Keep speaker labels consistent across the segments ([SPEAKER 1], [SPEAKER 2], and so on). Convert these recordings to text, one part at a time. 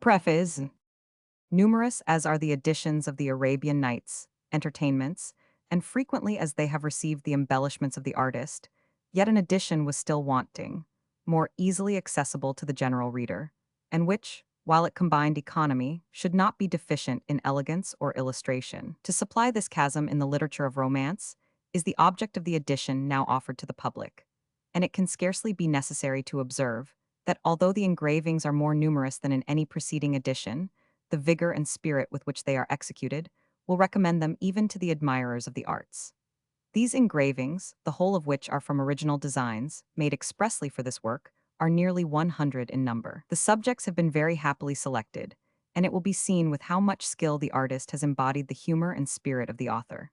[SPEAKER 1] Preface. Numerous as are the editions of the Arabian Nights, entertainments, and frequently as they have received the embellishments of the artist, yet an edition was still wanting, more easily accessible to the general reader, and which, while it combined economy, should not be deficient in elegance or illustration. To supply this chasm in the literature of romance is the object of the edition now offered to the public, and it can scarcely be necessary to observe that although the engravings are more numerous than in any preceding edition, the vigor and spirit with which they are executed will recommend them even to the admirers of the arts. These engravings, the whole of which are from original designs, made expressly for this work, are nearly 100 in number. The subjects have been very happily selected, and it will be seen with how much skill the artist has embodied the humor and spirit of the author.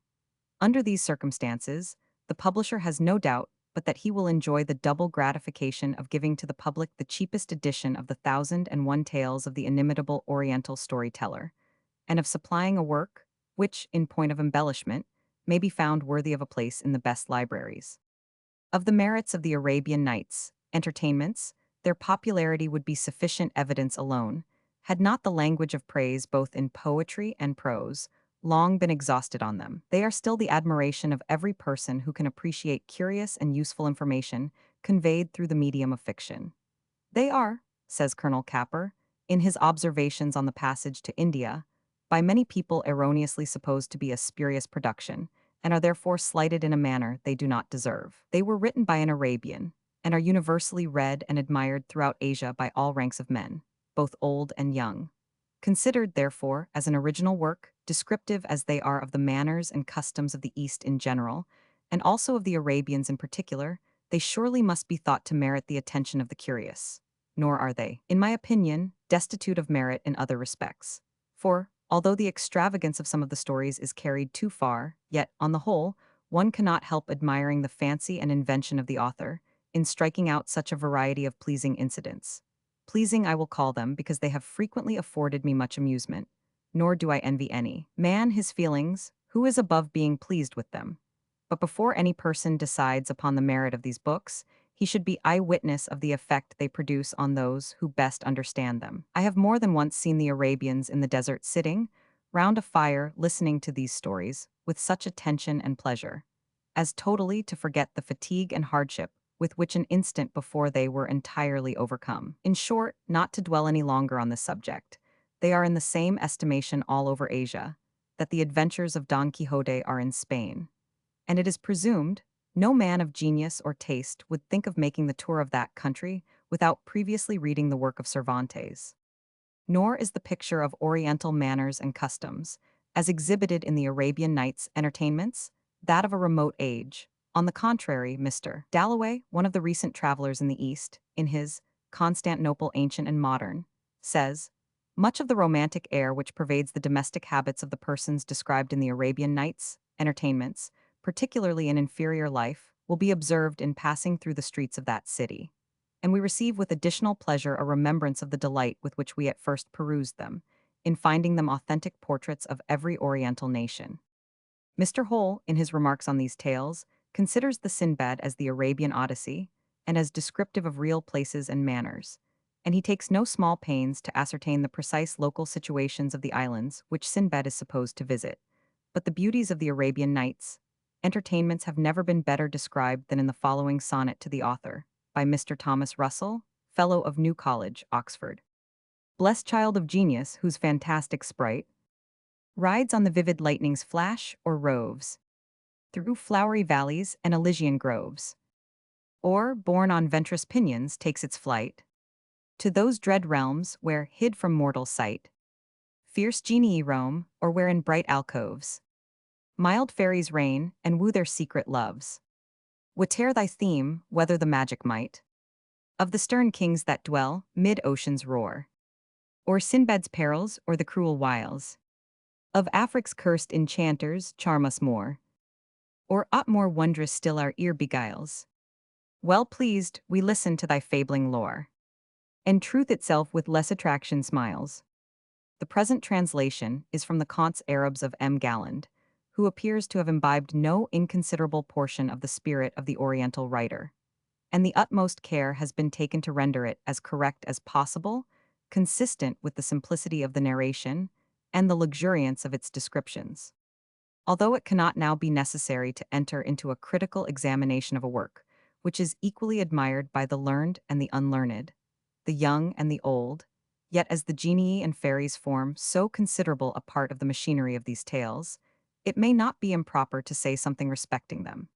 [SPEAKER 1] Under these circumstances, the publisher has no doubt but that he will enjoy the double gratification of giving to the public the cheapest edition of the 1001 Tales of the inimitable Oriental storyteller, and of supplying a work which, in point of embellishment, may be found worthy of a place in the best libraries. Of the merits of the Arabian Nights, entertainments, their popularity would be sufficient evidence alone, had not the language of praise both in poetry and prose long been exhausted on them. They are still the admiration of every person who can appreciate curious and useful information conveyed through the medium of fiction. They are, says Colonel Capper, in his observations on the passage to India, by many people erroneously supposed to be a spurious production, and are therefore slighted in a manner they do not deserve. They were written by an Arabian, and are universally read and admired throughout Asia by all ranks of men, both old and young. Considered, therefore, as an original work, descriptive as they are of the manners and customs of the East in general, and also of the Arabians in particular, they surely must be thought to merit the attention of the curious. Nor are they, in my opinion, destitute of merit in other respects. For, although the extravagance of some of the stories is carried too far, yet, on the whole, one cannot help admiring the fancy and invention of the author in striking out such a variety of pleasing incidents. Pleasing I will call them because they have frequently afforded me much amusement, nor do I envy any man his feelings, who is above being pleased with them. But before any person decides upon the merit of these books, he should be eyewitness of the effect they produce on those who best understand them. I have more than once seen the Arabians in the desert sitting round a fire listening to these stories with such attention and pleasure, as totally to forget the fatigue and hardship with which an instant before they were entirely overcome. In short, not to dwell any longer on this subject, they are in the same estimation all over Asia, that the adventures of Don Quixote are in Spain, and it is presumed no man of genius or taste would think of making the tour of that country without previously reading the work of Cervantes. Nor is the picture of Oriental manners and customs, as exhibited in the Arabian Nights entertainments, that of a remote age. On the contrary, Mr. Dalloway, one of the recent travelers in the East, in his Constantinople Ancient and Modern, says, much of the romantic air which pervades the domestic habits of the persons described in the Arabian Nights entertainments, particularly in inferior life, will be observed in passing through the streets of that city, and we receive with additional pleasure a remembrance of the delight with which we at first perused them, in finding them authentic portraits of every Oriental nation. Mr. Hole, in his remarks on these tales, considers the Sinbad as the Arabian Odyssey, and as descriptive of real places and manners, and he takes no small pains to ascertain the precise local situations of the islands which Sinbad is supposed to visit. But the beauties of the Arabian Nights entertainments have never been better described than in the following sonnet to the author, by Mr. Thomas Russell, Fellow of New College, Oxford. Blessed child of genius, whose fantastic sprite rides on the vivid lightning's flash or roves through flowery valleys and Elysian groves, or, borne on venturous pinions, takes its flight to those dread realms where, hid from mortal sight, fierce genii roam, or where in bright alcoves mild fairies reign and woo their secret loves. Whate'er thy theme, whether the magic might of the stern kings that dwell mid ocean's roar, or Sinbad's perils, or the cruel wiles of Afric's cursed enchanters charm us more, or aught more wondrous still our ear beguiles. Well pleased, we listen to thy fabling lore, and truth itself with less attraction smiles. The present translation is from the Contes Arabes of M. Galland, who appears to have imbibed no inconsiderable portion of the spirit of the Oriental writer, and the utmost care has been taken to render it as correct as possible, consistent with the simplicity of the narration and the luxuriance of its descriptions. Although it cannot now be necessary to enter into a critical examination of a work, which is equally admired by the learned and the unlearned, the young and the old, yet as the genii and fairies form so considerable a part of the machinery of these tales, it may not be improper to say something respecting them.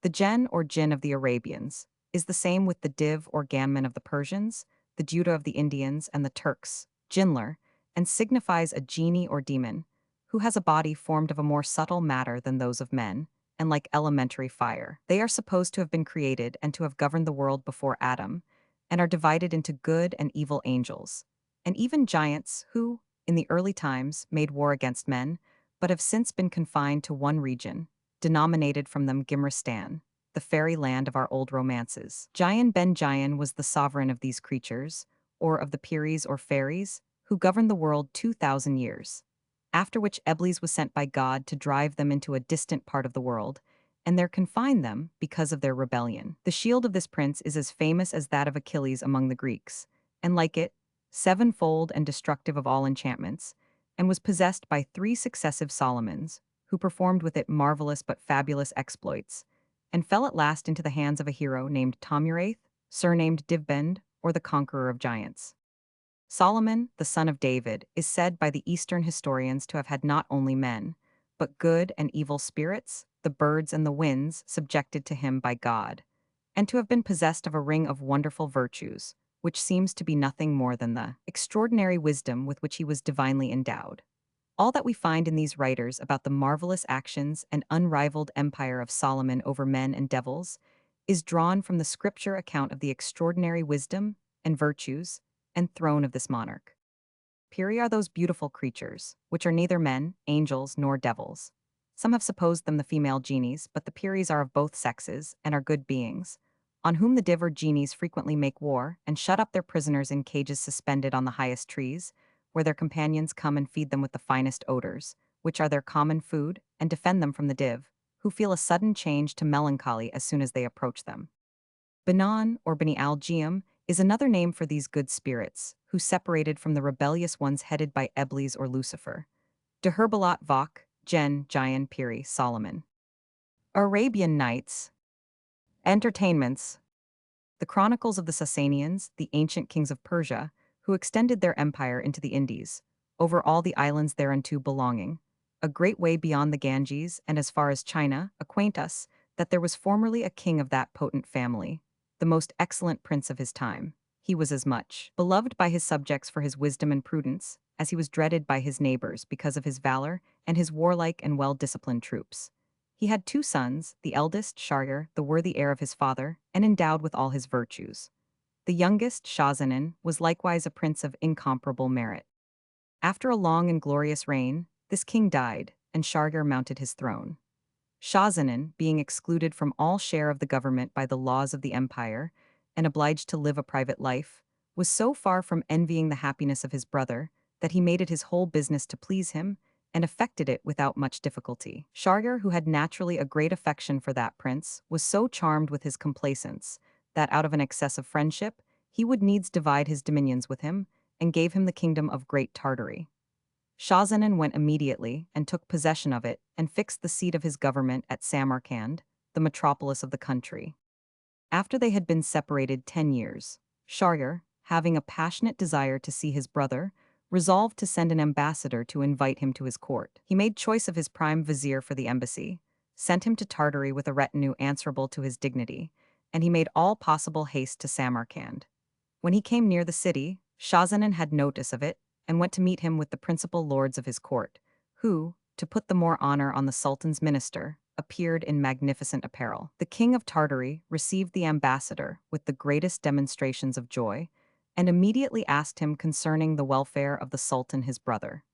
[SPEAKER 1] The jinn or jinn of the Arabians is the same with the div or ganman of the Persians, the juda of the Indians, and the Turks, jinler, and signifies a genie or demon, who has a body formed of a more subtle matter than those of men, and like elementary fire. They are supposed to have been created and to have governed the world before Adam, and are divided into good and evil angels, and even giants who, in the early times, made war against men, but have since been confined to one region, denominated from them Gimristan, the fairy land of our old romances. Gion ben Gion was the sovereign of these creatures, or of the Peries or fairies, who governed the world 2,000 years, after which Eblis was sent by God to drive them into a distant part of the world, and there confine them because of their rebellion. The shield of this prince is as famous as that of Achilles among the Greeks, and like it, sevenfold and destructive of all enchantments, and was possessed by 3 successive Solomons, who performed with it marvelous but fabulous exploits, and fell at last into the hands of a hero named Tomurath, surnamed Divbend, or the conqueror of giants. Solomon, the son of David, is said by the Eastern historians to have had not only men, but good and evil spirits, the birds and the winds, subjected to him by God, and to have been possessed of a ring of wonderful virtues, which seems to be nothing more than the extraordinary wisdom with which he was divinely endowed. All that we find in these writers about the marvelous actions and unrivaled empire of Solomon over men and devils is drawn from the scripture account of the extraordinary wisdom and virtues and throne of this monarch. Peri are those beautiful creatures, which are neither men, angels, nor devils. Some have supposed them the female genies, but the Peris are of both sexes and are good beings, on whom the div or genies frequently make war and shut up their prisoners in cages suspended on the highest trees, where their companions come and feed them with the finest odors, which are their common food, and defend them from the div, who feel a sudden change to melancholy as soon as they approach them. Banan, or Bani al-Jiyam, is another name for these good spirits, who separated from the rebellious ones headed by Eblis or Lucifer. Deherbalat Vok, Jen, Gion, Piri, Solomon. Arabian Nights. Entertainments. The chronicles of the Sasanians, the ancient kings of Persia, who extended their empire into the Indies, over all the islands thereunto belonging, a great way beyond the Ganges and as far as China, acquaint us that there was formerly a king of that potent family, the most excellent prince of his time. He was as much beloved by his subjects for his wisdom and prudence, as he was dreaded by his neighbors because of his valor and his warlike and well-disciplined troops. He had 2 sons, the eldest, Shahryar, the worthy heir of his father, and endowed with all his virtues. The youngest, Shahzanan, was likewise a prince of incomparable merit. After a long and glorious reign, this king died, and Shahryar mounted his throne. Shahzanan, being excluded from all share of the government by the laws of the empire, and obliged to live a private life, was so far from envying the happiness of his brother that he made it his whole business to please him, and effected it without much difficulty. Shahryar, who had naturally a great affection for that prince, was so charmed with his complaisance that out of an excess of friendship, he would needs divide his dominions with him, and gave him the kingdom of Great Tartary. Shahzanan went immediately and took possession of it and fixed the seat of his government at Samarkand, the metropolis of the country. After they had been separated 10 years, Shahryar, having a passionate desire to see his brother, resolved to send an ambassador to invite him to his court. He made choice of his prime vizier for the embassy, sent him to Tartary with a retinue answerable to his dignity, and he made all possible haste to Samarkand. When he came near the city, Shahzanan had notice of it, and went to meet him with the principal lords of his court, who, to put the more honor on the Sultan's minister, appeared in magnificent apparel. The king of Tartary received the ambassador with the greatest demonstrations of joy, and immediately asked him concerning the welfare of the Sultan his brother.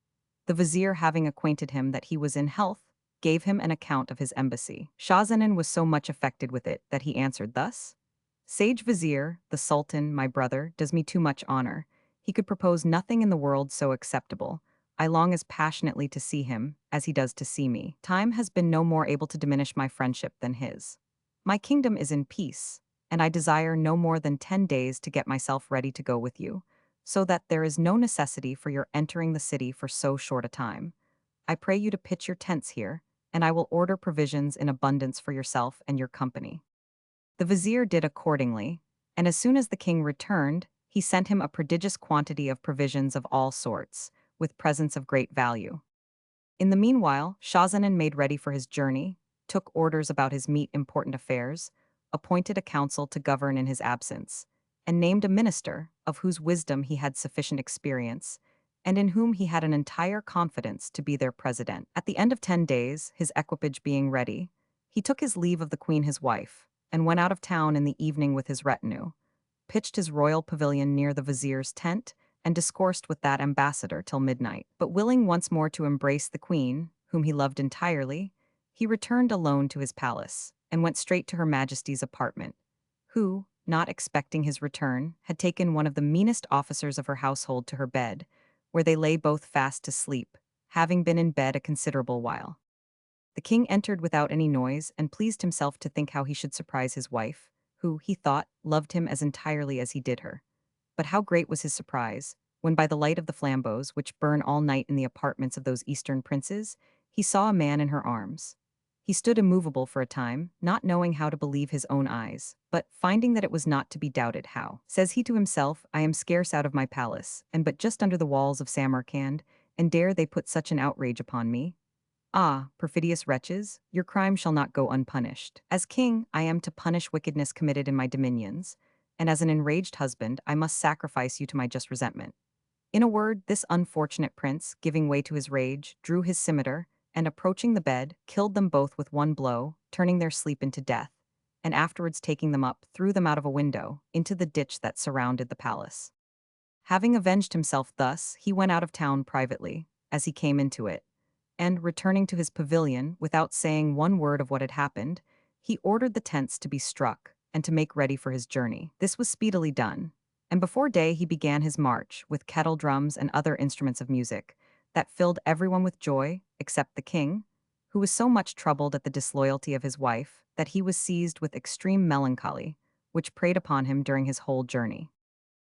[SPEAKER 1] The vizier, having acquainted him that he was in health, gave him an account of his embassy. Shahzanan was so much affected with it that he answered thus: "Sage vizier, the Sultan, my brother, does me too much honor. He could propose nothing in the world so acceptable. I long as passionately to see him as he does to see me. Time has been no more able to diminish my friendship than his. My kingdom is in peace, and I desire no more than 10 days to get myself ready to go with you, so that there is no necessity for your entering the city for so short a time. I pray you to pitch your tents here, and I will order provisions in abundance for yourself and your company." The vizier did accordingly, and as soon as the king returned, he sent him a prodigious quantity of provisions of all sorts, with presents of great value. In the meanwhile, Schahzaman made ready for his journey, took orders about his meet important affairs, appointed a council to govern in his absence, and named a minister, of whose wisdom he had sufficient experience, and in whom he had an entire confidence to be their president. At the end of 10 days, his equipage being ready, he took his leave of the queen his wife, and went out of town in the evening with his retinue, pitched his royal pavilion near the vizier's tent, and discoursed with that ambassador till midnight. But willing once more to embrace the queen, whom he loved entirely, he returned alone to his palace, and went straight to her majesty's apartment, who, not expecting his return, had taken one of the meanest officers of her household to her bed, where they lay both fast to sleep, having been in bed a considerable while. The king entered without any noise, and pleased himself to think how he should surprise his wife, who, he thought, loved him as entirely as he did her. But how great was his surprise, when by the light of the flambeaux, which burn all night in the apartments of those eastern princes, he saw a man in her arms. He stood immovable for a time, not knowing how to believe his own eyes, but, finding that it was not to be doubted, how, says he to himself, I am scarce out of my palace, and but just under the walls of Samarcand, and dare they put such an outrage upon me? Ah, perfidious wretches, your crime shall not go unpunished. As king, I am to punish wickedness committed in my dominions, and as an enraged husband, I must sacrifice you to my just resentment. In a word, this unfortunate prince, giving way to his rage, drew his scimitar, and approaching the bed, killed them both with one blow, turning their sleep into death, and afterwards taking them up, threw them out of a window, into the ditch that surrounded the palace. Having avenged himself thus, he went out of town privately, as he came into it, and, returning to his pavilion, without saying one word of what had happened, he ordered the tents to be struck, and to make ready for his journey. This was speedily done, and before day he began his march, with kettle drums and other instruments of music, that filled everyone with joy, except the king, who was so much troubled at the disloyalty of his wife, that he was seized with extreme melancholy, which preyed upon him during his whole journey.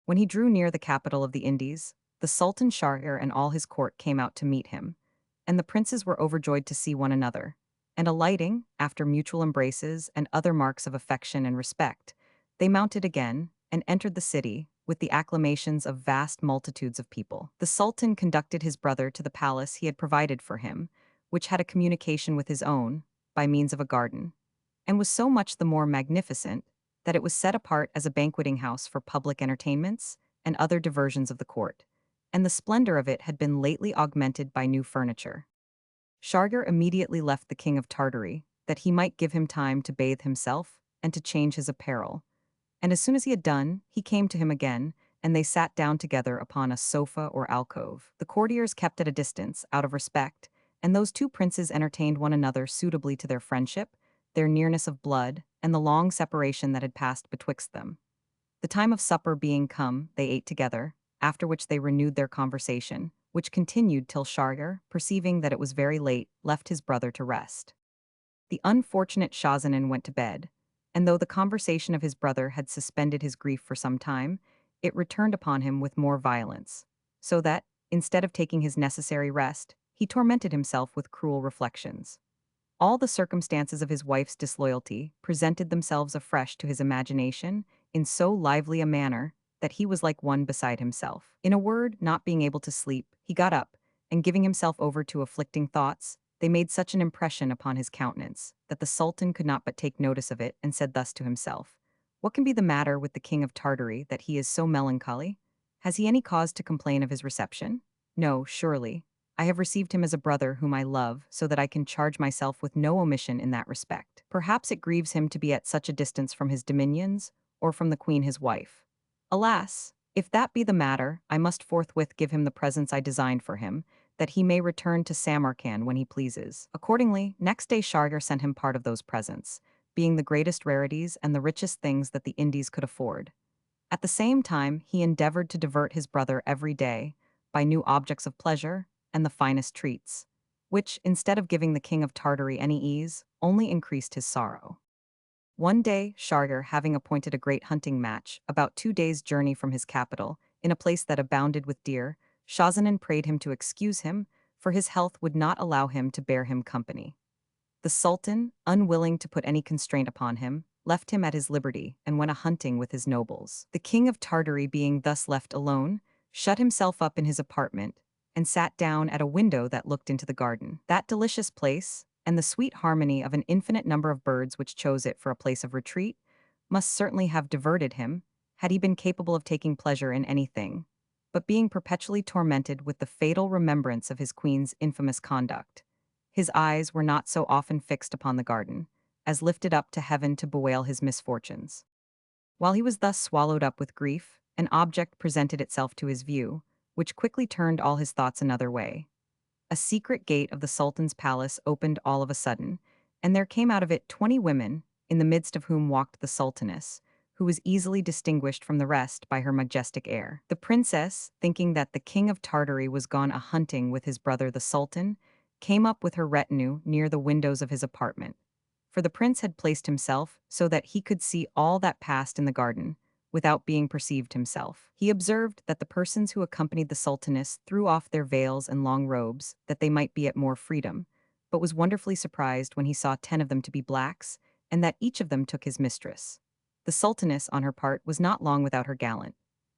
[SPEAKER 1] When he drew near the capital of the Indies, the Sultan Shahryar and all his court came out to meet him, and the princes were overjoyed to see one another, and alighting, after mutual embraces and other marks of affection and respect, they mounted again, and entered the city, with the acclamations of vast multitudes of people. The Sultan conducted his brother to the palace he had provided for him, which had a communication with his own, by means of a garden, and was so much the more magnificent, that it was set apart as a banqueting house for public entertainments and other diversions of the court, and the splendor of it had been lately augmented by new furniture. Shahryar immediately left the king of Tartary, that he might give him time to bathe himself and to change his apparel, and as soon as he had done, he came to him again, and they sat down together upon a sofa or alcove. The courtiers kept at a distance, out of respect, and those two princes entertained one another suitably to their friendship, their nearness of blood, and the long separation that had passed betwixt them. The time of supper being come, they ate together, after which they renewed their conversation, which continued till Shahryar, perceiving that it was very late, left his brother to rest. The unfortunate Schahzaman went to bed, and though the conversation of his brother had suspended his grief for some time, it returned upon him with more violence, so that, instead of taking his necessary rest, he tormented himself with cruel reflections. All the circumstances of his wife's disloyalty presented themselves afresh to his imagination in so lively a manner that he was like one beside himself. In a word, not being able to sleep, he got up, and giving himself over to afflicting thoughts, they made such an impression upon his countenance that the Sultan could not but take notice of it, and said thus to himself, "What can be the matter with the king of Tartary that he is so melancholy? Has he any cause to complain of his reception? No, surely. I have received him as a brother whom I love, so that I can charge myself with no omission in that respect. Perhaps it grieves him to be at such a distance from his dominions, or from the queen his wife. Alas, if that be the matter, I must forthwith give him the presents I designed for him, that he may return to Samarcand when he pleases." Accordingly, next day Shahryar sent him part of those presents, being the greatest rarities and the richest things that the Indies could afford. At the same time, he endeavored to divert his brother every day by new objects of pleasure and the finest treats, which, instead of giving the king of Tartary any ease, only increased his sorrow. One day, Shahryar, having appointed a great hunting match, about 2 days' journey from his capital, in a place that abounded with deer, Schahzaman prayed him to excuse him, for his health would not allow him to bear him company. The Sultan, unwilling to put any constraint upon him, left him at his liberty and went a-hunting with his nobles. The king of Tartary, being thus left alone, shut himself up in his apartment and sat down at a window that looked into the garden. That delicious place, and the sweet harmony of an infinite number of birds which chose it for a place of retreat, must certainly have diverted him, had he been capable of taking pleasure in anything, but being perpetually tormented with the fatal remembrance of his queen's infamous conduct. His eyes were not so often fixed upon the garden, as lifted up to heaven to bewail his misfortunes. While he was thus swallowed up with grief, an object presented itself to his view, which quickly turned all his thoughts another way. A secret gate of the Sultan's palace opened all of a sudden, and there came out of it 20 women, in the midst of whom walked the Sultaness, who was easily distinguished from the rest by her majestic air. The princess, thinking that the king of Tartary was gone a-hunting with his brother the Sultan, came up with her retinue near the windows of his apartment. For the prince had placed himself so that he could see all that passed in the garden, without being perceived himself. He observed that the persons who accompanied the Sultaness threw off their veils and long robes, that they might be at more freedom, but was wonderfully surprised when he saw 10 of them to be blacks, and that each of them took his mistress. The Sultaness, on her part, was not long without her gallant.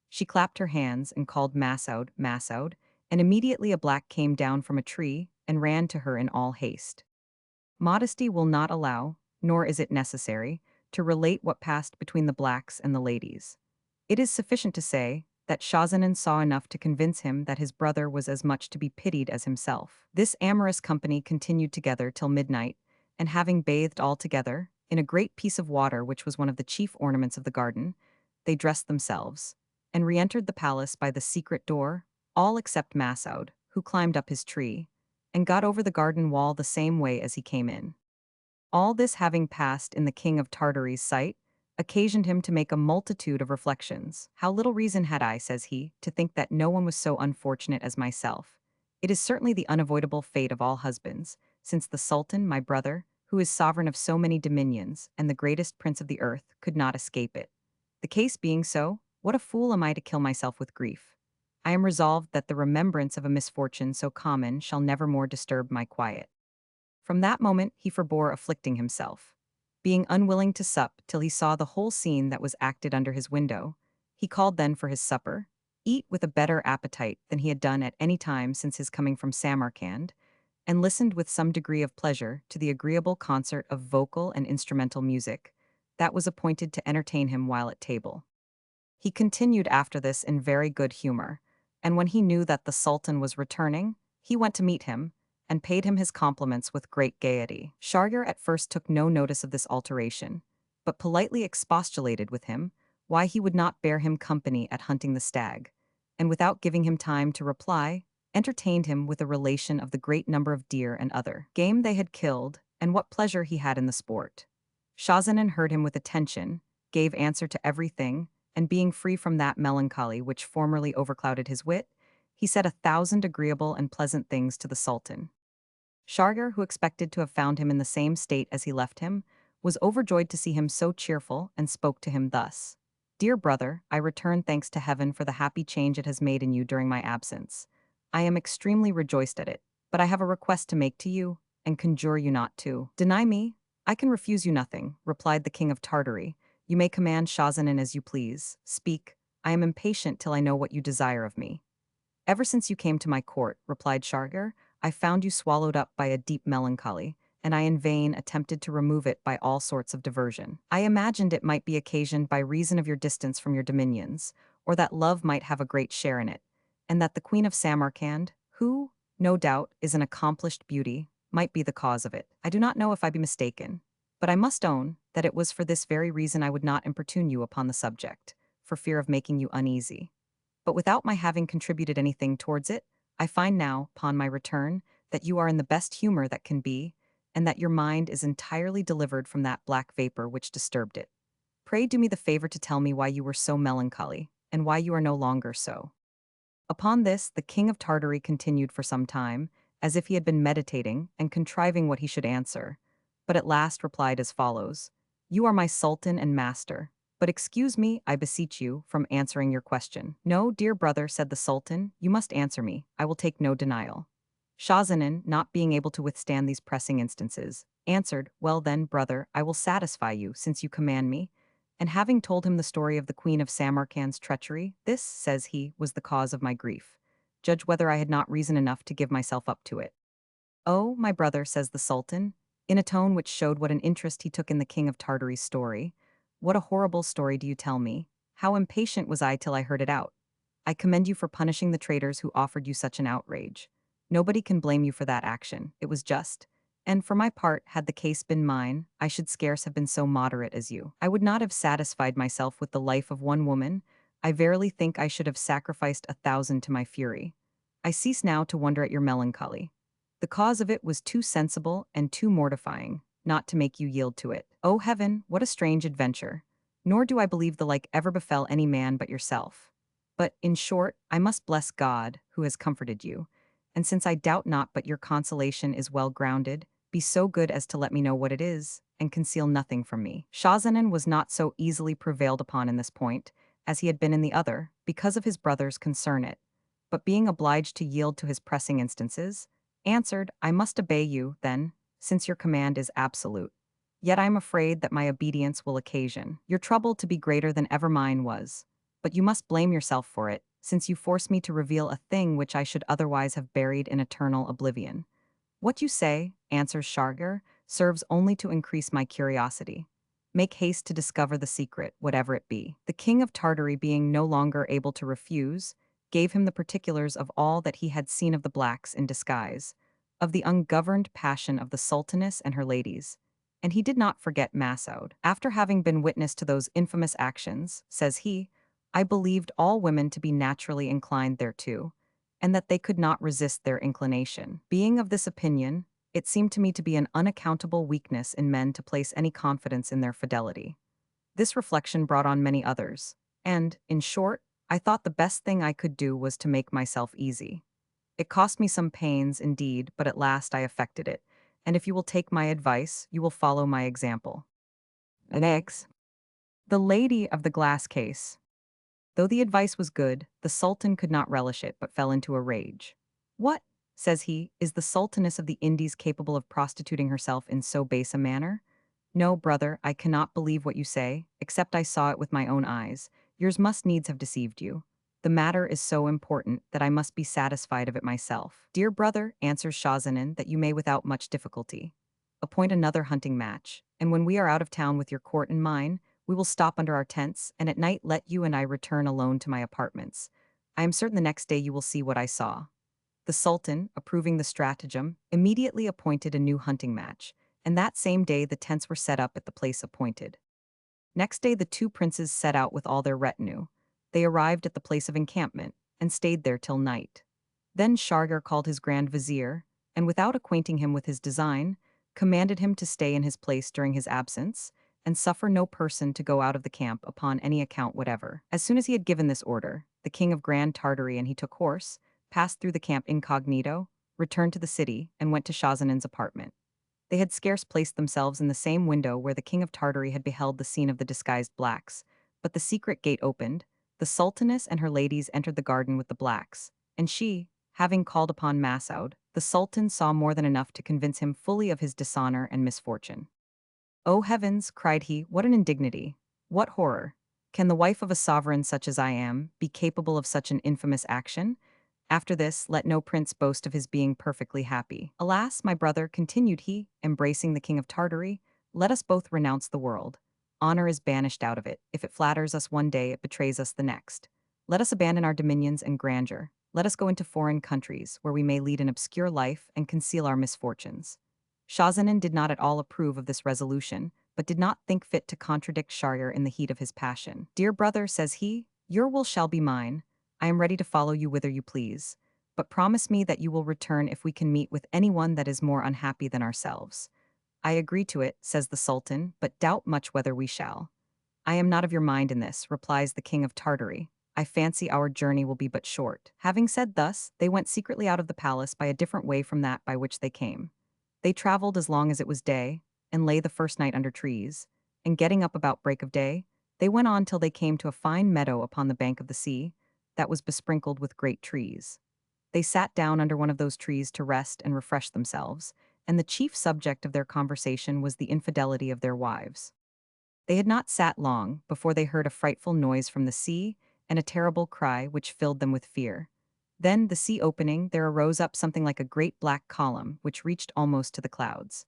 [SPEAKER 1] She clapped her hands and called Masoud, Masoud, and immediately a black came down from a tree and ran to her in all haste. Modesty will not allow, nor is it necessary, to relate what passed between the blacks and the ladies. It is sufficient to say that Schahzaman saw enough to convince him that his brother was as much to be pitied as himself. This amorous company continued together till midnight, and having bathed all together, in a great piece of water which was one of the chief ornaments of the garden, they dressed themselves, and re-entered the palace by the secret door, all except Masoud, who climbed up his tree, and got over the garden wall the same way as he came in. All this having passed in the king of Tartary's sight, occasioned him to make a multitude of reflections. How little reason had I, says he, to think that no one was so unfortunate as myself. It is certainly the unavoidable fate of all husbands, since the Sultan, my brother, who is sovereign of so many dominions, and the greatest prince of the earth, could not escape it. The case being so, what a fool am I to kill myself with grief? I am resolved that the remembrance of a misfortune so common shall never more disturb my quiet. From that moment he forbore afflicting himself. Being unwilling to sup till he saw the whole scene that was acted under his window, he called then for his supper, eat with a better appetite than he had done at any time since his coming from Samarcand, and listened with some degree of pleasure to the agreeable concert of vocal and instrumental music that was appointed to entertain him while at table. He continued after this in very good humor, and when he knew that the Sultan was returning, he went to meet him, and paid him his compliments with great gaiety. Shahryar at first took no notice of this alteration, but politely expostulated with him why he would not bear him company at hunting the stag, and without giving him time to reply, entertained him with a relation of the great number of deer and other game they had killed, and what pleasure he had in the sport. Schahzaman heard him with attention, gave answer to everything, and being free from that melancholy which formerly overclouded his wit, he said 1,000 agreeable and pleasant things to the Sultan. Shahryar, who expected to have found him in the same state as he left him, was overjoyed to see him so cheerful, and spoke to him thus: "Dear brother, I return thanks to heaven for the happy change it has made in you during my absence. I am extremely rejoiced at it, but I have a request to make to you, and conjure you not to deny me. I can refuse you nothing," replied the king of Tartary. "You may command Schahzaman as you please. Speak, I am impatient till I know what you desire of me." "Ever since you came to my court," replied Shahryar, "I found you swallowed up by a deep melancholy, and I in vain attempted to remove it by all sorts of diversion. I imagined it might be occasioned by reason of your distance from your dominions, or that love might have a great share in it, and that the Queen of Samarcand, who, no doubt, is an accomplished beauty, might be the cause of it. I do not know if I be mistaken, but I must own that it was for this very reason I would not importune you upon the subject, for fear of making you uneasy. But without my having contributed anything towards it, I find now, upon my return, that you are in the best humor that can be, and that your mind is entirely delivered from that black vapor which disturbed it. Pray do me the favor to tell me why you were so melancholy, and why you are no longer so." Upon this, the king of Tartary continued for some time, as if he had been meditating and contriving what he should answer, but at last replied as follows: "You are my sultan and master, But excuse me, I beseech you, from answering your question. No, dear brother, said the Sultan, you must answer me. I will take no denial. Shahzanan, not being able to withstand these pressing instances, answered, well then, brother, I will satisfy you, since you command me. And having told him the story of the Queen of Samarkand's treachery, this, says he, was the cause of my grief. Judge whether I had not reason enough to give myself up to it. Oh, my brother, says the Sultan, in a tone which showed what an interest he took in the King of Tartary's story. What a horrible story do you tell me? How impatient was I till I heard it out. I commend you for punishing the traitors who offered you such an outrage. Nobody can blame you for that action, it was just. And for my part, had the case been mine, I should scarce have been so moderate as you. I would not have satisfied myself with the life of one woman. I verily think I should have sacrificed 1,000 to my fury. I cease now to wonder at your melancholy. The cause of it was too sensible and too mortifying, not to make you yield to it. O heaven, what a strange adventure! Nor do I believe the like ever befell any man but yourself. But, in short, I must bless God, who has comforted you. And since I doubt not but your consolation is well grounded, be so good as to let me know what it is, and conceal nothing from me. Shahzanan was not so easily prevailed upon in this point, as he had been in the other, because of his brothers concern it. But being obliged to yield to his pressing instances, answered, I must obey you, then, since your command is absolute. Yet I am afraid that my obedience will occasion your trouble to be greater than ever mine was. But you must blame yourself for it, since you force me to reveal a thing which I should otherwise have buried in eternal oblivion. What you say, answers Shargar, serves only to increase my curiosity. Make haste to discover the secret, whatever it be. The king of Tartary, being no longer able to refuse, gave him the particulars of all that he had seen of the blacks in disguise, of the ungoverned passion of the sultaness and her ladies. And he did not forget Masoud. After having been witness to those infamous actions, says he, I believed all women to be naturally inclined thereto, and that they could not resist their inclination. Being of this opinion, it seemed to me to be an unaccountable weakness in men to place any confidence in their fidelity. This reflection brought on many others, and, in short, I thought the best thing I could do was to make myself easy. It cost me some pains, indeed, but at last I effected it, and if you will take my advice, you will follow my example. Next, the lady of the glass case. Though the advice was good, the Sultan could not relish it, but fell into a rage. What, says he, is the Sultaness of the Indies capable of prostituting herself in so base a manner? No, brother, I cannot believe what you say, except I saw it with my own eyes. Yours must needs have deceived you. The matter is so important that I must be satisfied of it myself. Dear brother, answers Shahzanan, that you may without much difficulty. Appoint another hunting match, and when we are out of town with your court and mine, we will stop under our tents, and at night let you and I return alone to my apartments. I am certain the next day you will see what I saw. The Sultan, approving the stratagem, immediately appointed a new hunting match, and that same day the tents were set up at the place appointed. Next day the two princes set out with all their retinue. They arrived at the place of encampment, and stayed there till night. Then Shargar called his grand vizier, and without acquainting him with his design, commanded him to stay in his place during his absence, and suffer no person to go out of the camp upon any account whatever. As soon as he had given this order, the king of Grand Tartary and he took horse, passed through the camp incognito, returned to the city, and went to Shahzanan's apartment. They had scarce placed themselves in the same window where the king of Tartary had beheld the scene of the disguised blacks, but the secret gate opened, the sultaness and her ladies entered the garden with the blacks, and she, having called upon Masoud, the sultan saw more than enough to convince him fully of his dishonor and misfortune. O heavens, cried he, what an indignity! What horror! Can the wife of a sovereign such as I am be capable of such an infamous action? After this, let no prince boast of his being perfectly happy. Alas, my brother, continued he, embracing the king of Tartary, let us both renounce the world. Honor is banished out of it. If it flatters us one day, it betrays us the next. Let us abandon our dominions and grandeur. Let us go into foreign countries, where we may lead an obscure life and conceal our misfortunes. Shahzanan did not at all approve of this resolution, but did not think fit to contradict Shahryar in the heat of his passion. Dear brother, says he, your will shall be mine. I am ready to follow you whither you please. But promise me that you will return if we can meet with anyone that is more unhappy than ourselves. I agree to it, says the Sultan, but doubt much whether we shall. I am not of your mind in this, replies the king of Tartary. I fancy our journey will be but short. Having said thus, they went secretly out of the palace by a different way from that by which they came. They traveled as long as it was day, and lay the first night under trees, and getting up about break of day, They went on till they came to a fine meadow upon the bank of the sea that was besprinkled with great trees. They sat down under one of those trees to rest and refresh themselves, and the chief subject of their conversation was the infidelity of their wives. They had not sat long before they heard a frightful noise from the sea and a terrible cry which filled them with fear. Then, the sea opening, there arose up something like a great black column which reached almost to the clouds.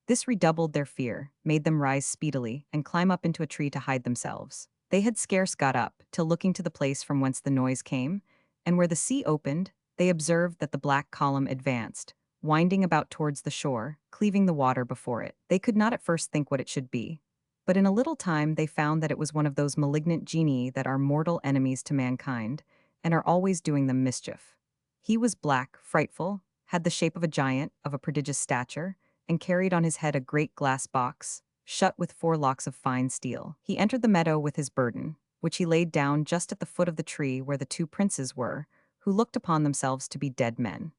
[SPEAKER 1] This redoubled their fear, made them rise speedily, and climb up into a tree to hide themselves. They had scarce got up, till looking to the place from whence the noise came, and where the sea opened, they observed that the black column advanced, winding about towards the shore, cleaving the water before it. They could not at first think what it should be, but in a little time they found that it was one of those malignant genii that are mortal enemies to mankind, and are always doing them mischief. He was black, frightful, had the shape of a giant, of a prodigious stature, and carried on his head a great glass box, shut with 4 locks of fine steel. He entered the meadow with his burden, which he laid down just at the foot of the tree where the 2 princes were, who looked upon themselves to be dead men.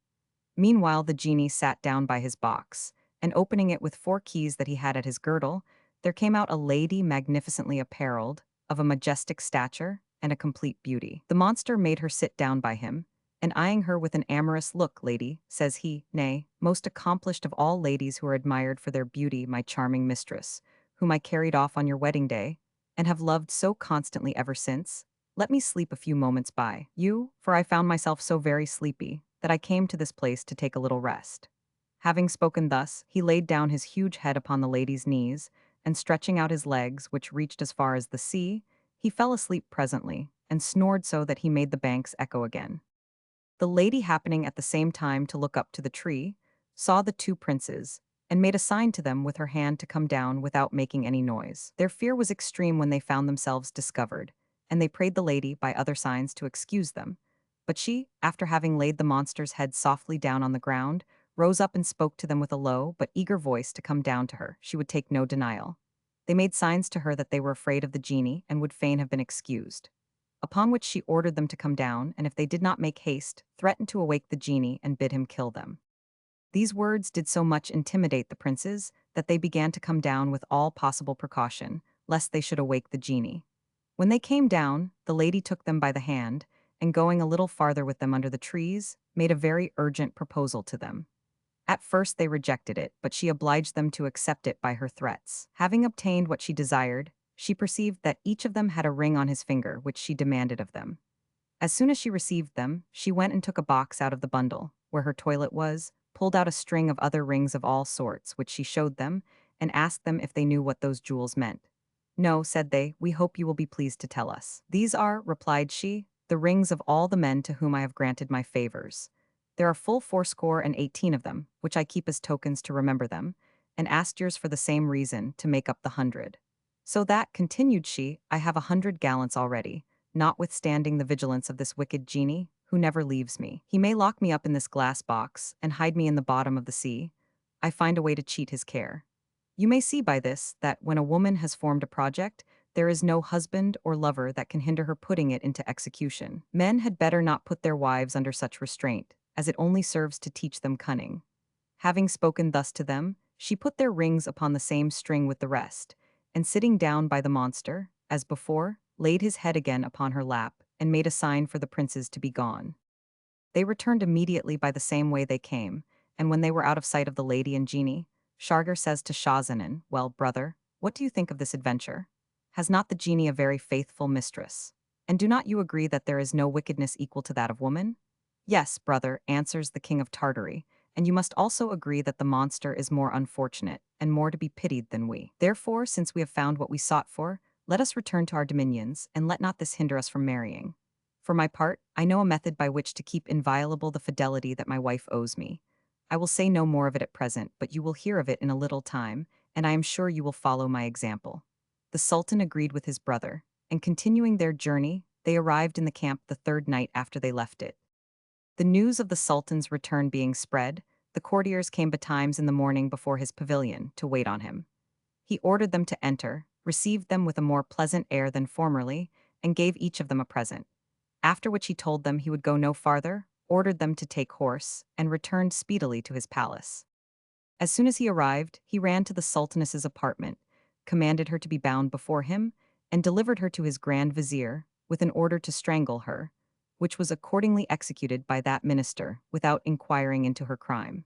[SPEAKER 1] Meanwhile the genie sat down by his box, and opening it with 4 keys that he had at his girdle, there came out a lady magnificently apparelled, of a majestic stature, and a complete beauty. The monster made her sit down by him, and eyeing her with an amorous look, "Lady," says he, "nay, most accomplished of all ladies who are admired for their beauty, my charming mistress, whom I carried off on your wedding day, and have loved so constantly ever since, let me sleep a few moments by you, for I found myself so very sleepy, that I came to this place to take a little rest." Having spoken thus, he laid down his huge head upon the lady's knees, and stretching out his legs, which reached as far as the sea, he fell asleep presently, and snored so that he made the banks echo again. The lady, happening at the same time to look up to the tree, saw the 2 princes, and made a sign to them with her hand to come down without making any noise. Their fear was extreme when they found themselves discovered, and they prayed the lady by other signs to excuse them. But she, after having laid the monster's head softly down on the ground, rose up and spoke to them with a low but eager voice to come down to her. She would take no denial. They made signs to her that they were afraid of the genie and would fain have been excused. Upon which she ordered them to come down, and if they did not make haste, threatened to awake the genie and bid him kill them. These words did so much intimidate the princes that they began to come down with all possible precaution, lest they should awake the genie. When they came down, the lady took them by the hand, and going a little farther with them under the trees, made a very urgent proposal to them. At first they rejected it, but she obliged them to accept it by her threats. Having obtained what she desired, she perceived that each of them had a ring on his finger, which she demanded of them. As soon as she received them, she went and took a box out of the bundle, where her toilet was, pulled out a string of other rings of all sorts, which she showed them, and asked them if they knew what those jewels meant. "No," said they, "we hope you will be pleased to tell us." "These are," replied she, "the rings of all the men to whom I have granted my favors. There are full 80 of them, which I keep as tokens to remember them, and asked yours for the same reason, to make up the 100. So that," continued she, "I have 100 gallants already, notwithstanding the vigilance of this wicked genie, who never leaves me. He may lock me up in this glass box, and hide me in the bottom of the sea. I find a way to cheat his care. You may see by this that when a woman has formed a project, there is no husband or lover that can hinder her putting it into execution. Men had better not put their wives under such restraint, as it only serves to teach them cunning." Having spoken thus to them, she put their rings upon the same string with the rest, and sitting down by the monster, as before, laid his head again upon her lap, and made a sign for the princes to be gone. They returned immediately by the same way they came, and when they were out of sight of the lady and genie, Shargar says to Schahzaman, "Well, brother, what do you think of this adventure? Has not the genie a very faithful mistress? And do not you agree that there is no wickedness equal to that of woman?" "Yes, brother," answers the king of Tartary, "and you must also agree that the monster is more unfortunate, and more to be pitied than we. Therefore, since we have found what we sought for, let us return to our dominions, and let not this hinder us from marrying. For my part, I know a method by which to keep inviolable the fidelity that my wife owes me. I will say no more of it at present, but you will hear of it in a little time, and I am sure you will follow my example." The Sultan agreed with his brother, and continuing their journey, they arrived in the camp the 3rd night after they left it. The news of the Sultan's return being spread, the courtiers came betimes in the morning before his pavilion to wait on him. He ordered them to enter, received them with a more pleasant air than formerly, and gave each of them a present. After which he told them he would go no farther, ordered them to take horse, and returned speedily to his palace. As soon as he arrived, he ran to the Sultaness's apartment, commanded her to be bound before him, and delivered her to his grand vizier, with an order to strangle her, which was accordingly executed by that minister, without inquiring into her crime.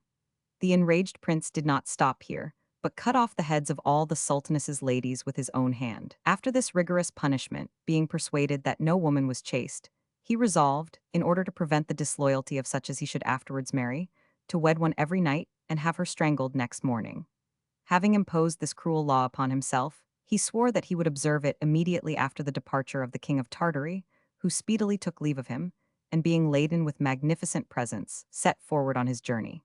[SPEAKER 1] The enraged prince did not stop here, but cut off the heads of all the sultaness's ladies with his own hand. After this rigorous punishment, being persuaded that no woman was chaste, he resolved, in order to prevent the disloyalty of such as he should afterwards marry, to wed one every night and have her strangled next morning. Having imposed this cruel law upon himself, he swore that he would observe it immediately after the departure of the king of Tartary, who speedily took leave of him, and being laden with magnificent presents, set forward on his journey.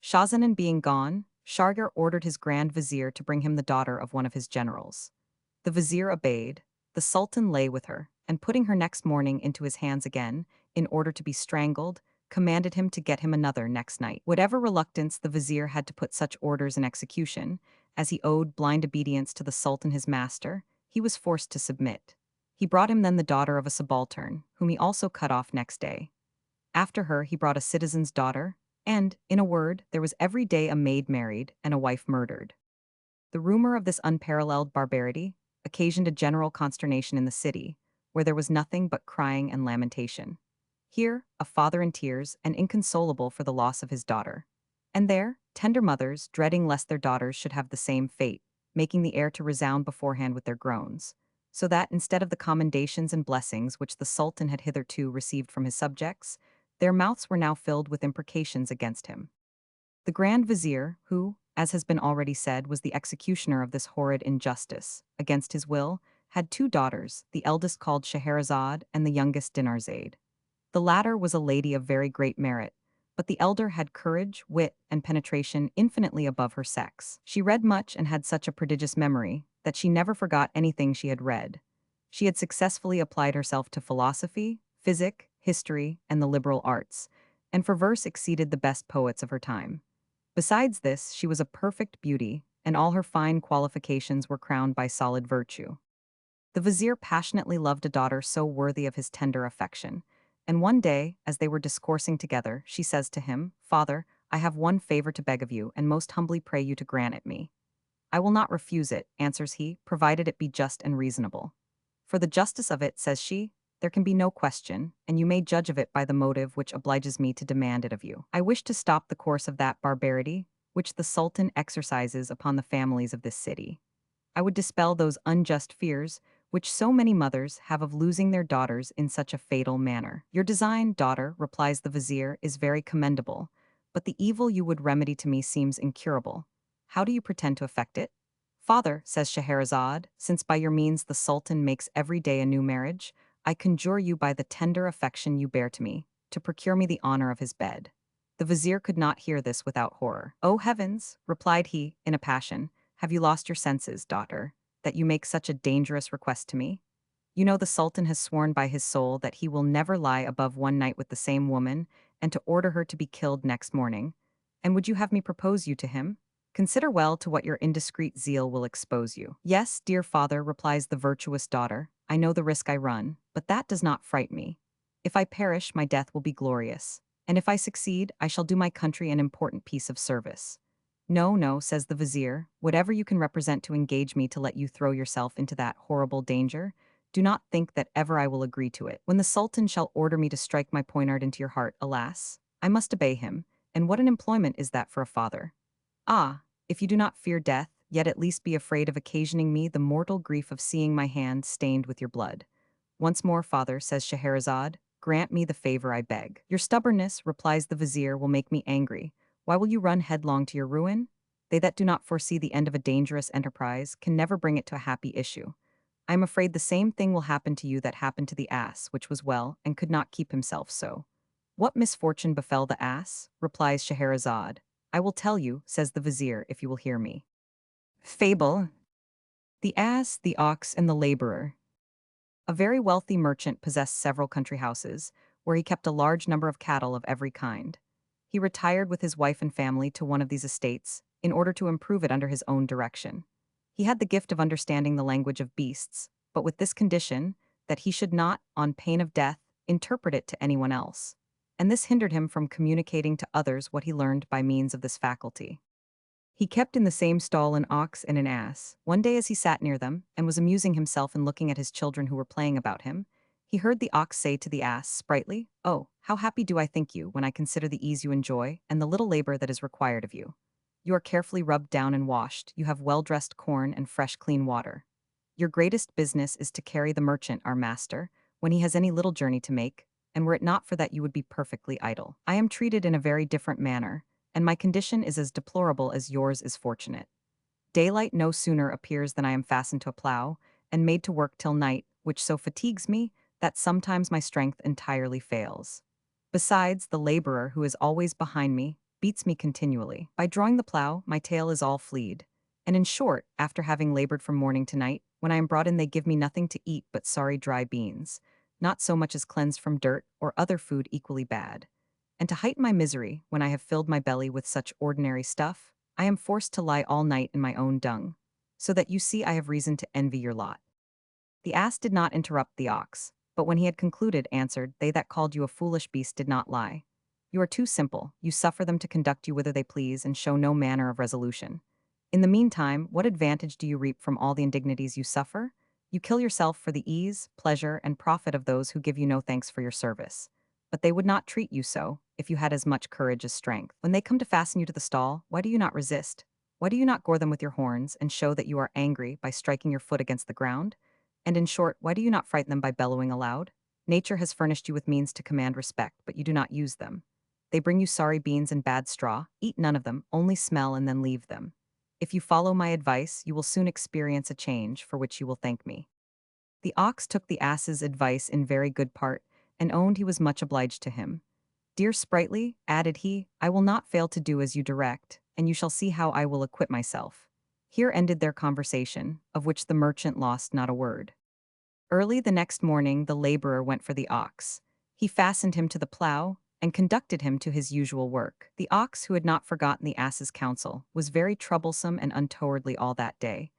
[SPEAKER 1] Schahzaman being gone, Shahryar ordered his grand vizier to bring him the daughter of one of his generals. The vizier obeyed, the sultan lay with her, and putting her next morning into his hands again, in order to be strangled, commanded him to get him another next night. Whatever reluctance the vizier had to put such orders in execution, as he owed blind obedience to the sultan his master, he was forced to submit. He brought him then the daughter of a subaltern, whom he also cut off next day. After her he brought a citizen's daughter, and, in a word, there was every day a maid married and a wife murdered. The rumor of this unparalleled barbarity occasioned a general consternation in the city, where there was nothing but crying and lamentation. Here, a father in tears and inconsolable for the loss of his daughter. And there, tender mothers, dreading lest their daughters should have the same fate, making the air to resound beforehand with their groans, so that instead of the commendations and blessings which the Sultan had hitherto received from his subjects, their mouths were now filled with imprecations against him. The Grand Vizier, who, as has been already said, was the executioner of this horrid injustice, against his will, had two daughters, the eldest called Scheherazade and the youngest Dinarzade. The latter was a lady of very great merit, but the elder had courage, wit, and penetration infinitely above her sex. She read much and had such a prodigious memory that she never forgot anything she had read. She had successfully applied herself to philosophy, physic, history, and the liberal arts, and for verse exceeded the best poets of her time. Besides this, she was a perfect beauty, and all her fine qualifications were crowned by solid virtue. The vizier passionately loved a daughter so worthy of his tender affection, and one day, as they were discoursing together, she says to him, "Father, I have one favor to beg of you, and most humbly pray you to grant it me." "I will not refuse it," answers he, "provided it be just and reasonable." "For the justice of it," says she, "there can be no question, and you may judge of it by the motive which obliges me to demand it of you. I wish to stop the course of that barbarity which the Sultan exercises upon the families of this city. I would dispel those unjust fears which so many mothers have of losing their daughters in such a fatal manner. Your design, daughter," replies the vizier, "is very commendable, but the evil you would remedy to me seems incurable. How do you pretend to effect it?" "Father," says Scheherazade, "since by your means the Sultan makes every day a new marriage, I conjure you by the tender affection you bear to me, to procure me the honor of his bed." The vizier could not hear this without horror. "O heavens," replied he, in a passion, "have you lost your senses, daughter, that you make such a dangerous request to me? You know the Sultan has sworn by his soul that he will never lie above one night with the same woman, and to order her to be killed next morning. And would you have me propose you to him? Consider well to what your indiscreet zeal will expose you." "Yes, dear father," replies the virtuous daughter, "I know the risk I run, but that does not fright me. If I perish, my death will be glorious, and if I succeed, I shall do my country an important piece of service." "No, no," says the vizier, "whatever you can represent to engage me to let you throw yourself into that horrible danger, do not think that ever I will agree to it. When the Sultan shall order me to strike my poignard into your heart, alas, I must obey him, and what an employment is that for a father? Ah, if you do not fear death, yet at least be afraid of occasioning me the mortal grief of seeing my hand stained with your blood." "Once more, father," says Scheherazade, "grant me the favor I beg." "Your stubbornness," replies the vizier, "will make me angry. Why will you run headlong to your ruin? They that do not foresee the end of a dangerous enterprise can never bring it to a happy issue. I am afraid the same thing will happen to you that happened to the ass, which was well, and could not keep himself so." "What misfortune befell the ass?" replies Scheherazade. "I will tell you," says the vizier, "if you will hear me." Fable: The Ass, the Ox, and the Laborer. A very wealthy merchant possessed several country houses, where he kept a large number of cattle of every kind. He retired with his wife and family to one of these estates, in order to improve it under his own direction. He had the gift of understanding the language of beasts, but with this condition, that he should not, on pain of death, interpret it to anyone else. And this hindered him from communicating to others what he learned by means of this faculty. He kept in the same stall an ox and an ass. One day as he sat near them, and was amusing himself and looking at his children who were playing about him, he heard the ox say to the ass, sprightly, "Oh, how happy do I think you, when I consider the ease you enjoy, and the little labor that is required of you. You are carefully rubbed down and washed, you have well-dressed corn and fresh clean water. Your greatest business is to carry the merchant, our master, when he has any little journey to make, and were it not for that you would be perfectly idle. I am treated in a very different manner, and my condition is as deplorable as yours is fortunate. Daylight no sooner appears than I am fastened to a plough, and made to work till night, which so fatigues me, that sometimes my strength entirely fails. Besides, the laborer, who is always behind me, beats me continually. By drawing the plough, my tail is all flead. And in short, after having labored from morning to night, when I am brought in they give me nothing to eat but sorry dry beans, not so much as cleansed from dirt or other food equally bad. And to heighten my misery, when I have filled my belly with such ordinary stuff, I am forced to lie all night in my own dung, so that you see I have reason to envy your lot." The ass did not interrupt the ox, but when he had concluded, answered, "They that called you a foolish beast did not lie. You are too simple, you suffer them to conduct you whither they please, and show no manner of resolution. In the meantime, what advantage do you reap from all the indignities you suffer? You kill yourself for the ease, pleasure, and profit of those who give you no thanks for your service. But they would not treat you so, if you had as much courage as strength. When they come to fasten you to the stall, why do you not resist? Why do you not gore them with your horns, and show that you are angry by striking your foot against the ground? And in short, why do you not frighten them by bellowing aloud? Nature has furnished you with means to command respect, but you do not use them. They bring you sorry beans and bad straw, eat none of them, only smell and then leave them. If you follow my advice, you will soon experience a change, for which you will thank me." The ox took the ass's advice in very good part, and owned he was much obliged to him. "Dear Sprightly," added he, "I will not fail to do as you direct, and you shall see how I will acquit myself." Here ended their conversation, of which the merchant lost not a word. Early the next morning the laborer went for the ox. He fastened him to the plough, and conducted him to his usual work. The ox, who had not forgotten the ass's counsel, was very troublesome and untowardly all that day.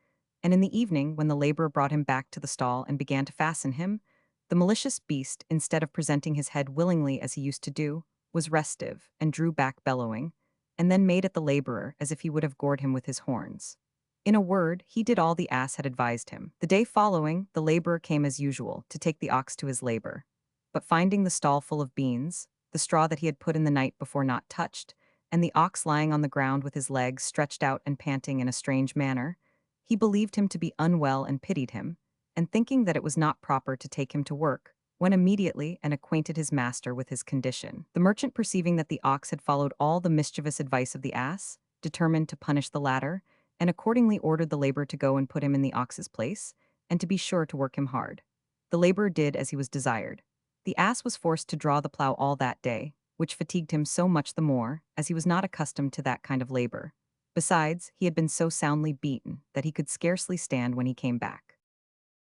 [SPEAKER 1] And in the evening, when the laborer brought him back to the stall and began to fasten him, the malicious beast, instead of presenting his head willingly as he used to do, was restive, and drew back bellowing, and then made at the laborer as if he would have gored him with his horns. In a word, he did all the ass had advised him. The day following, the laborer came as usual to take the ox to his labor. But finding the stall full of beans, the straw that he had put in the night before not touched, and the ox lying on the ground with his legs stretched out and panting in a strange manner, he believed him to be unwell and pitied him, and thinking that it was not proper to take him to work, went immediately and acquainted his master with his condition. The merchant, perceiving that the ox had followed all the mischievous advice of the ass, determined to punish the latter, and accordingly ordered the laborer to go and put him in the ox's place, and to be sure to work him hard. The laborer did as he was desired. The ass was forced to draw the plough all that day, which fatigued him so much the more, as he was not accustomed to that kind of labor. Besides, he had been so soundly beaten that he could scarcely stand when he came back.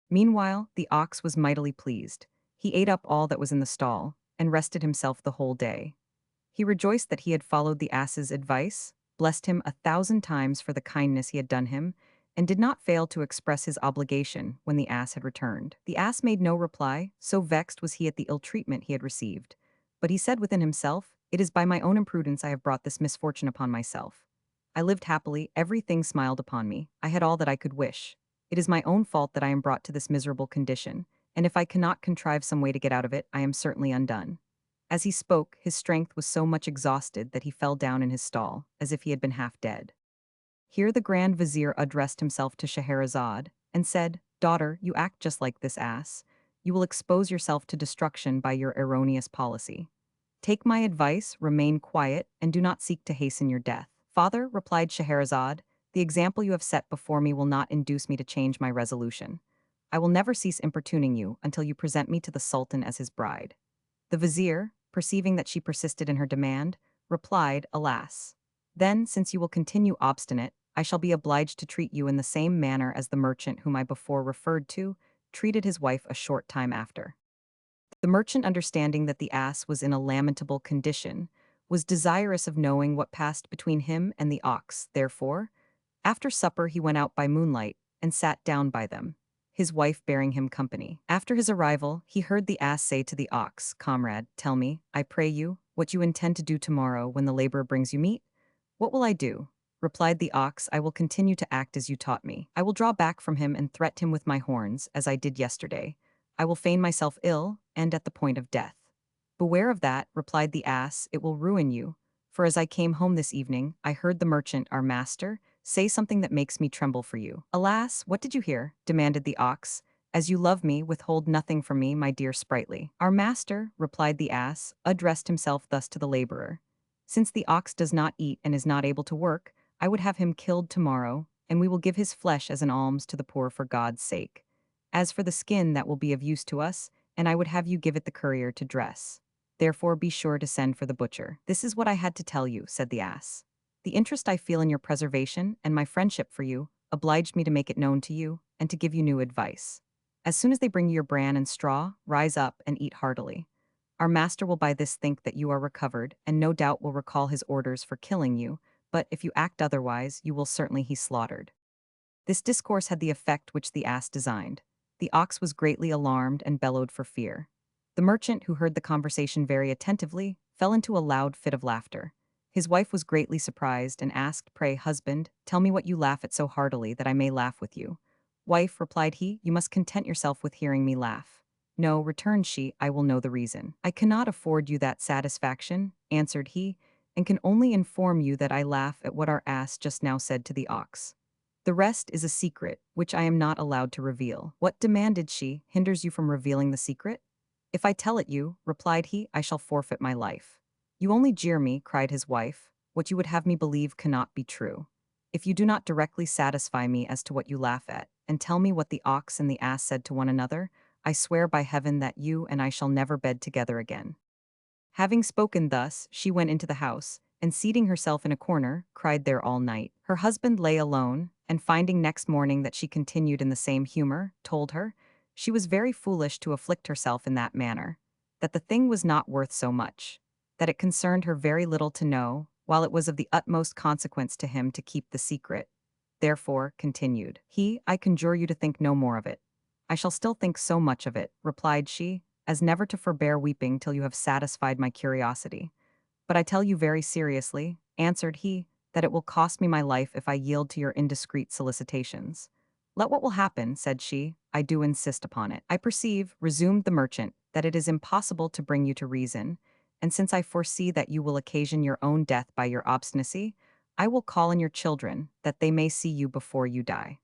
[SPEAKER 1] Meanwhile, the ox was mightily pleased. He ate up all that was in the stall, and rested himself the whole day. He rejoiced that he had followed the ass's advice, blessed him 1,000 times for the kindness he had done him, and did not fail to express his obligation when the ass had returned. The ass made no reply, so vexed was he at the ill treatment he had received. But he said within himself, "It is by my own imprudence I have brought this misfortune upon myself. I lived happily, everything smiled upon me, I had all that I could wish. It is my own fault that I am brought to this miserable condition, and if I cannot contrive some way to get out of it, I am certainly undone." As he spoke, his strength was so much exhausted that he fell down in his stall, as if he had been half dead. Here the Grand Vizier addressed himself to Scheherazade, and said, "Daughter, you act just like this ass. You will expose yourself to destruction by your erroneous policy. Take my advice, remain quiet, and do not seek to hasten your death." "Father," replied Scheherazade, "the example you have set before me will not induce me to change my resolution. I will never cease importuning you until you present me to the Sultan as his bride." The vizier, perceiving that she persisted in her demand, replied, "Alas! Then, since you will continue obstinate, I shall be obliged to treat you in the same manner as the merchant whom I before referred to treated his wife a short time after." The merchant, understanding that the ass was in a lamentable condition, was desirous of knowing what passed between him and the ox. Therefore, after supper he went out by moonlight, and sat down by them, his wife bearing him company. After his arrival, he heard the ass say to the ox, "Comrade, tell me, I pray you, what you intend to do tomorrow when the laborer brings you meat?" "What will I do?" replied the ox, I will continue to act as you taught me. I will draw back from him and threat him with my horns, as I did yesterday. I will feign myself ill, and at the point of death. Beware of that, replied the ass, it will ruin you. For as I came home this evening, I heard the merchant, our master, say something that makes me tremble for you. Alas, what did you hear? Demanded the ox. As you love me, withhold nothing from me, my dear sprightly. Our master, replied the ass, addressed himself thus to the laborer. Since the ox does not eat and is not able to work, I would have him killed tomorrow, and we will give his flesh as an alms to the poor for God's sake. As for the skin, that will be of use to us, and I would have you give it the courier to dress. Therefore be sure to send for the butcher. This is what I had to tell you, said the ass. The interest I feel in your preservation and my friendship for you obliged me to make it known to you and to give you new advice. As soon as they bring you your bran and straw, rise up and eat heartily. Our master will by this think that you are recovered, and no doubt will recall his orders for killing you, but if you act otherwise, you will certainly be slaughtered. This discourse had the effect which the ass designed. The ox was greatly alarmed and bellowed for fear. The merchant, who heard the conversation very attentively, fell into a loud fit of laughter. His wife was greatly surprised and asked, Pray, husband, tell me what you laugh at so heartily that I may laugh with you. Wife, replied he, you must content yourself with hearing me laugh. No, returned she, I will know the reason. I cannot afford you that satisfaction, answered he, and can only inform you that I laugh at what our ass just now said to the ox. The rest is a secret, which I am not allowed to reveal. What, demanded she, hinders you from revealing the secret? If I tell it you, replied he, I shall forfeit my life. You only jeer me, cried his wife. What you would have me believe cannot be true. If you do not directly satisfy me as to what you laugh at, and tell me what the ox and the ass said to one another, I swear by heaven that you and I shall never bed together again. Having spoken thus, she went into the house, and seating herself in a corner, cried there all night. Her husband lay alone, and finding next morning that she continued in the same humor, told her, she was very foolish to afflict herself in that manner, that the thing was not worth so much, that it concerned her very little to know, while it was of the utmost consequence to him to keep the secret. Therefore, continued he, I conjure you to think no more of it. I shall still think so much of it, replied she, as never to forbear weeping till you have satisfied my curiosity. But I tell you very seriously, answered he, that it will cost me my life if I yield to your indiscreet solicitations. Let what will happen, said she, I do insist upon it. I perceive, resumed the merchant, that it is impossible to bring you to reason, and since I foresee that you will occasion your own death by your obstinacy, I will call in your children, that they may see you before you die.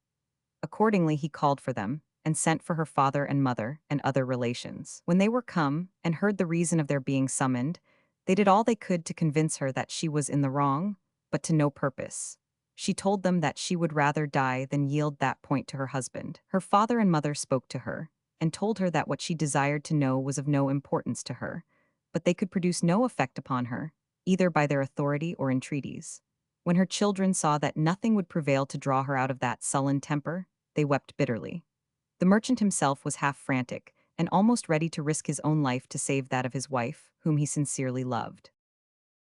[SPEAKER 1] Accordingly he called for them, and sent for her father and mother and other relations. When they were come, and heard the reason of their being summoned, they did all they could to convince her that she was in the wrong, but to no purpose. She told them that she would rather die than yield that point to her husband. Her father and mother spoke to her, and told her that what she desired to know was of no importance to her, but they could produce no effect upon her, either by their authority or entreaties. When her children saw that nothing would prevail to draw her out of that sullen temper, they wept bitterly. The merchant himself was half frantic, and almost ready to risk his own life to save that of his wife, whom he sincerely loved.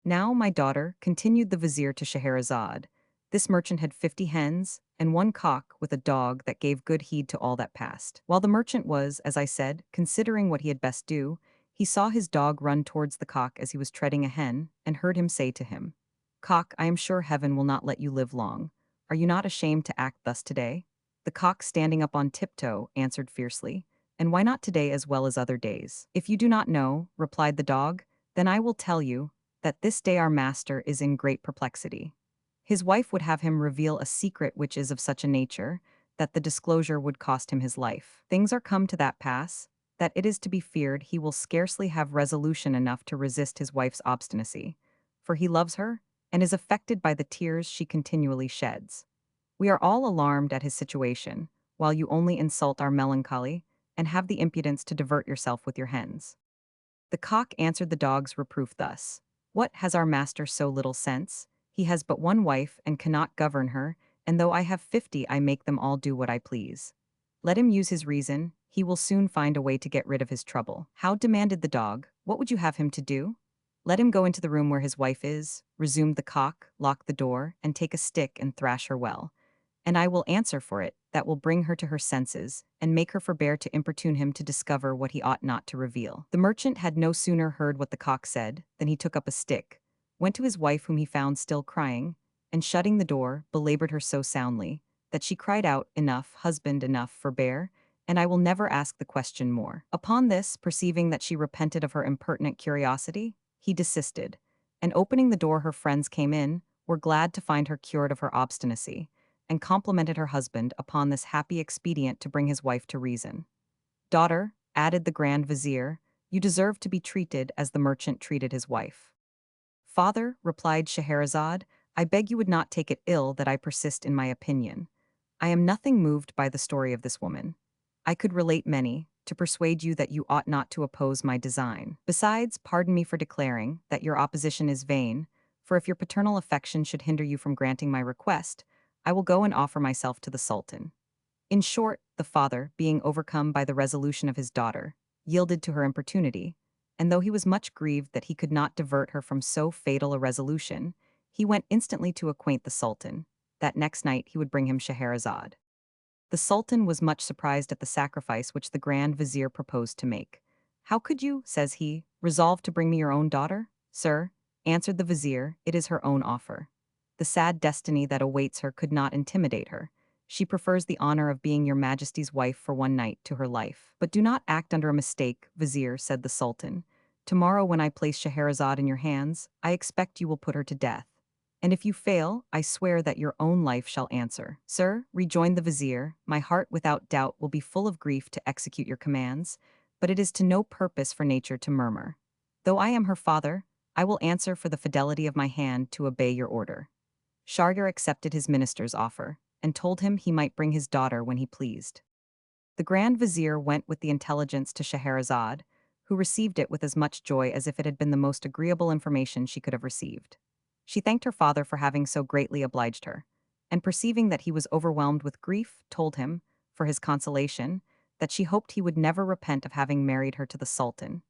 [SPEAKER 1] Now, my daughter, continued the vizier to Scheherazade, this merchant had 50 hens, and 1 cock with a dog that gave good heed to all that passed. While the merchant was, as I said, considering what he had best do, he saw his dog run towards the cock as he was treading a hen, and heard him say to him, Cock, I am sure heaven will not let you live long. Are you not ashamed to act thus today? The cock, standing up on tiptoe, answered fiercely, And why not today as well as other days? If you do not know, replied the dog, then I will tell you, that this day our master is in great perplexity. His wife would have him reveal a secret which is of such a nature, that the disclosure would cost him his life. Things are come to that pass, that it is to be feared he will scarcely have resolution enough to resist his wife's obstinacy, for he loves her, and is affected by the tears she continually sheds. We are all alarmed at his situation, while you only insult our melancholy, and have the impudence to divert yourself with your hens. The cock answered the dog's reproof thus, What, has our master so little sense? He has but 1 wife, and cannot govern her, and though I have 50, I make them all do what I please. Let him use his reason, he will soon find a way to get rid of his trouble. How, demanded the dog, what would you have him to do? Let him go into the room where his wife is, resumed the cock, lock the door, and take a stick and thrash her well. And I will answer for it, that will bring her to her senses, and make her forbear to importune him to discover what he ought not to reveal. The merchant had no sooner heard what the cock said, than he took up a stick, went to his wife whom he found still crying, and shutting the door, belabored her so soundly that she cried out, "Enough, husband, enough, forbear, and I will never ask the question more." Upon this, perceiving that she repented of her impertinent curiosity, he desisted, and opening the door her friends came in, were glad to find her cured of her obstinacy, and complimented her husband upon this happy expedient to bring his wife to reason. "Daughter," added the Grand Vizier, "you deserve to be treated as the merchant treated his wife." "Father," replied Scheherazade, "I beg you would not take it ill that I persist in my opinion. I am nothing moved by the story of this woman. I could relate many, to persuade you that you ought not to oppose my design. Besides, pardon me for declaring that your opposition is vain, for if your paternal affection should hinder you from granting my request, I will go and offer myself to the Sultan." In short, the father, being overcome by the resolution of his daughter, yielded to her importunity, and though he was much grieved that he could not divert her from so fatal a resolution, he went instantly to acquaint the Sultan that next night he would bring him Scheherazade. The Sultan was much surprised at the sacrifice which the Grand Vizier proposed to make. "How could you," says he, "resolve to bring me your own daughter?" "Sir," answered the Vizier, "it is her own offer. The sad destiny that awaits her could not intimidate her. She prefers the honor of being your Majesty's wife for one night to her life. But do not act under a mistake, Vizier," said the Sultan. "Tomorrow when I place Scheherazade in your hands, I expect you will put her to death. And if you fail, I swear that your own life shall answer." "Sir," rejoined the Vizier, "my heart without doubt will be full of grief to execute your commands, but it is to no purpose for nature to murmur. Though I am her father, I will answer for the fidelity of my hand to obey your order." Shahryar accepted his minister's offer, and told him he might bring his daughter when he pleased. The Grand Vizier went with the intelligence to Scheherazade, who received it with as much joy as if it had been the most agreeable information she could have received. She thanked her father for having so greatly obliged her, and perceiving that he was overwhelmed with grief, told him, for his consolation, that she hoped he would never repent of having married her to the Sultan,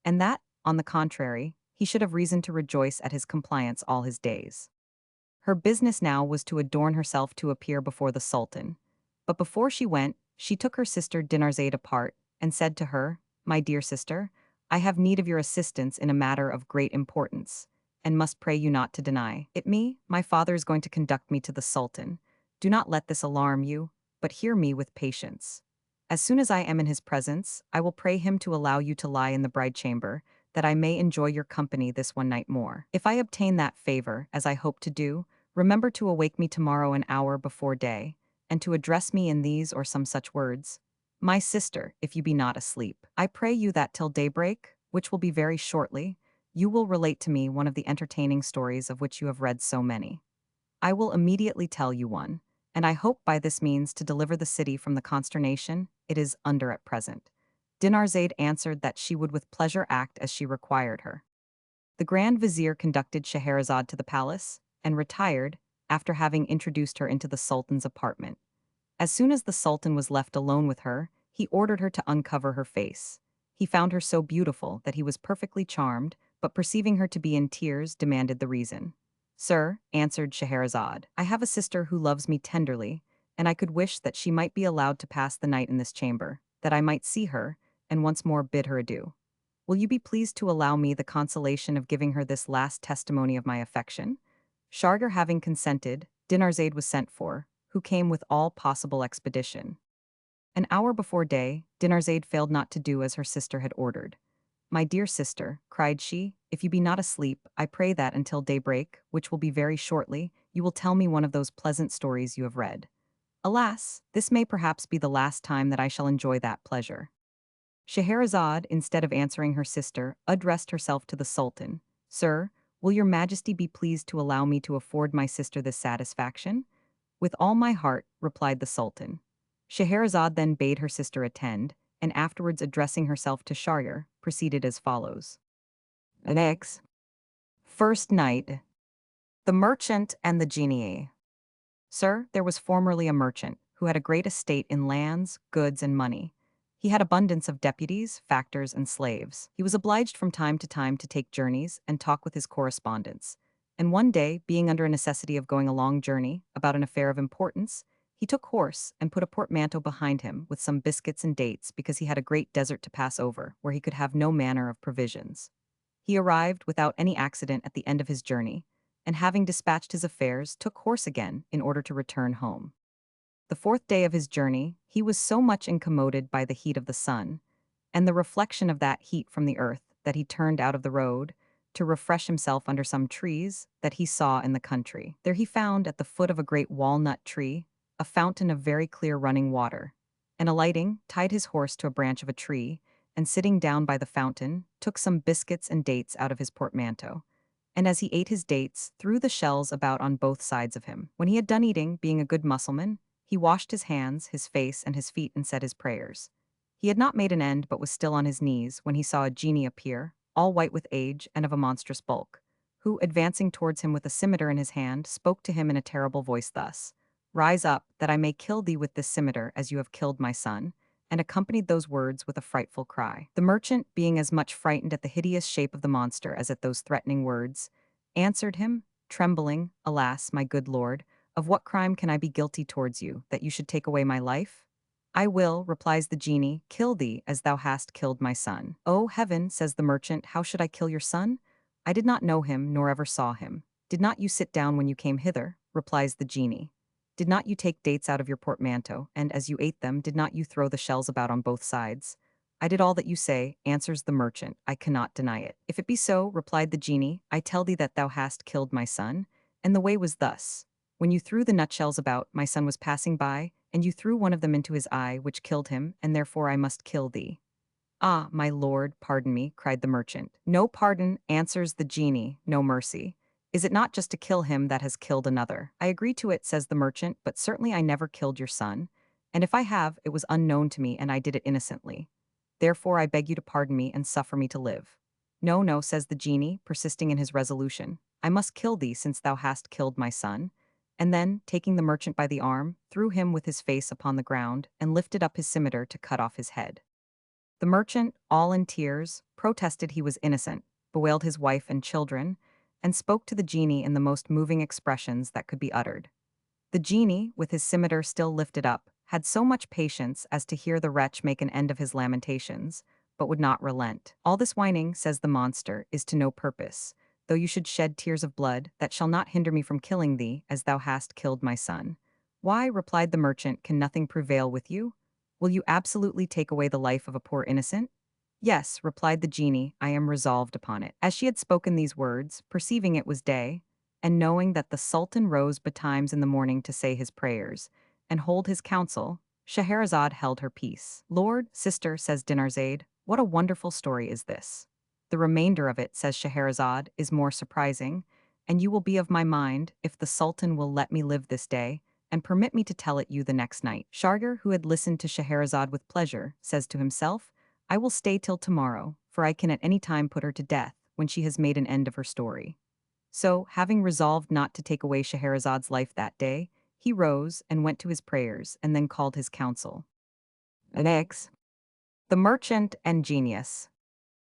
[SPEAKER 1] and that, on the contrary, he should have reason to rejoice at his compliance all his days. Her business now was to adorn herself to appear before the Sultan. But before she went, she took her sister Dinarzade apart, and said to her, "My dear sister, I have need of your assistance in a matter of great importance, and must pray you not to deny it me. My father is going to conduct me to the Sultan. Do not let this alarm you, but hear me with patience. As soon as I am in his presence, I will pray him to allow you to lie in the bride chamber, that I may enjoy your company this one night more. If I obtain that favor, as I hope to do, remember to awake me tomorrow an hour before day, and to address me in these or some such words: 'My sister, if you be not asleep, I pray you that till daybreak, which will be very shortly, you will relate to me one of the entertaining stories of which you have read so many. I will immediately tell you one, and I hope by this means to deliver the city from the consternation it is under at present.'" Dinarzade answered that she would with pleasure act as she required her. The Grand Vizier conducted Scheherazade to the palace, and retired, after having introduced her into the Sultan's apartment. As soon as the Sultan was left alone with her, he ordered her to uncover her face. He found her so beautiful that he was perfectly charmed, but perceiving her to be in tears, demanded the reason. "Sir," answered Scheherazade, "I have a sister who loves me tenderly, and I could wish that she might be allowed to pass the night in this chamber, that I might see her, and once more bid her adieu. Will you be pleased to allow me the consolation of giving her this last testimony of my affection?" Shahryar having consented, Dinarzade was sent for, who came with all possible expedition. An hour before day, Dinarzade failed not to do as her sister had ordered. "My dear sister," cried she, "if you be not asleep, I pray that until daybreak, which will be very shortly, you will tell me one of those pleasant stories you have read. Alas, this may perhaps be the last time that I shall enjoy that pleasure." Scheherazade, instead of answering her sister, addressed herself to the Sultan. "Sir, will your Majesty be pleased to allow me to afford my sister this satisfaction?" "With all my heart," replied the Sultan. Scheherazade then bade her sister attend, and afterwards addressing herself to Shahryar, proceeded as follows. Next. First night. The merchant and the genie. "Sir, there was formerly a merchant, who had a great estate in lands, goods, and money. He had abundance of deputies, factors, and slaves. He was obliged from time to time to take journeys and talk with his correspondents. And one day, being under a necessity of going a long journey, about an affair of importance, he took horse and put a portmanteau behind him with some biscuits and dates, because he had a great desert to pass over, where he could have no manner of provisions. He arrived without any accident at the end of his journey, and having dispatched his affairs, took horse again in order to return home. The fourth day of his journey, he was so much incommoded by the heat of the sun, and the reflection of that heat from the earth, that he turned out of the road to refresh himself under some trees that he saw in the country. There he found, at the foot of a great walnut tree, a fountain of very clear running water, and alighting, tied his horse to a branch of a tree, and sitting down by the fountain, took some biscuits and dates out of his portmanteau, and as he ate his dates, threw the shells about on both sides of him. When he had done eating, being a good Mussulman, he washed his hands, his face, and his feet, and said his prayers. He had not made an end, but was still on his knees, when he saw a genie appear, all white with age and of a monstrous bulk, who, advancing towards him with a scimitar in his hand, spoke to him in a terrible voice thus: "Rise up, that I may kill thee with this scimitar as you have killed my son," and accompanied those words with a frightful cry. The merchant, being as much frightened at the hideous shape of the monster as at those threatening words, answered him, trembling, "Alas, my good lord, of what crime can I be guilty towards you, that you should take away my life?" "I will," replies the genie, "kill thee as thou hast killed my son." "O heaven," says the merchant, "how should I kill your son? I did not know him, nor ever saw him." "Did not you sit down when you came hither?" replies the genie. "Did not you take dates out of your portmanteau, and as you ate them, did not you throw the shells about on both sides?" "I did all that you say," answers the merchant, "I cannot deny it." "If it be so," replied the genie, "I tell thee that thou hast killed my son, and the way was thus. When you threw the nutshells about, my son was passing by, and you threw one of them into his eye, which killed him, and therefore I must kill thee." "Ah, my lord, pardon me," cried the merchant. "No pardon," answers the genie, "no mercy. Is it not just to kill him that has killed another?" "I agree to it," says the merchant, "but certainly I never killed your son, and if I have, it was unknown to me, and I did it innocently. Therefore I beg you to pardon me and suffer me to live." "No, no," says the genie, persisting in his resolution. "I must kill thee, since thou hast killed my son." And then, taking the merchant by the arm, threw him with his face upon the ground, and lifted up his scimitar to cut off his head. The merchant, all in tears, protested he was innocent, bewailed his wife and children, and spoke to the genie in the most moving expressions that could be uttered. The genie, with his scimitar still lifted up, had so much patience as to hear the wretch make an end of his lamentations, but would not relent. "All this whining," says the monster, "is to no purpose. Though you should shed tears of blood, that shall not hinder me from killing thee, as thou hast killed my son." "Why," replied the merchant, "can nothing prevail with you? Will you absolutely take away the life of a poor innocent?" "Yes," replied the genie, "I am resolved upon it." As she had spoken these words, perceiving it was day, and knowing that the Sultan rose betimes in the morning to say his prayers, and hold his council, Scheherazade held her peace. "Lord, sister," says Dinarzade, "what a wonderful story is this! The remainder of it," says Scheherazade, "is more surprising, and you will be of my mind, if the Sultan will let me live this day, and permit me to tell it you the next night." Shargar, who had listened to Scheherazade with pleasure, says to himself, "I will stay till tomorrow, for I can at any time put her to death, when she has made an end of her story." So, having resolved not to take away Scheherazade's life that day, he rose and went to his prayers, and then called his council. Next, the merchant and genius.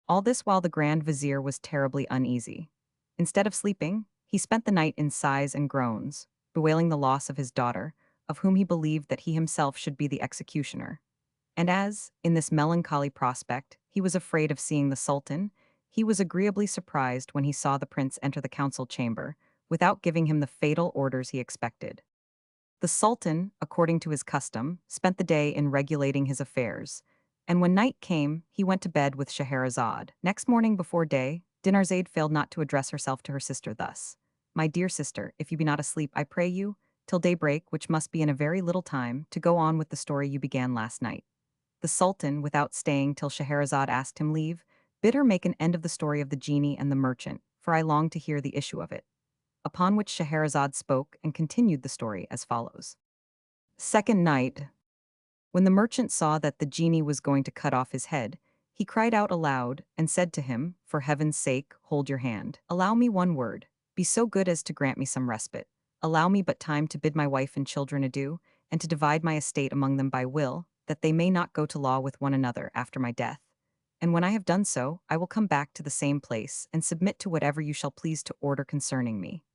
[SPEAKER 1] All this while the Grand Vizier was terribly uneasy. Instead of sleeping, he spent the night in sighs and groans, bewailing the loss of his daughter, of whom he believed that he himself should be the executioner. And as, in this melancholy prospect, he was afraid of seeing the Sultan, he was agreeably surprised when he saw the prince enter the council chamber, without giving him the fatal orders he expected. The Sultan, according to his custom, spent the day in regulating his affairs, and when night came, he went to bed with Scheherazade. Next morning before day, Dinarzade failed not to address herself to her sister thus: "My dear sister, if you be not asleep, I pray you, till daybreak, which must be in a very little time, to go on with the story you began last night." The Sultan, without staying till Scheherazade asked him leave, bid her make an end of the story of the genie and the merchant, for I long to hear the issue of it. Upon which Scheherazade spoke and continued the story as follows. Second night. When the merchant saw that the genie was going to cut off his head, he cried out aloud and said to him, "For heaven's sake, hold your hand. Allow me one word. Be so good as to grant me some respite. Allow me but time to bid my wife and children adieu, and to divide my estate among them by will, that they may not go to law with one another after my death. And when I have done so, I will come back to the same place and submit to whatever you shall please to order concerning me.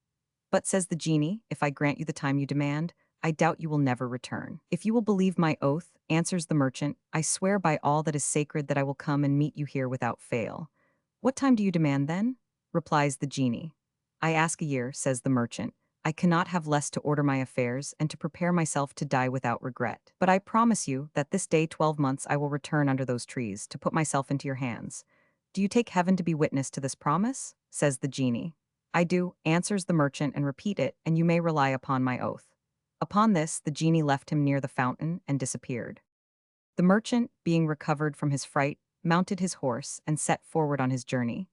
[SPEAKER 1] But," says the genie, "if I grant you the time you demand, I doubt you will never return." "If you will believe my oath," answers the merchant, "I swear by all that is sacred that I will come and meet you here without fail." "What time do you demand then?" replies the genie. I ask a year, says the merchant. I cannot have less to order my affairs and to prepare myself to die without regret. But I promise you that this day 12 months I will return under those trees to put myself into your hands. Do you take heaven to be witness to this promise? Says the genie. I do, answers the merchant, and repeat it, and you may rely upon my oath. Upon this, the genie left him near the fountain and disappeared. The merchant, being recovered from his fright, mounted his horse and set forward on his journey.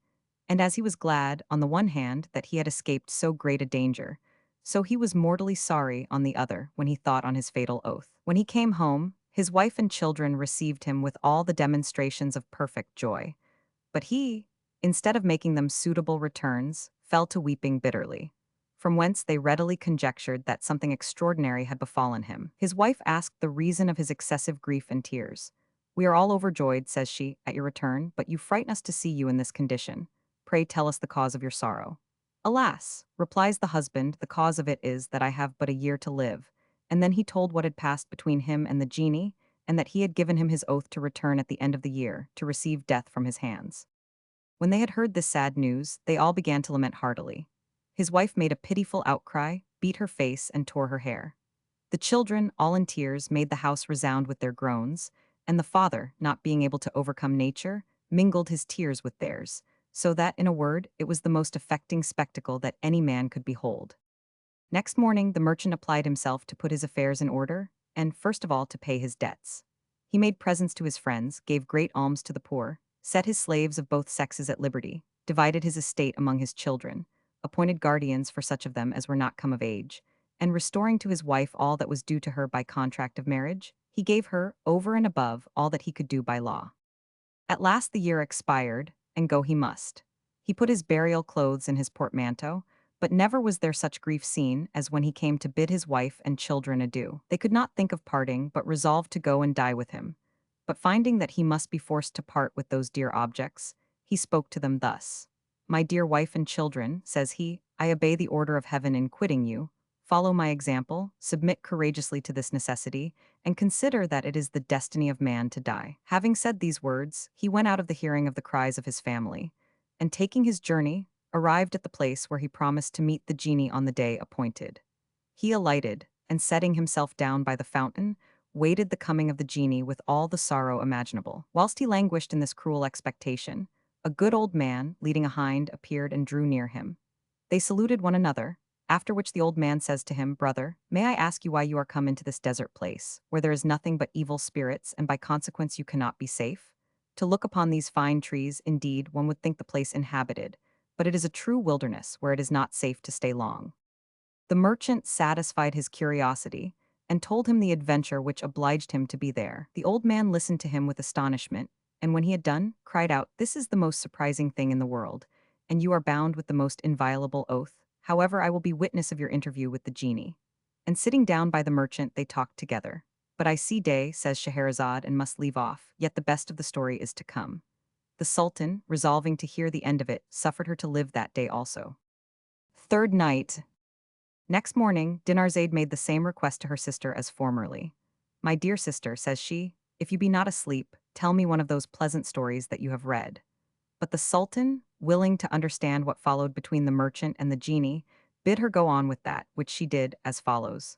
[SPEAKER 1] And as he was glad, on the one hand, that he had escaped so great a danger, so he was mortally sorry, on the other, when he thought on his fatal oath. When he came home, his wife and children received him with all the demonstrations of perfect joy. But he, instead of making them suitable returns, fell to weeping bitterly, from whence they readily conjectured that something extraordinary had befallen him. His wife asked the reason of his excessive grief and tears. We are all overjoyed, says she, at your return, but you frighten us to see you in this condition. Pray tell us the cause of your sorrow. Alas, replies the husband, the cause of it is that I have but a year to live. And then he told what had passed between him and the genie, and that he had given him his oath to return at the end of the year, to receive death from his hands. When they had heard this sad news, they all began to lament heartily. His wife made a pitiful outcry, beat her face, and tore her hair. The children, all in tears, made the house resound with their groans, and the father, not being able to overcome nature, mingled his tears with theirs, so that, in a word, it was the most affecting spectacle that any man could behold. Next morning, the merchant applied himself to put his affairs in order, and, first of all, to pay his debts. He made presents to his friends, gave great alms to the poor, set his slaves of both sexes at liberty, divided his estate among his children, appointed guardians for such of them as were not come of age, and restoring to his wife all that was due to her by contract of marriage, he gave her, over and above, all that he could do by law. At last the year expired, and go he must. He put his burial clothes in his portmanteau, but never was there such grief seen as when he came to bid his wife and children adieu. They could not think of parting, but resolved to go and die with him. But finding that he must be forced to part with those dear objects, he spoke to them thus. My dear wife and children, says he, I obey the order of heaven in quitting you. Follow my example, submit courageously to this necessity, and consider that it is the destiny of man to die. Having said these words, he went out of the hearing of the cries of his family, and taking his journey, arrived at the place where he promised to meet the genie on the day appointed. He alighted, and setting himself down by the fountain, waited the coming of the genie with all the sorrow imaginable. Whilst he languished in this cruel expectation, a good old man, leading a hind, appeared and drew near him. They saluted one another, after which the old man says to him, Brother, may I ask you why you are come into this desert place, where there is nothing but evil spirits, and by consequence you cannot be safe? To look upon these fine trees, indeed, one would think the place inhabited, but it is a true wilderness where it is not safe to stay long. The merchant satisfied his curiosity, and told him the adventure which obliged him to be there. The old man listened to him with astonishment, and when he had done, cried out, This is the most surprising thing in the world, and you are bound with the most inviolable oath. However, I will be witness of your interview with the genie. And sitting down by the merchant, they talked together. But I see day, says Scheherazade, and must leave off, yet the best of the story is to come. The Sultan, resolving to hear the end of it, suffered her to live that day also. Third night. Next morning, Dinarzade made the same request to her sister as formerly. My dear sister, says she, if you be not asleep, tell me one of those pleasant stories that you have read. But the Sultan, willing to understand what followed between the merchant and the genie, bid her go on with that, which she did as follows.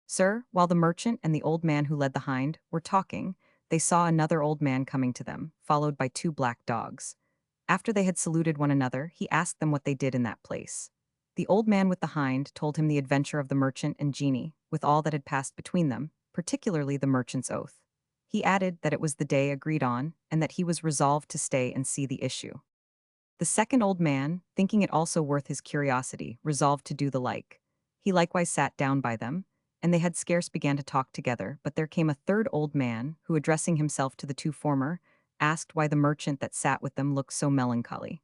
[SPEAKER 1] Sir, while the merchant and the old man who led the hind were talking, they saw another old man coming to them, followed by two black dogs. After they had saluted one another, he asked them what they did in that place. The old man with the hind told him the adventure of the merchant and genie, with all that had passed between them, particularly the merchant's oath. He added that it was the day agreed on, and that he was resolved to stay and see the issue. The second old man, thinking it also worth his curiosity, resolved to do the like. He likewise sat down by them, and they had scarce began to talk together, but there came a third old man, who, addressing himself to the two former, asked why the merchant that sat with them looked so melancholy.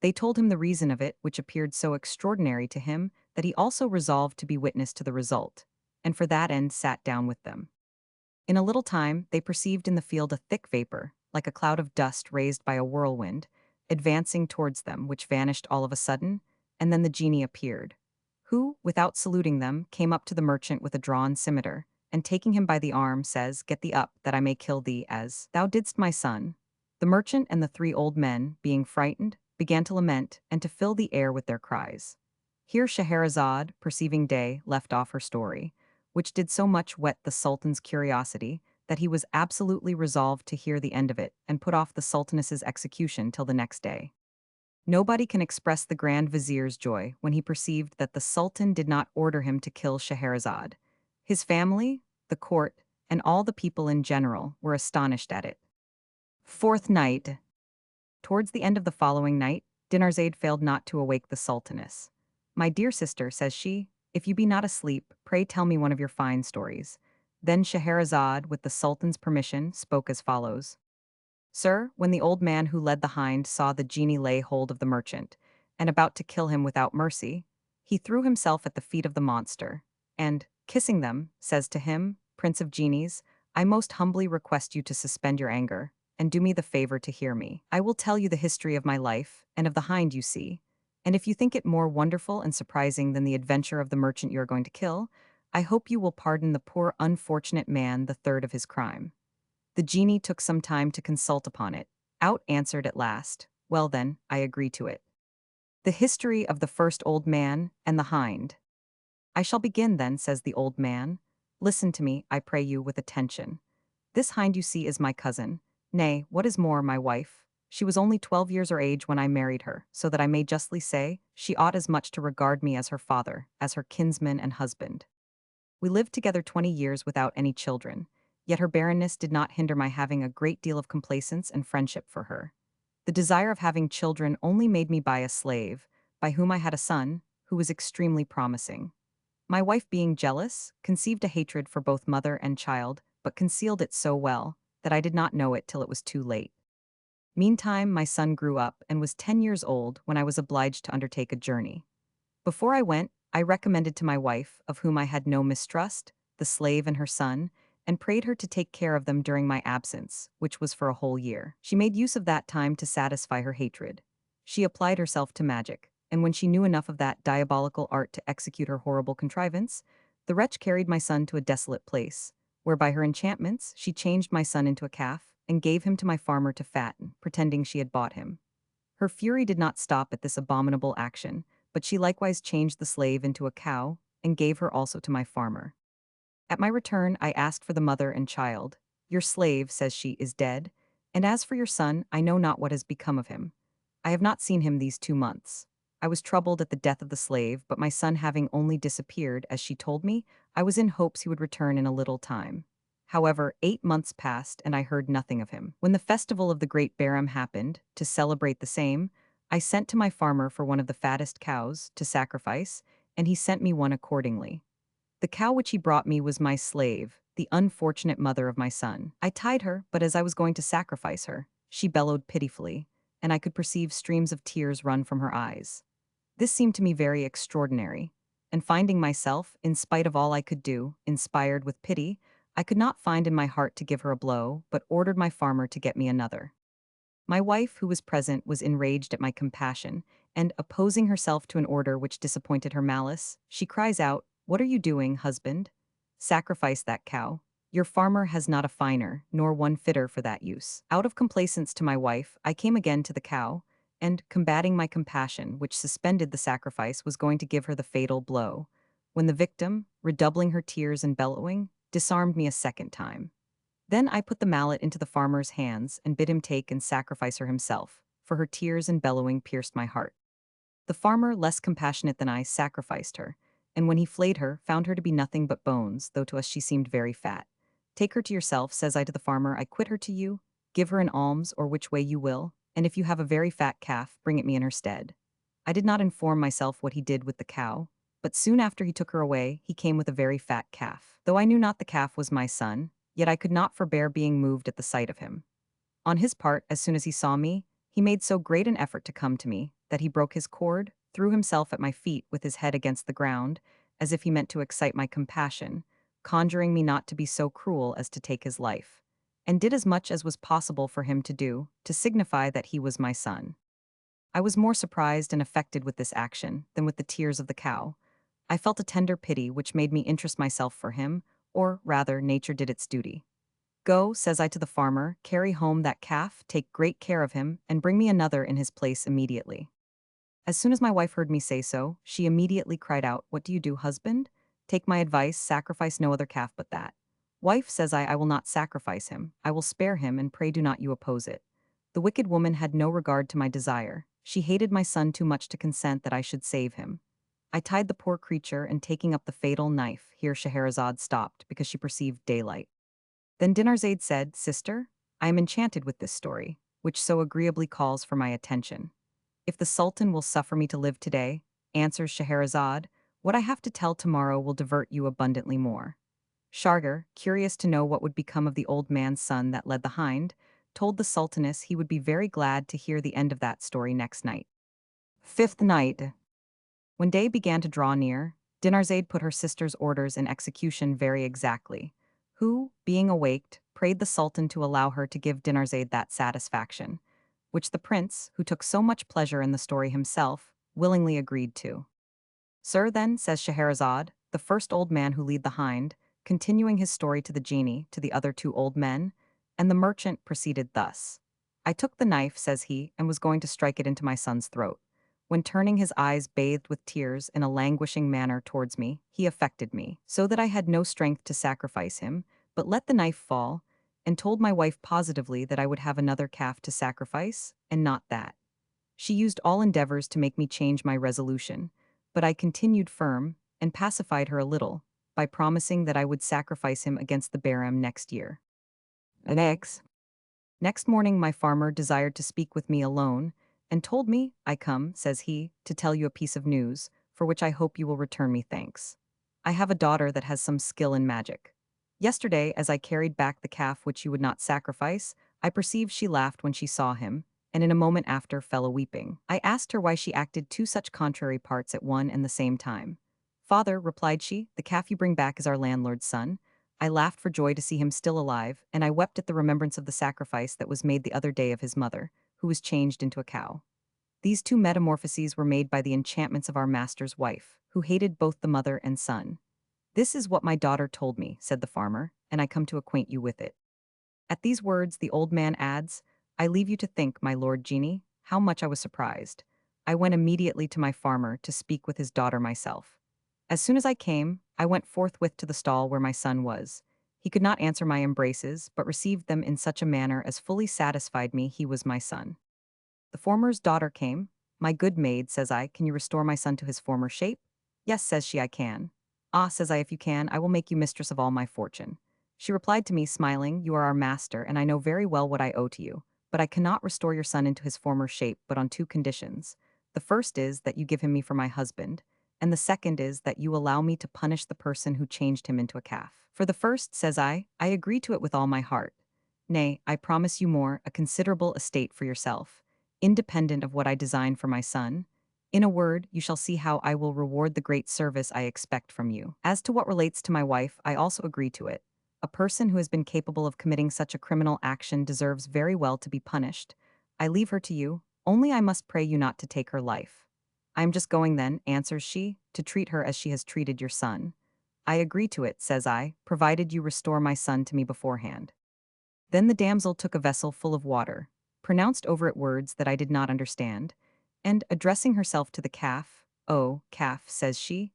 [SPEAKER 1] They told him the reason of it, which appeared so extraordinary to him that he also resolved to be witness to the result, and for that end sat down with them. In a little time, they perceived in the field a thick vapor, like a cloud of dust raised by a whirlwind, advancing towards them, which vanished all of a sudden, and then the genie appeared, who, without saluting them, came up to the merchant with a drawn scimitar, and taking him by the arm, says, Get thee up, that I may kill thee as thou didst my son. The merchant and the three old men, being frightened, began to lament and to fill the air with their cries. Here Scheherazade, perceiving day, left off her story, which did so much whet the Sultan's curiosity that he was absolutely resolved to hear the end of it and put off the Sultaness's execution till the next day. Nobody can express the Grand Vizier's joy when he perceived that the Sultan did not order him to kill Scheherazade. His family, the court, and all the people in general were astonished at it. Fourth night. Towards the end of the following night, Dinarzade failed not to awake the Sultaness. "My dear sister," says she, "if you be not asleep, pray tell me one of your fine stories." Then Scheherazade, with the Sultan's permission, spoke as follows. "Sir, when the old man who led the hind saw the genie lay hold of the merchant, and about to kill him without mercy, he threw himself at the feet of the monster, and, kissing them, says to him, 'Prince of genies, I most humbly request you to suspend your anger, and do me the favor to hear me. I will tell you the history of my life, and of the hind you see, and if you think it more wonderful and surprising than the adventure of the merchant you are going to kill, I hope you will pardon the poor unfortunate man the third of his crime.' The genie took some time to consult upon it. Out answered at last, 'Well then, I agree to it.'" The history of the first old man and the hind. "I shall begin then," says the old man. "Listen to me, I pray you, with attention. This hind you see is my cousin, nay, what is more, my wife. She was only 12 years her age when I married her, so that I may justly say, she ought as much to regard me as her father, as her kinsman and husband. We lived together 20 years without any children, yet her barrenness did not hinder my having a great deal of complaisance and friendship for her. The desire of having children only made me buy a slave, by whom I had a son, who was extremely promising. My wife, being jealous, conceived a hatred for both mother and child, but concealed it so well that I did not know it till it was too late. Meantime, my son grew up and was 10 years old when I was obliged to undertake a journey. Before I went, I recommended to my wife, of whom I had no mistrust, the slave and her son, and prayed her to take care of them during my absence, which was for a whole year. She made use of that time to satisfy her hatred. She applied herself to magic, and when she knew enough of that diabolical art to execute her horrible contrivance, the wretch carried my son to a desolate place, where by her enchantments she changed my son into a calf, and gave him to my farmer to fatten, pretending she had bought him. Her fury did not stop at this abominable action, but she likewise changed the slave into a cow, and gave her also to my farmer. At my return, I asked for the mother and child. 'Your slave,' says she, 'is dead, and as for your son, I know not what has become of him. I have not seen him these 2 months.' I was troubled at the death of the slave, but my son having only disappeared, as she told me, I was in hopes he would return in a little time. However, 8 months passed, and I heard nothing of him. When the festival of the Great Baram happened, to celebrate the same, I sent to my farmer for one of the fattest cows, to sacrifice, and he sent me one accordingly. The cow which he brought me was my slave, the unfortunate mother of my son. I tied her, but as I was going to sacrifice her, she bellowed pitifully, and I could perceive streams of tears run from her eyes. This seemed to me very extraordinary, and finding myself, in spite of all I could do, inspired with pity, I could not find in my heart to give her a blow, but ordered my farmer to get me another. My wife, who was present, was enraged at my compassion, and, opposing herself to an order which disappointed her malice, she cries out, 'What are you doing, husband? Sacrifice that cow. Your farmer has not a finer, nor one fitter for that use.' Out of complaisance to my wife, I came again to the cow, and, combating my compassion, which suspended the sacrifice, was going to give her the fatal blow, when the victim, redoubling her tears and bellowing, disarmed me a second time. Then I put the mallet into the farmer's hands and bid him take and sacrifice her himself, for her tears and bellowing pierced my heart. The farmer, less compassionate than I, sacrificed her, and when he flayed her, found her to be nothing but bones, though to us she seemed very fat. 'Take her to yourself,' says I to the farmer, 'I quit her to you, give her an alms, or which way you will, and if you have a very fat calf, bring it me in her stead.' I did not inform myself what he did with the cow, but soon after he took her away, he came with a very fat calf. Though I knew not the calf was my son, yet I could not forbear being moved at the sight of him. On his part, as soon as he saw me, he made so great an effort to come to me, that he broke his cord, threw himself at my feet with his head against the ground, as if he meant to excite my compassion, conjuring me not to be so cruel as to take his life, and did as much as was possible for him to do, to signify that he was my son. I was more surprised and affected with this action than with the tears of the cow. I felt a tender pity which made me interest myself for him, or rather nature did its duty. Go, says I to the farmer, carry home that calf, take great care of him, and bring me another in his place immediately. As soon as my wife heard me say so, she immediately cried out, What do you do, husband? Take my advice, sacrifice no other calf but that. Wife, says I will not sacrifice him, I will spare him, and pray do not you oppose it. The wicked woman had no regard to my desire. She hated my son too much to consent that I should save him. I tied the poor creature, and taking up the fatal knife, here Scheherazade stopped, because she perceived daylight. Then Dinarzade said, Sister, I am enchanted with this story, which so agreeably calls for my attention. If the Sultan will suffer me to live today, answers Scheherazade, what I have to tell tomorrow will divert you abundantly more. Shargar, curious to know what would become of the old man's son that led the hind, told the Sultaness he would be very glad to hear the end of that story next night. Fifth night. When day began to draw near, Dinarzade put her sister's orders in execution very exactly, who, being awaked, prayed the Sultan to allow her to give Dinarzade that satisfaction, which the prince, who took so much pleasure in the story himself, willingly agreed to. Sir, then, says Scheherazade, the first old man who lead the hind, continuing his story to the genie, to the other two old men, and the merchant proceeded thus. I took the knife, says he, and was going to strike it into my son's throat, when turning his eyes bathed with tears in a languishing manner towards me, he affected me, so that I had no strength to sacrifice him, but let the knife fall, and told my wife positively that I would have another calf to sacrifice, and not that. She used all endeavors to make me change my resolution, but I continued firm, and pacified her a little, by promising that I would sacrifice him against the Baram next year. Next morning my farmer desired to speak with me alone, and told me, I come, says he, to tell you a piece of news, for which I hope you will return me thanks. I have a daughter that has some skill in magic. Yesterday, as I carried back the calf which you would not sacrifice, I perceived she laughed when she saw him, and in a moment after fell a weeping. I asked her why she acted two such contrary parts at one and the same time. Father, replied she, the calf you bring back is our landlord's son. I laughed for joy to see him still alive, and I wept at the remembrance of the sacrifice that was made the other day of his mother, who was changed into a cow. These two metamorphoses were made by the enchantments of our master's wife, who hated both the mother and son. This is what my daughter told me, said the farmer, and I come to acquaint you with it. At these words the old man adds, I leave you to think, my lord genie, how much I was surprised. I went immediately to my farmer to speak with his daughter myself. As soon as I came, I went forthwith to the stall where my son was. He could not answer my embraces, but received them in such a manner as fully satisfied me he was my son. The former's daughter came. My good maid, says I, can you restore my son to his former shape? Yes, says she, I can. Ah, says I, if you can, I will make you mistress of all my fortune. She replied to me, smiling, You are our master, and I know very well what I owe to you, but I cannot restore your son into his former shape but on two conditions. The first is that you give him me for my husband, and the second is that you allow me to punish the person who changed him into a calf. For the first, says I agree to it with all my heart. Nay, I promise you more, a considerable estate for yourself, independent of what I design for my son. In a word, you shall see how I will reward the great service I expect from you. As to what relates to my wife, I also agree to it. A person who has been capable of committing such a criminal action deserves very well to be punished. I leave her to you, only I must pray you not to take her life. I am just going then, answers she, to treat her as she has treated your son. I agree to it, says I, provided you restore my son to me beforehand. Then the damsel took a vessel full of water, pronounced over it words that I did not understand, and, addressing herself to the calf, O calf, says she,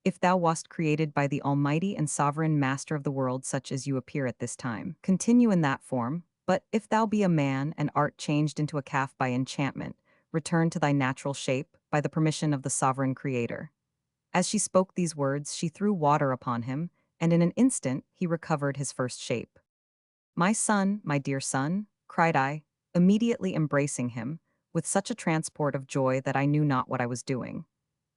[SPEAKER 1] if thou wast created by the Almighty and Sovereign Master of the world such as you appear at this time, continue in that form, but if thou be a man and art changed into a calf by enchantment, return to thy natural shape by the permission of the Sovereign Creator. As she spoke these words, she threw water upon him, and in an instant he recovered his first shape. My son, my dear son, cried I, immediately embracing him, with such a transport of joy that I knew not what I was doing.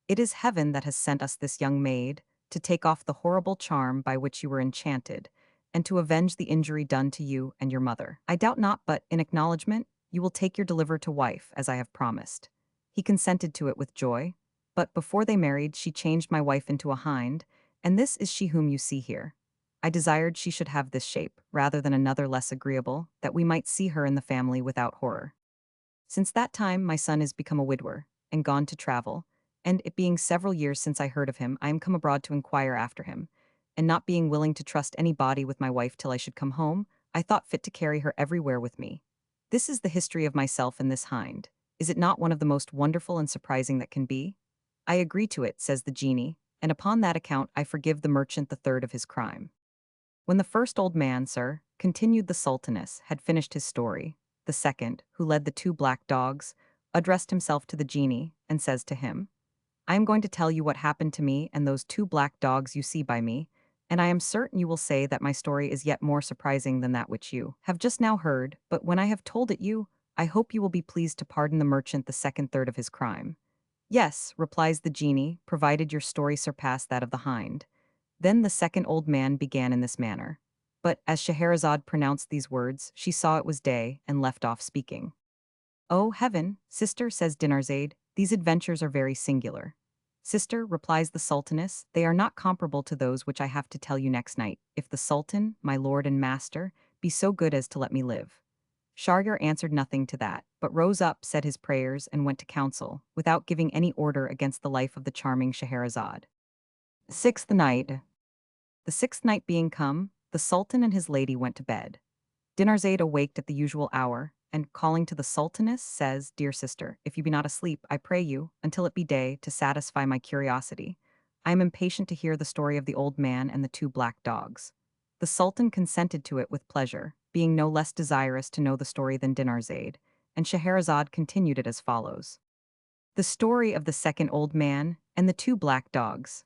[SPEAKER 1] It is heaven that has sent us this young maid, to take off the horrible charm by which you were enchanted, and to avenge the injury done to you and your mother. I doubt not but, in acknowledgment, you will take your deliverer to wife, as I have promised. He consented to it with joy, but before they married she changed my wife into a hind, and this is she whom you see here. I desired she should have this shape, rather than another less agreeable, that we might see her in the family without horror. Since that time my son is become a widower, and gone to travel, and it being several years since I heard of him, I am come abroad to inquire after him, and not being willing to trust any body with my wife till I should come home, I thought fit to carry her everywhere with me. This is the history of myself and this hind. Is it not one of the most wonderful and surprising that can be? I agree to it, says the genie, and upon that account I forgive the merchant the third of his crime. When the first old man, sir, continued the sultaness, had finished his story, the second, who led the two black dogs, addressed himself to the genie, and says to him, I am going to tell you what happened to me and those two black dogs you see by me, and I am certain you will say that my story is yet more surprising than that which you have just now heard, but when I have told it you, I hope you will be pleased to pardon the merchant the second third of his crime. Yes, replies the genie, provided your story surpass that of the hind. Then the second old man began in this manner. But as Scheherazade pronounced these words, she saw it was day and left off speaking. "O heaven, sister," says Dinarzade, "these adventures are very singular." "Sister," replies the sultaness, "they are not comparable to those which I have to tell you next night, if the sultan, my lord and master, be so good as to let me live." Shahryar answered nothing to that, but rose up, said his prayers, and went to council, without giving any order against the life of the charming Scheherazade. Sixth night. The sixth night being come, the sultan and his lady went to bed. Dinarzade awaked at the usual hour, and calling to the sultaness, says, Dear sister, if you be not asleep, I pray you, until it be day, to satisfy my curiosity. I am impatient to hear the story of the old man and the two black dogs. The sultan consented to it with pleasure, being no less desirous to know the story than Dinarzade, and Scheherazade continued it as follows. The story of the second old man and the two black dogs.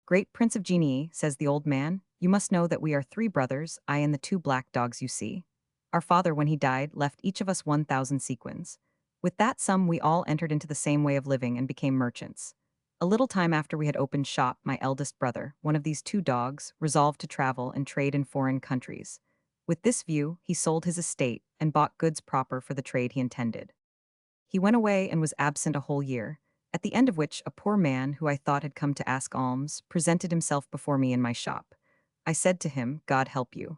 [SPEAKER 1] Great Prince of Genii, says the old man, you must know that we are three brothers, I and the two black dogs you see. Our father, when he died, left each of us 1,000 sequins. With that sum we all entered into the same way of living and became merchants. A little time after we had opened shop, my eldest brother, one of these two dogs, resolved to travel and trade in foreign countries. With this view, he sold his estate and bought goods proper for the trade he intended. He went away and was absent a whole year, at the end of which a poor man who I thought had come to ask alms presented himself before me in my shop. I said to him, God help you.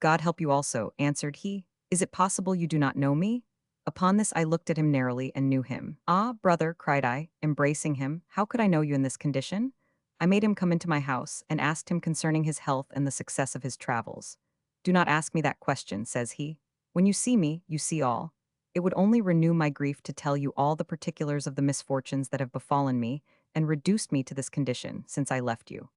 [SPEAKER 1] God help you also, answered he. Is it possible you do not know me? Upon this I looked at him narrowly and knew him. Ah, brother, cried I, embracing him, how could I know you in this condition? I made him come into my house and asked him concerning his health and the success of his travels. Do not ask me that question, says he. When you see me, you see all. It would only renew my grief to tell you all the particulars of the misfortunes that have befallen me and reduced me to this condition since I left you.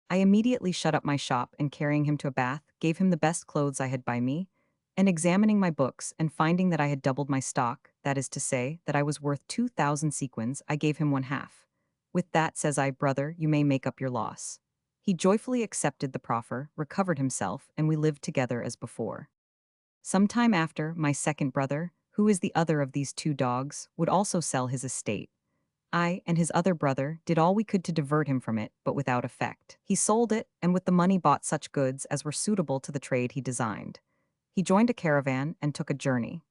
[SPEAKER 1] I immediately shut up my shop and carrying him to a bath, gave him the best clothes I had by me, and examining my books and finding that I had doubled my stock, that is to say, that I was worth 2,000 sequins, I gave him one half. With that, says I, brother, you may make up your loss. He joyfully accepted the proffer, recovered himself, and we lived together as before. Some time after, my second brother, who is the other of these two dogs, would also sell his estate. I and his other brother did all we could to divert him from it, but without effect. He sold it, and with the money bought such goods as were suitable to the trade he designed. He joined a caravan and took a journey.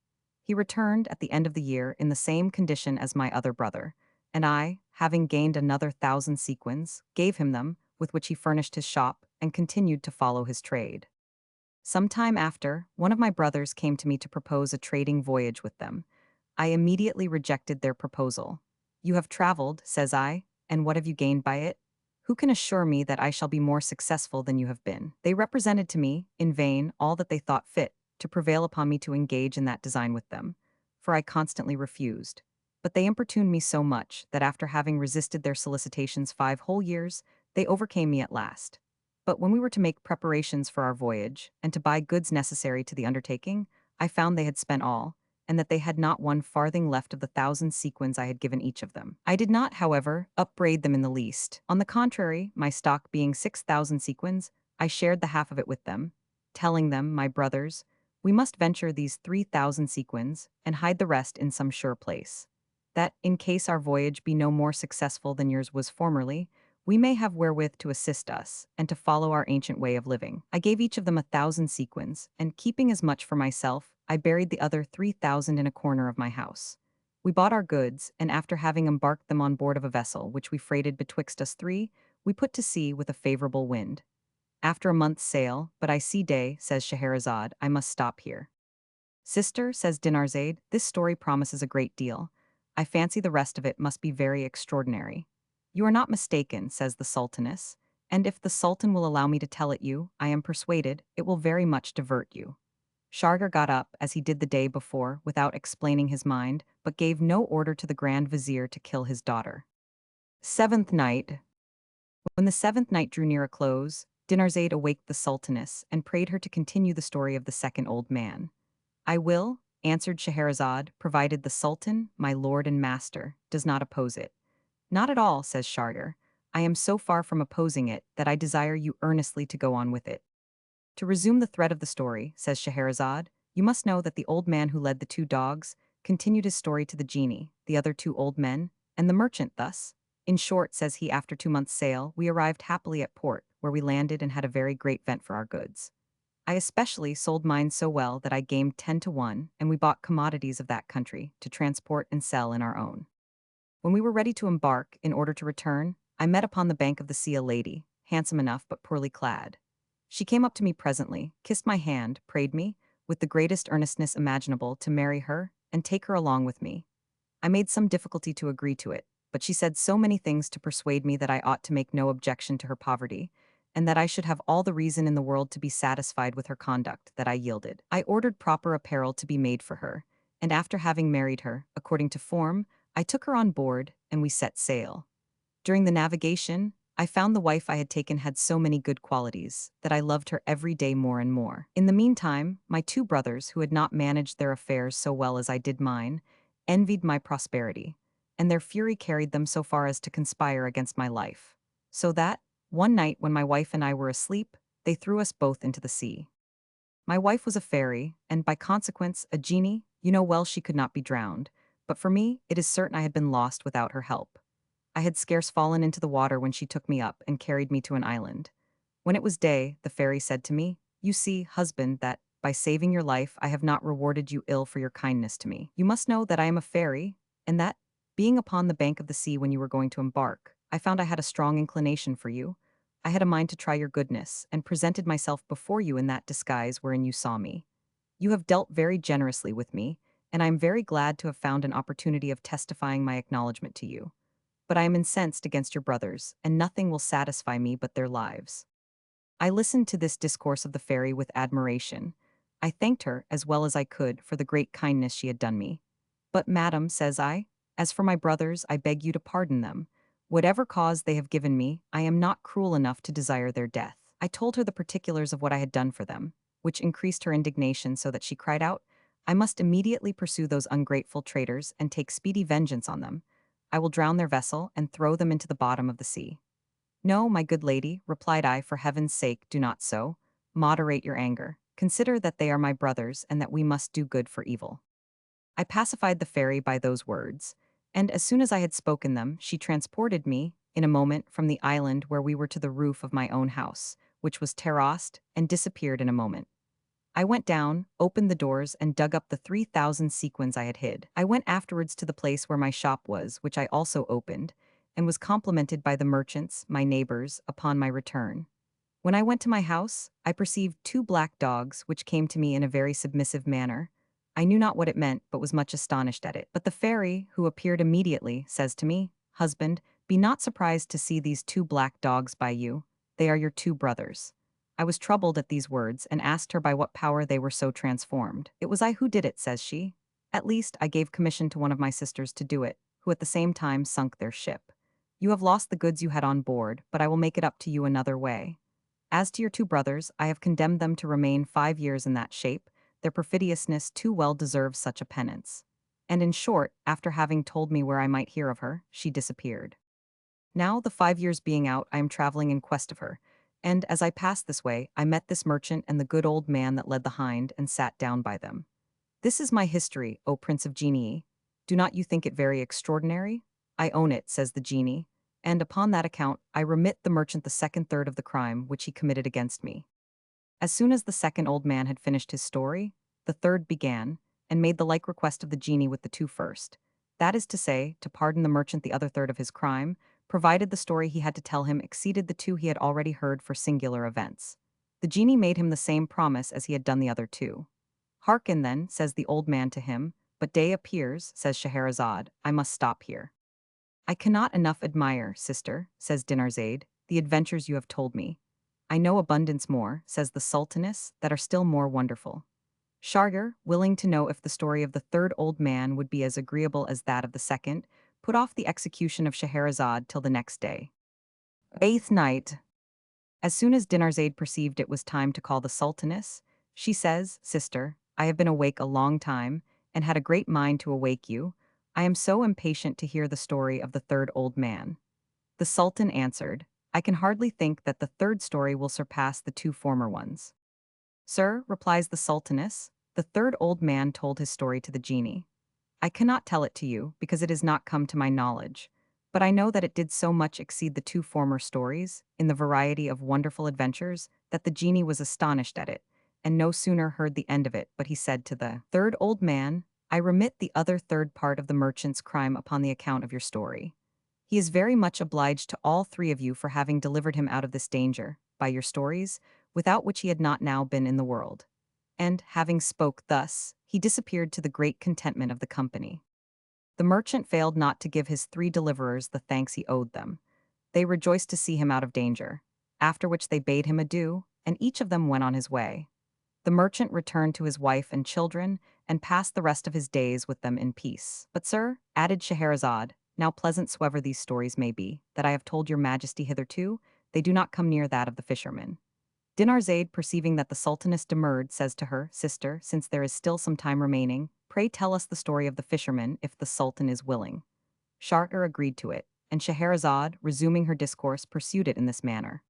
[SPEAKER 1] He returned at the end of the year in the same condition as my other brother, and I, having gained another 1,000 sequins, gave him them, with which he furnished his shop and continued to follow his trade. Some time after, one of my brothers came to me to propose a trading voyage with them. I immediately rejected their proposal. You have traveled, says I, and what have you gained by it? Who can assure me that I shall be more successful than you have been? They represented to me, in vain, all that they thought fit, to prevail upon me to engage in that design with them, for I constantly refused. But they importuned me so much that after having resisted their solicitations 5 whole years, they overcame me at last. But when we were to make preparations for our voyage, and to buy goods necessary to the undertaking, I found they had spent all, and that they had not one farthing left of the 1,000 sequins I had given each of them. I did not, however, upbraid them in the least. On the contrary, my stock being 6,000 sequins, I shared the half of it with them, telling them, my brothers, we must venture these 3,000 sequins, and hide the rest in some sure place. That, in case our voyage be no more successful than yours was formerly, we may have wherewith to assist us, and to follow our ancient way of living. I gave each of them 1,000 sequins, and keeping as much for myself, I buried the other 3,000 in a corner of my house. We bought our goods, and after having embarked them on board of a vessel which we freighted betwixt us three, we put to sea with a favorable wind. After a month's sail, but I see day, says Scheherazade, I must stop here. Sister, says Dinarzade, this story promises a great deal. I fancy the rest of it must be very extraordinary. You are not mistaken, says the sultaness, and if the Sultan will allow me to tell it you, I am persuaded it will very much divert you. Shargar got up, as he did the day before, without explaining his mind, but gave no order to the Grand Vizier to kill his daughter. Seventh night. When the seventh night drew near a close, Dinarzade awaked the Sultaness and prayed her to continue the story of the second old man. I will, answered Scheherazade, provided the Sultan, my lord and master, does not oppose it. Not at all, says Shargar. I am so far from opposing it that I desire you earnestly to go on with it. To resume the thread of the story, says Scheherazade, you must know that the old man who led the two dogs continued his story to the genie, the other two old men, and the merchant thus. In short, says he, after 2 months' sail, we arrived happily at port, where we landed and had a very great vent for our goods. I especially sold mine so well that I gained 10 to 1, and we bought commodities of that country to transport and sell in our own. When we were ready to embark, in order to return, I met upon the bank of the sea a lady, handsome enough but poorly clad. She came up to me presently, kissed my hand, prayed me, with the greatest earnestness imaginable, to marry her and take her along with me. I made some difficulty to agree to it, but she said so many things to persuade me that I ought to make no objection to her poverty, and that I should have all the reason in the world to be satisfied with her conduct, that I yielded. I ordered proper apparel to be made for her, and after having married her, according to form, I took her on board, and we set sail. During the navigation, I found the wife I had taken had so many good qualities that I loved her every day more and more. In the meantime, my two brothers, who had not managed their affairs so well as I did mine, envied my prosperity, and their fury carried them so far as to conspire against my life. So that, one night when my wife and I were asleep, they threw us both into the sea. My wife was a fairy, and by consequence a genie. You know well she could not be drowned, but for me it is certain I had been lost without her help. I had scarce fallen into the water when she took me up and carried me to an island. When it was day, the fairy said to me, "You see, husband, that, by saving your life, I have not rewarded you ill for your kindness to me. You must know that I am a fairy, and that, being upon the bank of the sea when you were going to embark, I found I had a strong inclination for you. I had a mind to try your goodness, and presented myself before you in that disguise wherein you saw me. You have dealt very generously with me, and I am very glad to have found an opportunity of testifying my acknowledgment to you. But I am incensed against your brothers, and nothing will satisfy me but their lives." I listened to this discourse of the fairy with admiration. I thanked her, as well as I could, for the great kindness she had done me. "But, madam," says I, "as for my brothers, I beg you to pardon them. Whatever cause they have given me, I am not cruel enough to desire their death." I told her the particulars of what I had done for them, which increased her indignation so that she cried out, "I must immediately pursue those ungrateful traitors and take speedy vengeance on them. I will drown their vessel and throw them into the bottom of the sea." "No, my good lady," replied I, "for heaven's sake, do not so. Moderate your anger. Consider that they are my brothers and that we must do good for evil." I pacified the fairy by those words, and as soon as I had spoken them, she transported me, in a moment, from the island where we were to the roof of my own house, which was terraced, and disappeared in a moment. I went down, opened the doors, and dug up the 3,000 sequins I had hid. I went afterwards to the place where my shop was, which I also opened, and was complimented by the merchants, my neighbors, upon my return. When I went to my house, I perceived two black dogs, which came to me in a very submissive manner. I knew not what it meant, but was much astonished at it. But the fairy, who appeared immediately, says to me, "Husband, be not surprised to see these two black dogs by you. They are your two brothers." I was troubled at these words, and asked her by what power they were so transformed. "It was I who did it," says she. "At least, I gave commission to one of my sisters to do it, who at the same time sunk their ship. You have lost the goods you had on board, but I will make it up to you another way. As to your two brothers, I have condemned them to remain 5 years in that shape. Their perfidiousness too well deserves such a penance." And in short, after having told me where I might hear of her, she disappeared. Now, the 5 years being out, I am traveling in quest of her, and as I passed this way, I met this merchant and the good old man that led the hind, and sat down by them. "This is my history, O Prince of Genii. Do not you think it very extraordinary?" "I own it," says the genie, "and upon that account I remit the merchant the second third of the crime which he committed against me." As soon as the second old man had finished his story, the third began, and made the like request of the genie with the two first. That is to say, to pardon the merchant the other third of his crime, provided the story he had to tell him exceeded the two he had already heard for singular events. The genie made him the same promise as he had done the other two. "Hearken then," says the old man to him, "but day appears," says Scheherazade, "I must stop here." "I cannot enough admire, sister," says Dinarzade, the adventures you have told me. I know abundance more, says the sultaness, that are still more wonderful. Shargar, willing to know if the story of the third old man would be as agreeable as that of the second, put off the execution of Scheherazade till the next day. Eighth night. As soon as Dinarzade perceived it was time to call the sultaness, she says, Sister, I have been awake a long time, and had a great mind to awake you. I am so impatient to hear the story of the third old man. The sultan answered, I can hardly think that the third story will surpass the two former ones. Sir, replies the sultaness, the third old man told his story to the genie. I cannot tell it to you, because it has not come to my knowledge, but I know that it did so much exceed the two former stories, in the variety of wonderful adventures, that the genie was astonished at it, and no sooner heard the end of it, but he said to the third old man, I remit the other third part of the merchant's crime upon the account of your story. He is very much obliged to all three of you for having delivered him out of this danger, by your stories, without which he had not now been in the world. And, having spoke thus, he disappeared to the great contentment of the company. The merchant failed not to give his three deliverers the thanks he owed them. They rejoiced to see him out of danger, after which they bade him adieu, and each of them went on his way. The merchant returned to his wife and children, and passed the rest of his days with them in peace. But, sir, added Scheherazade, now pleasant soever these stories may be, that I have told your majesty hitherto, they do not come near that of the fisherman. Dinarzade, perceiving that the sultaness demurred, says to her, Sister, since there is still some time remaining, pray tell us the story of the fisherman, if the sultan is willing. Shargar agreed to it, and Scheherazade, resuming her discourse, pursued it in this manner.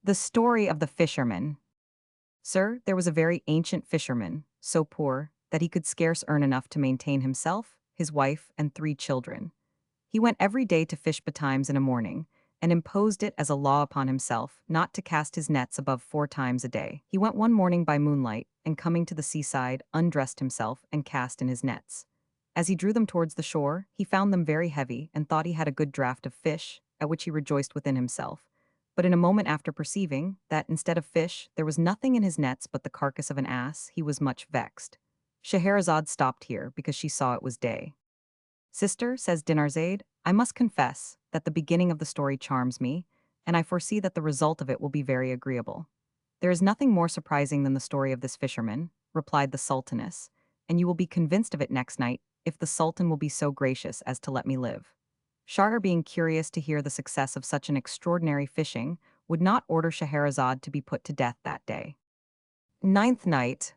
[SPEAKER 1] The story of the fisherman. Sir, there was a very ancient fisherman, so poor that he could scarce earn enough to maintain himself, his wife, and three children. He went every day to fish betimes in a morning, and imposed it as a law upon himself not to cast his nets above 4 times a day. He went one morning by moonlight, and coming to the seaside, undressed himself and cast in his nets. As he drew them towards the shore, he found them very heavy, and thought he had a good draught of fish, at which he rejoiced within himself. But in a moment after perceiving that, instead of fish, there was nothing in his nets but the carcass of an ass, he was much vexed. Scheherazade stopped here, because she saw it was day. Sister, says Dinarzade, I must confess that the beginning of the story charms me, and I foresee that the result of it will be very agreeable. There is nothing more surprising than the story of this fisherman, replied the sultaness, and you will be convinced of it next night, if the sultan will be so gracious as to let me live. Shargar, being curious to hear the success of such an extraordinary fishing, would not order Scheherazade to be put to death that day. Ninth night.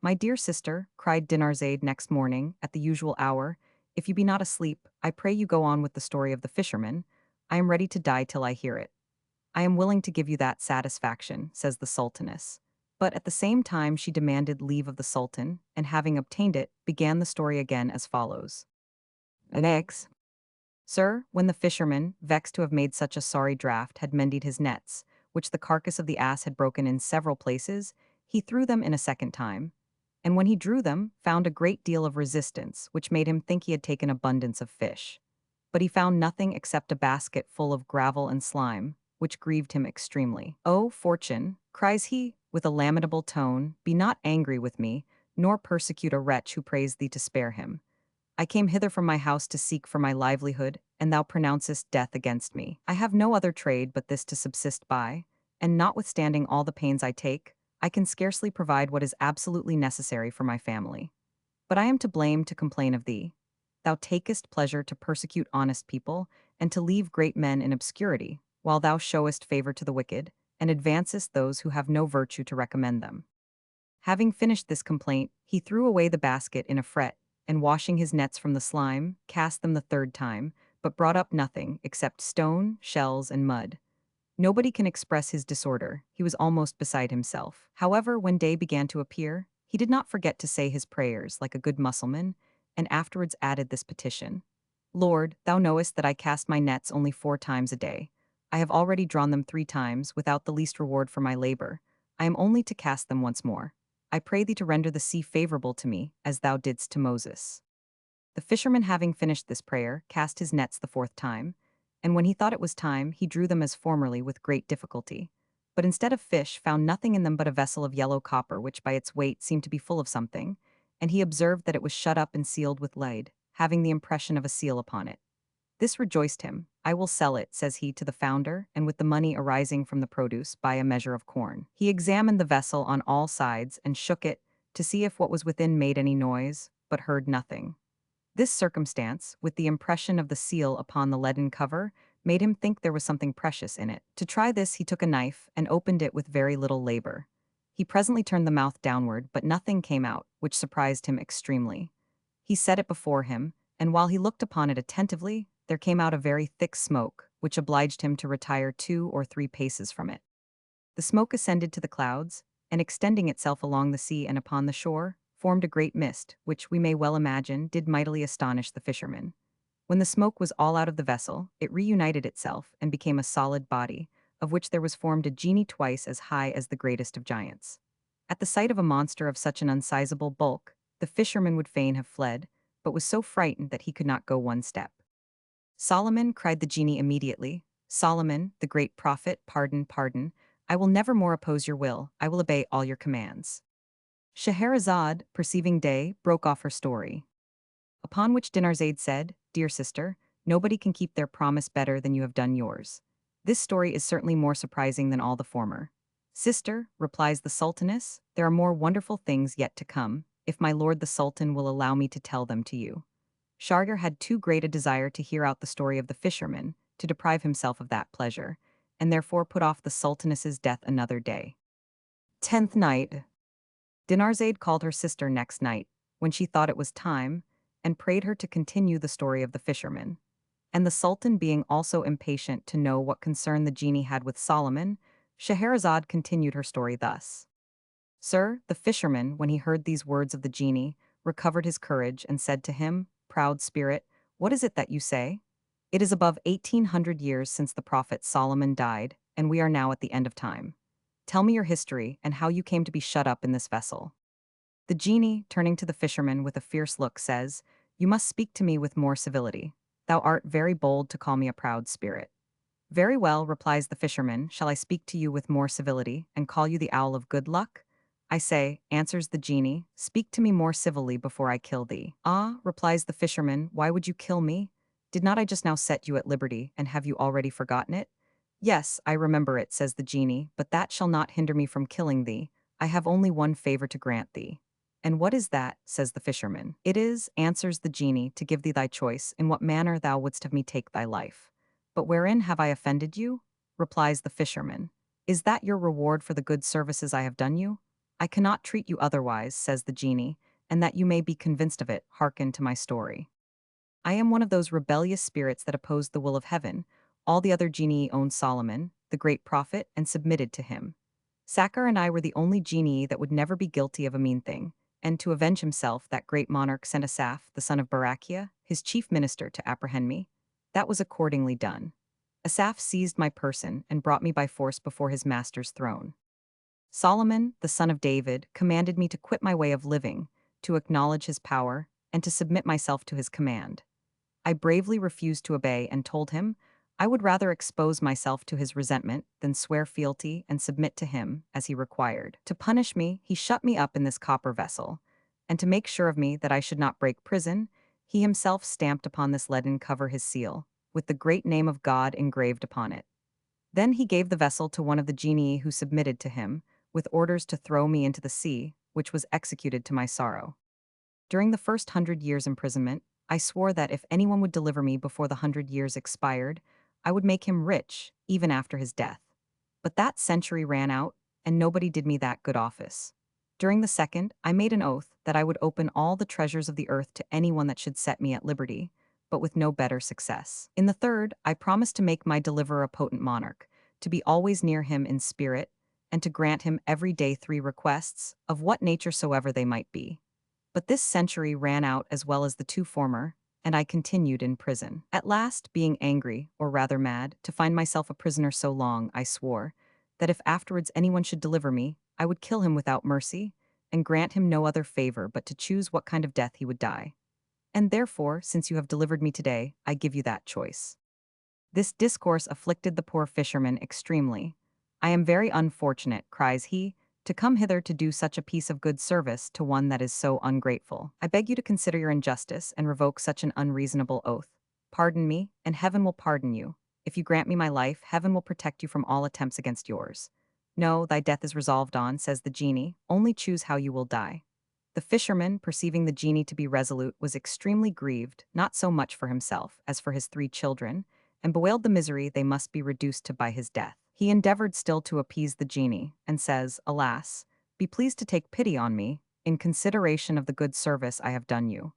[SPEAKER 1] My dear sister, cried Dinarzade next morning, at the usual hour, if you be not asleep, I pray you go on with the story of the fisherman. I am ready to die till I hear it. I am willing to give you that satisfaction, says the sultaness. But at the same time she demanded leave of the sultan, and having obtained it, began the story again as follows. Next. Sir, when the fisherman, vexed to have made such a sorry draught, had mended his nets, which the carcass of the ass had broken in several places, he threw them in a second time, and when he drew them, found a great deal of resistance, which made him think he had taken abundance of fish. But he found nothing except a basket full of gravel and slime, which grieved him extremely. O fortune, cries he, with a lamentable tone, be not angry with me, nor persecute a wretch who prays thee to spare him. I came hither from my house to seek for my livelihood, and thou pronouncest death against me. I have no other trade but this to subsist by, and notwithstanding all the pains I take, I can scarcely provide what is absolutely necessary for my family. But I am to blame to complain of thee. Thou takest pleasure to persecute honest people, and to leave great men in obscurity, while thou showest favor to the wicked, and advancest those who have no virtue to recommend them. Having finished this complaint, he threw away the basket in a fret, and washing his nets from the slime, cast them the third time, but brought up nothing except stone, shells, and mud. Nobody can express his disorder. He was almost beside himself. However, when day began to appear, he did not forget to say his prayers like a good Mussulman, and afterwards added this petition. Lord, thou knowest that I cast my nets only 4 times a day. I have already drawn them 3 times, without the least reward for my labor. I am only to cast them once more. I pray thee to render the sea favorable to me, as thou didst to Moses. The fisherman, having finished this prayer, cast his nets the 4th time, and when he thought it was time, he drew them as formerly with great difficulty. But instead of fish, found nothing in them but a vessel of yellow copper, which by its weight seemed to be full of something, and he observed that it was shut up and sealed with lead, having the impression of a seal upon it. This rejoiced him. I will sell it, says he to the founder, and with the money arising from the produce buy a measure of corn. He examined the vessel on all sides and shook it to see if what was within made any noise, but heard nothing. This circumstance, with the impression of the seal upon the leaden cover, made him think there was something precious in it. To try this, he took a knife and opened it with very little labor. He presently turned the mouth downward, but nothing came out, which surprised him extremely. He set it before him, and while he looked upon it attentively, there came out a very thick smoke, which obliged him to retire 2 or 3 paces from it. The smoke ascended to the clouds, and extending itself along the sea and upon the shore, formed a great mist, which, we may well imagine, did mightily astonish the fisherman. When the smoke was all out of the vessel, it reunited itself and became a solid body, of which there was formed a genie twice as high as the greatest of giants. At the sight of a monster of such an unsizable bulk, the fisherman would fain have fled, but was so frightened that he could not go 1 step. Solomon, cried the genie immediately, Solomon, the great prophet, pardon, pardon, I will never more oppose your will, I will obey all your commands. Scheherazade, perceiving day, broke off her story. Upon which Dinarzade said, Dear sister, nobody can keep their promise better than you have done yours. This story is certainly more surprising than all the former. Sister, replies the sultaness, there are more wonderful things yet to come, if my lord the sultan will allow me to tell them to you. Shahryar had too great a desire to hear out the story of the fisherman, to deprive himself of that pleasure, and therefore put off the sultaness's death another day. 10th night. Dinarzade called her sister next night, when she thought it was time, and prayed her to continue the story of the fisherman. And the sultan being also impatient to know what concern the genie had with Solomon, Scheherazade continued her story thus. Sir, the fisherman, when he heard these words of the genie, recovered his courage and said to him, Proud spirit, what is it that you say? It is above 1800 years since the prophet Solomon died, and we are now at the end of time. Tell me your history and how you came to be shut up in this vessel. The genie, turning to the fisherman with a fierce look, says, You must speak to me with more civility. Thou art very bold to call me a proud spirit. Very well, replies the fisherman, shall I speak to you with more civility, and call you the owl of good luck? I say, answers the genie, speak to me more civilly before I kill thee. Ah, replies the fisherman, why would you kill me? Did not I just now set you at liberty, and have you already forgotten it? Yes, I remember it, says the genie, but that shall not hinder me from killing thee. I have only one favor to grant thee. And what is that? Says the fisherman. It is, answers the genie, to give thee thy choice, in what manner thou wouldst have me take thy life. But wherein have I offended you? Replies the fisherman. Is that your reward for the good services I have done you? I cannot treat you otherwise, says the genie, and that you may be convinced of it, hearken to my story. I am one of those rebellious spirits that opposed the will of heaven. All the other genii owned Solomon, the great prophet, and submitted to him. Sakkar and I were the only genii that would never be guilty of a mean thing, and to avenge himself, that great monarch sent Asaph, the son of Barakiah, his chief minister, to apprehend me. That was accordingly done. Asaph seized my person and brought me by force before his master's throne. Solomon, the son of David, commanded me to quit my way of living, to acknowledge his power, and to submit myself to his command. I bravely refused to obey and told him I would rather expose myself to his resentment than swear fealty and submit to him as he required. To punish me, he shut me up in this copper vessel, and to make sure of me that I should not break prison, he himself stamped upon this leaden cover his seal, with the great name of God engraved upon it. Then he gave the vessel to one of the genii who submitted to him, with orders to throw me into the sea, which was executed to my sorrow. During the first 100 years' imprisonment, I swore that if anyone would deliver me before the 100 years expired, I would make him rich, even after his death. But that century ran out, and nobody did me that good office. During the second, I made an oath that I would open all the treasures of the earth to anyone that should set me at liberty, but with no better success. In the third, I promised to make my deliverer a potent monarch, to be always near him in spirit, and to grant him every day 3 requests, of what nature soever they might be. But this century ran out as well as the 2 former, and I continued in prison. At last, being angry, or rather mad, to find myself a prisoner so long, I swore that if afterwards anyone should deliver me, I would kill him without mercy, and grant him no other favor but to choose what kind of death he would die. And therefore, since you have delivered me today, I give you that choice. This discourse afflicted the poor fisherman extremely. I am very unfortunate, cries he, to come hither to do such a piece of good service to one that is so ungrateful. I beg you to consider your injustice and revoke such an unreasonable oath. Pardon me, and heaven will pardon you. If you grant me my life, heaven will protect you from all attempts against yours. No, thy death is resolved on, says the genie, only choose how you will die. The fisherman, perceiving the genie to be resolute, was extremely grieved, not so much for himself as for his 3 children, and bewailed the misery they must be reduced to by his death. He endeavored still to appease the genie, and says, Alas, be pleased to take pity on me, in consideration of the good service I have done you.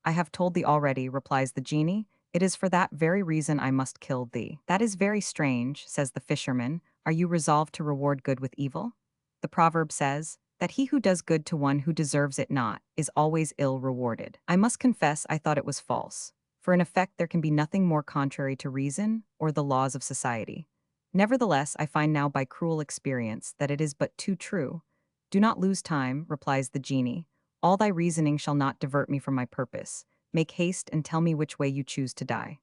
[SPEAKER 1] I have told thee already, replies the genie, it is for that very reason I must kill thee. That is very strange, says the fisherman. Are you resolved to reward good with evil? The proverb says, that he who does good to one who deserves it not is always ill rewarded. I must confess I thought it was false, for in effect there can be nothing more contrary to reason or the laws of society. Nevertheless, I find now by cruel experience that it is but too true. Do not lose time, replies the genie. All thy reasoning shall not divert me from my purpose. Make haste and tell me which way you choose to die.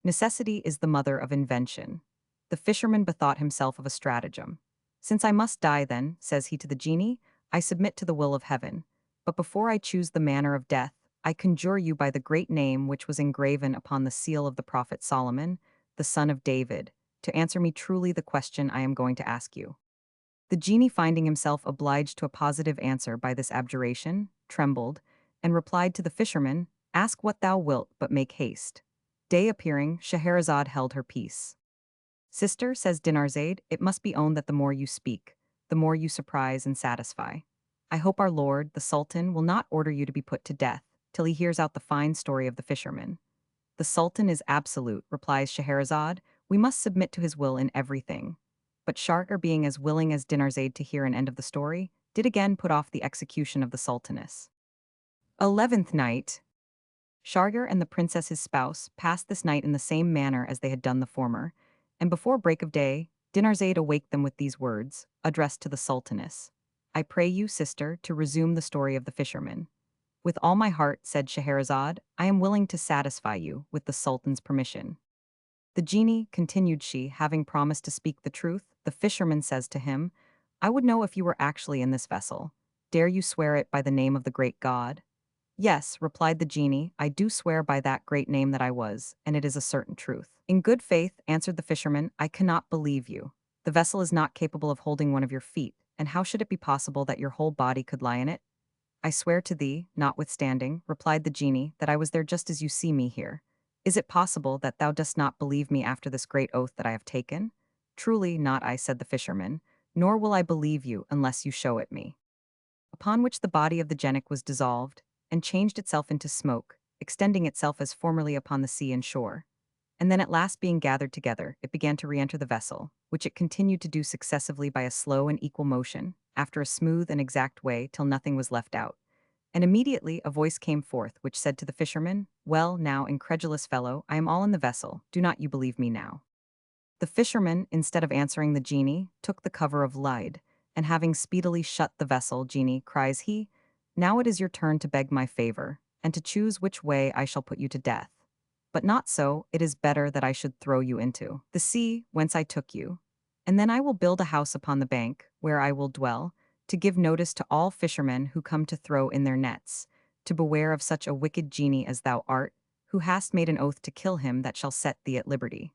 [SPEAKER 1] Necessity is the mother of invention. The fisherman bethought himself of a stratagem. Since I must die, then, says he to the genie, I submit to the will of heaven. But before I choose the manner of death, I conjure you by the great name which was engraven upon the seal of the prophet Solomon, the son of David, to answer me truly the question I am going to ask you. The genie, finding himself obliged to a positive answer by this abjuration, trembled, and replied to the fisherman, Ask what thou wilt, but make haste. Day appearing, Scheherazade held her peace. Sister, says Dinarzade, it must be owned that the more you speak, the more you surprise and satisfy. I hope our lord, the Sultan, will not order you to be put to death, till he hears out the fine story of the fisherman. The Sultan is absolute, replies Scheherazade. We must submit to his will in everything. But Shargar, being as willing as Dinarzade to hear an end of the story, did again put off the execution of the Sultaness. 11th night. Shargar and the princess his spouse passed this night in the same manner as they had done the former, and before break of day, Dinarzade awaked them with these words, addressed to the Sultaness. I pray you, sister, to resume the story of the fisherman. With all my heart, said Scheherazade, I am willing to satisfy you, with the Sultan's permission. The genie, continued she, having promised to speak the truth, the fisherman says to him, I would know if you were actually in this vessel. Dare you swear it by the name of the great God? Yes, replied the genie, I do swear by that great name that I was, and it is a certain truth. In good faith, answered the fisherman, I cannot believe you. The vessel is not capable of holding one of your feet, and how should it be possible that your whole body could lie in it? I swear to thee, notwithstanding, replied the genie, that I was there just as you see me here. Is it possible that thou dost not believe me after this great oath that I have taken? Truly not I, said the fisherman, nor will I believe you unless you show it me. Upon which the body of the genic was dissolved, and changed itself into smoke, extending itself as formerly upon the sea and shore. And then at last being gathered together, it began to re-enter the vessel, which it continued to do successively by a slow and equal motion, after a smooth and exact way, till nothing was left out. And immediately a voice came forth, which said to the fisherman, Well, now, incredulous fellow, I am all in the vessel, do not you believe me now? The fisherman, instead of answering the genie, took the cover of Lide, and having speedily shut the vessel, genie, cries he, Now it is your turn to beg my favor, and to choose which way I shall put you to death. But not so, it is better that I should throw you into the sea, whence I took you. And then I will build a house upon the bank, where I will dwell, to give notice to all fishermen who come to throw in their nets, to beware of such a wicked genie as thou art, who hast made an oath to kill him that shall set thee at liberty.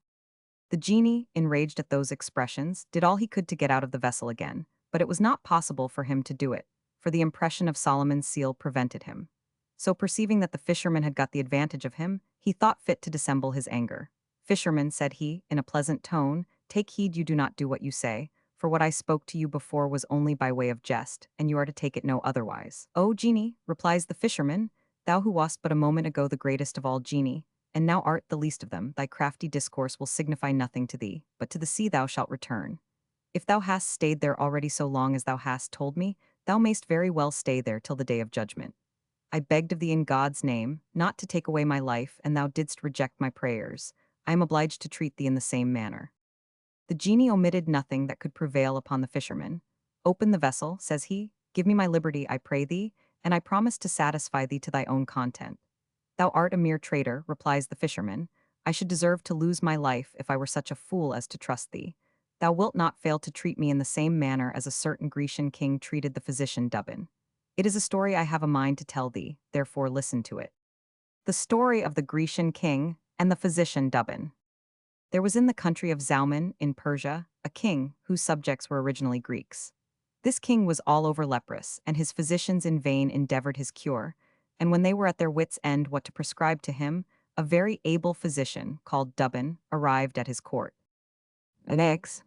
[SPEAKER 1] The genie, enraged at those expressions, did all he could to get out of the vessel again, but it was not possible for him to do it, for the impression of Solomon's seal prevented him. So perceiving that the fisherman had got the advantage of him, he thought fit to dissemble his anger. Fisherman, said he, in a pleasant tone, take heed you do not do what you say, for what I spoke to you before was only by way of jest, and you are to take it no otherwise. O genie, replies the fisherman, thou who wast but a moment ago the greatest of all genii, and now art the least of them, thy crafty discourse will signify nothing to thee, but to the sea thou shalt return. If thou hast stayed there already so long as thou hast told me, thou mayst very well stay there till the day of judgment. I begged of thee in God's name, not to take away my life, and thou didst reject my prayers. I am obliged to treat thee in the same manner. The genie omitted nothing that could prevail upon the fisherman. Open the vessel, says he, give me my liberty, I pray thee, and I promise to satisfy thee to thy own content. Thou art a mere traitor, replies the fisherman. I should deserve to lose my life if I were such a fool as to trust thee. Thou wilt not fail to treat me in the same manner as a certain Grecian king treated the physician Dubbin. It is a story I have a mind to tell thee, therefore listen to it. The story of the Grecian king, and the physician Dubin. There was in the country of Zauman, in Persia, a king whose subjects were originally Greeks. This king was all over leprous, and his physicians in vain endeavored his cure, and when they were at their wits' end what to prescribe to him, a very able physician, called Dubin, arrived at his court. Next,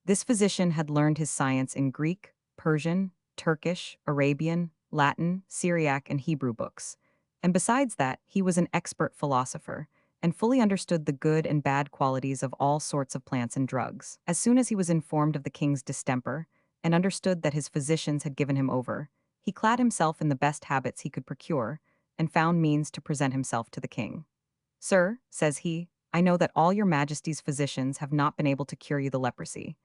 [SPEAKER 1] this physician had learned his science in Greek, Persian, Turkish, Arabian, Latin, Syriac, and Hebrew books. And besides that, he was an expert philosopher, and fully understood the good and bad qualities of all sorts of plants and drugs. As soon as he was informed of the king's distemper, and understood that his physicians had given him over, he clad himself in the best habits he could procure, and found means to present himself to the king. "Sir," says he, "I know that all your majesty's physicians have not been able to cure you the leprosy.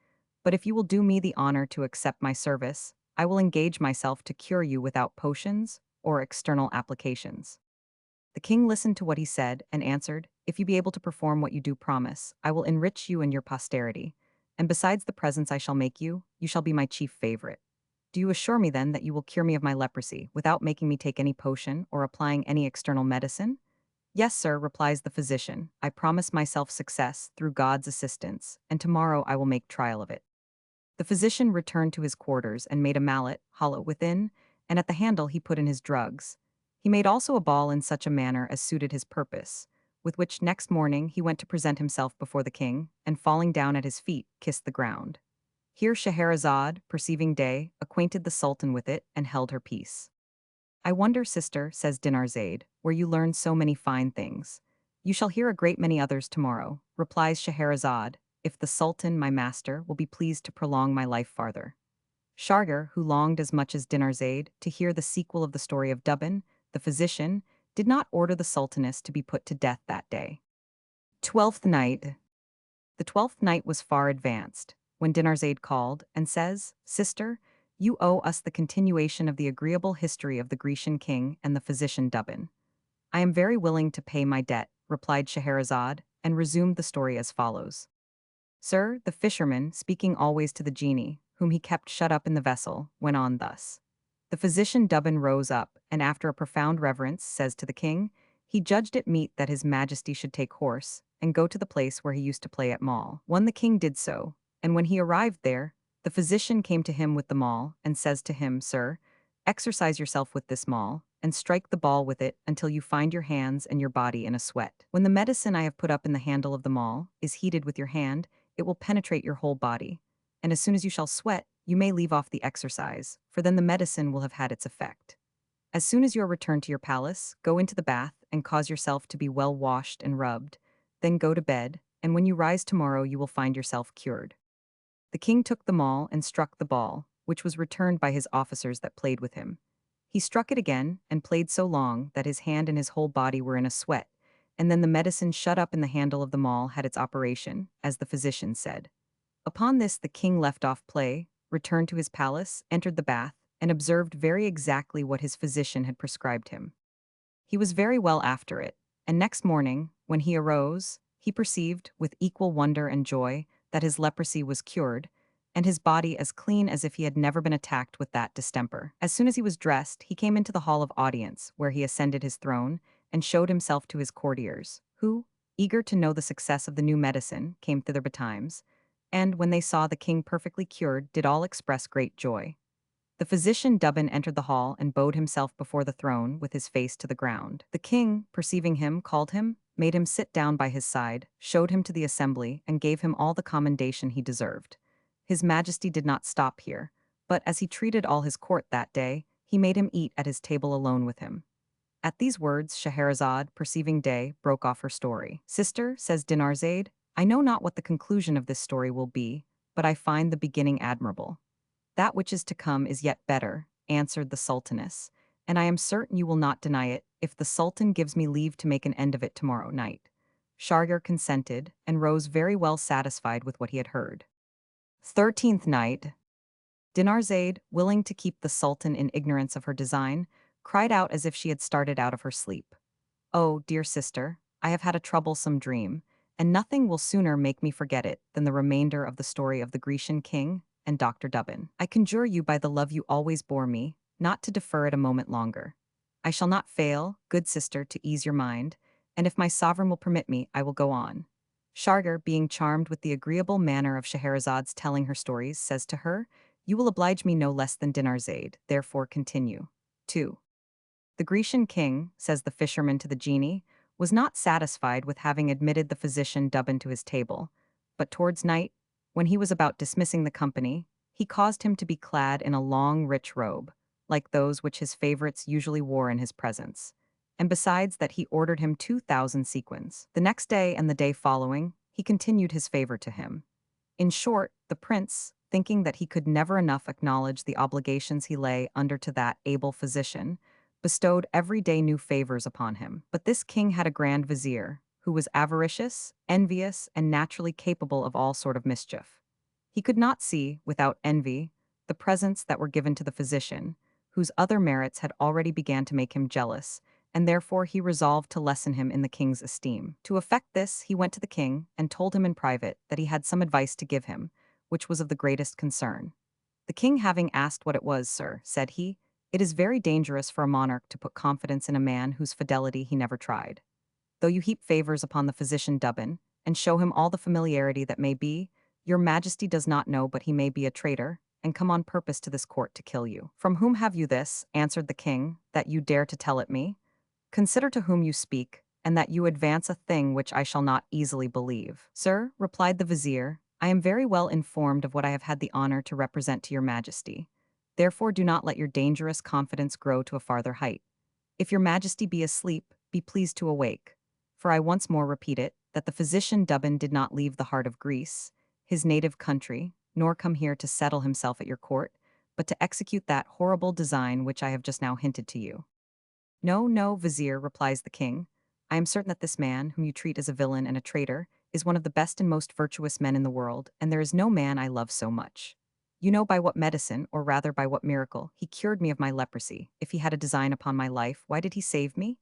[SPEAKER 1] But if you will do me the honor to accept my service, I will engage myself to cure you without potions or external applications." The king listened to what he said and answered, "If you be able to perform what you do promise, I will enrich you and your posterity, and besides the presents I shall make you, you shall be my chief favorite. Do you assure me then that you will cure me of my leprosy without making me take any potion or applying any external medicine?" "Yes, sir," replies the physician, "I promise myself success through God's assistance, and tomorrow I will make trial of it." The physician returned to his quarters and made a mallet, hollow within, and at the handle he put in his drugs. He made also a ball in such a manner as suited his purpose, with which next morning he went to present himself before the king, and falling down at his feet, kissed the ground. Here Scheherazade, perceiving day, acquainted the Sultan with it, and held her peace. "I wonder, sister," says Dinarzade, "where you learn so many fine things." "You shall hear a great many others tomorrow," replies Scheherazade, "if the Sultan, my master, will be pleased to prolong my life farther." Shargar, who longed as much as Dinarzade to hear the sequel of the story of Dubin, the physician, did not order the Sultaness to be put to death that day. 12th night. The 12th night was far advanced, when Dinarzade called, and says, "Sister, you owe us the continuation of the agreeable history of the Grecian king and the physician Dubin." "I am very willing to pay my debt," replied Scheherazade, and resumed the story as follows. "Sir, the fisherman, speaking always to the genie, whom he kept shut up in the vessel, went on thus. The physician Dubin rose up, and after a profound reverence, says to the king, he judged it meet that his majesty should take horse, and go to the place where he used to play at mall. One the king did so, and when he arrived there, the physician came to him with the mall, and says to him, Sir, exercise yourself with this mall, and strike the ball with it until you find your hands and your body in a sweat. When the medicine I have put up in the handle of the mall is heated with your hand, it will penetrate your whole body, and as soon as you shall sweat, you may leave off the exercise, for then the medicine will have had its effect. As soon as you are returned to your palace, go into the bath and cause yourself to be well washed and rubbed, then go to bed, and when you rise tomorrow you will find yourself cured." The king took the maul and struck the ball, which was returned by his officers that played with him. He struck it again, and played so long that his hand and his whole body were in a sweat, and then the medicine shut up in the handle of the maul had its operation, as the physician said. Upon this the king left off play, returned to his palace, entered the bath, and observed very exactly what his physician had prescribed him. He was very well after it, and next morning, when he arose, he perceived, with equal wonder and joy, that his leprosy was cured, and his body as clean as if he had never been attacked with that distemper. As soon as he was dressed, he came into the hall of audience, where he ascended his throne, and showed himself to his courtiers, who, eager to know the success of the new medicine, came thither betimes, and, when they saw the king perfectly cured, did all express great joy. The physician Dubin entered the hall and bowed himself before the throne with his face to the ground. The king, perceiving him, called him, made him sit down by his side, showed him to the assembly, and gave him all the commendation he deserved. His majesty did not stop here, but as he treated all his court that day, he made him eat at his table alone with him. At these words, Scheherazade, perceiving day, broke off her story. "Sister," says Dinarzade, "I know not what the conclusion of this story will be, but I find the beginning admirable." "That which is to come is yet better," answered the Sultaness, "and I am certain you will not deny it, if the Sultan gives me leave to make an end of it tomorrow night." Shargar consented, and rose very well satisfied with what he had heard. 13th night. Dinarzade, willing to keep the Sultan in ignorance of her design, cried out as if she had started out of her sleep. "Oh, dear sister, I have had a troublesome dream, and nothing will sooner make me forget it than the remainder of the story of the Grecian king and Dr. Dubin. I conjure you by the love you always bore me, not to defer it a moment longer. I shall not fail, good sister, to ease your mind, and if my sovereign will permit me, I will go on. Shargar, being charmed with the agreeable manner of Scheherazade's telling her stories, says to her, "You will oblige me no less than Dinarzade, therefore continue." 2. The Grecian king, says the fisherman to the genie, was not satisfied with having admitted the physician Dubbin to his table, but towards night, when he was about dismissing the company, he caused him to be clad in a long, rich robe, like those which his favorites usually wore in his presence. And besides that, he ordered him 2,000 sequins. The next day and the day following, he continued his favor to him. In short, the prince, thinking that he could never enough acknowledge the obligations he lay under to that able physician, bestowed every day new favors upon him. But this king had a grand vizier, who was avaricious, envious, and naturally capable of all sort of mischief. He could not see, without envy, the presents that were given to the physician, whose other merits had already began to make him jealous, and therefore he resolved to lessen him in the king's esteem. To effect this, he went to the king and told him in private that he had some advice to give him, which was of the greatest concern. The king having asked what it was, "Sir," said he, "it is very dangerous for a monarch to put confidence in a man whose fidelity he never tried. Though you heap favors upon the physician Dubbin, and show him all the familiarity that may be, your majesty does not know but he may be a traitor, and come on purpose to this court to kill you." "From whom have you this," answered the king, "that you dare to tell it me? Consider to whom you speak, and that you advance a thing which I shall not easily believe." "Sir," replied the vizier, "I am very well informed of what I have had the honor to represent to your majesty. Therefore do not let your dangerous confidence grow to a farther height. If your majesty be asleep, be pleased to awake. For I once more repeat it, that the physician Dubbin did not leave the heart of Greece, his native country, nor come here to settle himself at your court, but to execute that horrible design which I have just now hinted to you." "No, no, vizier," replies the king. "I am certain that this man, whom you treat as a villain and a traitor, is one of the best and most virtuous men in the world, and there is no man I love so much. You know by what medicine, or rather by what miracle, he cured me of my leprosy. If he had a design upon my life, why did he save me?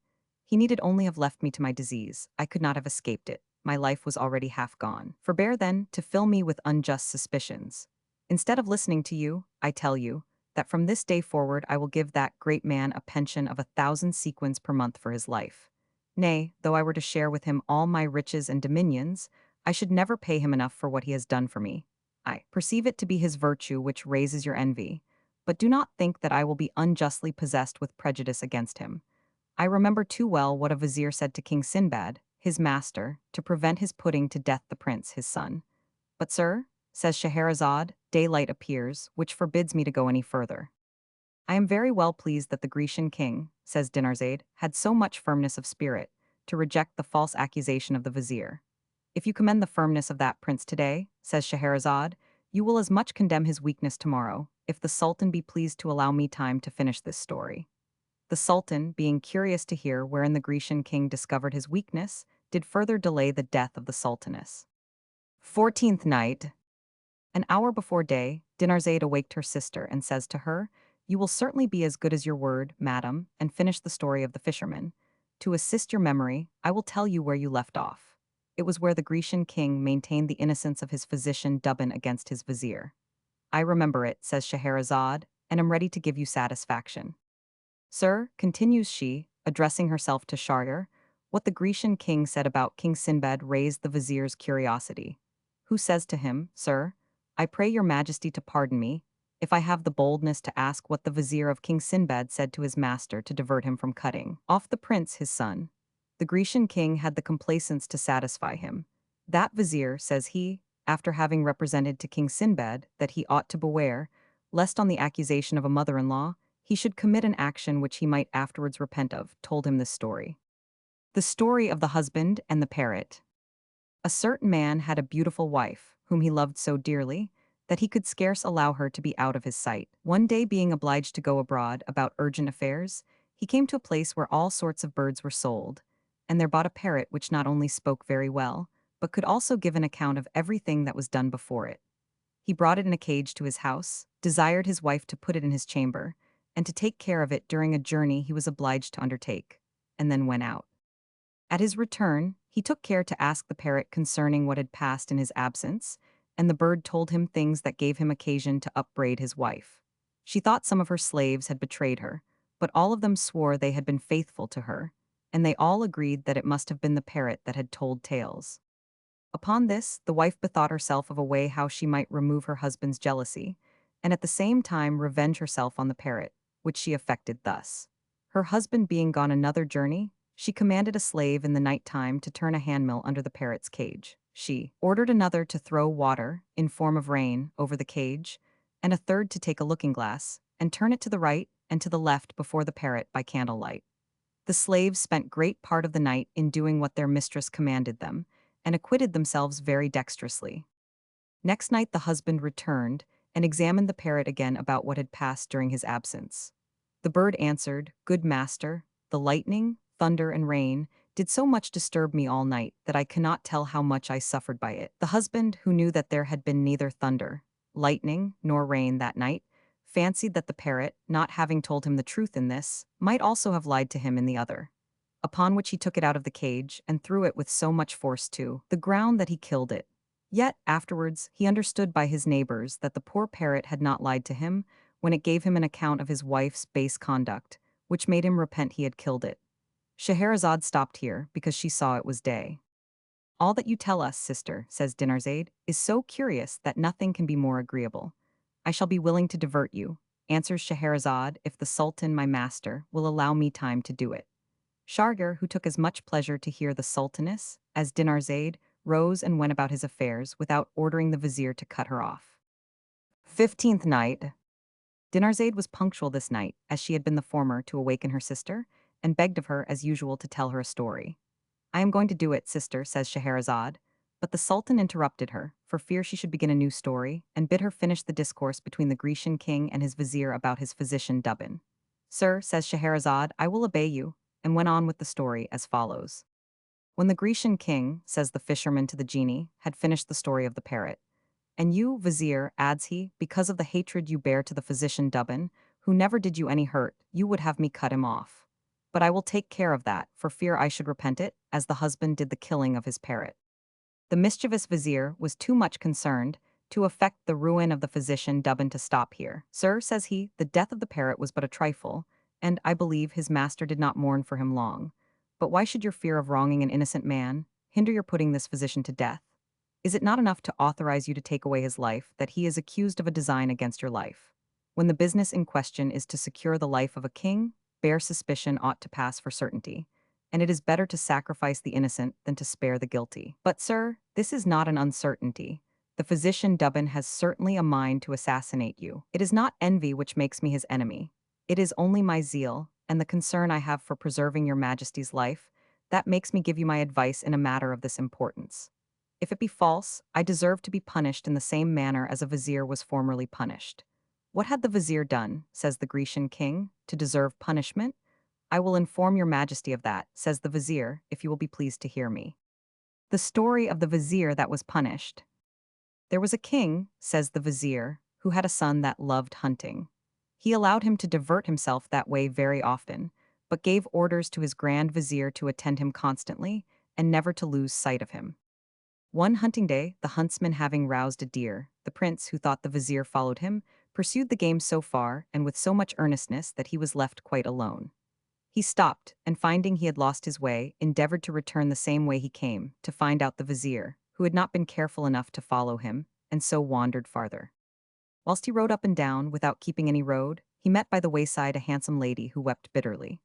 [SPEAKER 1] He needed only have left me to my disease. I could not have escaped it. My life was already half gone. Forbear, then, to fill me with unjust suspicions. Instead of listening to you, I tell you, that from this day forward I will give that great man a pension of 1,000 sequins per month for his life. Nay, though I were to share with him all my riches and dominions, I should never pay him enough for what he has done for me. I perceive it to be his virtue which raises your envy, but do not think that I will be unjustly possessed with prejudice against him. I remember too well what a vizier said to King Sinbad, his master, to prevent his putting to death the prince, his son. But, sir, says Scheherazade, daylight appears, which forbids me to go any further. I am very well pleased that the Grecian king, says Dinarzade, had so much firmness of spirit to reject the false accusation of the vizier. If you commend the firmness of that prince today, says Scheherazade, you will as much condemn his weakness tomorrow, if the Sultan be pleased to allow me time to finish this story. The Sultan, being curious to hear wherein the Grecian king discovered his weakness, did further delay the death of the Sultaness. 14th night. An hour before day, Dinarzade awaked her sister and says to her, "You will certainly be as good as your word, madam, and finish the story of the fisherman. To assist your memory, I will tell you where you left off. It was where the Grecian king maintained the innocence of his physician Dubbin against his vizier. I remember it," says Scheherazade, "and am ready to give you satisfaction. Sir," continues she, addressing herself to Shargar, "what the Grecian king said about King Sinbad raised the vizier's curiosity. Who says to him, 'Sir, I pray your majesty to pardon me, if I have the boldness to ask what the vizier of King Sinbad said to his master to divert him from cutting off the prince his son?' The Grecian king had the complaisance to satisfy him. 'That vizier,' says he, after having represented to King Sinbad that he ought to beware, lest on the accusation of a mother-in-law, he should commit an action which he might afterwards repent of, told him this story. The story of the husband and the parrot. A certain man had a beautiful wife, whom he loved so dearly, that he could scarce allow her to be out of his sight. One day, being obliged to go abroad about urgent affairs, he came to a place where all sorts of birds were sold, and there bought a parrot which not only spoke very well, but could also give an account of everything that was done before it. He brought it in a cage to his house, desired his wife to put it in his chamber, and to take care of it during a journey he was obliged to undertake, and then went out. At his return, he took care to ask the parrot concerning what had passed in his absence, and the bird told him things that gave him occasion to upbraid his wife. She thought some of her slaves had betrayed her, but all of them swore they had been faithful to her, and they all agreed that it must have been the parrot that had told tales. Upon this, the wife bethought herself of a way how she might remove her husband's jealousy, and at the same time revenge herself on the parrot, which she effected thus. Her husband being gone another journey, she commanded a slave in the night time to turn a handmill under the parrot's cage. She ordered another to throw water, in form of rain, over the cage, and a third to take a looking-glass, and turn it to the right and to the left before the parrot by candlelight. The slaves spent great part of the night in doing what their mistress commanded them, and acquitted themselves very dexterously. Next night the husband returned, and examined the parrot again about what had passed during his absence. The bird answered, "Good master, the lightning, thunder, and rain did so much disturb me all night that I cannot tell how much I suffered by it." The husband, who knew that there had been neither thunder, lightning, nor rain that night, fancied that the parrot, not having told him the truth in this, might also have lied to him in the other. Upon which he took it out of the cage, and threw it with so much force to the ground that he killed it. Yet, afterwards, he understood by his neighbors that the poor parrot had not lied to him, when it gave him an account of his wife's base conduct, which made him repent he had killed it. Scheherazade stopped here, because she saw it was day. "All that you tell us, sister," says Dinarzade, "is so curious that nothing can be more agreeable. I shall be willing to divert you," answers Scheherazade, "if the Sultan, my master, will allow me time to do it." Shargar, who took as much pleasure to hear the Sultaness as Dinarzade, rose and went about his affairs without ordering the vizier to cut her off. 15th night. Dinarzade was punctual this night, as she had been the former, to awaken her sister, and begged of her, as usual, to tell her a story. "I am going to do it, sister," says Scheherazade, but the Sultan interrupted her, for fear she should begin a new story, and bid her finish the discourse between the Grecian king and his vizier about his physician Dubbin. "Sir," says Scheherazade, "I will obey you," and went on with the story as follows. When the Grecian king, says the fisherman to the genie, had finished the story of the parrot, "And you, vizier," adds he, "because of the hatred you bear to the physician Dubbin, who never did you any hurt, you would have me cut him off. But I will take care of that, for fear I should repent it, as the husband did the killing of his parrot." The mischievous vizier was too much concerned to effect the ruin of the physician Dubbin to stop here. "Sir," says he, "the death of the parrot was but a trifle, and, I believe, his master did not mourn for him long. But why should your fear of wronging an innocent man hinder your putting this physician to death? Is it not enough to authorize you to take away his life, that he is accused of a design against your life? When the business in question is to secure the life of a king, bare suspicion ought to pass for certainty, and it is better to sacrifice the innocent than to spare the guilty. But, sir, this is not an uncertainty. The physician Dubbin has certainly a mind to assassinate you. It is not envy which makes me his enemy. It is only my zeal, and the concern I have for preserving your majesty's life, that makes me give you my advice in a matter of this importance. If it be false, I deserve to be punished in the same manner as a vizier was formerly punished." "What had the vizier done," says the Grecian king, "to deserve punishment?" "I will inform your majesty of that," says the vizier, "if you will be pleased to hear me." The story of the vizier that was punished. "There was a king," says the vizier, "who had a son that loved hunting. He allowed him to divert himself that way very often, but gave orders to his grand vizier to attend him constantly, and never to lose sight of him. One hunting day, the huntsman having roused a deer, the prince, who thought the vizier followed him, pursued the game so far and with so much earnestness that he was left quite alone. He stopped, and finding he had lost his way, endeavored to return the same way he came, to find out the vizier, who had not been careful enough to follow him, and so wandered farther. Whilst he rode up and down, without keeping any road, he met by the wayside a handsome lady who wept bitterly.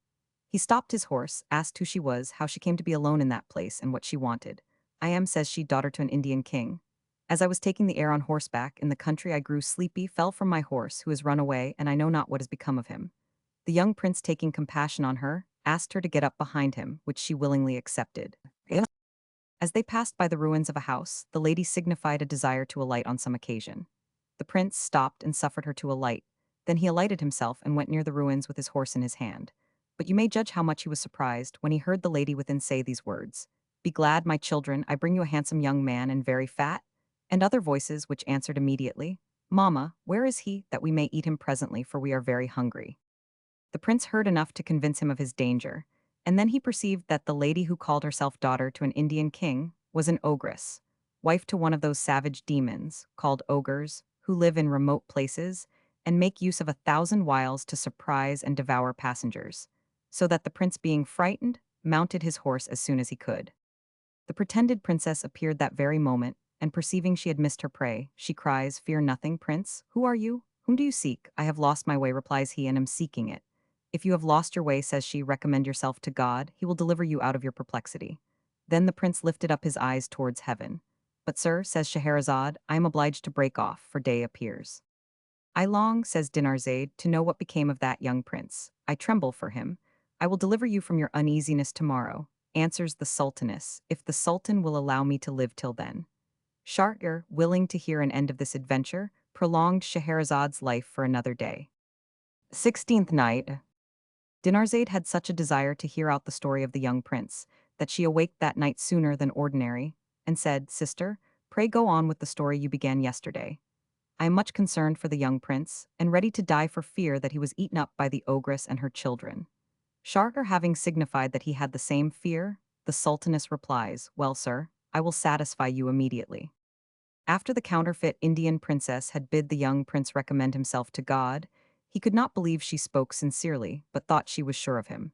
[SPEAKER 1] He stopped his horse, asked who she was, how she came to be alone in that place, and what she wanted. "I am," says she, "daughter to an Indian king. As I was taking the air on horseback in the country, I grew sleepy, fell from my horse, who has run away, and I know not what has become of him." The young prince, taking compassion on her, asked her to get up behind him, which she willingly accepted. As they passed by the ruins of a house, the lady signified a desire to alight on some occasion. The prince stopped and suffered her to alight. Then he alighted himself and went near the ruins with his horse in his hand. But you may judge how much he was surprised when he heard the lady within say these words: "Be glad, my children, I bring you a handsome young man and very fat," and other voices which answered immediately, "Mamma, where is he, that we may eat him presently, for we are very hungry?" The prince heard enough to convince him of his danger, and then he perceived that the lady who called herself daughter to an Indian king was an ogress, wife to one of those savage demons, called ogres, who live in remote places and make use of 1,000 wiles to surprise and devour passengers, so that the prince, being frightened, mounted his horse as soon as he could. The pretended princess appeared that very moment, and perceiving she had missed her prey, she cries, "Fear nothing, prince. Who are you? Whom do you seek?" "I have lost my way," replies he, "and am seeking it." "If you have lost your way," says she, "recommend yourself to God. He will deliver you out of your perplexity." Then the prince lifted up his eyes towards heaven. "But, sir," says Scheherazade, "I am obliged to break off, for day appears." "I long," says Dinarzade, "to know what became of that young prince. I tremble for him. I will deliver you from your uneasiness tomorrow," answers the sultaness, "if the sultan will allow me to live till then." Shargar, willing to hear an end of this adventure, prolonged Scheherazade's life for another day. 16th night. Dinarzade had such a desire to hear out the story of the young prince, that she awaked that night sooner than ordinary, and said, "Sister, pray go on with the story you began yesterday. I am much concerned for the young prince, and ready to die for fear that he was eaten up by the ogress and her children." Shargar having signified that he had the same fear, the sultaness replies, "Well, sir, I will satisfy you immediately." After the counterfeit Indian princess had bid the young prince recommend himself to God, he could not believe she spoke sincerely, but thought she was sure of him.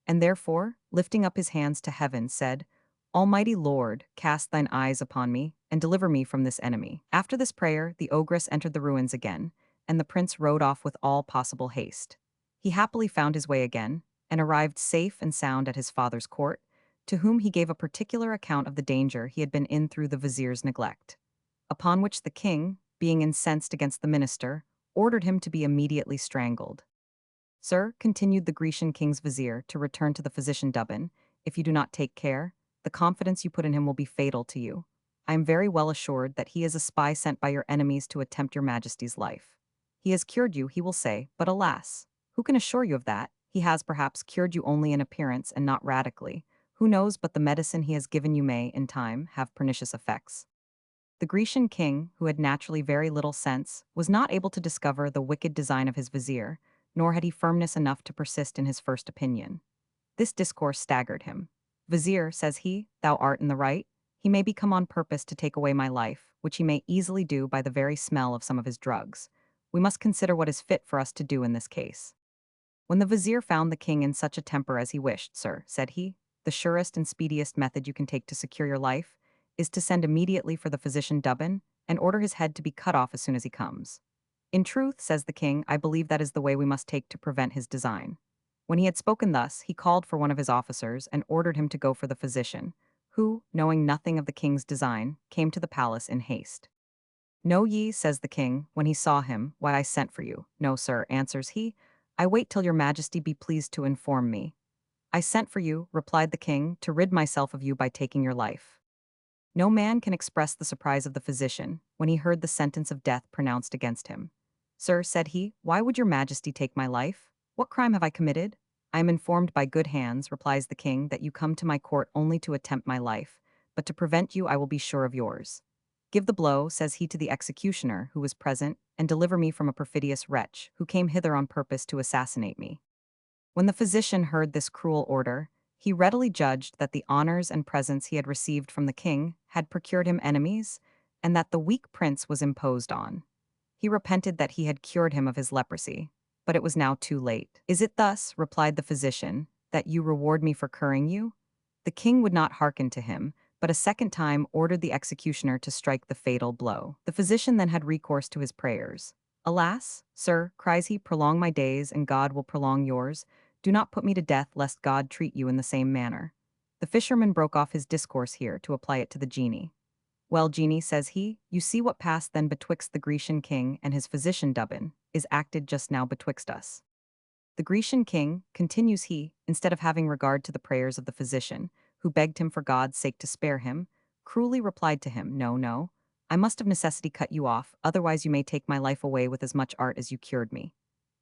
[SPEAKER 1] And therefore, lifting up his hands to heaven, said, "Almighty Lord, cast thine eyes upon me, and deliver me from this enemy." After this prayer, the ogress entered the ruins again, and the prince rode off with all possible haste. He happily found his way again, and arrived safe and sound at his father's court, to whom he gave a particular account of the danger he had been in through the vizier's neglect. Upon which the king, being incensed against the minister, ordered him to be immediately strangled. "Sir," continued the Grecian king's vizier, to return to the physician Dubbin, "if you do not take care, the confidence you put in him will be fatal to you. I am very well assured that he is a spy sent by your enemies to attempt your majesty's life. He has cured you, he will say, but alas! Who can assure you of that? He has perhaps cured you only in appearance and not radically. Who knows but the medicine he has given you may, in time, have pernicious effects?" The Grecian king, who had naturally very little sense, was not able to discover the wicked design of his vizier, nor had he firmness enough to persist in his first opinion. This discourse staggered him. "Vizier," says he, "thou art in the right. He may be come on purpose to take away my life, which he may easily do by the very smell of some of his drugs. We must consider what is fit for us to do in this case." When the vizier found the king in such a temper as he wished, "Sir," said he, "the surest and speediest method you can take to secure your life is to send immediately for the physician Dubbin and order his head to be cut off as soon as he comes." "In truth," says the king, "I believe that is the way we must take to prevent his design." When he had spoken thus, he called for one of his officers and ordered him to go for the physician, who, knowing nothing of the king's design, came to the palace in haste. "Know ye," says the king, when he saw him, "why I sent for you?" "No, sir," answers he, "I wait till your majesty be pleased to inform me." "I sent for you," replied the king, "to rid myself of you by taking your life." No man can express the surprise of the physician when he heard the sentence of death pronounced against him. "Sir," said he, "why would your majesty take my life? What crime have I committed?" "I am informed by good hands," replies the king, "that you come to my court only to attempt my life, but to prevent you I will be sure of yours. Give the blow," says he to the executioner, who was present, "and deliver me from a perfidious wretch, who came hither on purpose to assassinate me." When the physician heard this cruel order, he readily judged that the honors and presents he had received from the king had procured him enemies, and that the weak prince was imposed on. He repented that he had cured him of his leprosy, but it was now too late. "Is it thus," replied the physician, "that you reward me for curing you?" The king would not hearken to him, but a second time ordered the executioner to strike the fatal blow. The physician then had recourse to his prayers. "Alas, sir," cries he, "prolong my days, and God will prolong yours. Do not put me to death, lest God treat you in the same manner." The fisherman broke off his discourse here to apply it to the genie. "Well, genie," says he, "you see what passed then betwixt the Grecian king and his physician Dubbin, is acted just now betwixt us. The Grecian king," continues he, "instead of having regard to the prayers of the physician, who begged him for God's sake to spare him, cruelly replied to him, 'No, no, I must of necessity cut you off, otherwise you may take my life away with as much art as you cured me.'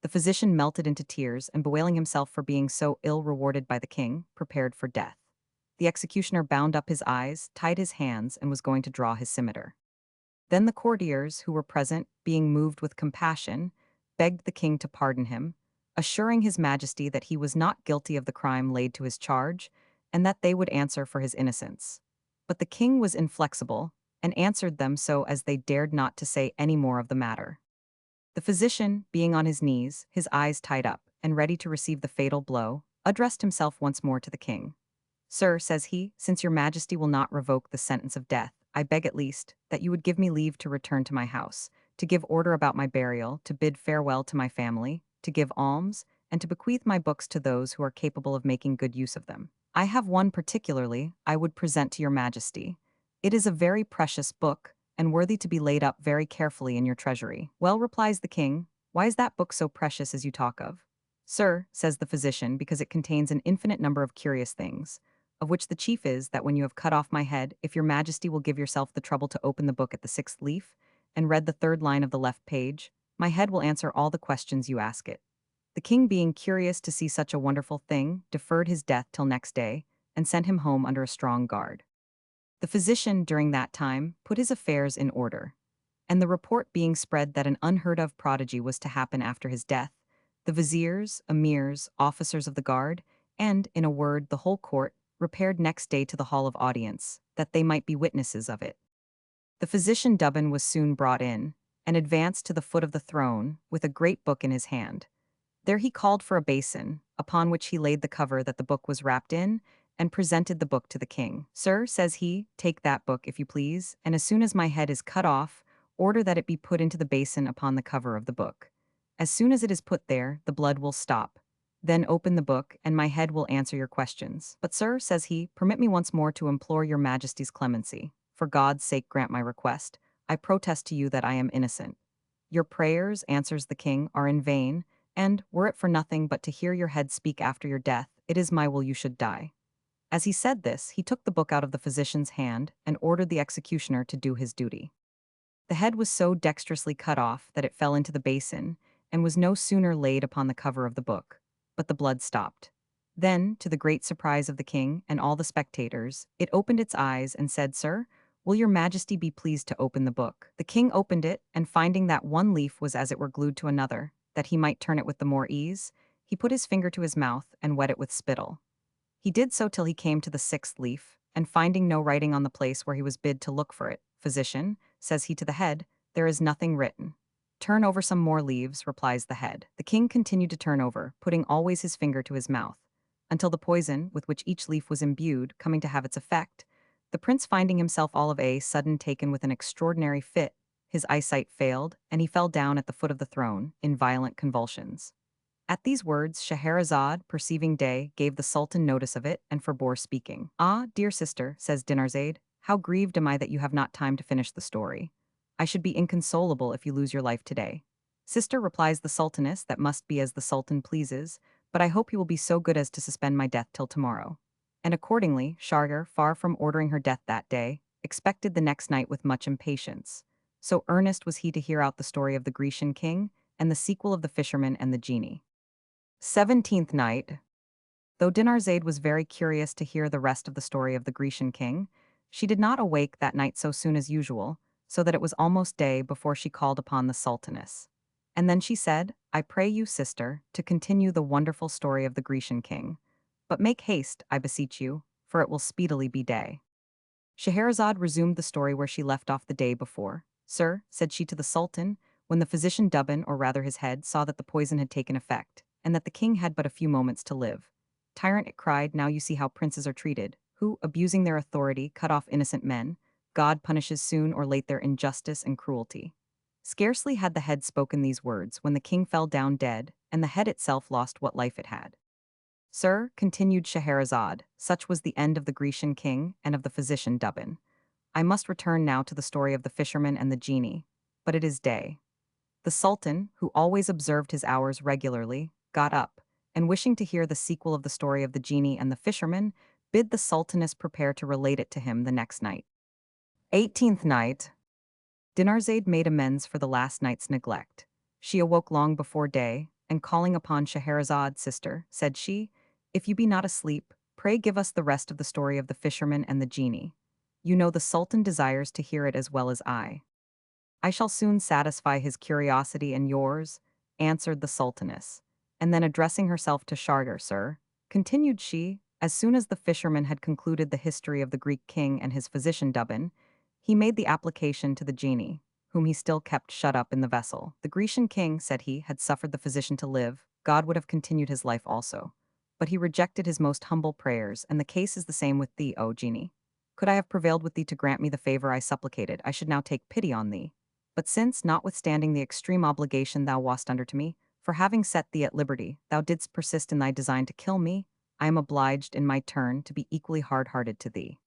[SPEAKER 1] The physician melted into tears, and bewailing himself for being so ill rewarded by the king, prepared for death. The executioner bound up his eyes, tied his hands, and was going to draw his scimitar. Then the courtiers who were present, being moved with compassion, begged the king to pardon him, assuring his majesty that he was not guilty of the crime laid to his charge, and that they would answer for his innocence. But the king was inflexible, and answered them so as they dared not to say any more of the matter. The physician, being on his knees, his eyes tied up, and ready to receive the fatal blow, addressed himself once more to the king. Sir, says he, since your majesty will not revoke the sentence of death, I beg at least that you would give me leave to return to my house, to give order about my burial, to bid farewell to my family, to give alms, and to bequeath my books to those who are capable of making good use of them. I have one particularly I would present to your majesty. It is a very precious book, and worthy to be laid up very carefully in your treasury. Well, replies the king, why is that book so precious as you talk of? Sir, says the physician, because it contains an infinite number of curious things, of which the chief is that when you have cut off my head, if your majesty will give yourself the trouble to open the book at the 6th leaf, and read the 3rd line of the left page, my head will answer all the questions you ask it. The king, being curious to see such a wonderful thing, deferred his death till next day, and sent him home under a strong guard. The physician, during that time, put his affairs in order, and the report being spread that an unheard-of prodigy was to happen after his death, the viziers, emirs, officers of the guard, and, in a word, the whole court, repaired next day to the hall of audience, that they might be witnesses of it. The physician Dubbin was soon brought in, and advanced to the foot of the throne, with a great book in his hand. There he called for a basin, upon which he laid the cover that the book was wrapped in, and presented the book to the king. Sir, says he, take that book, if you please, and as soon as my head is cut off, order that it be put into the basin upon the cover of the book. As soon as it is put there, the blood will stop. Then open the book, and my head will answer your questions. But sir, says he, permit me once more to implore your majesty's clemency. For God's sake grant my request. I protest to you that I am innocent. Your prayers, answers the king, are in vain, and, were it for nothing but to hear your head speak after your death, it is my will you should die. As he said this, he took the book out of the physician's hand and ordered the executioner to do his duty. The head was so dexterously cut off that it fell into the basin, and was no sooner laid upon the cover of the book, but the blood stopped. Then, to the great surprise of the king and all the spectators, it opened its eyes and said, Sir, will your majesty be pleased to open the book? The king opened it, and finding that one leaf was as it were glued to another, that he might turn it with the more ease, he put his finger to his mouth and wet it with spittle. He did so till he came to the 6th leaf, and finding no writing on the place where he was bid to look for it, Physician, says he to the head, there is nothing written. Turn over some more leaves, replies the head. The king continued to turn over, putting always his finger to his mouth, until the poison, with which each leaf was imbued, coming to have its effect, the prince finding himself all of a sudden taken with an extraordinary fit, his eyesight failed, and he fell down at the foot of the throne, in violent convulsions. At these words, Scheherazade, perceiving day, gave the Sultan notice of it, and forbore speaking. Ah, dear sister, says Dinarzade, how grieved am I that you have not time to finish the story. I should be inconsolable if you lose your life today. Sister, replies the Sultaness, that must be as the Sultan pleases, but I hope you will be so good as to suspend my death till tomorrow. And accordingly, Scheherazade, far from ordering her death that day, expected the next night with much impatience. So earnest was he to hear out the story of the Grecian king, and the sequel of the fisherman and the genie. 17th night. Though Dinarzade was very curious to hear the rest of the story of the Grecian king, she did not awake that night so soon as usual, so that it was almost day before she called upon the Sultaness. And then she said, I pray you, sister, to continue the wonderful story of the Grecian king. But make haste, I beseech you, for it will speedily be day. Scheherazade resumed the story where she left off the day before. Sir, said she to the Sultan, when the physician Dubbin, or rather his head, saw that the poison had taken effect, and that the king had but a few moments to live. Tyrant, it cried, now you see how princes are treated, who, abusing their authority, cut off innocent men. God punishes soon or late their injustice and cruelty. Scarcely had the head spoken these words when the king fell down dead, and the head itself lost what life it had. Sir, continued Scheherazade, such was the end of the Grecian king and of the physician Dubbin. I must return now to the story of the fisherman and the genie, but it is day. The Sultan, who always observed his hours regularly, got up, and wishing to hear the sequel of the story of the genie and the fisherman, bid the Sultaness prepare to relate it to him the next night. 18th night. Dinarzade made amends for the last night's neglect. She awoke long before day, and calling upon Scheherazade, sister, said she, if you be not asleep, pray give us the rest of the story of the fisherman and the genie. You know the Sultan desires to hear it as well as I. I shall soon satisfy his curiosity and yours, answered the Sultaness. And then addressing herself to Scheherazade, sir, continued she, as soon as the fisherman had concluded the history of the Greek king and his physician Dubbin, he made the application to the genie, whom he still kept shut up in the vessel. The Grecian king, said he, had suffered the physician to live, God would have continued his life also. But he rejected his most humble prayers, and the case is the same with thee, O genie. Could I have prevailed with thee to grant me the favor I supplicated, I should now take pity on thee. But since, notwithstanding the extreme obligation thou wast under to me, for having set thee at liberty, thou didst persist in thy design to kill me, I am obliged, in my turn, to be equally hard-hearted to thee.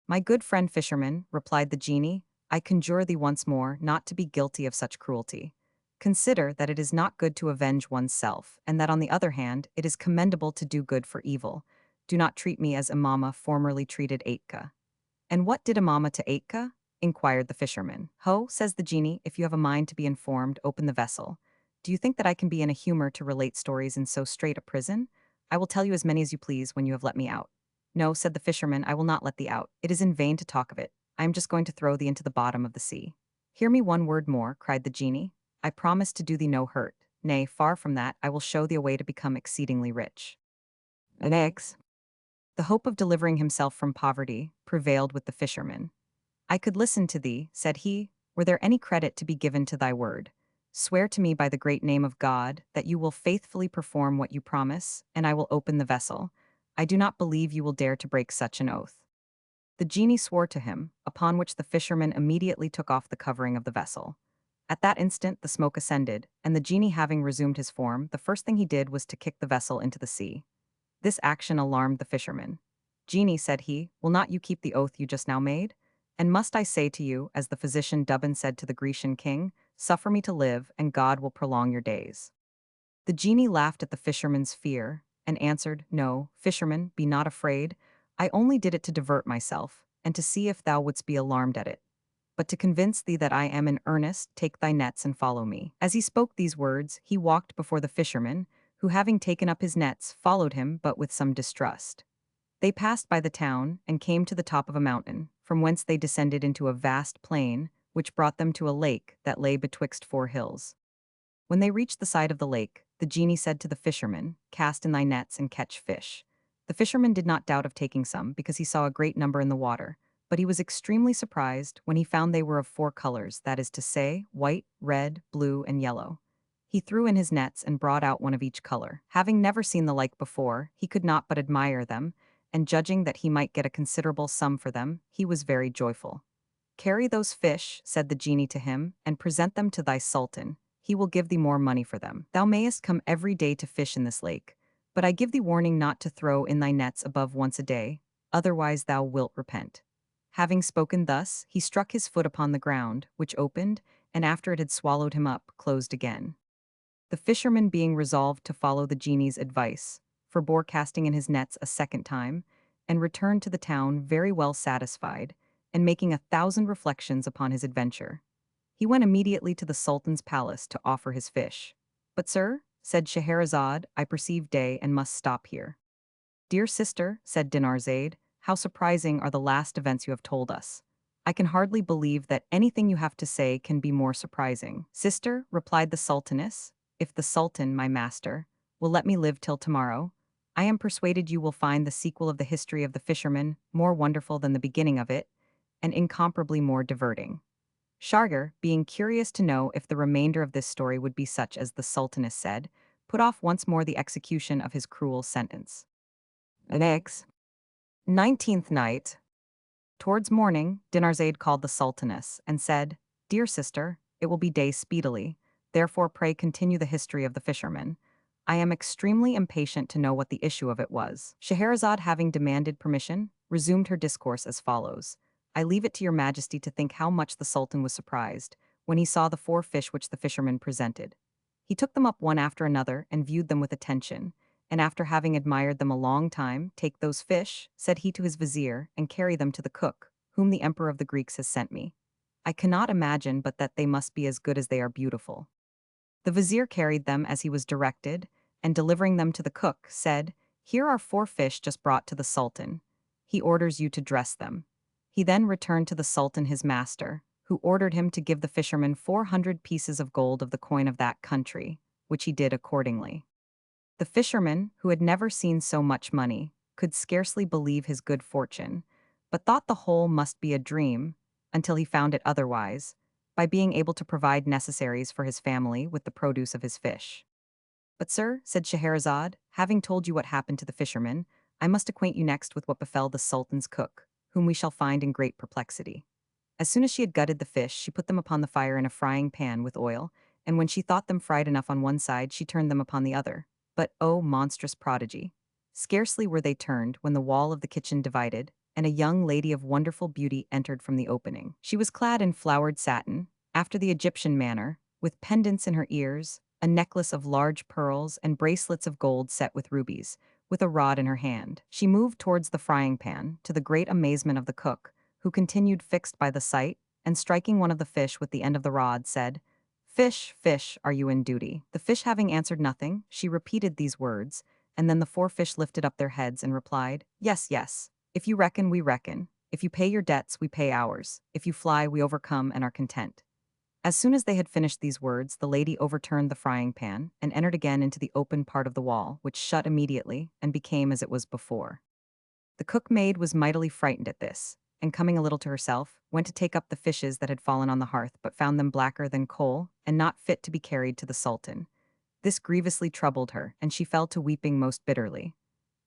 [SPEAKER 1] My good friend fisherman, replied the genie, I conjure thee once more not to be guilty of such cruelty. Consider that it is not good to avenge one's self, and that on the other hand, it is commendable to do good for evil. Do not treat me as Imama formerly treated Atka. And what did Imama to Atka? Inquired the fisherman. Ho, says the genie, if you have a mind to be informed, open the vessel. Do you think that I can be in a humor to relate stories in so strait a prison? I will tell you as many as you please when you have let me out. No, said the fisherman, I will not let thee out. It is in vain to talk of it. I am just going to throw thee into the bottom of the sea. Hear me one word more, cried the genie. I promise to do thee no hurt. Nay, far from that, I will show thee a way to become exceedingly rich. An eggs. The hope of delivering himself from poverty prevailed with the fisherman. I could listen to thee, said he, were there any credit to be given to thy word. Swear to me by the great name of God that you will faithfully perform what you promise, and I will open the vessel. I do not believe you will dare to break such an oath. The genie swore to him, upon which the fisherman immediately took off the covering of the vessel. At that instant the smoke ascended, and the genie having resumed his form, the first thing he did was to kick the vessel into the sea. This action alarmed the fisherman. Genie, said he, will not you keep the oath you just now made? And must I say to you, as the physician Dubin said to the Grecian king, suffer me to live, and God will prolong your days. The genie laughed at the fisherman's fear, and answered, No, fisherman, be not afraid. I only did it to divert myself, and to see if thou wouldst be alarmed at it. But to convince thee that I am in earnest, take thy nets and follow me. As he spoke these words, he walked before the fisherman, who having taken up his nets, followed him, but with some distrust. They passed by the town, and came to the top of a mountain, from whence they descended into a vast plain, which brought them to a lake that lay betwixt four hills. When they reached the side of the lake, the genie said to the fisherman, Cast in thy nets and catch fish. The fisherman did not doubt of taking some, because he saw a great number in the water, but he was extremely surprised when he found they were of four colors, that is to say, white, red, blue, and yellow. He threw in his nets and brought out one of each color. Having never seen the like before, he could not but admire them, and judging that he might get a considerable sum for them, he was very joyful. Carry those fish, said the genie to him, and present them to thy sultan. He will give thee more money for them. Thou mayest come every day to fish in this lake, but I give thee warning not to throw in thy nets above once a day, otherwise thou wilt repent. Having spoken thus, he struck his foot upon the ground, which opened, and after it had swallowed him up, closed again. The fisherman, being resolved to follow the genie's advice, forbore casting in his nets a second time, and returned to the town very well satisfied, and making 1,000 reflections upon his adventure. He went immediately to the Sultan's palace to offer his fish. But, sir, said Scheherazade, I perceive day and must stop here. Dear sister, said Dinarzade, how surprising are the last events you have told us. I can hardly believe that anything you have to say can be more surprising. Sister, replied the Sultaness, if the Sultan, my master, will let me live till tomorrow, I am persuaded you will find the sequel of the history of the fisherman more wonderful than the beginning of it, and incomparably more diverting. Shargar, being curious to know if the remainder of this story would be such as the Sultaness said, put off once more the execution of his cruel sentence. An eggs. 19th night. Towards morning, Dinarzade called the Sultaness and said, Dear sister, it will be day speedily, therefore pray continue the history of the fisherman. I am extremely impatient to know what the issue of it was. Scheherazade, having demanded permission, resumed her discourse as follows. I leave it to your majesty to think how much the Sultan was surprised when he saw the four fish which the fisherman presented. He took them up one after another and viewed them with attention, and after having admired them a long time, Take those fish, said he to his vizier, and carry them to the cook, whom the emperor of the Greeks has sent me. I cannot imagine but that they must be as good as they are beautiful. The vizier carried them as he was directed, and delivering them to the cook, said, Here are four fish just brought to the Sultan. He orders you to dress them. He then returned to the Sultan his master, who ordered him to give the fisherman 400 pieces of gold of the coin of that country, which he did accordingly. The fisherman, who had never seen so much money, could scarcely believe his good fortune, but thought the whole must be a dream, until he found it otherwise, by being able to provide necessaries for his family with the produce of his fish. "But sir," said Scheherazade, "having told you what happened to the fisherman, I must acquaint you next with what befell the Sultan's cook, whom we shall find in great perplexity. As soon as she had gutted the fish, she put them upon the fire in a frying pan with oil, and when she thought them fried enough on one side, she turned them upon the other. But, oh, monstrous prodigy! Scarcely were they turned when the wall of the kitchen divided, and a young lady of wonderful beauty entered from the opening. She was clad in flowered satin, after the Egyptian manner, with pendants in her ears, a necklace of large pearls, and bracelets of gold set with rubies, with a rod in her hand. She moved towards the frying pan, to the great amazement of the cook, who continued fixed by the sight, and striking one of the fish with the end of the rod, said, "Fish, fish, are you in duty?" The fish having answered nothing, she repeated these words, and then the four fish lifted up their heads and replied, "Yes, yes. If you reckon, we reckon. If you pay your debts, we pay ours. If you fly, we overcome and are content." As soon as they had finished these words, the lady overturned the frying pan and entered again into the open part of the wall, which shut immediately and became as it was before. The cook maid was mightily frightened at this, and coming a little to herself, went to take up the fishes that had fallen on the hearth, but found them blacker than coal, and not fit to be carried to the Sultan. This grievously troubled her, and she fell to weeping most bitterly.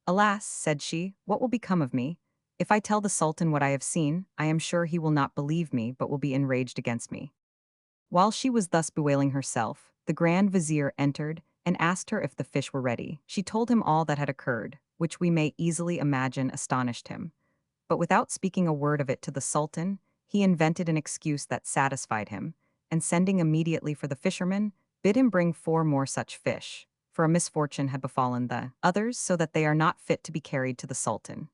[SPEAKER 1] "Alas," said she, "what will become of me? If I tell the Sultan what I have seen, I am sure he will not believe me, but will be enraged against me." While she was thus bewailing herself, the Grand Vizier entered and asked her if the fish were ready. She told him all that had occurred, which we may easily imagine astonished him. But without speaking a word of it to the Sultan, he invented an excuse that satisfied him, and sending immediately for the fisherman, bid him bring 4 more such fish, for a misfortune had befallen the others, so that they are not fit to be carried to the Sultan.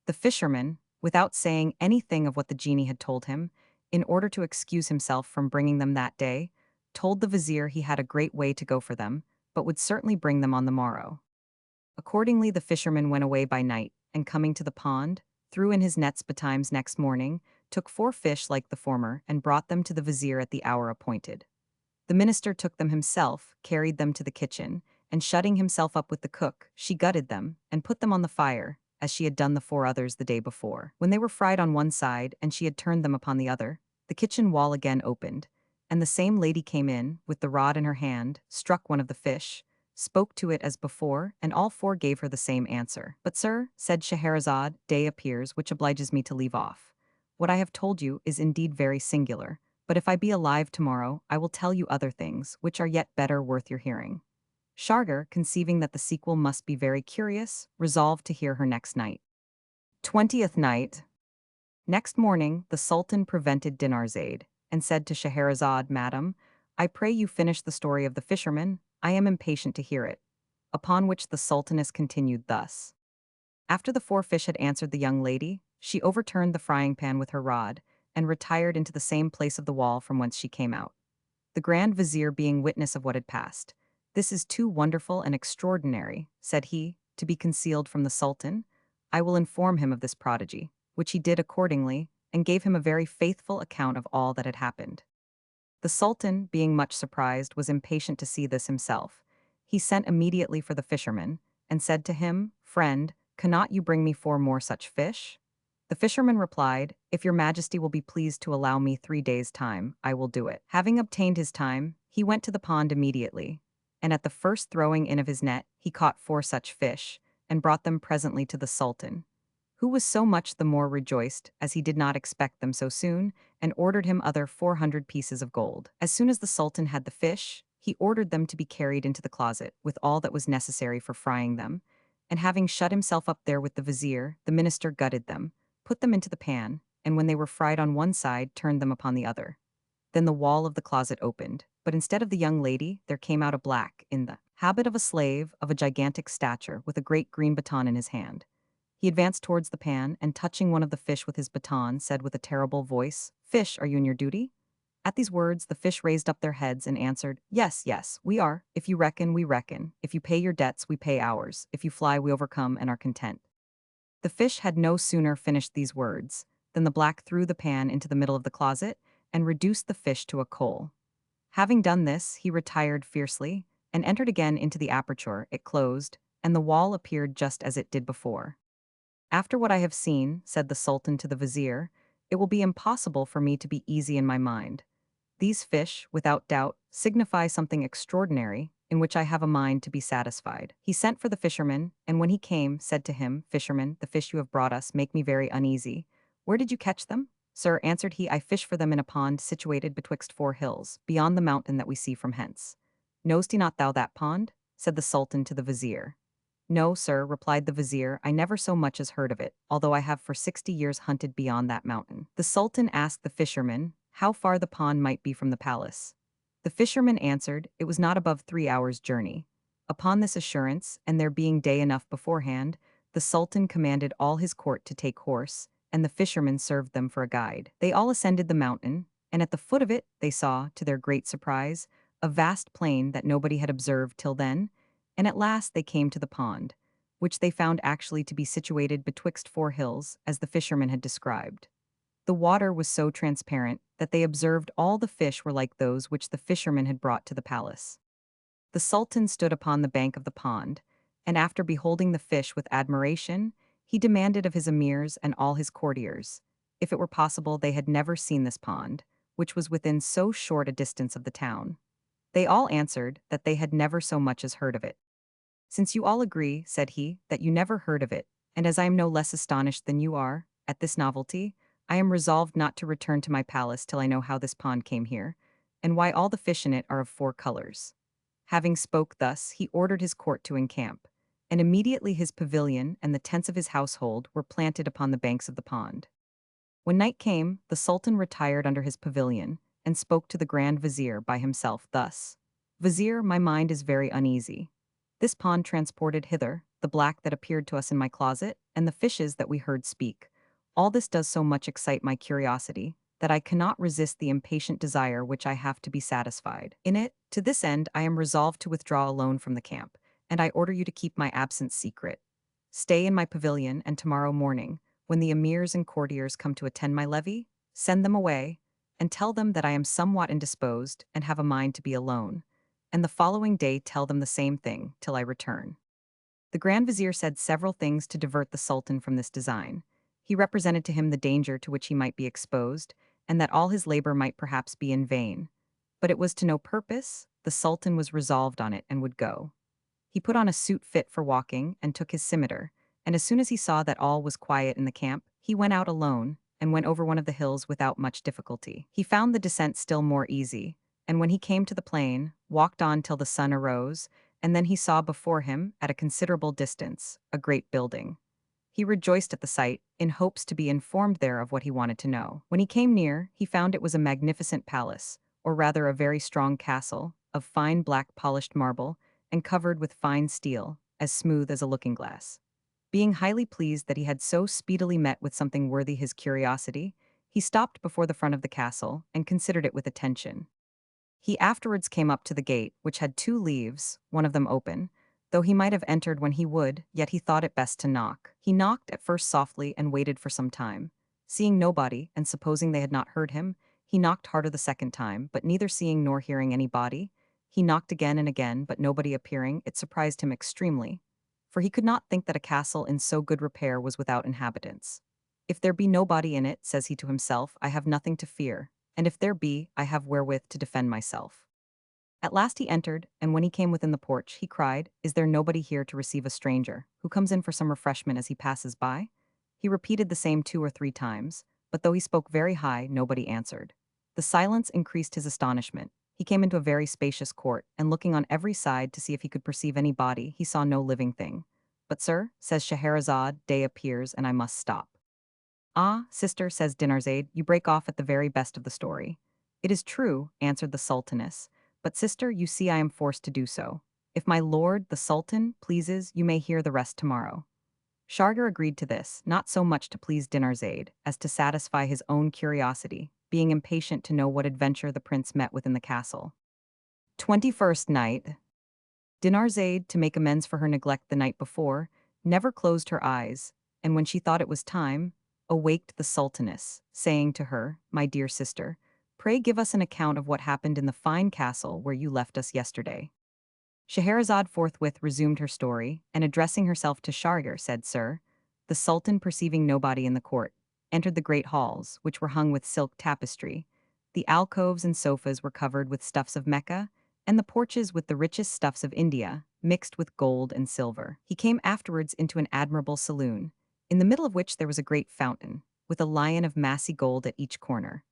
[SPEAKER 1] The fisherman, without saying anything of what the genie had told him, in order to excuse himself from bringing them that day, told the vizier he had a great way to go for them, but would certainly bring them on the morrow. Accordingly, the fisherman went away by night, and coming to the pond, threw in his nets betimes next morning, took 4 fish like the former, and brought them to the vizier at the hour appointed. The minister took them himself, carried them to the kitchen, and shutting himself up with the cook, she gutted them, and put them on the fire, as she had done the 4 others the day before. When they were fried on one side, and she had turned them upon the other, the kitchen wall again opened, and the same lady came in, with the rod in her hand, struck one of the fish, spoke to it as before, and all 4 gave her the same answer. "But sir," said Scheherazade, "day appears, which obliges me to leave off. What I have told you is indeed very singular, but if I be alive tomorrow, I will tell you other things, which are yet better worth your hearing." Shargar, conceiving that the sequel must be very curious, resolved to hear her next night. 20th night. Next morning, the Sultan prevented Dinarzade, and said to Scheherazade, "Madam, I pray you finish the story of the fisherman, I am impatient to hear it." Upon which the Sultaness continued thus. After the 4 fish had answered the young lady, she overturned the frying pan with her rod, and retired into the same place of the wall from whence she came out. The Grand Vizier being witness of what had passed, "This is too wonderful and extraordinary," said he, "to be concealed from the Sultan. I will inform him of this prodigy," which he did accordingly, and gave him a very faithful account of all that had happened. The Sultan, being much surprised, was impatient to see this himself. He sent immediately for the fisherman, and said to him, "Friend, cannot you bring me 4 more such fish?" The fisherman replied, "If your majesty will be pleased to allow me 3 days' time, I will do it." Having obtained his time, he went to the pond immediately, and at the first throwing in of his net, he caught 4 such fish, and brought them presently to the Sultan, who was so much the more rejoiced, as he did not expect them so soon, and ordered him other 400 pieces of gold. As soon as the Sultan had the fish, he ordered them to be carried into the closet, with all that was necessary for frying them, and having shut himself up there with the vizier, the minister gutted them, put them into the pan, and when they were fried on one side, turned them upon the other. Then the wall of the closet opened, but instead of the young lady, there came out a black, in the habit of a slave, of a gigantic stature, with a great green baton in his hand. He advanced towards the pan, and touching one of the fish with his baton, said with a terrible voice, "Fish, are you in your duty?" At these words, the fish raised up their heads and answered, "Yes, yes, we are. If you reckon, we reckon. If you pay your debts, we pay ours. If you fly, we overcome and are content." The fish had no sooner finished these words than the black threw the pan into the middle of the closet and reduced the fish to a coal. Having done this, he retired fiercely and entered again into the aperture. It closed, and the wall appeared just as it did before. "After what I have seen," said the Sultan to the vizier, "it will be impossible for me to be easy in my mind. These fish, without doubt, signify something extraordinary, in which I have a mind to be satisfied. He sent for the fisherman, and when he came, said to him, Fisherman, the fish you have brought us make me very uneasy. Where did you catch them? Sir, answered he, I fish for them in a pond situated betwixt four hills, beyond the mountain that we see from hence. Knowst not thou that pond? Said the Sultan to the vizier. No, sir, replied the vizier, I never so much as heard of it, although I have for 60 years hunted beyond that mountain. The Sultan asked the fisherman how far the pond might be from the palace. The fisherman answered, it was not above 3 hours' journey. Upon this assurance, and there being day enough beforehand, the Sultan commanded all his court to take horse, and the fisherman served them for a guide. They all ascended the mountain, and at the foot of it they saw, to their great surprise, a vast plain that nobody had observed till then, and at last they came to the pond, which they found actually to be situated betwixt four hills, as the fisherman had described. The water was so transparent that they observed all the fish were like those which the fisherman had brought to the palace. The Sultan stood upon the bank of the pond, and after beholding the fish with admiration, he demanded of his emirs and all his courtiers, if it were possible they had never seen this pond, which was within so short a distance of the town. They all answered that they had never so much as heard of it. Since you all agree, said he, that you never heard of it, and as I am no less astonished than you are at this novelty, I am resolved not to return to my palace till I know how this pond came here, and why all the fish in it are of four colors. Having spoke thus, he ordered his court to encamp, and immediately his pavilion and the tents of his household were planted upon the banks of the pond. When night came, the Sultan retired under his pavilion, and spoke to the Grand Vizier by himself thus. Vizier, my mind is very uneasy. This pond transported hither, the black that appeared to us in my closet, and the fishes that we heard speak. All this does so much excite my curiosity, that I cannot resist the impatient desire which I have to be satisfied. In it, to this end, I am resolved to withdraw alone from the camp, and I order you to keep my absence secret. Stay in my pavilion, and tomorrow morning, when the emirs and courtiers come to attend my levee, send them away, and tell them that I am somewhat indisposed and have a mind to be alone, and the following day tell them the same thing, till I return. The Grand Vizier said several things to divert the Sultan from this design. He represented to him the danger to which he might be exposed, and that all his labor might perhaps be in vain. But it was to no purpose, the Sultan was resolved on it and would go. He put on a suit fit for walking, and took his scimitar, and as soon as he saw that all was quiet in the camp, he went out alone, and went over one of the hills without much difficulty. He found the descent still more easy, and when he came to the plain, walked on till the sun arose, and then he saw before him, at a considerable distance, a great building. He rejoiced at the sight, in hopes to be informed there of what he wanted to know. When he came near, he found it was a magnificent palace, or rather a very strong castle, of fine black polished marble, and covered with fine steel, as smooth as a looking-glass. Being highly pleased that he had so speedily met with something worthy his curiosity, he stopped before the front of the castle, and considered it with attention. He afterwards came up to the gate, which had two leaves, one of them open. Though he might have entered when he would, yet he thought it best to knock. He knocked at first softly and waited for some time. Seeing nobody, and supposing they had not heard him, he knocked harder the second time, but neither seeing nor hearing anybody. He knocked again and again, but nobody appearing, it surprised him extremely, for he could not think that a castle in so good repair was without inhabitants. If there be nobody in it, says he to himself, I have nothing to fear, and if there be, I have wherewith to defend myself. At last he entered, and when he came within the porch, he cried, Is there nobody here to receive a stranger, who comes in for some refreshment as he passes by? He repeated the same 2 or 3 times, but though he spoke very high, nobody answered. The silence increased his astonishment. He came into a very spacious court, and looking on every side to see if he could perceive any body, he saw no living thing. But sir, says Scheherazade, day appears, and I must stop. Ah, sister, says Dinarzade, you break off at the very best of the story. It is true, answered the Sultaness, but sister, you see I am forced to do so. If my lord, the Sultan, pleases, you may hear the rest tomorrow. Shargar agreed to this, not so much to please Dinarzade, as to satisfy his own curiosity, being impatient to know what adventure the prince met with in the castle. 21st night. Dinarzade, to make amends for her neglect the night before, never closed her eyes, and when she thought it was time, awaked the Sultaness, saying to her, My dear sister, pray give us an account of what happened in the fine castle where you left us yesterday. Scheherazade forthwith resumed her story, and addressing herself to Shargar, said, Sir, the Sultan, perceiving nobody in the court, entered the great halls, which were hung with silk tapestry. The alcoves and sofas were covered with stuffs of Mecca, and the porches with the richest stuffs of India, mixed with gold and silver. He came afterwards into an admirable saloon, in the middle of which there was a great fountain, with a lion of massy gold at each corner.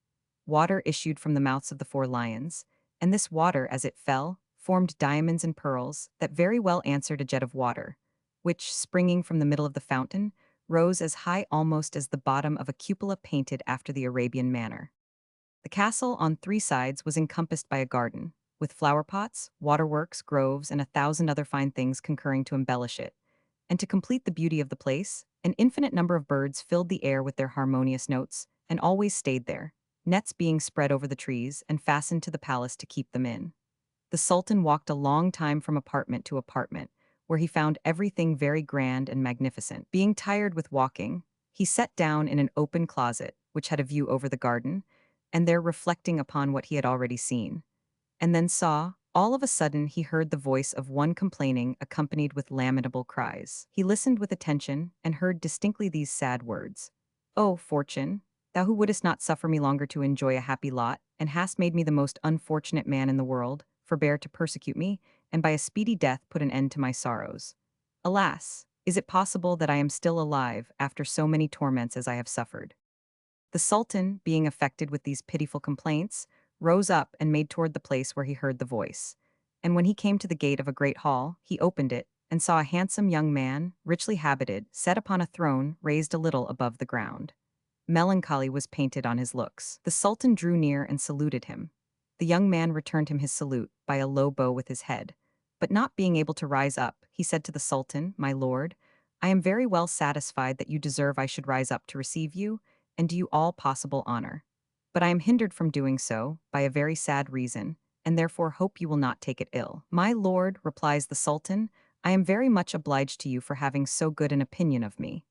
[SPEAKER 1] Water issued from the mouths of the four lions, and this water, as it fell, formed diamonds and pearls that very well answered a jet of water, which, springing from the middle of the fountain, rose as high almost as the bottom of a cupola painted after the Arabian manner. The castle on three sides was encompassed by a garden, with flower pots, waterworks, groves, and 1,000 other fine things concurring to embellish it. And to complete the beauty of the place, an infinite number of birds filled the air with their harmonious notes, and always stayed there, nets being spread over the trees and fastened to the palace to keep them in. The Sultan walked a long time from apartment to apartment, where he found everything very grand and magnificent. Being tired with walking, he sat down in an open closet, which had a view over the garden, and there reflecting upon what he had already seen, and then saw, all of a sudden he heard the voice of one complaining, accompanied with lamentable cries. He listened with attention, and heard distinctly these sad words: "O Fortune, thou who wouldest not suffer me longer to enjoy a happy lot, and hast made me the most unfortunate man in the world, forbear to persecute me, and by a speedy death put an end to my sorrows. Alas, is it possible that I am still alive after so many torments as I have suffered?" The Sultan, being affected with these pitiful complaints, rose up and made toward the place where he heard the voice. And when he came to the gate of a great hall, he opened it, and saw a handsome young man, richly habited, set upon a throne raised a little above the ground. Melancholy was painted on his looks. The Sultan drew near and saluted him. The young man returned him his salute by a low bow with his head. But not being able to rise up, he said to the Sultan, "My lord, I am very well satisfied that you deserve I should rise up to receive you, and do you all possible honor. But I am hindered from doing so by a very sad reason, and therefore hope you will not take it ill." "My lord," replies the Sultan, "I am very much obliged to you for having so good an opinion of me.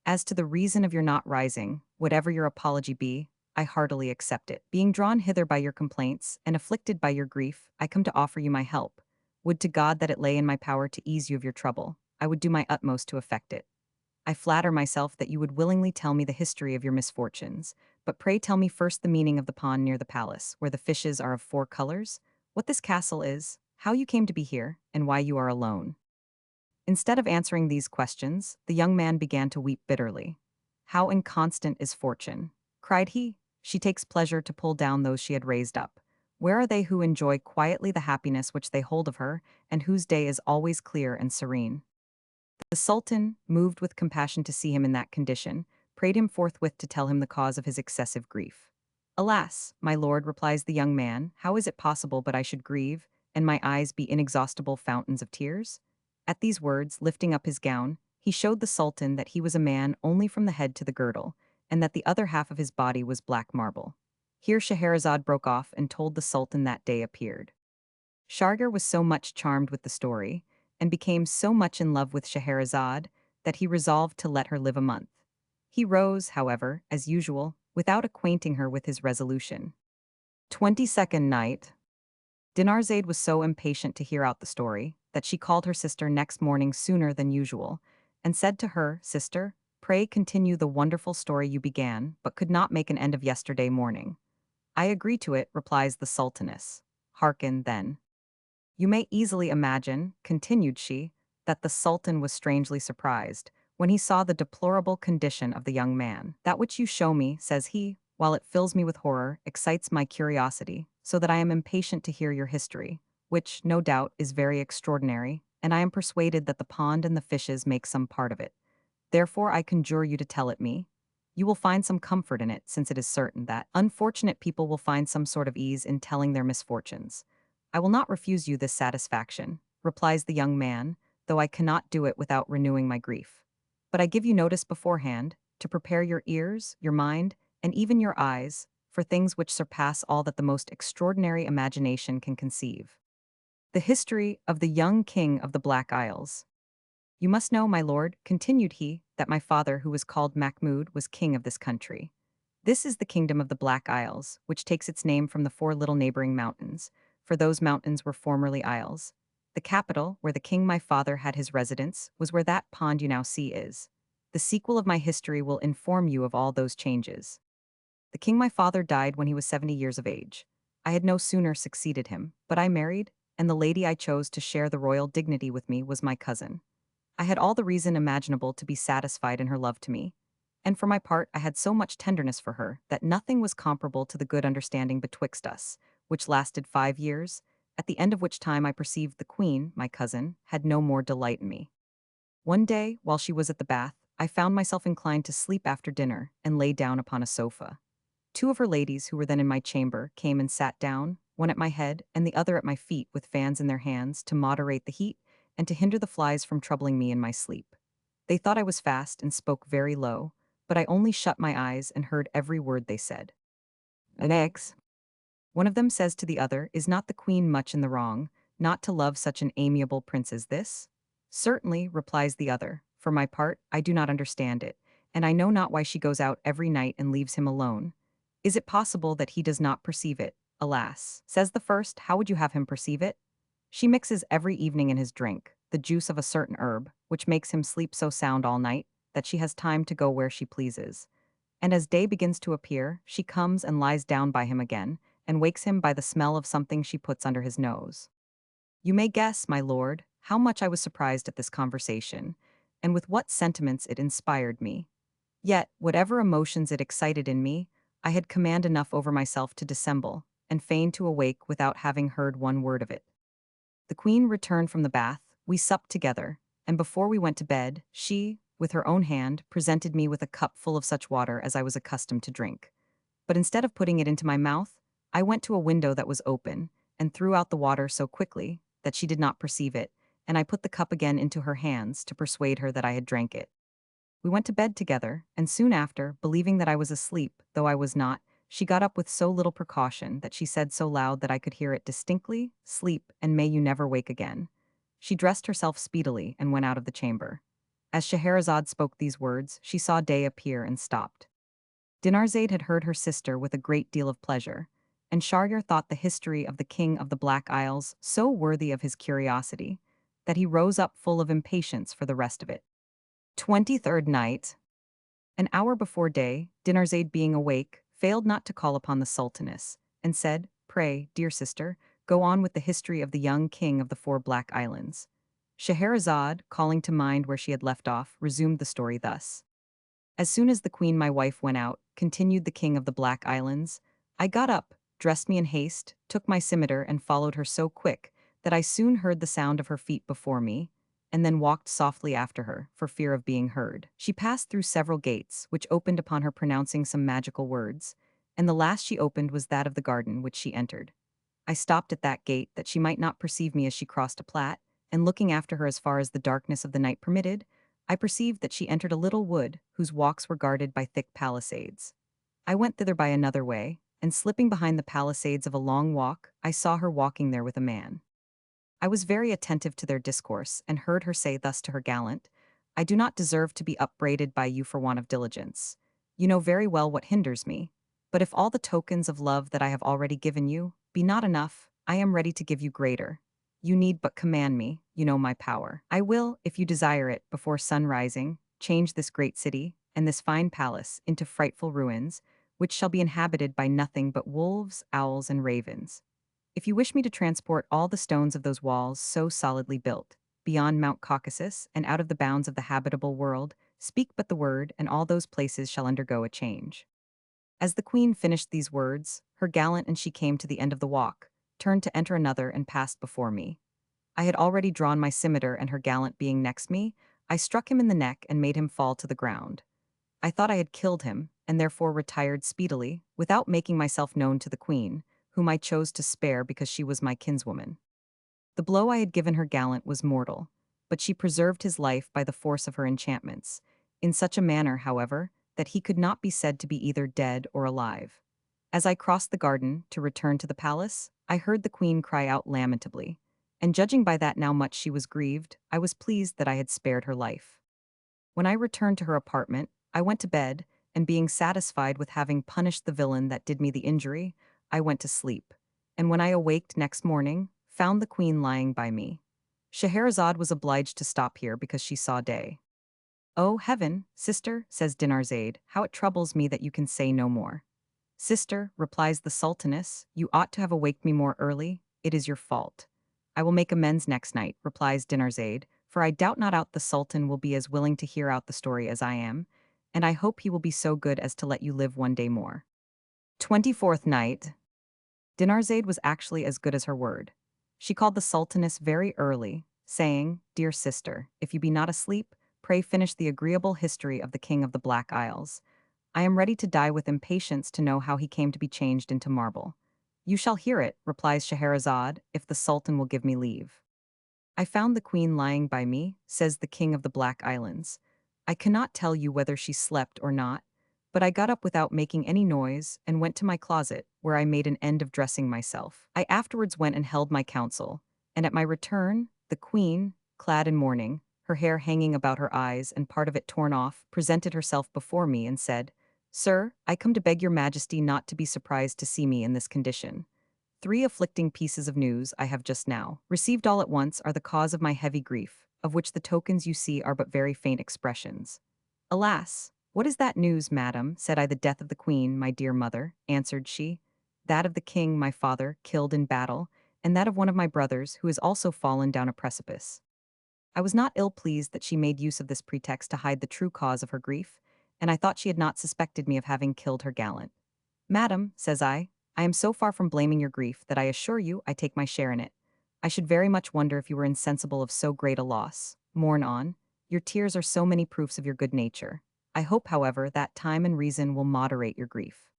[SPEAKER 1] As to the reason of your not rising, whatever your apology be, I heartily accept it. Being drawn hither by your complaints, and afflicted by your grief, I come to offer you my help. Would to God that it lay in my power to ease you of your trouble. I would do my utmost to effect it. I flatter myself that you would willingly tell me the history of your misfortunes, but pray tell me first the meaning of the pond near the palace, where the fishes are of four colors, what this castle is, how you came to be here, and why you are alone." Instead of answering these questions, the young man began to weep bitterly. "How inconstant is fortune!" cried he. "She takes pleasure to pull down those she had raised up. Where are they who enjoy quietly the happiness which they hold of her, and whose day is always clear and serene?" The Sultan, moved with compassion to see him in that condition, prayed him forthwith to tell him the cause of his excessive grief. "Alas, my lord," replies the young man, "how is it possible but I should grieve, and my eyes be inexhaustible fountains of tears?" At these words, lifting up his gown, he showed the Sultan that he was a man only from the head to the girdle, and that the other half of his body was black marble. Here Scheherazade broke off and told the Sultan that day appeared. Shargar was so much charmed with the story, and became so much in love with Scheherazade, that he resolved to let her live a month. He rose, however, as usual, without acquainting her with his resolution. 22nd night. Dinarzade was so impatient to hear out the story, that she called her sister next morning sooner than usual, and said to her, "Sister, pray continue the wonderful story you began, but could not make an end of yesterday morning." "I agree to it," replies the Sultaness. "Hearken, then. You may easily imagine," continued she, "that the Sultan was strangely surprised when he saw the deplorable condition of the young man. That which you show me," says he, "while it fills me with horror, excites my curiosity, so that I am impatient to hear your history, which, no doubt, is very extraordinary, and I am persuaded that the pond and the fishes make some part of it. Therefore I conjure you to tell it me. You will find some comfort in it, since it is certain that unfortunate people will find some sort of ease in telling their misfortunes. I will not refuse you this satisfaction," replies the young man, "though I cannot do it without renewing my grief. But I give you notice beforehand, to prepare your ears, your mind, and even your eyes, for things which surpass all that the most extraordinary imagination can conceive. The history of the young king of the Black Isles. You must know, my lord," continued he, "that my father, who was called Mahmud, was king of this country. This is the kingdom of the Black Isles, which takes its name from the four little neighboring mountains, for those mountains were formerly isles. The capital, where the king my father had his residence, was where that pond you now see is. The sequel of my history will inform you of all those changes. The king my father died when he was 70 years of age. I had no sooner succeeded him, but I married, and the lady I chose to share the royal dignity with me was my cousin. I had all the reason imaginable to be satisfied in her love to me, and for my part I had so much tenderness for her that nothing was comparable to the good understanding betwixt us, which lasted 5 years, at the end of which time I perceived the queen, my cousin, had no more delight in me. One day, while she was at the bath, I found myself inclined to sleep after dinner and lay down upon a sofa. Two of her ladies, who were then in my chamber, came and sat down, one at my head and the other at my feet with fans in their hands to moderate the heat and to hinder the flies from troubling me in my sleep. They thought I was fast and spoke very low, but I only shut my eyes and heard every word they said. Next, one of them says to the other, "Is not the queen much in the wrong, not to love such an amiable prince as this?" "Certainly," replies the other. "For my part, I do not understand it, and I know not why she goes out every night and leaves him alone. Is it possible that he does not perceive it?" "Alas," says the first, "how would you have him perceive it? She mixes every evening in his drink the juice of a certain herb, which makes him sleep so sound all night that she has time to go where she pleases. And as day begins to appear, she comes and lies down by him again, and wakes him by the smell of something she puts under his nose." You may guess, my lord, how much I was surprised at this conversation, and with what sentiments it inspired me. Yet, whatever emotions it excited in me, I had command enough over myself to dissemble, and feign to awake without having heard one word of it. The queen returned from the bath, we supped together, and before we went to bed, she, with her own hand, presented me with a cup full of such water as I was accustomed to drink. But instead of putting it into my mouth, I went to a window that was open, and threw out the water so quickly that she did not perceive it, and I put the cup again into her hands to persuade her that I had drank it. We went to bed together, and soon after, believing that I was asleep, though I was not, she got up with so little precaution that she said so loud that I could hear it distinctly, "Sleep, and may you never wake again." She dressed herself speedily and went out of the chamber. As Scheherazade spoke these words, she saw day appear and stopped. Dinarzade had heard her sister with a great deal of pleasure, and Shahryar thought the history of the King of the Black Isles so worthy of his curiosity that he rose up full of impatience for the rest of it. 23rd night. An hour before day, Dinarzade being awake, failed not to call upon the Sultaness, and said, "Pray, dear sister, go on with the history of the young king of the four Black Islands." Scheherazade, calling to mind where she had left off, resumed the story thus. "As soon as the queen my wife went out," continued the king of the Black Islands, "I got up, dressed me in haste, took my scimitar and followed her so quick that I soon heard the sound of her feet before me, and then walked softly after her, for fear of being heard. She passed through several gates, which opened upon her pronouncing some magical words, and the last she opened was that of the garden which she entered. I stopped at that gate that she might not perceive me as she crossed a plat, and looking after her as far as the darkness of the night permitted, I perceived that she entered a little wood whose walks were guarded by thick palisades. I went thither by another way, and slipping behind the palisades of a long walk, I saw her walking there with a man. I was very attentive to their discourse, and heard her say thus to her gallant, 'I do not deserve to be upbraided by you for want of diligence. You know very well what hinders me, but if all the tokens of love that I have already given you be not enough, I am ready to give you greater. You need but command me, you know my power. I will, if you desire it, before sun rising, change this great city, and this fine palace, into frightful ruins, which shall be inhabited by nothing but wolves, owls, and ravens. If you wish me to transport all the stones of those walls so solidly built, beyond Mount Caucasus and out of the bounds of the habitable world, speak but the word, and all those places shall undergo a change." As the queen finished these words, her gallant and she came to the end of the walk, turned to enter another and passed before me. I had already drawn my scimitar, and her gallant being next me, I struck him in the neck and made him fall to the ground. I thought I had killed him, and therefore retired speedily, without making myself known to the queen, whom I chose to spare because she was my kinswoman. The blow I had given her gallant was mortal, but she preserved his life by the force of her enchantments, in such a manner, however, that he could not be said to be either dead or alive. As I crossed the garden to return to the palace, I heard the queen cry out lamentably, and judging by that how much she was grieved, I was pleased that I had spared her life. When I returned to her apartment, I went to bed, and being satisfied with having punished the villain that did me the injury, I went to sleep, and when I awaked next morning, found the queen lying by me. Scheherazade was obliged to stop here because she saw day. "Oh, heaven, sister," says Dinarzade, "how it troubles me that you can say no more." "Sister," replies the sultaness, "you ought to have awaked me more early. It is your fault. I will make amends next night, replies Dinarzade, for I doubt not out the Sultan will be as willing to hear out the story as I am, and I hope he will be so good as to let you live one day more. 24th night. Dinarzade was actually as good as her word. She called the Sultaness very early, saying, "Dear sister, if you be not asleep, pray finish the agreeable history of the King of the Black Isles. I am ready to die with impatience to know how he came to be changed into marble." "You shall hear it," replies Scheherazade, "if the Sultan will give me leave." "I found the queen lying by me," says the King of the Black Islands. "I cannot tell you whether she slept or not, but I got up without making any noise and went to my closet, where I made an end of dressing myself. I afterwards went and held my council, and at my return, the queen, clad in mourning, her hair hanging about her eyes and part of it torn off, presented herself before me and said, 'Sir, I come to beg your majesty not to be surprised to see me in this condition. 3 afflicting pieces of news I have just now received all at once are the cause of my heavy grief, of which the tokens you see are but very faint expressions.' 'Alas! What is that news, madam?' said I. 'The death of the queen, my dear mother,' answered she, 'that of the king, my father, killed in battle, and that of one of my brothers, who is also fallen down a precipice.' I was not ill pleased that she made use of this pretext to hide the true cause of her grief, and I thought she had not suspected me of having killed her gallant. 'Madam,' says I am so far from blaming your grief that I assure you I take my share in it. I should very much wonder if you were insensible of so great a loss. Mourn on. Your tears are so many proofs of your good nature. I hope, however, that time and reason will moderate your grief.'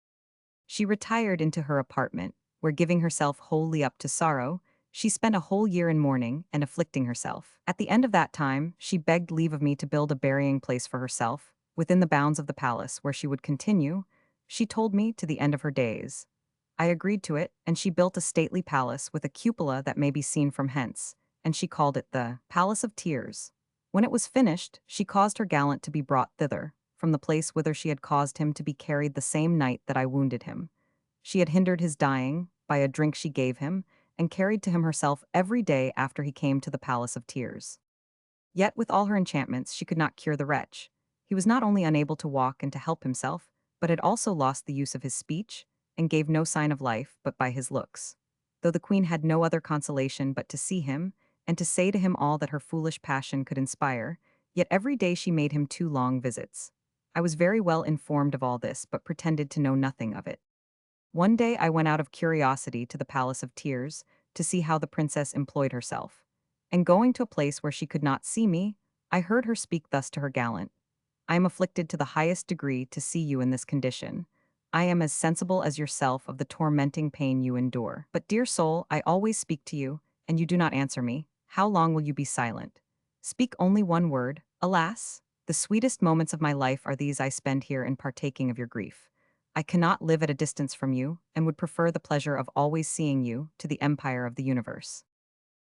[SPEAKER 1] She retired into her apartment, where, giving herself wholly up to sorrow, she spent a whole year in mourning and afflicting herself. At the end of that time, she begged leave of me to build a burying place for herself, within the bounds of the palace, where she would continue, she told me, to the end of her days. I agreed to it, and she built a stately palace with a cupola that may be seen from hence, and she called it the Palace of Tears. When it was finished, she caused her gallant to be brought thither, from the place whither she had caused him to be carried the same night that I wounded him. She had hindered his dying, by a drink she gave him, and carried to him herself every day after he came to the Palace of Tears. Yet with all her enchantments she could not cure the wretch. He was not only unable to walk and to help himself, but had also lost the use of his speech, and gave no sign of life but by his looks. Though the queen had no other consolation but to see him, and to say to him all that her foolish passion could inspire, yet every day she made him 2 long visits. I was very well informed of all this, but pretended to know nothing of it. One day I went out of curiosity to the Palace of Tears, to see how the princess employed herself. And going to a place where she could not see me, I heard her speak thus to her gallant: 'I am afflicted to the highest degree to see you in this condition. I am as sensible as yourself of the tormenting pain you endure. But, dear soul, I always speak to you, and you do not answer me. How long will you be silent? Speak only one word. Alas! The sweetest moments of my life are these I spend here in partaking of your grief. I cannot live at a distance from you, and would prefer the pleasure of always seeing you to the empire of the universe.'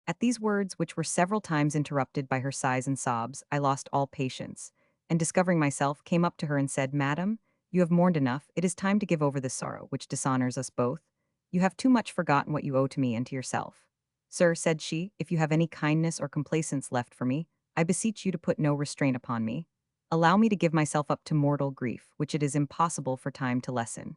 [SPEAKER 1] At these words, which were several times interrupted by her sighs and sobs, I lost all patience, and discovering myself, came up to her and said, 'Madam, you have mourned enough. It is time to give over this sorrow, which dishonors us both. You have too much forgotten what you owe to me and to yourself. Sir,' said she, 'if you have any kindness or complaisance left for me, I beseech you to put no restraint upon me. Allow me to give myself up to mortal grief, which it is impossible for time to lessen.'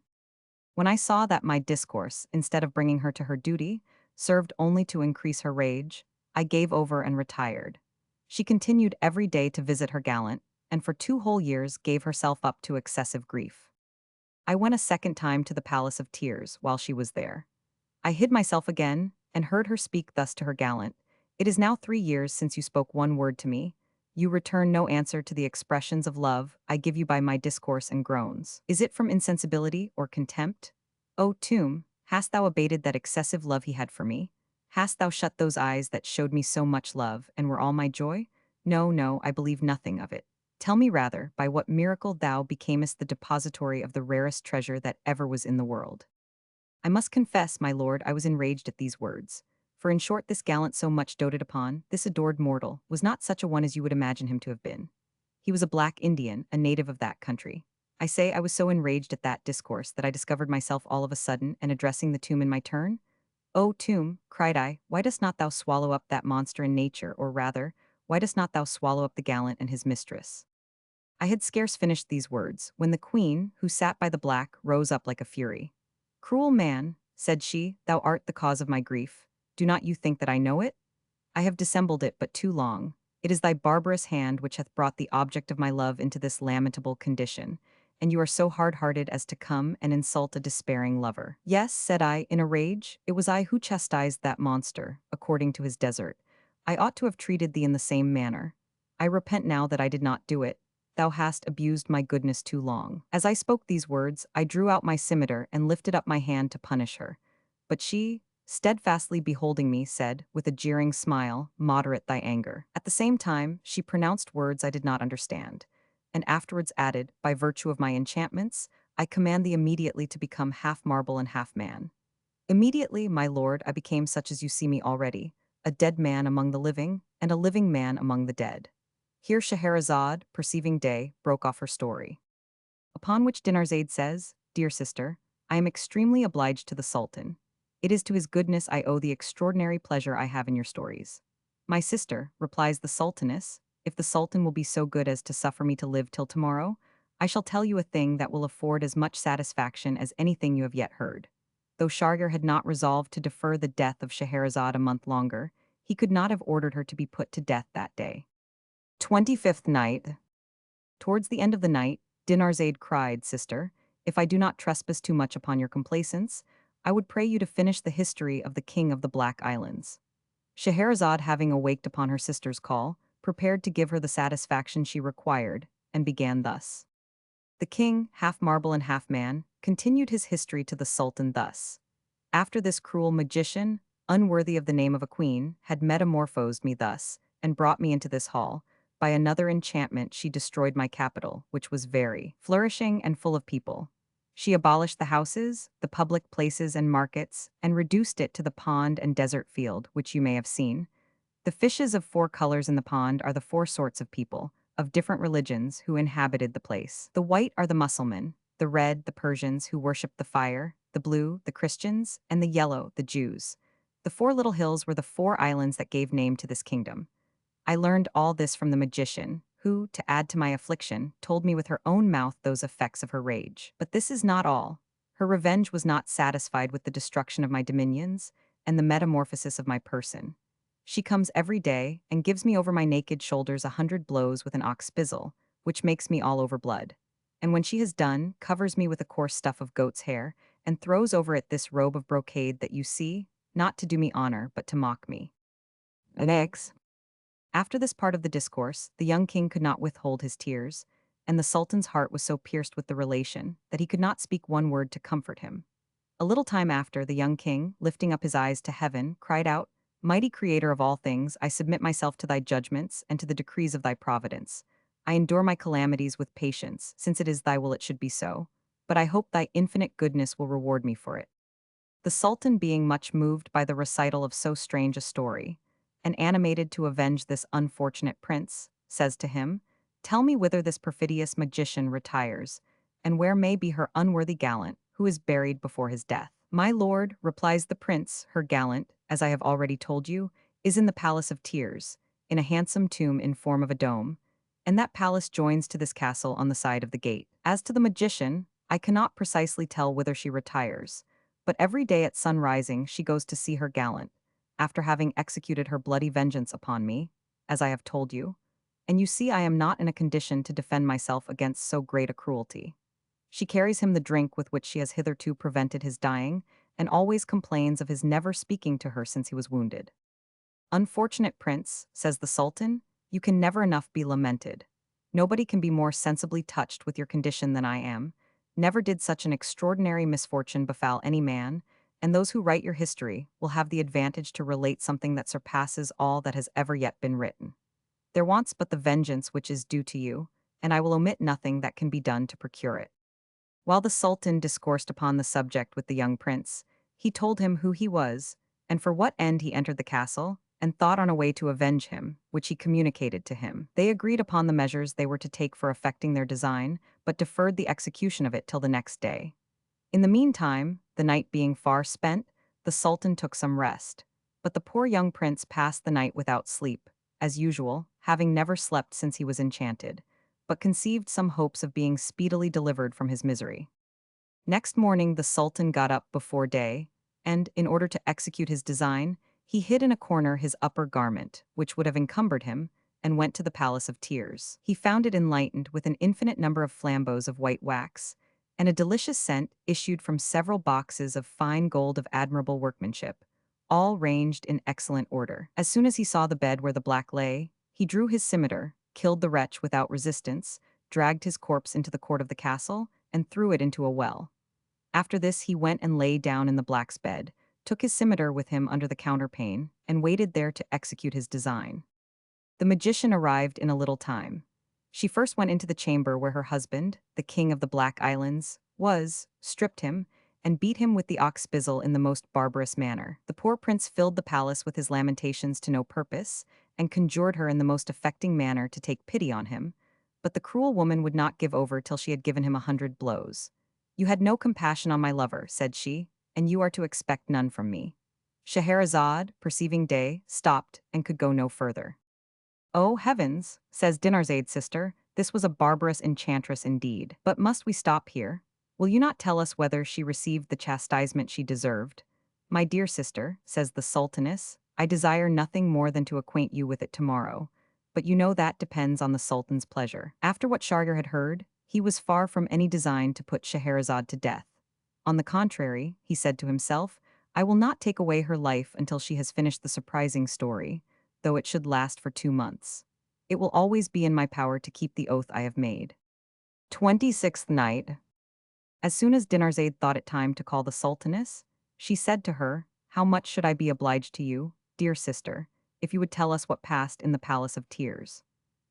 [SPEAKER 1] When I saw that my discourse, instead of bringing her to her duty, served only to increase her rage, I gave over and retired. She continued every day to visit her gallant, and for 2 whole years gave herself up to excessive grief. I went a second time to the Palace of Tears while she was there. I hid myself again, and heard her speak thus to her gallant: 'It is now 3 years since you spoke one word to me. You return no answer to the expressions of love I give you by my discourse and groans. Is it from insensibility or contempt? O tomb, hast thou abated that excessive love he had for me? Hast thou shut those eyes that showed me so much love, and were all my joy? No, no, I believe nothing of it. Tell me rather, by what miracle thou becamest the depository of the rarest treasure that ever was in the world.' I must confess, my lord, I was enraged at these words. For in short, this gallant so much doted upon, this adored mortal, was not such a one as you would imagine him to have been. He was a black Indian, a native of that country. I say I was so enraged at that discourse that I discovered myself all of a sudden, and addressing the tomb in my turn, 'O tomb,' cried I, 'why dost not thou swallow up that monster in nature, or rather, why dost not thou swallow up the gallant and his mistress?' I had scarce finished these words, when the queen, who sat by the black, rose up like a fury. 'Cruel man,' said she, 'thou art the cause of my grief. Do not you think that I know it? I have dissembled it but too long. It is thy barbarous hand which hath brought the object of my love into this lamentable condition, and you are so hard-hearted as to come and insult a despairing lover. Yes, said I, in a rage, it was I who chastised that monster, according to his desert. I ought to have treated thee in the same manner. I repent now that I did not do it. Thou hast abused my goodness too long. As I spoke these words, I drew out my scimitar and lifted up my hand to punish her. But she, steadfastly beholding me, said, with a jeering smile, moderate thy anger. At the same time, she pronounced words I did not understand, and afterwards added, by virtue of my enchantments, I command thee immediately to become half marble and half man. Immediately, my lord, I became such as you see me already, a dead man among the living, and a living man among the dead. Here Scheherazade, perceiving day, broke off her story. Upon which Dinarzade says, Dear sister, I am extremely obliged to the Sultan. It is to his goodness I owe the extraordinary pleasure I have in your stories. My sister, replies the Sultaness, if the Sultan will be so good as to suffer me to live till tomorrow, I shall tell you a thing that will afford as much satisfaction as anything you have yet heard. Though Shahryar had not resolved to defer the death of Scheherazade a month longer, he could not have ordered her to be put to death that day. 25th night. Towards the end of the night, Dinarzade cried, Sister, if I do not trespass too much upon your complaisance, I would pray you to finish the history of the King of the Black Islands. Scheherazade, having awaked upon her sister's call, prepared to give her the satisfaction she required, and began thus. The king, half marble and half man, continued his history to the Sultan thus. After this cruel magician, unworthy of the name of a queen, had metamorphosed me thus, and brought me into this hall, by another enchantment she destroyed my capital, which was very flourishing and full of people. She abolished the houses, the public places and markets, and reduced it to the pond and desert field, which you may have seen. The fishes of 4 colors in the pond are the 4 sorts of people, of different religions, who inhabited the place. The white are the Mussulmen, the red the Persians who worship the fire, the blue the Christians, and the yellow the Jews. The 4 little hills were the 4 islands that gave name to this kingdom. I learned all this from the magician, who, to add to my affliction, told me with her own mouth those effects of her rage. But this is not all. Her revenge was not satisfied with the destruction of my dominions and the metamorphosis of my person. She comes every day and gives me over my naked shoulders 100 blows with an ox bizzle, which makes me all over blood. And when she has done, covers me with a coarse stuff of goat's hair, and throws over it this robe of brocade that you see, not to do me honor, but to mock me. Next. After this part of the discourse, the young king could not withhold his tears, and the Sultan's heart was so pierced with the relation that he could not speak one word to comfort him. A little time after, the young king, lifting up his eyes to heaven, cried out, Mighty Creator of all things, I submit myself to thy judgments and to the decrees of thy providence. I endure my calamities with patience, since it is thy will it should be so, but I hope thy infinite goodness will reward me for it. The Sultan, being much moved by the recital of so strange a story, and animated to avenge this unfortunate prince, says to him, Tell me whither this perfidious magician retires, and where may be her unworthy gallant, who is buried before his death. My lord, replies the prince, her gallant, as I have already told you, is in the Palace of Tears, in a handsome tomb in form of a dome, and that palace joins to this castle on the side of the gate. As to the magician, I cannot precisely tell whither she retires, but every day at sunrising she goes to see her gallant, after having executed her bloody vengeance upon me, as I have told you, and you see I am not in a condition to defend myself against so great a cruelty. She carries him the drink with which she has hitherto prevented his dying, and always complains of his never speaking to her since he was wounded. Unfortunate prince, says the Sultan, you can never enough be lamented. Nobody can be more sensibly touched with your condition than I am. Never did such an extraordinary misfortune befall any man, and those who write your history will have the advantage to relate something that surpasses all that has ever yet been written. There wants but the vengeance which is due to you, and I will omit nothing that can be done to procure it. While the Sultan discoursed upon the subject with the young prince, he told him who he was, and for what end he entered the castle, and thought on a way to avenge him, which he communicated to him. They agreed upon the measures they were to take for effecting their design, but deferred the execution of it till the next day. In the meantime, the night being far spent, the Sultan took some rest, but the poor young prince passed the night without sleep, as usual, having never slept since he was enchanted, but conceived some hopes of being speedily delivered from his misery. Next morning the Sultan got up before day, and, in order to execute his design, He hid in a corner his upper garment, which would have encumbered him, and went to the Palace of Tears. He found it enlightened with an infinite number of flambeaux of white wax, and a delicious scent issued from several boxes of fine gold of admirable workmanship, all ranged in excellent order. As soon as he saw the bed where the black lay, he drew his scimitar, killed the wretch without resistance, dragged his corpse into the court of the castle, and threw it into a well. After this he went and lay down in the black's bed, took his scimitar with him under the counterpane, and waited there to execute his design. The magician arrived in a little time. She first went into the chamber where her husband, the king of the Black Islands, was, stripped him, and beat him with the ox bizzle in the most barbarous manner. The poor prince filled the palace with his lamentations to no purpose, and conjured her in the most affecting manner to take pity on him, but the cruel woman would not give over till she had given him 100 blows. "You had no compassion on my lover," said she, "and you are to expect none from me." Scheherazade, perceiving day, stopped and could go no further. "Oh, heavens," says Dinarzade's sister, "this was a barbarous enchantress indeed. But must we stop here? Will you not tell us whether she received the chastisement she deserved?" "My dear sister," says the sultaness, "I desire nothing more than to acquaint you with it tomorrow, but you know that depends on the sultan's pleasure." After what Shahryar had heard, he was far from any design to put Scheherazade to death. On the contrary, he said to himself, "I will not take away her life until she has finished the surprising story, though it should last for 2 months. It will always be in my power to keep the oath I have made." 26th night. As soon as Dinarzade thought it time to call the sultaness, she said to her, "How much should I be obliged to you, dear sister, if you would tell us what passed in the Palace of Tears?"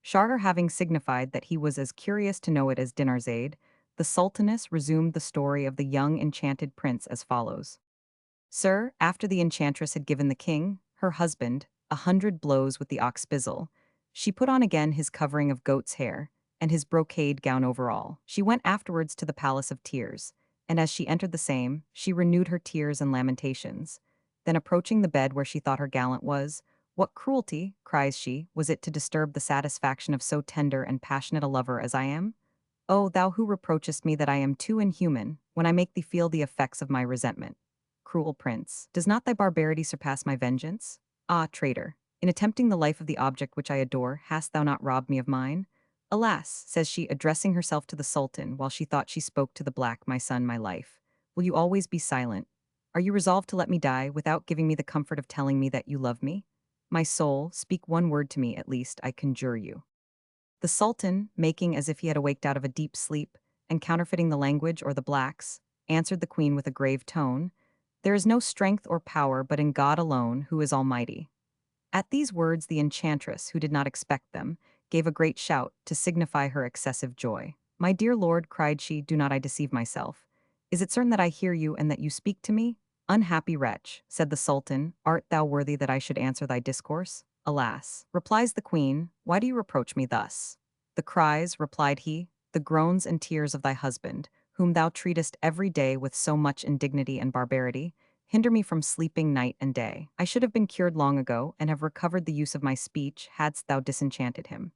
[SPEAKER 1] Shahryar having signified that he was as curious to know it as Dinarzade, the sultaness resumed the story of the young enchanted prince as follows. "Sir, after the enchantress had given the king, her husband, 100 blows with the ox bizzle, she put on again his covering of goat's hair, and his brocade gown over all. She went afterwards to the Palace of Tears, and as she entered the same, she renewed her tears and lamentations. Then approaching the bed where she thought her gallant was, 'What cruelty,' cries she, 'was it to disturb the satisfaction of so tender and passionate a lover as I am? O thou who reproachest me that I am too inhuman, when I make thee feel the effects of my resentment. Cruel prince, does not thy barbarity surpass my vengeance? Ah, traitor, in attempting the life of the object which I adore, hast thou not robbed me of mine? Alas," says she, addressing herself to the sultan, while she thought she spoke to the black, "my son, my life, will you always be silent? Are you resolved to let me die without giving me the comfort of telling me that you love me? My soul, speak one word to me, at least, I conjure you." The sultan, making as if he had awaked out of a deep sleep, and counterfeiting the language or the blacks, answered the queen with a grave tone, "There is no strength or power but in God alone, who is almighty." At these words the enchantress, who did not expect them, gave a great shout to signify her excessive joy. "My dear lord," cried she, "do not I deceive myself? Is it certain that I hear you and that you speak to me?" "Unhappy wretch," said the sultan, "art thou worthy that I should answer thy discourse?" "Alas," replies the queen, "why do you reproach me thus?" "The cries," replied he, "the groans and tears of thy husband, whom thou treatest every day with so much indignity and barbarity, hinder me from sleeping night and day. I should have been cured long ago, and have recovered the use of my speech, hadst thou disenchanted him.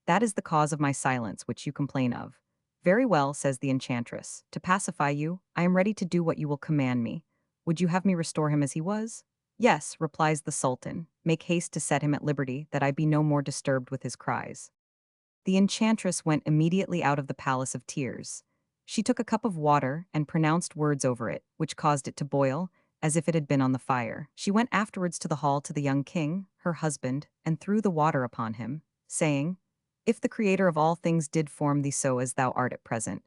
[SPEAKER 1] That is the cause of my silence which you complain of." "Very well," says the enchantress, "to pacify you, I am ready to do what you will command me. Would you have me restore him as he was?" "Yes," replies the sultan, "make haste to set him at liberty, that I be no more disturbed with his cries." The enchantress went immediately out of the Palace of Tears. She took a cup of water and pronounced words over it, which caused it to boil, as if it had been on the fire. She went afterwards to the hall to the young king, her husband, and threw the water upon him, saying, "If the Creator of all things did form thee so as thou art at present,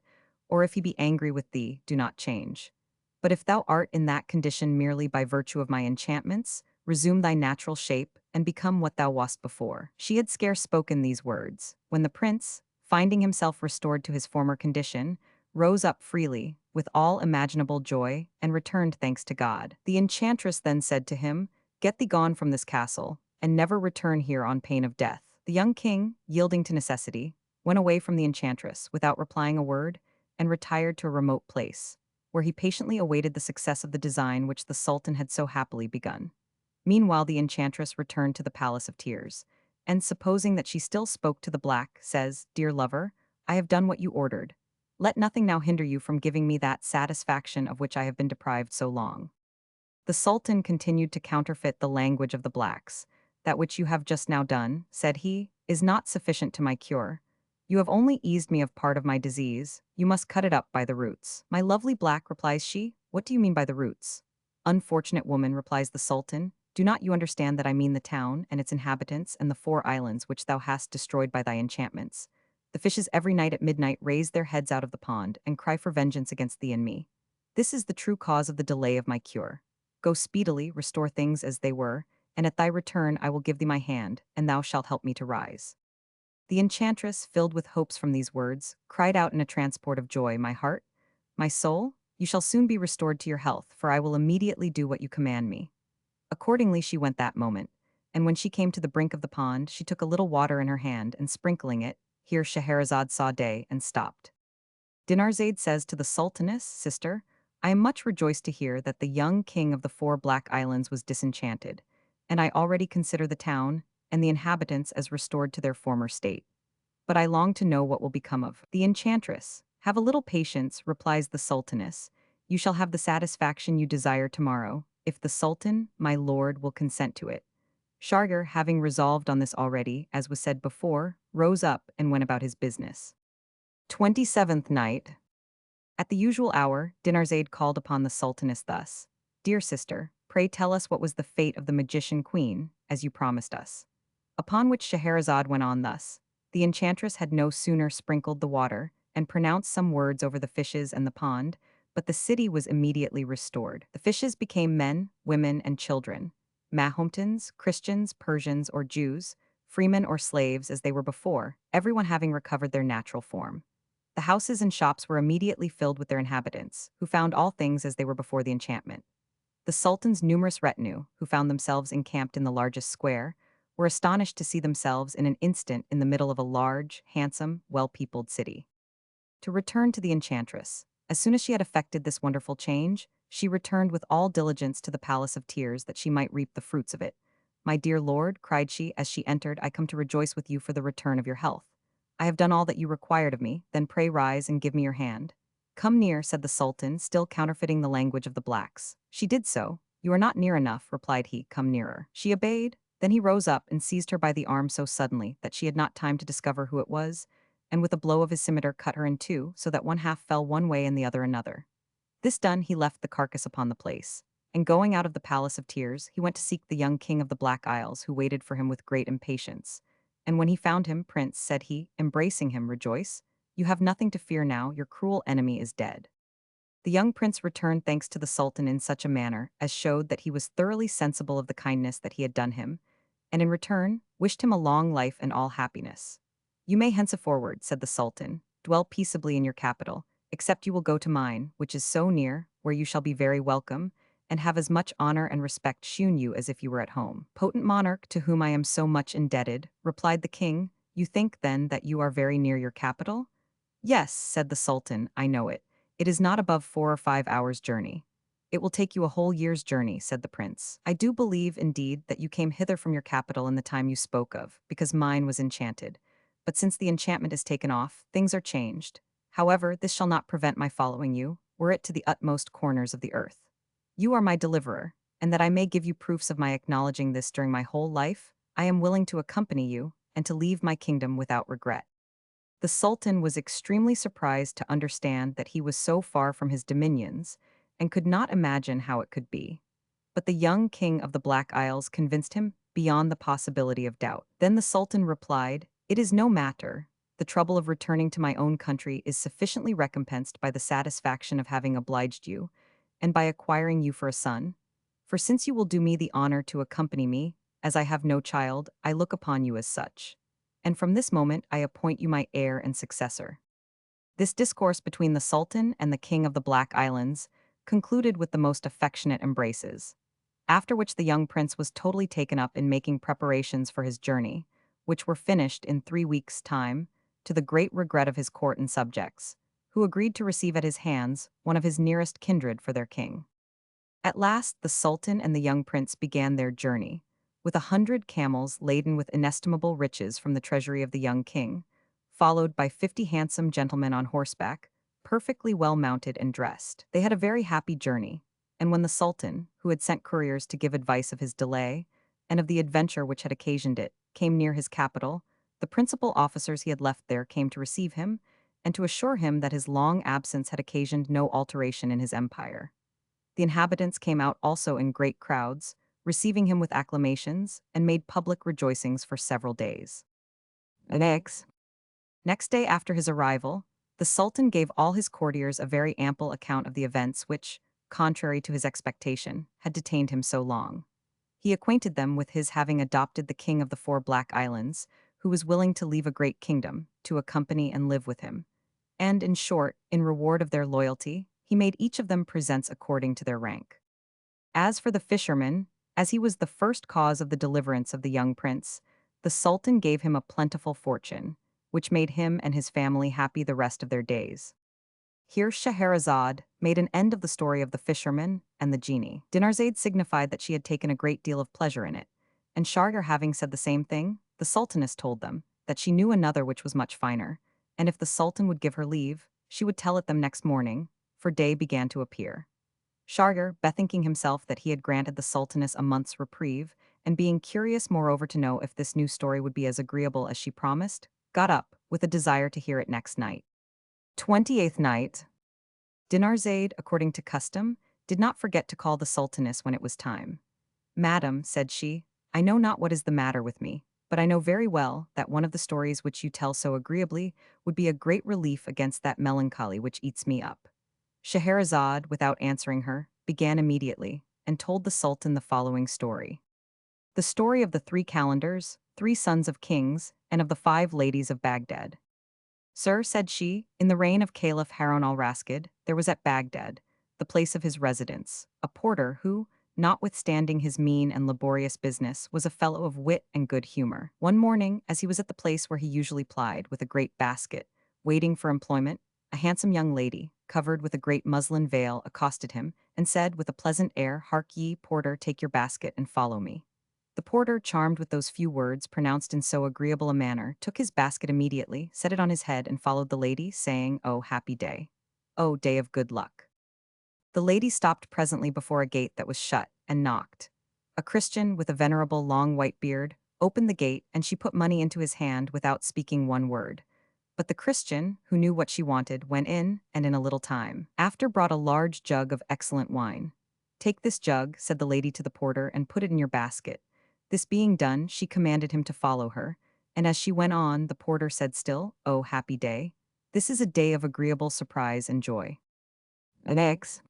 [SPEAKER 1] or if he be angry with thee, do not change. But if thou art in that condition merely by virtue of my enchantments, resume thy natural shape, and become what thou wast before." She had scarce spoken these words, when the prince, finding himself restored to his former condition, rose up freely, with all imaginable joy, and returned thanks to God. The enchantress then said to him, "Get thee gone from this castle, and never return here on pain of death." The young king, yielding to necessity, went away from the enchantress without replying a word, and retired to a remote place, where he patiently awaited the success of the design which the sultan had so happily begun. Meanwhile the enchantress returned to the Palace of Tears, and supposing that she still spoke to the black, says, "Dear lover, I have done what you ordered. Let nothing now hinder you from giving me that satisfaction of which I have been deprived so long." The Sultan continued to counterfeit the language of the blacks. That which you have just now done, said he, is not sufficient to my cure. You have only eased me of part of my disease. You must cut it up by the roots. My lovely black, replies she, what do you mean by the roots? Unfortunate woman, replies the Sultan, do not you understand that I mean the town and its inhabitants and the 4 islands which thou hast destroyed by thy enchantments? The fishes every night at midnight raise their heads out of the pond and cry for vengeance against thee and me. This is the true cause of the delay of my cure. Go speedily, restore things as they were, and at thy return I will give thee my hand, and thou shalt help me to rise. The enchantress, filled with hopes from these words, cried out in a transport of joy, my heart, my soul, you shall soon be restored to your health, for I will immediately do what you command me. Accordingly she went that moment, and when she came to the brink of the pond, she took a little water in her hand, and sprinkling it, here Scheherazade saw day, and stopped. Dinarzade says to the Sultaness, sister, I am much rejoiced to hear that the young king of the 4 Black Islands was disenchanted, and I already consider the town and the inhabitants as restored to their former state. But I long to know what will become of the enchantress. Have a little patience, replies the Sultaness. You shall have the satisfaction you desire tomorrow, if the Sultan, my lord, will consent to it. Shargar, having resolved on this already, as was said before, rose up and went about his business. 27th night. At the usual hour, Dinarzade called upon the Sultaness thus, dear sister, pray tell us what was the fate of the magician queen, as you promised us. Upon which Scheherazade went on thus, the enchantress had no sooner sprinkled the water, and pronounced some words over the fishes and the pond, but the city was immediately restored. The fishes became men, women, and children, Mahometans, Christians, Persians, or Jews, freemen or slaves as they were before, everyone having recovered their natural form. The houses and shops were immediately filled with their inhabitants, who found all things as they were before the enchantment. The Sultan's numerous retinue, who found themselves encamped in the largest square, were astonished to see themselves in an instant in the middle of a large, handsome, well-peopled city. To return to the enchantress. As soon as she had effected this wonderful change, she returned with all diligence to the Palace of Tears that she might reap the fruits of it. My dear lord, cried she as she entered, I come to rejoice with you for the return of your health. I have done all that you required of me, then pray rise and give me your hand. Come near, said the Sultan, still counterfeiting the language of the blacks. She did so. You are not near enough, replied he, come nearer. She obeyed. Then he rose up and seized her by the arm so suddenly that she had not time to discover who it was, and with a blow of his scimitar cut her in two, so that one half fell one way and the other another. This done, he left the carcass upon the place, and going out of the Palace of Tears, he went to seek the young king of the Black Isles, who waited for him with great impatience. And when he found him, Prince, said he, embracing him, rejoice. You have nothing to fear now, your cruel enemy is dead. The young prince returned thanks to the Sultan in such a manner as showed that he was thoroughly sensible of the kindness that he had done him, and in return, wished him a long life and all happiness. You may henceforward, said the Sultan, dwell peaceably in your capital, except you will go to mine, which is so near, where you shall be very welcome, and have as much honor and respect shewn you as if you were at home. Potent monarch, to whom I am so much indebted, replied the king, you think, then, that you are very near your capital? Yes, said the Sultan, I know it. It is not above 4 or 5 hours' journey. It will take you a whole year's journey, said the prince. I do believe, indeed, that you came hither from your capital in the time you spoke of, because mine was enchanted. But since the enchantment is taken off, things are changed. However, this shall not prevent my following you, were it to the utmost corners of the earth. You are my deliverer, and that I may give you proofs of my acknowledging this during my whole life, I am willing to accompany you, and to leave my kingdom without regret. The Sultan was extremely surprised to understand that he was so far from his dominions, and could not imagine how it could be. But the young king of the Black Isles convinced him beyond the possibility of doubt. Then the Sultan replied, it is no matter. The trouble of returning to my own country is sufficiently recompensed by the satisfaction of having obliged you, and by acquiring you for a son. For since you will do me the honor to accompany me, as I have no child, I look upon you as such. And from this moment I appoint you my heir and successor. This discourse between the Sultan and the King of the Black Islands concluded with the most affectionate embraces, after which the young prince was totally taken up in making preparations for his journey, which were finished in 3 weeks' time, to the great regret of his court and subjects, who agreed to receive at his hands one of his nearest kindred for their king. At last the Sultan and the young prince began their journey, with 100 camels laden with inestimable riches from the treasury of the young king, followed by 50 handsome gentlemen on horseback, perfectly well mounted and dressed. They had a very happy journey, and when the Sultan, who had sent couriers to give advice of his delay, and of the adventure which had occasioned it, came near his capital, the principal officers he had left there came to receive him, and to assure him that his long absence had occasioned no alteration in his empire. The inhabitants came out also in great crowds, receiving him with acclamations, and made public rejoicings for several days. Next day after his arrival, the Sultan gave all his courtiers a very ample account of the events which, contrary to his expectation, had detained him so long. He acquainted them with his having adopted the king of the 4 Black Islands, who was willing to leave a great kingdom, to accompany and live with him. And, in short, in reward of their loyalty, he made each of them presents according to their rank. As for the fisherman, as he was the first cause of the deliverance of the young prince, the Sultan gave him a plentiful fortune, which made him and his family happy the rest of their days. Here Scheherazade made an end of the story of the fisherman and the genie. Dinarzade signified that she had taken a great deal of pleasure in it, and Shahryar having said the same thing, the Sultaness told them that she knew another which was much finer, and if the Sultan would give her leave, she would tell it them next morning, for day began to appear. Shahryar, bethinking himself that he had granted the Sultaness a month's reprieve, and being curious moreover to know if this new story would be as agreeable as she promised, got up, with a desire to hear it next night. 28th night. Dinarzade, according to custom, did not forget to call the Sultaness when it was time. "Madam," said she, "I know not what is the matter with me, but I know very well that one of the stories which you tell so agreeably would be a great relief against that melancholy which eats me up." Scheherazade, without answering her, began immediately, and told the Sultan the following story. The story of the 3 calendars, 3 sons of kings, and of the 5 ladies of Baghdad. "Sir," said she, "in the reign of Caliph Harun al-Rashid, there was at Baghdad, the place of his residence, a porter who, notwithstanding his mean and laborious business, was a fellow of wit and good humor. One morning, as he was at the place where he usually plied, with a great basket, waiting for employment, a handsome young lady, covered with a great muslin veil, accosted him, and said with a pleasant air, 'Hark ye, porter, take your basket and follow me.' The porter, charmed with those few words pronounced in so agreeable a manner, took his basket immediately, set it on his head, and followed the lady, saying, 'Oh, happy day! Oh, day of good luck!' The lady stopped presently before a gate that was shut, and knocked. A Christian, with a venerable long white beard, opened the gate, and she put money into his hand without speaking one word. But the Christian, who knew what she wanted, went in, and in a little time after brought a large jug of excellent wine. 'Take this jug,' said the lady to the porter, 'and put it in your basket.' This being done, she commanded him to follow her, and as she went on, the porter said still, 'Oh, happy day! This is a day of agreeable surprise and joy.'" Next.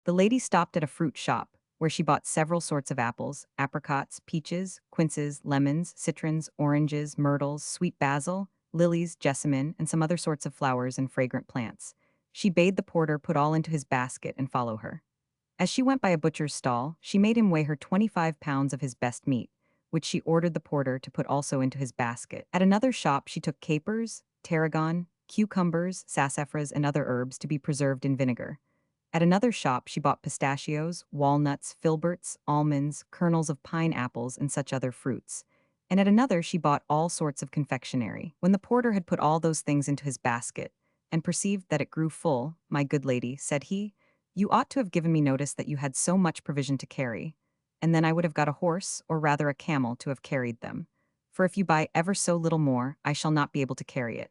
[SPEAKER 1] The lady stopped at a fruit shop, where she bought several sorts of apples, apricots, peaches, quinces, lemons, citrons, oranges, myrtles, sweet basil, lilies, jessamine, and some other sorts of flowers and fragrant plants. She bade the porter put all into his basket and follow her. As she went by a butcher's stall, she made him weigh her 25 pounds of his best meat, which she ordered the porter to put also into his basket. At another shop she took capers, tarragon, cucumbers, sassafras, and other herbs to be preserved in vinegar. At another shop she bought pistachios, walnuts, filberts, almonds, kernels of pineapples, and such other fruits. And at another she bought all sorts of confectionery. When the porter had put all those things into his basket, and perceived that it grew full, "My good lady," said he, "you ought to have given me notice that you had so much provision to carry, and then I would have got a horse, or rather a camel, to have carried them. For if you buy ever so little more, I shall not be able to carry it."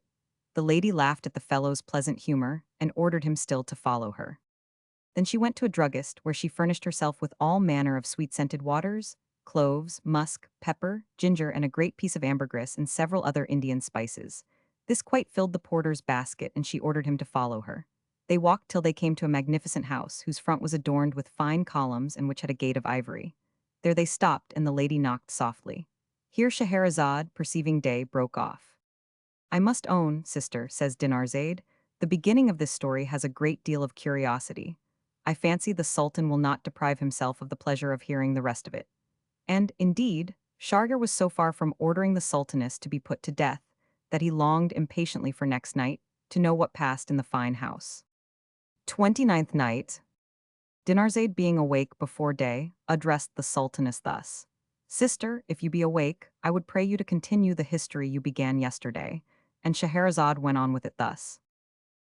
[SPEAKER 1] The lady laughed at the fellow's pleasant humor, and ordered him still to follow her. Then she went to a druggist, where she furnished herself with all manner of sweet-scented waters, cloves, musk, pepper, ginger, and a great piece of ambergris, and several other Indian spices. This quite filled the porter's basket, and she ordered him to follow her. They walked till they came to a magnificent house, whose front was adorned with fine columns and which had a gate of ivory. There they stopped, and the lady knocked softly. Here Scheherazade, perceiving day, broke off. "I must own, sister," says Dinarzade, "the beginning of this story has a great deal of curiosity. I fancy the Sultan will not deprive himself of the pleasure of hearing the rest of it." And, indeed, Shahryar was so far from ordering the Sultaness to be put to death, that he longed impatiently for next night, to know what passed in the fine house. 29th night. Dinarzade, being awake before day, addressed the Sultaness thus: "Sister, if you be awake, I would pray you to continue the history you began yesterday." And Scheherazade went on with it thus.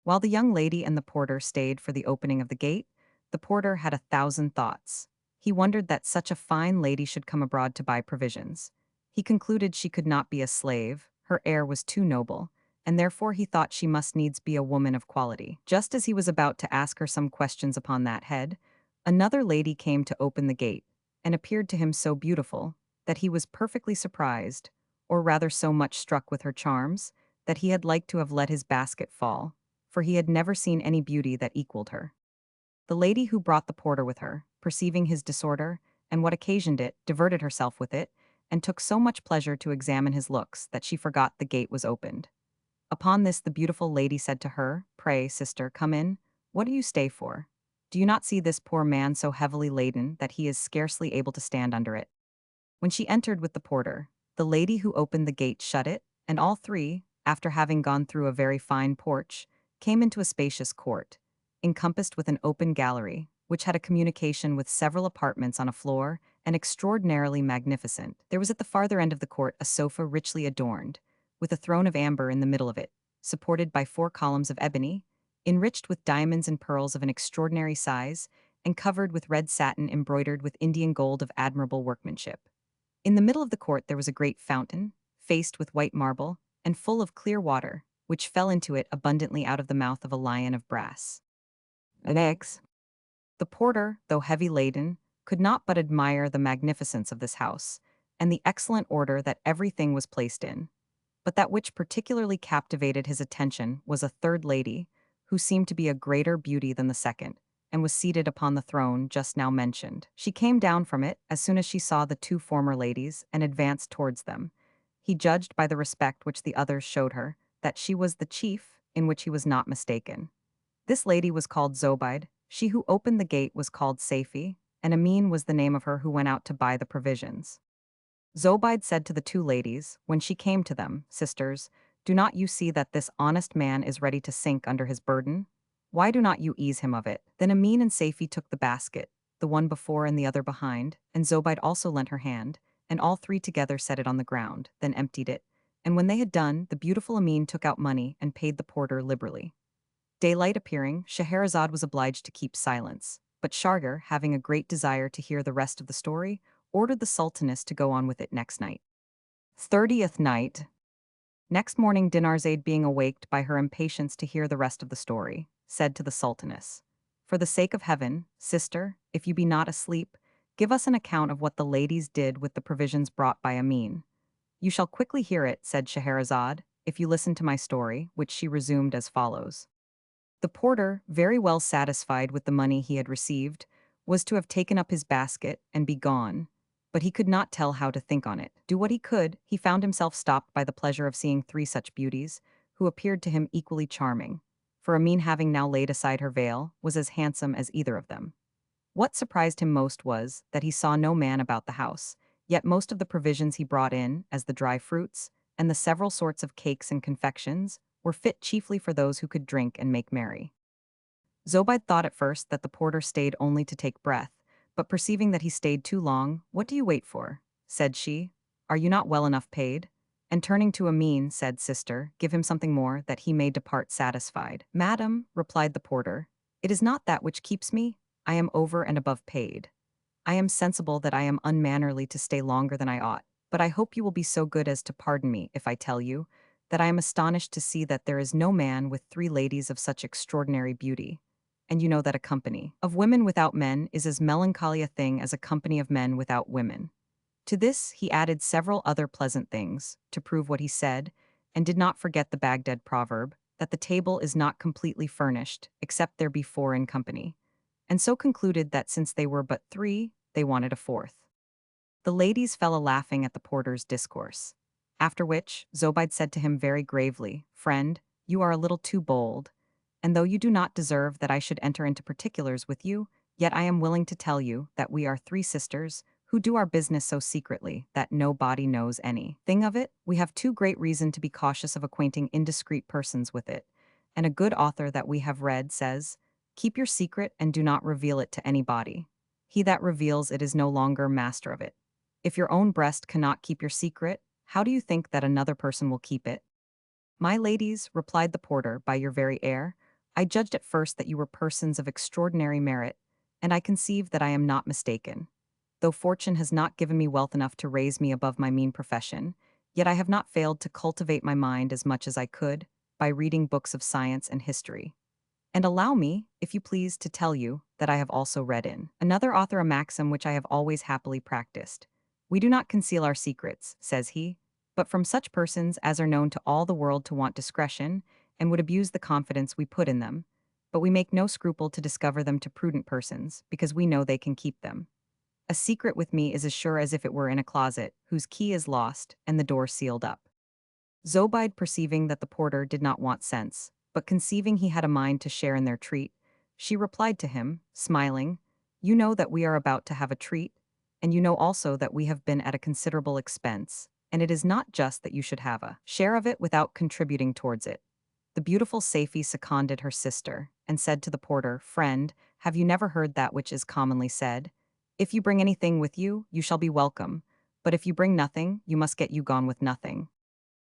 [SPEAKER 1] While the young lady and the porter stayed for the opening of the gate, The porter had 1,000 thoughts. He wondered that such a fine lady should come abroad to buy provisions. He concluded she could not be a slave, her air was too noble, and therefore he thought she must needs be a woman of quality. Just as he was about to ask her some questions upon that head, another lady came to open the gate, and appeared to him so beautiful that he was perfectly surprised, or rather so much struck with her charms, that he had liked to have let his basket fall, for he had never seen any beauty that equaled her. The lady who brought the porter with her, perceiving his disorder, and what occasioned it, diverted herself with it, and took so much pleasure to examine his looks that she forgot the gate was opened. Upon this the beautiful lady said to her, "Pray, sister, come in. What do you stay for? Do you not see this poor man so heavily laden that he is scarcely able to stand under it?" When she entered with the porter, the lady who opened the gate shut it, and all three, after having gone through a very fine porch, came into a spacious court, encompassed with an open gallery, which had a communication with several apartments on a floor, and extraordinarily magnificent. There was at the farther end of the court a sofa richly adorned, with a throne of amber in the middle of it, supported by 4 columns of ebony, enriched with diamonds and pearls of an extraordinary size, and covered with red satin embroidered with Indian gold of admirable workmanship. In the middle of the court there was a great fountain, faced with white marble, and full of clear water, which fell into it abundantly out of the mouth of a lion of brass. Eggs. The porter, though heavy laden, could not but admire the magnificence of this house, and the excellent order that everything was placed in. But that which particularly captivated his attention was a third lady, who seemed to be a greater beauty than the second, and was seated upon the throne just now mentioned. She came down from it as soon as she saw the 2 former ladies, and advanced towards them. He judged by the respect which the others showed her, that she was the chief, in which he was not mistaken. This lady was called Zobeide, she who opened the gate was called Safie, and Amin was the name of her who went out to buy the provisions. Zobeide said to the 2 ladies, when she came to them, "Sisters, do not you see that this honest man is ready to sink under his burden? Why do not you ease him of it?" Then Amin and Safie took the basket, the one before and the other behind, and Zobeide also lent her hand, and all 3 together set it on the ground, then emptied it. And when they had done, the beautiful Amin took out money and paid the porter liberally. Daylight appearing, Scheherazade was obliged to keep silence, but Shargar, having a great desire to hear the rest of the story, ordered the sultaness to go on with it next night. 30th night. Next morning Dinarzade, being awaked by her impatience to hear the rest of the story, said to the sultaness, "For the sake of heaven, sister, if you be not asleep, give us an account of what the ladies did with the provisions brought by Amin." "You shall quickly hear it," said Scheherazade, "if you listen to my story," which she resumed as follows. The porter, very well satisfied with the money he had received, was to have taken up his basket and be gone, but he could not tell how to think on it. Do what he could, he found himself stopped by the pleasure of seeing 3 such beauties, who appeared to him equally charming, for Amin, having now laid aside her veil, was as handsome as either of them. What surprised him most was that he saw no man about the house, yet most of the provisions he brought in, as the dry fruits, and the several sorts of cakes and confections, were fit chiefly for those who could drink and make merry. Zobeide thought at first that the porter stayed only to take breath, but perceiving that he stayed too long, "What do you wait for?" said she. "Are you not well enough paid?" And turning to Amin, said, "Sister, give him something more, that he may depart satisfied." "Madam," replied the porter, "it is not that which keeps me, I am over and above paid. I am sensible that I am unmannerly to stay longer than I ought, but I hope you will be so good as to pardon me if I tell you that I am astonished to see that there is no man with 3 ladies of such extraordinary beauty. And you know that a company of women without men is as melancholy a thing as a company of men without women." To this he added several other pleasant things, to prove what he said, and did not forget the Baghdad proverb, that the table is not completely furnished, except there be 4 in company, and so concluded that since they were but 3, they wanted a 4th. The ladies fell a-laughing at the porter's discourse. After which, Zobeide said to him very gravely, "Friend, you are a little too bold, and though you do not deserve that I should enter into particulars with you, yet I am willing to tell you that we are 3 sisters, who do our business so secretly that nobody knows any thing of it. We have too great reason to be cautious of acquainting indiscreet persons with it, and a good author that we have read says, 'Keep your secret and do not reveal it to anybody. He that reveals it is no longer master of it.' If your own breast cannot keep your secret, how do you think that another person will keep it?" "My ladies," replied the porter, "by your very air, I judged at first that you were persons of extraordinary merit, and I conceive that I am not mistaken. Though fortune has not given me wealth enough to raise me above my mean profession, yet I have not failed to cultivate my mind as much as I could by reading books of science and history. And allow me, if you please, to tell you that I have also read in another author a maxim which I have always happily practiced. We do not conceal our secrets, says he, but from such persons as are known to all the world to want discretion, and would abuse the confidence we put in them. But we make no scruple to discover them to prudent persons, because we know they can keep them. A secret with me is as sure as if it were in a closet, whose key is lost, and the door sealed up. Zobeide, perceiving that the porter did not want sense, but conceiving he had a mind to share in their treat, she replied to him, smiling, "You know that we are about to have a treat, and you know also that we have been at a considerable expense, and it is not just that you should have a share of it without contributing towards it." The beautiful Safie seconded her sister, and said to the porter, "Friend, have you never heard that which is commonly said? If you bring anything with you, you shall be welcome, but if you bring nothing, you must get you gone with nothing."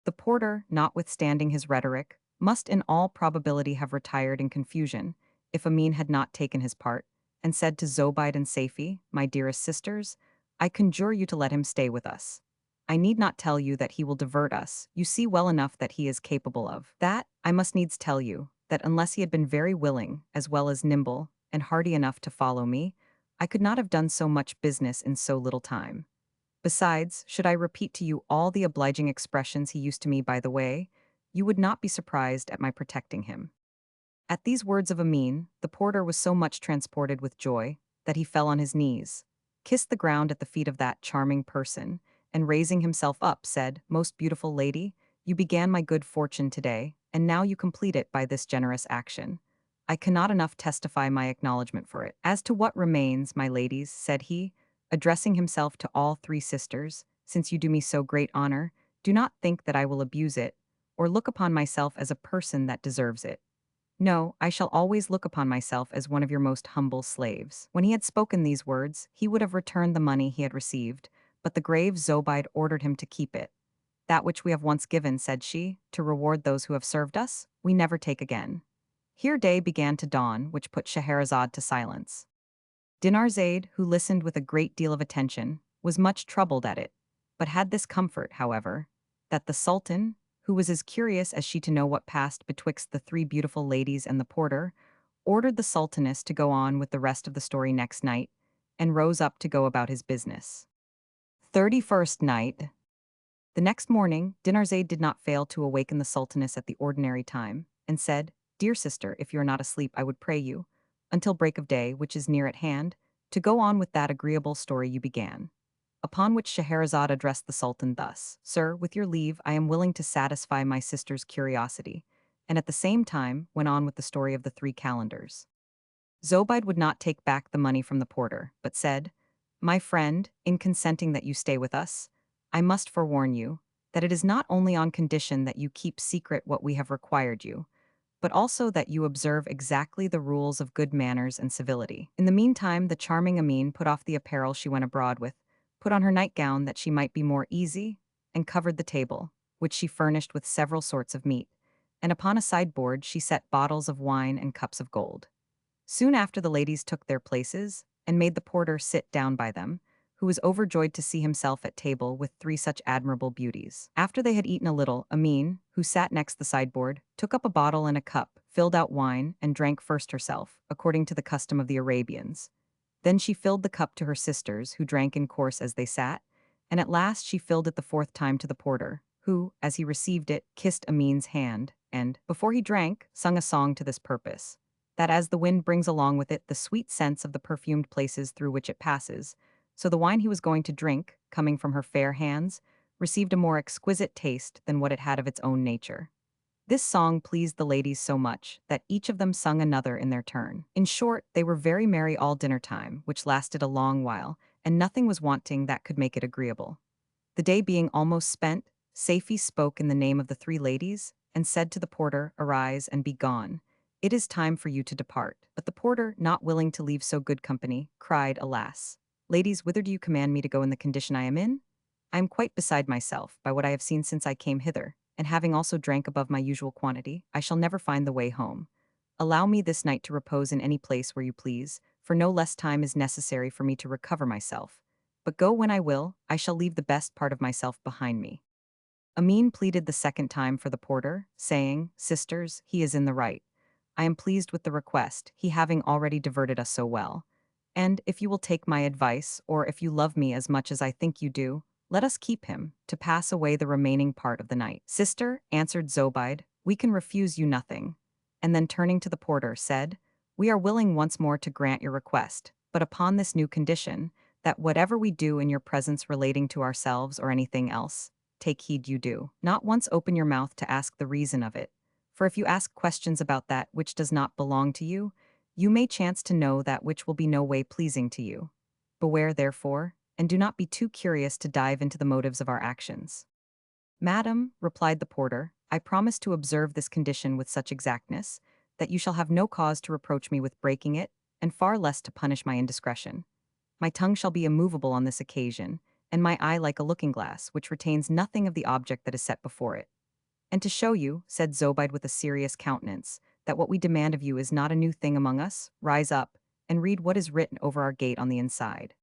[SPEAKER 1] The porter, notwithstanding his rhetoric, must in all probability have retired in confusion, if Amin had not taken his part, and said to Zobeide and Safie, "My dearest sisters, I conjure you to let him stay with us. I need not tell you that he will divert us, you see well enough that he is capable of that. I must needs tell you, that unless he had been very willing, as well as nimble, and hardy enough to follow me, I could not have done so much business in so little time. Besides, should I repeat to you all the obliging expressions he used to me by the way, you would not be surprised at my protecting him." At these words of Amin, the porter was so much transported with joy that he fell on his knees, kissed the ground at the feet of that charming person, and raising himself up, said, "Most beautiful lady, you began my good fortune today, and now you complete it by this generous action. I cannot enough testify my acknowledgment for it. As to what remains, my ladies," said he, addressing himself to all three sisters, "since you do me so great honor, do not think that I will abuse it, or look upon myself as a person that deserves it. No, I shall always look upon myself as one of your most humble slaves." When he had spoken these words, he would have returned the money he had received, but the grave Zobeide ordered him to keep it. "That which we have once given," said she, "to reward those who have served us, we never take again." Here day began to dawn, which put Scheherazade to silence. Dinarzade, who listened with a great deal of attention, was much troubled at it, but had this comfort, however, that the Sultan, who was as curious as she to know what passed betwixt the three beautiful ladies and the porter, ordered the Sultaness to go on with the rest of the story next night, and rose up to go about his business. 31st night. The next morning, Dinarzade did not fail to awaken the Sultaness at the ordinary time, and said, "Dear sister, if you are not asleep, I would pray you, until break of day, which is near at hand, to go on with that agreeable story you began." Upon which Scheherazade addressed the Sultan thus, "Sir, with your leave, I am willing to satisfy my sister's curiosity," and at the same time went on with the story of the three calendars. Zobeide would not take back the money from the porter, but said, "My friend, in consenting that you stay with us, I must forewarn you that it is not only on condition that you keep secret what we have required you, but also that you observe exactly the rules of good manners and civility." In the meantime, the charming Amin put off the apparel she went abroad with, put on her nightgown that she might be more easy, and covered the table, which she furnished with several sorts of meat, and upon a sideboard she set bottles of wine and cups of gold. Soon after the ladies took their places, and made the porter sit down by them, who was overjoyed to see himself at table with three such admirable beauties. After they had eaten a little, Amin, who sat next the sideboard, took up a bottle and a cup, filled out wine, and drank first herself, according to the custom of the Arabians. Then she filled the cup to her sisters, who drank in course as they sat, and at last she filled it the fourth time to the porter, who, as he received it, kissed Amin's hand, and, before he drank, sung a song to this purpose: that as the wind brings along with it the sweet scents of the perfumed places through which it passes, so the wine he was going to drink, coming from her fair hands, received a more exquisite taste than what it had of its own nature. This song pleased the ladies so much that each of them sung another in their turn. In short, they were very merry all dinner time, which lasted a long while, and nothing was wanting that could make it agreeable. The day being almost spent, Safie spoke in the name of the three ladies, and said to the porter, "Arise and be gone. It is time for you to depart." But the porter, not willing to leave so good company, cried, "Alas! Ladies, whither do you command me to go in the condition I am in? I am quite beside myself, by what I have seen since I came hither, and having also drank above my usual quantity, I shall never find the way home. Allow me this night to repose in any place where you please, for no less time is necessary for me to recover myself. But go when I will, I shall leave the best part of myself behind me. Amin pleaded the second time for the porter, saying, Sisters, he is in the right. I am pleased with the request, he having already diverted us so well. And if you will take my advice, or if you love me as much as I think you do, let us keep him, to pass away the remaining part of the night. Sister, answered Zobeide, we can refuse you nothing. And then turning to the porter, said, We are willing once more to grant your request, but upon this new condition, that whatever we do in your presence relating to ourselves or anything else, take heed you do. Not once open your mouth to ask the reason of it. For if you ask questions about that which does not belong to you, you may chance to know that which will be no way pleasing to you. Beware, therefore, and do not be too curious to dive into the motives of our actions. Madam, replied the porter, I promise to observe this condition with such exactness, that you shall have no cause to reproach me with breaking it, and far less to punish my indiscretion. My tongue shall be immovable on this occasion, and my eye like a looking-glass, which retains nothing of the object that is set before it. And to show you, said Zobeide with a serious countenance, that what we demand of you is not a new thing among us, rise up, and read what is written over our gate on the inside.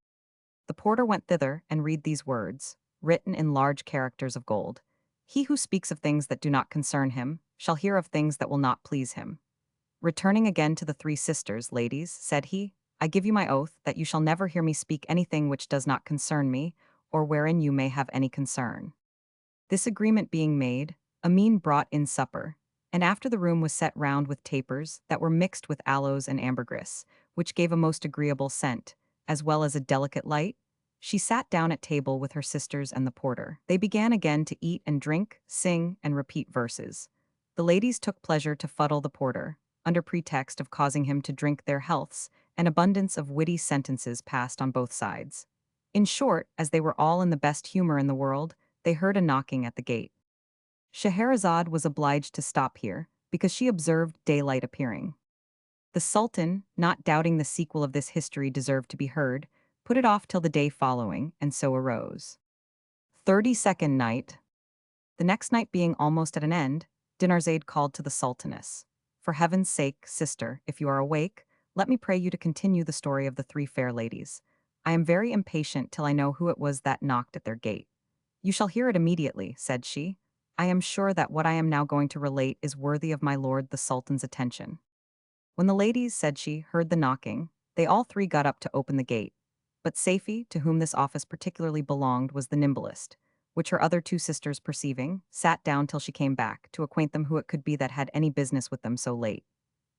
[SPEAKER 1] The porter went thither, and read these words, written in large characters of gold. He who speaks of things that do not concern him, shall hear of things that will not please him. Returning again to the three sisters, ladies, said he, I give you my oath that you shall never hear me speak anything which does not concern me, or wherein you may have any concern. This agreement being made, Amin brought in supper, and after the room was set round with tapers that were mixed with aloes and ambergris, which gave a most agreeable scent, as well as a delicate light, she sat down at table with her sisters and the porter. They began again to eat and drink, sing, and repeat verses. The ladies took pleasure to fuddle the porter, under pretext of causing him to drink their healths, and abundance of witty sentences passed on both sides. In short, as they were all in the best humor in the world, they heard a knocking at the gate. Scheherazade was obliged to stop here, because she observed daylight appearing. The Sultan, not doubting the sequel of this history deserved to be heard, put it off till the day following, and so arose. 32nd night. The next night being almost at an end, Dinarzade called to the Sultaness. For heaven's sake, sister, if you are awake, let me pray you to continue the story of the three fair ladies. I am very impatient till I know who it was that knocked at their gate. You shall hear it immediately, said she. I am sure that what I am now going to relate is worthy of my lord the Sultan's attention. When the ladies, said she, heard the knocking, they all three got up to open the gate. But Safie, to whom this office particularly belonged, was the nimblest, which her other two sisters perceiving, sat down till she came back, to acquaint them who it could be that had any business with them so late.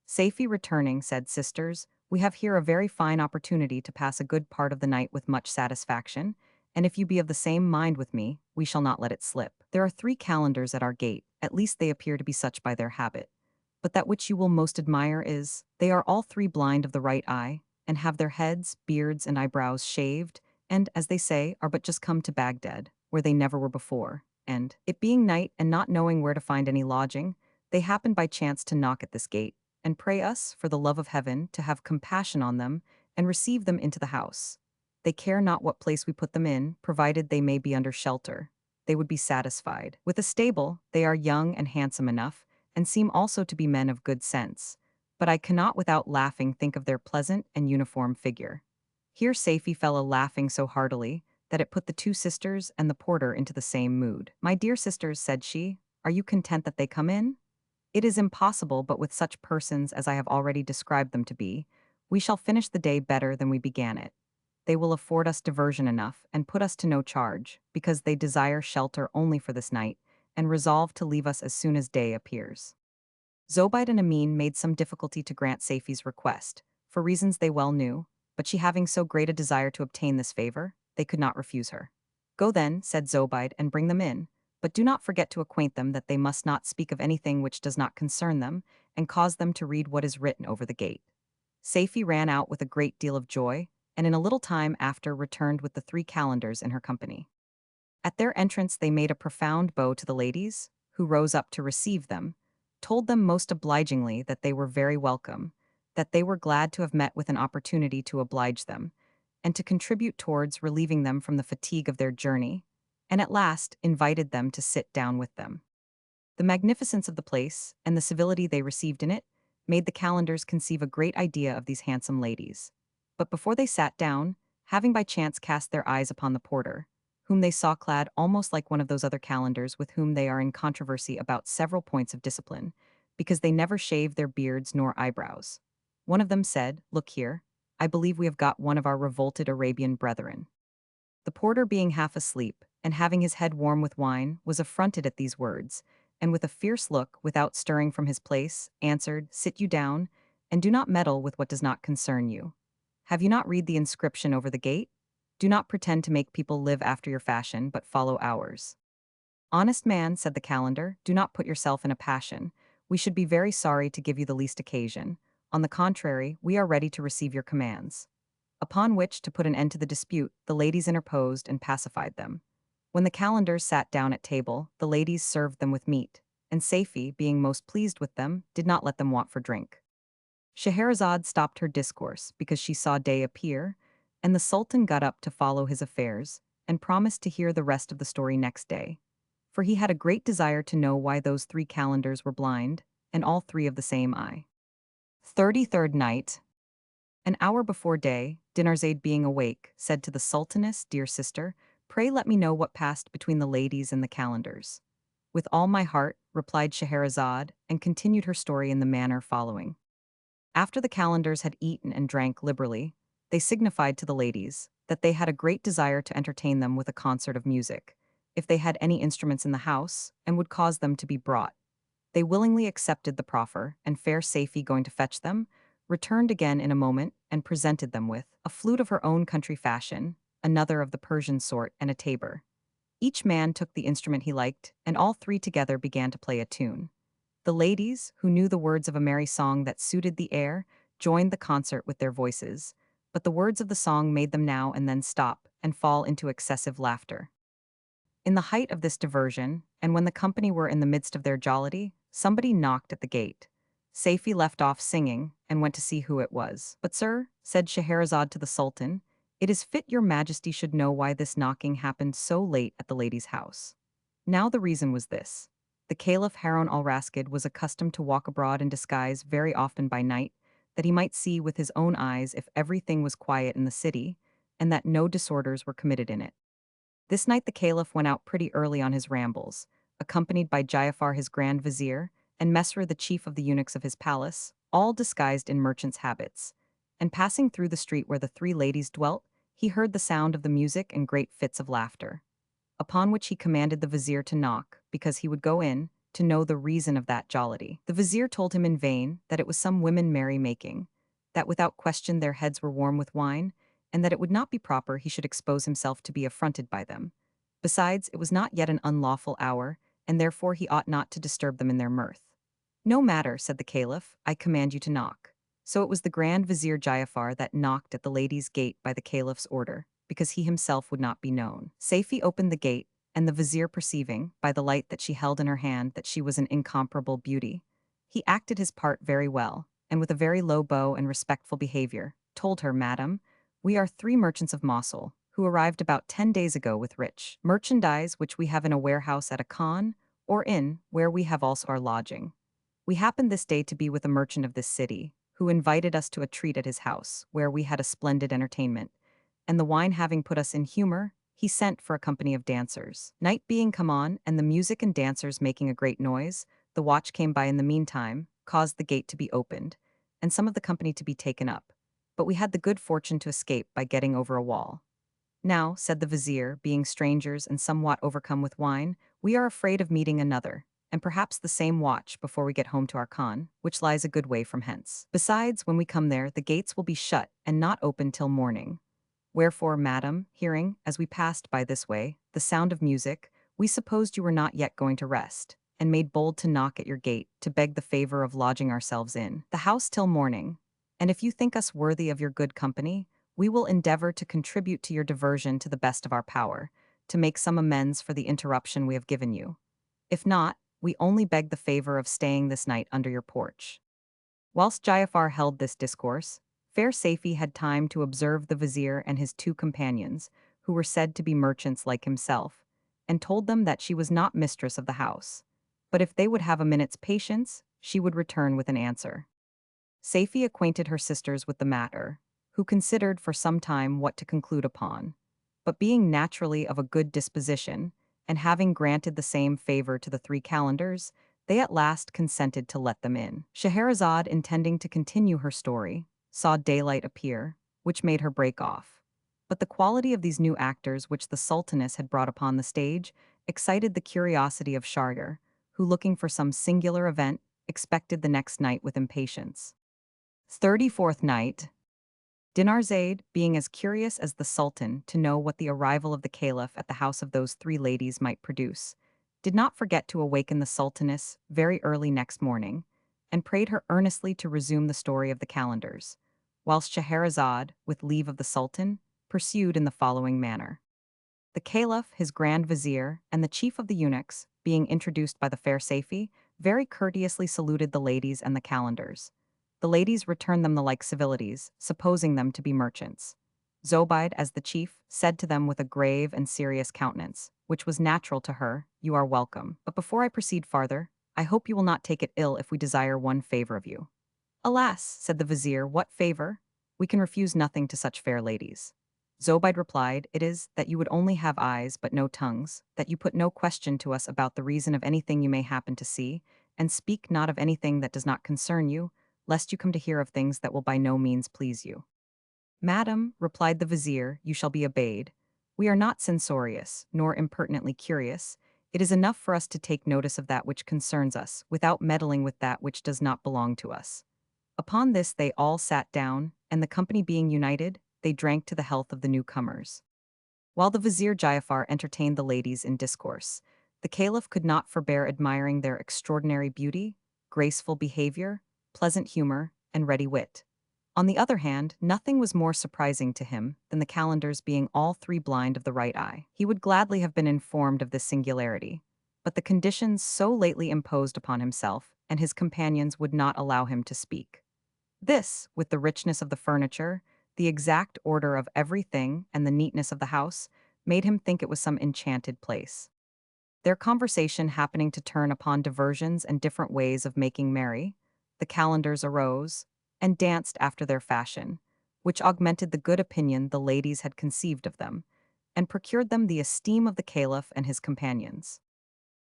[SPEAKER 1] Safie returning, said, Sisters, we have here a very fine opportunity to pass a good part of the night with much satisfaction, and if you be of the same mind with me, we shall not let it slip. There are 3 calendars at our gate, at least they appear to be such by their habit. But that which you will most admire is, they are all 3 blind of the right eye, and have their heads, beards, and eyebrows shaved, and, as they say, are but just come to Baghdad, where they never were before, and, it being night and not knowing where to find any lodging, they happened by chance to knock at this gate, and pray us, for the love of heaven, to have compassion on them, and receive them into the house. They care not what place we put them in, provided they may be under shelter. They would be satisfied. With a stable, they are young and handsome enough, and seem also to be men of good sense. But I cannot without laughing think of their pleasant and uniform figure. Here Safie fell a laughing so heartily, that it put the 2 sisters and the porter into the same mood. My dear sisters, said she, are you content that they come in? It is impossible, but with such persons as I have already described them to be, we shall finish the day better than we began it. They will afford us diversion enough, and put us to no charge, because they desire shelter only for this night, and resolve to leave us as soon as day appears. Zobeide and Amin made some difficulty to grant Safie's request, for reasons they well knew, but she having so great a desire to obtain this favor, they could not refuse her. Go then, said Zobeide, and bring them in, but do not forget to acquaint them that they must not speak of anything which does not concern them, and cause them to read what is written over the gate. Safie ran out with a great deal of joy, and in a little time after returned with the 3 calendars in her company. At their entrance they made a profound bow to the ladies, who rose up to receive them, told them most obligingly that they were very welcome, that they were glad to have met with an opportunity to oblige them, and to contribute towards relieving them from the fatigue of their journey, and at last invited them to sit down with them. The magnificence of the place, and the civility they received in it, made the calendars conceive a great idea of these handsome ladies. But before they sat down, having by chance cast their eyes upon the porter, whom they saw clad almost like one of those other calendars with whom they are in controversy about several points of discipline, because they never shave their beards nor eyebrows. One of them said, "Look here, I believe we have got one of our revolted Arabian brethren." The porter, being half asleep, and having his head warm with wine, was affronted at these words, and with a fierce look, without stirring from his place, answered, "Sit you down, and do not meddle with what does not concern you. Have you not read the inscription over the gate? Do not pretend to make people live after your fashion, but follow ours." "Honest man," said the calendar, "do not put yourself in a passion. We should be very sorry to give you the least occasion. On the contrary, we are ready to receive your commands." Upon which, to put an end to the dispute, the ladies interposed and pacified them. When the calendars sat down at table, the ladies served them with meat, and Saifi, being most pleased with them, did not let them want for drink. Scheherazade stopped her discourse because she saw day appear, and the Sultan got up to follow his affairs, and promised to hear the rest of the story next day. For he had a great desire to know why those three calendars were blind, and all three of the same eye. 33rd night. An hour before day, Dinarzade, being awake, said to the Sultaness, "Dear sister, pray let me know what passed between the ladies and the calendars." "With all my heart," replied Scheherazade, and continued her story in the manner following. After the calendars had eaten and drank liberally, they signified to the ladies that they had a great desire to entertain them with a concert of music, if they had any instruments in the house, and would cause them to be brought. They willingly accepted the proffer, and fair Safie, going to fetch them, returned again in a moment and presented them with a flute of her own country fashion, another of the Persian sort, and a tabor. Each man took the instrument he liked, and all three together began to play a tune. The ladies, who knew the words of a merry song that suited the air, joined the concert with their voices, but the words of the song made them now and then stop and fall into excessive laughter. In the height of this diversion, and when the company were in the midst of their jollity, somebody knocked at the gate. Saifi left off singing and went to see who it was. "But, sir," said Scheherazade to the Sultan, "it is fit your majesty should know why this knocking happened so late at the lady's house." Now the reason was this. The Caliph Harun al-Rashid was accustomed to walk abroad in disguise very often by night, that he might see with his own eyes if everything was quiet in the city, and that no disorders were committed in it. This night the Caliph went out pretty early on his rambles, accompanied by Ja'afar his grand vizier, and Mesra the chief of the eunuchs of his palace, all disguised in merchants' habits. And passing through the street where the three ladies dwelt, he heard the sound of the music and great fits of laughter. Upon which he commanded the vizier to knock, because he would go in, to know the reason of that jollity. The vizier told him in vain that it was some women merry-making, that without question their heads were warm with wine, and that it would not be proper he should expose himself to be affronted by them. Besides, it was not yet an unlawful hour, and therefore he ought not to disturb them in their mirth. "No matter," said the Caliph, "I command you to knock." So it was the Grand Vizier Ja'afar that knocked at the lady's gate by the Caliph's order, because he himself would not be known. Saifi opened the gate, and the Vizier, perceiving, by the light that she held in her hand, that she was an incomparable beauty, he acted his part very well, and with a very low bow and respectful behavior, told her, "Madam, we are three merchants of Mosul, who arrived about 10 days ago with rich merchandise which we have in a warehouse at a khan, or inn, where we have also our lodging. We happened this day to be with a merchant of this city, who invited us to a treat at his house, where we had a splendid entertainment, and the wine having put us in humor, he sent for a company of dancers. Night being come on, and the music and dancers making a great noise, the watch came by in the meantime, caused the gate to be opened, and some of the company to be taken up, but we had the good fortune to escape by getting over a wall. Now," said the vizier, "being strangers and somewhat overcome with wine, we are afraid of meeting another, and perhaps the same watch before we get home to our khan, which lies a good way from hence. Besides, when we come there, the gates will be shut and not open till morning. Wherefore, madam, hearing, as we passed by this way, the sound of music, we supposed you were not yet going to rest, and made bold to knock at your gate, to beg the favor of lodging ourselves in the house till morning. And if you think us worthy of your good company, we will endeavor to contribute to your diversion to the best of our power, to make some amends for the interruption we have given you. If not, we only beg the favor of staying this night under your porch." Whilst Ja'afar held this discourse, fair Saifi had time to observe the vizier and his two companions, who were said to be merchants like himself, and told them that she was not mistress of the house, but if they would have a minute's patience, she would return with an answer. Saifi acquainted her sisters with the matter, who considered for some time what to conclude upon. But being naturally of a good disposition, and having granted the same favor to the three calendars, they at last consented to let them in. Scheherazade, intending to continue her story, saw daylight appear, which made her break off. But the quality of these new actors which the Sultaness had brought upon the stage excited the curiosity of Shahryar, who, looking for some singular event, expected the next night with impatience. 34th night. Dinarzade, being as curious as the Sultan to know what the arrival of the Caliph at the house of those three ladies might produce, did not forget to awaken the Sultaness very early next morning, and prayed her earnestly to resume the story of the calendars, whilst Scheherazade, with leave of the Sultan, pursued in the following manner. The Caliph, his Grand Vizier, and the chief of the eunuchs, being introduced by the fair Saifi, very courteously saluted the ladies and the calendars. The ladies returned them the like civilities, supposing them to be merchants. Zobeide, as the chief, said to them with a grave and serious countenance, which was natural to her, "You are welcome. But before I proceed farther, I hope you will not take it ill if we desire one favor of you." "Alas," said the vizier, "what favor? We can refuse nothing to such fair ladies." Zobeide replied, "It is, that you would only have eyes but no tongues, that you put no question to us about the reason of anything you may happen to see, and speak not of anything that does not concern you, lest you come to hear of things that will by no means please you." "Madam," replied the vizier, "you shall be obeyed. We are not censorious, nor impertinently curious. It is enough for us to take notice of that which concerns us, without meddling with that which does not belong to us." Upon this they all sat down, and the company being united, they drank to the health of the newcomers. While the vizier Jaafar entertained the ladies in discourse, the caliph could not forbear admiring their extraordinary beauty, graceful behavior, pleasant humor, and ready wit. On the other hand, nothing was more surprising to him than the calendars being all three blind of the right eye. He would gladly have been informed of this singularity, but the conditions so lately imposed upon himself and his companions would not allow him to speak. This, with the richness of the furniture, the exact order of everything, and the neatness of the house, made him think it was some enchanted place. Their conversation happening to turn upon diversions and different ways of making merry, the calendars arose, and danced after their fashion, which augmented the good opinion the ladies had conceived of them, and procured them the esteem of the caliph and his companions.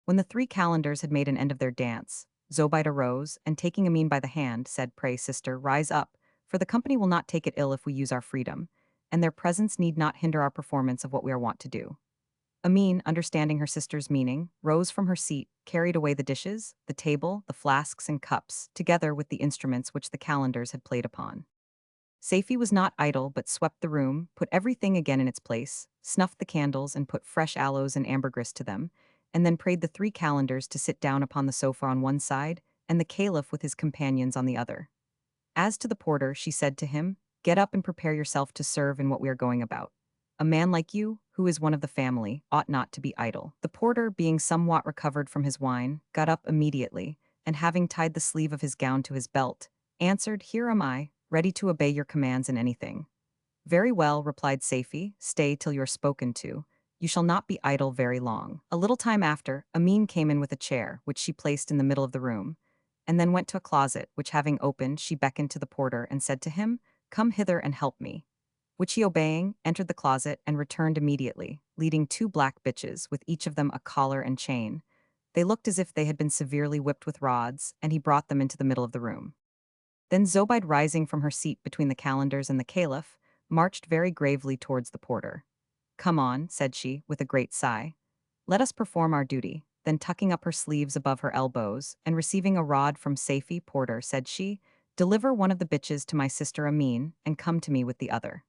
[SPEAKER 1] When the three calendars had made an end of their dance, Zobeide arose, and taking Amin by the hand, said, "Pray, sister, rise up, for the company will not take it ill if we use our freedom, and their presence need not hinder our performance of what we are wont to do." Amin, understanding her sister's meaning, rose from her seat, carried away the dishes, the table, the flasks and cups, together with the instruments which the calendars had played upon. Saifi was not idle, but swept the room, put everything again in its place, snuffed the candles and put fresh aloes and ambergris to them, and then prayed the three calendars to sit down upon the sofa on one side, and the caliph with his companions on the other. As to the porter, she said to him, "Get up and prepare yourself to serve in what we are going about. A man like you, who is one of the family, ought not to be idle." The porter, being somewhat recovered from his wine, got up immediately, and having tied the sleeve of his gown to his belt, answered, "Here am I, ready to obey your commands in anything." "Very well," replied Saifi, "stay till you are spoken to. You shall not be idle very long." A little time after, Amin came in with a chair, which she placed in the middle of the room, and then went to a closet, which having opened, she beckoned to the porter and said to him, "Come hither and help me." Which he, obeying, entered the closet and returned immediately, leading two black bitches, with each of them a collar and chain. They looked as if they had been severely whipped with rods, and he brought them into the middle of the room. Then Zobeide, rising from her seat between the calendars and the caliph, marched very gravely towards the porter. "Come on," said she, with a great sigh. "Let us perform our duty." Then tucking up her sleeves above her elbows, and receiving a rod from Saifi, porter, said she, "Deliver one of the bitches to my sister Amin, and come to me with the other."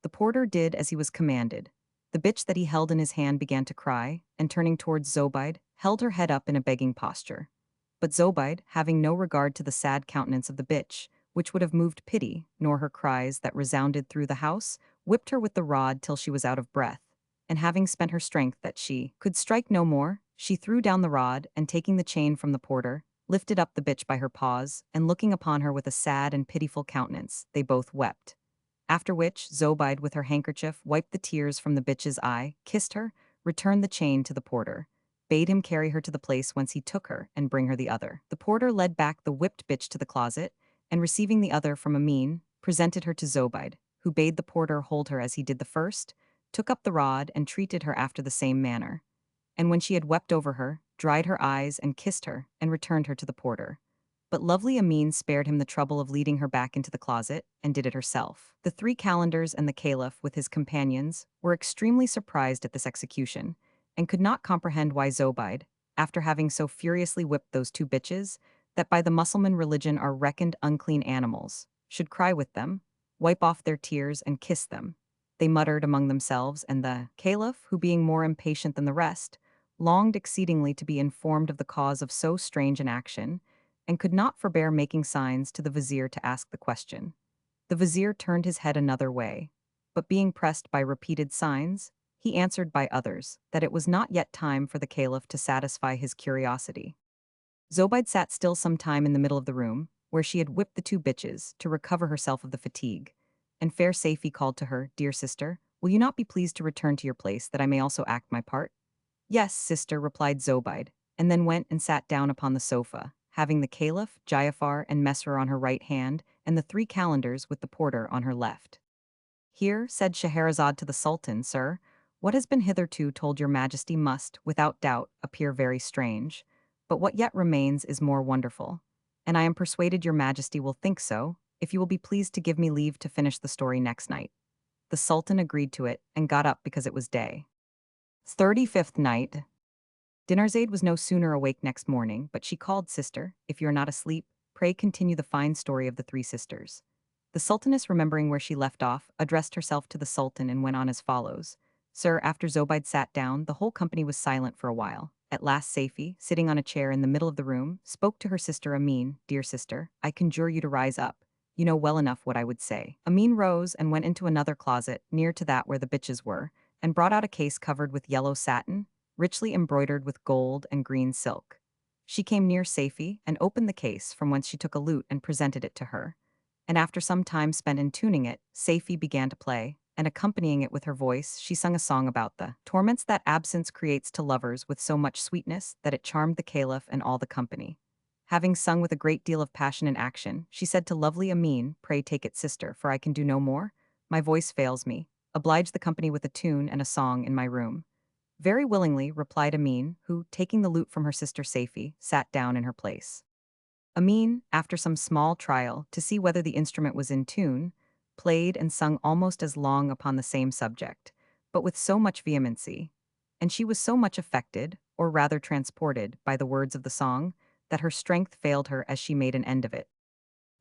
[SPEAKER 1] The porter did as he was commanded. The bitch that he held in his hand began to cry, and turning towards Zobeide, held her head up in a begging posture. But Zobeide, having no regard to the sad countenance of the bitch, which would have moved pity, nor her cries that resounded through the house, whipped her with the rod till she was out of breath, and having spent her strength that she could strike no more, she threw down the rod, and taking the chain from the porter, lifted up the bitch by her paws, and looking upon her with a sad and pitiful countenance, they both wept. After which, Zobeide, with her handkerchief, wiped the tears from the bitch's eye, kissed her, returned the chain to the porter, bade him carry her to the place whence he took her, and bring her the other. The porter led back the whipped bitch to the closet, and receiving the other from Amin, presented her to Zobeide, who bade the porter hold her as he did the first, took up the rod and treated her after the same manner. And when she had wept over her, dried her eyes and kissed her, and returned her to the porter. But lovely Amin spared him the trouble of leading her back into the closet, and did it herself. The three calendars and the caliph, with his companions, were extremely surprised at this execution, and could not comprehend why Zobeide, after having so furiously whipped those two bitches, that by the Mussulman religion are reckoned unclean animals, should cry with them, wipe off their tears, and kiss them. They muttered among themselves, and the caliph, who being more impatient than the rest, longed exceedingly to be informed of the cause of so strange an action, and could not forbear making signs to the vizier to ask the question. The vizier turned his head another way, but being pressed by repeated signs, he answered by others that it was not yet time for the caliph to satisfy his curiosity. Zobeide sat still some time in the middle of the room, where she had whipped the two bitches, to recover herself of the fatigue, and fair Safie called to her, "Dear sister, will you not be pleased to return to your place, that I may also act my part?" "Yes, sister," replied Zobeide, and then went and sat down upon the sofa, having the caliph, Giafar, and Mesrer on her right hand, and the three calendars with the porter on her left. "Here," said Scheherazade to the Sultan, "Sir, what has been hitherto told your majesty must, without doubt, appear very strange, but what yet remains is more wonderful, and I am persuaded your majesty will think so, if you will be pleased to give me leave to finish the story next night." The Sultan agreed to it, and got up because it was day. 35th night. Dinarzade was no sooner awake next morning, but she called, "Sister, if you are not asleep, pray continue the fine story of the three sisters." The Sultaness, remembering where she left off, addressed herself to the Sultan and went on as follows. Sir, after Zobeide sat down, the whole company was silent for a while. At last Safie, sitting on a chair in the middle of the room, spoke to her sister Amin, "Dear sister, I conjure you to rise up. You know well enough what I would say." Amin rose and went into another closet, near to that where the bitches were, and brought out a case covered with yellow satin, richly embroidered with gold and green silk. She came near Safie and opened the case, from whence she took a lute and presented it to her. And after some time spent in tuning it, Safie began to play, and accompanying it with her voice, she sung a song about the torments that absence creates to lovers with so much sweetness that it charmed the caliph and all the company. Having sung with a great deal of passion and action, she said to lovely Amin, "Pray take it, sister, for I can do no more. My voice fails me. Oblige the company with a tune and a song in my room." "Very willingly," replied Amin, who, taking the lute from her sister Safie, sat down in her place. Amin, after some small trial to see whether the instrument was in tune, played and sung almost as long upon the same subject, but with so much vehemency, and she was so much affected, or rather transported, by the words of the song, that her strength failed her as she made an end of it.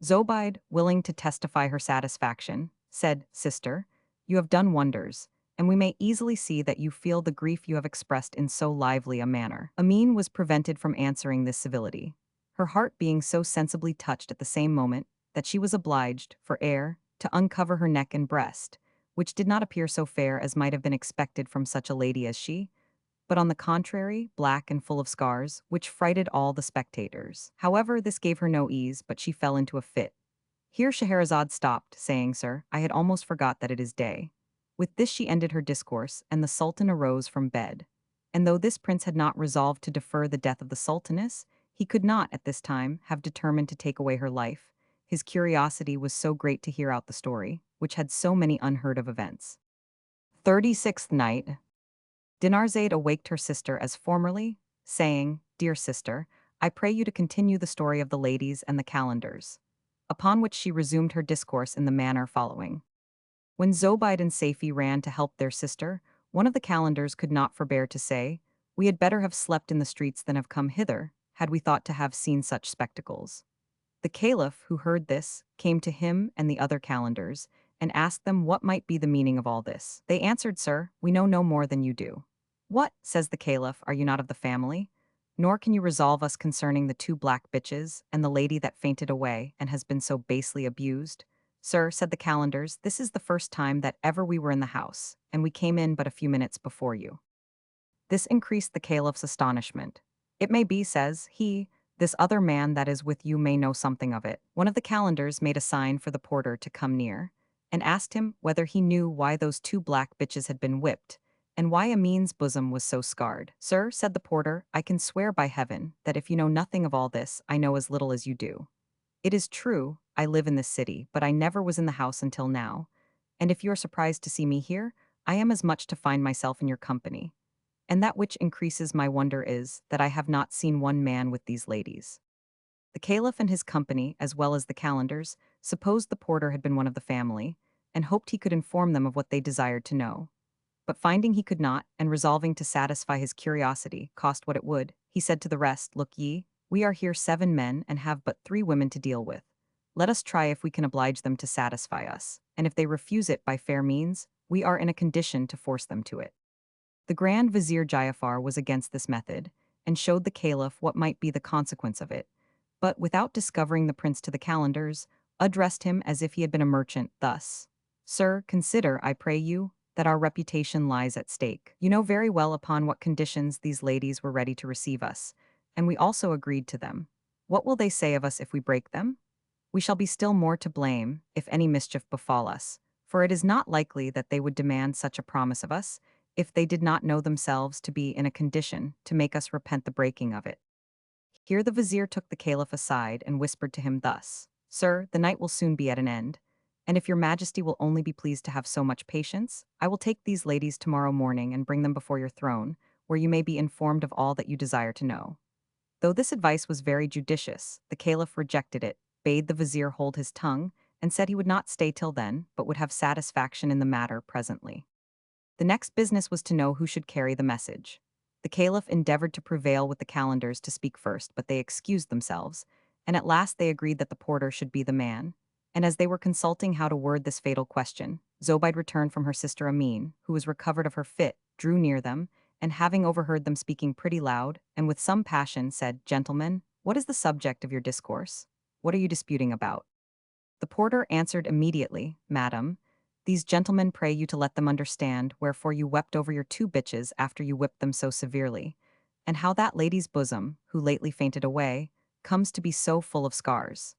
[SPEAKER 1] Zobeide, willing to testify her satisfaction, said, "Sister, you have done wonders, and we may easily see that you feel the grief you have expressed in so lively a manner." Amin was prevented from answering this civility, her heart being so sensibly touched at the same moment that she was obliged, for air, to uncover her neck and breast, which did not appear so fair as might have been expected from such a lady as she, but on the contrary, black and full of scars, which frighted all the spectators. However, this gave her no ease, but she fell into a fit. Here Scheherazade stopped, saying, "Sir, I had almost forgot that it is day." With this she ended her discourse, and the Sultan arose from bed. And though this prince had not resolved to defer the death of the Sultaness, he could not, at this time, have determined to take away her life. His curiosity was so great to hear out the story, which had so many unheard of events. 36th night. Dinarzade awaked her sister as formerly, saying, "Dear sister, I pray you to continue the story of the ladies and the calendars." Upon which she resumed her discourse in the manner following. When Zobeide and Safie ran to help their sister, one of the calendars could not forbear to say, "We had better have slept in the streets than have come hither, had we thought to have seen such spectacles." The caliph, who heard this, came to him and the other calendars, and asked them what might be the meaning of all this. They answered, "Sir, we know no more than you do." "What," says the caliph, "are you not of the family? Nor can you resolve us concerning the two black bitches, and the lady that fainted away, and has been so basely abused?" "Sir," said the calendars, "this is the first time that ever we were in the house, and we came in but a few minutes before you." This increased the caliph's astonishment. "It may be," says he, "this other man that is with you may know something of it." One of the calendars made a sign for the porter to come near, and asked him whether he knew why those two black bitches had been whipped, and why Amin's bosom was so scarred. "Sir," said the porter, "I can swear by heaven that if you know nothing of all this, I know as little as you do. It is true, I live in this city, but I never was in the house until now. And if you are surprised to see me here, I am as much to find myself in your company. And that which increases my wonder is that I have not seen one man with these ladies." The caliph and his company, as well as the calendars, supposed the porter had been one of the family, and hoped he could inform them of what they desired to know. But finding he could not, and resolving to satisfy his curiosity, cost what it would, he said to the rest, "Look ye, we are here 7 men and have but 3 women to deal with. Let us try if we can oblige them to satisfy us, and if they refuse it by fair means, we are in a condition to force them to it." The Grand Vizier Ja'afar was against this method, and showed the caliph what might be the consequence of it, but without discovering the prince to the calendars, addressed him as if he had been a merchant, thus: "Sir, consider, I pray you, that our reputation lies at stake. You know very well upon what conditions these ladies were ready to receive us, and we also agreed to them. What will they say of us if we break them? We shall be still more to blame, if any mischief befall us, for it is not likely that they would demand such a promise of us, if they did not know themselves to be in a condition to make us repent the breaking of it." Here the vizier took the caliph aside and whispered to him thus: "Sir, the night will soon be at an end, and if your majesty will only be pleased to have so much patience, I will take these ladies tomorrow morning and bring them before your throne, where you may be informed of all that you desire to know." Though this advice was very judicious, the caliph rejected it, bade the vizier hold his tongue, and said he would not stay till then, but would have satisfaction in the matter presently. The next business was to know who should carry the message. The caliph endeavored to prevail with the calendars to speak first, but they excused themselves, and at last they agreed that the porter should be the man. And as they were consulting how to word this fatal question, Zobeide returned from her sister Amin, who was recovered of her fit, drew near them, and having overheard them speaking pretty loud, and with some passion, said, "Gentlemen, what is the subject of your discourse? What are you disputing about?" The porter answered immediately, "Madam, these gentlemen pray you to let them understand wherefore you wept over your 2 bitches after you whipped them so severely, and how that lady's bosom, who lately fainted away, comes to be so full of scars.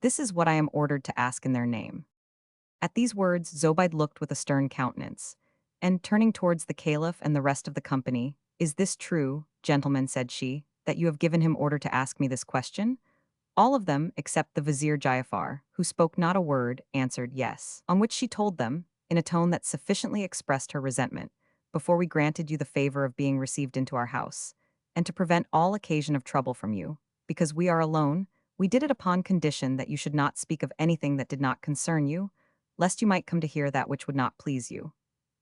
[SPEAKER 1] This is what I am ordered to ask in their name." At these words Zobeide looked with a stern countenance, and turning towards the caliph and the rest of the company, "Is this true, gentlemen," said she, "that you have given him order to ask me this question?" All of them, except the Vizier Ja'afar, who spoke not a word, answered yes, on which she told them, in a tone that sufficiently expressed her resentment, "Before we granted you the favor of being received into our house, and to prevent all occasion of trouble from you, because we are alone, we did it upon condition that you should not speak of anything that did not concern you, lest you might come to hear that which would not please you.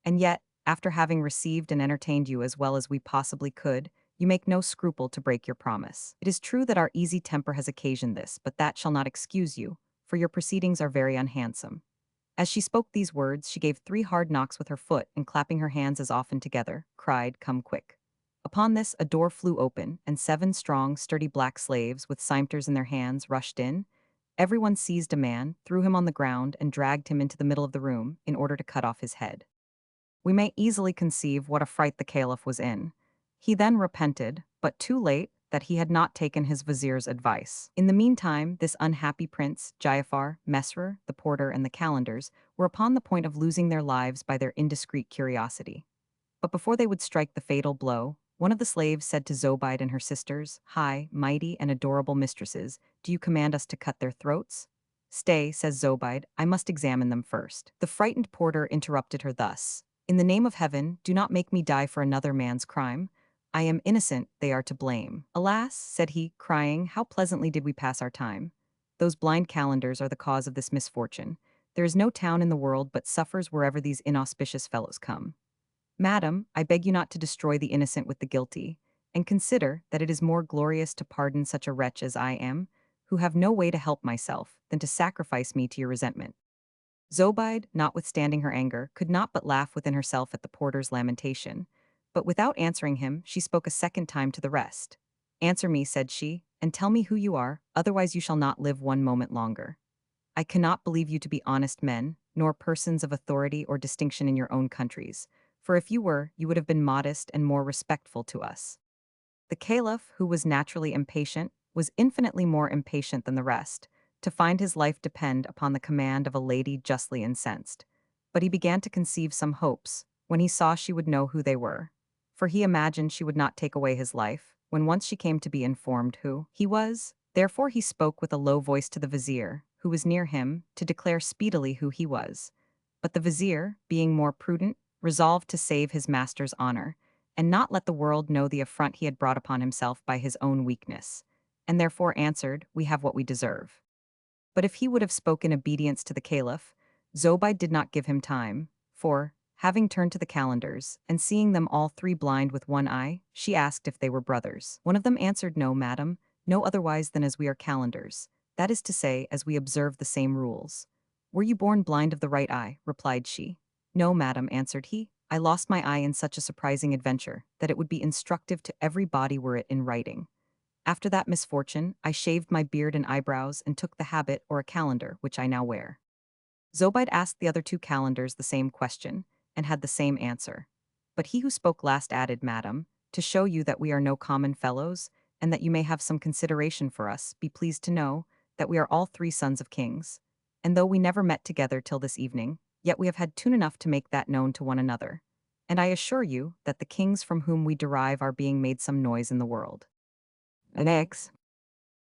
[SPEAKER 1] And yet, after having received and entertained you as well as we possibly could, you make no scruple to break your promise. It is true that our easy temper has occasioned this, but that shall not excuse you, for your proceedings are very unhandsome." As she spoke these words, she gave 3 hard knocks with her foot, and clapping her hands as often together, cried, "Come quick." Upon this, a door flew open, and 7 strong, sturdy black slaves, with cimeters in their hands, rushed in. Everyone seized a man, threw him on the ground, and dragged him into the middle of the room, in order to cut off his head. We may easily conceive what a fright the caliph was in. He then repented, but too late, that he had not taken his vizier's advice. In the meantime, this unhappy prince, Ja'afar, Mesrer, the porter, and the calendars were upon the point of losing their lives by their indiscreet curiosity. But before they would strike the fatal blow, one of the slaves said to Zobeide and her sisters, "High, mighty, and adorable mistresses, do you command us to cut their throats?" "Stay," says Zobeide, "I must examine them first." The frightened porter interrupted her thus: "In the name of heaven, do not make me die for another man's crime. I am innocent, they are to blame." "Alas," said he, crying, "how pleasantly did we pass our time. Those blind calendars are the cause of this misfortune. There is no town in the world but suffers wherever these inauspicious fellows come. Madam, I beg you not to destroy the innocent with the guilty, and consider that it is more glorious to pardon such a wretch as I am, who have no way to help myself, than to sacrifice me to your resentment." Zobeide, notwithstanding her anger, could not but laugh within herself at the porter's lamentation, but without answering him, she spoke a second time to the rest. "Answer me," said she, "and tell me who you are, otherwise you shall not live one moment longer. I cannot believe you to be honest men, nor persons of authority or distinction in your own countries, for if you were, you would have been modest and more respectful to us." The caliph, who was naturally impatient, was infinitely more impatient than the rest, to find his life depend upon the command of a lady justly incensed. But he began to conceive some hopes, when he saw she would know who they were. For he imagined she would not take away his life, when once she came to be informed who he was. Therefore he spoke with a low voice to the vizier, who was near him, to declare speedily who he was. But the vizier, being more prudent, resolved to save his master's honor, and not let the world know the affront he had brought upon himself by his own weakness, and therefore answered, "We have what we deserve." But if he would have spoken obedience to the caliph, Zobeide did not give him time, for, having turned to the calendars, and seeing them all three blind with one eye, she asked if they were brothers. One of them answered, "No, madam, no otherwise than as we are calendars, that is to say, as we observe the same rules." "Were you born blind of the right eye?" replied she. "No, madam," answered he. "I lost my eye in such a surprising adventure, that it would be instructive to every body were it in writing. After that misfortune, I shaved my beard and eyebrows and took the habit or a calendar, which I now wear." Zobeide asked the other two calendars the same question, and had the same answer. But he who spoke last added, "Madam, to show you that we are no common fellows, and that you may have some consideration for us, be pleased to know that we are all three sons of kings. And though we never met together till this evening, yet we have had tune enough to make that known to one another. And I assure you that the kings from whom we derive are being made some noise in the world." Next.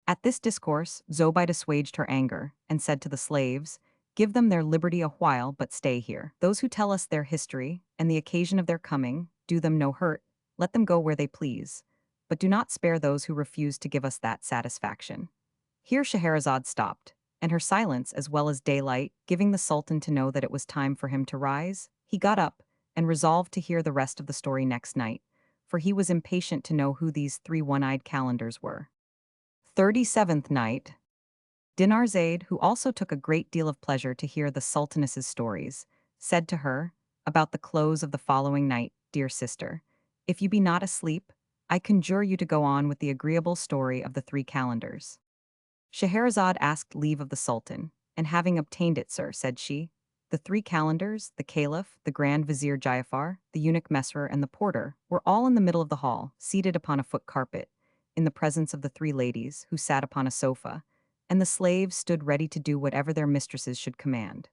[SPEAKER 1] At this discourse, Zobeide assuaged her anger, and said to the slaves, "Give them their liberty a while, but stay here. Those who tell us their history, and the occasion of their coming, do them no hurt, let them go where they please. But do not spare those who refuse to give us that satisfaction." Here Scheherazade stopped, and her silence, as well as daylight, giving the Sultan to know that it was time for him to rise, he got up, and resolved to hear the rest of the story next night, for he was impatient to know who these three one-eyed calendars were. 37th night. Dinarzade, who also took a great deal of pleasure to hear the Sultaness's stories, said to her, about the close of the following night, "Dear sister, if you be not asleep, I conjure you to go on with the agreeable story of the three calendars." Scheherazade asked leave of the Sultan, and having obtained it, sir, said she, "The three calendars, the caliph, the grand vizier Jaafar, the eunuch Mesrer, and the porter, were all in the middle of the hall, seated upon a foot carpet, in the presence of the three ladies, who sat upon a sofa, and the slaves stood ready to do whatever their mistresses should command.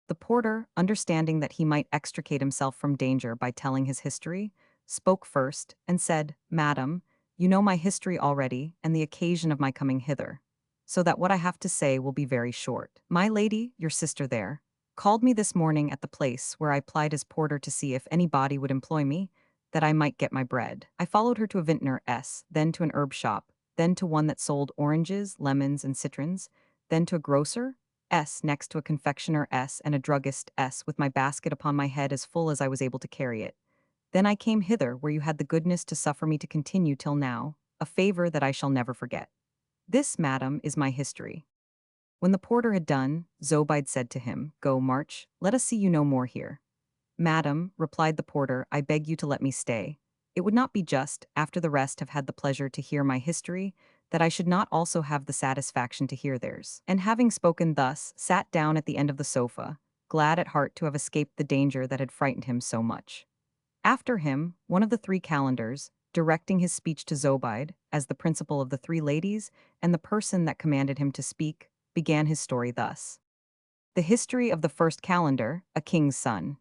[SPEAKER 1] The porter, understanding that he might extricate himself from danger by telling his history, spoke first, and said, "Madam, you know my history already, and the occasion of my coming hither, so that what I have to say will be very short. My lady, your sister there, called me this morning at the place where I plied as porter to see if any body would employ me, that I might get my bread. I followed her to a vintner S, then to an herb shop, then to one that sold oranges, lemons, and citrons, then to a grocer S, next to a confectioner S, and a druggist S, with my basket upon my head as full as I was able to carry it. Then I came hither, where you had the goodness to suffer me to continue till now, a favor that I shall never forget. This, madam, is my history." When the porter had done, Zobeide said to him, "Go, march, let us see you no more here." "Madam," replied the porter, "I beg you to let me stay. It would not be just, after the rest have had the pleasure to hear my history, that I should not also have the satisfaction to hear theirs." And having spoken thus, sat down at the end of the sofa, glad at heart to have escaped the danger that had frightened him so much. After him, one of the three calendars, directing his speech to Zobeide, as the principal of the three ladies, and the person that commanded him to speak, began his story thus. The history of the first calendar, a king's son.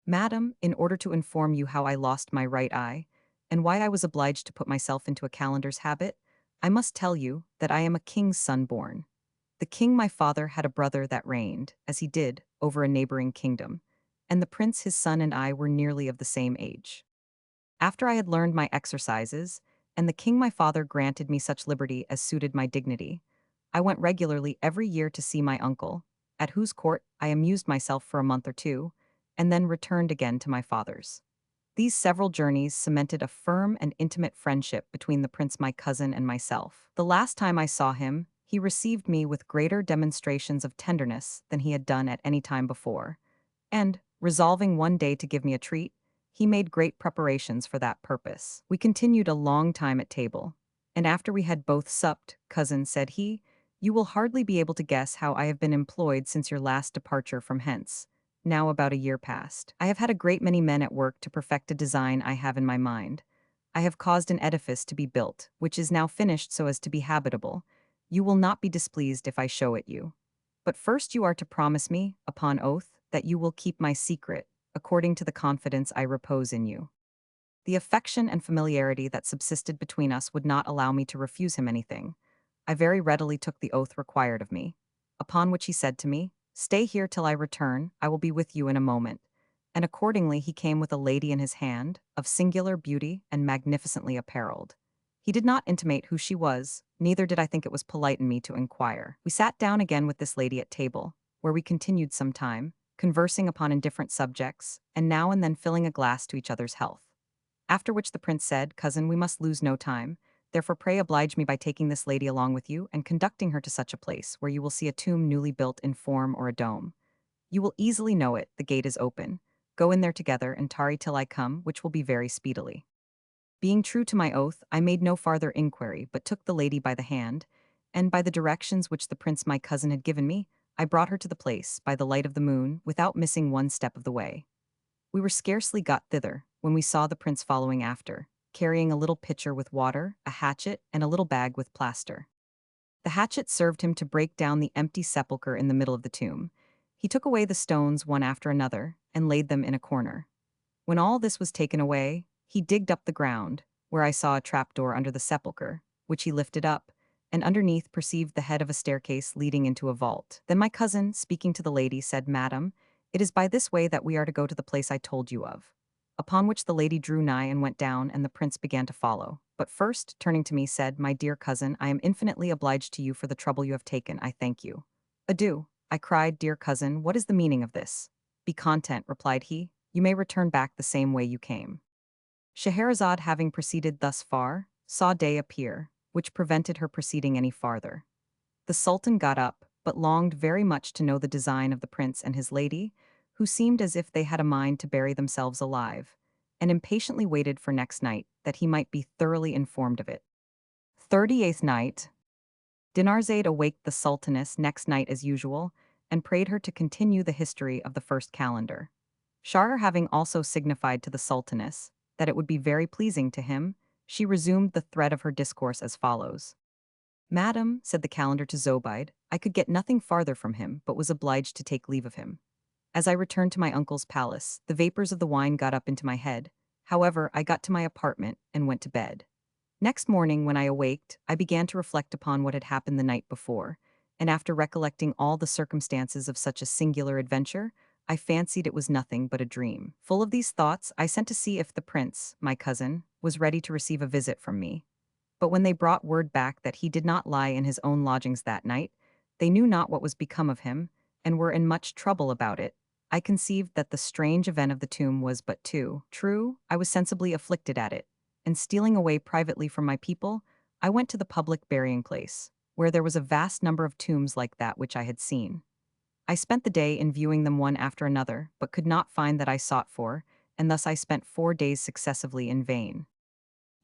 [SPEAKER 1] "Madam, in order to inform you how I lost my right eye, and why I was obliged to put myself into a calendar's habit, I must tell you that I am a king's son born. The king my father had a brother that reigned, as he did, over a neighboring kingdom, and the prince his son and I were nearly of the same age. After I had learned my exercises, and the king my father granted me such liberty as suited my dignity, I went regularly every year to see my uncle, at whose court I amused myself for a month or two, and then returned again to my father's. These several journeys cemented a firm and intimate friendship between the prince my cousin and myself. The last time I saw him, he received me with greater demonstrations of tenderness than he had done at any time before, and, resolving one day to give me a treat, he made great preparations for that purpose. We continued a long time at table, and after we had both supped, "Cousin," said he, "you will hardly be able to guess how I have been employed since your last departure from hence, now about a year past. I have had a great many men at work to perfect a design I have in my mind. I have caused an edifice to be built, which is now finished so as to be habitable. You will not be displeased if I show it you. But first you are to promise me, upon oath, that you will keep my secret, according to the confidence I repose in you." The affection and familiarity that subsisted between us would not allow me to refuse him anything. I very readily took the oath required of me. upon which he said to me, "Stay here till I return, I will be with you in a moment." And accordingly he came with a lady in his hand, of singular beauty and magnificently apparelled. He did not intimate who she was, neither did I think it was polite in me to inquire. We sat down again with this lady at table, where we continued some time, conversing upon indifferent subjects, and now and then filling a glass to each other's health. After which the prince said, "Cousin, we must lose no time. Therefore pray oblige me by taking this lady along with you and conducting her to such a place where you will see a tomb newly built in form or a dome. You will easily know it, the gate is open. Go in there together and tarry till I come, which will be very speedily." Being true to my oath, I made no farther inquiry, but took the lady by the hand, and by the directions which the prince my cousin had given me, I brought her to the place, by the light of the moon, without missing one step of the way. We were scarcely got thither, when we saw the prince following after, carrying a little pitcher with water, a hatchet, and a little bag with plaster. The hatchet served him to break down the empty sepulchre in the middle of the tomb. He took away the stones one after another, and laid them in a corner. When all this was taken away, he digged up the ground, where I saw a trapdoor under the sepulchre, which he lifted up, and underneath perceived the head of a staircase leading into a vault. Then my cousin, speaking to the lady, said, "Madam, it is by this way that we are to go to the place I told you of." Upon which the lady drew nigh and went down, and the prince began to follow. But first, turning to me, said, "My dear cousin, I am infinitely obliged to you for the trouble you have taken. I thank you." "Adieu." I cried, "Dear cousin, what is the meaning of this?" "Be content," replied he. "You may return back the same way you came." Scheherazade, having proceeded thus far, saw day appear, which prevented her proceeding any farther. The sultan got up, but longed very much to know the design of the prince and his lady, who seemed as if they had a mind to bury themselves alive, and impatiently waited for next night, that he might be thoroughly informed of it. 38th night. Dinarzade awaked the sultaness next night as usual, and prayed her to continue the history of the first calendar. Shahar having also signified to the sultaness that it would be very pleasing to him, she resumed the thread of her discourse as follows. "Madam," said the calendar to Zobeide, "I could get nothing farther from him, but was obliged to take leave of him. As I returned to my uncle's palace, the vapors of the wine got up into my head. However, I got to my apartment and went to bed. Next morning, when I awaked, I began to reflect upon what had happened the night before, and after recollecting all the circumstances of such a singular adventure, I fancied it was nothing but a dream. Full of these thoughts, I sent to see if the prince, my cousin, was ready to receive a visit from me. But when they brought word back that he did not lie in his own lodgings that night, they knew not what was become of him, and were in much trouble about it. I conceived that the strange event of the tomb was but too true. I was sensibly afflicted at it, and stealing away privately from my people, I went to the public burying place, where there was a vast number of tombs like that which I had seen. I spent the day in viewing them one after another, but could not find that I sought for, and thus I spent 4 days successively in vain.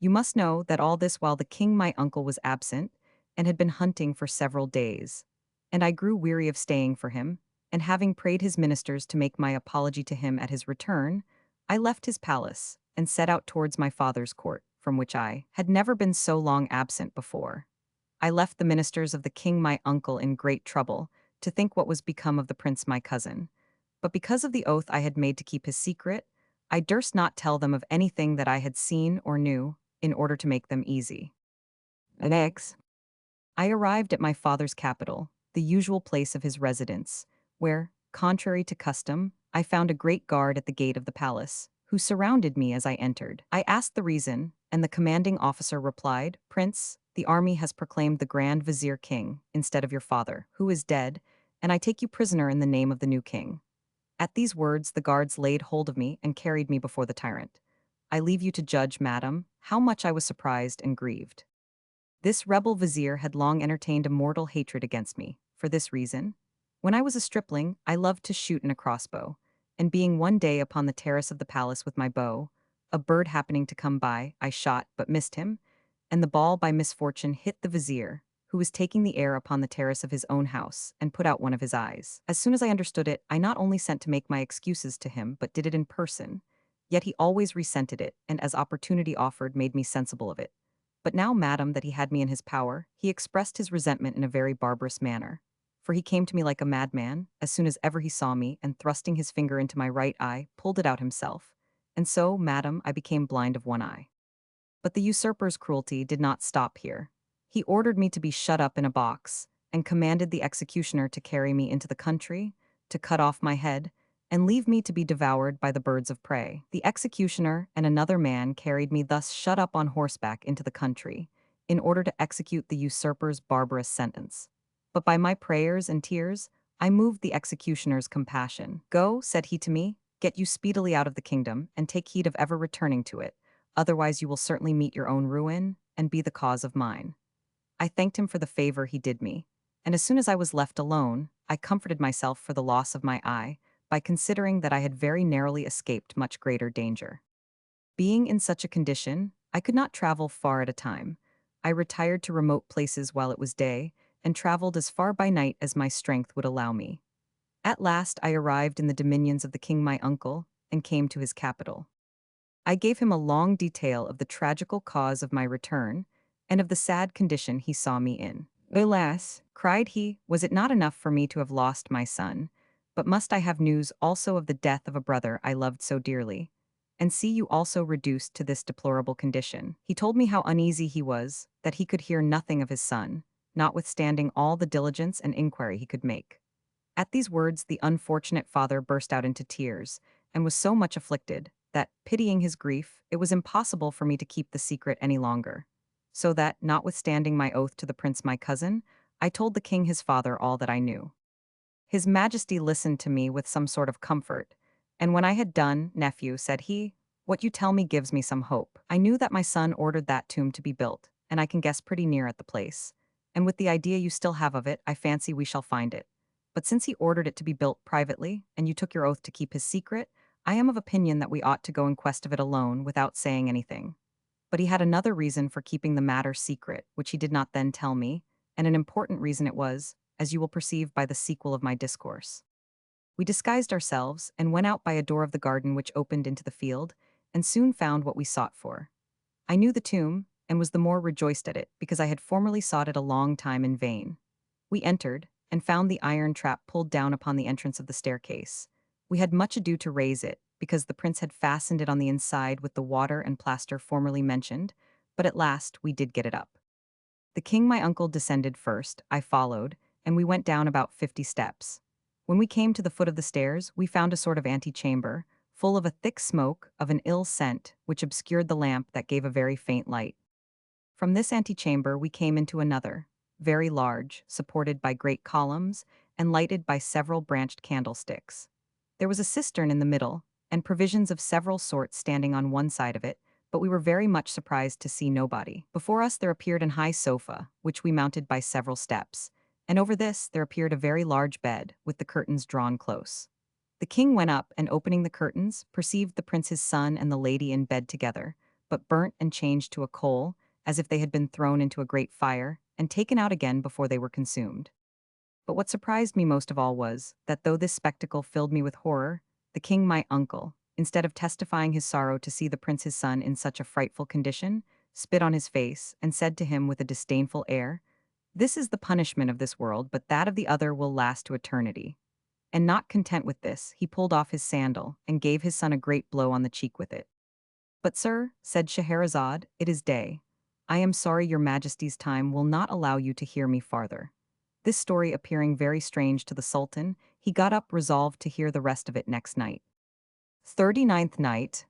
[SPEAKER 1] You must know that all this while the king my uncle was absent, and had been hunting for several days. And I grew weary of staying for him, and having prayed his ministers to make my apology to him at his return, I left his palace, and set out towards my father's court, from which I had never been so long absent before. I left the ministers of the king my uncle in great trouble, to think what was become of the prince my cousin. But because of the oath I had made to keep his secret, I durst not tell them of anything that I had seen or knew, in order to make them easy. Next, I arrived at my father's capital, the usual place of his residence, where, contrary to custom, I found a great guard at the gate of the palace, who surrounded me as I entered. I asked the reason, and the commanding officer replied, "Prince, the army has proclaimed the Grand Vizier king, instead of your father, who is dead, and I take you prisoner in the name of the new king." At these words the guards laid hold of me and carried me before the tyrant. I leave you to judge, madam, how much I was surprised and grieved. This rebel vizier had long entertained a mortal hatred against me, for this reason. When I was a stripling, I loved to shoot in a crossbow, and being one day upon the terrace of the palace with my bow, a bird happening to come by, I shot but missed him, and the ball by misfortune hit the vizier, who was taking the air upon the terrace of his own house, and put out one of his eyes. As soon as I understood it, I not only sent to make my excuses to him, but did it in person. Yet he always resented it, and as opportunity offered, made me sensible of it. But now, madam, that he had me in his power, he expressed his resentment in a very barbarous manner. For he came to me like a madman, as soon as ever he saw me, and thrusting his finger into my right eye, pulled it out himself. And so, madam, I became blind of one eye. But the usurper's cruelty did not stop here. He ordered me to be shut up in a box, and commanded the executioner to carry me into the country, to cut off my head, and leave me to be devoured by the birds of prey. The executioner and another man carried me thus shut up on horseback into the country, in order to execute the usurper's barbarous sentence. But by my prayers and tears, I moved the executioner's compassion. Go, said he to me, get you speedily out of the kingdom, and take heed of ever returning to it, otherwise you will certainly meet your own ruin, and be the cause of mine. I thanked him for the favor he did me, and as soon as I was left alone, I comforted myself for the loss of my eye, by considering that I had very narrowly escaped much greater danger. Being in such a condition, I could not travel far at a time. I retired to remote places while it was day, and traveled as far by night as my strength would allow me. At last I arrived in the dominions of the king my uncle, and came to his capital. I gave him a long detail of the tragical cause of my return, and of the sad condition he saw me in. Alas, cried he, was it not enough for me to have lost my son, but must I have news also of the death of a brother I loved so dearly? And see you also reduced to this deplorable condition. He told me how uneasy he was, that he could hear nothing of his son, notwithstanding all the diligence and inquiry he could make. At these words the unfortunate father burst out into tears, and was so much afflicted, that, pitying his grief, it was impossible for me to keep the secret any longer. So that, notwithstanding my oath to the prince my cousin, I told the king his father all that I knew. His majesty listened to me with some sort of comfort, and when I had done, nephew, said he, what you tell me gives me some hope. I knew that my son ordered that tomb to be built, and I can guess pretty near at the place. And with the idea you still have of it, I fancy we shall find it. But since he ordered it to be built privately, and you took your oath to keep his secret, I am of opinion that we ought to go in quest of it alone without saying anything. But he had another reason for keeping the matter secret, which he did not then tell me, and an important reason it was, as you will perceive by the sequel of my discourse. We disguised ourselves, and went out by a door of the garden which opened into the field, and soon found what we sought for. I knew the tomb, and was the more rejoiced at it, because I had formerly sought it a long time in vain. We entered, and found the iron trap pulled down upon the entrance of the staircase. We had much ado to raise it, because the prince had fastened it on the inside with the water and plaster formerly mentioned, but at last we did get it up. The king my uncle descended first, I followed, and we went down about 50 steps. When we came to the foot of the stairs, we found a sort of antechamber, full of a thick smoke, of an ill scent, which obscured the lamp that gave a very faint light. From this antechamber we came into another, very large, supported by great columns, and lighted by several branched candlesticks. There was a cistern in the middle, and provisions of several sorts standing on one side of it, but we were very much surprised to see nobody. Before us there appeared an high sofa, which we mounted by several steps, and over this there appeared a very large bed, with the curtains drawn close. The king went up, and opening the curtains, perceived the prince's son and the lady in bed together, but burnt and changed to a coal, as if they had been thrown into a great fire, and taken out again before they were consumed. But what surprised me most of all was, that though this spectacle filled me with horror, the king my uncle, instead of testifying his sorrow to see the prince his son in such a frightful condition, spit on his face, and said to him with a disdainful air, "This is the punishment of this world, but that of the other will last to eternity." And not content with this, he pulled off his sandal, and gave his son a great blow on the cheek with it. "But, sir," said Scheherazade, "it is day. I am sorry your majesty's time will not allow you to hear me farther." This story appearing very strange to the sultan, he got up resolved to hear the rest of it next night. 39th night.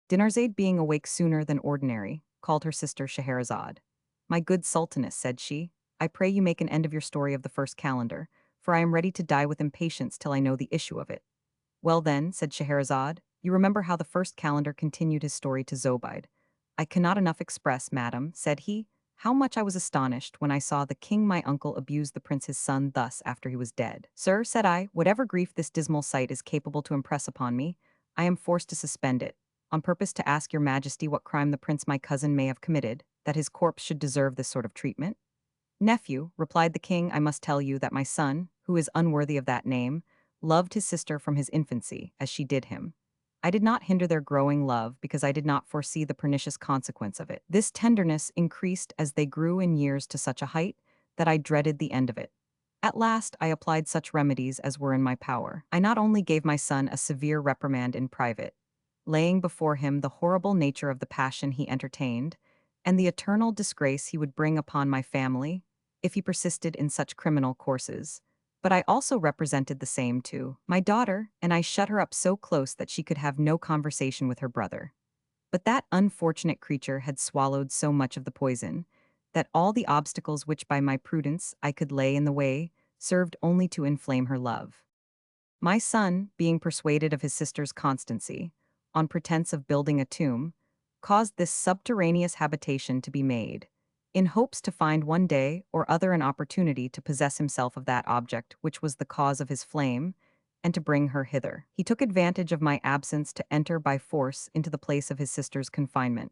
[SPEAKER 1] Dinarzade, being awake sooner than ordinary, called her sister Scheherazade. "My good sultaness," said she, "I pray you make an end of your story of the first calendar, for I am ready to die with impatience till I know the issue of it." "Well then," said Scheherazade, "you remember how the first calendar continued his story to Zobeide. I cannot enough express, madam," said he, "how much I was astonished when I saw the king my uncle abuse the prince his son thus after he was dead. Sir," said I, "whatever grief this dismal sight is capable to impress upon me, I am forced to suspend it, on purpose to ask your majesty what crime the prince my cousin may have committed, that his corpse should deserve this sort of treatment." "Nephew," replied the king, "I must tell you that my son, who is unworthy of that name, loved his sister from his infancy, as she did him. I did not hinder their growing love, because I did not foresee the pernicious consequence of it. This tenderness increased as they grew in years to such a height, that I dreaded the end of it. At last I applied such remedies as were in my power. I not only gave my son a severe reprimand in private, laying before him the horrible nature of the passion he entertained, and the eternal disgrace he would bring upon my family, if he persisted in such criminal courses. But I also represented the same to my daughter, and I shut her up so close that she could have no conversation with her brother. But that unfortunate creature had swallowed so much of the poison that all the obstacles which by my prudence I could lay in the way served only to inflame her love. My son, being persuaded of his sister's constancy, on pretense of building a tomb, caused this subterraneous habitation to be made, in hopes to find one day or other an opportunity to possess himself of that object which was the cause of his flame, and to bring her hither. He took advantage of my absence to enter by force into the place of his sister's confinement.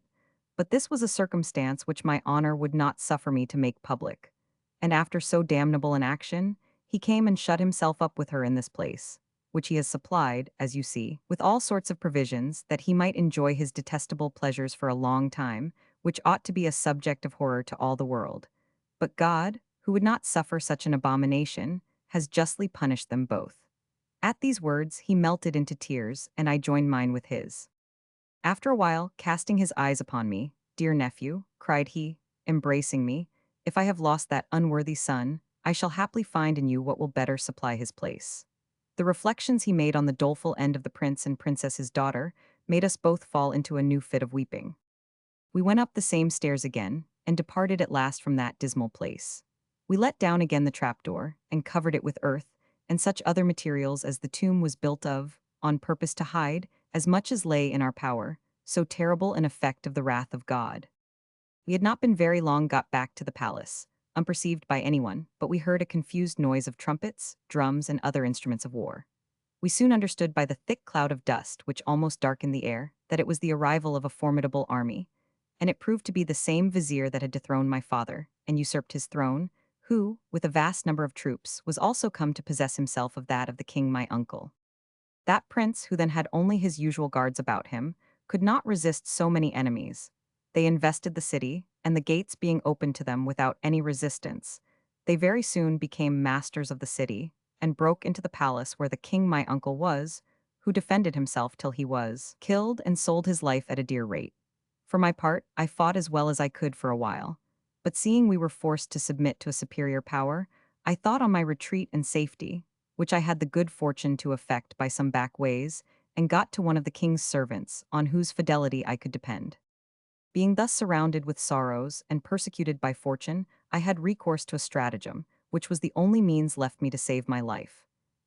[SPEAKER 1] But this was a circumstance which my honor would not suffer me to make public. And after so damnable an action, he came and shut himself up with her in this place, which he has supplied, as you see, with all sorts of provisions, that he might enjoy his detestable pleasures for a long time, which ought to be a subject of horror to all the world. But God, who would not suffer such an abomination, has justly punished them both. At these words he melted into tears, and I joined mine with his. After a while, casting his eyes upon me, "Dear nephew," cried he, embracing me, "if I have lost that unworthy son, I shall haply find in you what will better supply his place." The reflections he made on the doleful end of the prince and princess his daughter made us both fall into a new fit of weeping. We went up the same stairs again, and departed at last from that dismal place. We let down again the trapdoor, and covered it with earth, and such other materials as the tomb was built of, on purpose to hide, as much as lay in our power, so terrible an effect of the wrath of God. We had not been very long got back to the palace, unperceived by anyone, but we heard a confused noise of trumpets, drums, and other instruments of war. We soon understood by the thick cloud of dust which almost darkened the air that it was the arrival of a formidable army, and it proved to be the same vizier that had dethroned my father, and usurped his throne, who, with a vast number of troops, was also come to possess himself of that of the king my uncle. That prince, who then had only his usual guards about him, could not resist so many enemies. They invested the city, and the gates being opened to them without any resistance, they very soon became masters of the city, and broke into the palace where the king my uncle was, who defended himself till he was killed and sold his life at a dear rate. For my part, I fought as well as I could for a while, but seeing we were forced to submit to a superior power, I thought on my retreat and safety, which I had the good fortune to effect by some back ways, and got to one of the king's servants, on whose fidelity I could depend. Being thus surrounded with sorrows and persecuted by fortune, I had recourse to a stratagem, which was the only means left me to save my life.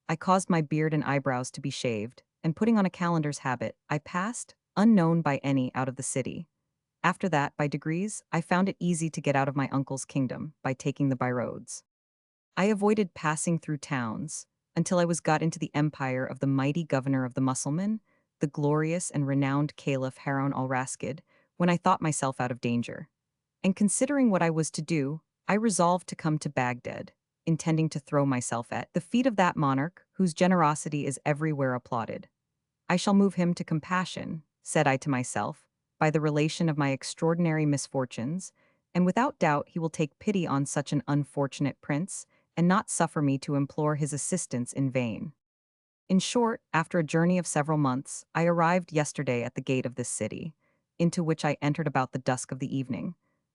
[SPEAKER 1] I caused my beard and eyebrows to be shaved, and putting on a calendar's habit, I passed, unknown by any, out of the city. After that, by degrees, I found it easy to get out of my uncle's kingdom by taking the byroads. I avoided passing through towns, until I was got into the empire of the mighty governor of the Mussulman, the glorious and renowned Caliph Harun al-Rashid, when I thought myself out of danger. And considering what I was to do, I resolved to come to Baghdad, intending to throw myself at the feet of that monarch whose generosity is everywhere applauded. I shall move him to compassion, said I to myself, by the relation of my extraordinary misfortunes, and without doubt he will take pity on such an unfortunate prince, and not suffer me to implore his assistance in vain. In short, after a journey of several months, I arrived yesterday at the gate of this city, into which I entered about the dusk of the evening,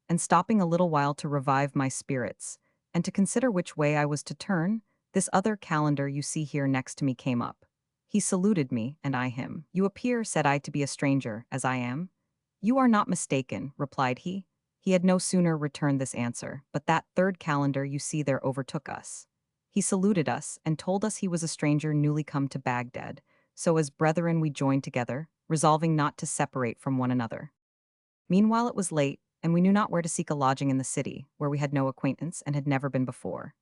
[SPEAKER 1] and stopping a little while to revive my spirits, and to consider which way I was to turn, this other calendar you see here next to me came up. He saluted me, and I him. "You appear," said I, "to be a stranger, as I am?" "You are not mistaken," replied he. He had no sooner returned this answer, but that third calendar you see there overtook us. He saluted us, and told us he was a stranger newly come to Baghdad, so as brethren we joined together, resolving not to separate from one another. Meanwhile it was late, and we knew not where to seek a lodging in the city, where we had no acquaintance and had never been before.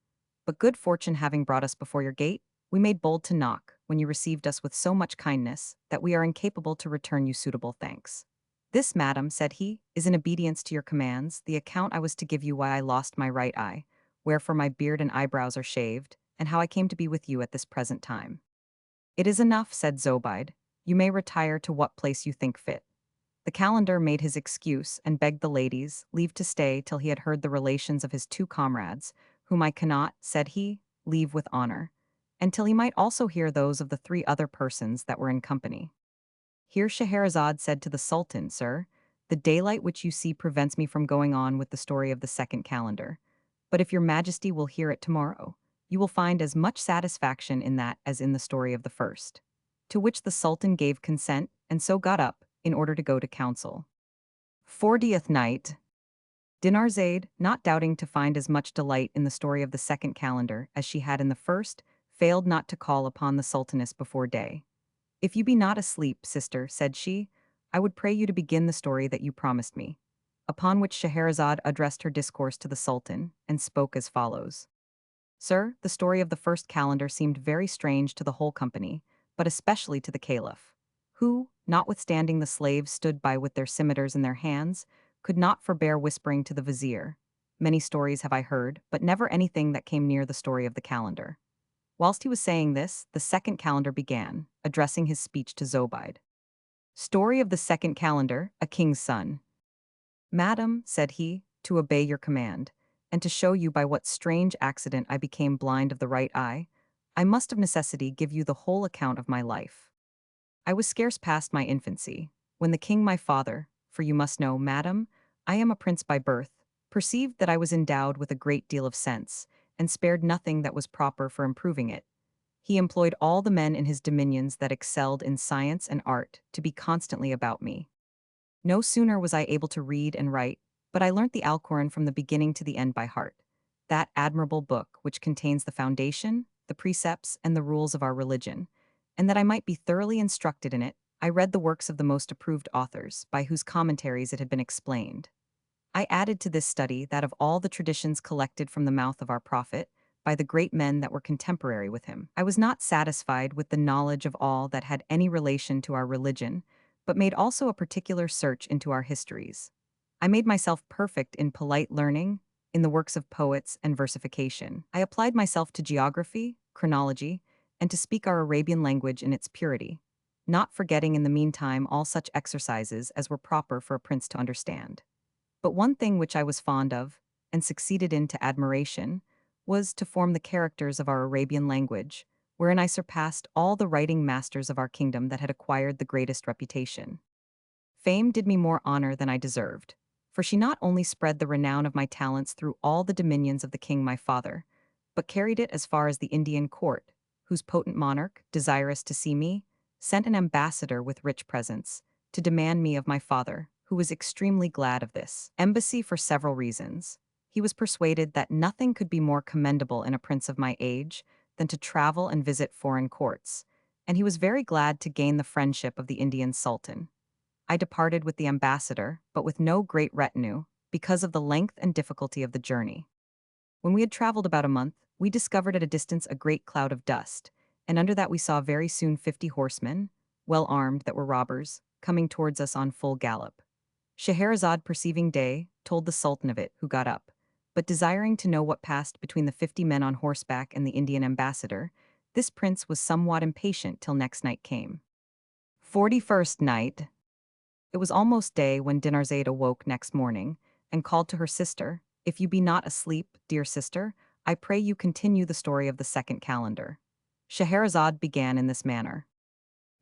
[SPEAKER 1] But good fortune having brought us before your gate, we made bold to knock, when you received us with so much kindness, that we are incapable to return you suitable thanks. This, madam, said he, is in obedience to your commands, the account I was to give you why I lost my right eye, wherefore my beard and eyebrows are shaved, and how I came to be with you at this present time. It is enough, said Zobeide. You may retire to what place you think fit. The calendar made his excuse and begged the ladies leave to stay till he had heard the relations of his two comrades, whom I cannot, said he, leave with honor, and till he might also hear those of the three other persons that were in company. Here Scheherazade said to the Sultan, "Sir, the daylight which you see prevents me from going on with the story of the second calendar. But if your majesty will hear it tomorrow, you will find as much satisfaction in that as in the story of the first. To which the sultan gave consent, and so got up, in order to go to council. 40th night. Dinarzade, not doubting to find as much delight in the story of the second calendar as she had in the first, failed not to call upon the sultaness before day. "If you be not asleep, sister," said she, "I would pray you to begin the story that you promised me." Upon which Scheherazade addressed her discourse to the sultan, and spoke as follows. Sir, the story of the first calendar seemed very strange to the whole company, but especially to the caliph, who, notwithstanding the slaves stood by with their scimitars in their hands, could not forbear whispering to the vizier, "Many stories have I heard, but never anything that came near the story of the calendar." Whilst he was saying this, the second calendar began, addressing his speech to Zobeide. Story of the second calendar, a king's son. "Madam," said he, "to obey your command, and to show you by what strange accident I became blind of the right eye, I must of necessity give you the whole account of my life. I was scarce past my infancy, when the king my father, for you must know, madam, I am a prince by birth, perceived that I was endowed with a great deal of sense, and spared nothing that was proper for improving it. He employed all the men in his dominions that excelled in science and art to be constantly about me. No sooner was I able to read and write, but I learnt the Alcoran from the beginning to the end by heart, that admirable book which contains the foundation, the precepts, and the rules of our religion, and that I might be thoroughly instructed in it, I read the works of the most approved authors, by whose commentaries it had been explained. I added to this study that of all the traditions collected from the mouth of our prophet, by the great men that were contemporary with him. I was not satisfied with the knowledge of all that had any relation to our religion, but made also a particular search into our histories. I made myself perfect in polite learning, in the works of poets and versification. I applied myself to geography, chronology, and to speak our Arabian language in its purity, not forgetting in the meantime all such exercises as were proper for a prince to understand. But one thing which I was fond of, and succeeded in to admiration, was to form the characters of our Arabian language, wherein I surpassed all the writing masters of our kingdom that had acquired the greatest reputation. Fame did me more honor than I deserved, for she not only spread the renown of my talents through all the dominions of the king my father, but carried it as far as the Indian court, whose potent monarch, desirous to see me, sent an ambassador with rich presents, to demand me of my father, who was extremely glad of this embassy for several reasons. He was persuaded that nothing could be more commendable in a prince of my age than to travel and visit foreign courts, and he was very glad to gain the friendship of the Indian sultan. I departed with the ambassador, but with no great retinue, because of the length and difficulty of the journey. When we had traveled about a month, we discovered at a distance a great cloud of dust, and under that we saw very soon 50 horsemen, well armed, that were robbers, coming towards us on full gallop. Scheherazade, perceiving day, told the sultan of it, who got up, but desiring to know what passed between the 50 men on horseback and the Indian ambassador, this prince was somewhat impatient till next night came. 41st night. It was almost day when Dinarzade awoke next morning, and called to her sister, "If you be not asleep, dear sister, I pray you continue the story of the second calendar." Scheherazade began in this manner.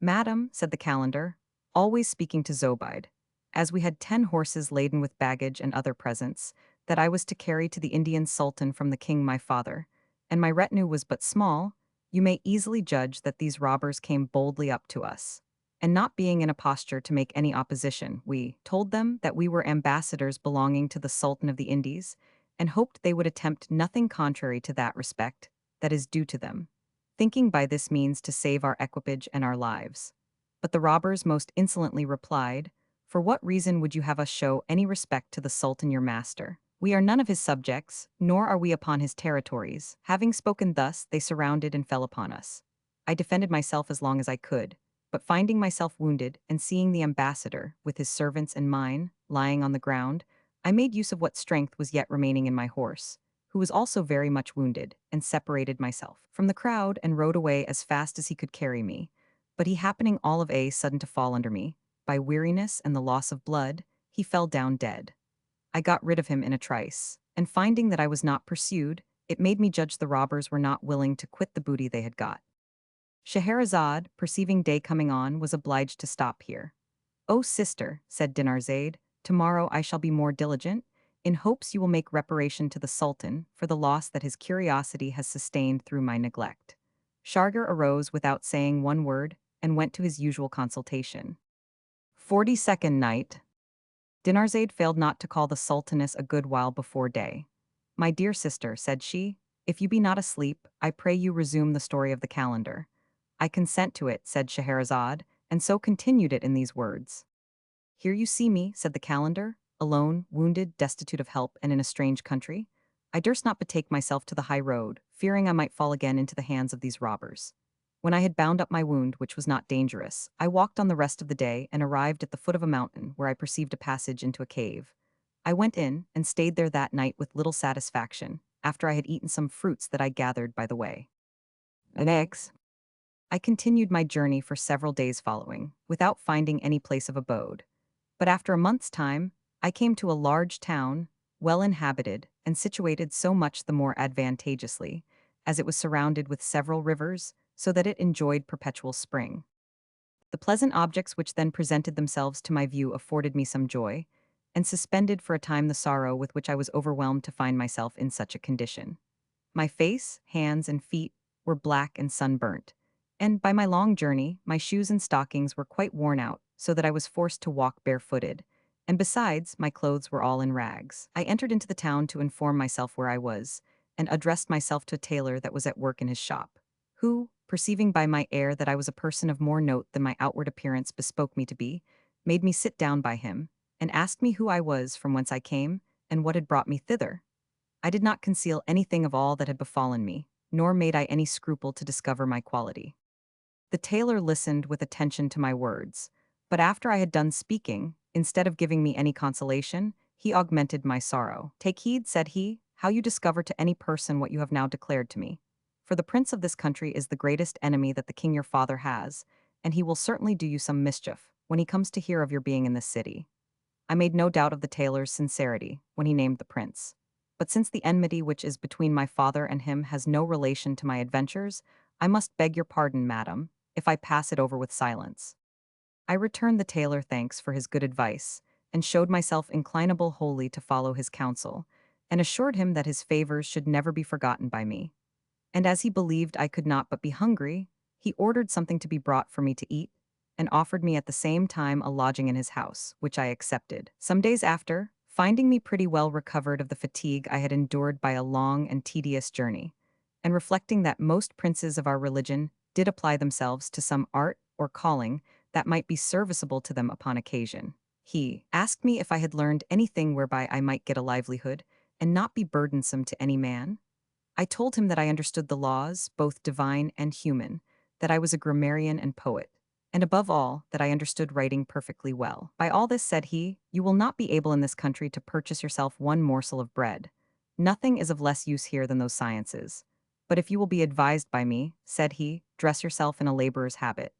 [SPEAKER 1] "Madam," said the calendar, always speaking to Zobeide, "as we had 10 horses laden with baggage and other presents, that I was to carry to the Indian sultan from the king my father, and my retinue was but small, you may easily judge that these robbers came boldly up to us. And not being in a posture to make any opposition, we told them that we were ambassadors belonging to the Sultan of the Indies, and hoped they would attempt nothing contrary to that respect that is due to them, thinking by this means to save our equipage and our lives. But the robbers most insolently replied, 'For what reason would you have us show any respect to the Sultan your master? We are none of his subjects, nor are we upon his territories.' Having spoken thus, they surrounded and fell upon us. I defended myself as long as I could, but finding myself wounded, and seeing the ambassador, with his servants and mine, lying on the ground, I made use of what strength was yet remaining in my horse, who was also very much wounded, and separated myself from the crowd, and rode away as fast as he could carry me. But he happening all of a sudden to fall under me, by weariness and the loss of blood, he fell down dead. I got rid of him in a trice, and finding that I was not pursued, it made me judge the robbers were not willing to quit the booty they had got. Scheherazade, perceiving day coming on, was obliged to stop here. "O sister," said Dinarzade, "tomorrow I shall be more diligent, in hopes you will make reparation to the Sultan for the loss that his curiosity has sustained through my neglect." Shargar arose without saying one word and went to his usual consultation. 42nd night. Dinarzade failed not to call the Sultaness a good while before day. "My dear sister," said she, "if you be not asleep, I pray you resume the story of the calendar." "I consent to it," said Scheherazade, and so continued it in these words. "Here you see me," said the calendar, "alone, wounded, destitute of help, and in a strange country. I durst not betake myself to the high road, fearing I might fall again into the hands of these robbers. When I had bound up my wound, which was not dangerous, I walked on the rest of the day and arrived at the foot of a mountain where I perceived a passage into a cave. I went in and stayed there that night with little satisfaction, after I had eaten some fruits that I gathered by the way. And eggs. I continued my journey for several days following, without finding any place of abode. But after a month's time, I came to a large town, well inhabited, and situated so much the more advantageously, as it was surrounded with several rivers, so that it enjoyed perpetual spring. The pleasant objects which then presented themselves to my view afforded me some joy, and suspended for a time the sorrow with which I was overwhelmed to find myself in such a condition. My face, hands, and feet were black and sunburnt, and by my long journey, my shoes and stockings were quite worn out, so that I was forced to walk barefooted, and besides, my clothes were all in rags. I entered into the town to inform myself where I was, and addressed myself to a tailor that was at work in his shop, who, perceiving by my air that I was a person of more note than my outward appearance bespoke me to be, made me sit down by him, and asked me who I was, from whence I came, and what had brought me thither. I did not conceal anything of all that had befallen me, nor made I any scruple to discover my quality. The tailor listened with attention to my words, but after I had done speaking, instead of giving me any consolation, he augmented my sorrow. "Take heed," said he, "how you discover to any person what you have now declared to me. For the prince of this country is the greatest enemy that the king your father has, and he will certainly do you some mischief when he comes to hear of your being in this city." I made no doubt of the tailor's sincerity when he named the prince. But since the enmity which is between my father and him has no relation to my adventures, I must beg your pardon, madam, if I pass it over with silence. I returned the tailor thanks for his good advice, and showed myself inclinable wholly to follow his counsel, and assured him that his favors should never be forgotten by me. And as he believed I could not but be hungry, he ordered something to be brought for me to eat, and offered me at the same time a lodging in his house, which I accepted. Some days after, finding me pretty well recovered of the fatigue I had endured by a long and tedious journey, and reflecting that most princes of our religion did apply themselves to some art or calling that might be serviceable to them upon occasion, he asked me if I had learned anything whereby I might get a livelihood, and not be burdensome to any man. I told him that I understood the laws, both divine and human, that I was a grammarian and poet, and above all, that I understood writing perfectly well. "By all this," said he, "you will not be able in this country to purchase yourself one morsel of bread. Nothing is of less use here than those sciences. But if you will be advised by me," said he, "dress yourself in a laborer's habit.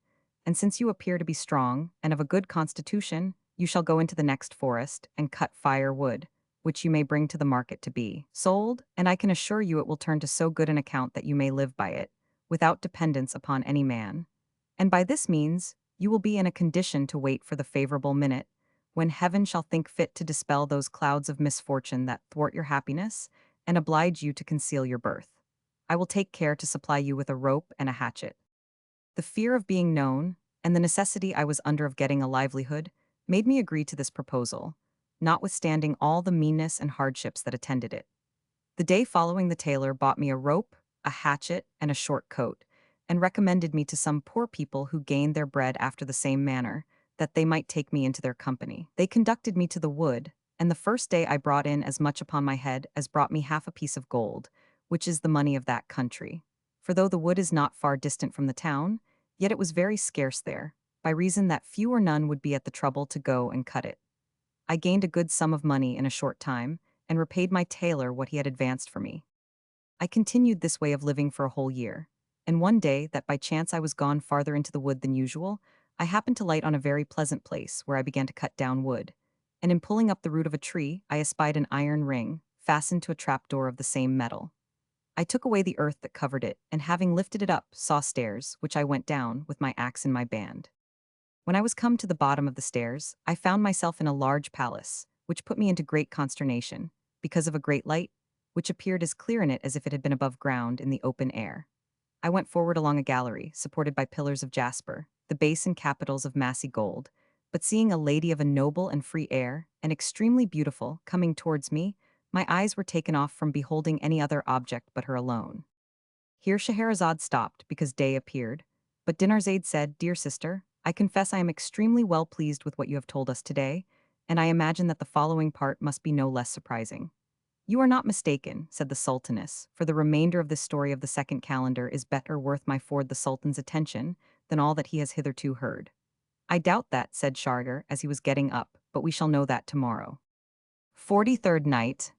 [SPEAKER 1] And since you appear to be strong and of a good constitution, you shall go into the next forest and cut fire wood, which you may bring to the market to be sold, and I can assure you it will turn to so good an account that you may live by it, without dependence upon any man. And by this means, you will be in a condition to wait for the favorable minute, when heaven shall think fit to dispel those clouds of misfortune that thwart your happiness, and oblige you to conceal your birth. I will take care to supply you with a rope and a hatchet." The fear of being known, and the necessity I was under of getting a livelihood, made me agree to this proposal, notwithstanding all the meanness and hardships that attended it. The day following, the tailor bought me a rope, a hatchet, and a short coat, and recommended me to some poor people who gained their bread after the same manner, that they might take me into their company. They conducted me to the wood, and the first day I brought in as much upon my head as brought me half a piece of gold, which is the money of that country. For though the wood is not far distant from the town, yet it was very scarce there, by reason that few or none would be at the trouble to go and cut it. I gained a good sum of money in a short time, and repaid my tailor what he had advanced for me. I continued this way of living for a whole year, and one day that by chance I was gone farther into the wood than usual, I happened to light on a very pleasant place where I began to cut down wood, and in pulling up the root of a tree I espied an iron ring, fastened to a trapdoor of the same metal. I took away the earth that covered it, and having lifted it up, saw stairs, which I went down, with my axe in my band. When I was come to the bottom of the stairs, I found myself in a large palace, which put me into great consternation, because of a great light, which appeared as clear in it as if it had been above ground in the open air. I went forward along a gallery, supported by pillars of jasper, the base and capitals of massy gold, but seeing a lady of a noble and free air, and extremely beautiful, coming towards me, my eyes were taken off from beholding any other object but her alone. Here Scheherazade stopped, because day appeared, but Dinarzade said, "Dear sister, I confess I am extremely well pleased with what you have told us today, and I imagine that the following part must be no less surprising." "You are not mistaken," said the Sultaness, "for the remainder of this story of the second calendar is better worth my Ford the Sultan's attention than all that he has hitherto heard." "I doubt that," said Shargar as he was getting up, "but we shall know that tomorrow." 43rd night.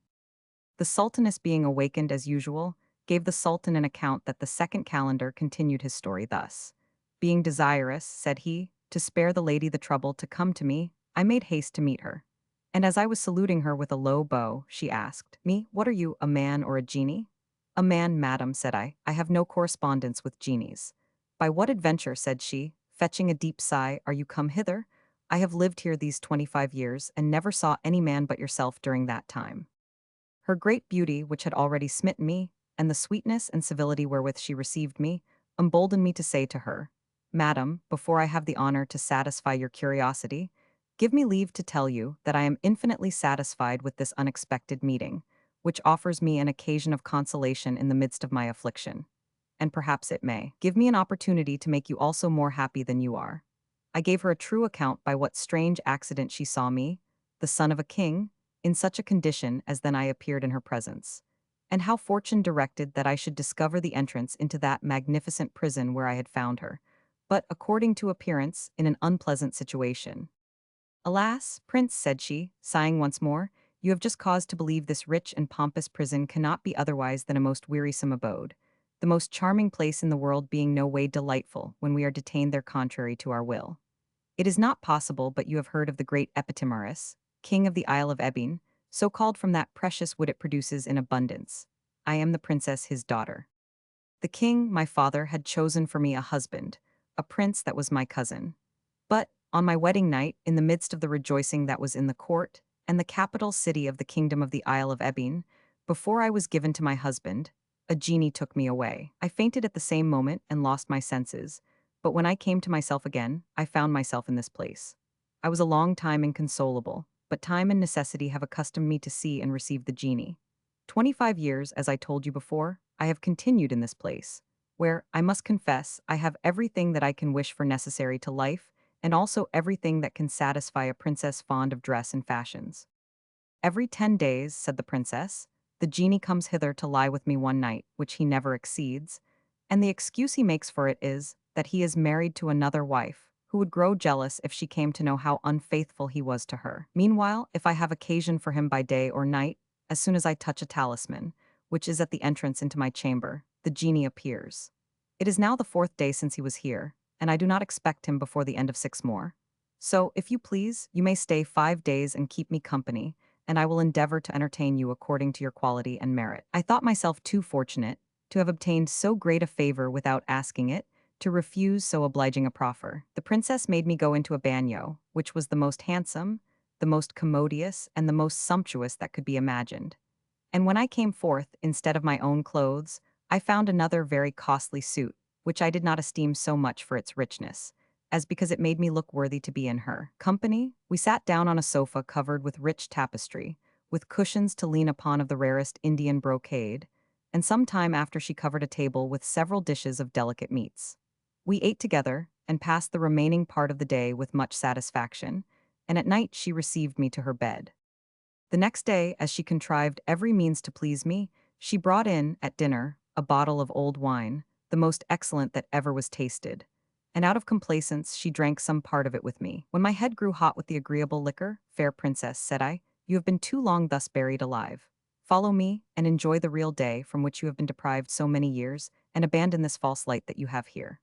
[SPEAKER 1] The Sultaness, being awakened as usual, gave the Sultan an account that the second calendar continued his story thus. "Being desirous," said he, "to spare the lady the trouble to come to me, I made haste to meet her. And as I was saluting her with a low bow, she asked me, 'What are you, a man or a genie?' 'A man, madam,' said I. 'I have no correspondence with genies.' 'By what adventure,' said she, fetching a deep sigh, 'are you come hither? I have lived here these 25 years, and never saw any man but yourself during that time.' Her great beauty, which had already smitten me, and the sweetness and civility wherewith she received me, emboldened me to say to her, 'Madam, before I have the honor to satisfy your curiosity, give me leave to tell you that I am infinitely satisfied with this unexpected meeting, which offers me an occasion of consolation in the midst of my affliction, and perhaps it may give me an opportunity to make you also more happy than you are.' I gave her a true account by what strange accident she saw me, the son of a king, in such a condition as then I appeared in her presence, and how fortune directed that I should discover the entrance into that magnificent prison where I had found her, but, according to appearance, in an unpleasant situation. 'Alas, prince,' said she, sighing once more, 'you have just cause to believe this rich and pompous prison cannot be otherwise than a most wearisome abode, the most charming place in the world being no way delightful when we are detained there contrary to our will. It is not possible but you have heard of the great Epitimaris, king of the Isle of Ebene, so called from that precious wood it produces in abundance. I am the princess his daughter. The king, my father, had chosen for me a husband, a prince that was my cousin. But, on my wedding night, in the midst of the rejoicing that was in the court, and the capital city of the kingdom of the Isle of Ebene, before I was given to my husband, a genie took me away. I fainted at the same moment and lost my senses, but when I came to myself again, I found myself in this place. I was a long time inconsolable, but time and necessity have accustomed me to see and receive the genie. 25 years, as I told you before, I have continued in this place, where, I must confess, I have everything that I can wish for necessary to life, and also everything that can satisfy a princess fond of dress and fashions. Every 10 days, said the princess, the genie comes hither to lie with me one night, which he never exceeds, and the excuse he makes for it is that he is married to another wife, who would grow jealous if she came to know how unfaithful he was to her. Meanwhile, if I have occasion for him by day or night, as soon as I touch a talisman, which is at the entrance into my chamber, the genie appears. It is now the 4th day since he was here, and I do not expect him before the end of 6 more. So, if you please, you may stay 5 days and keep me company, and I will endeavor to entertain you according to your quality and merit. I thought myself too fortunate to have obtained so great a favor without asking it, to refuse so obliging a proffer. The princess made me go into a bagnio, which was the most handsome, the most commodious, and the most sumptuous that could be imagined. And when I came forth, instead of my own clothes, I found another very costly suit, which I did not esteem so much for its richness, as because it made me look worthy to be in her company. We sat down on a sofa covered with rich tapestry, with cushions to lean upon of the rarest Indian brocade, and some time after she covered a table with several dishes of delicate meats. We ate together, and passed the remaining part of the day with much satisfaction, and at night she received me to her bed. The next day, as she contrived every means to please me, she brought in, at dinner, a bottle of old wine, the most excellent that ever was tasted, and out of complaisance she drank some part of it with me. When my head grew hot with the agreeable liquor, "Fair princess," said I, "you have been too long thus buried alive. Follow me, and enjoy the real day from which you have been deprived so many years, and abandon this false light that you have here."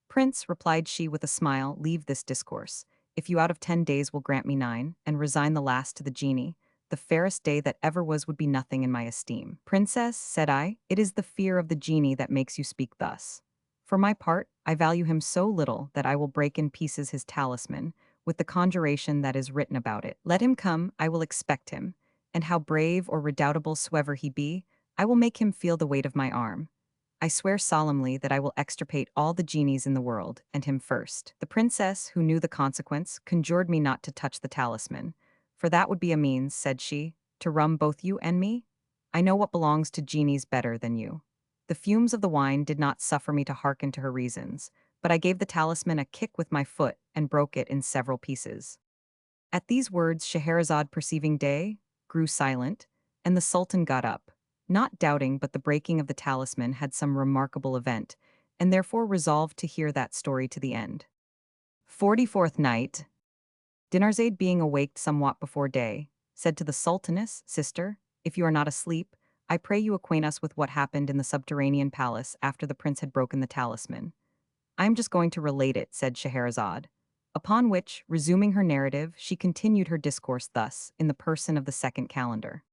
[SPEAKER 1] "Prince," replied she with a smile, "leave this discourse. If you out of 10 days will grant me 9, and resign the last to the genie, the fairest day that ever was would be nothing in my esteem." "Princess," said I, "it is the fear of the genie that makes you speak thus. For my part, I value him so little that I will break in pieces his talisman, with the conjuration that is written about it. Let him come, I will expect him, and how brave or redoubtable soever he be, I will make him feel the weight of my arm. I swear solemnly that I will extirpate all the genies in the world, and him first." The princess, who knew the consequence, conjured me not to touch the talisman, "for that would be a means," said she, "to rum both you and me. I know what belongs to genies better than you." The fumes of the wine did not suffer me to hearken to her reasons, but I gave the talisman a kick with my foot and broke it in several pieces. At these words, Scheherazade, perceiving day, grew silent, and the sultan got up, not doubting but the breaking of the talisman had some remarkable event, and therefore resolved to hear that story to the end. 44th night. Dinarzade, being awaked somewhat before day, said to the sultaness, "Sister, if you are not asleep, I pray you acquaint us with what happened in the subterranean palace after the prince had broken the talisman." "I am just going to relate it," said Scheherazade. Upon which, resuming her narrative, she continued her discourse thus, in the person of the second calendar.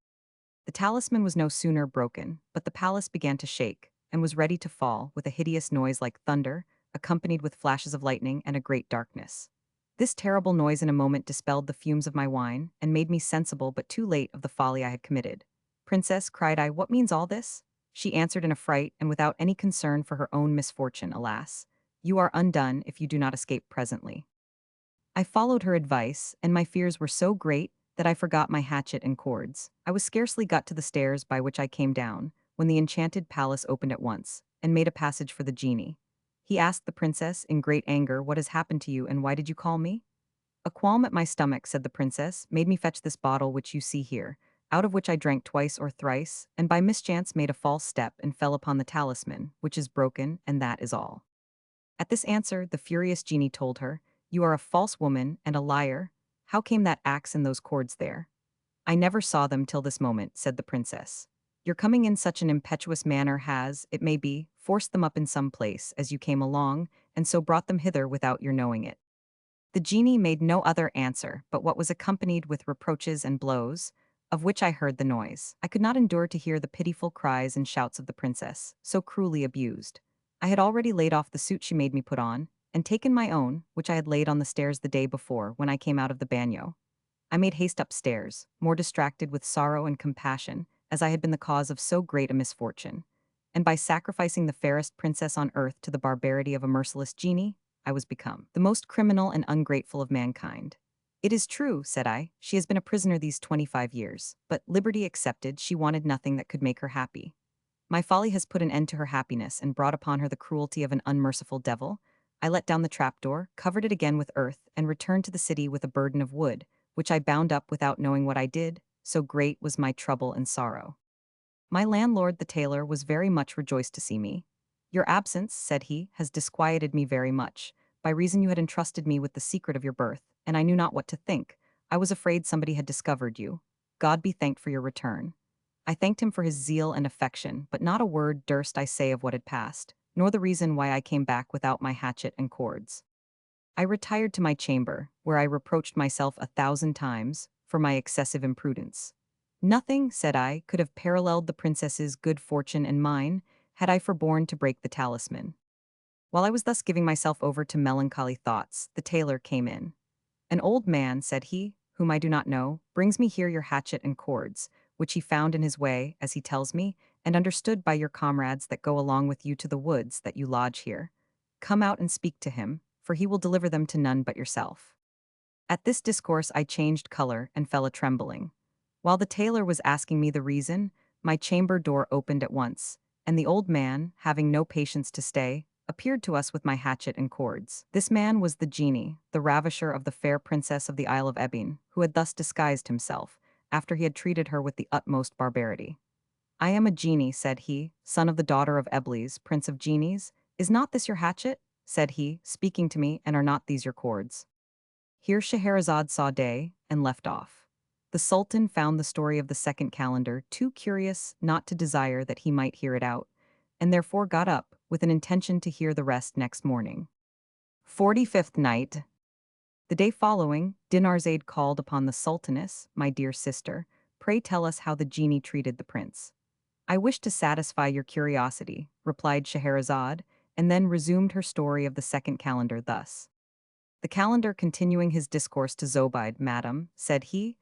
[SPEAKER 1] The talisman was no sooner broken, but the palace began to shake, and was ready to fall, with a hideous noise like thunder, accompanied with flashes of lightning and a great darkness. This terrible noise in a moment dispelled the fumes of my wine, and made me sensible but too late of the folly I had committed. "Princess," cried I, "what means all this?" She answered in a fright, and without any concern for her own misfortune, "Alas! You are undone if you do not escape presently." I followed her advice, and my fears were so great that I forgot my hatchet and cords. I was scarcely got to the stairs by which I came down, when the enchanted palace opened at once, and made a passage for the genie. He asked the princess, in great anger, "What has happened to you, and why did you call me?" "A qualm at my stomach," said the princess, "made me fetch this bottle which you see here, out of which I drank twice or thrice, and by mischance made a false step and fell upon the talisman, which is broken, and that is all." At this answer, the furious genie told her, "You are a false woman and a liar. How came that axe and those cords there?" "I never saw them till this moment," said the princess. "Your coming in such an impetuous manner has, it may be, forced them up in some place, as you came along, and so brought them hither without your knowing it." The genie made no other answer but what was accompanied with reproaches and blows, of which I heard the noise. I could not endure to hear the pitiful cries and shouts of the princess, so cruelly abused. I had already laid off the suit she made me put on, and taken my own, which I had laid on the stairs the day before when I came out of the bagnio. I made haste upstairs, more distracted with sorrow and compassion, as I had been the cause of so great a misfortune. And by sacrificing the fairest princess on earth to the barbarity of a merciless genie, I was become the most criminal and ungrateful of mankind. "It is true," said I, "she has been a prisoner these 25 years, but, liberty accepted, she wanted nothing that could make her happy. My folly has put an end to her happiness and brought upon her the cruelty of an unmerciful devil. I let down the trapdoor, covered it again with earth, and returned to the city with a burden of wood, which I bound up without knowing what I did, so great was my trouble and sorrow. My landlord, the tailor, was very much rejoiced to see me. Your absence," said he, "has disquieted me very much, by reason you had entrusted me with the secret of your birth, and I knew not what to think. I was afraid somebody had discovered you. God be thanked for your return." I thanked him for his zeal and affection, but not a word durst I say of what had passed, nor the reason why I came back without my hatchet and cords. I retired to my chamber, where I reproached myself 1,000 times for my excessive imprudence. "Nothing," said I, "could have paralleled the princess's good fortune and mine, had I forborne to break the talisman." While I was thus giving myself over to melancholy thoughts, the tailor came in. "An old man," said he, "whom I do not know, brings me here your hatchet and cords, which he found in his way, as he tells me, and understood by your comrades that go along with you to the woods that you lodge here. Come out and speak to him, for he will deliver them to none but yourself." At this discourse I changed color and fell a trembling. While the tailor was asking me the reason, my chamber door opened at once, and the old man, having no patience to stay, appeared to us with my hatchet and cords. This man was the genie, the ravisher of the fair princess of the Isle of Ebene, who had thus disguised himself, after he had treated her with the utmost barbarity. "I am a genie," said he, "son of the daughter of Eblis, prince of genies. Is not this your hatchet?" said he, speaking to me, "and are not these your cords?" Here Scheherazade saw day, and left off. The Sultan found the story of the second calendar too curious not to desire that he might hear it out, and therefore got up, with an intention to hear the rest next morning. 45th night. The day following, Dinarzade called upon the Sultaness, "My dear sister, pray tell us how the genie treated the prince." "I wish to satisfy your curiosity," replied Scheherazade, and then resumed her story of the second calendar thus. The calendar, continuing his discourse to Zobeide, "Madam," said he,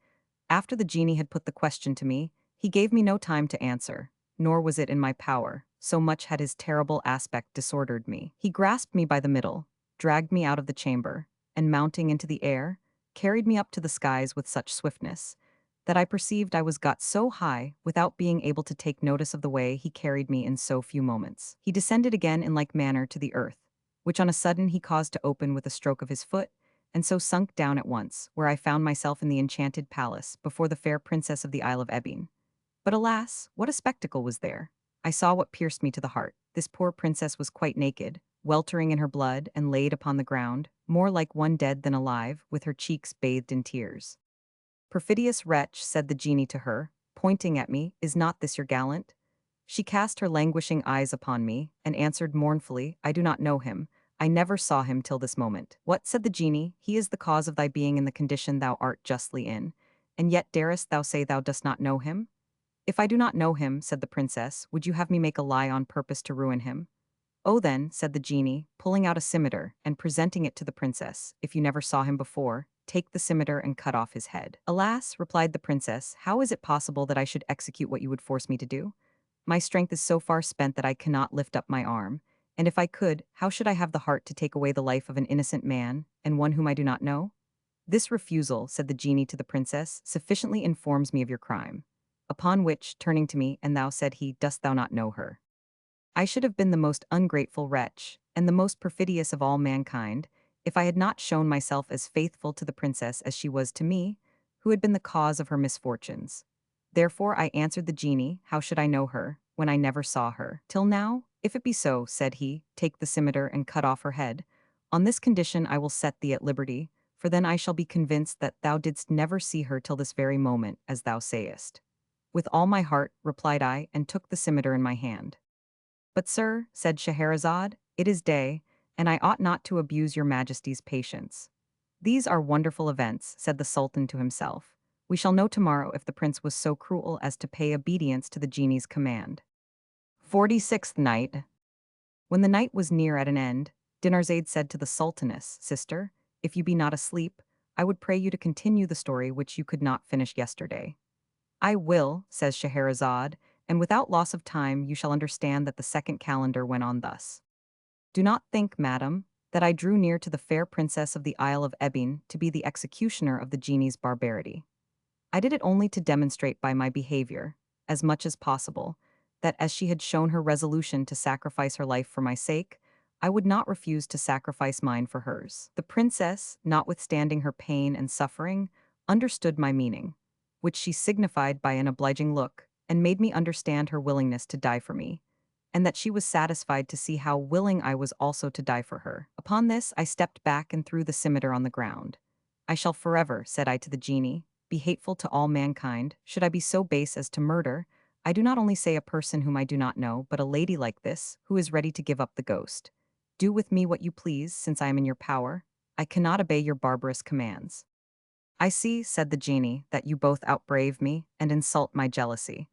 [SPEAKER 1] After the genie had put the question to me, he gave me no time to answer, nor was it in my power, so much had his terrible aspect disordered me. He grasped me by the middle, dragged me out of the chamber, and mounting into the air, carried me up to the skies with such swiftness that I perceived I was got so high without being able to take notice of the way he carried me in so few moments. He descended again in like manner to the earth, which on a sudden he caused to open with a stroke of his foot, and so sunk down at once, where I found myself in the enchanted palace before the fair princess of the Isle of Ebene. But alas, what a spectacle was there! I saw what pierced me to the heart. This poor princess was quite naked, weltering in her blood and laid upon the ground, more like one dead than alive, with her cheeks bathed in tears. "Perfidious wretch," said the genie to her, pointing at me, "is not this your gallant?" She cast her languishing eyes upon me, and answered mournfully, "I do not know him. I never saw him till this moment." "What," said the genie, "he is the cause of thy being in the condition thou art justly in, and yet darest thou say thou dost not know him?" "If I do not know him," said the princess, "would you have me make a lie on purpose to ruin him?" "Oh then," said the genie, pulling out a scimitar and presenting it to the princess, "if you never saw him before, take the scimitar and cut off his head." "Alas," replied the princess, "how is it possible that I should execute what you would force me to do? My strength is so far spent that I cannot lift up my arm, and if I could, how should I have the heart to take away the life of an innocent man, and one whom I do not know?" "This refusal," said the genie to the princess, "sufficiently informs me of your crime." Upon which, turning to me, "And thou," said he, "dost thou not know her?" I should have been the most ungrateful wretch, and the most perfidious of all mankind, if I had not shown myself as faithful to the princess as she was to me, who had been the cause of her misfortunes. Therefore I answered the genie, "How should I know her, when I never saw her till now? If it be so," said he, "take the scimitar and cut off her head. On this condition I will set thee at liberty, for then I shall be convinced that thou didst never see her till this very moment, as thou sayest." "With all my heart," replied I, and took the scimitar in my hand. "But, sir," said Scheherazade, "it is day, and I ought not to abuse your majesty's patience." "These are wonderful events," said the sultan to himself. "We shall know tomorrow if the prince was so cruel as to pay obedience to the genie's command." 46th night. When the night was near at an end, Dinarzade said to the sultaness, "Sister, if you be not asleep, I would pray you to continue the story which you could not finish yesterday." "I will," says Scheherazade, "and without loss of time you shall understand that the second calendar went on thus. Do not think, madam, that I drew near to the fair princess of the Isle of Ebene to be the executioner of the genie's barbarity. I did it only to demonstrate by my behavior, as much as possible, that as she had shown her resolution to sacrifice her life for my sake, I would not refuse to sacrifice mine for hers. The princess, notwithstanding her pain and suffering, understood my meaning, which she signified by an obliging look, and made me understand her willingness to die for me, and that she was satisfied to see how willing I was also to die for her. Upon this, I stepped back and threw the scimitar on the ground. I shall forever, said I to the genie, be hateful to all mankind, should I be so base as to murder, I do not only say a person whom I do not know, but a lady like this, who is ready to give up the ghost. Do with me what you please, since I am in your power. I cannot obey your barbarous commands. I see, said the genie, that you both outbrave me and insult my jealousy.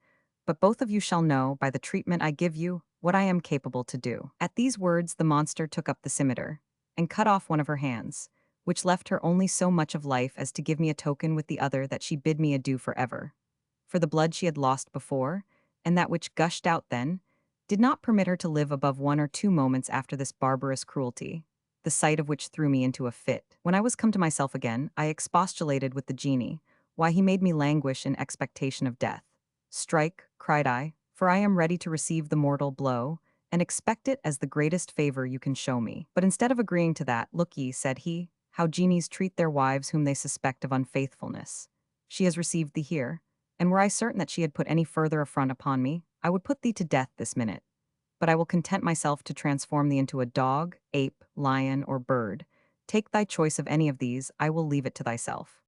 [SPEAKER 1] But both of you shall know, by the treatment I give you, what I am capable to do. At these words the monster took up the scimitar, and cut off one of her hands, which left her only so much of life as to give me a token with the other that she bid me adieu forever. For the blood she had lost before, and that which gushed out then, did not permit her to live above 1 or 2 moments after this barbarous cruelty, the sight of which threw me into a fit. When I was come to myself again, I expostulated with the genie, why he made me languish in expectation of death. Strike, cried I, for I am ready to receive the mortal blow, and expect it as the greatest favor you can show me. But instead of agreeing to that, look ye, said he, how genies treat their wives whom they suspect of unfaithfulness. She has received thee here, and were I certain that she had put any further affront upon me, I would put thee to death this minute. But I will content myself to transform thee into a dog, ape, lion, or bird. Take thy choice of any of these, I will leave it to thyself.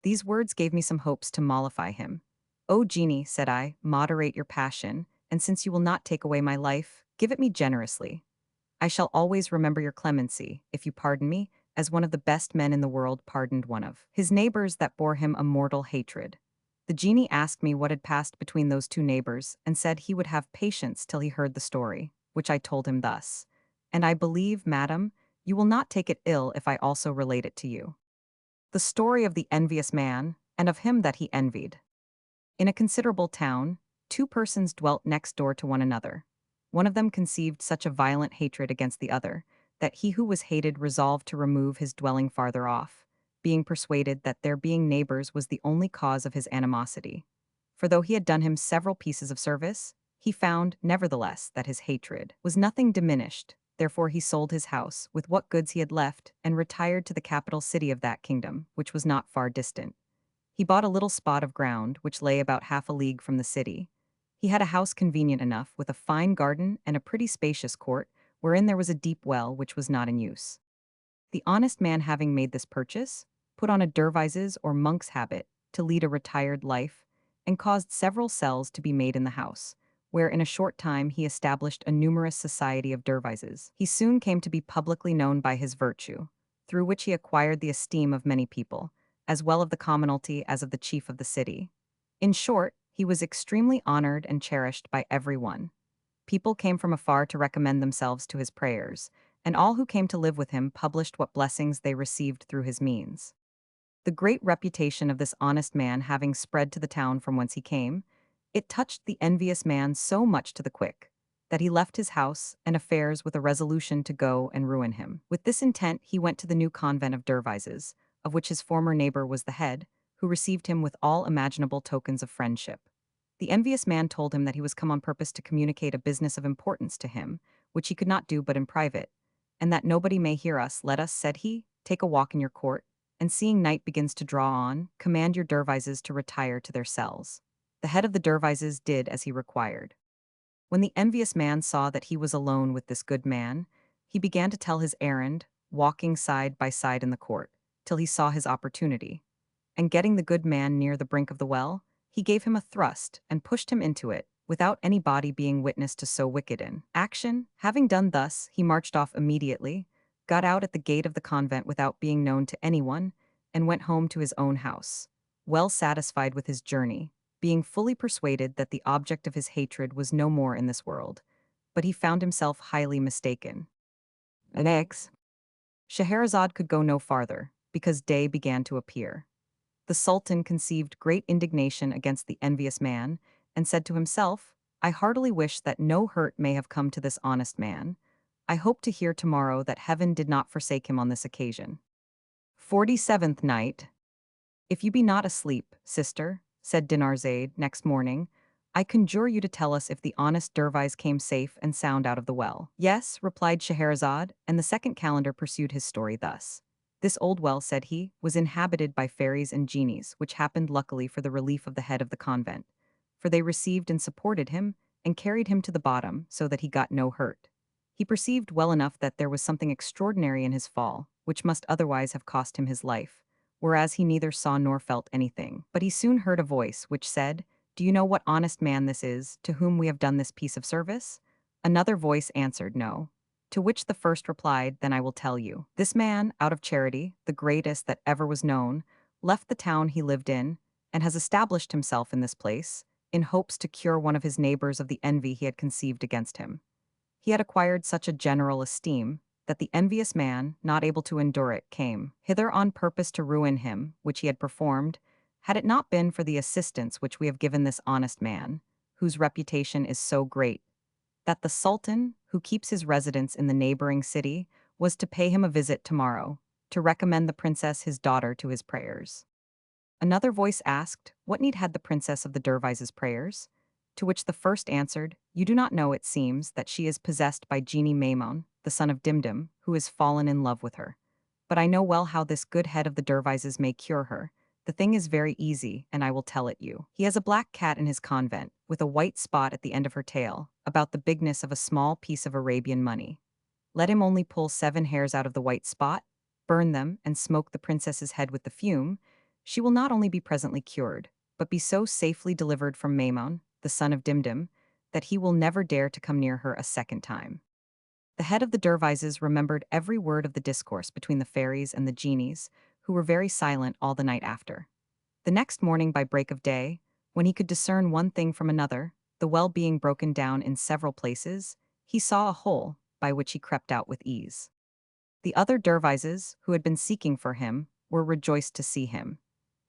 [SPEAKER 1] These words gave me some hopes to mollify him. O genie, said I, moderate your passion, and since you will not take away my life, give it me generously. I shall always remember your clemency, if you pardon me, as one of the best men in the world pardoned one of his neighbors that bore him a mortal hatred. The genie asked me what had passed between those 2 neighbors, and said he would have patience till he heard the story, which I told him thus. And I believe, madam, you will not take it ill if I also relate it to you. The story of the envious man, and of him that he envied. In a considerable town, two persons dwelt next door to one another. One of them conceived such a violent hatred against the other, that he who was hated resolved to remove his dwelling farther off, being persuaded that their being neighbors was the only cause of his animosity. For though he had done him several pieces of service, he found, nevertheless, that his hatred was nothing diminished. Therefore he sold his house, with what goods he had left, and retired to the capital city of that kingdom, which was not far distant. He bought a little spot of ground, which lay about half a league from the city. He had a house convenient enough, with a fine garden and a pretty spacious court, wherein there was a deep well which was not in use. The honest man, having made this purchase, put on a dervise's or monk's habit to lead a retired life, and caused several cells to be made in the house, where in a short time he established a numerous society of dervises. He soon came to be publicly known by his virtue, through which he acquired the esteem of many people, as well of the commonalty as of the chief of the city. In short, he was extremely honored and cherished by every one. People came from afar to recommend themselves to his prayers, and all who came to live with him published what blessings they received through his means. The great reputation of this honest man having spread to the town from whence he came, it touched the envious man so much to the quick, that he left his house and affairs with a resolution to go and ruin him. With this intent he went to the new convent of Dervises, of which his former neighbor was the head, who received him with all imaginable tokens of friendship. The envious man told him that he was come on purpose to communicate a business of importance to him, which he could not do but in private, and that nobody may hear us. Let us, said he, take a walk in your court, and seeing night begins to draw on, command your dervises to retire to their cells. The head of the dervises did as he required. When the envious man saw that he was alone with this good man, he began to tell his errand, walking side by side in the court, till he saw his opportunity. And getting the good man near the brink of the well, he gave him a thrust and pushed him into it, without any body being witness to so wicked an action. Having done thus, he marched off immediately, got out at the gate of the convent without being known to anyone, and went home to his own house, well satisfied with his journey, being fully persuaded that the object of his hatred was no more in this world. But he found himself highly mistaken. Next, Scheherazade could go no farther, because day began to appear. The Sultan conceived great indignation against the envious man, and said to himself, I heartily wish that no hurt may have come to this honest man. I hope to hear tomorrow that heaven did not forsake him on this occasion. 47th night. If you be not asleep, sister, said Dinarzade next morning, I conjure you to tell us if the honest dervise came safe and sound out of the well. Yes, replied Scheherazade, and the second calender pursued his story thus. This old well, said he, was inhabited by fairies and genies, which happened luckily for the relief of the head of the convent, for they received and supported him, and carried him to the bottom, so that he got no hurt. He perceived well enough that there was something extraordinary in his fall, which must otherwise have cost him his life, whereas he neither saw nor felt anything. But he soon heard a voice which said, Do you know what honest man this is, to whom we have done this piece of service? Another voice answered, No. To which the first replied, Then I will tell you. This man, out of charity, the greatest that ever was known, left the town he lived in, and has established himself in this place, in hopes to cure one of his neighbors of the envy he had conceived against him. He had acquired such a general esteem, that the envious man, not able to endure it, came hither on purpose to ruin him, which he had performed, had it not been for the assistance which we have given this honest man, whose reputation is so great, that the Sultan, who keeps his residence in the neighboring city, was to pay him a visit tomorrow, to recommend the princess his daughter to his prayers. Another voice asked, What need had the princess of the Dervises' prayers? To which the first answered, You do not know, it seems, that she is possessed by Genie Maimon, the son of Dimdim, who has fallen in love with her. But I know well how this good head of the Dervises may cure her. The thing is very easy, and I will tell it you. He has a black cat in his convent, with a white spot at the end of her tail, about the bigness of a small piece of Arabian money. Let him only pull 7 hairs out of the white spot, burn them, and smoke the princess's head with the fume. She will not only be presently cured, but be so safely delivered from Maimon, the son of Dimdim, that he will never dare to come near her a second time. The head of the Dervises remembered every word of the discourse between the fairies and the genies, who were very silent all the night after. The next morning by break of day, when he could discern one thing from another, the well being broken down in several places, he saw a hole, by which he crept out with ease. The other Dervises, who had been seeking for him, were rejoiced to see him.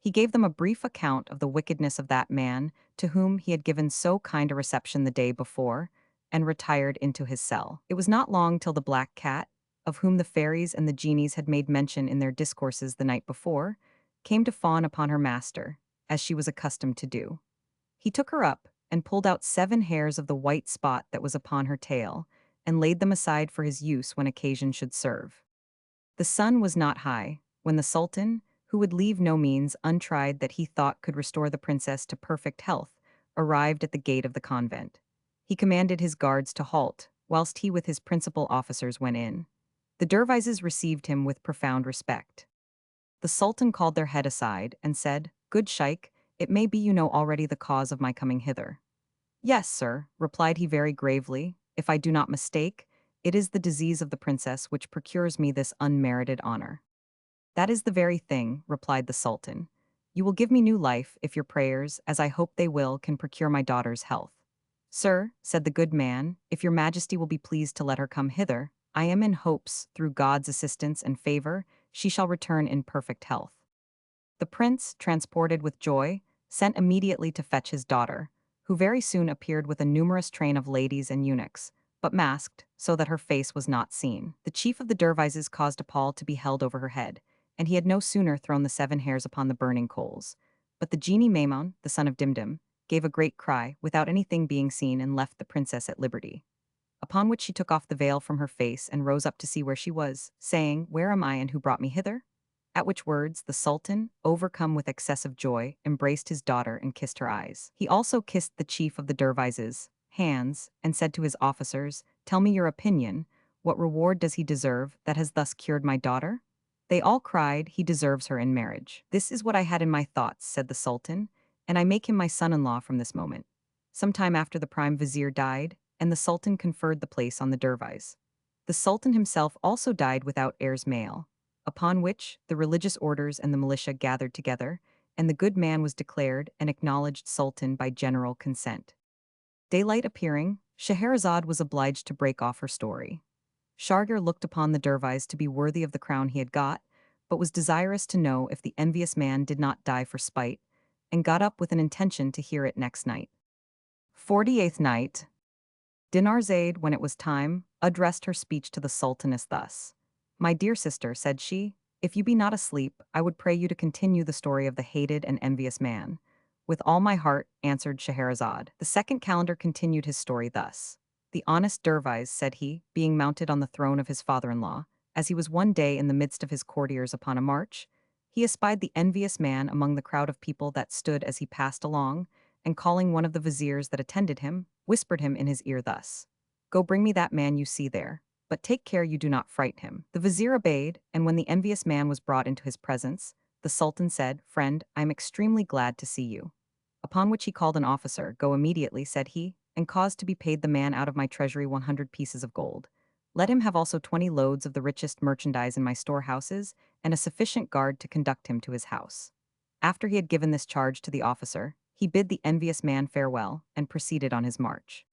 [SPEAKER 1] He gave them a brief account of the wickedness of that man to whom he had given so kind a reception the day before, and retired into his cell. It was not long till the black cat, of whom the fairies and the genies had made mention in their discourses the night before, came to fawn upon her master, as she was accustomed to do. He took her up, and pulled out 7 hairs of the white spot that was upon her tail, and laid them aside for his use when occasion should serve. The sun was not high, when the Sultan, who would leave no means untried that he thought could restore the princess to perfect health, arrived at the gate of the convent. He commanded his guards to halt, whilst he with his principal officers went in. The dervises received him with profound respect. The Sultan called their head aside, and said, "Good Sheikh, it may be you know already the cause of my coming hither." "Yes, sir," replied he very gravely, "if I do not mistake, it is the disease of the princess which procures me this unmerited honor." "That is the very thing," replied the Sultan. "You will give me new life if your prayers, as I hope they will, can procure my daughter's health." "Sir," said the good man, "if your majesty will be pleased to let her come hither, I am in hopes, through God's assistance and favor, she shall return in perfect health." The prince, transported with joy, sent immediately to fetch his daughter, who very soon appeared with a numerous train of ladies and eunuchs, but masked, so that her face was not seen. The chief of the dervises caused a pall to be held over her head, and he had no sooner thrown the 7 hairs upon the burning coals. But the genie Maimon, the son of Dimdim, gave a great cry, without anything being seen, and left the princess at liberty. Upon which she took off the veil from her face and rose up to see where she was, saying, "Where am I and who brought me hither?" At which words the Sultan, overcome with excessive joy, embraced his daughter and kissed her eyes. He also kissed the chief of the dervises' hands, and said to his officers, "Tell me your opinion. What reward does he deserve that has thus cured my daughter?" They all cried, "He deserves her in marriage." "This is what I had in my thoughts," said the Sultan, "and I make him my son-in-law from this moment." Some time after the prime vizier died, and the Sultan conferred the place on the dervise. The Sultan himself also died without heirs male, upon which the religious orders and the militia gathered together, and the good man was declared an acknowledged sultan by general consent. Daylight appearing, Scheherazade was obliged to break off her story. Shargar looked upon the dervise to be worthy of the crown he had got, but was desirous to know if the envious man did not die for spite, and got up with an intention to hear it next night. 48th night. Dinarzade, when it was time, addressed her speech to the Sultaness thus. "My dear sister," said she, "if you be not asleep, I would pray you to continue the story of the hated and envious man." "With all my heart," answered Scheherazade. The second calendar continued his story thus. "The honest dervise," said he, being mounted on the throne of his father-in-law, as he was one day in the midst of his courtiers upon a march, he espied the envious man among the crowd of people that stood as he passed along, and calling one of the viziers that attended him, whispered him in his ear thus, "Go bring me that man you see there, but take care you do not fright him." The vizier obeyed, and when the envious man was brought into his presence, the Sultan said, "Friend, I am extremely glad to see you." Upon which he called an officer. "Go immediately," said he, "and cause to be paid the man out of my treasury 100 pieces of gold. Let him have also 20 loads of the richest merchandise in my storehouses, and a sufficient guard to conduct him to his house." After he had given this charge to the officer, he bid the envious man farewell, and proceeded on his march.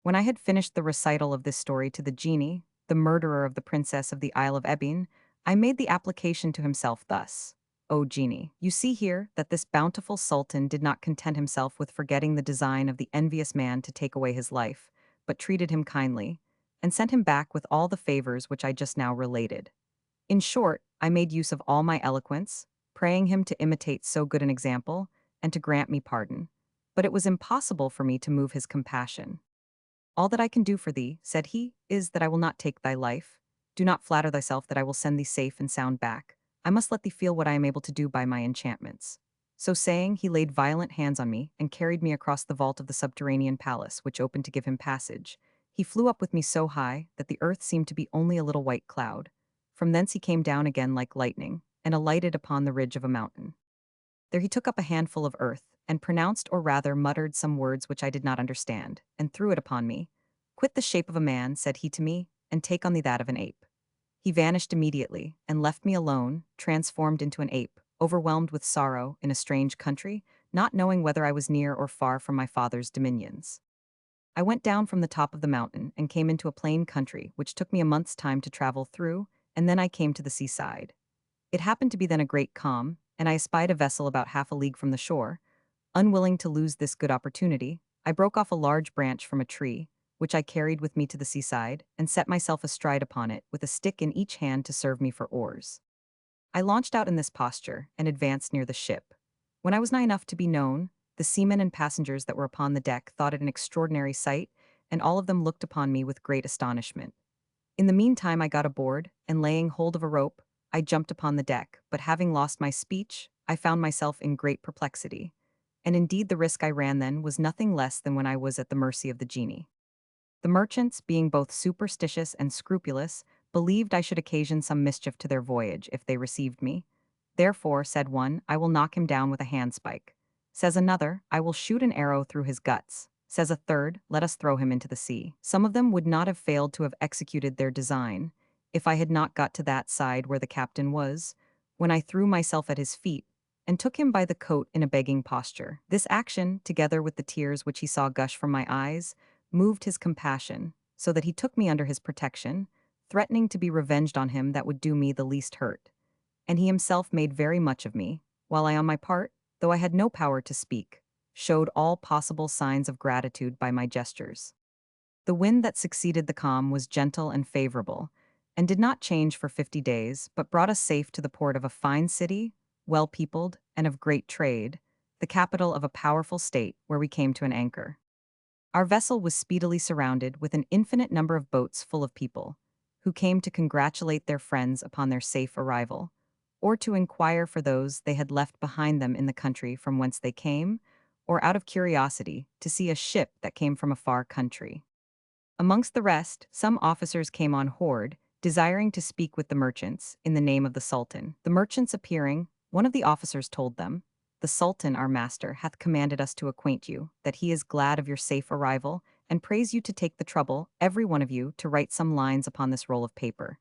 [SPEAKER 1] When I had finished the recital of this story to the genie, the murderer of the princess of the Isle of Ebene, I made the application to himself thus: "O genie, you see here that this bountiful sultan did not content himself with forgetting the design of the envious man to take away his life, but treated him kindly, and sent him back with all the favors which I just now related. In short, I made use of all my eloquence, praying him to imitate so good an example, and to grant me pardon. But it was impossible for me to move his compassion. 'All that I can do for thee,' said he, 'is that I will not take thy life. Do not flatter thyself that I will send thee safe and sound back. I must let thee feel what I am able to do by my enchantments.' So saying, he laid violent hands on me, and carried me across the vault of the subterranean palace, which opened to give him passage. He flew up with me so high that the earth seemed to be only a little white cloud. From thence he came down again like lightning, and alighted upon the ridge of a mountain. There he took up a handful of earth, and pronounced or rather muttered some words which I did not understand, and threw it upon me. 'Quit the shape of a man,' said he to me, 'and take on thee that of an ape.' He vanished immediately, and left me alone, transformed into an ape, overwhelmed with sorrow, in a strange country, not knowing whether I was near or far from my father's dominions. I went down from the top of the mountain, and came into a plain country, which took me a month's time to travel through, and then I came to the seaside. It happened to be then a great calm, and I espied a vessel about half a league from the shore. Unwilling to lose this good opportunity, I broke off a large branch from a tree, which I carried with me to the seaside, and set myself astride upon it, with a stick in each hand to serve me for oars. I launched out in this posture, and advanced near the ship. When I was nigh enough to be known, the seamen and passengers that were upon the deck thought it an extraordinary sight, and all of them looked upon me with great astonishment. In the meantime I got aboard, and laying hold of a rope, I jumped upon the deck, but having lost my speech, I found myself in great perplexity. And indeed the risk I ran then was nothing less than when I was at the mercy of the genie. The merchants, being both superstitious and scrupulous, believed I should occasion some mischief to their voyage if they received me. Therefore, said one, I will knock him down with a handspike. Says another, I will shoot an arrow through his guts. Says a third, let us throw him into the sea. Some of them would not have failed to have executed their design, if I had not got to that side where the captain was, when I threw myself at his feet, and took him by the coat in a begging posture. This action, together with the tears which he saw gush from my eyes, moved his compassion, so that he took me under his protection, threatening to be revenged on him that would do me the least hurt. And he himself made very much of me, while I on my part, though I had no power to speak, showed all possible signs of gratitude by my gestures. The wind that succeeded the calm was gentle and favorable, and did not change for 50 days, but brought us safe to the port of a fine city, well peopled, and of great trade, the capital of a powerful state, where we came to an anchor. Our vessel was speedily surrounded with an infinite number of boats full of people, who came to congratulate their friends upon their safe arrival, or to inquire for those they had left behind them in the country from whence they came, or out of curiosity to see a ship that came from a far country. Amongst the rest, some officers came on board, desiring to speak with the merchants, in the name of the Sultan. The merchants appearing, one of the officers told them, the Sultan, our master, hath commanded us to acquaint you, that he is glad of your safe arrival, and prays you to take the trouble, every one of you, to write some lines upon this roll of paper.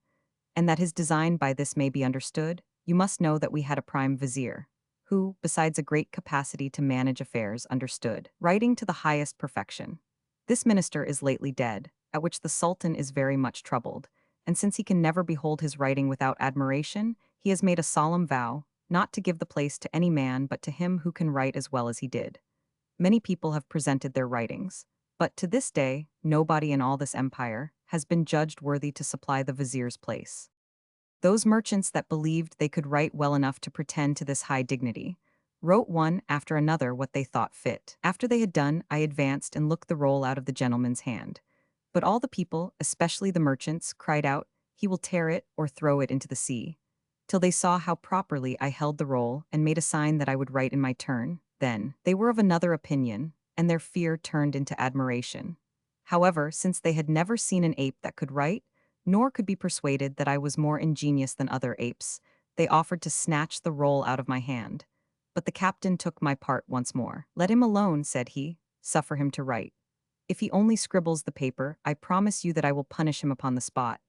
[SPEAKER 1] And that his design by this may be understood, you must know that we had a prime vizier, who, besides a great capacity to manage affairs, understood writing to the highest perfection. This minister is lately dead, at which the Sultan is very much troubled, and since he can never behold his writing without admiration, he has made a solemn vow not to give the place to any man but to him who can write as well as he did. Many people have presented their writings, but to this day, nobody in all this empire has been judged worthy to supply the vizier's place. Those merchants that believed they could write well enough to pretend to this high dignity, wrote one after another what they thought fit. After they had done, I advanced and looked the roll out of the gentleman's hand. But all the people, especially the merchants, cried out, he will tear it or throw it into the sea, till they saw how properly I held the roll and made a sign that I would write in my turn. Then they were of another opinion, and their fear turned into admiration. However, since they had never seen an ape that could write, nor could be persuaded that I was more ingenious than other apes, they offered to snatch the roll out of my hand. But the captain took my part once more. Let him alone, said he, suffer him to write. If he only scribbles the paper, I promise you that I will punish him upon the spot.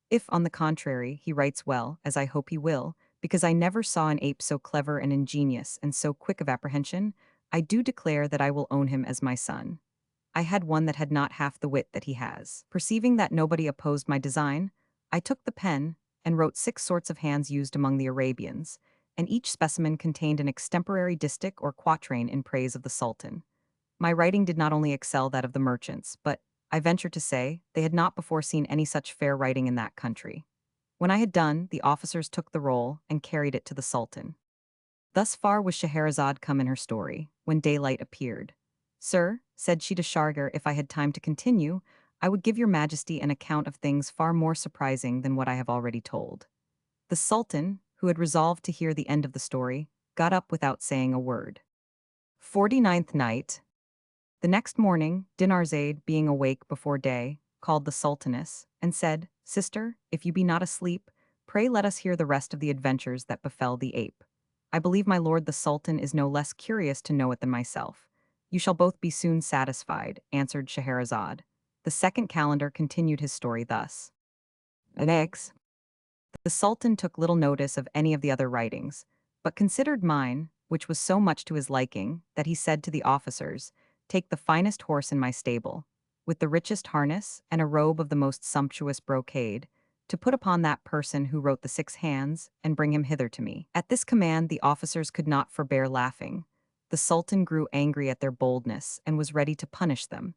[SPEAKER 1] If, on the contrary, he writes well, as I hope he will, because I never saw an ape so clever and ingenious and so quick of apprehension, I do declare that I will own him as my son. I had one that had not half the wit that he has. Perceiving that nobody opposed my design, I took the pen and wrote 6 sorts of hands used among the Arabians, and each specimen contained an extemporary distich or quatrain in praise of the Sultan. My writing did not only excel that of the merchants, but, I venture to say, they had not before seen any such fair writing in that country. When I had done, the officers took the roll and carried it to the Sultan. Thus far was Scheherazade come in her story, when daylight appeared. Sir, said she to Shargar, if I had time to continue, I would give your majesty an account of things far more surprising than what I have already told. The Sultan, who had resolved to hear the end of the story, got up without saying a word. 49th night. The next morning, Dinarzade, being awake before day, called the Sultaness, and said, Sister, if you be not asleep, pray let us hear the rest of the adventures that befell the ape. I believe my lord the Sultan is no less curious to know it than myself. You shall both be soon satisfied, answered Scheherazade. The second calendar continued his story thus. Next. The Sultan took little notice of any of the other writings, but considered mine, which was so much to his liking, that he said to the officers, Take the finest horse in my stable, with the richest harness and a robe of the most sumptuous brocade. to put upon that person who wrote the 6 hands, and bring him hither to me." At this command the officers could not forbear laughing. The Sultan grew angry at their boldness, and was ready to punish them,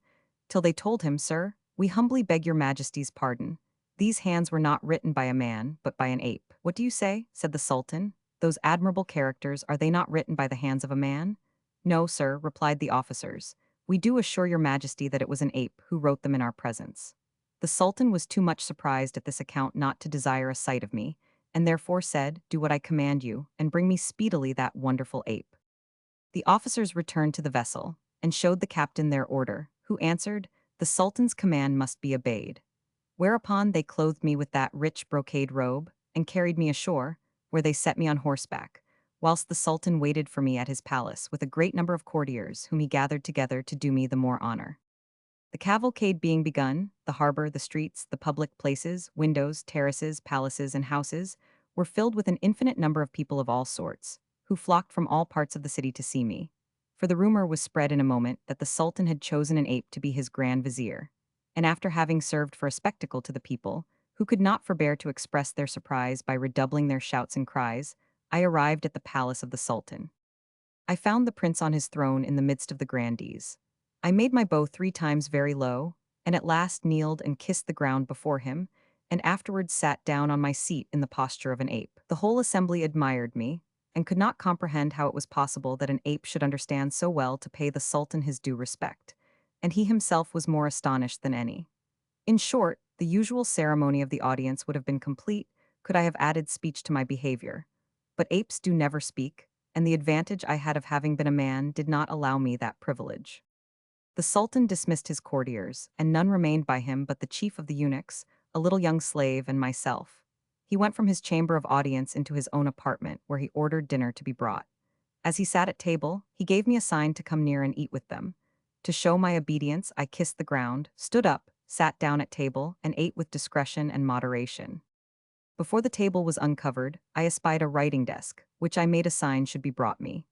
[SPEAKER 1] till they told him, "Sir, we humbly beg your majesty's pardon. These hands were not written by a man, but by an ape." "What do you say?" said the Sultan. "Those admirable characters, are they not written by the hands of a man?" "No, sir," replied the officers. "We do assure your majesty that it was an ape who wrote them in our presence." The Sultan was too much surprised at this account not to desire a sight of me, and therefore said, "Do what I command you, and bring me speedily that wonderful ape." The officers returned to the vessel, and showed the captain their order, who answered, "The Sultan's command must be obeyed." Whereupon they clothed me with that rich brocade robe, and carried me ashore, where they set me on horseback, whilst the Sultan waited for me at his palace with a great number of courtiers whom he gathered together to do me the more honor. The cavalcade being begun, the harbor, the streets, the public places, windows, terraces, palaces, and houses were filled with an infinite number of people of all sorts, who flocked from all parts of the city to see me. For the rumor was spread in a moment that the Sultan had chosen an ape to be his grand vizier, and after having served for a spectacle to the people, who could not forbear to express their surprise by redoubling their shouts and cries, I arrived at the palace of the Sultan. I found the prince on his throne in the midst of the grandees. I made my bow 3 times very low, and at last kneeled and kissed the ground before him, and afterwards sat down on my seat in the posture of an ape. The whole assembly admired me, and could not comprehend how it was possible that an ape should understand so well to pay the Sultan his due respect, and he himself was more astonished than any. In short, the usual ceremony of the audience would have been complete could I have added speech to my behavior. But apes do never speak, and the advantage I had of having been a man did not allow me that privilege. The Sultan dismissed his courtiers, and none remained by him but the chief of the eunuchs, a little young slave, and myself. He went from his chamber of audience into his own apartment, where he ordered dinner to be brought. As he sat at table, he gave me a sign to come near and eat with them. To show my obedience, I kissed the ground, stood up, sat down at table, and ate with discretion and moderation. Before the table was uncovered, I espied a writing desk, which I made a sign should be brought me.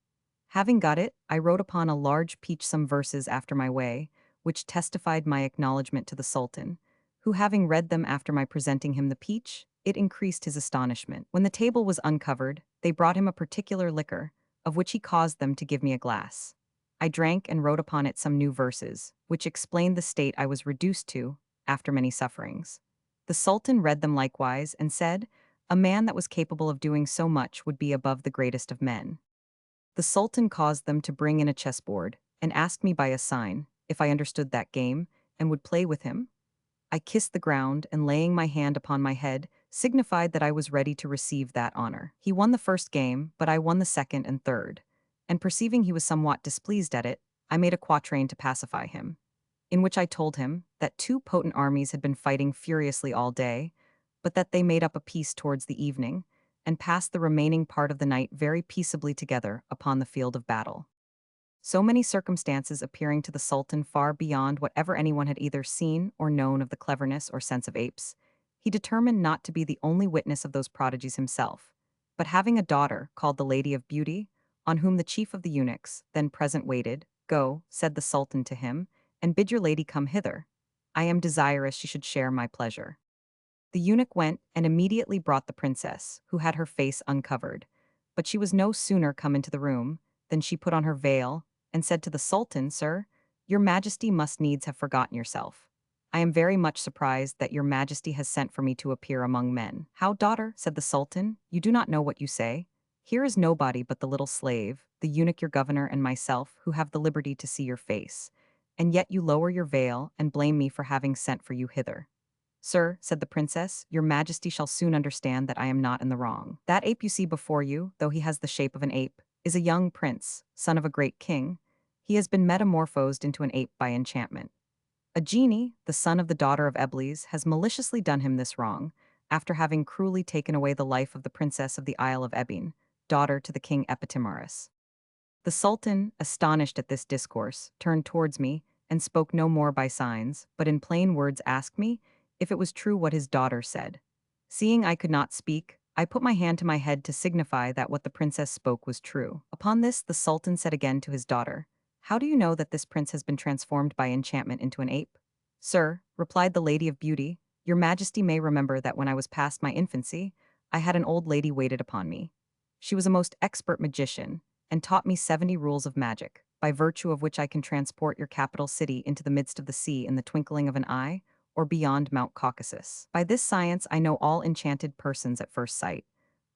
[SPEAKER 1] Having got it, I wrote upon a large peach some verses after my way, which testified my acknowledgment to the Sultan, who, having read them after my presenting him the peach, it increased his astonishment. When the table was uncovered, they brought him a particular liquor, of which he caused them to give me a glass. I drank and wrote upon it some new verses, which explained the state I was reduced to after many sufferings. The Sultan read them likewise, and said, "A man that was capable of doing so much would be above the greatest of men." The Sultan caused them to bring in a chessboard, and asked me by a sign if I understood that game, and would play with him. I kissed the ground, and laying my hand upon my head, signified that I was ready to receive that honor. He won the first game, but I won the second and third, and perceiving he was somewhat displeased at it, I made a quatrain to pacify him, in which I told him that 2 potent armies had been fighting furiously all day, but that they made up a peace towards the evening, and passed the remaining part of the night very peaceably together upon the field of battle. So many circumstances appearing to the Sultan far beyond whatever anyone had either seen or known of the cleverness or sense of apes, he determined not to be the only witness of those prodigies himself, but having a daughter called the Lady of Beauty, on whom the chief of the eunuchs, then present, waited, "Go," said the Sultan to him, "and bid your lady come hither. I am desirous she should share my pleasure." The eunuch went and immediately brought the princess, who had her face uncovered. But she was no sooner come into the room than she put on her veil, and said to the Sultan, "Sir, your majesty must needs have forgotten yourself. I am very much surprised that your majesty has sent for me to appear among men." "How, daughter?" said the Sultan, "you do not know what you say? Here is nobody but the little slave, the eunuch your governor, and myself, who have the liberty to see your face, and yet you lower your veil and blame me for having sent for you hither." "Sir," said the princess, "your majesty shall soon understand that I am not in the wrong. That ape you see before you, though he has the shape of an ape, is a young prince, son of a great king. He has been metamorphosed into an ape by enchantment. A genie, the son of the daughter of Eblis, has maliciously done him this wrong, after having cruelly taken away the life of the princess of the Isle of Ebene, daughter to the king Epitimaris." The Sultan, astonished at this discourse, turned towards me, and spoke no more by signs, but in plain words asked me if it was true what his daughter said. Seeing I could not speak, I put my hand to my head to signify that what the princess spoke was true. Upon this the Sultan said again to his daughter, "How do you know that this prince has been transformed by enchantment into an ape?" "Sir," replied the Lady of Beauty, Your Majesty may remember that when I was past my infancy, I had an old lady waited upon me. She was a most expert magician, and taught me 70 rules of magic, by virtue of which I can transport your capital city into the midst of the sea in the twinkling of an eye, or beyond Mount Caucasus. By this science I know all enchanted persons at first sight.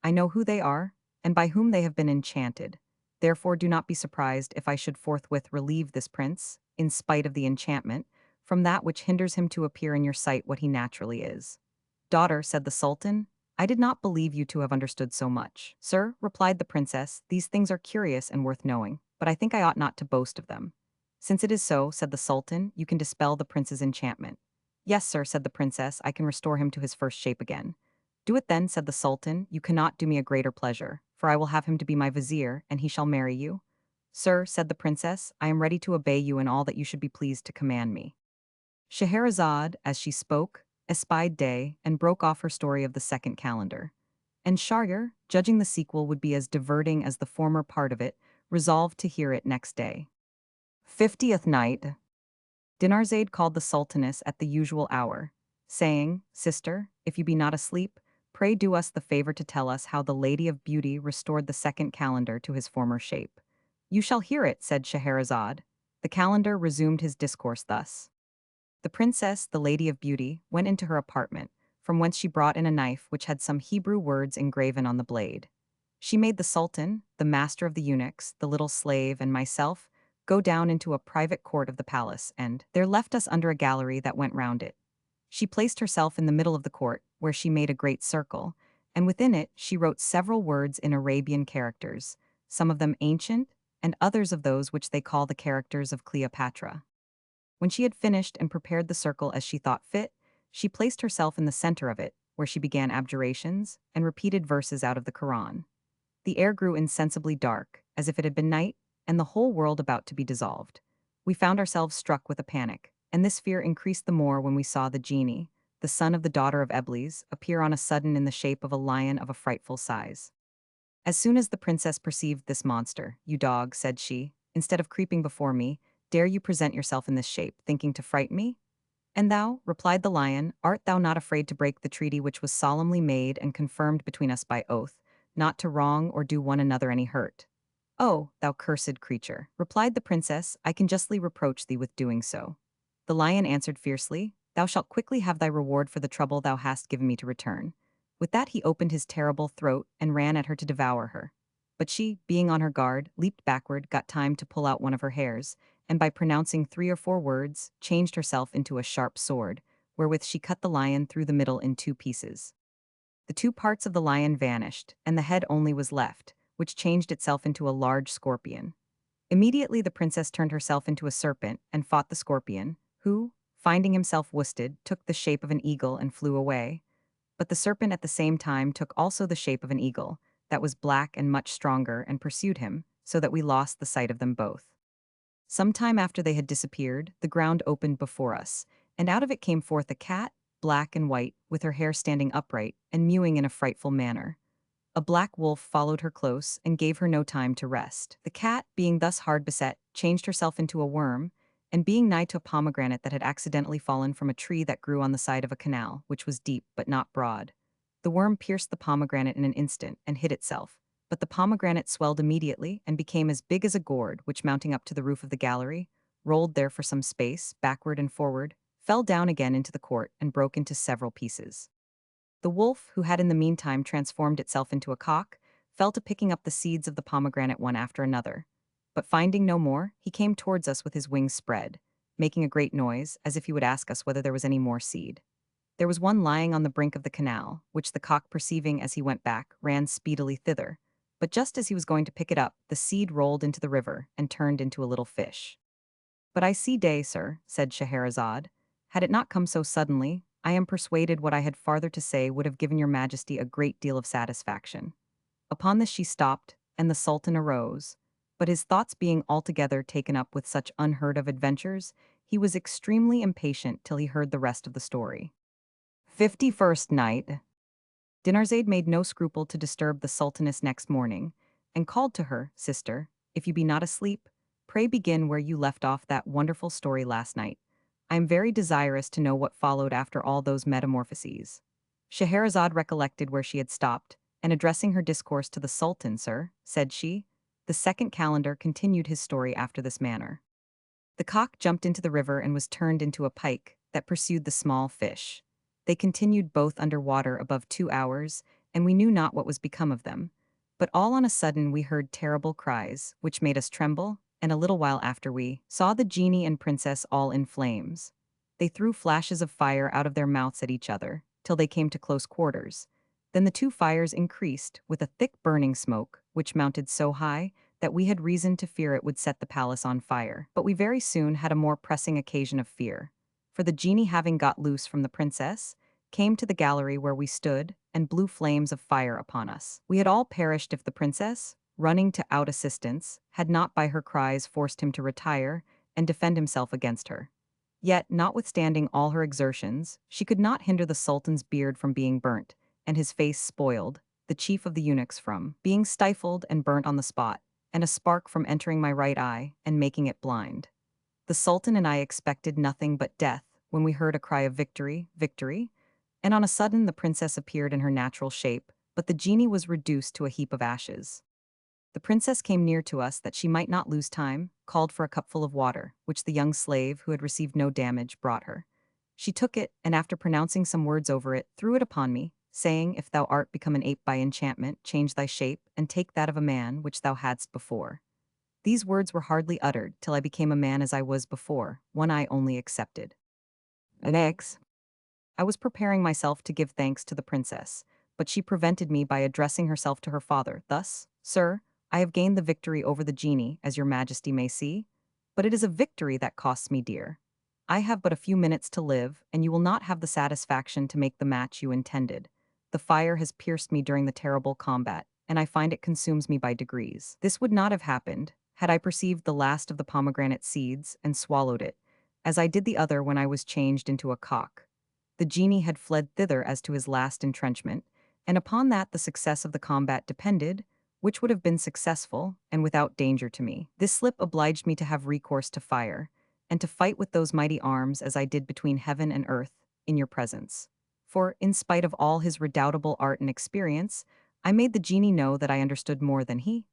[SPEAKER 1] I know who they are, and by whom they have been enchanted. Therefore do not be surprised if I should forthwith relieve this prince, in spite of the enchantment, from that which hinders him to appear in your sight what he naturally is. Daughter, said the Sultan, I did not believe you to have understood so much. Sir, replied the princess, these things are curious and worth knowing, but I think I ought not to boast of them. Since it is so, said the Sultan, you can dispel the prince's enchantment. Yes, sir, said the princess, I can restore him to his first shape again. Do it then, said the Sultan, you cannot do me a greater pleasure, for I will have him to be my vizier, and he shall marry you. Sir, said the princess, I am ready to obey you in all that you should be pleased to command me. Scheherazade, as she spoke, espied day and broke off her story of the second calendar. And Shahryar, judging the sequel would be as diverting as the former part of it, resolved to hear it next day. 50th night. Dinarzade called the Sultaness at the usual hour, saying, Sister, if you be not asleep, pray do us the favor to tell us how the Lady of Beauty restored the second calendar to his former shape. You shall hear it, said Scheherazade. The calendar resumed his discourse thus. The princess, the Lady of Beauty, went into her apartment, from whence she brought in a knife which had some Hebrew words engraven on the blade. She made the Sultan, the master of the eunuchs, the little slave, and myself go down into a private court of the palace, and there left us under a gallery that went round it. She placed herself in the middle of the court, where she made a great circle, and within it she wrote several words in Arabian characters, some of them ancient, and others of those which they call the characters of Cleopatra. When she had finished and prepared the circle as she thought fit, she placed herself in the center of it, where she began abjurations and repeated verses out of the Quran. The air grew insensibly dark, as if it had been night, and the whole world about to be dissolved. We found ourselves struck with a panic, and this fear increased the more when we saw the genie, the son of the daughter of Eblis, appear on a sudden in the shape of a lion of a frightful size. As soon as the princess perceived this monster, you dog, said she, instead of creeping before me, dare you present yourself in this shape, thinking to fright me? And thou, replied the lion, art thou not afraid to break the treaty which was solemnly made and confirmed between us by oath, not to wrong or do one another any hurt? Oh, thou cursed creature, replied the princess, I can justly reproach thee with doing so. The lion answered fiercely, thou shalt quickly have thy reward for the trouble thou hast given me to return. With that he opened his terrible throat and ran at her to devour her. But she, being on her guard, leaped backward, got time to pull out one of her hairs, and by pronouncing 3 or 4 words, changed herself into a sharp sword, wherewith she cut the lion through the middle in 2 pieces. The 2 parts of the lion vanished, and the head only was left, which changed itself into a large scorpion. Immediately the princess turned herself into a serpent and fought the scorpion, who, finding himself worsted, took the shape of an eagle and flew away. But the serpent at the same time took also the shape of an eagle, that was black and much stronger, and pursued him, so that we lost the sight of them both. Some time after they had disappeared, the ground opened before us, and out of it came forth a cat, black and white, with her hair standing upright, and mewing in a frightful manner. A black wolf followed her close, and gave her no time to rest. The cat, being thus hard beset, changed herself into a worm, and being nigh to a pomegranate that had accidentally fallen from a tree that grew on the side of a canal, which was deep but not broad. The worm pierced the pomegranate in an instant, and hid itself. But the pomegranate swelled immediately, and became as big as a gourd, which mounting up to the roof of the gallery, rolled there for some space, backward and forward, fell down again into the court, and broke into several pieces. The wolf, who had in the meantime transformed itself into a cock, fell to picking up the seeds of the pomegranate one after another. But finding no more, he came towards us with his wings spread, making a great noise, as if he would ask us whether there was any more seed. There was one lying on the brink of the canal, which the cock perceiving as he went back, ran speedily thither. But just as he was going to pick it up, the seed rolled into the river, and turned into a little fish. But I see day, sir, said Scheherazade. Had it not come so suddenly, I am persuaded what I had farther to say would have given your majesty a great deal of satisfaction. Upon this she stopped, and the Sultan arose. But his thoughts being altogether taken up with such unheard-of adventures, he was extremely impatient till he heard the rest of the story. 51st night. Dinarzade made no scruple to disturb the Sultaness next morning, and called to her, Sister, if you be not asleep, pray begin where you left off that wonderful story last night. I am very desirous to know what followed after all those metamorphoses." Scheherazade recollected where she had stopped, and addressing her discourse to the Sultan, "Sir," said she, "the second calendar continued his story after this manner. The cock jumped into the river and was turned into a pike that pursued the small fish. They continued both under water above 2 hours, and we knew not what was become of them. But all on a sudden we heard terrible cries, which made us tremble, and a little while after we saw the genie and princess all in flames. They threw flashes of fire out of their mouths at each other, till they came to close quarters. Then the two fires increased, with a thick burning smoke, which mounted so high that we had reason to fear it would set the palace on fire. But we very soon had a more pressing occasion of fear. For the genie, having got loose from the princess, came to the gallery where we stood, and blew flames of fire upon us. We had all perished if the princess, running to out assistance, had not by her cries forced him to retire and defend himself against her. Yet, notwithstanding all her exertions, she could not hinder the sultan's beard from being burnt, and his face spoiled, the chief of the eunuchs from being stifled and burnt on the spot, and a spark from entering my right eye and making it blind. The sultan and I expected nothing but death when we heard a cry of victory, victory, and on a sudden the princess appeared in her natural shape, but the genie was reduced to a heap of ashes. The princess came near to us that she might not lose time, called for a cupful of water, which the young slave, who had received no damage, brought her. She took it, and after pronouncing some words over it, threw it upon me, saying, "If thou art become an ape by enchantment, change thy shape, and take that of a man which thou hadst before." These words were hardly uttered till I became a man as I was before, one eye only excepted. Next, I was preparing myself to give thanks to the princess, but she prevented me by addressing herself to her father, thus: "Sir, I have gained the victory over the genie, as your majesty may see, but it is a victory that costs me dear. I have but a few minutes to live, and you will not have the satisfaction to make the match you intended. The fire has pierced me during the terrible combat, and I find it consumes me by degrees. This would not have happened had I perceived the last of the pomegranate seeds and swallowed it, as I did the other when I was changed into a cock. The genie had fled thither as to his last entrenchment, and upon that the success of the combat depended, which would have been successful and without danger to me. This slip obliged me to have recourse to fire, and to fight with those mighty arms as I did between heaven and earth, in your presence. For, in spite of all his redoubtable art and experience, I made the genie know that I understood more than he.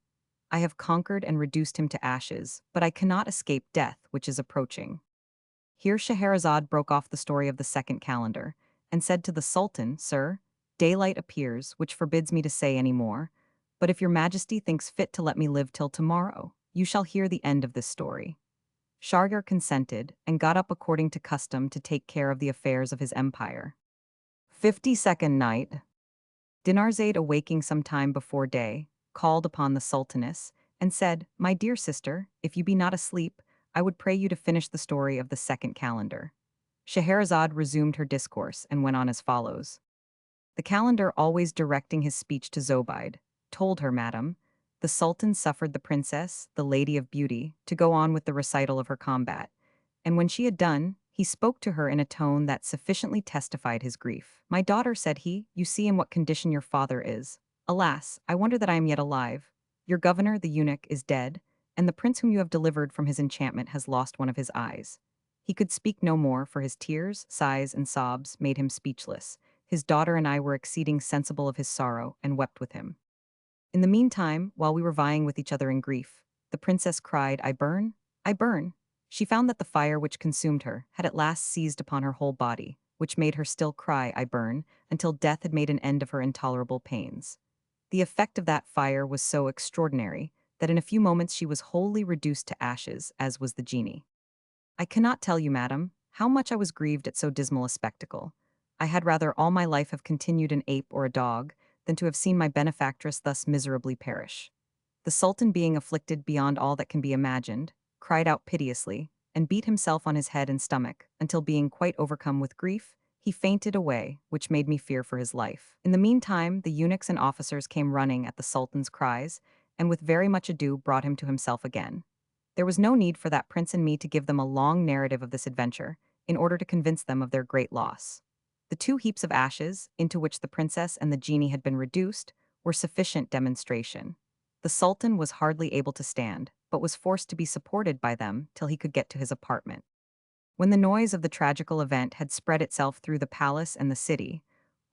[SPEAKER 1] I have conquered and reduced him to ashes, but I cannot escape death, which is approaching." Here Scheherazade broke off the story of the second calendar, and said to the Sultan, "Sir, daylight appears, which forbids me to say any more, but if your majesty thinks fit to let me live till tomorrow, you shall hear the end of this story." Shahryar consented, and got up according to custom to take care of the affairs of his empire. 52nd night. Dinarzade, awaking some time before day, called upon the sultaness, and said, "My dear sister, if you be not asleep, I would pray you to finish the story of the second calendar." Scheherazade resumed her discourse, and went on as follows. The calendar, always directing his speech to Zobeide, told her, "Madam, the sultan suffered the princess, the lady of beauty, to go on with the recital of her combat, and when she had done, he spoke to her in a tone that sufficiently testified his grief. 'My daughter,' said he, 'you see in what condition your father is. Alas, I wonder that I am yet alive. Your governor, the eunuch, is dead, and the prince whom you have delivered from his enchantment has lost one of his eyes.' He could speak no more, for his tears, sighs, and sobs made him speechless. His daughter and I were exceeding sensible of his sorrow, and wept with him. In the meantime, while we were vying with each other in grief, the princess cried, 'I burn, I burn.' She found that the fire which consumed her had at last seized upon her whole body, which made her still cry, 'I burn,' until death had made an end of her intolerable pains. The effect of that fire was so extraordinary that in a few moments she was wholly reduced to ashes, as was the genie. I cannot tell you, madam, how much I was grieved at so dismal a spectacle. I had rather all my life have continued an ape or a dog than to have seen my benefactress thus miserably perish. The sultan, being afflicted beyond all that can be imagined, cried out piteously, and beat himself on his head and stomach, until being quite overcome with grief, he fainted away, which made me fear for his life. In the meantime, the eunuchs and officers came running at the sultan's cries, and with very much ado brought him to himself again. There was no need for that prince and me to give them a long narrative of this adventure, in order to convince them of their great loss. The two heaps of ashes, into which the princess and the genie had been reduced, were sufficient demonstration. The sultan was hardly able to stand, but was forced to be supported by them till he could get to his apartment. When the noise of the tragical event had spread itself through the palace and the city,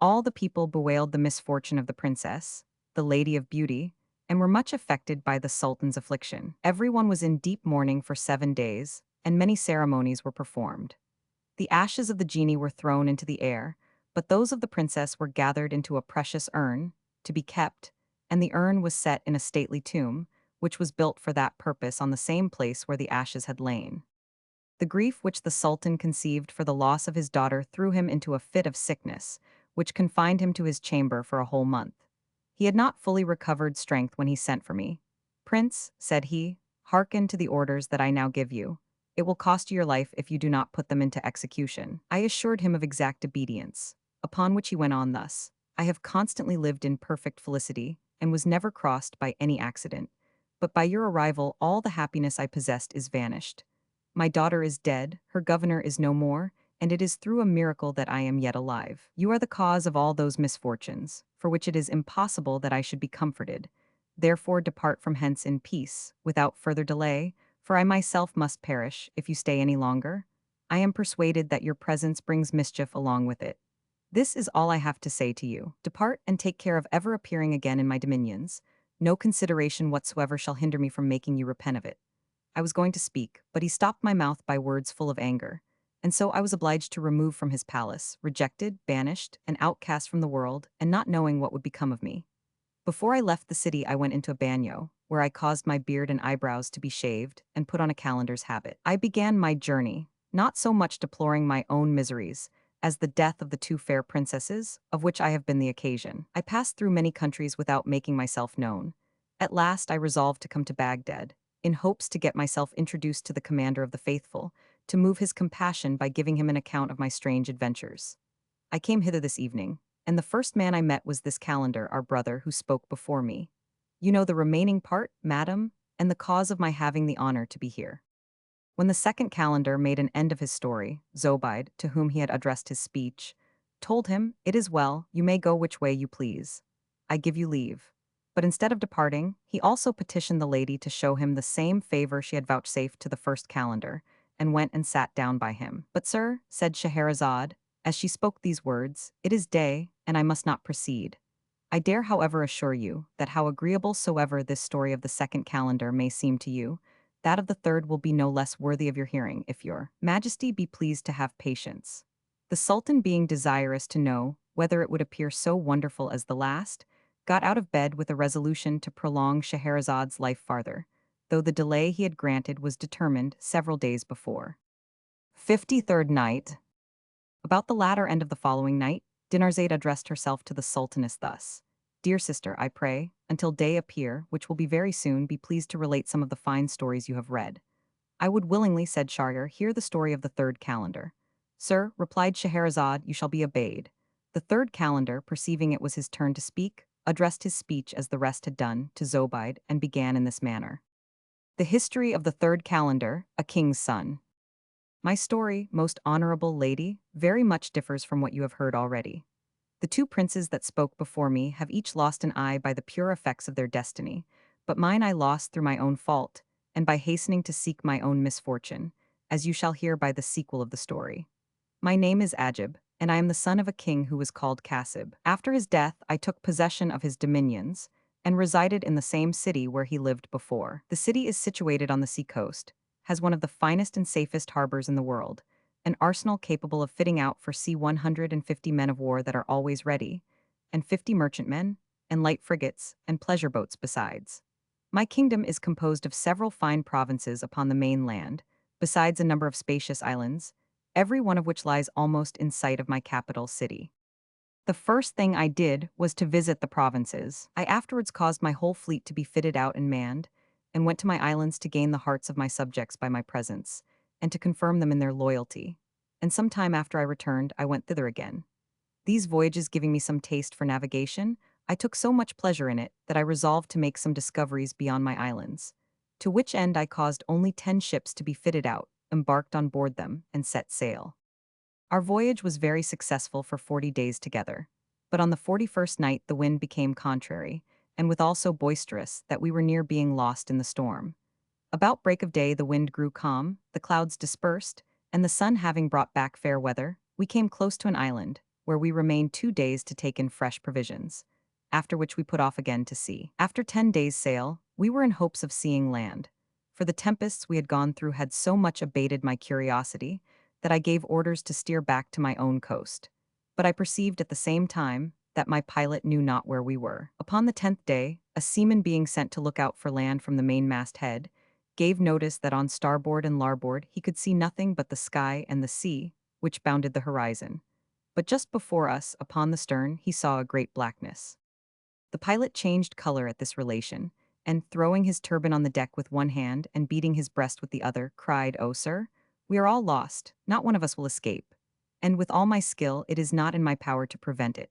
[SPEAKER 1] all the people bewailed the misfortune of the princess, the Lady of Beauty, and were much affected by the Sultan's affliction. Everyone was in deep mourning for 7 days, and many ceremonies were performed. The ashes of the genie were thrown into the air, but those of the princess were gathered into a precious urn, to be kept, and the urn was set in a stately tomb, which was built for that purpose on the same place where the ashes had lain. The grief which the Sultan conceived for the loss of his daughter threw him into a fit of sickness, which confined him to his chamber for a whole month. He had not fully recovered strength when he sent for me. "Prince," said he, "hearken to the orders that I now give you. It will cost you your life if you do not put them into execution." I assured him of exact obedience, upon which he went on thus: "I have constantly lived in perfect felicity, and was never crossed by any accident. But by your arrival all the happiness I possessed is vanished. My daughter is dead, her governor is no more, and it is through a miracle that I am yet alive. You are the cause of all those misfortunes, for which it is impossible that I should be comforted. Therefore depart from hence in peace, without further delay, for I myself must perish if you stay any longer. I am persuaded that your presence brings mischief along with it. This is all I have to say to you. Depart and take care of ever appearing again in my dominions. No consideration whatsoever shall hinder me from making you repent of it." I was going to speak, but he stopped my mouth by words full of anger, and so I was obliged to remove from his palace, rejected, banished, and outcast from the world, and not knowing what would become of me. Before I left the city, I went into a bagnio, where I caused my beard and eyebrows to be shaved and put on a calendar's habit. I began my journey, not so much deploring my own miseries, as the death of the two fair princesses, of which I have been the occasion. I passed through many countries without making myself known. At last I resolved to come to Baghdad, in hopes to get myself introduced to the commander of the faithful, to move his compassion by giving him an account of my strange adventures. I came hither this evening, and the first man I met was this calendar, our brother, who spoke before me. You know the remaining part, madam, and the cause of my having the honor to be here. When the second calendar made an end of his story, Zobeide, to whom he had addressed his speech, told him, "It is well, you may go which way you please. I give you leave." But instead of departing, he also petitioned the lady to show him the same favor she had vouchsafed to the first calendar, and went and sat down by him. "But, sir," said Scheherazade, as she spoke these words, "it is day, and I must not proceed. I dare, however, assure you, that how agreeable soever this story of the second calendar may seem to you, that of the third will be no less worthy of your hearing, if your Majesty be pleased to have patience." The Sultan, being desirous to know whether it would appear so wonderful as the last, got out of bed with a resolution to prolong Scheherazade's life farther, though the delay he had granted was determined several days before. 53rd Night. About the latter end of the following night, Dinarzade addressed herself to the Sultaness thus: "Dear sister, I pray, until day appear, which will be very soon, be pleased to relate some of the fine stories you have read." "I would willingly," said Shahryar, "hear the story of the third calendar." "Sir," replied Scheherazade, "you shall be obeyed." The third calendar, perceiving it was his turn to speak, addressed his speech as the rest had done, to Zobeide, and began in this manner: The history of the third calendar, a king's son. My story, most honorable lady, very much differs from what you have heard already. The two princes that spoke before me have each lost an eye by the pure effects of their destiny, but mine I lost through my own fault, and by hastening to seek my own misfortune, as you shall hear by the sequel of the story. My name is Ajib, and I am the son of a king who was called Kasib. After his death, I took possession of his dominions, and resided in the same city where he lived before. The city is situated on the sea-coast, has one of the finest and safest harbors in the world, an arsenal capable of fitting out for sea 150 men of war that are always ready, and 50 merchantmen, and light frigates, and pleasure boats besides. My kingdom is composed of several fine provinces upon the mainland, besides a number of spacious islands, every one of which lies almost in sight of my capital city. The first thing I did was to visit the provinces. I afterwards caused my whole fleet to be fitted out and manned, and went to my islands to gain the hearts of my subjects by my presence, and to confirm them in their loyalty. And some time after I returned, I went thither again. These voyages giving me some taste for navigation, I took so much pleasure in it that I resolved to make some discoveries beyond my islands, to which end I caused only 10 ships to be fitted out, embarked on board them, and set sail. Our voyage was very successful for 40 days together, but on the 41st night the wind became contrary, and withal so boisterous that we were near being lost in the storm. About break of day the wind grew calm, the clouds dispersed, and the sun having brought back fair weather, we came close to an island, where we remained 2 days to take in fresh provisions, after which we put off again to sea. After 10 days' sail, we were in hopes of seeing land, for the tempests we had gone through had so much abated my curiosity that I gave orders to steer back to my own coast. But I perceived at the same time that my pilot knew not where we were. Upon the 10th day, a seaman being sent to look out for land from the mainmast head, gave notice that on starboard and larboard he could see nothing but the sky and the sea, which bounded the horizon. But just before us, upon the stern, he saw a great blackness. The pilot changed color at this relation, and throwing his turban on the deck with one hand and beating his breast with the other, cried, "Oh, sir, we are all lost, not one of us will escape. And with all my skill, it is not in my power to prevent it."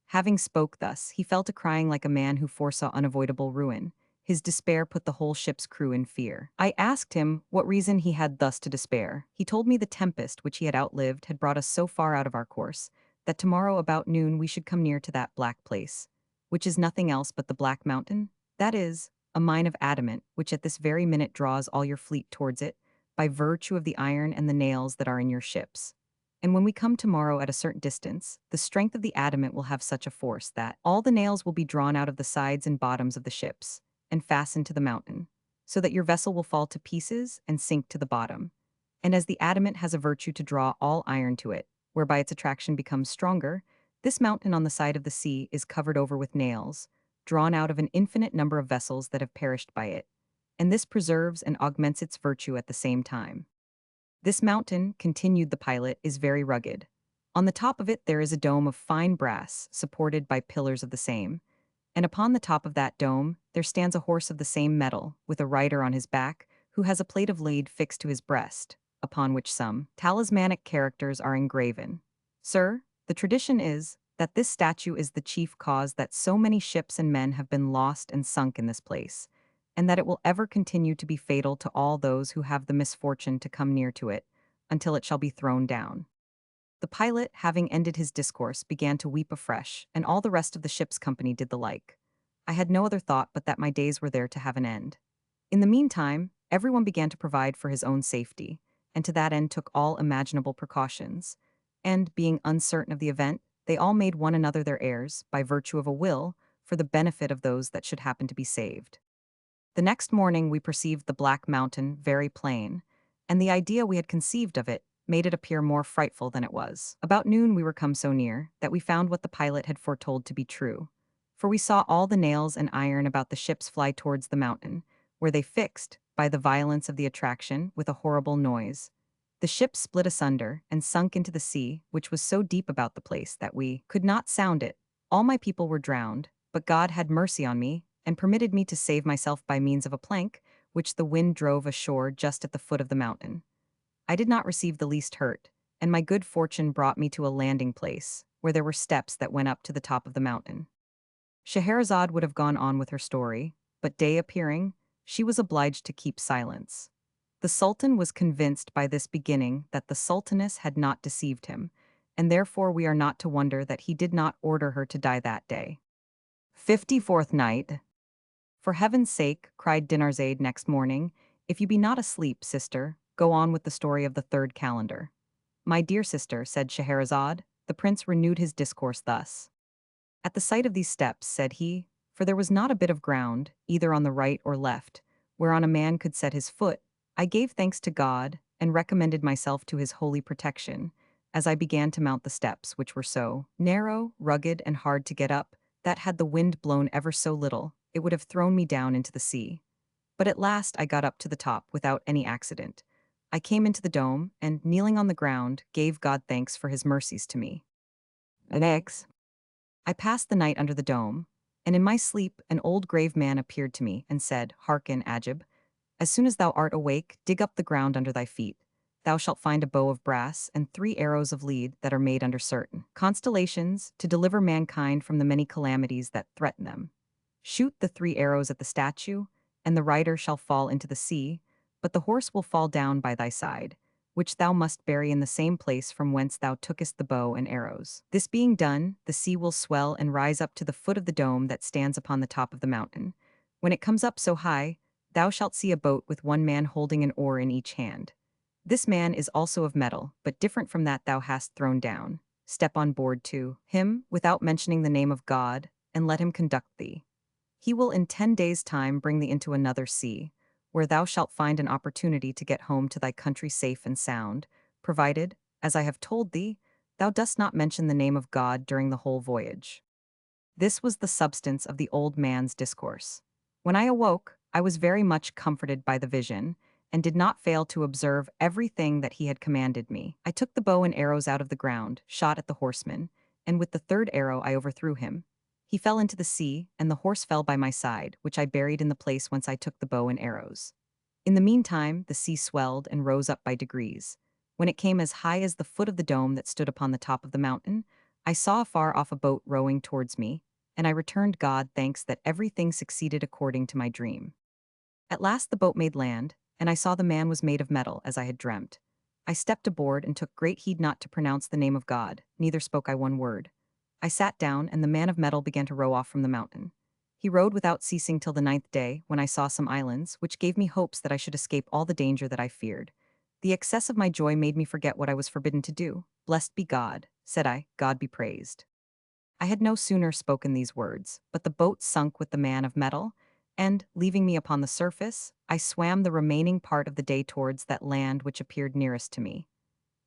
[SPEAKER 1] Having spoke thus, he fell to crying like a man who foresaw unavoidable ruin. His despair put the whole ship's crew in fear. I asked him what reason he had thus to despair. He told me the tempest which he had outlived had brought us so far out of our course, that tomorrow about noon we should come near to that black place, which is nothing else but the Black Mountain, that is, a mine of adamant, which at this very minute draws all your fleet towards it, by virtue of the iron and the nails that are in your ships. And when we come tomorrow at a certain distance, the strength of the adamant will have such a force that all the nails will be drawn out of the sides and bottoms of the ships, and fastened to the mountain, so that your vessel will fall to pieces and sink to the bottom. And as the adamant has a virtue to draw all iron to it, whereby its attraction becomes stronger, this mountain on the side of the sea is covered over with nails, drawn out of an infinite number of vessels that have perished by it, and this preserves and augments its virtue at the same time. This mountain, continued the pilot, is very rugged. On the top of it there is a dome of fine brass, supported by pillars of the same, and upon the top of that dome there stands a horse of the same metal, with a rider on his back, who has a plate of lead fixed to his breast, upon which some talismanic characters are engraven. Sir, the tradition is that this statue is the chief cause that so many ships and men have been lost and sunk in this place, and that it will ever continue to be fatal to all those who have the misfortune to come near to it, until it shall be thrown down. The pilot, having ended his discourse, began to weep afresh, and all the rest of the ship's company did the like. I had no other thought but that my days were there to have an end. In the meantime, everyone began to provide for his own safety, and to that end took all imaginable precautions, and, being uncertain of the event, they all made one another their heirs, by virtue of a will, for the benefit of those that should happen to be saved. The next morning we perceived the Black Mountain very plain, and the idea we had conceived of it made it appear more frightful than it was. About noon we were come so near that we found what the pilot had foretold to be true, for we saw all the nails and iron about the ships fly towards the mountain, where they fixed, by the violence of the attraction, with a horrible noise. The ship split asunder and sunk into the sea, which was so deep about the place that we could not sound it. All my people were drowned, but God had mercy on me, and permitted me to save myself by means of a plank, which the wind drove ashore just at the foot of the mountain. I did not receive the least hurt, and my good fortune brought me to a landing place, where there were steps that went up to the top of the mountain. Scheherazade would have gone on with her story, but day appearing, she was obliged to keep silence. The Sultan was convinced by this beginning that the Sultaness had not deceived him, and therefore we are not to wonder that he did not order her to die that day. 54th night. For heaven's sake, cried Dinarzade next morning, if you be not asleep, sister, go on with the story of the third calendar. My dear sister, said Scheherazade, the prince renewed his discourse thus. At the sight of these steps, said he, for there was not a bit of ground, either on the right or left, whereon a man could set his foot, I gave thanks to God, and recommended myself to his holy protection, as I began to mount the steps, which were so narrow, rugged, and hard to get up, that had the wind blown ever so little, it would have thrown me down into the sea. But at last I got up to the top without any accident. I came into the dome, and, kneeling on the ground, gave God thanks for his mercies to me. Next, I passed the night under the dome, and in my sleep an old grave man appeared to me, and said, Hearken, Ajib, as soon as thou art awake, dig up the ground under thy feet. Thou shalt find a bow of brass and 3 arrows of lead that are made under certain constellations to deliver mankind from the many calamities that threaten them. Shoot the 3 arrows at the statue, and the rider shall fall into the sea, but the horse will fall down by thy side, which thou must bury in the same place from whence thou tookest the bow and arrows. This being done, the sea will swell and rise up to the foot of the dome that stands upon the top of the mountain. When it comes up so high, thou shalt see a boat with one man holding an oar in each hand. This man is also of metal, but different from that thou hast thrown down. Step on board to him, without mentioning the name of God, and let him conduct thee. He will in 10 days' time bring thee into another sea, where thou shalt find an opportunity to get home to thy country safe and sound, provided, as I have told thee, thou dost not mention the name of God during the whole voyage. This was the substance of the old man's discourse. When I awoke, I was very much comforted by the vision, and did not fail to observe everything that he had commanded me. I took the bow and arrows out of the ground, shot at the horseman, and with the third arrow I overthrew him. He fell into the sea, and the horse fell by my side, which I buried in the place whence I took the bow and arrows. In the meantime, the sea swelled and rose up by degrees. When it came as high as the foot of the dome that stood upon the top of the mountain, I saw afar off a boat rowing towards me, and I returned God thanks that everything succeeded according to my dream. At last the boat made land, and I saw the man was made of metal, as I had dreamt. I stepped aboard and took great heed not to pronounce the name of God, neither spoke I one word. I sat down, and the man of metal began to row off from the mountain. He rowed without ceasing till the 9th day, when I saw some islands, which gave me hopes that I should escape all the danger that I feared. The excess of my joy made me forget what I was forbidden to do. Blessed be God, said I, God be praised. I had no sooner spoken these words, but the boat sunk with the man of metal, and, leaving me upon the surface, I swam the remaining part of the day towards that land which appeared nearest to me.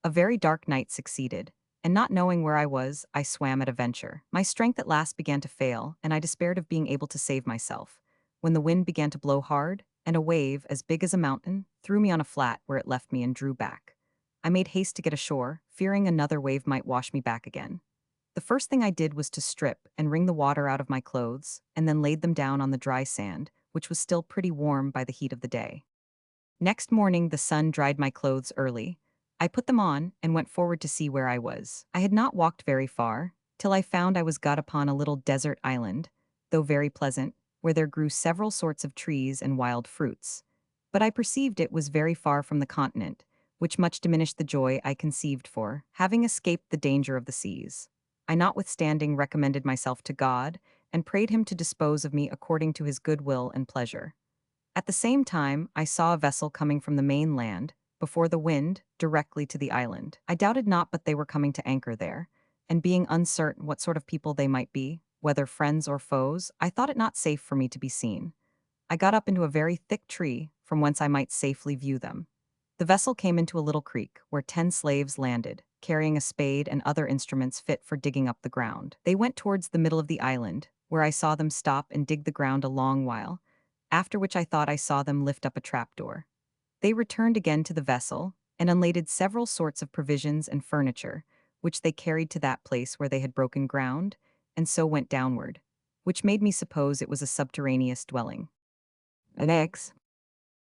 [SPEAKER 1] A very dark night succeeded, and not knowing where I was, I swam at a venture. My strength at last began to fail, and I despaired of being able to save myself, when the wind began to blow hard, and a wave, as big as a mountain, threw me on a flat where it left me and drew back. I made haste to get ashore, fearing another wave might wash me back again. The first thing I did was to strip and wring the water out of my clothes, and then laid them down on the dry sand, which was still pretty warm by the heat of the day. Next morning the sun dried my clothes early. I put them on and went forward to see where I was. I had not walked very far, till I found I was got upon a little desert island, though very pleasant, where there grew several sorts of trees and wild fruits. But I perceived it was very far from the continent, which much diminished the joy I conceived for, having escaped the danger of the seas. I notwithstanding recommended myself to God, and prayed him to dispose of me according to his good will and pleasure. At the same time, I saw a vessel coming from the main land, before the wind, directly to the island. I doubted not but they were coming to anchor there, and being uncertain what sort of people they might be, whether friends or foes, I thought it not safe for me to be seen. I got up into a very thick tree, from whence I might safely view them. The vessel came into a little creek, where 10 slaves landed, carrying a spade and other instruments fit for digging up the ground. They went towards the middle of the island, where I saw them stop and dig the ground a long while, after which I thought I saw them lift up a trapdoor. They returned again to the vessel, and unladed several sorts of provisions and furniture, which they carried to that place where they had broken ground, and so went downward, which made me suppose it was a subterraneous dwelling. Next,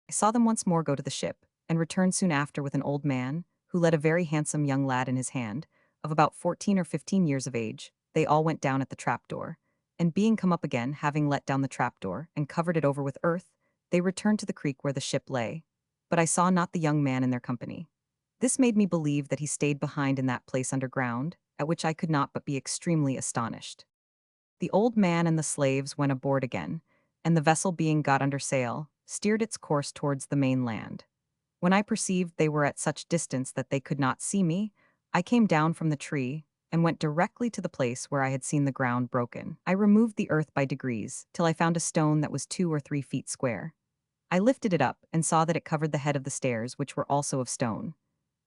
[SPEAKER 1] I saw them once more go to the ship, and returned soon after with an old man, who led a very handsome young lad in his hand, of about 14 or 15 years of age. They all went down at the trapdoor, and being come up again, having let down the trapdoor, and covered it over with earth, they returned to the creek where the ship lay. But I saw not the young man in their company. This made me believe that he stayed behind in that place underground, at which I could not but be extremely astonished. The old man and the slaves went aboard again, and the vessel being got under sail, steered its course towards the main land. When I perceived they were at such distance that they could not see me, I came down from the tree, and went directly to the place where I had seen the ground broken. I removed the earth by degrees, till I found a stone that was 2 or 3 feet square. I lifted it up, and saw that it covered the head of the stairs, which were also of stone.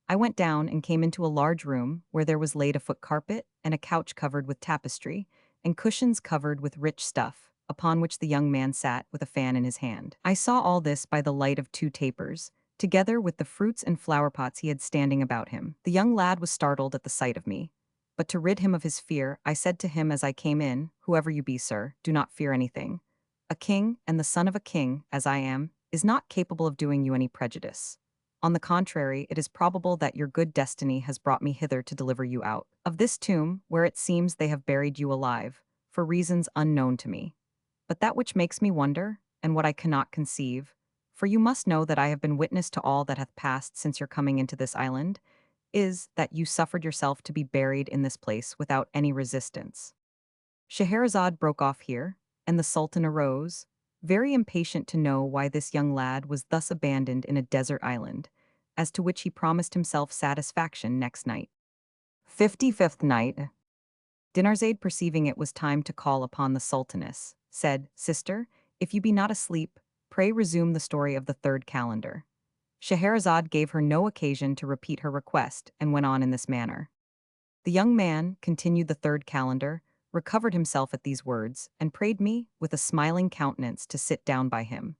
[SPEAKER 1] I went down and came into a large room, where there was laid a foot carpet, and a couch covered with tapestry, and cushions covered with rich stuff, upon which the young man sat with a fan in his hand. I saw all this by the light of 2 tapers, together with the fruits and flower pots he had standing about him. The young lad was startled at the sight of me, but to rid him of his fear, I said to him as I came in, "Whoever you be, sir, do not fear anything. A king, and the son of a king, as I am, is not capable of doing you any prejudice. On the contrary, it is probable that your good destiny has brought me hither to deliver you out of this tomb, where it seems they have buried you alive, for reasons unknown to me. But that which makes me wonder, and what I cannot conceive, for you must know that I have been witness to all that hath passed since your coming into this island, is that you suffered yourself to be buried in this place without any resistance." Scheherazade broke off here, and the Sultan arose, very impatient to know why this young lad was thus abandoned in a desert island, as to which he promised himself satisfaction next night. 55th night. Dinarzade, perceiving it was time to call upon the sultaness, said, "Sister, if you be not asleep, pray resume the story of the third calendar." Scheherazade gave her no occasion to repeat her request and went on in this manner. The young man, continued the third calendar, recovered himself at these words, and prayed me, with a smiling countenance, to sit down by him.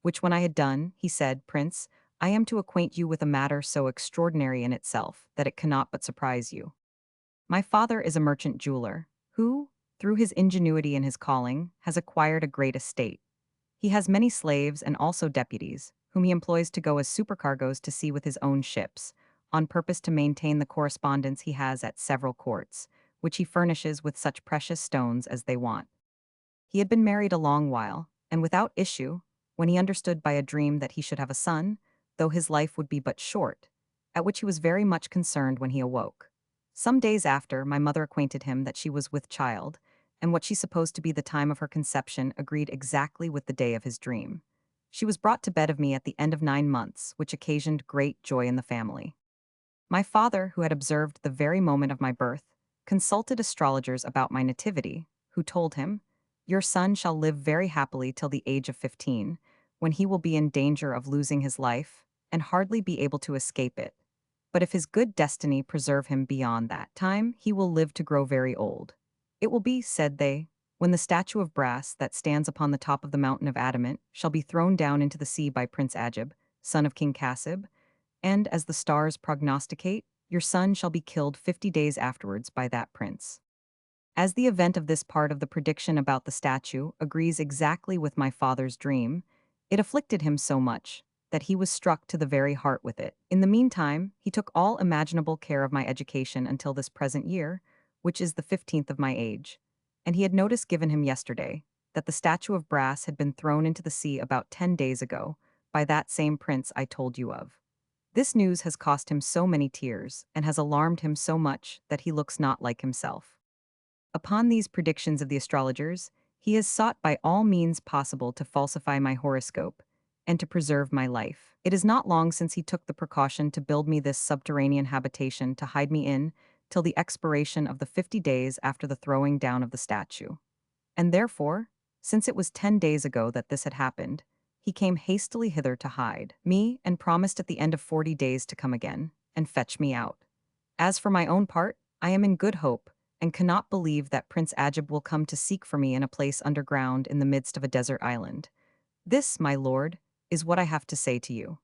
[SPEAKER 1] Which when I had done, he said, "Prince, I am to acquaint you with a matter so extraordinary in itself, that it cannot but surprise you. My father is a merchant jeweler, who, through his ingenuity in his calling, has acquired a great estate. He has many slaves and also deputies, whom he employs to go as supercargoes to sea with his own ships, on purpose to maintain the correspondence he has at several courts, which he furnishes with such precious stones as they want. He had been married a long while, and without issue, when he understood by a dream that he should have a son, though his life would be but short, at which he was very much concerned when he awoke. Some days after, my mother acquainted him that she was with child, and what she supposed to be the time of her conception agreed exactly with the day of his dream. She was brought to bed of me at the end of 9 months, which occasioned great joy in the family. My father, who had observed the very moment of my birth, consulted astrologers about my nativity, who told him, "Your son shall live very happily till the age of 15, when he will be in danger of losing his life, and hardly be able to escape it. But if his good destiny preserve him beyond that time, he will live to grow very old. It will be," said they, "when the statue of brass that stands upon the top of the mountain of adamant shall be thrown down into the sea by Prince Ajib, son of King Cassib, and, as the stars prognosticate, your son shall be killed 50 days afterwards by that prince." As the event of this part of the prediction about the statue agrees exactly with my father's dream, it afflicted him so much that he was struck to the very heart with it. In the meantime, he took all imaginable care of my education until this present year, which is the 15th of my age, and he had notice given him yesterday that the statue of brass had been thrown into the sea about 10 days ago by that same prince I told you of. This news has cost him so many tears, and has alarmed him so much that he looks not like himself. Upon these predictions of the astrologers, he has sought by all means possible to falsify my horoscope, and to preserve my life. It is not long since he took the precaution to build me this subterranean habitation to hide me in, till the expiration of the 50 days after the throwing down of the statue. And therefore, since it was 10 days ago that this had happened, he came hastily hither to hide me, and promised at the end of 40 days to come again, and fetch me out. As for my own part, I am in good hope, and cannot believe that Prince Ajib will come to seek for me in a place underground in the midst of a desert island. This, my lord, is what I have to say to you.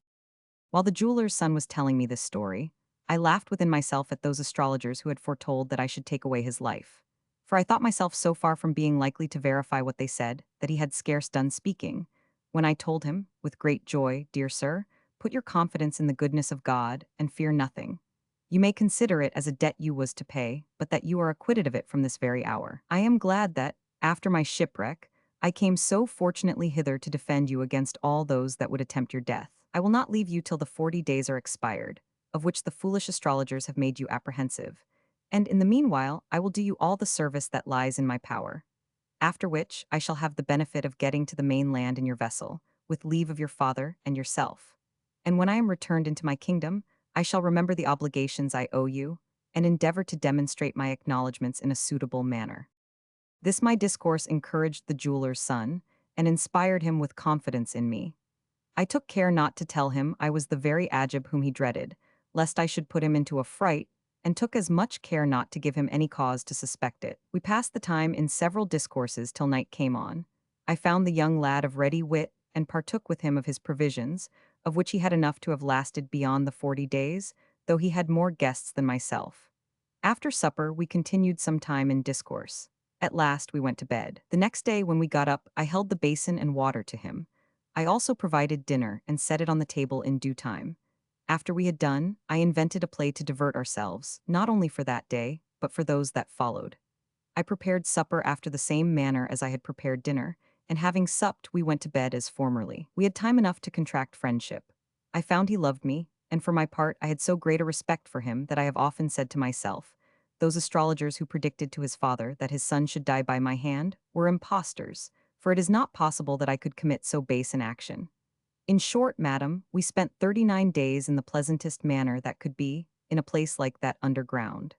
[SPEAKER 1] While the jeweler's son was telling me this story, I laughed within myself at those astrologers who had foretold that I should take away his life. For I thought myself so far from being likely to verify what they said, that he had scarce done speaking, when I told him, with great joy, "Dear sir, put your confidence in the goodness of God, and fear nothing. You may consider it as a debt you was to pay, but that you are acquitted of it from this very hour. I am glad that, after my shipwreck, I came so fortunately hither to defend you against all those that would attempt your death. I will not leave you till the 40 days are expired, of which the foolish astrologers have made you apprehensive, and in the meanwhile I will do you all the service that lies in my power. After which I shall have the benefit of getting to the mainland in your vessel, with leave of your father and yourself. And when I am returned into my kingdom, I shall remember the obligations I owe you, and endeavor to demonstrate my acknowledgments in a suitable manner." This my discourse encouraged the jeweler's son, and inspired him with confidence in me. I took care not to tell him I was the very Ajib whom he dreaded, lest I should put him into a fright, and took as much care not to give him any cause to suspect it. We passed the time in several discourses till night came on. I found the young lad of ready wit, and partook with him of his provisions, of which he had enough to have lasted beyond the 40 days, though he had more guests than myself. After supper we continued some time in discourse. At last we went to bed. The next day when we got up I held the basin and water to him. I also provided dinner and set it on the table in due time. After we had done, I invented a play to divert ourselves, not only for that day, but for those that followed. I prepared supper after the same manner as I had prepared dinner, and having supped, we went to bed as formerly. We had time enough to contract friendship. I found he loved me, and for my part I had so great a respect for him that I have often said to myself, those astrologers who predicted to his father that his son should die by my hand were impostors, for it is not possible that I could commit so base an action. In short, madam, we spent 39 days in the pleasantest manner that could be, in a place like that underground.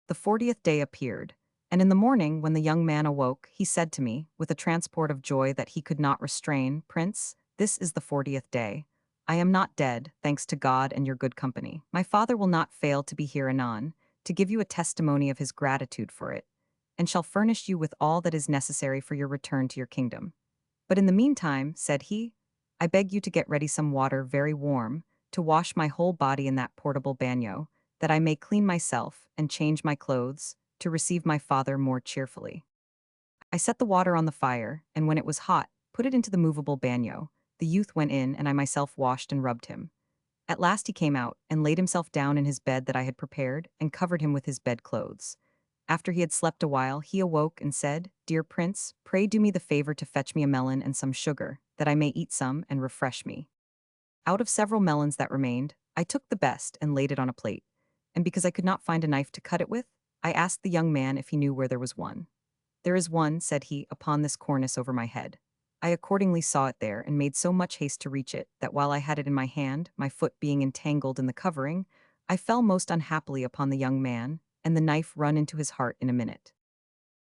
[SPEAKER 1] The 40th day appeared, and in the morning, when the young man awoke, he said to me, with a transport of joy that he could not restrain, Prince, this is the 40th day. I am not dead, thanks to God and your good company. My father will not fail to be here anon, to give you a testimony of his gratitude for it, and shall furnish you with all that is necessary for your return to your kingdom. But in the meantime, said he, I beg you to get ready some water very warm, to wash my whole body in that portable bagnio, that I may clean myself and change my clothes, to receive my father more cheerfully. I set the water on the fire, and when it was hot, put it into the movable bagnio. The youth went in, and I myself washed and rubbed him. At last he came out, and laid himself down in his bed that I had prepared, and covered him with his bedclothes. After he had slept a while, he awoke and said, Dear prince, pray do me the favor to fetch me a melon and some sugar, that I may eat some and refresh me. Out of several melons that remained, I took the best and laid it on a plate, and because I could not find a knife to cut it with, I asked the young man if he knew where there was one. There is one, said he, upon this cornice over my head. I accordingly saw it there, and made so much haste to reach it, that while I had it in my hand, my foot being entangled in the covering, I fell most unhappily upon the young man, and the knife run into his heart in a minute.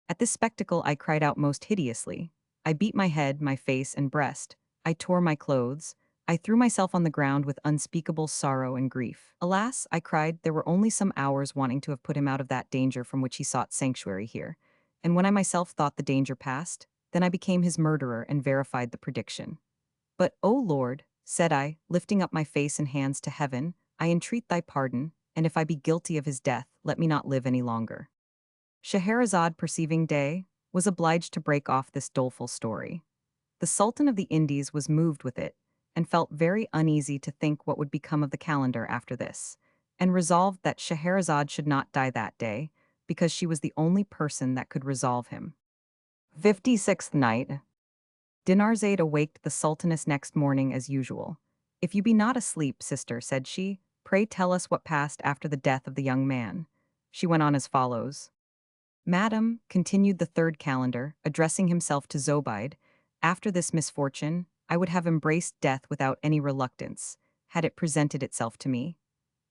[SPEAKER 1] At this spectacle I cried out most hideously. I beat my head, my face, and breast. I tore my clothes. I threw myself on the ground with unspeakable sorrow and grief. Alas, I cried, there were only some hours wanting to have put him out of that danger from which he sought sanctuary here. And when I myself thought the danger past, then I became his murderer and verified the prediction. But, O Lord, said I, lifting up my face and hands to heaven, I entreat thy pardon, and if I be guilty of his death, let me not live any longer. Scheherazade, perceiving day, was obliged to break off this doleful story. The Sultan of the Indies was moved with it, and felt very uneasy to think what would become of the calendar after this, and resolved that Scheherazade should not die that day, because she was the only person that could resolve him. 56th night. Dinarzade awaked the Sultaness next morning as usual. If you be not asleep, sister, said she, pray tell us what passed after the death of the young man. She went on as follows. Madam, continued the third calendar, addressing himself to Zobeide, after this misfortune, I would have embraced death without any reluctance, had it presented itself to me.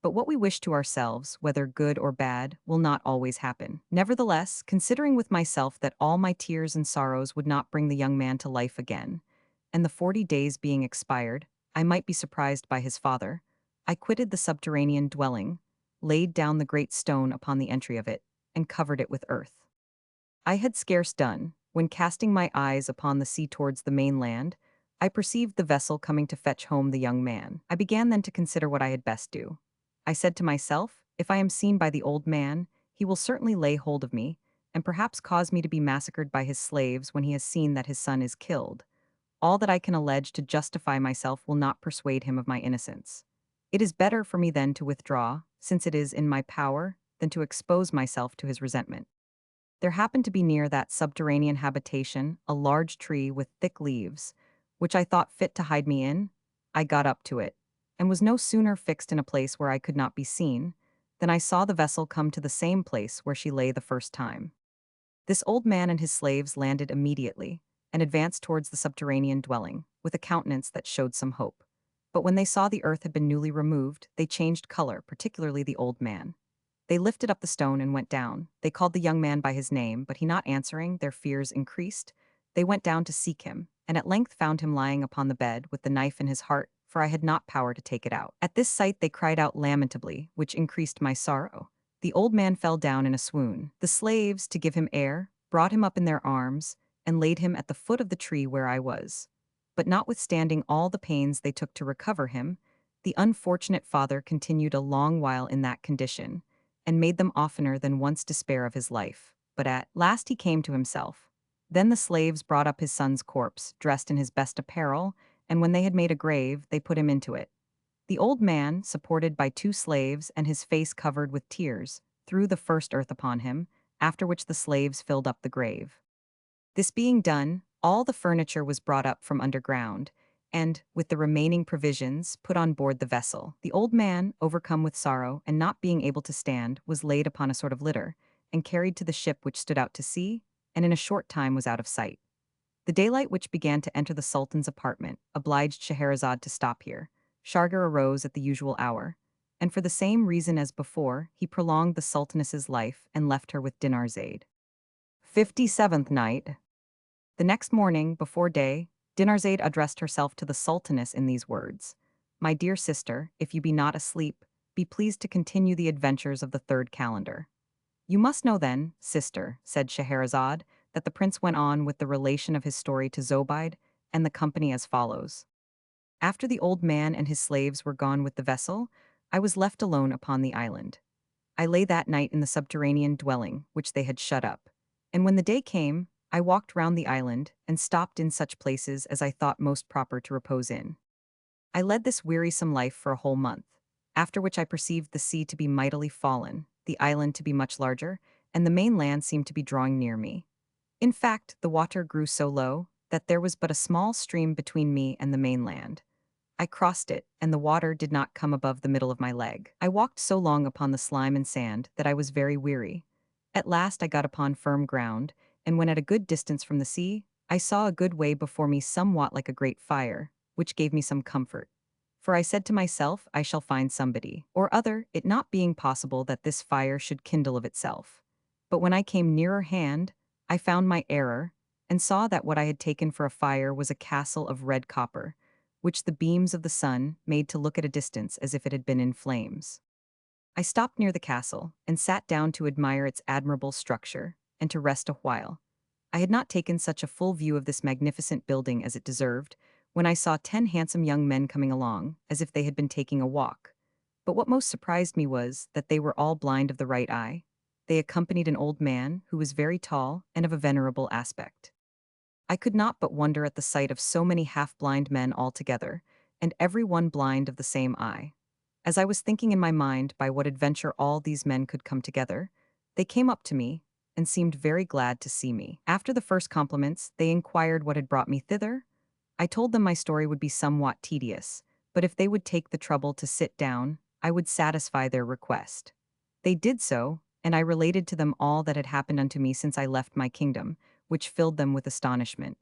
[SPEAKER 1] But what we wish to ourselves, whether good or bad, will not always happen. Nevertheless, considering with myself that all my tears and sorrows would not bring the young man to life again, and the 40 days being expired, I might be surprised by his father, I quitted the subterranean dwelling, laid down the great stone upon the entry of it, and covered it with earth. I had scarce done, when casting my eyes upon the sea towards the mainland, I perceived the vessel coming to fetch home the young man. I began then to consider what I had best do. I said to myself, if I am seen by the old man, he will certainly lay hold of me, and perhaps cause me to be massacred by his slaves when he has seen that his son is killed. All that I can allege to justify myself will not persuade him of my innocence. It is better for me then to withdraw, since it is in my power, than to expose myself to his resentment. There happened to be near that subterranean habitation a large tree with thick leaves, which I thought fit to hide me in. I got up to it, and was no sooner fixed in a place where I could not be seen, than I saw the vessel come to the same place where she lay the first time. This old man and his slaves landed immediately, and advanced towards the subterranean dwelling, with a countenance that showed some hope. But when they saw the earth had been newly removed, they changed color, particularly the old man. They lifted up the stone and went down. They called the young man by his name, but he not answering, their fears increased. They went down to seek him, and at length found him lying upon the bed with the knife in his heart, for I had not power to take it out. At this sight they cried out lamentably, which increased my sorrow. The old man fell down in a swoon. The slaves, to give him air, brought him up in their arms, and laid him at the foot of the tree where I was. But notwithstanding all the pains they took to recover him, the unfortunate father continued a long while in that condition, and made them oftener than once despair of his life. But at last he came to himself. Then the slaves brought up his son's corpse, dressed in his best apparel, and when they had made a grave, they put him into it. The old man, supported by two slaves and his face covered with tears, threw the first earth upon him, after which the slaves filled up the grave. This being done, all the furniture was brought up from underground, and, with the remaining provisions, put on board the vessel. The old man, overcome with sorrow, and not being able to stand, was laid upon a sort of litter, and carried to the ship which stood out to sea, and in a short time was out of sight. The daylight which began to enter the Sultan's apartment obliged Scheherazade to stop here. Shargar arose at the usual hour, and for the same reason as before, he prolonged the Sultaness's life and left her with Dinarzade. 57th night. The next morning, before day, Dinarzade addressed herself to the Sultaness in these words: "My dear sister, if you be not asleep, be pleased to continue the adventures of the third calendar." "You must know then, sister," said Scheherazade, that the prince went on with the relation of his story to Zobeide and the company as follows. After the old man and his slaves were gone with the vessel, I was left alone upon the island. I lay that night in the subterranean dwelling which they had shut up, and when the day came, I walked round the island and stopped in such places as I thought most proper to repose in. I led this wearisome life for a whole month, after which I perceived the sea to be mightily fallen, the island to be much larger, and the mainland seemed to be drawing near me. In fact, the water grew so low that there was but a small stream between me and the mainland. I crossed it, and the water did not come above the middle of my leg. I walked so long upon the slime and sand that I was very weary. At last I got upon firm ground, and when at a good distance from the sea, I saw a good way before me somewhat like a great fire, which gave me some comfort. For I said to myself, I shall find somebody or other, it not being possible that this fire should kindle of itself. But when I came nearer hand, I found my error, and saw that what I had taken for a fire was a castle of red copper, which the beams of the sun made to look at a distance as if it had been in flames. I stopped near the castle, and sat down to admire its admirable structure, and to rest a while. I had not taken such a full view of this magnificent building as it deserved, when I saw 10 handsome young men coming along, as if they had been taking a walk. But what most surprised me was that they were all blind of the right eye. They accompanied an old man who was very tall and of a venerable aspect. I could not but wonder at the sight of so many half-blind men all together, and every one blind of the same eye. As I was thinking in my mind by what adventure all these men could come together, they came up to me, and seemed very glad to see me. After the first compliments, they inquired what had brought me thither. I told them my story would be somewhat tedious, but if they would take the trouble to sit down, I would satisfy their request. They did so, and I related to them all that had happened unto me since I left my kingdom, which filled them with astonishment.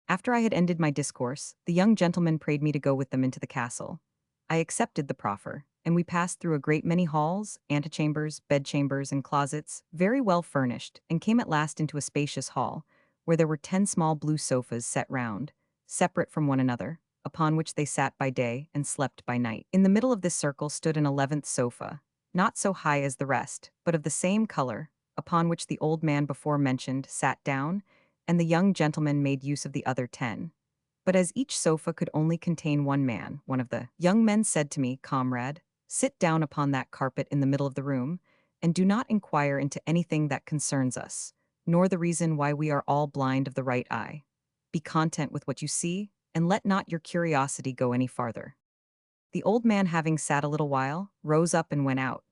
[SPEAKER 1] After I had ended my discourse, the young gentleman prayed me to go with them into the castle. I accepted the proffer, and we passed through a great many halls, antechambers, bedchambers, and closets, very well furnished, and came at last into a spacious hall, where there were 10 small blue sofas set round, separate from one another, upon which they sat by day and slept by night. In the middle of this circle stood an 11th sofa, not so high as the rest, but of the same color, upon which the old man before mentioned sat down, and the young gentleman made use of the other 10. But as each sofa could only contain one man, one of the young men said to me, "Comrade, sit down upon that carpet in the middle of the room, and do not inquire into anything that concerns us, nor the reason why we are all blind of the right eye. Be content with what you see, and let not your curiosity go any farther." The old man, having sat a little while, rose up and went out,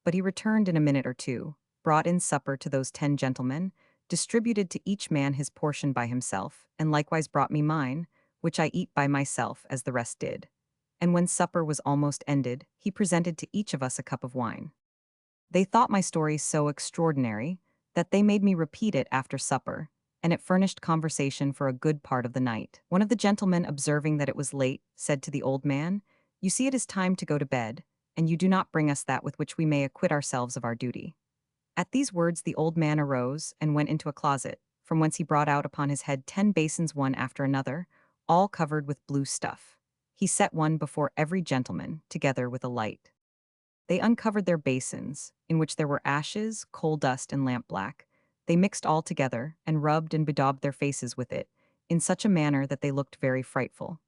[SPEAKER 1] but he returned in a minute or two, brought in supper to those 10 gentlemen, distributed to each man his portion by himself, and likewise brought me mine, which I eat by myself as the rest did. And when supper was almost ended, he presented to each of us a cup of wine. They thought my story so extraordinary that they made me repeat it after supper, and it furnished conversation for a good part of the night. One of the gentlemen, observing that it was late, said to the old man, "You see it is time to go to bed, and you do not bring us that with which we may acquit ourselves of our duty." At these words the old man arose and went into a closet, from whence he brought out upon his head 10 basins one after another, all covered with blue stuff. He set one before every gentleman, together with a light. They uncovered their basins, in which there were ashes, coal dust, and lampblack. They mixed all together, and rubbed and bedaubed their faces with it, in such a manner that they looked very frightful.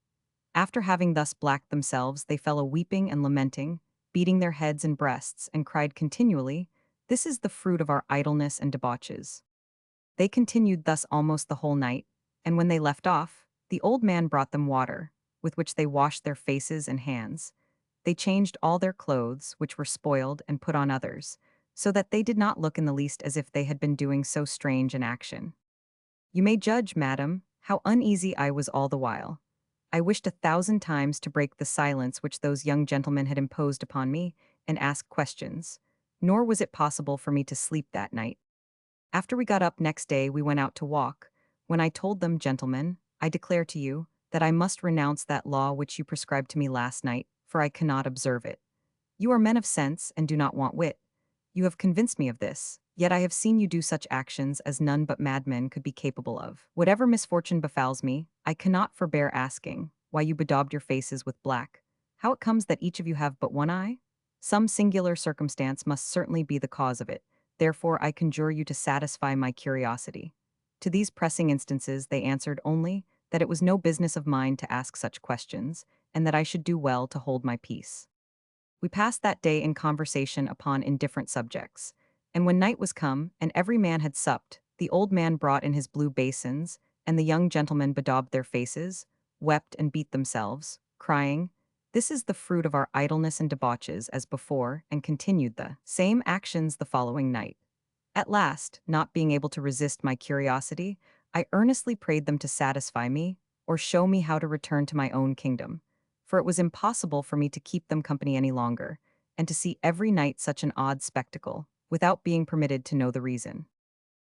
[SPEAKER 1] After having thus blacked themselves, they fell a weeping and lamenting, beating their heads and breasts, and cried continually, "This is the fruit of our idleness and debauches." They continued thus almost the whole night, and when they left off, the old man brought them water, with which they washed their faces and hands. They changed all their clothes, which were spoiled, and put on others, so that they did not look in the least as if they had been doing so strange an action. You may judge, madam, how uneasy I was all the while. I wished 1,000 times to break the silence which those young gentlemen had imposed upon me, and ask questions, nor was it possible for me to sleep that night. After we got up next day, we went out to walk, when I told them, "Gentlemen, I declare to you that I must renounce that law which you prescribed to me last night, for I cannot observe it. You are men of sense and do not want wit. You have convinced me of this, yet I have seen you do such actions as none but madmen could be capable of. Whatever misfortune befalls me, I cannot forbear asking why you bedaubed your faces with black, how it comes that each of you have but one eye? Some singular circumstance must certainly be the cause of it, therefore I conjure you to satisfy my curiosity." To these pressing instances they answered only that it was no business of mine to ask such questions, and that I should do well to hold my peace. We passed that day in conversation upon indifferent subjects. And when night was come, and every man had supped, the old man brought in his blue basins, and the young gentlemen bedaubed their faces, wept and beat themselves, crying, "This is the fruit of our idleness and debauches as before," and continued the same actions the following night. At last, not being able to resist my curiosity, I earnestly prayed them to satisfy me, or show me how to return to my own kingdom, for it was impossible for me to keep them company any longer, and to see every night such an odd spectacle, without being permitted to know the reason.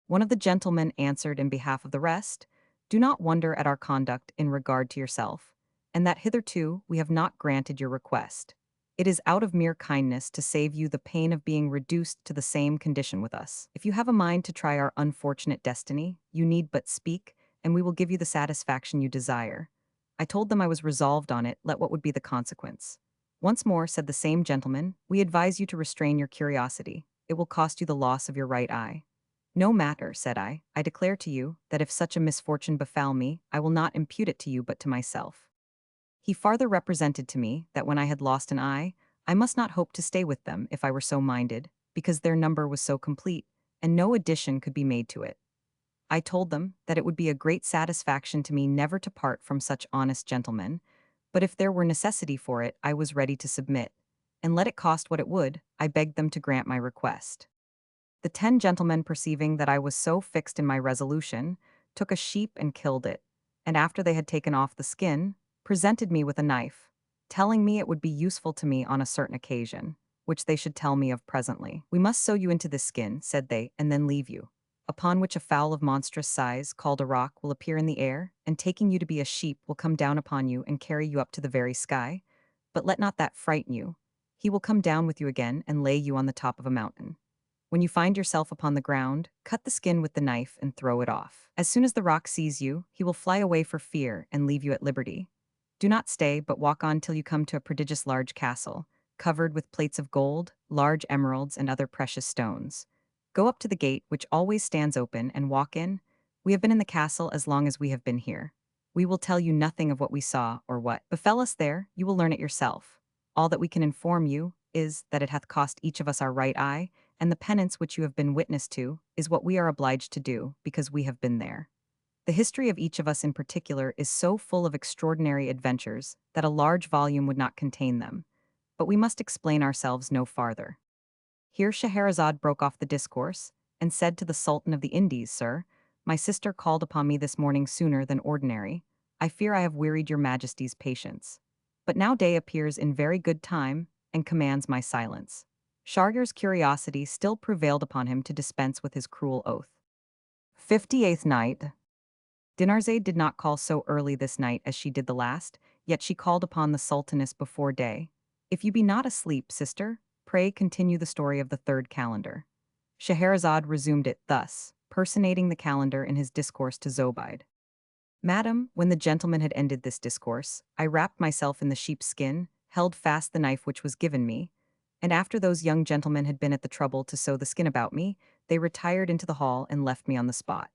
[SPEAKER 1] One of the gentlemen answered in behalf of the rest, "Do not wonder at our conduct in regard to yourself, and that hitherto we have not granted your request. It is out of mere kindness to save you the pain of being reduced to the same condition with us. If you have a mind to try our unfortunate destiny, you need but speak, and we will give you the satisfaction you desire." I told them I was resolved on it, let what would be the consequence. "Once more," said the same gentleman, "we advise you to restrain your curiosity. It will cost you the loss of your right eye." "No matter," said I declare to you that if such a misfortune befell me, I will not impute it to you but to myself." He farther represented to me that when I had lost an eye, I must not hope to stay with them if I were so minded, because their number was so complete, and no addition could be made to it. I told them that it would be a great satisfaction to me never to part from such honest gentlemen, but if there were necessity for it, I was ready to submit, and let it cost what it would, I begged them to grant my request. The 10 gentlemen, perceiving that I was so fixed in my resolution, took a sheep and killed it, and after they had taken off the skin, presented me with a knife, telling me it would be useful to me on a certain occasion, which they should tell me of presently. "We must sew you into this skin," said they, "and then leave you. Upon which a fowl of monstrous size, called a roc, will appear in the air, and taking you to be a sheep, will come down upon you and carry you up to the very sky. But let not that frighten you. He will come down with you again and lay you on the top of a mountain. When you find yourself upon the ground, cut the skin with the knife and throw it off. As soon as the roc sees you, he will fly away for fear and leave you at liberty. Do not stay, but walk on till you come to a prodigious large castle, covered with plates of gold, large emeralds, and other precious stones. Go up to the gate, which always stands open, and walk in. We have been in the castle as long as we have been here. We will tell you nothing of what we saw or what befell us there. You will learn it yourself. All that we can inform you is that it hath cost each of us our right eye, and the penance which you have been witness to is what we are obliged to do, because we have been there. The history of each of us in particular is so full of extraordinary adventures that a large volume would not contain them, but we must explain ourselves no farther." Here Scheherazade broke off the discourse, and said to the Sultan of the Indies, "Sir, my sister called upon me this morning sooner than ordinary. I fear I have wearied your Majesty's patience. But now day appears in very good time, and commands my silence." Shahriyar's curiosity still prevailed upon him to dispense with his cruel oath. 58th night. Dinarzade did not call so early this night as she did the last, yet she called upon the Sultaness before day. "If you be not asleep, sister, pray continue the story of the third calendar." Scheherazade resumed it thus, personating the calendar in his discourse to Zobeide. "Madam, when the gentleman had ended this discourse, I wrapped myself in the sheep's skin, held fast the knife which was given me, and after those young gentlemen had been at the trouble to sew the skin about me, they retired into the hall and left me on the spot.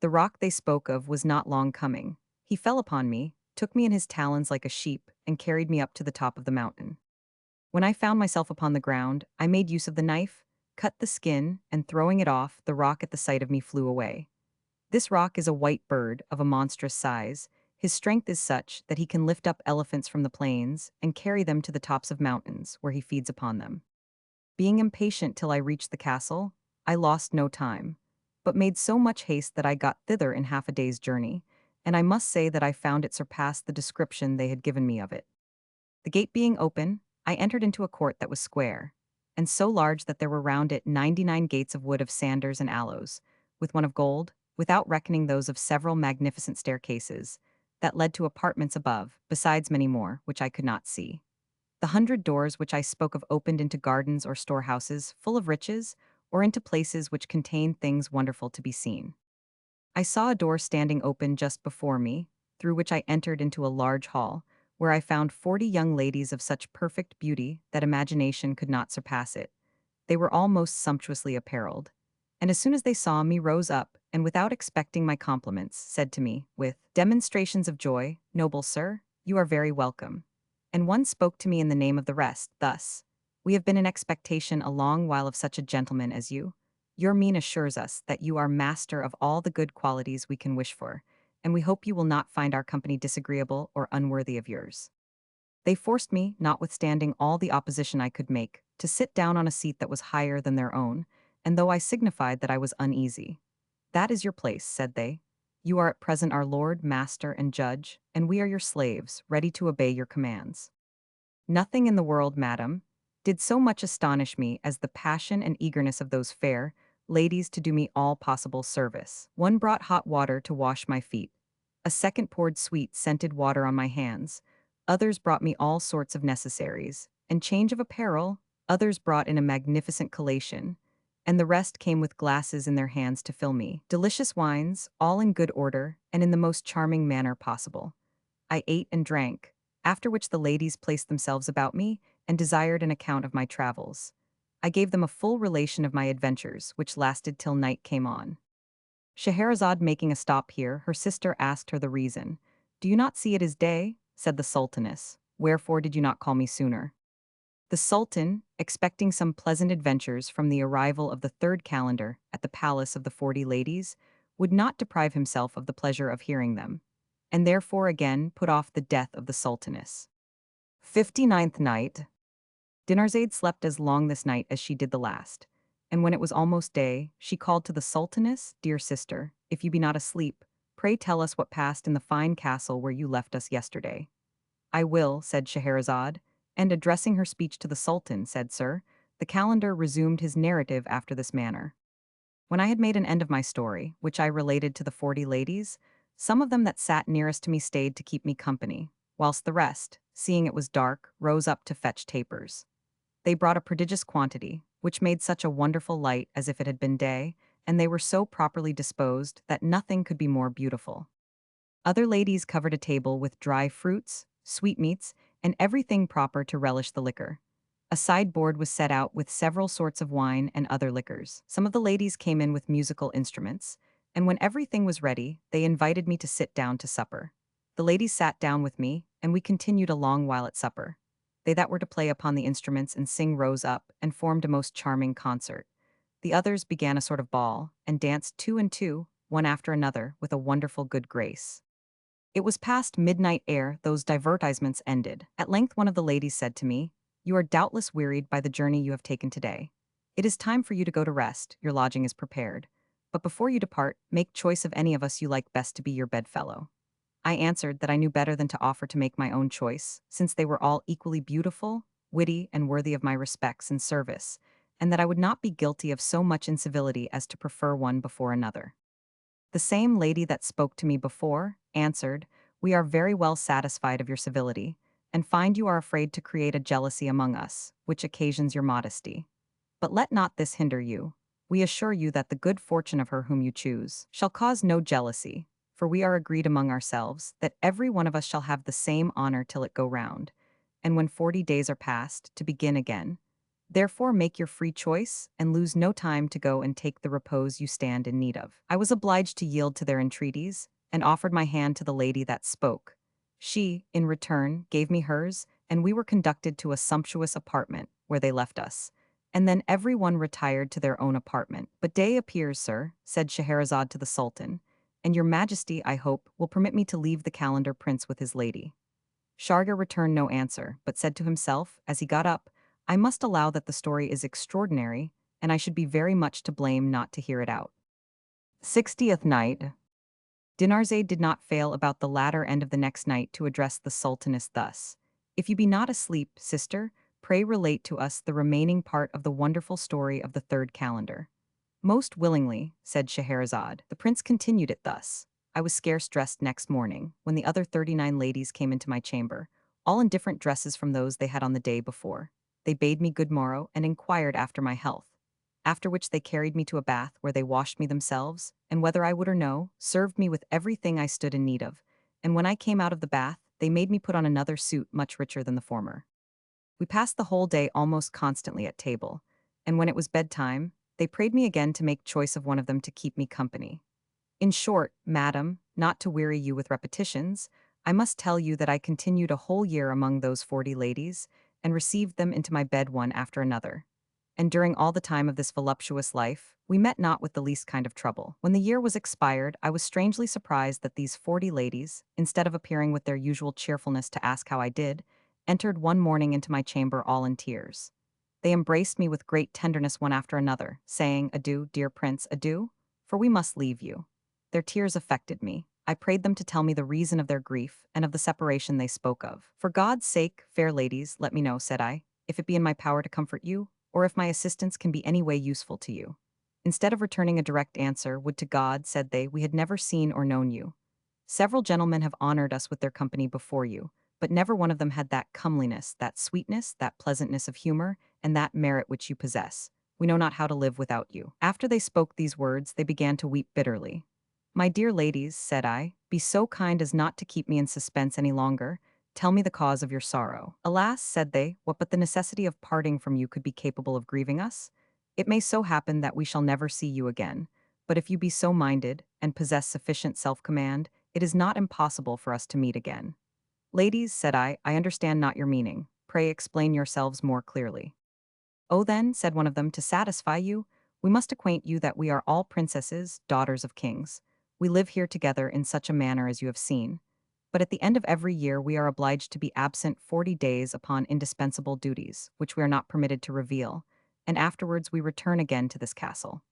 [SPEAKER 1] The roc they spoke of was not long coming. He fell upon me, took me in his talons like a sheep, and carried me up to the top of the mountain. When I found myself upon the ground, I made use of the knife, cut the skin, and throwing it off, the roc at the sight of me flew away. This roc is a white bird of a monstrous size. His strength is such that he can lift up elephants from the plains and carry them to the tops of mountains, where he feeds upon them. Being impatient till I reached the castle, I lost no time, but made so much haste that I got thither in half a day's journey, and I must say that I found it surpassed the description they had given me of it. The gate being open, I entered into a court that was square, and so large that there were round it 99 gates of wood of sanders and aloes, with one of gold, without reckoning those of several magnificent staircases that led to apartments above, besides many more, which I could not see. The 100 doors which I spoke of opened into gardens or storehouses full of riches, or into places which contained things wonderful to be seen. I saw a door standing open just before me, through which I entered into a large hall, where I found 40 young ladies of such perfect beauty that imagination could not surpass it. They were all most sumptuously apparelled, and as soon as they saw me rose up, and without expecting my compliments, said to me, with demonstrations of joy, "Noble sir, you are very welcome." And one spoke to me in the name of the rest, thus: "We have been in expectation a long while of such a gentleman as you. Your mien assures us that you are master of all the good qualities we can wish for, and we hope you will not find our company disagreeable or unworthy of yours." They forced me, notwithstanding all the opposition I could make, to sit down on a seat that was higher than their own, and though I signified that I was uneasy, "That is your place," said they. "You are at present our lord, master, and judge, and we are your slaves, ready to obey your commands." Nothing in the world, madam, did so much astonish me as the passion and eagerness of those fair ladies to do me all possible service. One brought hot water to wash my feet. A second poured sweet, scented water on my hands. Others brought me all sorts of necessaries. And change of apparel, others brought in a magnificent collation, and the rest came with glasses in their hands to fill me. Delicious wines, all in good order, and in the most charming manner possible. I ate and drank, after which the ladies placed themselves about me and desired an account of my travels. I gave them a full relation of my adventures, which lasted till night came on. Scheherazade making a stop here, her sister asked her the reason. "Do you not see it is day?" said the Sultaness. "Wherefore did you not call me sooner?" The Sultan, expecting some pleasant adventures from the arrival of the third calendar at the palace of the 40 ladies, would not deprive himself of the pleasure of hearing them, and therefore again put off the death of the Sultaness. 59th night. Dinarzade slept as long this night as she did the last, and when it was almost day, she called to the Sultaness, "Dear sister, if you be not asleep, pray tell us what passed in the fine castle where you left us yesterday." "I will," said Scheherazade, and addressing her speech to the Sultan, said, "Sir, the calendar resumed his narrative after this manner. When I had made an end of my story, which I related to the 40 ladies, some of them that sat nearest to me stayed to keep me company, whilst the rest, seeing it was dark, rose up to fetch tapers. They brought a prodigious quantity, which made such a wonderful light as if it had been day, and they were so properly disposed that nothing could be more beautiful. Other ladies covered a table with dry fruits, sweetmeats, and everything proper to relish the liquor. A sideboard was set out with several sorts of wine and other liquors. Some of the ladies came in with musical instruments, and when everything was ready, they invited me to sit down to supper. The ladies sat down with me, and we continued a long while at supper. They that were to play upon the instruments and sing rose up and formed a most charming concert. The others began a sort of ball, and danced two and two, one after another, with a wonderful good grace. It was past midnight ere those divertisements ended. At length one of the ladies said to me, "You are doubtless wearied by the journey you have taken today. It is time for you to go to rest, your lodging is prepared. But before you depart, make choice of any of us you like best to be your bedfellow." I answered that I knew better than to offer to make my own choice, since they were all equally beautiful, witty, and worthy of my respects and service, and that I would not be guilty of so much incivility as to prefer one before another. The same lady that spoke to me before answered, "We are very well satisfied of your civility, and find you are afraid to create a jealousy among us, which occasions your modesty. But let not this hinder you. We assure you that the good fortune of her whom you choose shall cause no jealousy, for we are agreed among ourselves that every one of us shall have the same honor till it go round, and when 40 days are past, to begin again. Therefore make your free choice, and lose no time to go and take the repose you stand in need of." I was obliged to yield to their entreaties, and offered my hand to the lady that spoke. She, in return, gave me hers, and we were conducted to a sumptuous apartment, where they left us, and then every one retired to their own apartment. "But day appears, sir," said Scheherazade to the Sultan, "and your majesty, I hope, will permit me to leave the calendar prince with his lady." Shargar returned no answer, but said to himself, as he got up, "I must allow that the story is extraordinary, and I should be very much to blame not to hear it out." 60th night. Dinarzade did not fail about the latter end of the next night to address the Sultaness thus: "If you be not asleep, sister, pray relate to us the remaining part of the wonderful story of the third calendar." Most willingly, said Scheherazade. The prince continued it thus. I was scarce dressed next morning, when the other 39 ladies came into my chamber, all in different dresses from those they had on the day before. They bade me good morrow and inquired after my health. After which they carried me to a bath where they washed me themselves, and whether I would or no, served me with everything I stood in need of. And when I came out of the bath, they made me put on another suit much richer than the former. We passed the whole day almost constantly at table, and when it was bedtime, they prayed me again to make choice of one of them to keep me company. In short, madam, not to weary you with repetitions, I must tell you that I continued a whole year among those 40 ladies, and received them into my bed one after another. And during all the time of this voluptuous life, we met not with the least kind of trouble. When the year was expired, I was strangely surprised that these 40 ladies, instead of appearing with their usual cheerfulness to ask how I did, entered one morning into my chamber all in tears. They embraced me with great tenderness one after another, saying, Adieu, dear prince, adieu, for we must leave you. Their tears affected me. I prayed them to tell me the reason of their grief and of the separation they spoke of. For God's sake, fair ladies, let me know, said I, if it be in my power to comfort you, or if my assistance can be any way useful to you. Instead of returning a direct answer, would to God, said they, we had never seen or known you. Several gentlemen have honored us with their company before you, but never one of them had that comeliness, that sweetness, that pleasantness of humor, and that merit which you possess. We know not how to live without you. After they spoke these words, they began to weep bitterly. My dear ladies, said I, be so kind as not to keep me in suspense any longer. Tell me the cause of your sorrow. Alas, said they, what but the necessity of parting from you could be capable of grieving us? It may so happen that we shall never see you again, but if you be so minded, and possess sufficient self-command, it is not impossible for us to meet again. Ladies, said I understand not your meaning. Pray explain yourselves more clearly. Oh then, said one of them, to satisfy you, we must acquaint you that we are all princesses, daughters of kings. We live here together in such a manner as you have seen. But at the end of every year we are obliged to be absent 40 days upon indispensable duties, which we are not permitted to reveal, and afterwards we return again to this castle.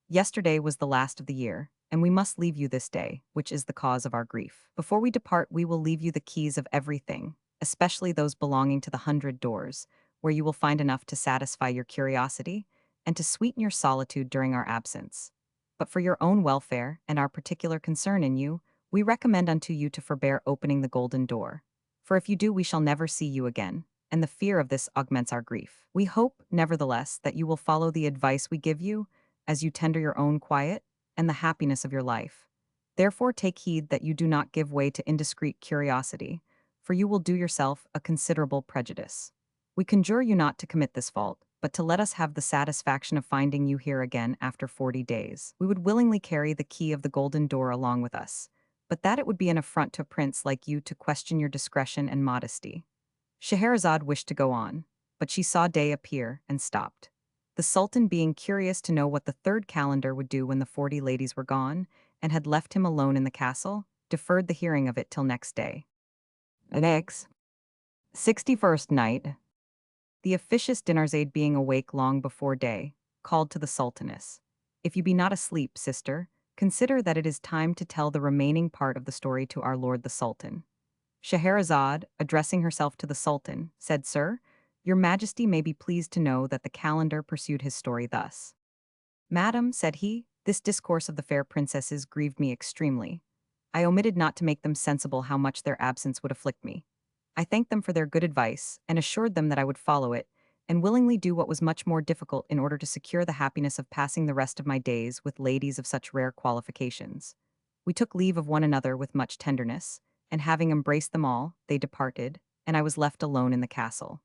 [SPEAKER 1] Yesterday was the last of the year, and we must leave you this day, which is the cause of our grief. Before we depart, we will leave you the keys of everything, especially those belonging to the 100 doors, where you will find enough to satisfy your curiosity and to sweeten your solitude during our absence. But for your own welfare and our particular concern in you, we recommend unto you to forbear opening the golden door. For if you do, we shall never see you again, and the fear of this augments our grief. We hope, nevertheless, that you will follow the advice we give you, as you tender your own quiet and the happiness of your life. Therefore take heed that you do not give way to indiscreet curiosity, for you will do yourself a considerable prejudice. We conjure you not to commit this fault, but to let us have the satisfaction of finding you here again after 40 days. We would willingly carry the key of the golden door along with us, but that it would be an affront to a prince like you to question your discretion and modesty. Scheherazade wished to go on, but she saw day appear and stopped. The Sultan, being curious to know what the third calendar would do when the 40 ladies were gone, and had left him alone in the castle, deferred the hearing of it till next day. Next, 61st night. The officious Dinarzade, being awake long before day, called to the Sultaness. If you be not asleep, sister, consider that it is time to tell the remaining part of the story to our lord the Sultan. Scheherazade, addressing herself to the Sultan, said, Sir, your Majesty may be pleased to know that the calendar pursued his story thus. Madam, said he, this discourse of the fair princesses grieved me extremely. I omitted not to make them sensible how much their absence would afflict me. I thanked them for their good advice, and assured them that I would follow it, and willingly do what was much more difficult in order to secure the happiness of passing the rest of my days with ladies of such rare qualifications. We took leave of one another with much tenderness, and having embraced them all, they departed, and I was left alone in the castle.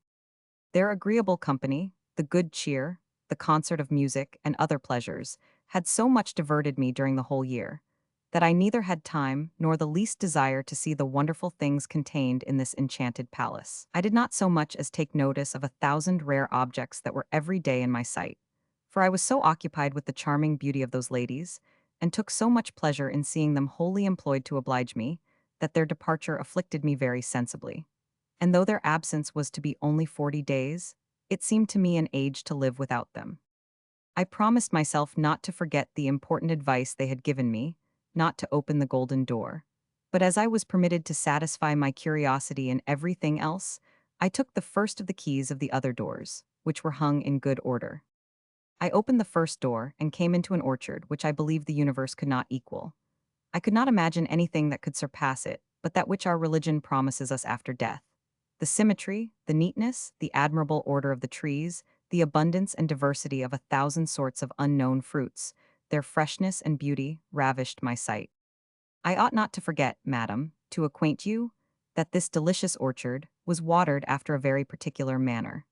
[SPEAKER 1] Their agreeable company, the good cheer, the concert of music, and other pleasures, had so much diverted me during the whole year, that I neither had time nor the least desire to see the wonderful things contained in this enchanted palace. I did not so much as take notice of 1,000 rare objects that were every day in my sight, for I was so occupied with the charming beauty of those ladies, and took so much pleasure in seeing them wholly employed to oblige me, that their departure afflicted me very sensibly. And though their absence was to be only 40 days, it seemed to me an age to live without them. I promised myself not to forget the important advice they had given me, not to open the golden door. But as I was permitted to satisfy my curiosity in everything else, I took the first of the keys of the other doors, which were hung in good order. I opened the first door and came into an orchard which I believed the universe could not equal. I could not imagine anything that could surpass it, but that which our religion promises us after death. The symmetry, the neatness, the admirable order of the trees, the abundance and diversity of 1,000 sorts of unknown fruits, their freshness and beauty ravished my sight. I ought not to forget, madam, to acquaint you, that this delicious orchard was watered after a very particular manner.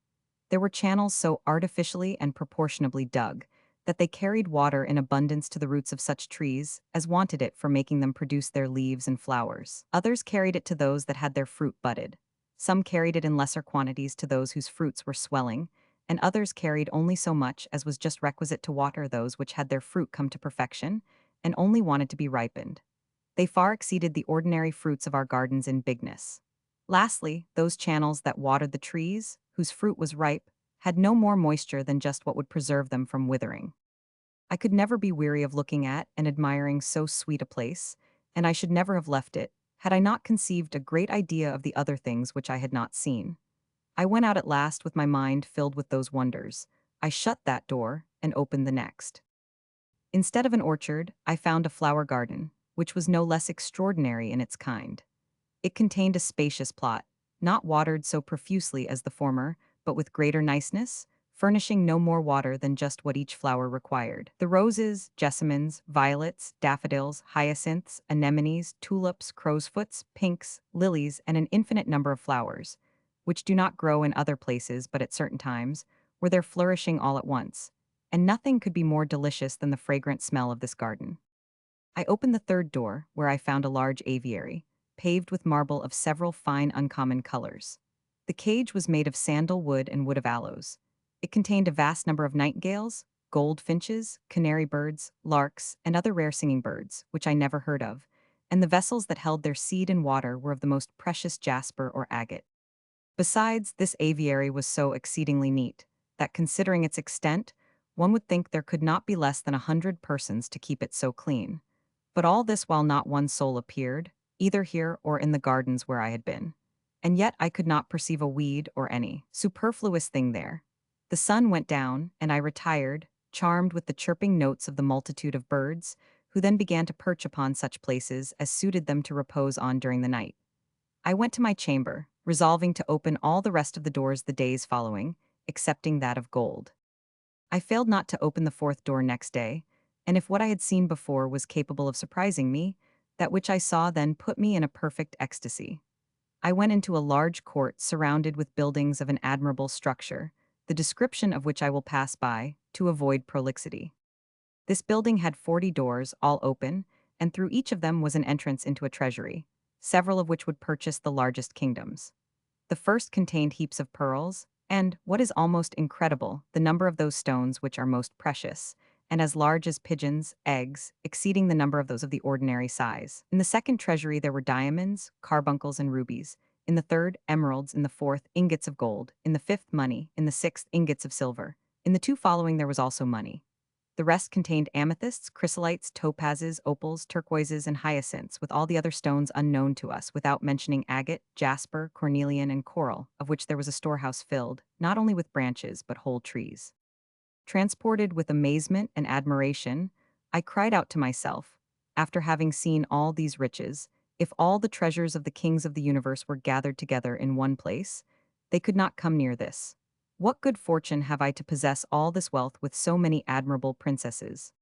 [SPEAKER 1] There were channels so artificially and proportionably dug that they carried water in abundance to the roots of such trees as wanted it for making them produce their leaves and flowers. Others carried it to those that had their fruit budded. Some carried it in lesser quantities to those whose fruits were swelling, and others carried only so much as was just requisite to water those which had their fruit come to perfection and only wanted to be ripened. They far exceeded the ordinary fruits of our gardens in bigness. Lastly, those channels that watered the trees, whose fruit was ripe, had no more moisture than just what would preserve them from withering. I could never be weary of looking at and admiring so sweet a place, and I should never have left it, had I not conceived a great idea of the other things which I had not seen. I went out at last with my mind filled with those wonders. I shut that door and opened the next. Instead of an orchard, I found a flower garden, which was no less extraordinary in its kind. It contained a spacious plot, not watered so profusely as the former, but with greater niceness, furnishing no more water than just what each flower required. The roses, jessamines, violets, daffodils, hyacinths, anemones, tulips, crowsfoots, pinks, lilies, and an infinite number of flowers, which do not grow in other places but at certain times, were there flourishing all at once, and nothing could be more delicious than the fragrant smell of this garden. I opened the third door, where I found a large aviary, paved with marble of several fine uncommon colors. The cage was made of sandal wood and wood of aloes. It contained a vast number of nightingales, goldfinches, canary birds, larks, and other rare singing birds, which I never heard of, and the vessels that held their seed and water were of the most precious jasper or agate. Besides, this aviary was so exceedingly neat, that considering its extent, one would think there could not be less than 100 persons to keep it so clean. But all this while not one soul appeared, either here or in the gardens where I had been. And yet I could not perceive a weed or any superfluous thing there. The sun went down, and I retired, charmed with the chirping notes of the multitude of birds, who then began to perch upon such places as suited them to repose on during the night. I went to my chamber, resolving to open all the rest of the doors the days following, excepting that of gold. I failed not to open the fourth door next day, and if what I had seen before was capable of surprising me, that which I saw then put me in a perfect ecstasy. I went into a large court surrounded with buildings of an admirable structure, the description of which I will pass by, to avoid prolixity. This building had 40 doors, all open, and through each of them was an entrance into a treasury, several of which would purchase the largest kingdoms. The first contained heaps of pearls, and, what is almost incredible, the number of those stones which are most precious, and as large as pigeons' eggs, exceeding the number of those of the ordinary size. In the second treasury there were diamonds, carbuncles, and rubies. In the third, emeralds. In the fourth, ingots of gold. In the fifth, money. In the sixth, ingots of silver. In the two following there was also money. The rest contained amethysts, chrysolites, topazes, opals, turquoises, and hyacinths, with all the other stones unknown to us, without mentioning agate, jasper, cornelian, and coral, of which there was a storehouse filled, not only with branches, but whole trees. Transported with amazement and admiration, I cried out to myself, after having seen all these riches, if all the treasures of the kings of the universe were gathered together in one place, they could not come near this. What good fortune have I to possess all this wealth with so many admirable princesses?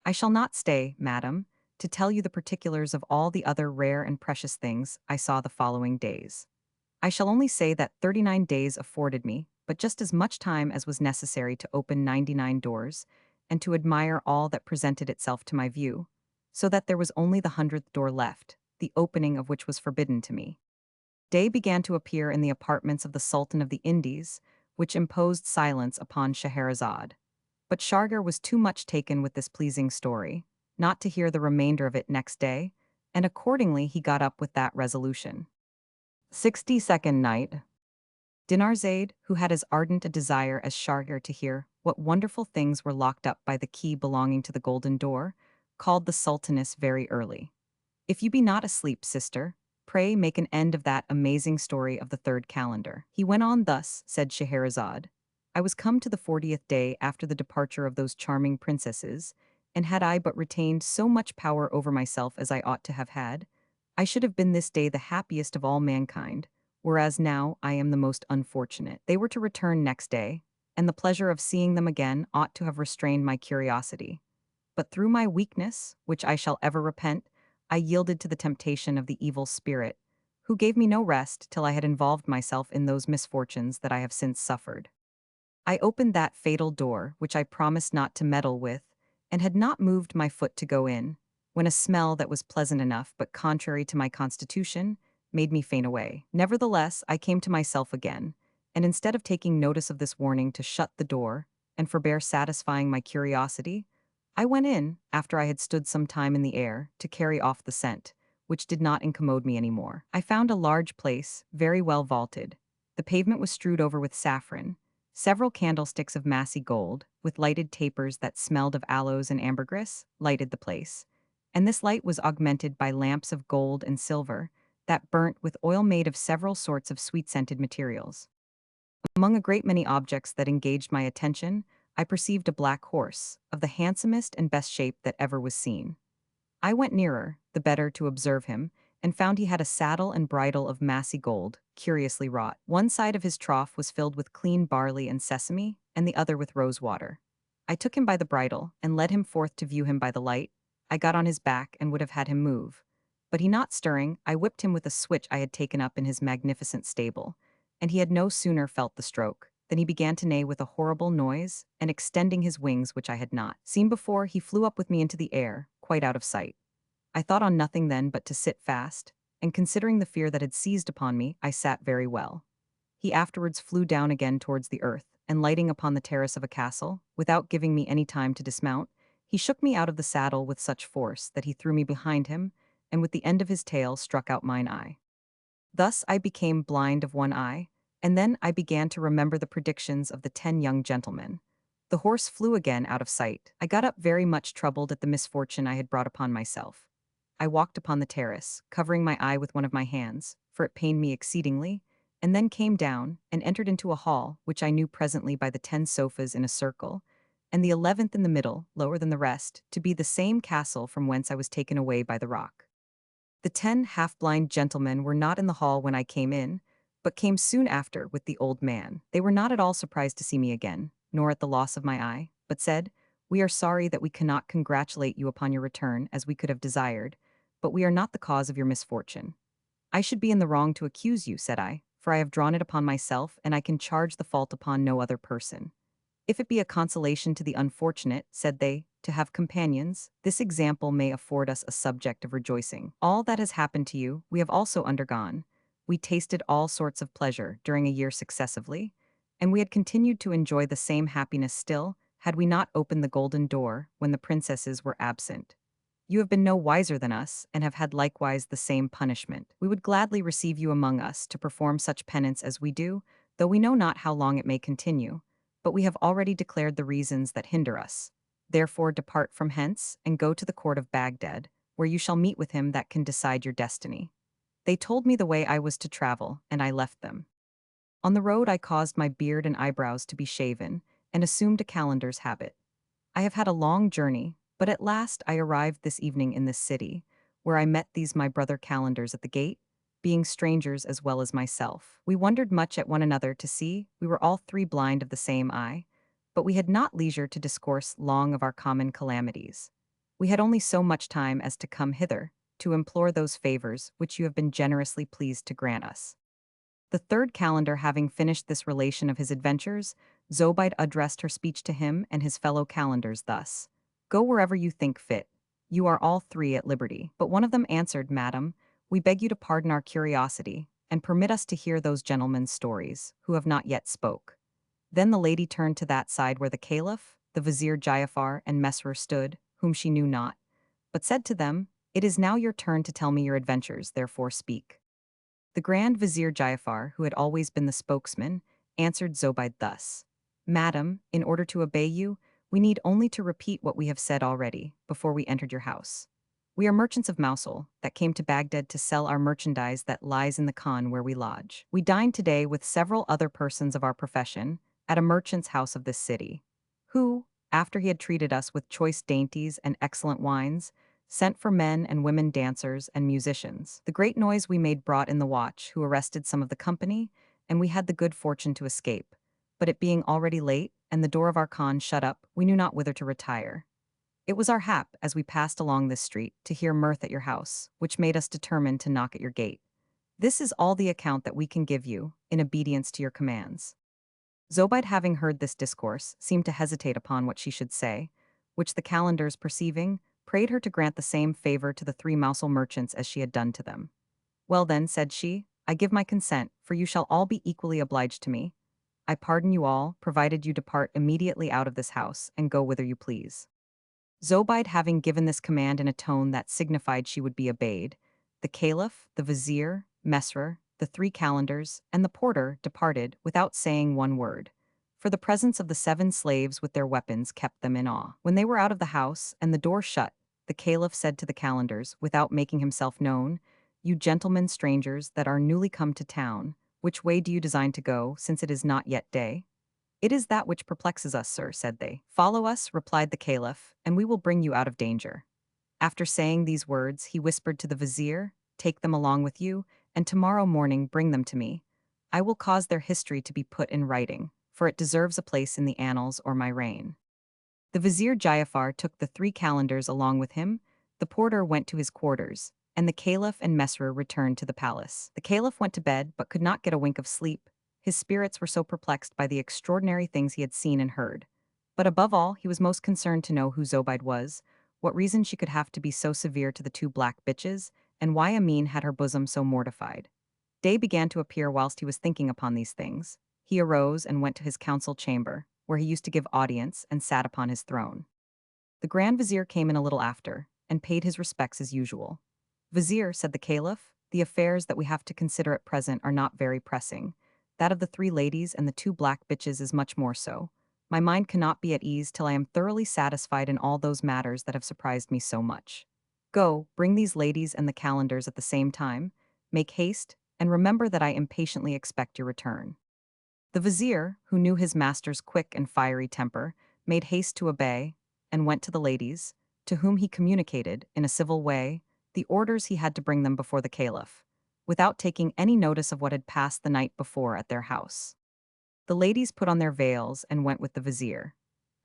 [SPEAKER 1] I shall not stay, madam, to tell you the particulars of all the other rare and precious things I saw the following days. I shall only say that 39 days afforded me but just as much time as was necessary to open 99 doors, and to admire all that presented itself to my view, so that there was only the 100th door left, the opening of which was forbidden to me. Day began to appear in the apartments of the Sultan of the Indies, which imposed silence upon Scheherazade. But Shargar was too much taken with this pleasing story, not to hear the remainder of it next day, and accordingly he got up with that resolution. 62nd night. Dinarzade, who had as ardent a desire as Shargar to hear what wonderful things were locked up by the key belonging to the golden door, called the Sultaness very early. "If you be not asleep, sister, pray make an end of that amazing story of the third calendar." He went on thus, said Scheherazade. I was come to the 40th day after the departure of those charming princesses, and had I but retained so much power over myself as I ought to have had, I should have been this day the happiest of all mankind, whereas now I am the most unfortunate. They were to return next day, and the pleasure of seeing them again ought to have restrained my curiosity. But through my weakness, which I shall ever repent, I yielded to the temptation of the evil spirit, who gave me no rest till I had involved myself in those misfortunes that I have since suffered. I opened that fatal door, which I promised not to meddle with, and had not moved my foot to go in, when a smell that was pleasant enough but contrary to my constitution made me faint away. Nevertheless, I came to myself again, and instead of taking notice of this warning to shut the door and forbear satisfying my curiosity, I went in, after I had stood some time in the air, to carry off the scent, which did not incommode me any more. I found a large place, very well vaulted. The pavement was strewed over with saffron. Several candlesticks of massy gold, with lighted tapers that smelled of aloes and ambergris, lighted the place, and this light was augmented by lamps of gold and silver that burnt with oil made of several sorts of sweet-scented materials. Among a great many objects that engaged my attention, I perceived a black horse, of the handsomest and best shape that ever was seen. I went nearer, the better to observe him, and found he had a saddle and bridle of massy gold, curiously wrought. One side of his trough was filled with clean barley and sesame, and the other with rose water. I took him by the bridle, and led him forth to view him by the light. I got on his back, and would have had him move. But he not stirring, I whipped him with a switch I had taken up in his magnificent stable, and he had no sooner felt the stroke than he began to neigh with a horrible noise, and extending his wings which I had not seen before, he flew up with me into the air, quite out of sight. I thought on nothing then but to sit fast, and considering the fear that had seized upon me, I sat very well. He afterwards flew down again towards the earth, and lighting upon the terrace of a castle, without giving me any time to dismount, he shook me out of the saddle with such force that he threw me behind him, and with the end of his tail struck out mine eye. Thus I became blind of one eye, and then I began to remember the predictions of the 10 young gentlemen. The horse flew again out of sight. I got up very much troubled at the misfortune I had brought upon myself. I walked upon the terrace, covering my eye with one of my hands, for it pained me exceedingly, and then came down, and entered into a hall, which I knew presently by the 10 sofas in a circle, and the 11th in the middle, lower than the rest, to be the same castle from whence I was taken away by the rock. The 10 half-blind gentlemen were not in the hall when I came in, but came soon after with the old man. They were not at all surprised to see me again, nor at the loss of my eye, but said, "We are sorry that we cannot congratulate you upon your return as we could have desired, but we are not the cause of your misfortune." "I should be in the wrong to accuse you," said I, "for I have drawn it upon myself, and I can charge the fault upon no other person." "If it be a consolation to the unfortunate," said they, "to have companions, this example may afford us a subject of rejoicing. All that has happened to you, we have also undergone. We tasted all sorts of pleasure during a year successively, and we had continued to enjoy the same happiness still, had we not opened the golden door when the princesses were absent. You have been no wiser than us, and have had likewise the same punishment. We would gladly receive you among us to perform such penance as we do, though we know not how long it may continue. But we have already declared the reasons that hinder us. Therefore depart from hence, and go to the court of Bagdad, where you shall meet with him that can decide your destiny." They told me the way I was to travel, and I left them. On the road I caused my beard and eyebrows to be shaven, and assumed a calendar's habit. I have had a long journey, but at last I arrived this evening in this city, where I met these my brother calendars at the gate, being strangers as well as myself. We wondered much at one another to see we were all three blind of the same eye, but we had not leisure to discourse long of our common calamities. We had only so much time as to come hither, to implore those favors which you have been generously pleased to grant us. The third calendar having finished this relation of his adventures, Zobeide addressed her speech to him and his fellow calendars thus: "Go wherever you think fit. You are all three at liberty." But one of them answered, "Madam, we beg you to pardon our curiosity, and permit us to hear those gentlemen's stories, who have not yet spoke." Then the lady turned to that side where the Caliph, the Vizier Giafar, and Mesrour stood, whom she knew not, but said to them, "It is now your turn to tell me your adventures, therefore speak." The Grand Vizier Giafar, who had always been the spokesman, answered Zobeide thus: "Madam, in order to obey you, we need only to repeat what we have said already, before we entered your house. We are merchants of Mosul, that came to Bagdad to sell our merchandise that lies in the khan where we lodge. We dined today with several other persons of our profession, at a merchant's house of this city, who, after he had treated us with choice dainties and excellent wines, sent for men and women dancers and musicians. The great noise we made brought in the watch, who arrested some of the company, and we had the good fortune to escape. But it being already late, and the door of our khan shut up, we knew not whither to retire. It was our hap, as we passed along this street, to hear mirth at your house, which made us determined to knock at your gate. This is all the account that we can give you, in obedience to your commands. Zobeide, having heard this discourse, seemed to hesitate upon what she should say, which the calendars perceiving, prayed her to grant the same favor to the three Mousel merchants as she had done to them. Well then, said she, I give my consent, for you shall all be equally obliged to me. I pardon you all, provided you depart immediately out of this house, and go whither you please. Zobeide having given this command in a tone that signified she would be obeyed, the caliph, the vizier, Mesrer, the three calendars, and the porter departed without saying one word, for the presence of the 7 slaves with their weapons kept them in awe. When they were out of the house and the door shut, the caliph said to the calendars, without making himself known, You gentlemen strangers that are newly come to town, which way do you design to go, since it is not yet day? It is that which perplexes us, sir, said they. Follow us, replied the caliph, and we will bring you out of danger. After saying these words, he whispered to the vizier, Take them along with you, and tomorrow morning bring them to me. I will cause their history to be put in writing, for it deserves a place in the annals or my reign. The vizier Ja'afar took the 3 calendars along with him, the porter went to his quarters, and the caliph and Mesrer returned to the palace. The caliph went to bed, but could not get a wink of sleep. His spirits were so perplexed by the extraordinary things he had seen and heard. But above all, he was most concerned to know who Zobeide was, what reason she could have to be so severe to the 2 black bitches, and why Amin had her bosom so mortified. Day began to appear whilst he was thinking upon these things. He arose and went to his council chamber, where he used to give audience, and sat upon his throne. The Grand Vizier came in a little after, and paid his respects as usual. Vizier, said the Caliph, the affairs that we have to consider at present are not very pressing. That of the 3 ladies and the 2 black bitches is much more so. My mind cannot be at ease till I am thoroughly satisfied in all those matters that have surprised me so much. Go, bring these ladies and the calendars at the same time, make haste, and remember that I impatiently expect your return. The vizier, who knew his master's quick and fiery temper, made haste to obey, and went to the ladies, to whom he communicated, in a civil way, the orders he had to bring them before the caliph, without taking any notice of what had passed the night before at their house. The ladies put on their veils and went with the vizier.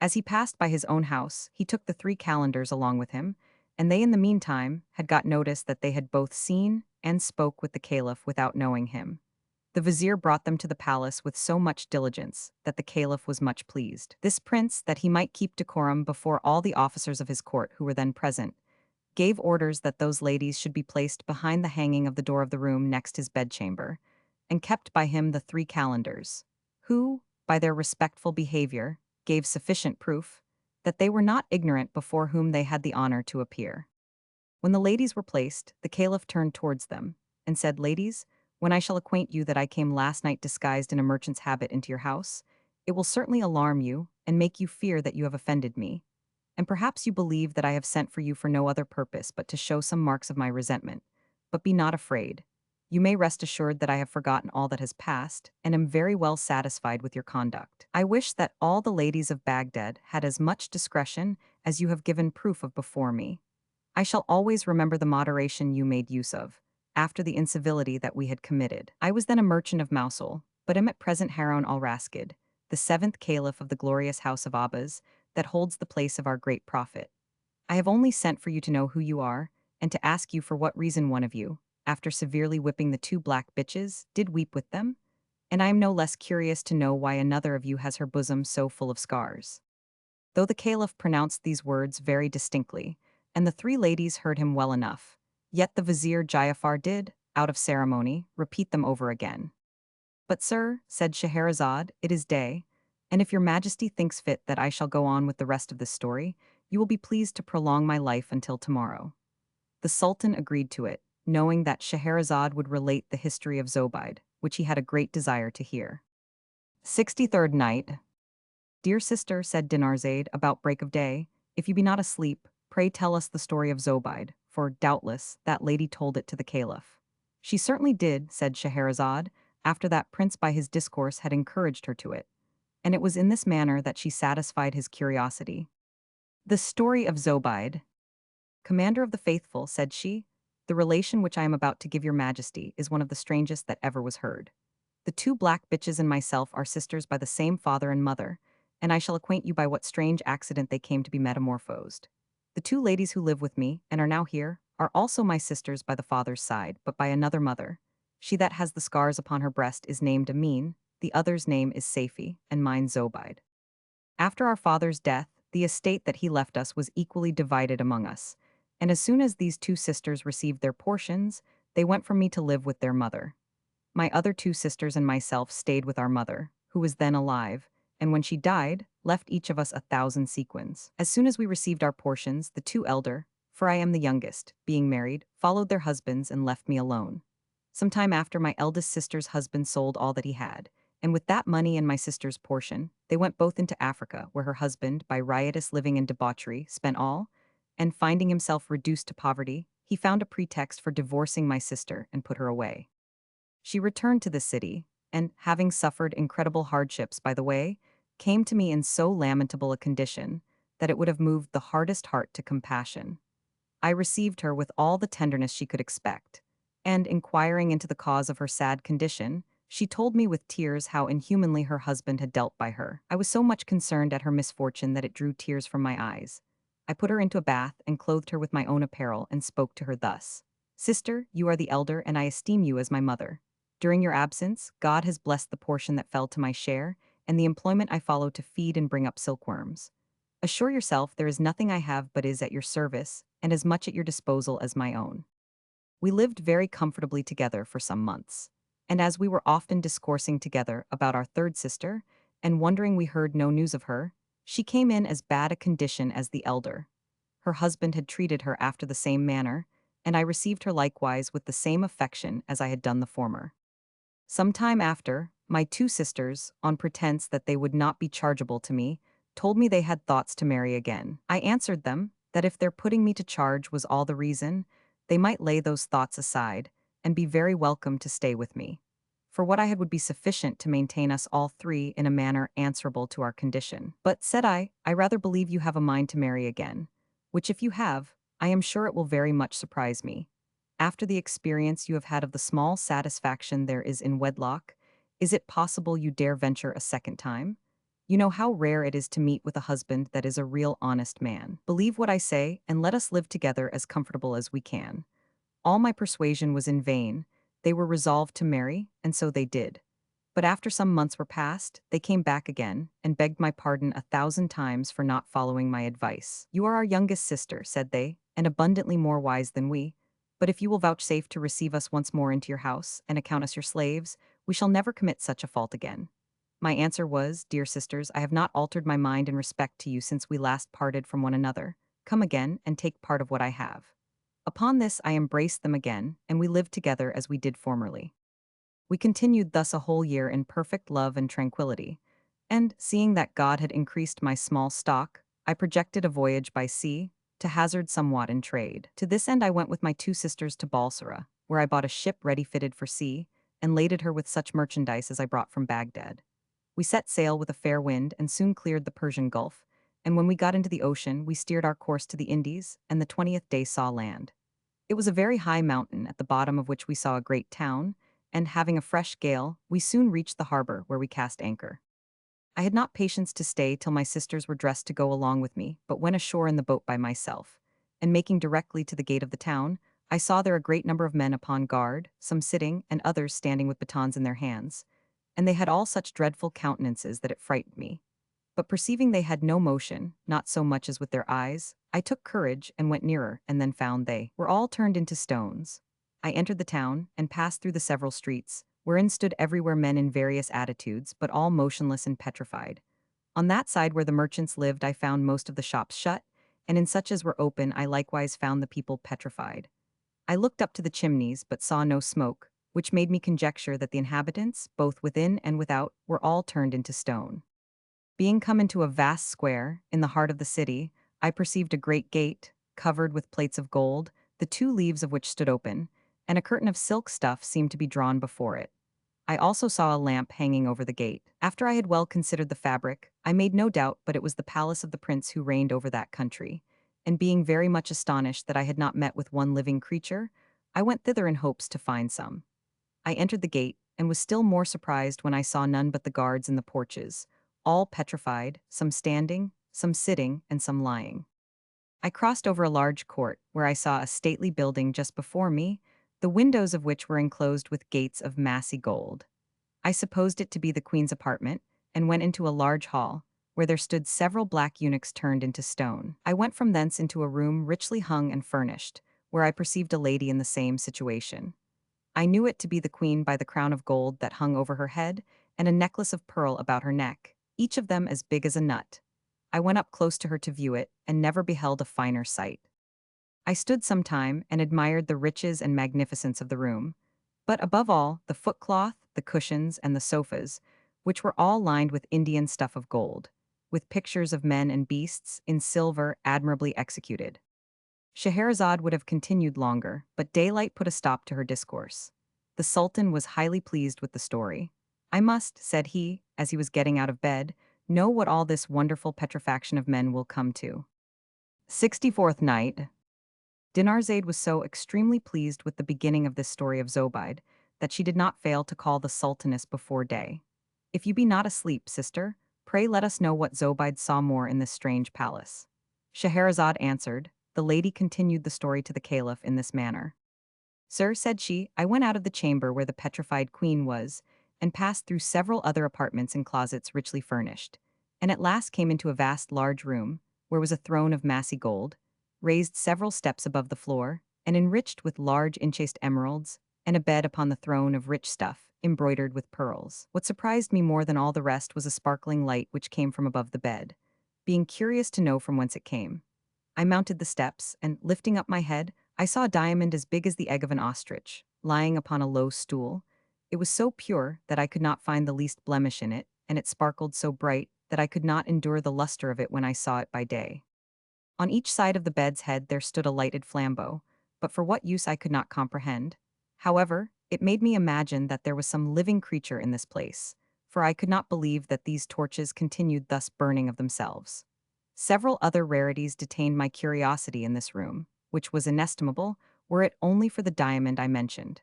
[SPEAKER 1] As he passed by his own house, he took the 3 calendars along with him, and they in the meantime had got notice that they had both seen and spoke with the caliph without knowing him. The vizier brought them to the palace with so much diligence that the caliph was much pleased. This prince, that he might keep decorum before all the officers of his court who were then present, gave orders that those ladies should be placed behind the hanging of the door of the room next his bedchamber, and kept by him the 3 calendars, who, by their respectful behavior, gave sufficient proof that they were not ignorant before whom they had the honor to appear. When the ladies were placed, the caliph turned towards them, and said, Ladies, when I shall acquaint you that I came last night disguised in a merchant's habit into your house, it will certainly alarm you, and make you fear that you have offended me. And perhaps you believe that I have sent for you for no other purpose but to show some marks of my resentment. But be not afraid. You may rest assured that I have forgotten all that has passed, and am very well satisfied with your conduct. I wish that all the ladies of Baghdad had as much discretion as you have given proof of before me. I shall always remember the moderation you made use of, after the incivility that we had committed. I was then a merchant of Mosul, but am at present Harun al-Rashid, the 7th caliph of the glorious house of Abbas, that holds the place of our great prophet. I have only sent for you to know who you are, and to ask you for what reason one of you, after severely whipping the 2 black bitches, did weep with them? And I am no less curious to know why another of you has her bosom so full of scars. Though the caliph pronounced these words very distinctly, and the 3 ladies heard him well enough, yet the vizier Ja'afar did, out of ceremony, repeat them over again. But, sir, said Scheherazade, it is day, and if your majesty thinks fit that I shall go on with the rest of this story, you will be pleased to prolong my life until tomorrow. The sultan agreed to it, knowing that Scheherazade would relate the history of Zobeide, which he had a great desire to hear. 63rd night. Dear sister, said Dinarzade, about break of day, if you be not asleep, pray tell us the story of Zobeide, for, doubtless, that lady told it to the caliph. She certainly did, said Scheherazade, after that prince by his discourse had encouraged her to it. and it was in this manner that she satisfied his curiosity. The story of Zobeide. Commander of the faithful, said she, the relation which I am about to give your majesty is one of the strangest that ever was heard. The two black bitches and myself are sisters by the same father and mother, and I shall acquaint you by what strange accident they came to be metamorphosed. The two ladies who live with me, and are now here, are also my sisters by the father's side, but by another mother. She that has the scars upon her breast is named Amin, the other's name is Saifi, and mine Zobeide. After our father's death, the estate that he left us was equally divided among us, and as soon as these two sisters received their portions, they went from me to live with their mother. My other two sisters and myself stayed with our mother, who was then alive, and when she died, left each of us 1,000 sequins. As soon as we received our portions, the two elder, for I am the youngest, being married, followed their husbands and left me alone. Some time after, my eldest sister's husband sold all that he had, and with that money and my sister's portion, they went both into Africa, where her husband, by riotous living and debauchery, spent all, and finding himself reduced to poverty, he found a pretext for divorcing my sister and put her away. She returned to the city, and, having suffered incredible hardships by the way, came to me in so lamentable a condition that it would have moved the hardest heart to compassion. I received her with all the tenderness she could expect, and, inquiring into the cause of her sad condition, she told me with tears how inhumanly her husband had dealt by her. I was so much concerned at her misfortune that it drew tears from my eyes. I put her into a bath and clothed her with my own apparel and spoke to her thus. Sister, you are the elder and I esteem you as my mother. During your absence, God has blessed the portion that fell to my share, and the employment I follow to feed and bring up silkworms. Assure yourself there is nothing I have but is at your service, and as much at your disposal as my own. We lived very comfortably together for some months, and as we were often discoursing together about our third sister, and wondering we heard no news of her, she came in as bad a condition as the elder. Her husband had treated her after the same manner, and I received her likewise with the same affection as I had done the former. Some time after, my two sisters, on pretense that they would not be chargeable to me, told me they had thoughts to marry again. I answered them that if their putting me to charge was all the reason, they might lay those thoughts aside, and be very welcome to stay with me. For what I had would be sufficient to maintain us all three in a manner answerable to our condition. But, said I rather believe you have a mind to marry again, which if you have, I am sure it will very much surprise me. After the experience you have had of the small satisfaction there is in wedlock, is it possible you dare venture a second time? You know how rare it is to meet with a husband that is a real honest man. Believe what I say, and let us live together as comfortable as we can. All my persuasion was in vain. They were resolved to marry, and so they did. But after some months were past, they came back again, and begged my pardon 1,000 times for not following my advice. You are our youngest sister, said they, and abundantly more wise than we. But if you will vouchsafe to receive us once more into your house, and account us your slaves, we shall never commit such a fault again. My answer was, dear sisters, I have not altered my mind in respect to you since we last parted from one another. Come again, and take part of what I have. Upon this I embraced them again, and we lived together as we did formerly. We continued thus a whole year in perfect love and tranquillity, and, seeing that God had increased my small stock, I projected a voyage by sea, to hazard somewhat in trade. To this end I went with my two sisters to Balsara, where I bought a ship ready fitted for sea, and laded her with such merchandise as I brought from Baghdad. We set sail with a fair wind and soon cleared the Persian Gulf, and when we got into the ocean we steered our course to the Indies, and the 20th day saw land. It was a very high mountain, at the bottom of which we saw a great town, and having a fresh gale, we soon reached the harbor where we cast anchor. I had not patience to stay till my sisters were dressed to go along with me, but went ashore in the boat by myself, and making directly to the gate of the town, I saw there a great number of men upon guard, some sitting, and others standing with batons in their hands, and they had all such dreadful countenances that it frightened me. But perceiving they had no motion, not so much as with their eyes, I took courage and went nearer, and then found they were all turned into stones. I entered the town, and passed through the several streets, wherein stood everywhere men in various attitudes, but all motionless and petrified. On that side where the merchants lived I found most of the shops shut, and in such as were open I likewise found the people petrified. I looked up to the chimneys, but saw no smoke, which made me conjecture that the inhabitants, both within and without, were all turned into stone. Being come into a vast square, in the heart of the city, I perceived a great gate, covered with plates of gold, the two leaves of which stood open, and a curtain of silk stuff seemed to be drawn before it. I also saw a lamp hanging over the gate. After I had well considered the fabric, I made no doubt but it was the palace of the prince who reigned over that country. And being very much astonished that I had not met with one living creature, I went thither in hopes to find some. I entered the gate, and was still more surprised when I saw none but the guards in the porches, all petrified, some standing, some sitting, and some lying. I crossed over a large court, where I saw a stately building just before me, the windows of which were enclosed with gates of massy gold. I supposed it to be the queen's apartment, and went into a large hall, where there stood several black eunuchs turned into stone. I went from thence into a room richly hung and furnished, where I perceived a lady in the same situation. I knew it to be the queen by the crown of gold that hung over her head, and a necklace of pearl about her neck, each of them as big as a nut. I went up close to her to view it, and never beheld a finer sight. I stood some time and admired the riches and magnificence of the room, but above all, the footcloth, the cushions, and the sofas, which were all lined with Indian stuff of gold, with pictures of men and beasts in silver admirably executed. Scheherazade would have continued longer, but daylight put a stop to her discourse. The Sultan was highly pleased with the story. I must, said he, as he was getting out of bed, know what all this wonderful petrifaction of men will come to. 64th Night. Dinarzade was so extremely pleased with the beginning of this story of Zobeide that she did not fail to call the Sultaness before day. If you be not asleep, sister, pray let us know what Zobeide saw more in this strange palace. Scheherazade answered. The lady continued the story to the Caliph in this manner. Sir, said she, I went out of the chamber where the petrified queen was, and passed through several other apartments and closets richly furnished, and at last came into a vast large room, where was a throne of massy gold, raised several steps above the floor, and enriched with large enchased emeralds, and a bed upon the throne of rich stuff, embroidered with pearls. What surprised me more than all the rest was a sparkling light which came from above the bed. Being curious to know from whence it came, I mounted the steps, and, lifting up my head, I saw a diamond as big as the egg of an ostrich, lying upon a low stool. It was so pure that I could not find the least blemish in it, and it sparkled so bright that I could not endure the luster of it when I saw it by day. On each side of the bed's head there stood a lighted flambeau, but for what use I could not comprehend. However, it made me imagine that there was some living creature in this place, for I could not believe that these torches continued thus burning of themselves. Several other rarities detained my curiosity in this room, which was inestimable, were it only for the diamond I mentioned.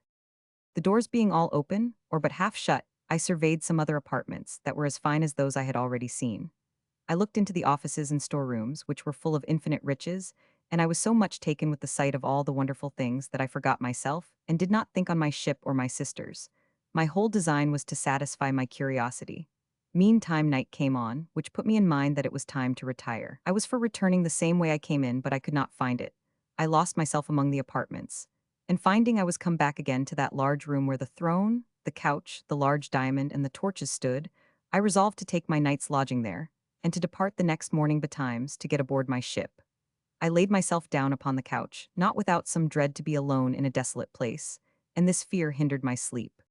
[SPEAKER 1] The doors being all open, or but half shut, I surveyed some other apartments that were as fine as those I had already seen. I looked into the offices and storerooms, which were full of infinite riches, and I was so much taken with the sight of all the wonderful things that I forgot myself, and did not think on my ship or my sisters. My whole design was to satisfy my curiosity. Meantime night came on, which put me in mind that it was time to retire. I was for returning the same way I came in, but I could not find it. I lost myself among the apartments, and finding I was come back again to that large room where the throne, the couch, the large diamond, and the torches stood, I resolved to take my night's lodging there, and to depart the next morning betimes to get aboard my ship. I laid myself down upon the couch, not without some dread to be alone in a desolate place, and this fear hindered my sleep.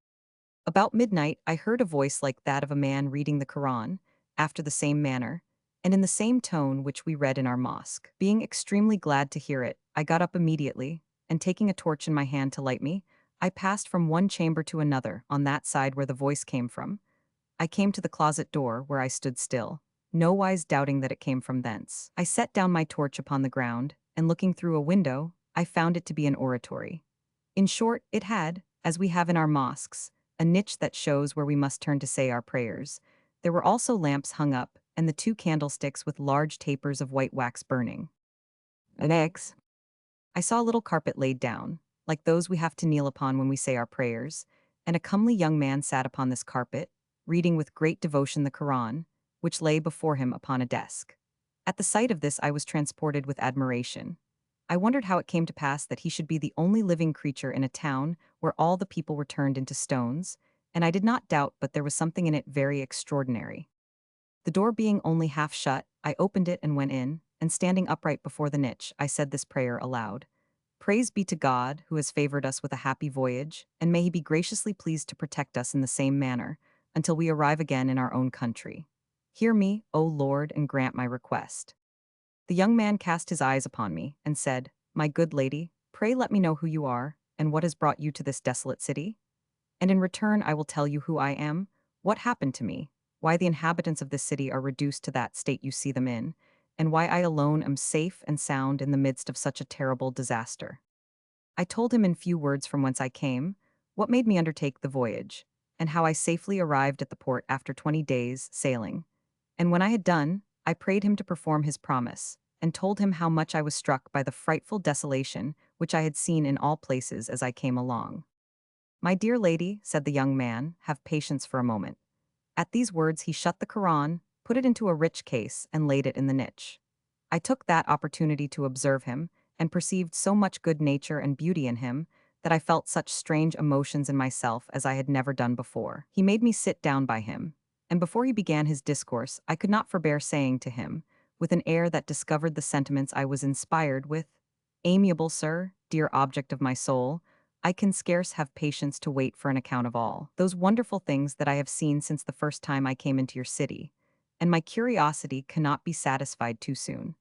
[SPEAKER 1] About midnight I heard a voice like that of a man reading the Koran, after the same manner, and in the same tone which we read in our mosque. Being extremely glad to hear it, I got up immediately, and taking a torch in my hand to light me, I passed from one chamber to another on that side where the voice came from. I came to the closet door, where I stood still, nowise doubting that it came from thence. I set down my torch upon the ground, and looking through a window, I found it to be an oratory. In short, it had, as we have in our mosques, a niche that shows where we must turn to say our prayers. There were also lamps hung up, and the two candlesticks with large tapers of white wax burning. Next, I saw a little carpet laid down, like those we have to kneel upon when we say our prayers, and a comely young man sat upon this carpet, reading with great devotion the Koran, which lay before him upon a desk. At the sight of this I was transported with admiration. I wondered how it came to pass that he should be the only living creature in a town where all the people were turned into stones, and I did not doubt but there was something in it very extraordinary. The door being only half shut, I opened it and went in, and standing upright before the niche, I said this prayer aloud. Praise be to God, who has favored us with a happy voyage, and may he be graciously pleased to protect us in the same manner, until we arrive again in our own country. Hear me, O Lord, and grant my request. The young man cast his eyes upon me, and said, My good lady, pray let me know who you are, and what has brought you to this desolate city? and in return I will tell you who I am, what happened to me, why the inhabitants of this city are reduced to that state you see them in, and why I alone am safe and sound in the midst of such a terrible disaster. I told him in few words from whence I came, what made me undertake the voyage, and how I safely arrived at the port after 20 days' sailing. And when I had done, I prayed him to perform his promise, and told him how much I was struck by the frightful desolation which I had seen in all places as I came along. My dear lady, said the young man, have patience for a moment. At these words he shut the Koran, put it into a rich case, and laid it in the niche. I took that opportunity to observe him, and perceived so much good nature and beauty in him, that I felt such strange emotions in myself as I had never done before. He made me sit down by him, and before he began his discourse, I could not forbear saying to him, with an air that discovered the sentiments I was inspired with, Amiable sir, dear object of my soul, I can scarce have patience to wait for an account of all those wonderful things that I have seen since the first time I came into your city, and my curiosity cannot be satisfied too soon.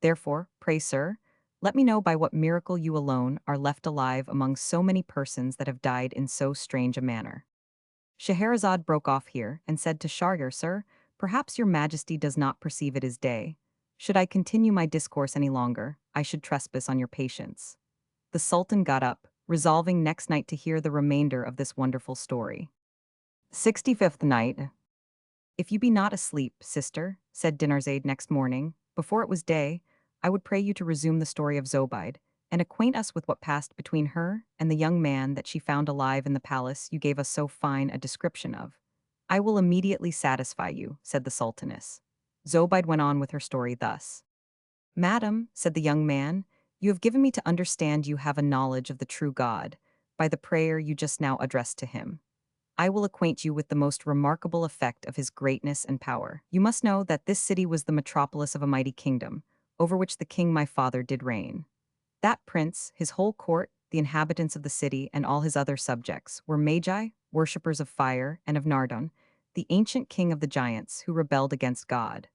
[SPEAKER 1] Therefore, pray, sir, let me know by what miracle you alone are left alive among so many persons that have died in so strange a manner. Scheherazade broke off here, and said to Shahryar, Sir, perhaps your majesty does not perceive it is day. Should I continue my discourse any longer, I should trespass on your patience. The Sultan got up, resolving next night to hear the remainder of this wonderful story. 65th night. If you be not asleep, sister, said Dinarzade next morning, before it was day, I would pray you to resume the story of Zobeide, and acquaint us with what passed between her and the young man that she found alive in the palace you gave us so fine a description of. I will immediately satisfy you, said the Sultaness. Zobeide went on with her story thus. Madam, said the young man, you have given me to understand you have a knowledge of the true God, by the prayer you just now addressed to him. I will acquaint you with the most remarkable effect of his greatness and power. You must know that this city was the metropolis of a mighty kingdom, over which the king my father did reign. That prince, his whole court, the inhabitants of the city, and all his other subjects, were magi, worshippers of fire, and of Nardon, the ancient king of the giants who rebelled against God.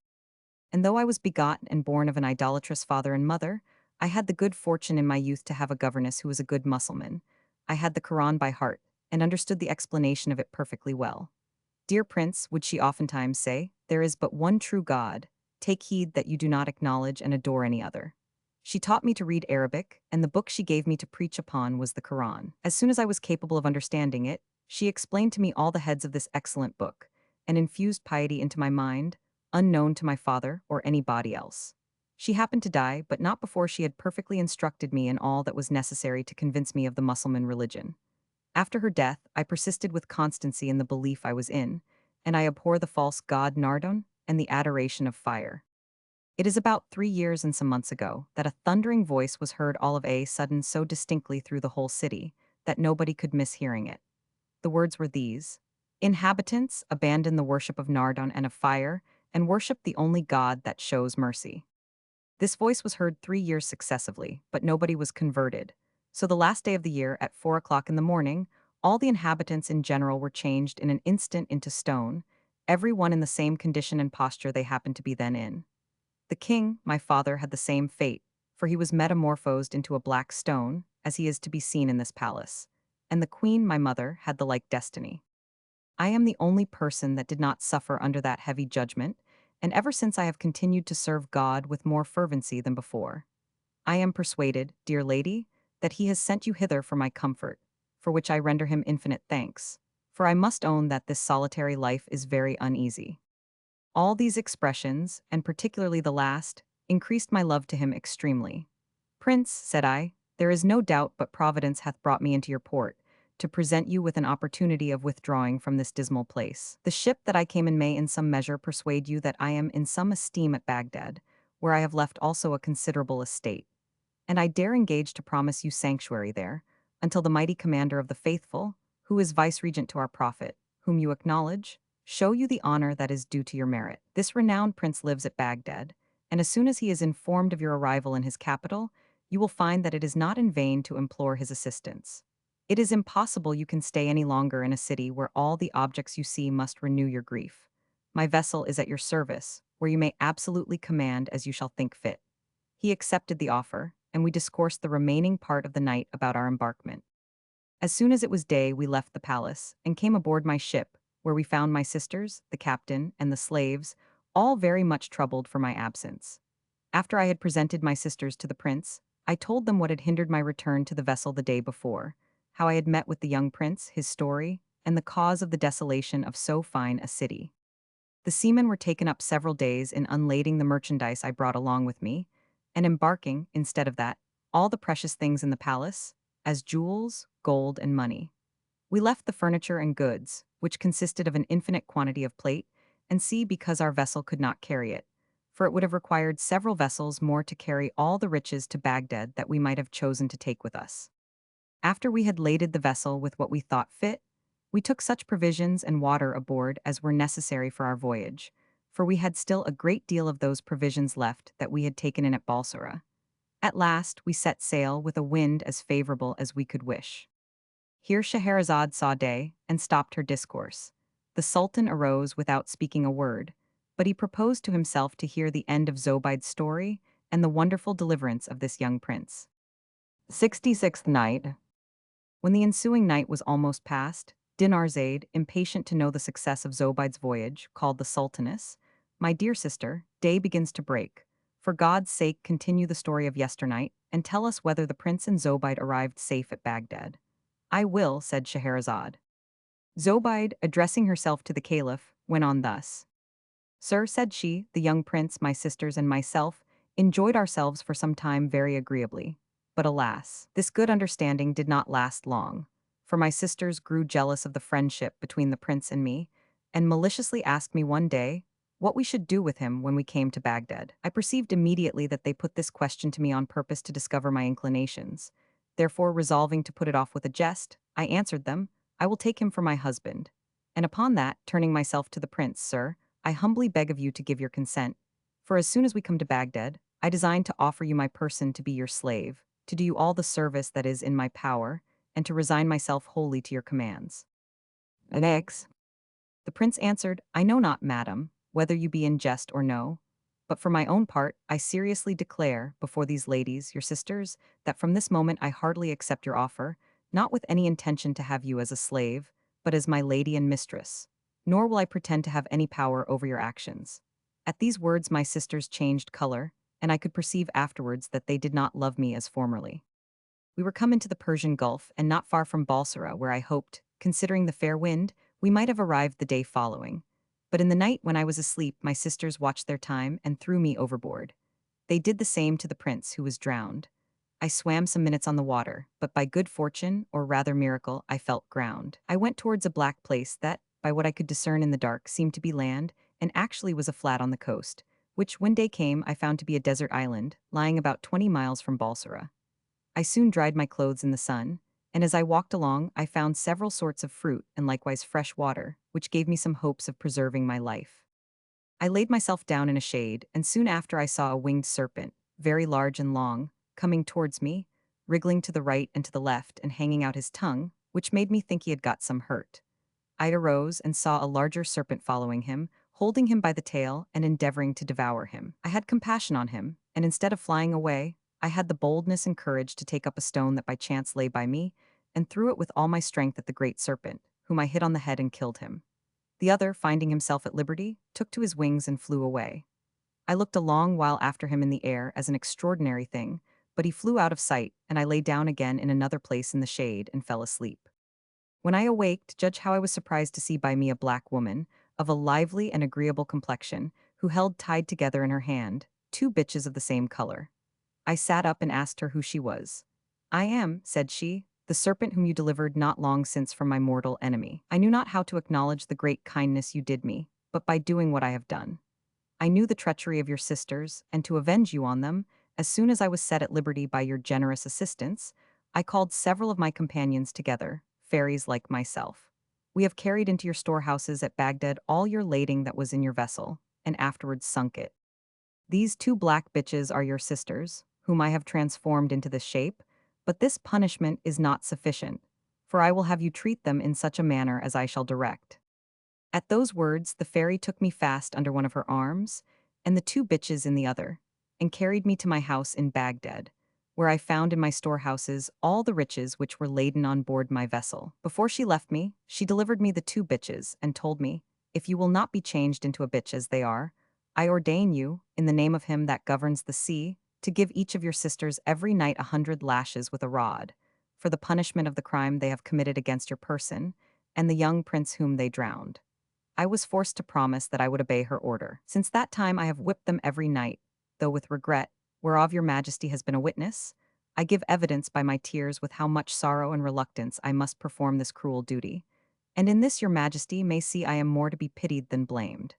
[SPEAKER 1] And though I was begotten and born of an idolatrous father and mother, I had the good fortune in my youth to have a governess who was a good Mussulman. I had the Koran by heart, and understood the explanation of it perfectly well. Dear Prince, would she oftentimes say, there is but one true God, take heed that you do not acknowledge and adore any other. She taught me to read Arabic, and the book she gave me to preach upon was the Koran. As soon as I was capable of understanding it, she explained to me all the heads of this excellent book, and infused piety into my mind, unknown to my father or anybody else. She happened to die, but not before she had perfectly instructed me in all that was necessary to convince me of the Mussulman religion. After her death, I persisted with constancy in the belief I was in, and I abhor the false god Nardon and the adoration of fire. It is about 3 years and some months ago that a thundering voice was heard all of a sudden so distinctly through the whole city that nobody could miss hearing it. The words were these: Inhabitants, abandon the worship of Nardon and of fire, and worship the only God that shows mercy. This voice was heard 3 years successively, but nobody was converted. So the last day of the year, at 4 o'clock in the morning, all the inhabitants in general were changed in an instant into stone, every one in the same condition and posture they happened to be then in. The king, my father, had the same fate, for he was metamorphosed into a black stone, as he is to be seen in this palace, and the queen, my mother, had the like destiny. I am the only person that did not suffer under that heavy judgment, and ever since I have continued to serve God with more fervency than before. I am persuaded, dear lady, that he has sent you hither for my comfort, for which I render him infinite thanks, for I must own that this solitary life is very uneasy. All these expressions, and particularly the last, increased my love to him extremely. Prince, said I, there is no doubt but Providence hath brought me into your port, to present you with an opportunity of withdrawing from this dismal place. The ship that I came in may in some measure persuade you that I am in some esteem at Baghdad, where I have left also a considerable estate, and I dare engage to promise you sanctuary there, until the mighty commander of the faithful, who is vice-regent to our prophet, whom you acknowledge, show you the honor that is due to your merit. This renowned prince lives at Baghdad, and as soon as he is informed of your arrival in his capital, you will find that it is not in vain to implore his assistance. It is impossible you can stay any longer in a city where all the objects you see must renew your grief. My vessel is at your service, where you may absolutely command as you shall think fit. He accepted the offer, and we discoursed the remaining part of the night about our embarkment. As soon as it was day, we left the palace and came aboard my ship, where we found my sisters, the captain, and the slaves, all very much troubled for my absence. After I had presented my sisters to the prince, I told them what had hindered my return to the vessel the day before, how I had met with the young prince, his story, and the cause of the desolation of so fine a city. The seamen were taken up several days in unlading the merchandise I brought along with me, and embarking, instead of that, all the precious things in the palace, as jewels, gold, and money. We left the furniture and goods, which consisted of an infinite quantity of plate, and sea because our vessel could not carry it, for it would have required several vessels more to carry all the riches to Baghdad that we might have chosen to take with us. After we had laded the vessel with what we thought fit, we took such provisions and water aboard as were necessary for our voyage, for we had still a great deal of those provisions left that we had taken in at Balsora. At last we set sail with a wind as favorable as we could wish. Here Scheherazade saw day, and stopped her discourse. The Sultan arose without speaking a word, but he proposed to himself to hear the end of Zobaid's story and the wonderful deliverance of this young prince. 66th Night. When the ensuing night was almost past, Dinarzade, impatient to know the success of Zobaid's voyage, called the Sultaness, "My dear sister, day begins to break. For God's sake continue the story of yesternight, and tell us whether the prince and Zobaid arrived safe at Baghdad." "I will," said Scheherazade. Zobaid, addressing herself to the caliph, went on thus. "Sir," said she, "the young prince, my sisters, and myself enjoyed ourselves for some time very agreeably. But alas, this good understanding did not last long, for my sisters grew jealous of the friendship between the prince and me, and maliciously asked me one day what we should do with him when we came to Baghdad. I perceived immediately that they put this question to me on purpose to discover my inclinations. Therefore, resolving to put it off with a jest, I answered them, 'I will take him for my husband.' And upon that, turning myself to the prince, 'Sir, I humbly beg of you to give your consent, for as soon as we come to Baghdad, I design to offer you my person to be your slave, to do you all the service that is in my power, and to resign myself wholly to your commands.'" Next, the prince answered, "I know not, madam, whether you be in jest or no, but for my own part, I seriously declare, before these ladies, your sisters, that from this moment I heartily accept your offer, not with any intention to have you as a slave, but as my lady and mistress, nor will I pretend to have any power over your actions." At these words my sisters changed color, and I could perceive afterwards that they did not love me as formerly. We were come into the Persian Gulf, and not far from Balsora, where I hoped, considering the fair wind, we might have arrived the day following. But in the night when I was asleep, my sisters watched their time and threw me overboard. They did the same to the prince, who was drowned. I swam some minutes on the water, but by good fortune, or rather miracle, I felt ground. I went towards a black place that, by what I could discern in the dark, seemed to be land, and actually was a flat on the coast, which, when day came, I found to be a desert island, lying about 20 miles from Balsora. I soon dried my clothes in the sun, and as I walked along, I found several sorts of fruit and likewise fresh water, which gave me some hopes of preserving my life. I laid myself down in a shade, and soon after I saw a winged serpent, very large and long, coming towards me, wriggling to the right and to the left and hanging out his tongue, which made me think he had got some hurt. I arose and saw a larger serpent following him, holding him by the tail and endeavoring to devour him. I had compassion on him, and instead of flying away, I had the boldness and courage to take up a stone that by chance lay by me, and threw it with all my strength at the great serpent, whom I hit on the head and killed him. The other, finding himself at liberty, took to his wings and flew away. I looked a long while after him in the air as an extraordinary thing, but he flew out of sight, and I lay down again in another place in the shade and fell asleep. When I awaked, judge how I was surprised to see by me a black woman, of a lively and agreeable complexion, who held tied together in her hand two bitches of the same color. I sat up and asked her who she was. "I am," said she, "the serpent whom you delivered not long since from my mortal enemy. I knew not how to acknowledge the great kindness you did me, but by doing what I have done. I knew the treachery of your sisters, and to avenge you on them, as soon as I was set at liberty by your generous assistance, I called several of my companions together, fairies like myself. We have carried into your storehouses at Baghdad all your lading that was in your vessel, and afterwards sunk it. These two black bitches are your sisters, whom I have transformed into this shape, but this punishment is not sufficient, for I will have you treat them in such a manner as I shall direct." At those words, the fairy took me fast under one of her arms, and the two bitches in the other, and carried me to my house in Baghdad, where I found in my storehouses all the riches which were laden on board my vessel. Before she left me, she delivered me the two bitches, and told me, if you will not be changed into a bitch as they are, I ordain you, in the name of him that governs the sea, to give each of your sisters every night 100 lashes with a rod, for the punishment of the crime they have committed against your person, and the young prince whom they drowned. I was forced to promise that I would obey her order. Since that time I have whipped them every night, though with regret, whereof your majesty has been a witness. I give evidence by my tears with how much sorrow and reluctance I must perform this cruel duty. And in this your majesty may see I am more to be pitied than blamed.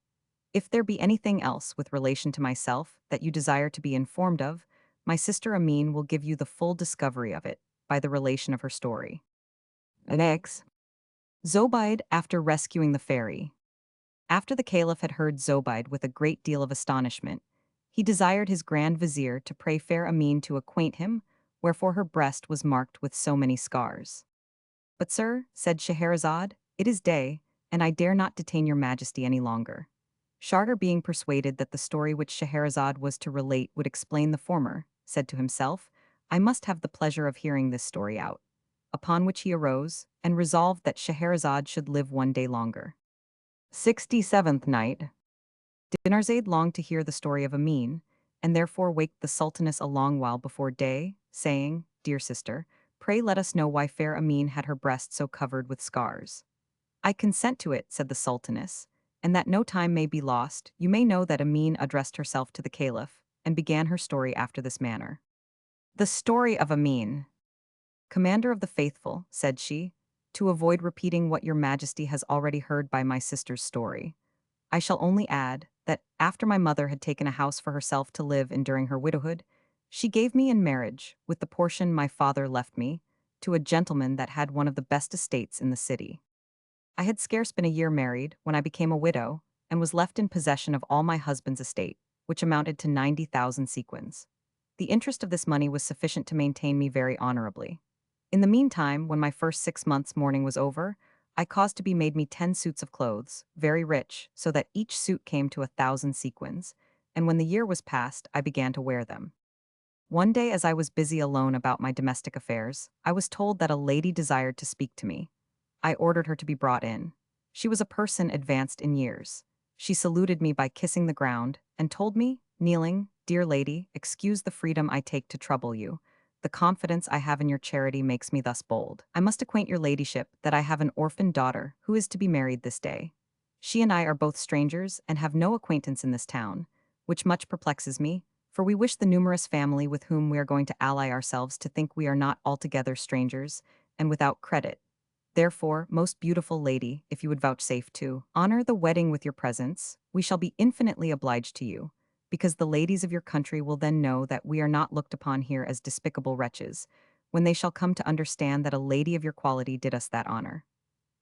[SPEAKER 1] If there be anything else with relation to myself that you desire to be informed of, my sister Amin will give you the full discovery of it by the relation of her story. Next. Zobeide after rescuing the fairy. After the caliph had heard Zobeide with a great deal of astonishment, he desired his grand vizier to pray fair Amin to acquaint him, wherefore her breast was marked with so many scars. But sir, said Scheherazade, it is day, and I dare not detain your majesty any longer. Charter being persuaded that the story which Scheherazade was to relate would explain the former, said to himself, I must have the pleasure of hearing this story out. Upon which he arose, and resolved that Scheherazade should live one day longer. 67th night. Dinarzade longed to hear the story of Amin, and therefore waked the sultaness a long while before day, saying, Dear sister, pray let us know why fair Amin had her breast so covered with scars. I consent to it, said the sultaness, and that no time may be lost, you may know that Amin addressed herself to the caliph, and began her story after this manner. The story of Amin. Commander of the faithful, said she, to avoid repeating what your majesty has already heard by my sister's story, I shall only add that, after my mother had taken a house for herself to live in during her widowhood, she gave me in marriage, with the portion my father left me, to a gentleman that had one of the best estates in the city. I had scarce been a year married when I became a widow, and was left in possession of all my husband's estate, which amounted to 90,000 sequins. The interest of this money was sufficient to maintain me very honorably. In the meantime, when my first 6 months' mourning was over, I caused to be made me 10 suits of clothes, very rich, so that each suit came to 1,000 sequins, and when the year was past, I began to wear them. One day, as I was busy alone about my domestic affairs, I was told that a lady desired to speak to me. I ordered her to be brought in. She was a person advanced in years. She saluted me by kissing the ground, and told me, kneeling, Dear lady, excuse the freedom I take to trouble you. The confidence I have in your charity makes me thus bold. I must acquaint your ladyship that I have an orphan daughter who is to be married this day. She and I are both strangers and have no acquaintance in this town, which much perplexes me, for we wish the numerous family with whom we are going to ally ourselves to think we are not altogether strangers, and without credit. Therefore, most beautiful lady, if you would vouchsafe to honor the wedding with your presence, we shall be infinitely obliged to you, because the ladies of your country will then know that we are not looked upon here as despicable wretches, when they shall come to understand that a lady of your quality did us that honor.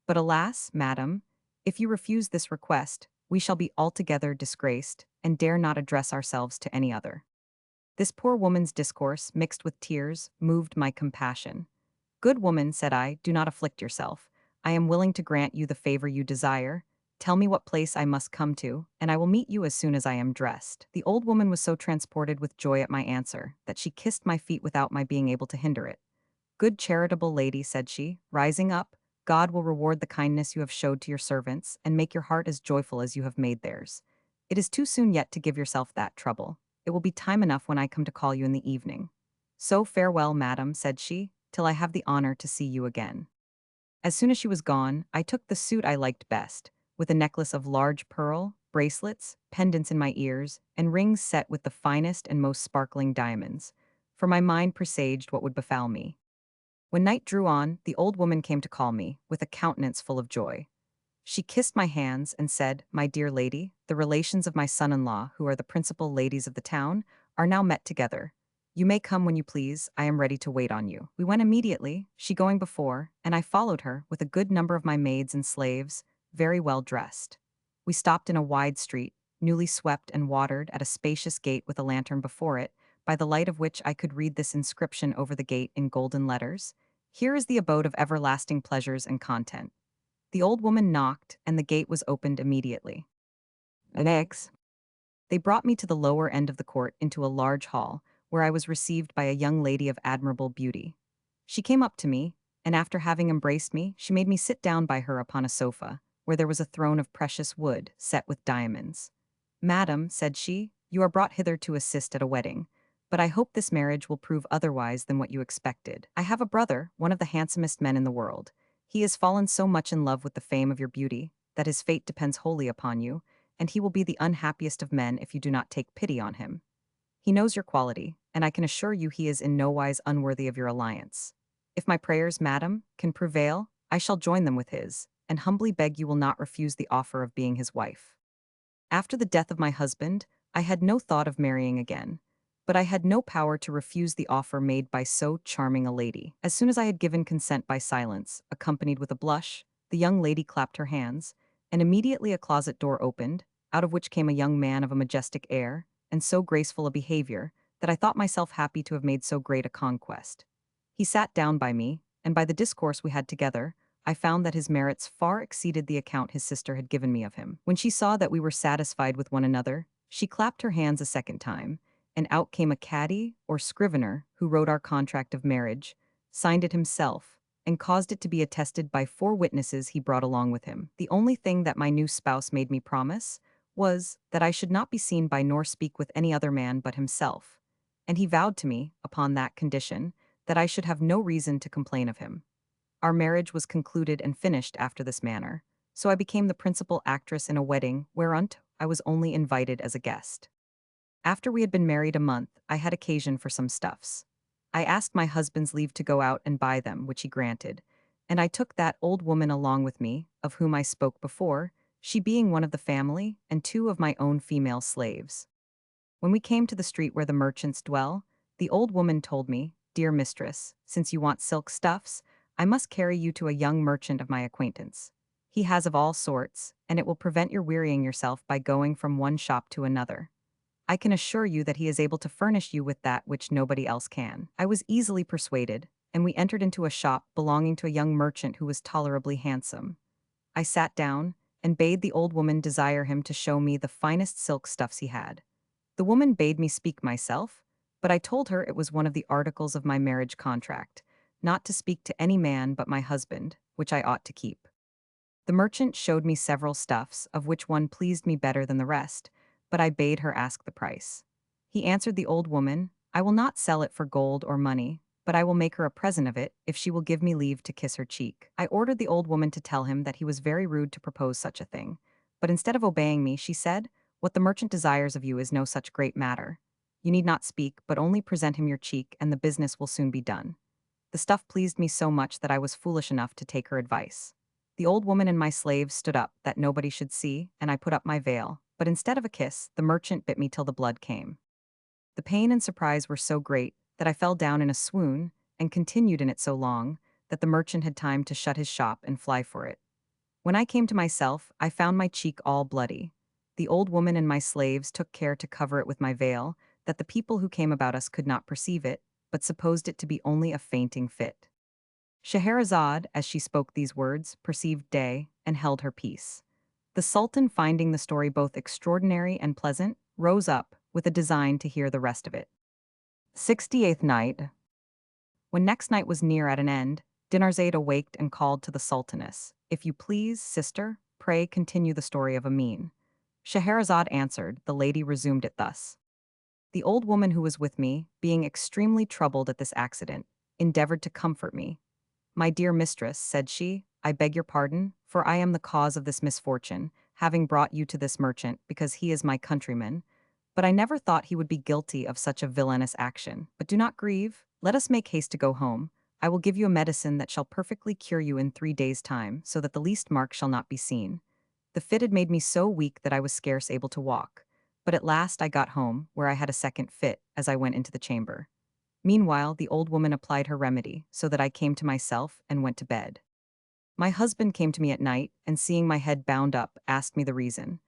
[SPEAKER 1] But alas, madam, if you refuse this request, we shall be altogether disgraced, and dare not address ourselves to any other. This poor woman's discourse, mixed with tears, moved my compassion. Good woman, said I, do not afflict yourself. I am willing to grant you the favor you desire. Tell me what place I must come to, and I will meet you as soon as I am dressed. The old woman was so transported with joy at my answer that she kissed my feet without my being able to hinder it. Good charitable lady, said she, rising up, God will reward the kindness you have showed to your servants, and make your heart as joyful as you have made theirs. It is too soon yet to give yourself that trouble. It will be time enough when I come to call you in the evening. So farewell, madam, said she, till I have the honor to see you again. As soon as she was gone, I took the suit I liked best, with a necklace of large pearl, bracelets, pendants in my ears, and rings set with the finest and most sparkling diamonds, for my mind presaged what would befall me. When night drew on, the old woman came to call me, with a countenance full of joy. She kissed my hands and said, My dear lady, the relations of my son-in-law, who are the principal ladies of the town, are now met together. You may come when you please, I am ready to wait on you. We went immediately, she going before, and I followed her, with a good number of my maids and slaves, very well dressed. We stopped in a wide street, newly swept and watered, at a spacious gate with a lantern before it, by the light of which I could read this inscription over the gate in golden letters: Here is the abode of everlasting pleasures and content. The old woman knocked, and the gate was opened immediately. Next, they brought me to the lower end of the court into a large hall, where I was received by a young lady of admirable beauty. She came up to me, and after having embraced me, she made me sit down by her upon a sofa, where there was a throne of precious wood set with diamonds. "Madam," said she, "you are brought hither to assist at a wedding, but I hope this marriage will prove otherwise than what you expected. I have a brother, one of the handsomest men in the world. He has fallen so much in love with the fame of your beauty that his fate depends wholly upon you, and he will be the unhappiest of men if you do not take pity on him. He knows your quality, and I can assure you he is in no wise unworthy of your alliance. If my prayers, madam, can prevail, I shall join them with his, and humbly beg you will not refuse the offer of being his wife. After the death of my husband, I had no thought of marrying again, but I had no power to refuse the offer made by so charming a lady. As soon as I had given consent by silence, accompanied with a blush, the young lady clapped her hands, and immediately a closet door opened, out of which came a young man of a majestic air, and so graceful a behavior, that I thought myself happy to have made so great a conquest. He sat down by me, and by the discourse we had together, I found that his merits far exceeded the account his sister had given me of him. When she saw that we were satisfied with one another, she clapped her hands a second time, and out came a caddy or scrivener who wrote our contract of marriage, signed it himself, and caused it to be attested by 4 witnesses he brought along with him. The only thing that my new spouse made me promise was that I should not be seen by nor speak with any other man but himself, and he vowed to me, upon that condition, that I should have no reason to complain of him. Our marriage was concluded and finished after this manner, so I became the principal actress in a wedding whereunto I was only invited as a guest. After we had been married a month, I had occasion for some stuffs. I asked my husband's leave to go out and buy them, which he granted, and I took that old woman along with me, of whom I spoke before, she being one of the family, and 2 of my own female slaves. When we came to the street where the merchants dwell, the old woman told me, "Dear mistress, since you want silk stuffs, I must carry you to a young merchant of my acquaintance. He has of all sorts, and it will prevent your wearying yourself by going from one shop to another. I can assure you that he is able to furnish you with that which nobody else can." I was easily persuaded, and we entered into a shop belonging to a young merchant who was tolerably handsome. I sat down, and bade the old woman desire him to show me the finest silk stuffs he had. The woman bade me speak myself, but I told her it was one of the articles of my marriage contract, not to speak to any man but my husband, which I ought to keep. The merchant showed me several stuffs, of which one pleased me better than the rest, but I bade her ask the price. He answered the old woman, "I will not sell it for gold or money, but I will make her a present of it if she will give me leave to kiss her cheek." I ordered the old woman to tell him that he was very rude to propose such a thing, but instead of obeying me, she said, "What the merchant desires of you is no such great matter. You need not speak, but only present him your cheek, and the business will soon be done." The stuff pleased me so much that I was foolish enough to take her advice. The old woman and my slaves stood up that nobody should see, and I put up my veil, but instead of a kiss, the merchant bit me till the blood came. The pain and surprise were so great that I fell down in a swoon, and continued in it so long that the merchant had time to shut his shop and fly for it. When I came to myself, I found my cheek all bloody. The old woman and my slaves took care to cover it with my veil, that the people who came about us could not perceive it, but supposed it to be only a fainting fit. Scheherazade, as she spoke these words, perceived day, and held her peace. The Sultan, finding the story both extraordinary and pleasant, rose up, with a design to hear the rest of it. 68th Night. When next night was near at an end, Dinarzade awaked and called to the Sultaness, "If you please, sister, pray continue the story of Amin." Scheherazade answered, the lady resumed it thus. "The old woman who was with me, being extremely troubled at this accident, endeavored to comfort me. 'My dear mistress,' said she, 'I beg your pardon, for I am the cause of this misfortune, having brought you to this merchant, because he is my countryman. But I never thought he would be guilty of such a villainous action. But do not grieve, let us make haste to go home. I will give you a medicine that shall perfectly cure you in 3 days' time, so that the least mark shall not be seen.' The fit had made me so weak that I was scarce able to walk. But at last I got home, where I had a second fit, as I went into the chamber. Meanwhile, the old woman applied her remedy, so that I came to myself and went to bed. My husband came to me at night, and seeing my head bound up, asked me the reason.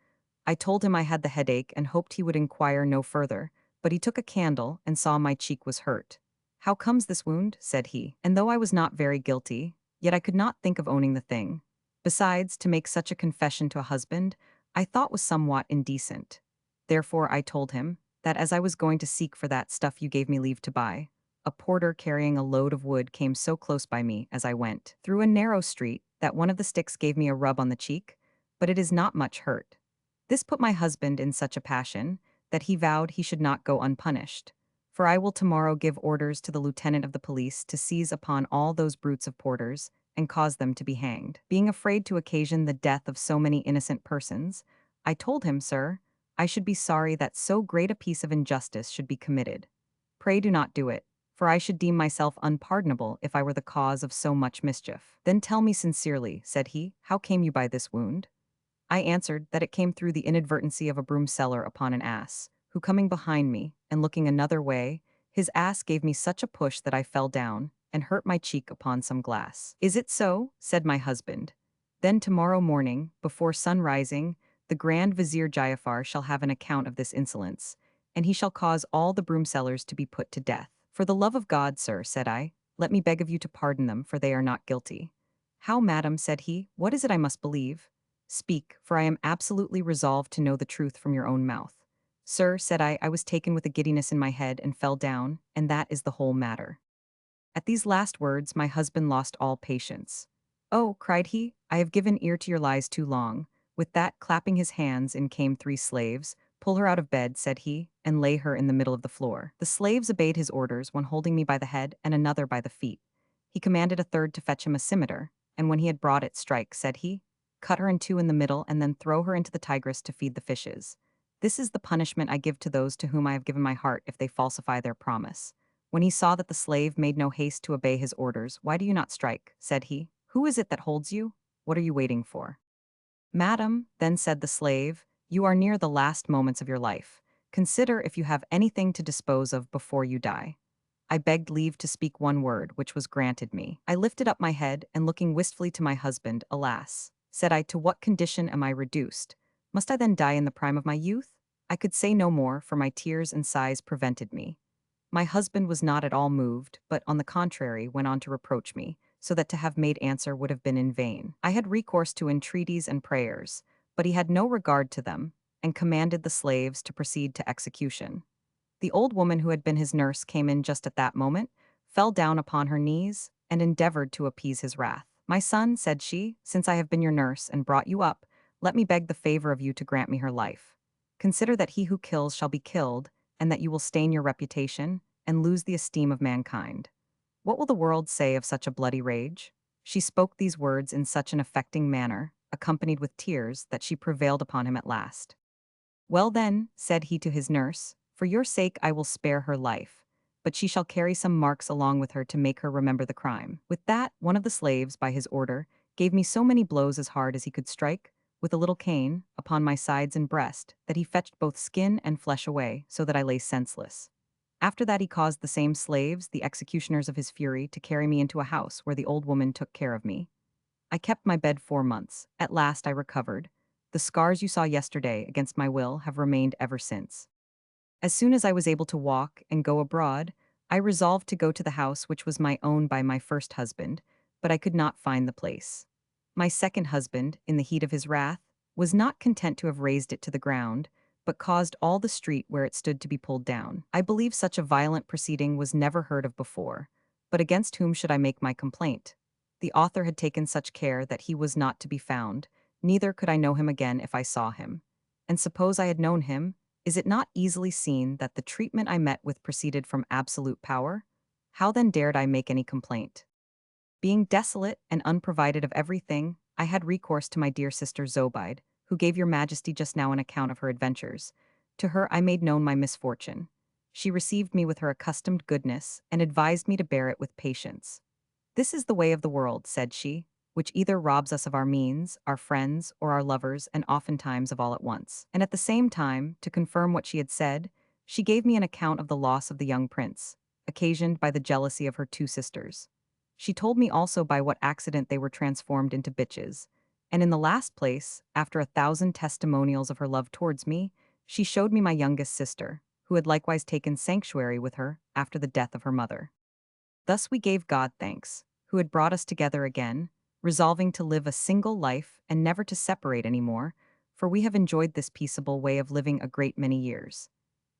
[SPEAKER 1] I told him I had the headache and hoped he would inquire no further, but he took a candle and saw my cheek was hurt. 'How comes this wound?' said he, and though I was not very guilty, yet I could not think of owning the thing. Besides, to make such a confession to a husband, I thought was somewhat indecent. Therefore I told him that as I was going to seek for that stuff you gave me leave to buy, a porter carrying a load of wood came so close by me as I went through a narrow street that one of the sticks gave me a rub on the cheek, but it is not much hurt. This put my husband in such a passion that he vowed he should not go unpunished. For I will tomorrow give orders to the lieutenant of the police to seize upon all those brutes of porters and cause them to be hanged. Being afraid to occasion the death of so many innocent persons, I told him, sir, I should be sorry that so great a piece of injustice should be committed. Pray do not do it, for I should deem myself unpardonable if I were the cause of so much mischief. Then tell me sincerely, said he, how came you by this wound? I answered that it came through the inadvertency of a broom seller upon an ass, who coming behind me, and looking another way, his ass gave me such a push that I fell down, and hurt my cheek upon some glass. Is it so? Said my husband. Then tomorrow morning, before sun rising, the Grand Vizier Giafar shall have an account of this insolence, and he shall cause all the broomsellers to be put to death. For the love of God, sir, said I, let me beg of you to pardon them, for they are not guilty. How, madam, said he, what is it I must believe? Speak, for I am absolutely resolved to know the truth from your own mouth. Sir, said I was taken with a giddiness in my head and fell down, and that is the whole matter. At these last words my husband lost all patience. Oh, cried he, I have given ear to your lies too long. With that, clapping his hands, in came 3 slaves. Pull her out of bed, said he, and lay her in the middle of the floor. The slaves obeyed his orders, one holding me by the head and another by the feet. He commanded a third to fetch him a scimitar, and when he had brought it, strike, said he, cut her in 2 in the middle, and then throw her into the Tigris to feed the fishes. This is the punishment I give to those to whom I have given my heart if they falsify their promise. When he saw that the slave made no haste to obey his orders, why do you not strike? Said he. Who is it that holds you? What are you waiting for? Madam, then said the slave, you are near the last moments of your life. Consider if you have anything to dispose of before you die. I begged leave to speak one word, which was granted me. I lifted up my head, and looking wistfully to my husband, alas, said I, to what condition am I reduced? Must I then die in the prime of my youth? I could say no more, for my tears and sighs prevented me. My husband was not at all moved, but, on the contrary, went on to reproach me, so that to have made answer would have been in vain. I had recourse to entreaties and prayers, but he had no regard to them, and commanded the slaves to proceed to execution. The old woman who had been his nurse came in just at that moment, fell down upon her knees, and endeavored to appease his wrath. My son, said she, since I have been your nurse and brought you up, let me beg the favor of you to grant me her life. Consider that he who kills shall be killed, and that you will stain your reputation, and lose the esteem of mankind. What will the world say of such a bloody rage? She spoke these words in such an affecting manner, accompanied with tears, that she prevailed upon him at last. Well then, said he to his nurse, for your sake I will spare her life, but she shall carry some marks along with her to make her remember the crime. With that, one of the slaves, by his order, gave me so many blows as hard as he could strike, with a little cane, upon my sides and breast, that he fetched both skin and flesh away, so that I lay senseless. After that he caused the same slaves, the executioners of his fury, to carry me into a house where the old woman took care of me. I kept my bed 4 months. At last I recovered. The scars you saw yesterday against my will have remained ever since. As soon as I was able to walk and go abroad, I resolved to go to the house which was my own by my first husband, but I could not find the place. My second husband, in the heat of his wrath, was not content to have razed it to the ground, but caused all the street where it stood to be pulled down. I believe such a violent proceeding was never heard of before, but against whom should I make my complaint? The author had taken such care that he was not to be found, neither could I know him again if I saw him. And suppose I had known him, is it not easily seen that the treatment I met with proceeded from absolute power? How then dared I make any complaint? Being desolate and unprovided of everything, I had recourse to my dear sister Zobeide, who gave your majesty just now an account of her adventures. To her I made known my misfortune. She received me with her accustomed goodness, and advised me to bear it with patience. This is the way of the world, said she, which either robs us of our means, our friends, or our lovers, and oftentimes of all at once. And at the same time, to confirm what she had said, she gave me an account of the loss of the young prince, occasioned by the jealousy of her 2 sisters. She told me also by what accident they were transformed into bitches, and in the last place, after 1,000 testimonials of her love towards me, she showed me my youngest sister, who had likewise taken sanctuary with her after the death of her mother. Thus we gave God thanks, who had brought us together again, resolving to live a single life and never to separate any more, for we have enjoyed this peaceable way of living a great many years.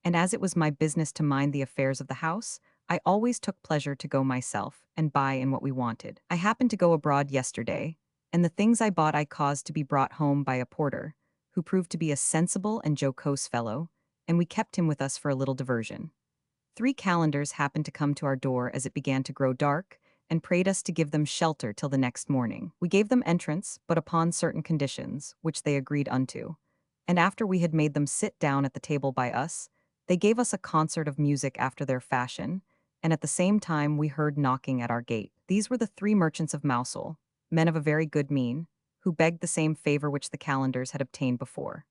[SPEAKER 1] and as it was my business to mind the affairs of the house, I always took pleasure to go myself and buy in what we wanted. I happened to go abroad yesterday, and the things I bought I caused to be brought home by a porter, who proved to be a sensible and jocose fellow, and we kept him with us for a little diversion. 3 calendars happened to come to our door as it began to grow dark, and prayed us to give them shelter till the next morning. We gave them entrance, but upon certain conditions, which they agreed unto. And after we had made them sit down at the table by us, they gave us a concert of music after their fashion, and at the same time we heard knocking at our gate. These were the 3 merchants of Mousel, men of a very good mien, who begged the same favor which the calendars had obtained before.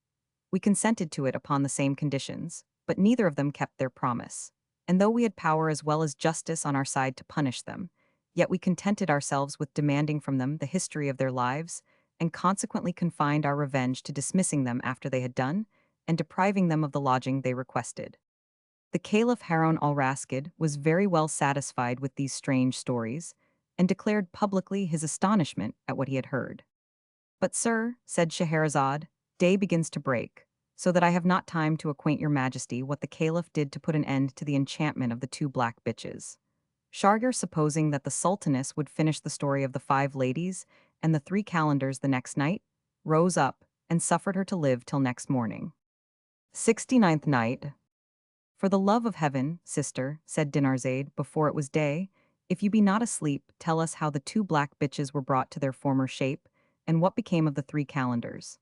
[SPEAKER 1] We consented to it upon the same conditions, but neither of them kept their promise. And though we had power as well as justice on our side to punish them, yet we contented ourselves with demanding from them the history of their lives, and consequently confined our revenge to dismissing them after they had done, and depriving them of the lodging they requested. The Caliph Harun al-Rashid was very well satisfied with these strange stories, and declared publicly his astonishment at what he had heard. "But, sir," said Scheherazade, "day begins to break, so that I have not time to acquaint your majesty what the Caliph did to put an end to the enchantment of the 2 black bitches." Shahryar, supposing that the Sultaness would finish the story of the 5 ladies and the 3 calendars the next night, rose up and suffered her to live till next morning. 69th night. "For the love of heaven, sister," said Dinarzade, before it was day, "if you be not asleep, tell us how the 2 black bitches were brought to their former shape, and what became of the 3 calendars."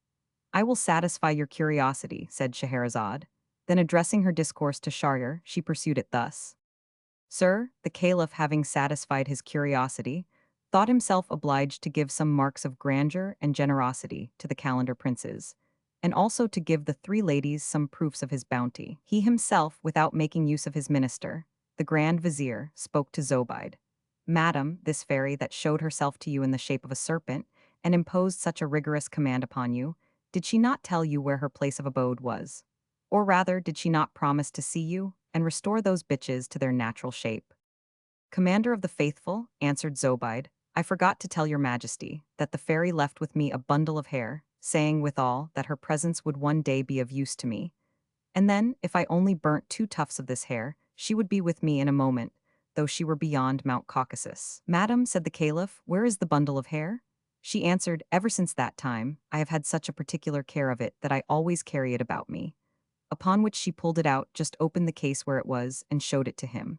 [SPEAKER 1] "I will satisfy your curiosity," said Scheherazade. Then addressing her discourse to Shahryar, she pursued it thus. "Sir, the Caliph, having satisfied his curiosity, thought himself obliged to give some marks of grandeur and generosity to the calendar princes, and also to give the 3 ladies some proofs of his bounty. He himself, without making use of his minister, the Grand Vizier, spoke to Zobeide. 'Madam, this fairy that showed herself to you in the shape of a serpent, and imposed such a rigorous command upon you, did she not tell you where her place of abode was? Or rather, did she not promise to see you, and restore those bitches to their natural shape?' 'Commander of the faithful,' answered Zobeide, 'I forgot to tell your majesty that the fairy left with me a bundle of hair, saying withal that her presence would one day be of use to me. And then, if I only burnt 2 tufts of this hair, she would be with me in a moment, though she were beyond Mount Caucasus.' 'Madam,' said the Caliph, 'where is the bundle of hair?' She answered, 'Ever since that time, I have had such a particular care of it that I always carry it about me.' Upon which she pulled it out, just opened the case where it was, and showed it to him.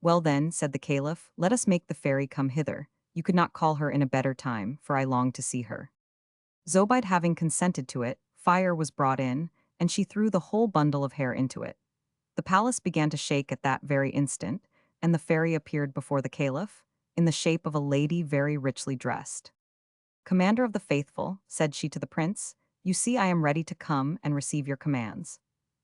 [SPEAKER 1] 'Well then,' said the Caliph, 'let us make the fairy come hither. You could not call her in a better time, for I long to see her.' Zobeide having consented to it, fire was brought in, and she threw the whole bundle of hair into it. The palace began to shake at that very instant, and the fairy appeared before the Caliph, in the shape of a lady very richly dressed. 'Commander of the faithful,' said she to the prince, 'you see I am ready to come and receive your commands.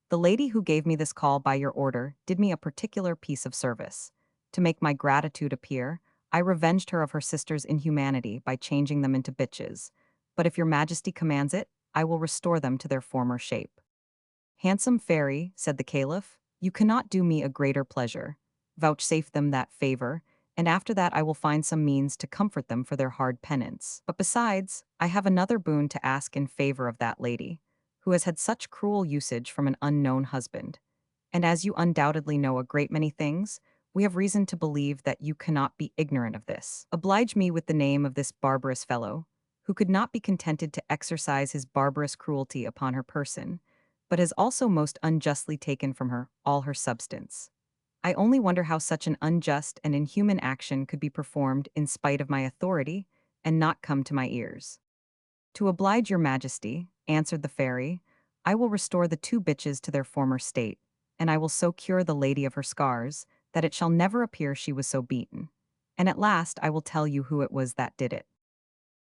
[SPEAKER 1] The lady who gave me this call by your order did me a particular piece of service. To make my gratitude appear, I revenged her of her sister's inhumanity by changing them into bitches. But if your majesty commands it, I will restore them to their former shape.' 'Handsome fairy,' said the Caliph, 'you cannot do me a greater pleasure. Vouchsafe them that favor, and after that I will find some means to comfort them for their hard penance. But besides, I have another boon to ask in favor of that lady, who has had such cruel usage from an unknown husband. And as you undoubtedly know a great many things, we have reason to believe that you cannot be ignorant of this. Oblige me with the name of this barbarous fellow, who could not be contented to exercise his barbarous cruelty upon her person, but has also most unjustly taken from her all her substance. I only wonder how such an unjust and inhuman action could be performed in spite of my authority, and not come to my ears.' 'To oblige your majesty,' answered the fairy, 'I will restore the 2 bitches to their former state, and I will so cure the lady of her scars, that it shall never appear she was so beaten. And at last I will tell you who it was that did it.'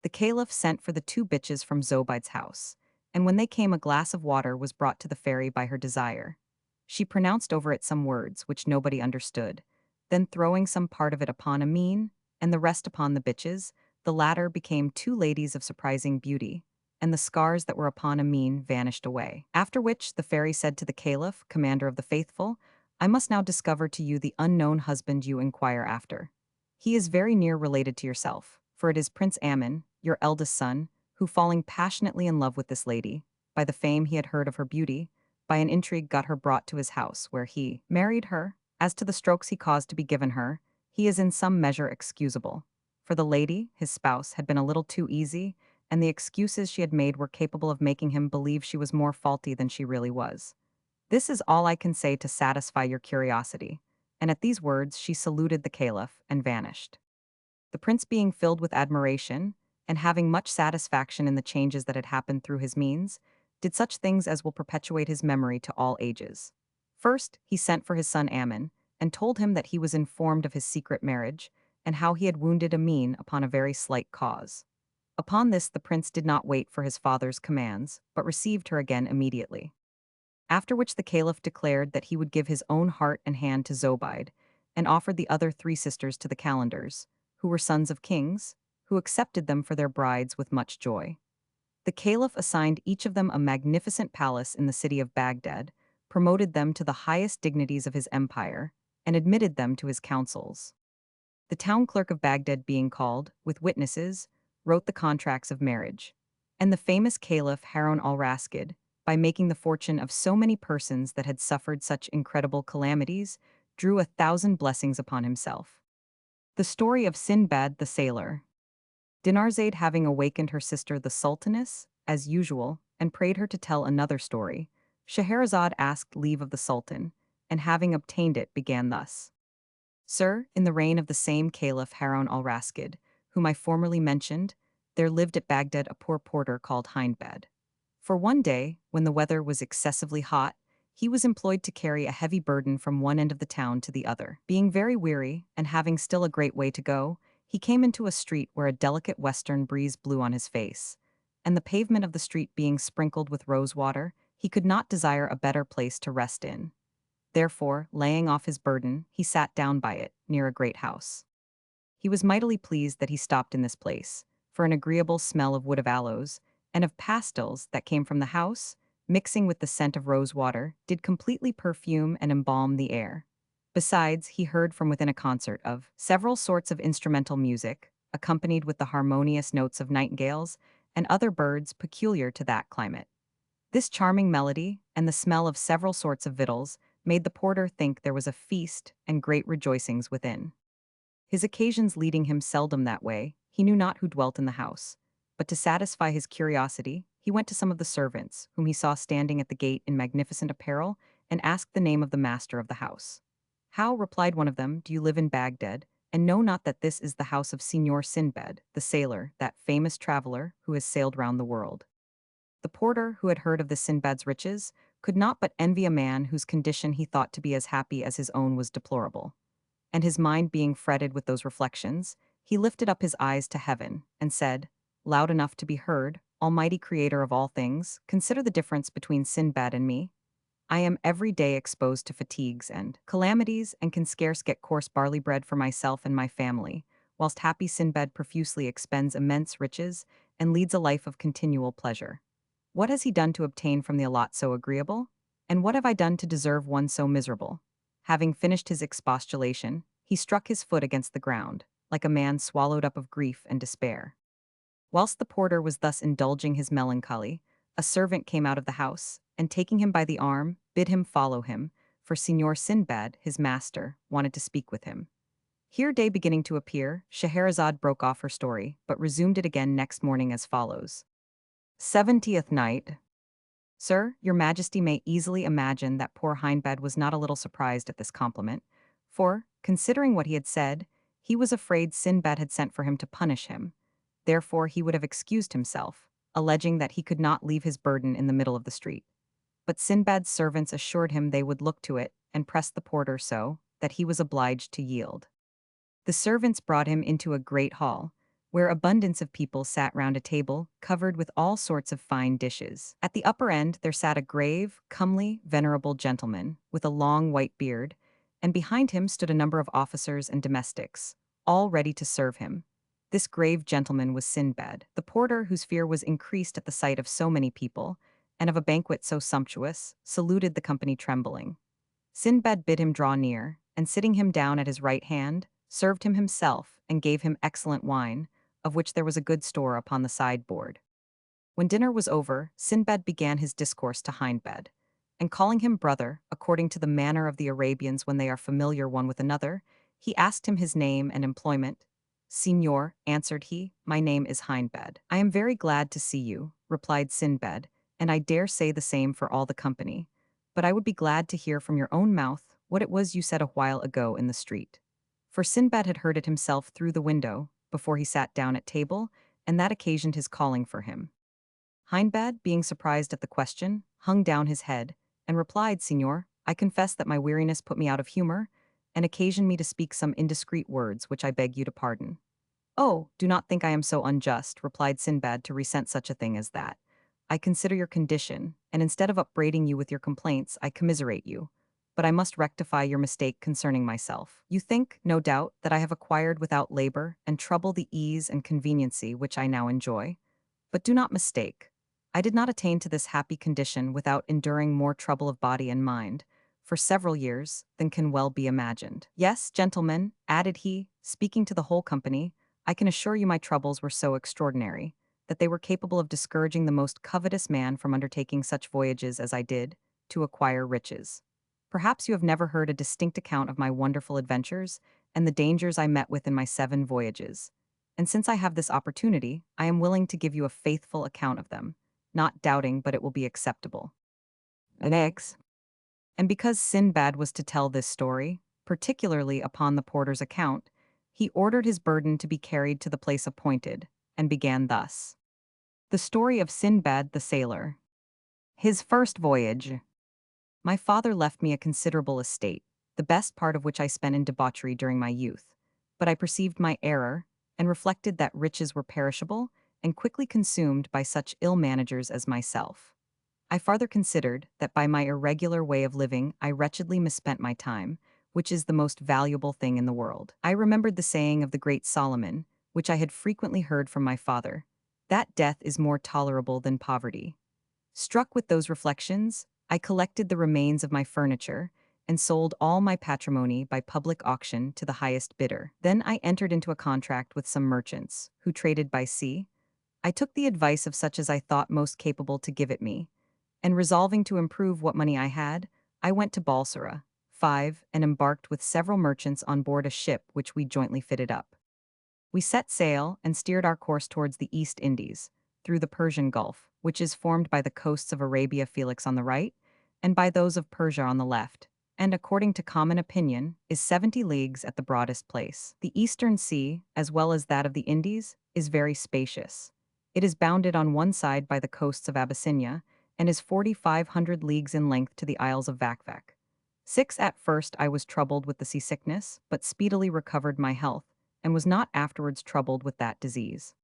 [SPEAKER 1] The Caliph sent for the 2 bitches from Zobeide's house, and when they came a glass of water was brought to the fairy by her desire. She pronounced over it some words which nobody understood, then throwing some part of it upon Amin, and the rest upon the bitches, the latter became 2 ladies of surprising beauty, and the scars that were upon Amin vanished away. After which the fairy said to the Caliph, Commander of the Faithful, 'I must now discover to you the unknown husband you inquire after. He is very near related to yourself, for it is Prince Amin, your eldest son, who, falling passionately in love with this lady, by the fame he had heard of her beauty, by an intrigue got her brought to his house, where he married her. As to the strokes he caused to be given her, he is in some measure excusable. For the lady, his spouse, had been a little too easy, and the excuses she had made were capable of making him believe she was more faulty than she really was. This is all I can say to satisfy your curiosity. And at these words she saluted the caliph and vanished. The prince, being filled with admiration, and having much satisfaction in the changes that had happened through his means, did such things as will perpetuate his memory to all ages. First, he sent for his son Ammon, and told him that he was informed of his secret marriage, and how he had wounded Amin upon a very slight cause. Upon this the prince did not wait for his father's commands, but received her again immediately. After which the caliph declared that he would give his own heart and hand to Zobeide, and offered the other three sisters to the calendars, who were sons of kings, who accepted them for their brides with much joy. The caliph assigned each of them a magnificent palace in the city of Baghdad, promoted them to the highest dignities of his empire, and admitted them to his councils. The town clerk of Baghdad being called, with witnesses, wrote the contracts of marriage. And the famous caliph Harun al-Rashid, by making the fortune of so many persons that had suffered such incredible calamities, drew 1,000 blessings upon himself. The story of Sinbad the sailor. Dinarzade, having awakened her sister the sultaness, as usual, and prayed her to tell another story, Scheherazade asked leave of the sultan, and having obtained it began thus. Sir, in the reign of the same caliph Harun al-Rashid, whom I formerly mentioned, there lived at Baghdad a poor porter called Sinbad. For one day, when the weather was excessively hot, he was employed to carry a heavy burden from one end of the town to the other. Being very weary, and having still a great way to go, he came into a street where a delicate western breeze blew on his face, and the pavement of the street being sprinkled with rose water, he could not desire a better place to rest in. Therefore, laying off his burden, he sat down by it, near a great house. He was mightily pleased that he stopped in this place, for an agreeable smell of wood of aloes, and of pastils that came from the house, mixing with the scent of rose water, did completely perfume and embalm the air. Besides, he heard from within a concert of several sorts of instrumental music, accompanied with the harmonious notes of nightingales and other birds peculiar to that climate. This charming melody, and the smell of several sorts of victuals, made the porter think there was a feast and great rejoicings within. His occasions leading him seldom that way, he knew not who dwelt in the house. But to satisfy his curiosity, he went to some of the servants, whom he saw standing at the gate in magnificent apparel, and asked the name of the master of the house. How, replied one of them, do you live in Baghdad, and know not that this is the house of Signor Sinbad, the sailor, that famous traveler who has sailed round the world? The porter, who had heard of the Sinbad's riches, could not but envy a man whose condition he thought to be as happy as his own was deplorable. And his mind being fretted with those reflections, he lifted up his eyes to heaven, and said, loud enough to be heard, Almighty Creator of all things, consider the difference between Sinbad and me. I am every day exposed to fatigues and calamities, and can scarce get coarse barley bread for myself and my family, whilst happy Sinbad profusely expends immense riches, and leads a life of continual pleasure. What has he done to obtain from the lot so agreeable? And what have I done to deserve one so miserable? Having finished his expostulation, he struck his foot against the ground, like a man swallowed up of grief and despair. Whilst the porter was thus indulging his melancholy, a servant came out of the house, and taking him by the arm, bid him follow him, for Signor Sinbad, his master, wanted to speak with him. Here, day beginning to appear, Scheherazade broke off her story, but resumed it again next morning as follows. 70th night. Sir, your majesty may easily imagine that poor Hindbad was not a little surprised at this compliment, for, considering what he had said, he was afraid Sinbad had sent for him to punish him. Therefore he would have excused himself, alleging that he could not leave his burden in the middle of the street. But Sinbad's servants assured him they would look to it, and pressed the porter so that he was obliged to yield. The servants brought him into a great hall, where abundance of people sat round a table covered with all sorts of fine dishes. At the upper end there sat a grave, comely, venerable gentleman, with a long white beard, and behind him stood a number of officers and domestics, all ready to serve him. This grave gentleman was Sinbad, the porter, whose fear was increased at the sight of so many people, and of a banquet so sumptuous, saluted the company trembling. Sinbad bid him draw near, and sitting him down at his right hand, served him himself, and gave him excellent wine, of which there was a good store upon the sideboard. When dinner was over, Sinbad began his discourse to Hindbad. and calling him brother, according to the manner of the Arabians when they are familiar one with another, he asked him his name and employment. Signor, answered he, my name is Sinbad. I am very glad to see you, replied Sinbad, and I dare say the same for all the company. But I would be glad to hear from your own mouth what it was you said a while ago in the street. For Sinbad had heard it himself through the window, before he sat down at table, and that occasioned his calling for him. Hindbad, being surprised at the question, hung down his head, and replied, Signor, I confess that my weariness put me out of humor, and occasioned me to speak some indiscreet words which I beg you to pardon. Oh, do not think I am so unjust, replied Sinbad, to resent such a thing as that. I consider your condition, and instead of upbraiding you with your complaints, I commiserate you. But I must rectify your mistake concerning myself. You think, no doubt, that I have acquired without labor and trouble the ease and conveniency which I now enjoy. But do not mistake. I did not attain to this happy condition without enduring more trouble of body and mind, for several years, than can well be imagined. Yes, gentlemen, added he, speaking to the whole company, I can assure you my troubles were so extraordinary, that they were capable of discouraging the most covetous man from undertaking such voyages as I did, to acquire riches. Perhaps you have never heard a distinct account of my wonderful adventures, and the dangers I met with in my 7 voyages. And since I have this opportunity, I am willing to give you a faithful account of them, not doubting but it will be acceptable. Next. And because Sinbad was to tell this story, particularly upon the porter's account, he ordered his burden to be carried to the place appointed, and began thus. The story of Sinbad the Sailor. His first voyage. My father left me a considerable estate, the best part of which I spent in debauchery during my youth. But I perceived my error, and reflected that riches were perishable, and quickly consumed by such ill managers as myself. I farther considered that by my irregular way of living I wretchedly misspent my time, which is the most valuable thing in the world. I remembered the saying of the great Solomon, which I had frequently heard from my father, that death is more tolerable than poverty. Struck with those reflections, I collected the remains of my furniture and sold all my patrimony by public auction to the highest bidder. Then I entered into a contract with some merchants, who traded by sea. I took the advice of such as I thought most capable to give it me, and resolving to improve what money I had, I went to Balsora, 5, and embarked with several merchants on board a ship which we jointly fitted up. We set sail and steered our course towards the East Indies, through the Persian Gulf, which is formed by the coasts of Arabia Felix on the right, and by those of Persia on the left, and according to common opinion, is 70 leagues at the broadest place. The Eastern Sea, as well as that of the Indies, is very spacious. It is bounded on one side by the coasts of Abyssinia, and is 4,500 leagues in length to the Isles of Vakvak. 6 At first I was troubled with the seasickness, but speedily recovered my health, and was not afterwards troubled with that disease.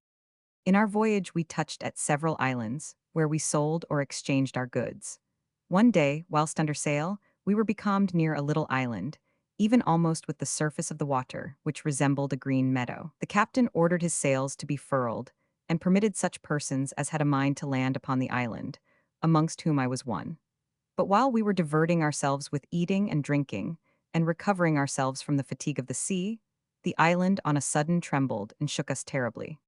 [SPEAKER 1] In our voyage we touched at several islands, where we sold or exchanged our goods. One day, whilst under sail, we were becalmed near a little island, even almost with the surface of the water, which resembled a green meadow. The captain ordered his sails to be furled, and permitted such persons as had a mind to land upon the island, amongst whom I was one. But while we were diverting ourselves with eating and drinking, and recovering ourselves from the fatigue of the sea, the island on a sudden trembled and shook us terribly.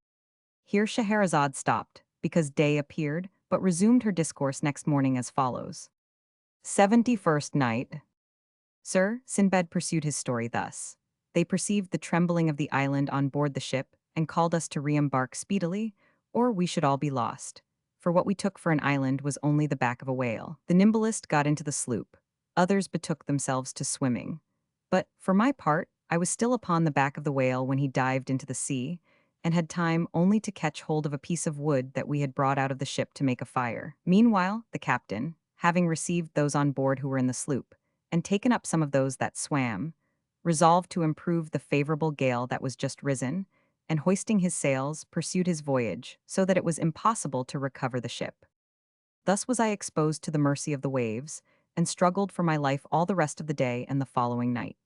[SPEAKER 1] Here Scheherazade stopped, because day appeared, but resumed her discourse next morning as follows. 71st Night. Sir, Sinbad pursued his story thus. They perceived the trembling of the island on board the ship, and called us to re-embark speedily, or we should all be lost. For what we took for an island was only the back of a whale. The nimblest got into the sloop. Others betook themselves to swimming. But, for my part, I was still upon the back of the whale when he dived into the sea, and had time only to catch hold of a piece of wood that we had brought out of the ship to make a fire. Meanwhile, the captain, having received those on board who were in the sloop, and taken up some of those that swam, resolved to improve the favorable gale that was just risen, and hoisting his sails, pursued his voyage, so that it was impossible to recover the ship. Thus was I exposed to the mercy of the waves, and struggled for my life all the rest of the day and the following night.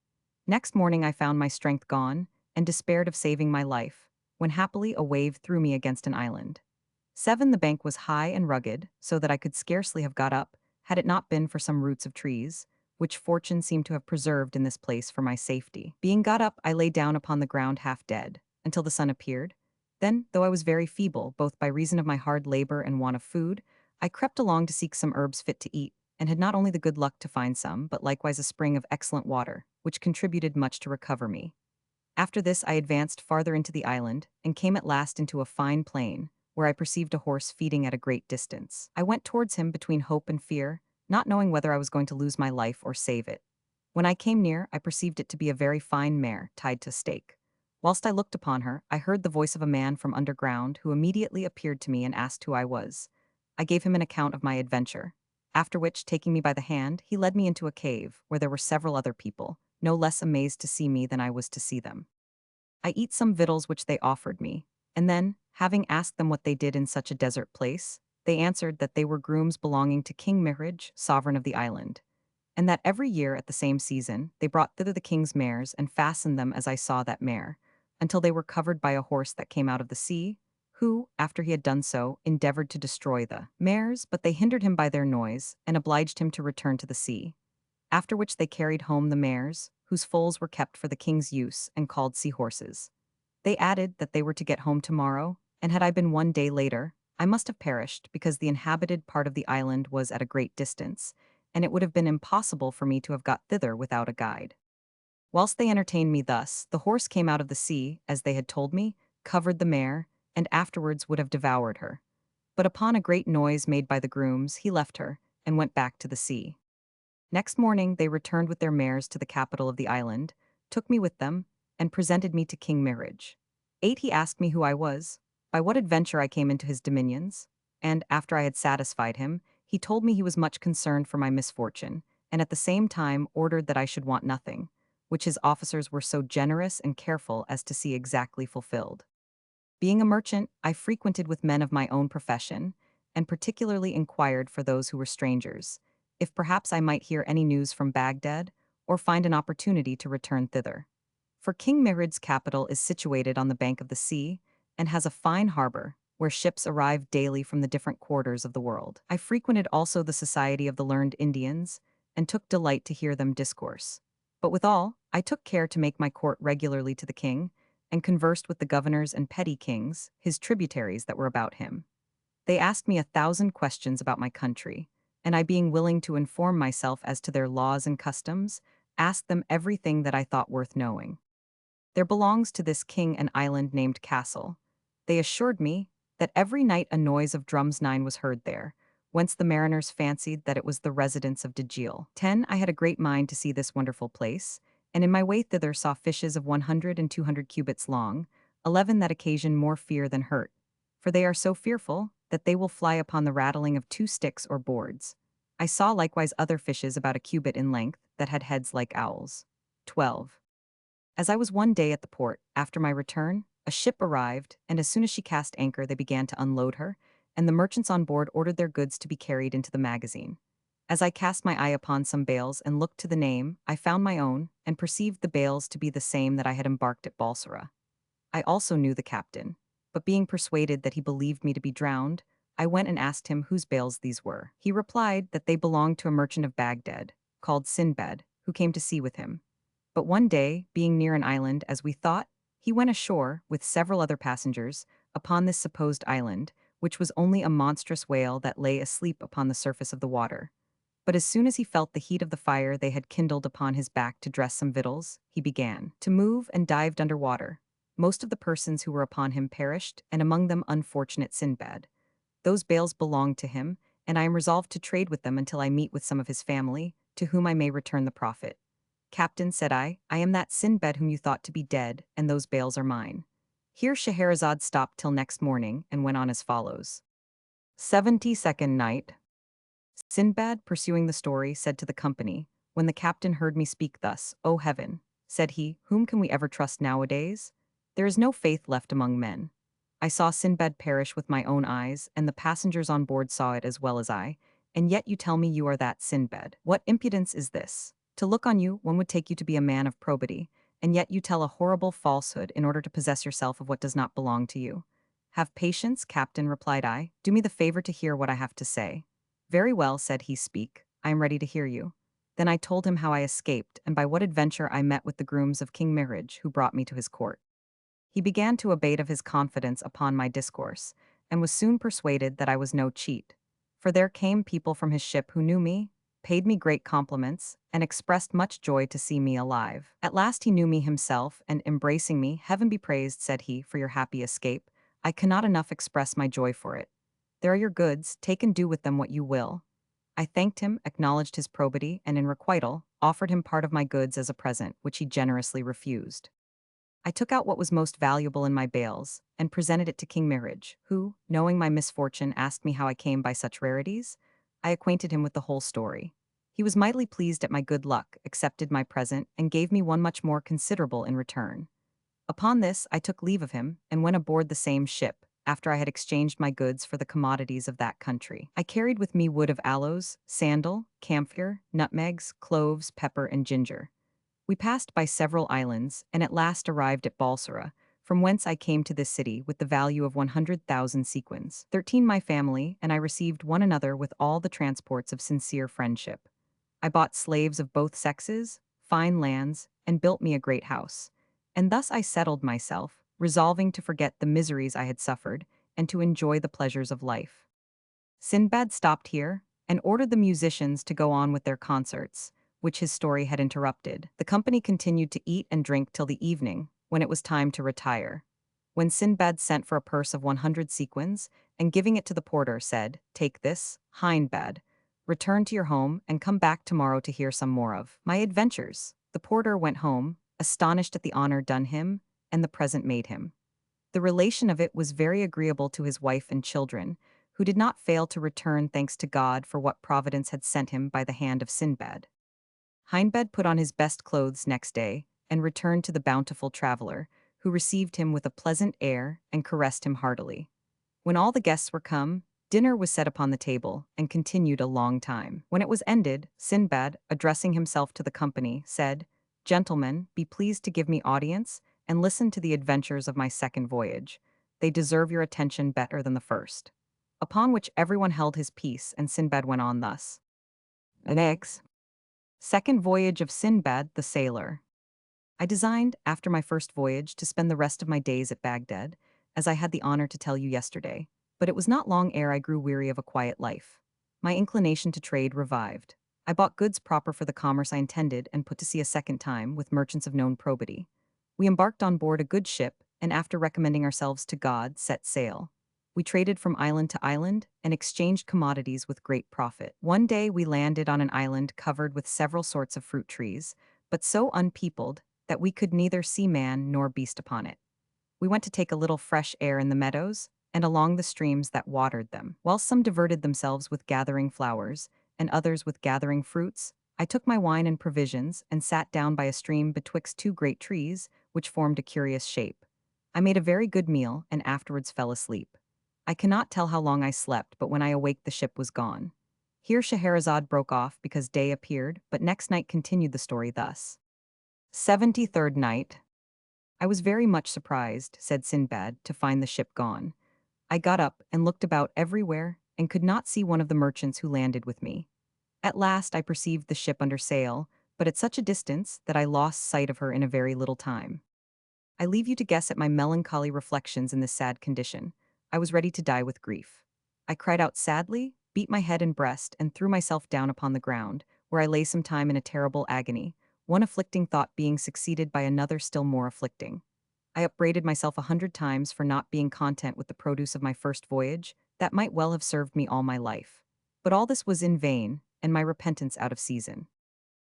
[SPEAKER 1] Next morning I found my strength gone, and despaired of saving my life, when happily a wave threw me against an island. 7 The bank was high and rugged, so that I could scarcely have got up, had it not been for some roots of trees, which fortune seemed to have preserved in this place for my safety. Being got up, I lay down upon the ground half dead, until the sun appeared. Then, though I was very feeble, both by reason of my hard labor and want of food, I crept along to seek some herbs fit to eat, and had not only the good luck to find some, but likewise a spring of excellent water, which contributed much to recover me. After this I advanced farther into the island, and came at last into a fine plain, where I perceived a horse feeding at a great distance. I went towards him between hope and fear, not knowing whether I was going to lose my life or save it. When I came near, I perceived it to be a very fine mare tied to a stake. Whilst I looked upon her, I heard the voice of a man from underground who immediately appeared to me and asked who I was. I gave him an account of my adventure, after which, taking me by the hand, he led me into a cave, where there were several other people, no less amazed to see me than I was to see them. I eat some victuals which they offered me, and then, having asked them what they did in such a desert place, they answered that they were grooms belonging to King Mihrage, sovereign of the island, and that every year at the same season they brought thither the king's mares and fastened them as I saw that mare, until they were covered by a horse that came out of the sea, who, after he had done so, endeavored to destroy the mares, but they hindered him by their noise, and obliged him to return to the sea. After which they carried home the mares, whose foals were kept for the king's use and called sea-horses. They added that they were to get home tomorrow, and had I been 1 day later, I must have perished because the inhabited part of the island was at a great distance, and it would have been impossible for me to have got thither without a guide. Whilst they entertained me thus, the horse came out of the sea, as they had told me, covered the mare, and afterwards would have devoured her. But upon a great noise made by the grooms, he left her, and went back to the sea. Next morning they returned with their mares to the capital of the island, took me with them, and presented me to King Mihrage. 8. He asked me who I was, by what adventure I came into his dominions, and, after I had satisfied him, he told me he was much concerned for my misfortune, and at the same time ordered that I should want nothing, which his officers were so generous and careful as to see exactly fulfilled. Being a merchant, I frequented with men of my own profession, and particularly inquired for those who were strangers, if perhaps I might hear any news from Baghdad, or find an opportunity to return thither. For King Mihraj's capital is situated on the bank of the sea, and has a fine harbor, where ships arrive daily from the different quarters of the world. I frequented also the society of the learned Indians, and took delight to hear them discourse. But withal, I took care to make my court regularly to the king, and conversed with the governors and petty kings, his tributaries that were about him. They asked me 1,000 questions about my country, and I being willing to inform myself as to their laws and customs, asked them everything that I thought worth knowing. There belongs to this king an island named Castle. They assured me that every night a noise of drums 9 was heard there, whence the mariners fancied that it was the residence of Djil. 10. I had a great mind to see this wonderful place, and in my way thither saw fishes of 100 and 200 cubits long, 11 that occasion more fear than hurt, for they are so fearful that they will fly upon the rattling of 2 sticks or boards. I saw likewise other fishes about a cubit in length that had heads like owls. 12. As I was 1 day at the port, after my return, a ship arrived, and as soon as she cast anchor they began to unload her, and the merchants on board ordered their goods to be carried into the magazine. As I cast my eye upon some bales and looked to the name, I found my own, and perceived the bales to be the same that I had embarked at Balsara. I also knew the captain, but being persuaded that he believed me to be drowned, I went and asked him whose bales these were. He replied that they belonged to a merchant of Baghdad, called Sinbad, who came to sea with him. But 1 day, being near an island, as we thought, he went ashore, with several other passengers, upon this supposed island, which was only a monstrous whale that lay asleep upon the surface of the water. But as soon as he felt the heat of the fire they had kindled upon his back to dress some victuals, he began to move and dived under water. Most of the persons who were upon him perished, and among them unfortunate Sinbad. Those bales belonged to him, and I am resolved to trade with them until I meet with some of his family, to whom I may return the profit. Captain, said I am that Sinbad whom you thought to be dead, and those bales are mine. Here Scheherazade stopped till next morning, and went on as follows. 72nd Night. Sinbad, pursuing the story, said to the company, when the captain heard me speak thus, O heaven, said he, whom can we ever trust nowadays? There is no faith left among men. I saw Sinbad perish with my own eyes, and the passengers on board saw it as well as I, and yet you tell me you are that Sinbad. What impudence is this? To look on you, one would take you to be a man of probity, and yet you tell a horrible falsehood in order to possess yourself of what does not belong to you. Have patience, captain, replied I. Do me the favor to hear what I have to say. Very well, said he, speak. I am ready to hear you. Then I told him how I escaped, and by what adventure I met with the grooms of King Mihrage, who brought me to his court. He began to abate of his confidence upon my discourse, and was soon persuaded that I was no cheat. For there came people from his ship who knew me, paid me great compliments, and expressed much joy to see me alive. At last he knew me himself, and embracing me, "Heaven be praised," said he, "for your happy escape. I cannot enough express my joy for it. There are your goods, take and do with them what you will." I thanked him, acknowledged his probity, and in requital, offered him part of my goods as a present, which he generously refused. I took out what was most valuable in my bales, and presented it to King Mirage, who, knowing my misfortune, asked me how I came by such rarities. I acquainted him with the whole story. He was mightily pleased at my good luck, accepted my present, and gave me one much more considerable in return. Upon this, I took leave of him, and went aboard the same ship, after I had exchanged my goods for the commodities of that country. I carried with me wood of aloes, sandal, camphor, nutmegs, cloves, pepper, and ginger. We passed by several islands, and at last arrived at Balsora, from whence I came to this city with the value of 100,000 sequins. 13 my family, and I received one another with all the transports of sincere friendship. I bought slaves of both sexes, fine lands, and built me a great house. And thus I settled myself, resolving to forget the miseries I had suffered, and to enjoy the pleasures of life. Sinbad stopped here, and ordered the musicians to go on with their concerts, which his story had interrupted. The company continued to eat and drink till the evening, when it was time to retire. When Sinbad sent for a purse of 100 sequins, and giving it to the porter, said, "Take this, Hindbad. Return to your home, and come back tomorrow to hear some more of my adventures." The porter went home, astonished at the honor done him, and the present made him. The relation of it was very agreeable to his wife and children, who did not fail to return thanks to God for what Providence had sent him by the hand of Sinbad. Hindbad put on his best clothes next day, and returned to the bountiful traveler, who received him with a pleasant air and caressed him heartily. When all the guests were come, dinner was set upon the table, and continued a long time. When it was ended, Sinbad, addressing himself to the company, said, "Gentlemen, be pleased to give me audience, and listen to the adventures of my second voyage. They deserve your attention better than the first." Upon which everyone held his peace, and Sinbad went on thus. Next. Second voyage of Sinbad the sailor. I designed, after my first voyage, to spend the rest of my days at Baghdad, as I had the honor to tell you yesterday, but it was not long ere I grew weary of a quiet life. My inclination to trade revived. I bought goods proper for the commerce I intended, and put to sea a second time with merchants of known probity. We embarked on board a good ship, and after recommending ourselves to God, set sail. We traded from island to island, and exchanged commodities with great profit. One day we landed on an island covered with several sorts of fruit trees, but so unpeopled that we could neither see man nor beast upon it. We went to take a little fresh air in the meadows, and along the streams that watered them. While some diverted themselves with gathering flowers, and others with gathering fruits, I took my wine and provisions, and sat down by a stream betwixt two great trees, which formed a curious shape. I made a very good meal, and afterwards fell asleep. I cannot tell how long I slept, but when I awaked the ship was gone. Here Scheherazade broke off because day appeared, but next night continued the story thus. 73rd night. I was very much surprised, said Sinbad, to find the ship gone. I got up and looked about everywhere, and could not see one of the merchants who landed with me. At last I perceived the ship under sail, but at such a distance that I lost sight of her in a very little time. I leave you to guess at my melancholy reflections in this sad condition. I was ready to die with grief. I cried out sadly, beat my head and breast, and threw myself down upon the ground, where I lay some time in a terrible agony, one afflicting thought being succeeded by another still more afflicting. I upbraided myself 100 times for not being content with the produce of my first voyage, that might well have served me all my life. But all this was in vain, and my repentance out of season.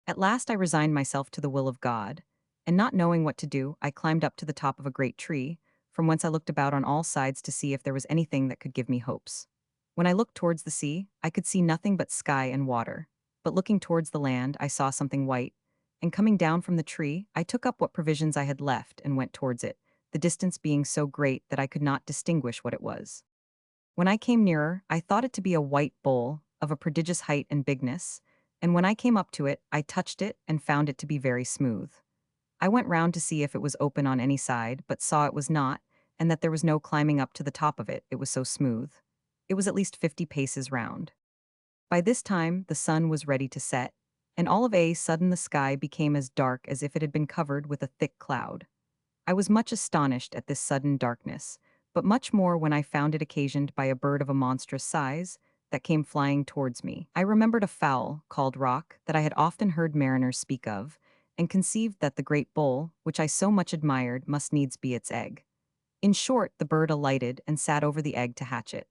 [SPEAKER 1] At last I resigned myself to the will of God, and not knowing what to do, I climbed up to the top of a great tree, from whence I looked about on all sides to see if there was anything that could give me hopes. When I looked towards the sea, I could see nothing but sky and water, but looking towards the land, I saw something white, and coming down from the tree, I took up what provisions I had left and went towards it, the distance being so great that I could not distinguish what it was. When I came nearer, I thought it to be a white bowl, of a prodigious height and bigness, and when I came up to it, I touched it and found it to be very smooth. I went round to see if it was open on any side, but saw it was not, and that there was no climbing up to the top of it, it was so smooth. It was at least 50 paces round. By this time the sun was ready to set, and all of a sudden the sky became as dark as if it had been covered with a thick cloud. I was much astonished at this sudden darkness, but much more when I found it occasioned by a bird of a monstrous size, that came flying towards me. I remembered a fowl, called rock, that I had often heard mariners speak of, and conceived that the great bull, which I so much admired, must needs be its egg. In short, the bird alighted and sat over the egg to hatch it.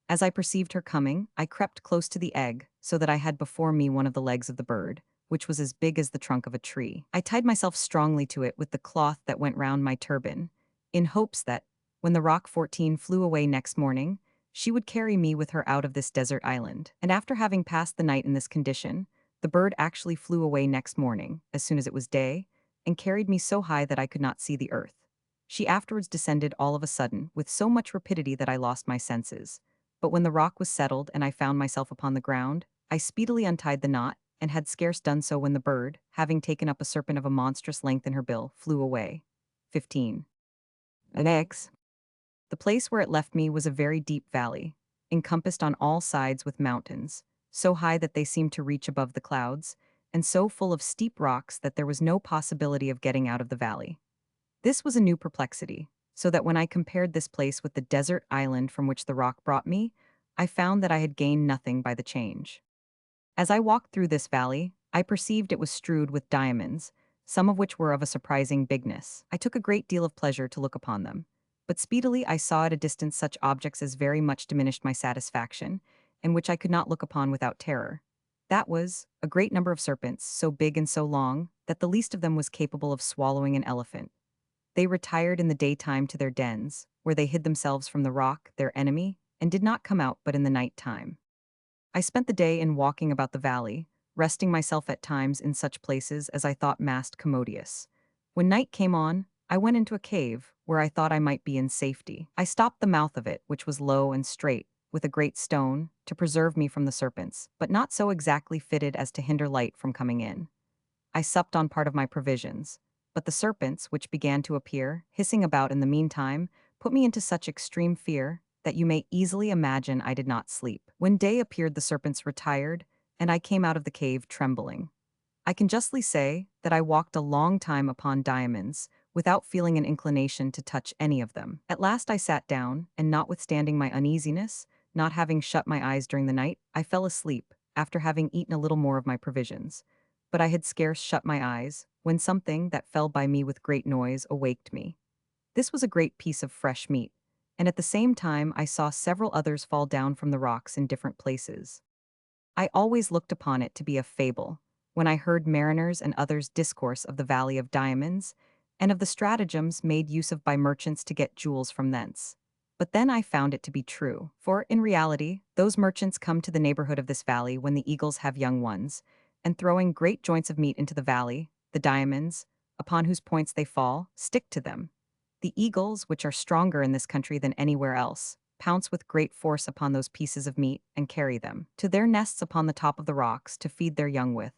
[SPEAKER 1] As I perceived her coming, I crept close to the egg, so that I had before me one of the legs of the bird, which was as big as the trunk of a tree. I tied myself strongly to it with the cloth that went round my turban, in hopes that, when the Rock 14 flew away next morning, she would carry me with her out of this desert island. And after having passed the night in this condition, the bird actually flew away next morning, as soon as it was day, and carried me so high that I could not see the earth. She afterwards descended all of a sudden, with so much rapidity that I lost my senses. But when the rock was settled and I found myself upon the ground, I speedily untied the knot, and had scarce done so when the bird, having taken up a serpent of a monstrous length in her bill, flew away. 15. Next. The place where it left me was a very deep valley, encompassed on all sides with mountains, so high that they seemed to reach above the clouds, and so full of steep rocks that there was no possibility of getting out of the valley. This was a new perplexity, so that when I compared this place with the desert island from which the rock brought me, I found that I had gained nothing by the change. As I walked through this valley, I perceived it was strewed with diamonds, some of which were of a surprising bigness. I took a great deal of pleasure to look upon them, but speedily I saw at a distance such objects as very much diminished my satisfaction, and which I could not look upon without terror. That was, a great number of serpents, so big and so long, that the least of them was capable of swallowing an elephant. They retired in the daytime to their dens, where they hid themselves from the rock, their enemy, and did not come out but in the night time. I spent the day in walking about the valley, resting myself at times in such places as I thought most commodious. When night came on, I went into a cave, where I thought I might be in safety. I stopped the mouth of it, which was low and straight, with a great stone, to preserve me from the serpents, but not so exactly fitted as to hinder light from coming in. I supped on part of my provisions, but the serpents, which began to appear, hissing about in the meantime, put me into such extreme fear that you may easily imagine I did not sleep. When day appeared, the serpents retired, and I came out of the cave trembling. I can justly say that I walked a long time upon diamonds, without feeling an inclination to touch any of them. At last I sat down, and notwithstanding my uneasiness, not having shut my eyes during the night, I fell asleep, after having eaten a little more of my provisions. But I had scarce shut my eyes, when something that fell by me with great noise awaked me. This was a great piece of fresh meat, and at the same time I saw several others fall down from the rocks in different places. I always looked upon it to be a fable, when I heard mariners and others discourse of the Valley of Diamonds, and of the stratagems made use of by merchants to get jewels from thence. But then I found it to be true, for, in reality, those merchants come to the neighborhood of this valley when the eagles have young ones, and throwing great joints of meat into the valley, the diamonds, upon whose points they fall, stick to them. The eagles, which are stronger in this country than anywhere else, pounce with great force upon those pieces of meat and carry them to their nests upon the top of the rocks to feed their young with,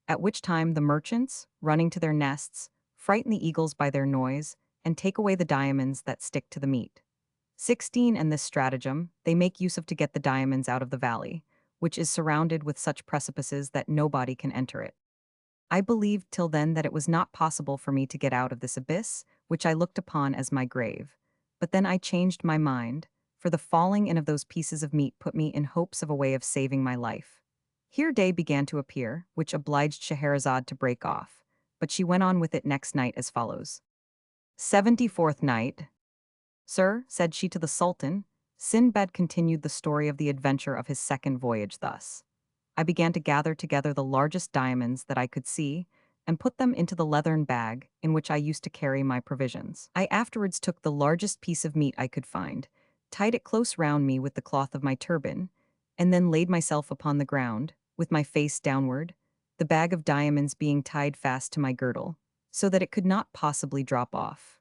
[SPEAKER 1] at which time the merchants, running to their nests, frighten the eagles by their noise, and take away the diamonds that stick to the meat. 16. And this stratagem they make use of to get the diamonds out of the valley, which is surrounded with such precipices that nobody can enter it. I believed till then that it was not possible for me to get out of this abyss, which I looked upon as my grave. But then I changed my mind, for the falling in of those pieces of meat put me in hopes of a way of saving my life. Here day began to appear, which obliged Scheherazade to break off, but she went on with it next night as follows. 74th night. Sir, said she to the Sultan, Sinbad continued the story of the adventure of his second voyage thus. I began to gather together the largest diamonds that I could see, and put them into the leathern bag in which I used to carry my provisions. I afterwards took the largest piece of meat I could find, tied it close round me with the cloth of my turban, and then laid myself upon the ground, with my face downward, the bag of diamonds being tied fast to my girdle, so that it could not possibly drop off.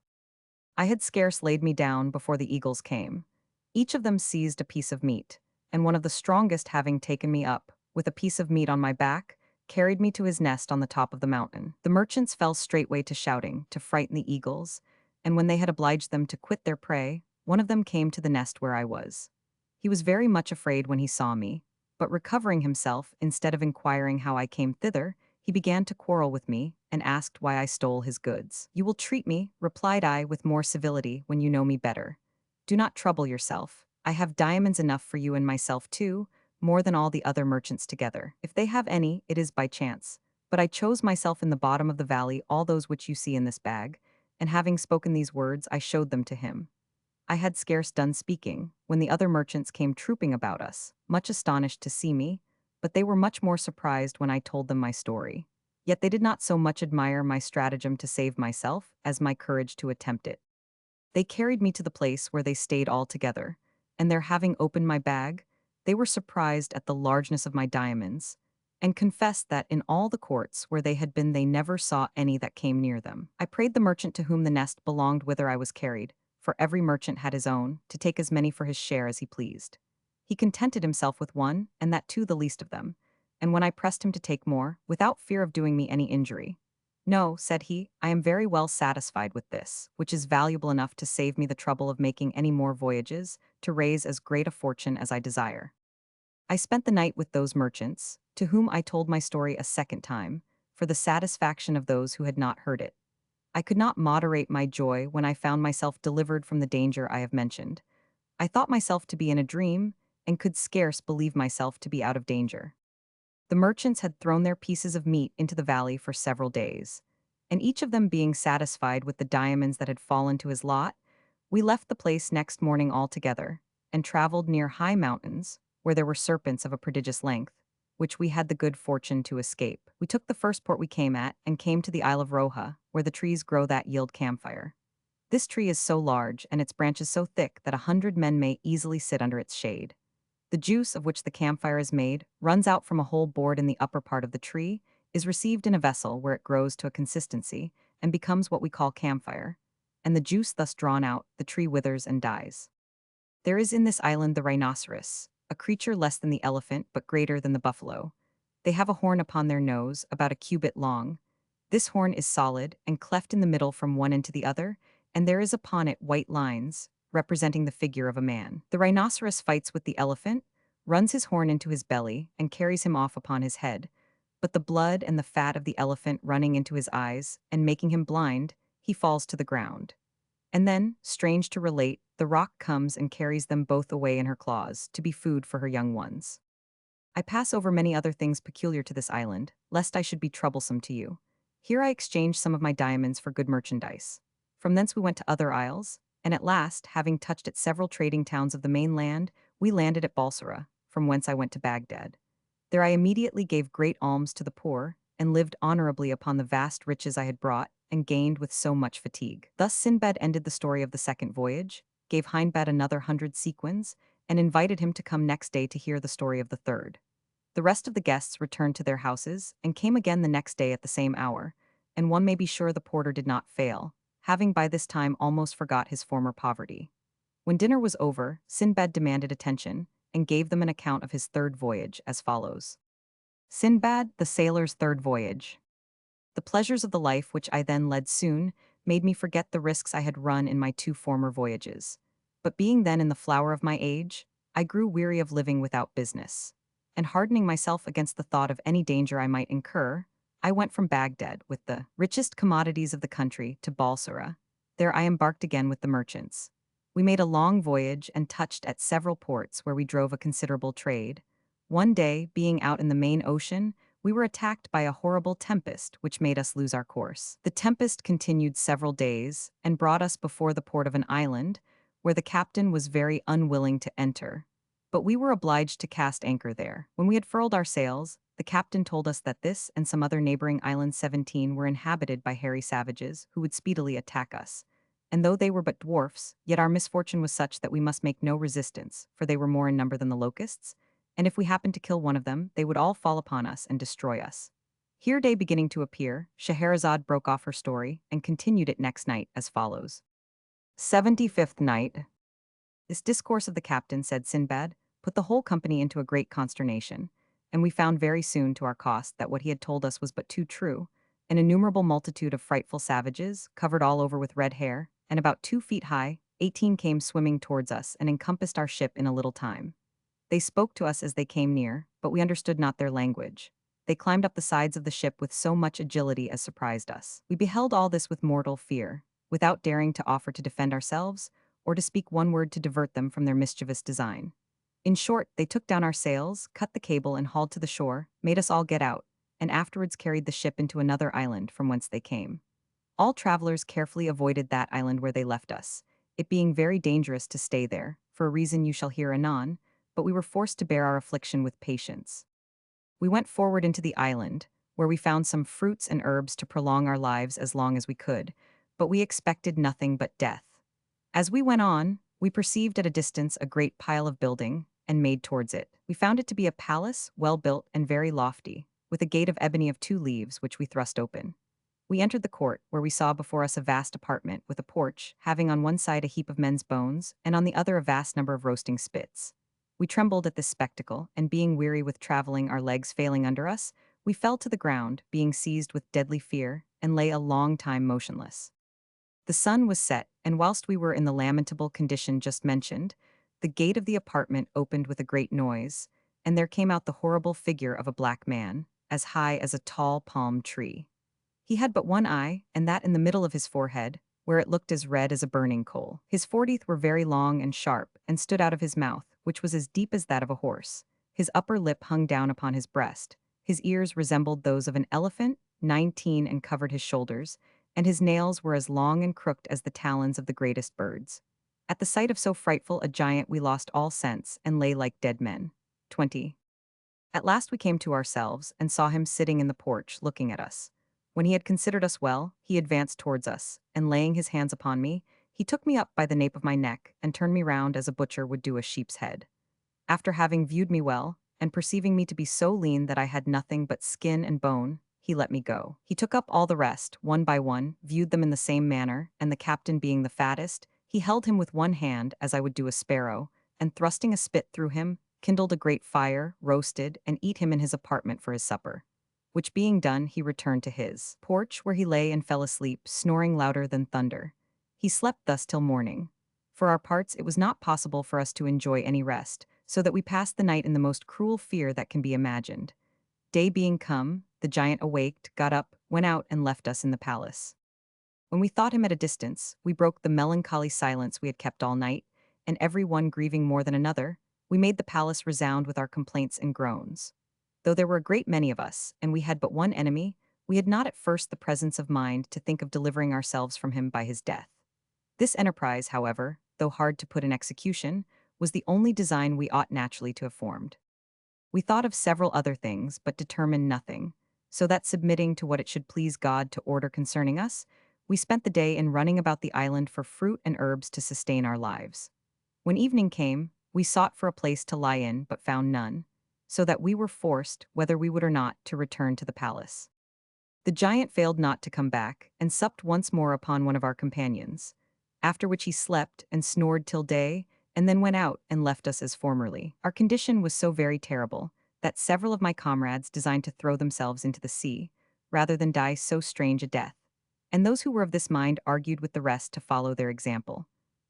[SPEAKER 1] I had scarce laid me down before the eagles came. Each of them seized a piece of meat, and one of the strongest having taken me up, with a piece of meat on my back, carried me to his nest on the top of the mountain. The merchants fell straightway to shouting, to frighten the eagles, and when they had obliged them to quit their prey, one of them came to the nest where I was. He was very much afraid when he saw me, but recovering himself, instead of inquiring how I came thither, he began to quarrel with me, and asked why I stole his goods. You will treat me, replied I with more civility, when you know me better. Do not trouble yourself. I have diamonds enough for you and myself too, more than all the other merchants together. If they have any, it is by chance. But I chose myself in the bottom of the valley all those which you see in this bag, and having spoken these words, I showed them to him. I had scarce done speaking, when the other merchants came trooping about us, much astonished to see me, but they were much more surprised when I told them my story. Yet they did not so much admire my stratagem to save myself as my courage to attempt it. They carried me to the place where they stayed all together, and there having opened my bag, they were surprised at the largeness of my diamonds, and confessed that in all the courts where they had been they never saw any that came near them. I prayed the merchant to whom the nest belonged whither I was carried, for every merchant had his own, to take as many for his share as he pleased. He contented himself with one, and that too the least of them, and when I pressed him to take more, without fear of doing me any injury, "No," said he, "I am very well satisfied with this, which is valuable enough to save me the trouble of making any more voyages, to raise as great a fortune as I desire." I spent the night with those merchants, to whom I told my story a second time, for the satisfaction of those who had not heard it. I could not moderate my joy when I found myself delivered from the danger I have mentioned. I thought myself to be in a dream, and could scarce believe myself to be out of danger. The merchants had thrown their pieces of meat into the valley for several days, and each of them being satisfied with the diamonds that had fallen to his lot, we left the place next morning altogether, and traveled near high mountains, where there were serpents of a prodigious length, which we had the good fortune to escape. We took the first port we came at, and came to the Isle of Roja, where the trees grow that yield camphire. This tree is so large, and its branches so thick, that 100 men may easily sit under its shade. The juice of which the camphire is made runs out from a hole bored in the upper part of the tree, is received in a vessel where it grows to a consistency, and becomes what we call camphire, and the juice thus drawn out, the tree withers and dies. There is in this island the rhinoceros, a creature less than the elephant but greater than the buffalo. They have a horn upon their nose, about a cubit long. This horn is solid, and cleft in the middle from one end to the other, and there is upon it white lines, representing the figure of a man. The rhinoceros fights with the elephant, runs his horn into his belly, and carries him off upon his head. But the blood and the fat of the elephant running into his eyes, and making him blind, he falls to the ground. And then, strange to relate, the roc comes and carries them both away in her claws, to be food for her young ones. I pass over many other things peculiar to this island, lest I should be troublesome to you. Here I exchanged some of my diamonds for good merchandise. From thence we went to other isles, and at last, having touched at several trading towns of the mainland, we landed at Balsora, from whence I went to Baghdad. There I immediately gave great alms to the poor, and lived honorably upon the vast riches I had brought, and gained with so much fatigue. Thus Sinbad ended the story of the second voyage, gave Hindbad another 100 sequins, and invited him to come next day to hear the story of the third. The rest of the guests returned to their houses, and came again the next day at the same hour, and one may be sure the porter did not fail, having by this time almost forgot his former poverty. When dinner was over, Sinbad demanded attention, and gave them an account of his third voyage, as follows. Sinbad, the sailor's third voyage. The pleasures of the life which I then led soon made me forget the risks I had run in my two former voyages. But being then in the flower of my age, I grew weary of living without business, and hardening myself against the thought of any danger I might incur, I went from Baghdad with the richest commodities of the country to Balsora. There I embarked again with the merchants. We made a long voyage and touched at several ports where we drove a considerable trade. One day, being out in the main ocean, we were attacked by a horrible tempest which made us lose our course. The tempest continued several days, and brought us before the port of an island, where the captain was very unwilling to enter. But we were obliged to cast anchor there. When we had furled our sails, the captain told us that this and some other neighboring islands 17 were inhabited by hairy savages who would speedily attack us. And though they were but dwarfs, yet our misfortune was such that we must make no resistance, for they were more in number than the locusts, and if we happened to kill one of them, they would all fall upon us and destroy us. Here day beginning to appear, Scheherazade broke off her story, and continued it next night as follows. 75th night. This discourse of the captain, said Sinbad, put the whole company into a great consternation, and we found very soon to our cost that what he had told us was but too true. An innumerable multitude of frightful savages, covered all over with red hair, and about 2 feet high, 18 came swimming towards us and encompassed our ship in a little time. They spoke to us as they came near, but we understood not their language. They climbed up the sides of the ship with so much agility as surprised us. We beheld all this with mortal fear, without daring to offer to defend ourselves, or to speak one word to divert them from their mischievous design. In short, they took down our sails, cut the cable, and hauled to the shore, made us all get out, and afterwards carried the ship into another island from whence they came. All travelers carefully avoided that island where they left us, it being very dangerous to stay there, for a reason you shall hear anon, but we were forced to bear our affliction with patience. We went forward into the island, where we found some fruits and herbs to prolong our lives as long as we could, but we expected nothing but death. As we went on, we perceived at a distance a great pile of building, and made towards it. We found it to be a palace, well built and very lofty, with a gate of ebony of 2 leaves, which we thrust open. We entered the court, where we saw before us a vast apartment with a porch, having on one side a heap of men's bones, and on the other a vast number of roasting spits. We trembled at this spectacle, and being weary with traveling, our legs failing under us, we fell to the ground, being seized with deadly fear, and lay a long time motionless. The sun was set, and whilst we were in the lamentable condition just mentioned, the gate of the apartment opened with a great noise, and there came out the horrible figure of a black man, as high as a tall palm tree. He had but one eye, and that in the middle of his forehead, where it looked as red as a burning coal. His foreteeth were very long and sharp, and stood out of his mouth, which was as deep as that of a horse. His upper lip hung down upon his breast. His ears resembled those of an elephant, 19, and covered his shoulders, and his nails were as long and crooked as the talons of the greatest birds. At the sight of so frightful a giant we lost all sense, and lay like dead men. 20. At last we came to ourselves, and saw him sitting in the porch, looking at us. When he had considered us well, he advanced towards us, and laying his hands upon me, he took me up by the nape of my neck, and turned me round as a butcher would do a sheep's head. After having viewed me well, and perceiving me to be so lean that I had nothing but skin and bone, he let me go. He took up all the rest, one by one, viewed them in the same manner, and the captain being the fattest, he held him with one hand, as I would do a sparrow, and thrusting a spit through him, kindled a great fire, roasted, and eat him in his apartment for his supper. Which being done, he returned to his porch, where he lay and fell asleep, snoring louder than thunder. He slept thus till morning. For our parts, it was not possible for us to enjoy any rest, so that we passed the night in the most cruel fear that can be imagined. Day being come, the giant awaked, got up, went out, and left us in the palace. When we thought him at a distance, we broke the melancholy silence we had kept all night, and every one grieving more than another, we made the palace resound with our complaints and groans. Though there were a great many of us, and we had but one enemy, we had not at first the presence of mind to think of delivering ourselves from him by his death. This enterprise, however, though hard to put in execution, was the only design we ought naturally to have formed. We thought of several other things, but determined nothing, so that submitting to what it should please God to order concerning us, we spent the day in running about the island for fruit and herbs to sustain our lives. When evening came, we sought for a place to lie in, but found none, so that we were forced, whether we would or not, to return to the palace. The giant failed not to come back, and supped once more upon one of our companions, after which he slept and snored till day, and then went out and left us as formerly. Our condition was so very terrible, that several of my comrades designed to throw themselves into the sea, rather than die so strange a death, and those who were of this mind argued with the rest to follow their example.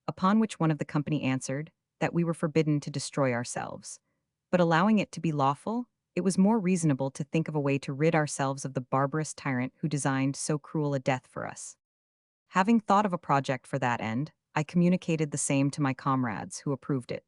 [SPEAKER 1] Upon which one of the company answered, that we were forbidden to destroy ourselves, but allowing it to be lawful, it was more reasonable to think of a way to rid ourselves of the barbarous tyrant who designed so cruel a death for us. Having thought of a project for that end, I communicated the same to my comrades, who approved it.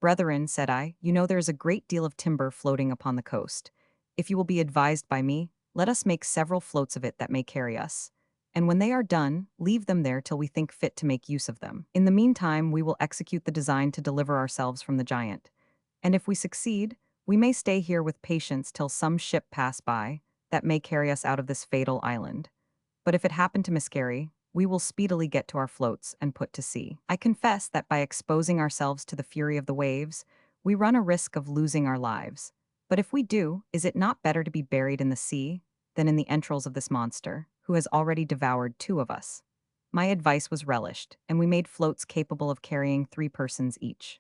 [SPEAKER 1] Brethren, said I, you know there is a great deal of timber floating upon the coast. If you will be advised by me, let us make several floats of it that may carry us, and when they are done, leave them there till we think fit to make use of them. In the meantime, we will execute the design to deliver ourselves from the giant, and if we succeed, we may stay here with patience till some ship pass by that may carry us out of this fatal island. But if it happen to miscarry, we will speedily get to our floats and put to sea. I confess that by exposing ourselves to the fury of the waves, we run a risk of losing our lives. But if we do, is it not better to be buried in the sea than in the entrails of this monster, who has already devoured 2 of us? My advice was relished, and we made floats capable of carrying 3 persons each.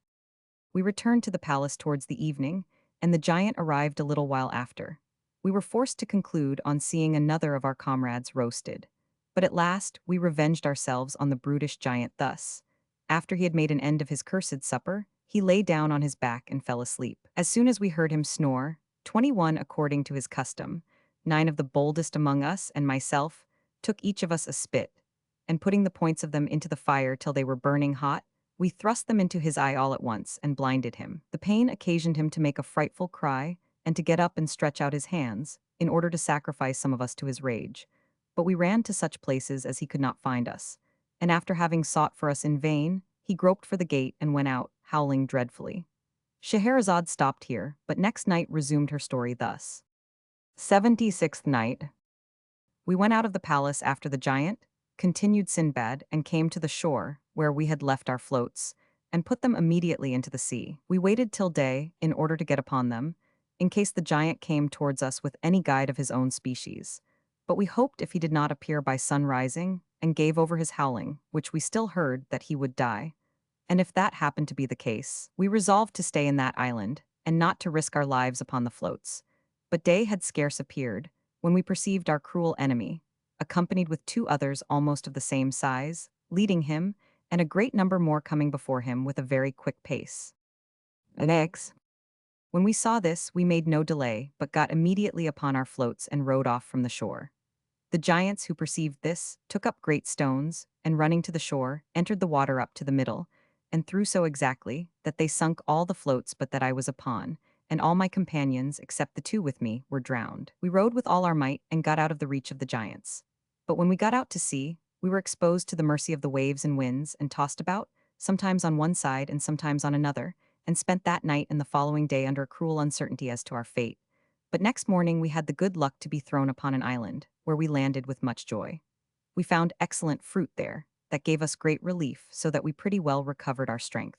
[SPEAKER 1] We returned to the palace towards the evening, and the giant arrived a little while after. We were forced to conclude on seeing another of our comrades roasted. But at last we revenged ourselves on the brutish giant thus. After he had made an end of his cursed supper, he lay down on his back and fell asleep. As soon as we heard him snore, 21 according to his custom, 9 of the boldest among us and myself, took each of us a spit, and putting the points of them into the fire till they were burning hot, We thrust them into his eye all at once and blinded him. The pain occasioned him to make a frightful cry and to get up and stretch out his hands, in order to sacrifice some of us to his rage. But we ran to such places as he could not find us, and after having sought for us in vain, he groped for the gate and went out, howling dreadfully. Scheherazade stopped here, but next night resumed her story thus. 76th night. We went out of the palace after the giant, continued Sinbad, and came to the shore, where we had left our floats, and put them immediately into the sea. We waited till day, in order to get upon them, in case the giant came towards us with any guide of his own species. But we hoped if he did not appear by sun rising, and gave over his howling, which we still heard, that he would die. And if that happened to be the case, we resolved to stay in that island, and not to risk our lives upon the floats. But day had scarce appeared, when we perceived our cruel enemy, accompanied with two others almost of the same size, leading him, and a great number more coming before him with a very quick pace. Next, when we saw this, we made no delay, but got immediately upon our floats and rowed off from the shore. The giants who perceived this took up great stones, and running to the shore, entered the water up to the middle, and threw so exactly that they sunk all the floats but that I was upon, and all my companions, except the two with me, were drowned. We rowed with all our might and got out of the reach of the giants. But when we got out to sea, we were exposed to the mercy of the waves and winds, and tossed about, sometimes on one side and sometimes on another, and spent that night and the following day under a cruel uncertainty as to our fate. But next morning we had the good luck to be thrown upon an island, where we landed with much joy. We found excellent fruit there, that gave us great relief, so that we pretty well recovered our strength.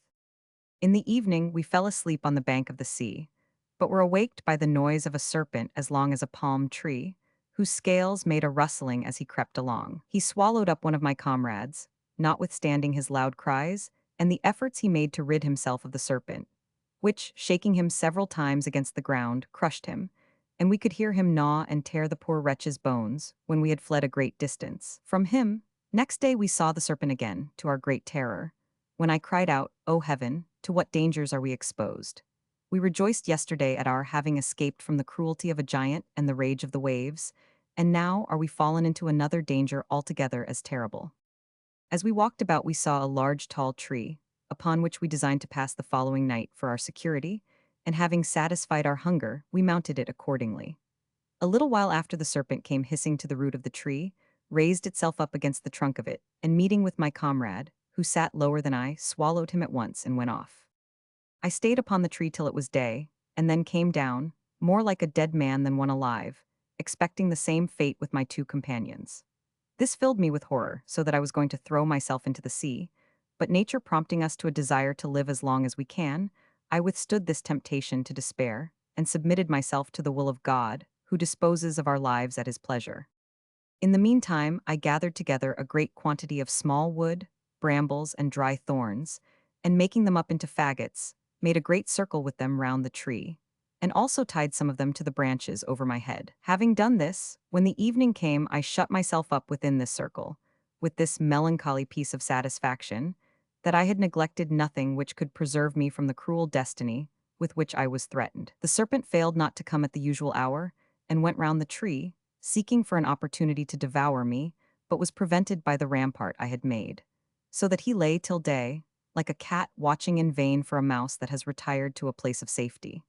[SPEAKER 1] In the evening we fell asleep on the bank of the sea, but were awaked by the noise of a serpent as long as a palm tree, whose scales made a rustling as he crept along. He swallowed up one of my comrades, notwithstanding his loud cries, and the efforts he made to rid himself of the serpent, which, shaking him several times against the ground, crushed him, and we could hear him gnaw and tear the poor wretch's bones when we had fled a great distance from him. Next day we saw the serpent again, to our great terror, when I cried out, "O heaven, to what dangers are we exposed? We rejoiced yesterday at our having escaped from the cruelty of a giant and the rage of the waves, and now are we fallen into another danger altogether as terrible." As we walked about we saw a large tall tree, upon which we designed to pass the following night for our security, and having satisfied our hunger, we mounted it accordingly. A little while after the serpent came hissing to the root of the tree, raised itself up against the trunk of it, and meeting with my comrade, who sat lower than I, swallowed him at once and went off. I stayed upon the tree till it was day, and then came down, more like a dead man than one alive, expecting the same fate with my two companions. This filled me with horror, so that I was going to throw myself into the sea, but nature prompting us to a desire to live as long as we can, I withstood this temptation to despair, and submitted myself to the will of God, who disposes of our lives at his pleasure. In the meantime, I gathered together a great quantity of small wood, brambles, and dry thorns, and making them up into faggots, made a great circle with them round the tree, and also tied some of them to the branches over my head. Having done this, when the evening came, I shut myself up within this circle, with this melancholy piece of satisfaction, that I had neglected nothing which could preserve me from the cruel destiny with which I was threatened. The serpent failed not to come at the usual hour, and went round the tree, seeking for an opportunity to devour me, but was prevented by the rampart I had made, so that he lay till day, like a cat watching in vain for a mouse that has retired to a place of safety.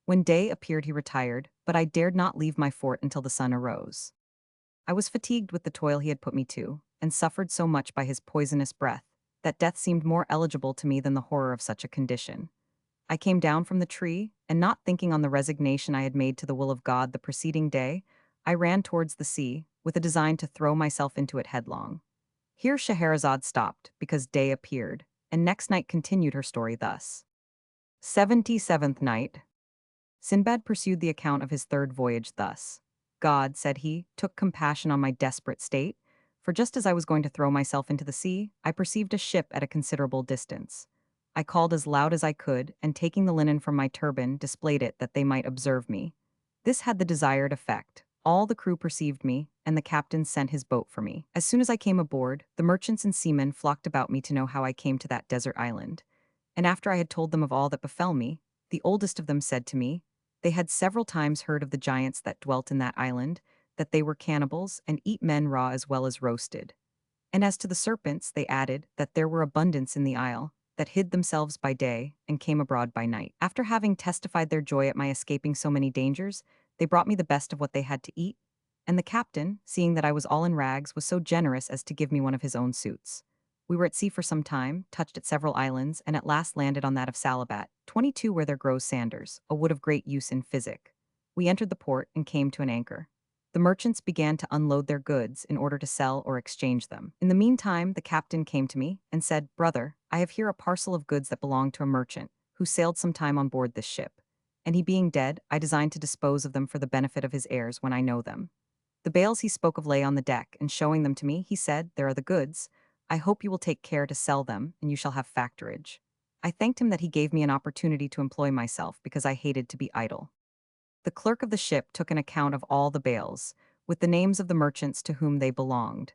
[SPEAKER 1] When day appeared he retired, but I dared not leave my fort until the sun arose. I was fatigued with the toil he had put me to, and suffered so much by his poisonous breath, that death seemed more eligible to me than the horror of such a condition. I came down from the tree, and not thinking on the resignation I had made to the will of God the preceding day, I ran towards the sea, with a design to throw myself into it headlong. Here Scheherazade stopped, because day appeared, and next night continued her story thus. 77th night. Sinbad pursued the account of his third voyage thus. God, said he, took compassion on my desperate state, for just as I was going to throw myself into the sea, I perceived a ship at a considerable distance. I called as loud as I could, and taking the linen from my turban, displayed it that they might observe me. This had the desired effect. All the crew perceived me, and the captain sent his boat for me. As soon as I came aboard, the merchants and seamen flocked about me to know how I came to that desert island. And after I had told them of all that befell me, the oldest of them said to me, they had several times heard of the giants that dwelt in that island, that they were cannibals, and eat men raw as well as roasted. And as to the serpents, they added, that there were abundance in the isle, that hid themselves by day and came abroad by night. After having testified their joy at my escaping so many dangers, they brought me the best of what they had to eat, and the captain, seeing that I was all in rags, was so generous as to give me one of his own suits. We were at sea for some time, touched at several islands, and at last landed on that of Salabat, 22 where there grows sanders, a wood of great use in physic. We entered the port and came to an anchor. The merchants began to unload their goods in order to sell or exchange them. In the meantime, the captain came to me and said, "Brother, I have here a parcel of goods that belong to a merchant, who sailed some time on board this ship. And he being dead, I design to dispose of them for the benefit of his heirs when I know them." The bales he spoke of lay on the deck, and showing them to me, he said, "There are the goods. I hope you will take care to sell them, and you shall have factorage." I thanked him that he gave me an opportunity to employ myself, because I hated to be idle. The clerk of the ship took an account of all the bales, with the names of the merchants to whom they belonged.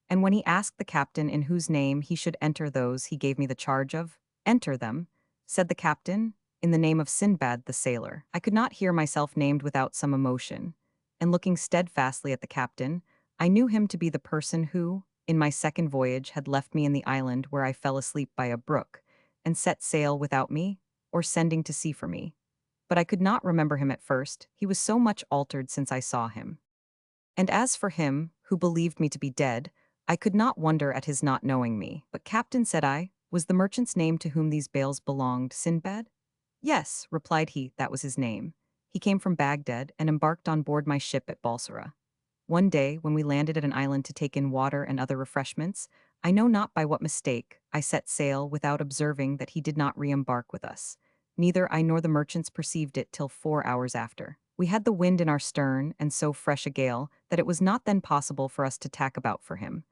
[SPEAKER 1] And when he asked the captain in whose name he should enter those he gave me the charge of, "Enter them," said the captain, "in the name of Sinbad the sailor." I could not hear myself named without some emotion, and looking steadfastly at the captain, I knew him to be the person who, in my second voyage, had left me in the island where I fell asleep by a brook, and set sail without me, or sending to sea for me. But I could not remember him at first, he was so much altered since I saw him. And as for him, who believed me to be dead, I could not wonder at his not knowing me. "But, captain," said I, "was the merchant's name to whom these bales belonged Sinbad?" "Yes," replied he, "that was his name. He came from Baghdad and embarked on board my ship at Balsara. One day, when we landed at an island to take in water and other refreshments, I know not by what mistake, I set sail without observing that he did not re-embark with us. Neither I nor the merchants perceived it till 4 hours after. We had the wind in our stern, and so fresh a gale, that it was not then possible for us to tack about for him."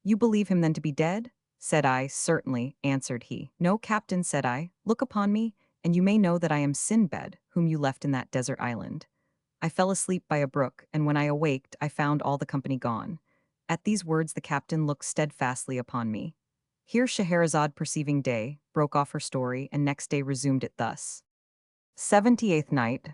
[SPEAKER 1] "You believe him then to be dead?" said I. "Certainly," answered he. "No, captain," said I, "look upon me, and you may know that I am Sinbad, whom you left in that desert island. I fell asleep by a brook, and when I awaked, I found all the company gone." At these words the captain looked steadfastly upon me. Here Scheherazade, perceiving day, broke off her story, and next day resumed it thus. 78th night.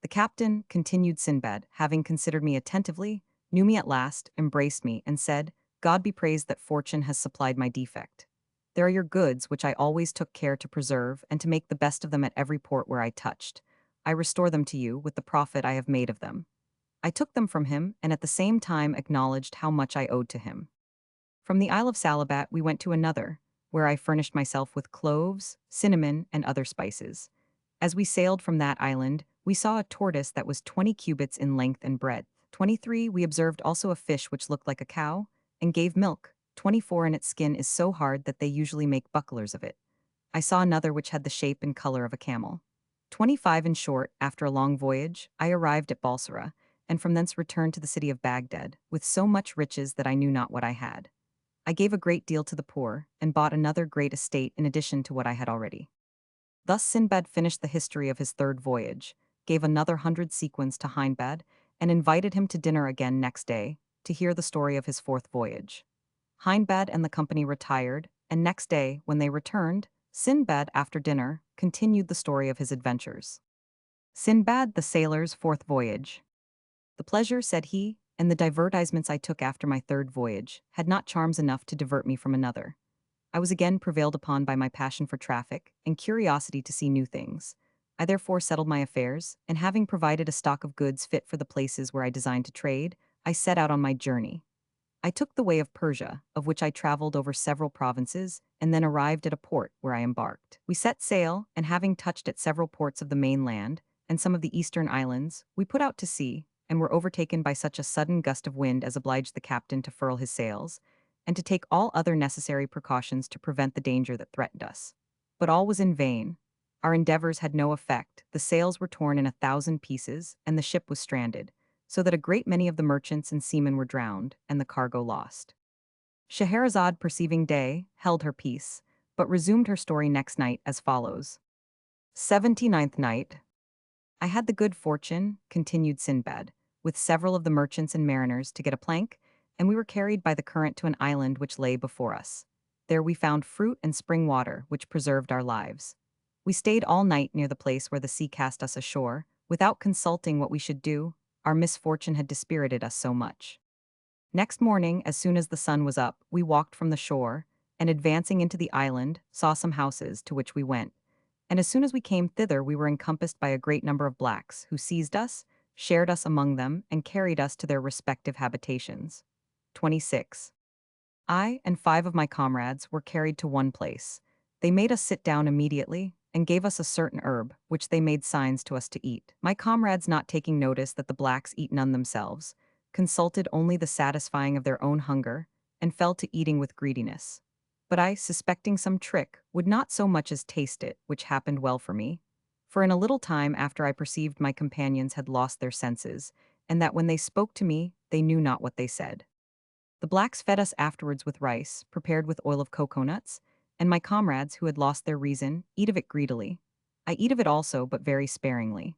[SPEAKER 1] The captain, continued Sinbad, having considered me attentively, knew me at last, embraced me, and said, "God be praised that fortune has supplied my defect. There are your goods, which I always took care to preserve, and to make the best of them at every port where I touched. I restore them to you, with the profit I have made of them." I took them from him, and at the same time acknowledged how much I owed to him. From the Isle of Salabat we went to another, where I furnished myself with cloves, cinnamon, and other spices. As we sailed from that island, we saw a tortoise that was 20 cubits in length and breadth. 23, we observed also a fish which looked like a cow, and gave milk. 24, and its skin is so hard that they usually make bucklers of it. I saw another which had the shape and color of a camel. 25, in short, after a long voyage, I arrived at Balsara, and from thence returned to the city of Baghdad, with so much riches that I knew not what I had. I gave a great deal to the poor, and bought another great estate in addition to what I had already. Thus Sinbad finished the history of his third voyage, gave another 100 sequins to Hindbad, and invited him to dinner again next day, to hear the story of his fourth voyage. Hindbad and the company retired, and next day, when they returned, Sinbad, after dinner, continued the story of his adventures. Sinbad the sailor's fourth voyage. "The pleasure," said he, "and the divertisements I took after my third voyage, had not charms enough to divert me from another. I was again prevailed upon by my passion for traffic, and curiosity to see new things. I therefore settled my affairs, and having provided a stock of goods fit for the places where I designed to trade, I set out on my journey. I took the way of Persia, of which I traveled over several provinces, and then arrived at a port where I embarked. We set sail, and having touched at several ports of the mainland, and some of the eastern islands, we put out to sea, and were overtaken by such a sudden gust of wind as obliged the captain to furl his sails, and to take all other necessary precautions to prevent the danger that threatened us. But all was in vain. Our endeavors had no effect, the sails were torn in 1,000 pieces, and the ship was stranded, so that a great many of the merchants and seamen were drowned, and the cargo lost. Scheherazade, perceiving day, held her peace, but resumed her story next night as follows. 79th night. I had the good fortune, continued Sinbad, with several of the merchants and mariners to get a plank, and we were carried by the current to an island which lay before us. There we found fruit and spring water, which preserved our lives. We stayed all night near the place where the sea cast us ashore, without consulting what we should do. Our misfortune had dispirited us so much. Next morning, as soon as the sun was up, we walked from the shore, and advancing into the island, saw some houses, to which we went. And as soon as we came thither, we were encompassed by a great number of blacks, who seized us, shared us among them, and carried us to their respective habitations. 26. I and 5 of my comrades were carried to one place. They made us sit down immediately, and gave us a certain herb, which they made signs to us to eat. My comrades, not taking notice that the blacks eat none themselves, consulted only the satisfying of their own hunger, and fell to eating with greediness. But I, suspecting some trick, would not so much as taste it, which happened well for me. For in a little time after I perceived my companions had lost their senses, and that when they spoke to me, they knew not what they said. The blacks fed us afterwards with rice, prepared with oil of coconuts, and my comrades, who had lost their reason, eat of it greedily. I eat of it also, but very sparingly.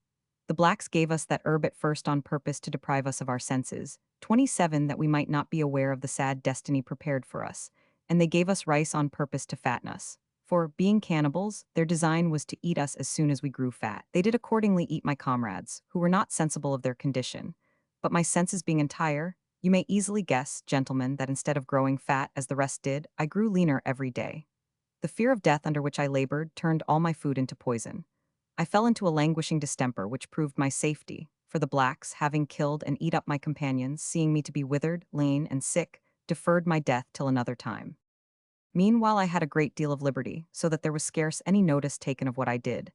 [SPEAKER 1] The blacks gave us that herb at first on purpose to deprive us of our senses, 27, that we might not be aware of the sad destiny prepared for us, and they gave us rice on purpose to fatten us. For, being cannibals, their design was to eat us as soon as we grew fat. They did accordingly eat my comrades, who were not sensible of their condition. But my senses being entire, you may easily guess, gentlemen, that instead of growing fat as the rest did, I grew leaner every day. The fear of death under which I labored turned all my food into poison. I fell into a languishing distemper which proved my safety, for the blacks, having killed and eat up my companions, seeing me to be withered, lame, and sick, deferred my death till another time. Meanwhile I had a great deal of liberty, so that there was scarce any notice taken of what I did,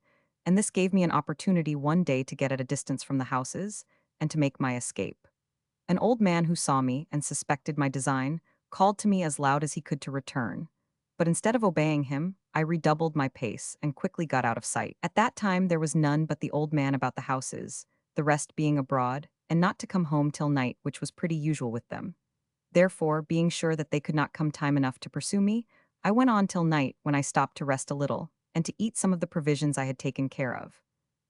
[SPEAKER 1] and this gave me an opportunity one day to get at a distance from the houses, and to make my escape. An old man who saw me and suspected my design called to me as loud as he could to return. But instead of obeying him, I redoubled my pace and quickly got out of sight. At that time there was none but the old man about the houses, the rest being abroad, and not to come home till night, which was pretty usual with them. Therefore, being sure that they could not come time enough to pursue me, I went on till night, when I stopped to rest a little, and to eat some of the provisions I had taken care of.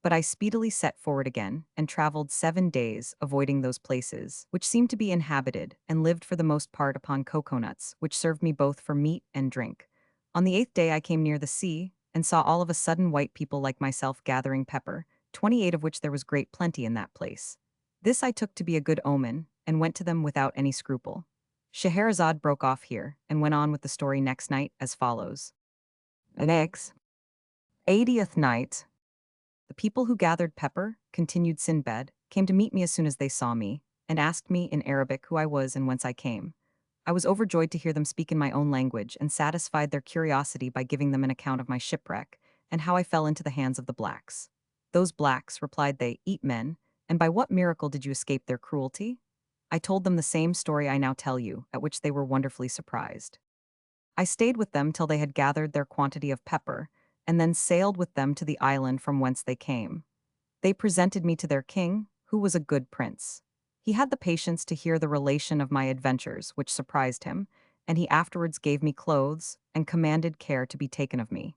[SPEAKER 1] But I speedily set forward again, and traveled 7 days, avoiding those places, which seemed to be inhabited, and lived for the most part upon coconuts, which served me both for meat and drink. On the 8th day I came near the sea, and saw all of a sudden white people like myself gathering pepper, 28 of which there was great plenty in that place. This I took to be a good omen, and went to them without any scruple. Scheherazade broke off here, and went on with the story next night as follows. Next, 80th night. The people who gathered pepper, continued Sinbad, came to meet me as soon as they saw me, and asked me in Arabic who I was and whence I came. I was overjoyed to hear them speak in my own language, and satisfied their curiosity by giving them an account of my shipwreck, and how I fell into the hands of the blacks. Those blacks, replied they, eat men, and by what miracle did you escape their cruelty? I told them the same story I now tell you, at which they were wonderfully surprised. I stayed with them till they had gathered their quantity of pepper, and then sailed with them to the island from whence they came. They presented me to their king, who was a good prince. He had the patience to hear the relation of my adventures, which surprised him, and he afterwards gave me clothes, and commanded care to be taken of me.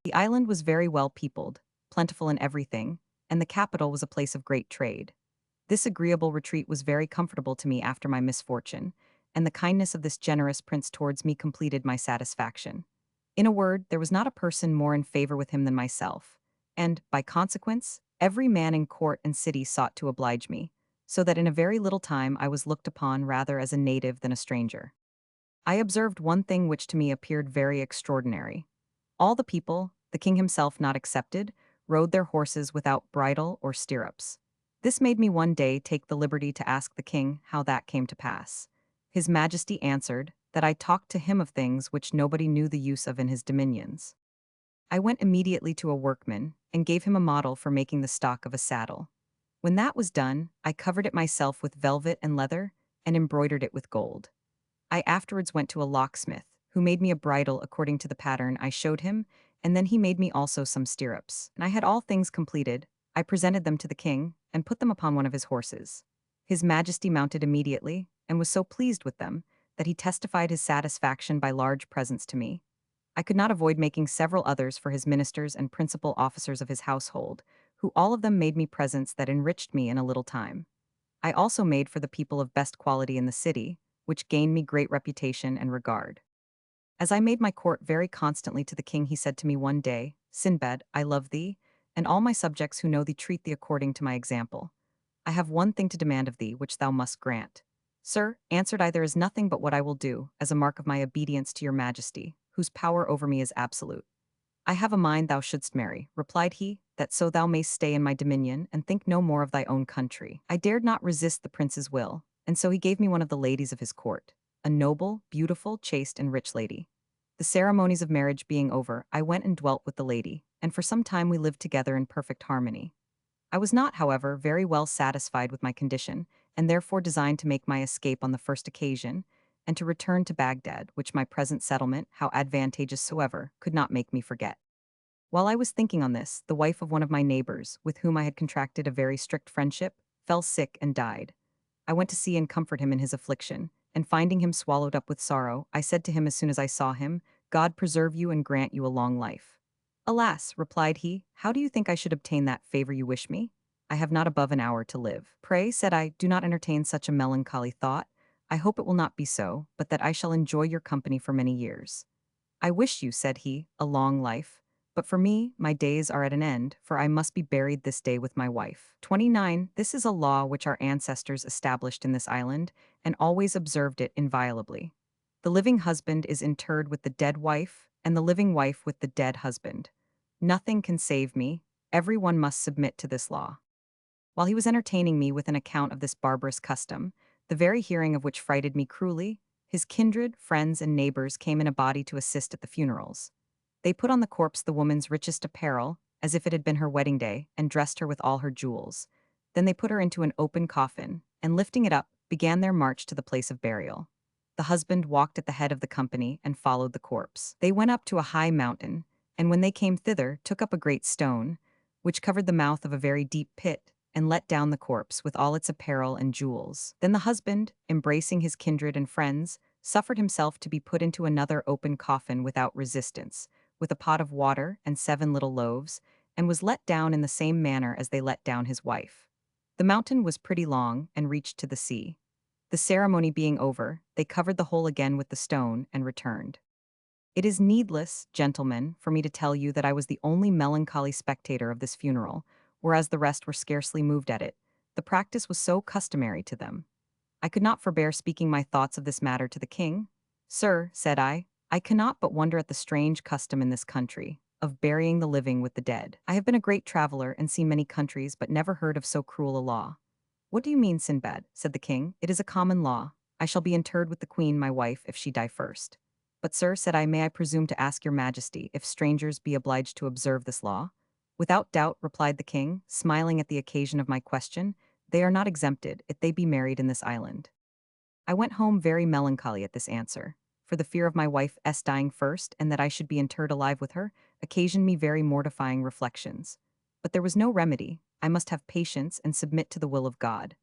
[SPEAKER 1] The island was very well peopled, plentiful in everything, and the capital was a place of great trade. This agreeable retreat was very comfortable to me after my misfortune, and the kindness of this generous prince towards me completed my satisfaction. In a word, there was not a person more in favor with him than myself, and, by consequence, every man in court and city sought to oblige me, so that in a very little time I was looked upon rather as a native than a stranger. I observed one thing which to me appeared very extraordinary. All the people, the king himself not excepted, rode their horses without bridle or stirrups. This made me one day take the liberty to ask the king how that came to pass. His Majesty answered that I talked to him of things which nobody knew the use of in his dominions. I went immediately to a workman, and gave him a model for making the stock of a saddle. When that was done, I covered it myself with velvet and leather, and embroidered it with gold. I afterwards went to a locksmith, who made me a bridle according to the pattern I showed him, and then he made me also some stirrups. And I had all things completed. I presented them to the king, and put them upon one of his horses. His Majesty mounted immediately, and was so pleased with them, that he testified his satisfaction by large presents to me. I could not avoid making several others for his ministers and principal officers of his household, who all of them made me presents that enriched me in a little time. I also made for the people of best quality in the city, which gained me great reputation and regard. As I made my court very constantly to the king, he said to me one day, Sinbad, I love thee, and all my subjects who know thee treat thee according to my example. I have one thing to demand of thee, which thou must grant. Sir, answered I, there is nothing but what I will do, as a mark of my obedience to your majesty, whose power over me is absolute. I have a mind thou shouldst marry, replied he, that so thou mayst stay in my dominion, and think no more of thy own country. I dared not resist the prince's will, and so he gave me one of the ladies of his court, a noble, beautiful, chaste, and rich lady. The ceremonies of marriage being over, I went and dwelt with the lady, and for some time we lived together in perfect harmony. I was not, however, very well satisfied with my condition, and therefore designed to make my escape on the first occasion, and to return to Baghdad, which my present settlement, how advantageous soever, could not make me forget. While I was thinking on this, the wife of one of my neighbors, with whom I had contracted a very strict friendship, fell sick and died. I went to see and comfort him in his affliction, and finding him swallowed up with sorrow, I said to him as soon as I saw him, God preserve you and grant you a long life. Alas, replied he, how do you think I should obtain that favor you wish me? I have not above an hour to live. Pray, said I, do not entertain such a melancholy thought. I hope it will not be so, but that I shall enjoy your company for many years. I wish you, said he, a long life. But for me, my days are at an end, for I must be buried this day with my wife. 29. This is a law which our ancestors established in this island, and always observed it inviolably. The living husband is interred with the dead wife, and the living wife with the dead husband. Nothing can save me, everyone must submit to this law. While he was entertaining me with an account of this barbarous custom, the very hearing of which frighted me cruelly, his kindred, friends, and neighbors came in a body to assist at the funerals. They put on the corpse the woman's richest apparel, as if it had been her wedding day, and dressed her with all her jewels. Then they put her into an open coffin, and lifting it up, began their march to the place of burial. The husband walked at the head of the company and followed the corpse. They went up to a high mountain, and when they came thither, took up a great stone, which covered the mouth of a very deep pit, and let down the corpse with all its apparel and jewels. Then the husband, embracing his kindred and friends, suffered himself to be put into another open coffin without resistance, with a pot of water and 7 little loaves, and was let down in the same manner as they let down his wife. The mountain was pretty long and reached to the sea. The ceremony being over, they covered the hole again with the stone and returned. It is needless, gentlemen, for me to tell you that I was the only melancholy spectator of this funeral, whereas the rest were scarcely moved at it. The practice was so customary to them. I could not forbear speaking my thoughts of this matter to the king. Sir, said I cannot but wonder at the strange custom in this country, of burying the living with the dead. I have been a great traveler and seen many countries, but never heard of so cruel a law. What do you mean, Sinbad? Said the king. It is a common law. I shall be interred with the queen, my wife, if she die first. But, sir, said I, may I presume to ask your majesty if strangers be obliged to observe this law? Without doubt, replied the king, smiling at the occasion of my question, they are not exempted if they be married in this island. I went home very melancholy at this answer, for the fear of my wife's dying first, and that I should be interred alive with her, occasioned me very mortifying reflections. But there was no remedy. I must have patience and submit to the will of God.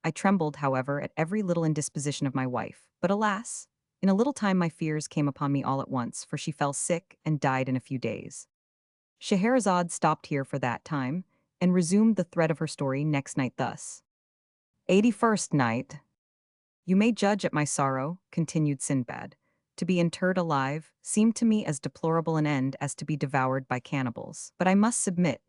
[SPEAKER 1] I trembled, however, at every little indisposition of my wife. But alas! In a little time my fears came upon me all at once, for she fell sick and died in a few days. Scheherazade stopped here for that time, and resumed the thread of her story next night thus. 81st night. You may judge at my sorrow, continued Sinbad. To be interred alive seemed to me as deplorable an end as to be devoured by cannibals. But I must submit.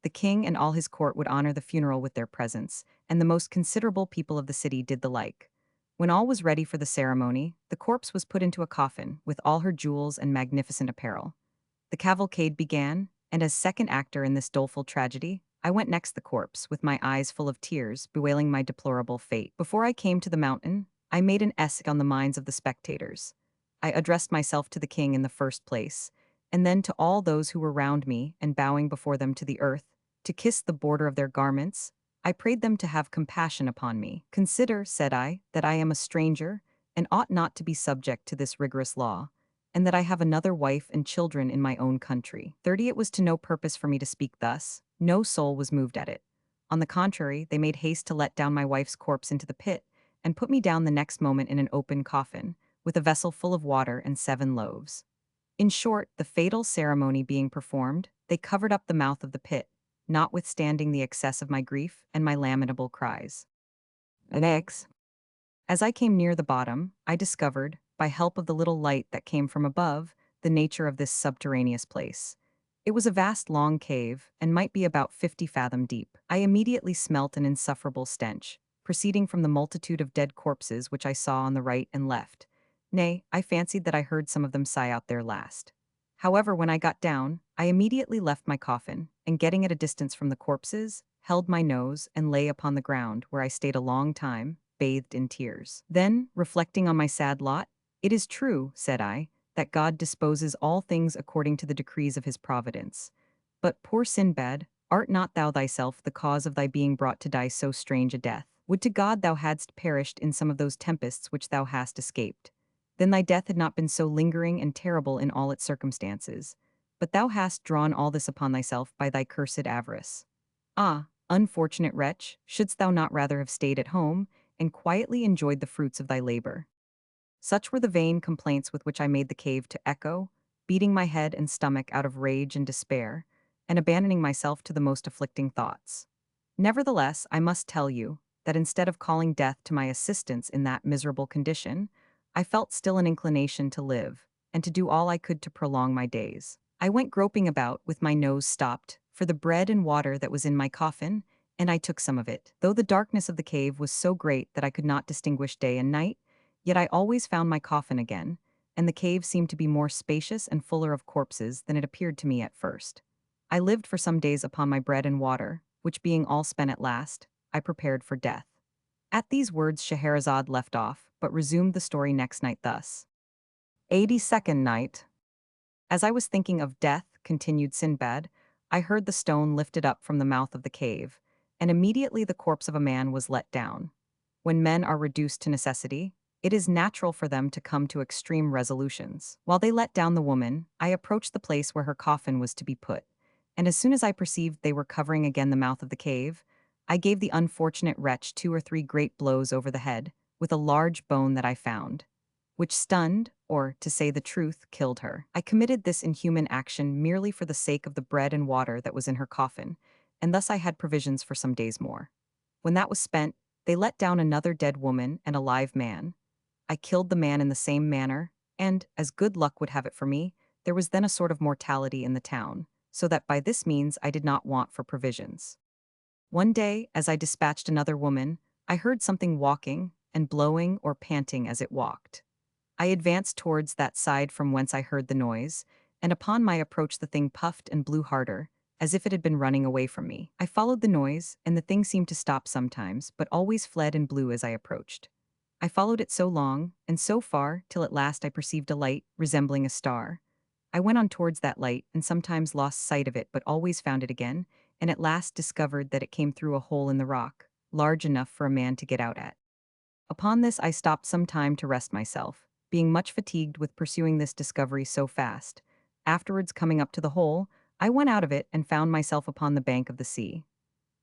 [SPEAKER 1] The king and all his court would honor the funeral with their presence, and the most considerable people of the city did the like. When all was ready for the ceremony, the corpse was put into a coffin, with all her jewels and magnificent apparel. The cavalcade began, and as second actor in this doleful tragedy, I went next the corpse, with my eyes full of tears, bewailing my deplorable fate. Before I came to the mountain, I made an essay on the minds of the spectators. I addressed myself to the king in the first place, and then to all those who were round me, and bowing before them to the earth, to kiss the border of their garments, I prayed them to have compassion upon me. Consider, said I, that I am a stranger, and ought not to be subject to this rigorous law, and that I have another wife and children in my own country. 30. It was to no purpose for me to speak thus. No soul was moved at it. On the contrary, they made haste to let down my wife's corpse into the pit, and put me down the next moment in an open coffin, with a vessel full of water and 7 loaves. In short, the fatal ceremony being performed, they covered up the mouth of the pit, notwithstanding the excess of my grief and my lamentable cries. Next. As I came near the bottom, I discovered, by help of the little light that came from above, the nature of this subterraneous place. It was a vast long cave, and might be about 50 fathom deep. I immediately smelt an insufferable stench, proceeding from the multitude of dead corpses which I saw on the right and left. Nay, I fancied that I heard some of them sigh out their last. However, when I got down, I immediately left my coffin, and getting at a distance from the corpses, held my nose and lay upon the ground, where I stayed a long time, bathed in tears. Then, reflecting on my sad lot, "It is true," said I, "that God disposes all things according to the decrees of his providence. But, poor Sinbad, art not thou thyself the cause of thy being brought to die so strange a death? Would to God thou hadst perished in some of those tempests which thou hast escaped. Then thy death had not been so lingering and terrible in all its circumstances. But thou hast drawn all this upon thyself by thy cursed avarice. Ah, unfortunate wretch, shouldst thou not rather have stayed at home, and quietly enjoyed the fruits of thy labor?" Such were the vain complaints with which I made the cave to echo, beating my head and stomach out of rage and despair, and abandoning myself to the most afflicting thoughts. Nevertheless, I must tell you that instead of calling death to my assistance in that miserable condition, I felt still an inclination to live, and to do all I could to prolong my days. I went groping about with my nose stopped for the bread and water that was in my coffin, and I took some of it. Though the darkness of the cave was so great that I could not distinguish day and night, yet I always found my coffin again, and the cave seemed to be more spacious and fuller of corpses than it appeared to me at first. I lived for some days upon my bread and water, which being all spent at last, I prepared for death. At these words Scheherazade left off, but resumed the story next night thus. 82nd night. As I was thinking of death, continued Sinbad, I heard the stone lifted up from the mouth of the cave, and immediately the corpse of a man was let down. When men are reduced to necessity, it is natural for them to come to extreme resolutions. While they let down the woman, I approached the place where her coffin was to be put, and as soon as I perceived they were covering again the mouth of the cave, I gave the unfortunate wretch 2 or 3 great blows over the head with a large bone that I found, which stunned, or, to say the truth, killed her. I committed this inhuman action merely for the sake of the bread and water that was in her coffin, and thus I had provisions for some days more. When that was spent, they let down another dead woman and a live man. I killed the man in the same manner, and, as good luck would have it for me, there was then a sort of mortality in the town, so that by this means I did not want for provisions. One day, as I dispatched another woman, I heard something walking and blowing or panting as it walked. I advanced towards that side from whence I heard the noise, and upon my approach the thing puffed and blew harder, as if it had been running away from me. I followed the noise, and the thing seemed to stop sometimes, but always fled and blew as I approached. I followed it so long, and so far, till at last I perceived a light, resembling a star. I went on towards that light, and sometimes lost sight of it, but always found it again, and at last discovered that it came through a hole in the rock, large enough for a man to get out at. Upon this I stopped some time to rest myself, being much fatigued with pursuing this discovery so fast. Afterwards, coming up to the hole, I went out of it and found myself upon the bank of the sea.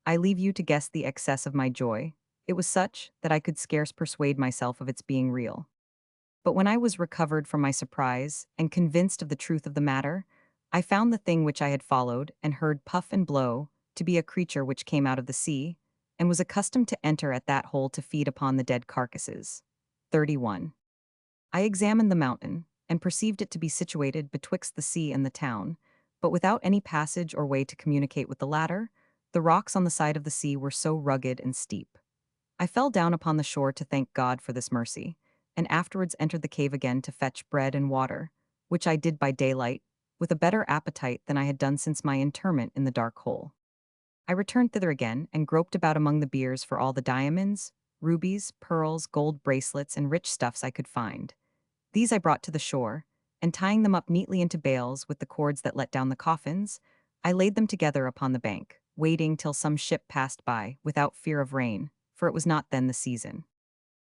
[SPEAKER 1] I leave you to guess the excess of my joy. It was such that I could scarce persuade myself of its being real. But when I was recovered from my surprise, and convinced of the truth of the matter, I found the thing which I had followed and heard puff and blow to be a creature which came out of the sea, and was accustomed to enter at that hole to feed upon the dead carcasses. 31. I examined the mountain, and perceived it to be situated betwixt the sea and the town, but without any passage or way to communicate with the latter. The rocks on the side of the sea were so rugged and steep. I fell down upon the shore to thank God for this mercy, and afterwards entered the cave again to fetch bread and water, which I did by daylight, with a better appetite than I had done since my interment in the dark hole. I returned thither again, and groped about among the biers for all the diamonds, rubies, pearls, gold bracelets, and rich stuffs I could find. These I brought to the shore, and tying them up neatly into bales with the cords that let down the coffins, I laid them together upon the bank, waiting till some ship passed by, without fear of rain, for it was not then the season.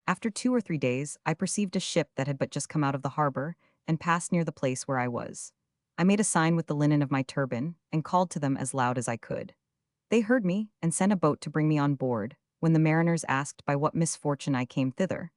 [SPEAKER 1] After 2 or 3 days, I perceived a ship that had but just come out of the harbor, and passed near the place where I was. I made a sign with the linen of my turban, and called to them as loud as I could. They heard me, and sent a boat to bring me on board, when the mariners asked by what misfortune I came thither.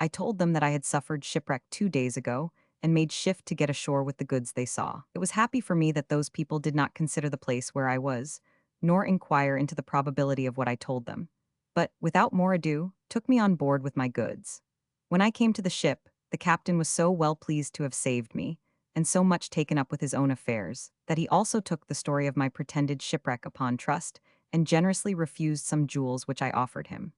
[SPEAKER 1] I told them that I had suffered shipwreck 2 days ago, and made shift to get ashore with the goods they saw. It was happy for me that those people did not consider the place where I was, nor inquire into the probability of what I told them, but, without more ado, took me on board with my goods. When I came to the ship, the captain was so well pleased to have saved me, and so much taken up with his own affairs, that he also took the story of my pretended shipwreck upon trust, and generously refused some jewels which I offered him.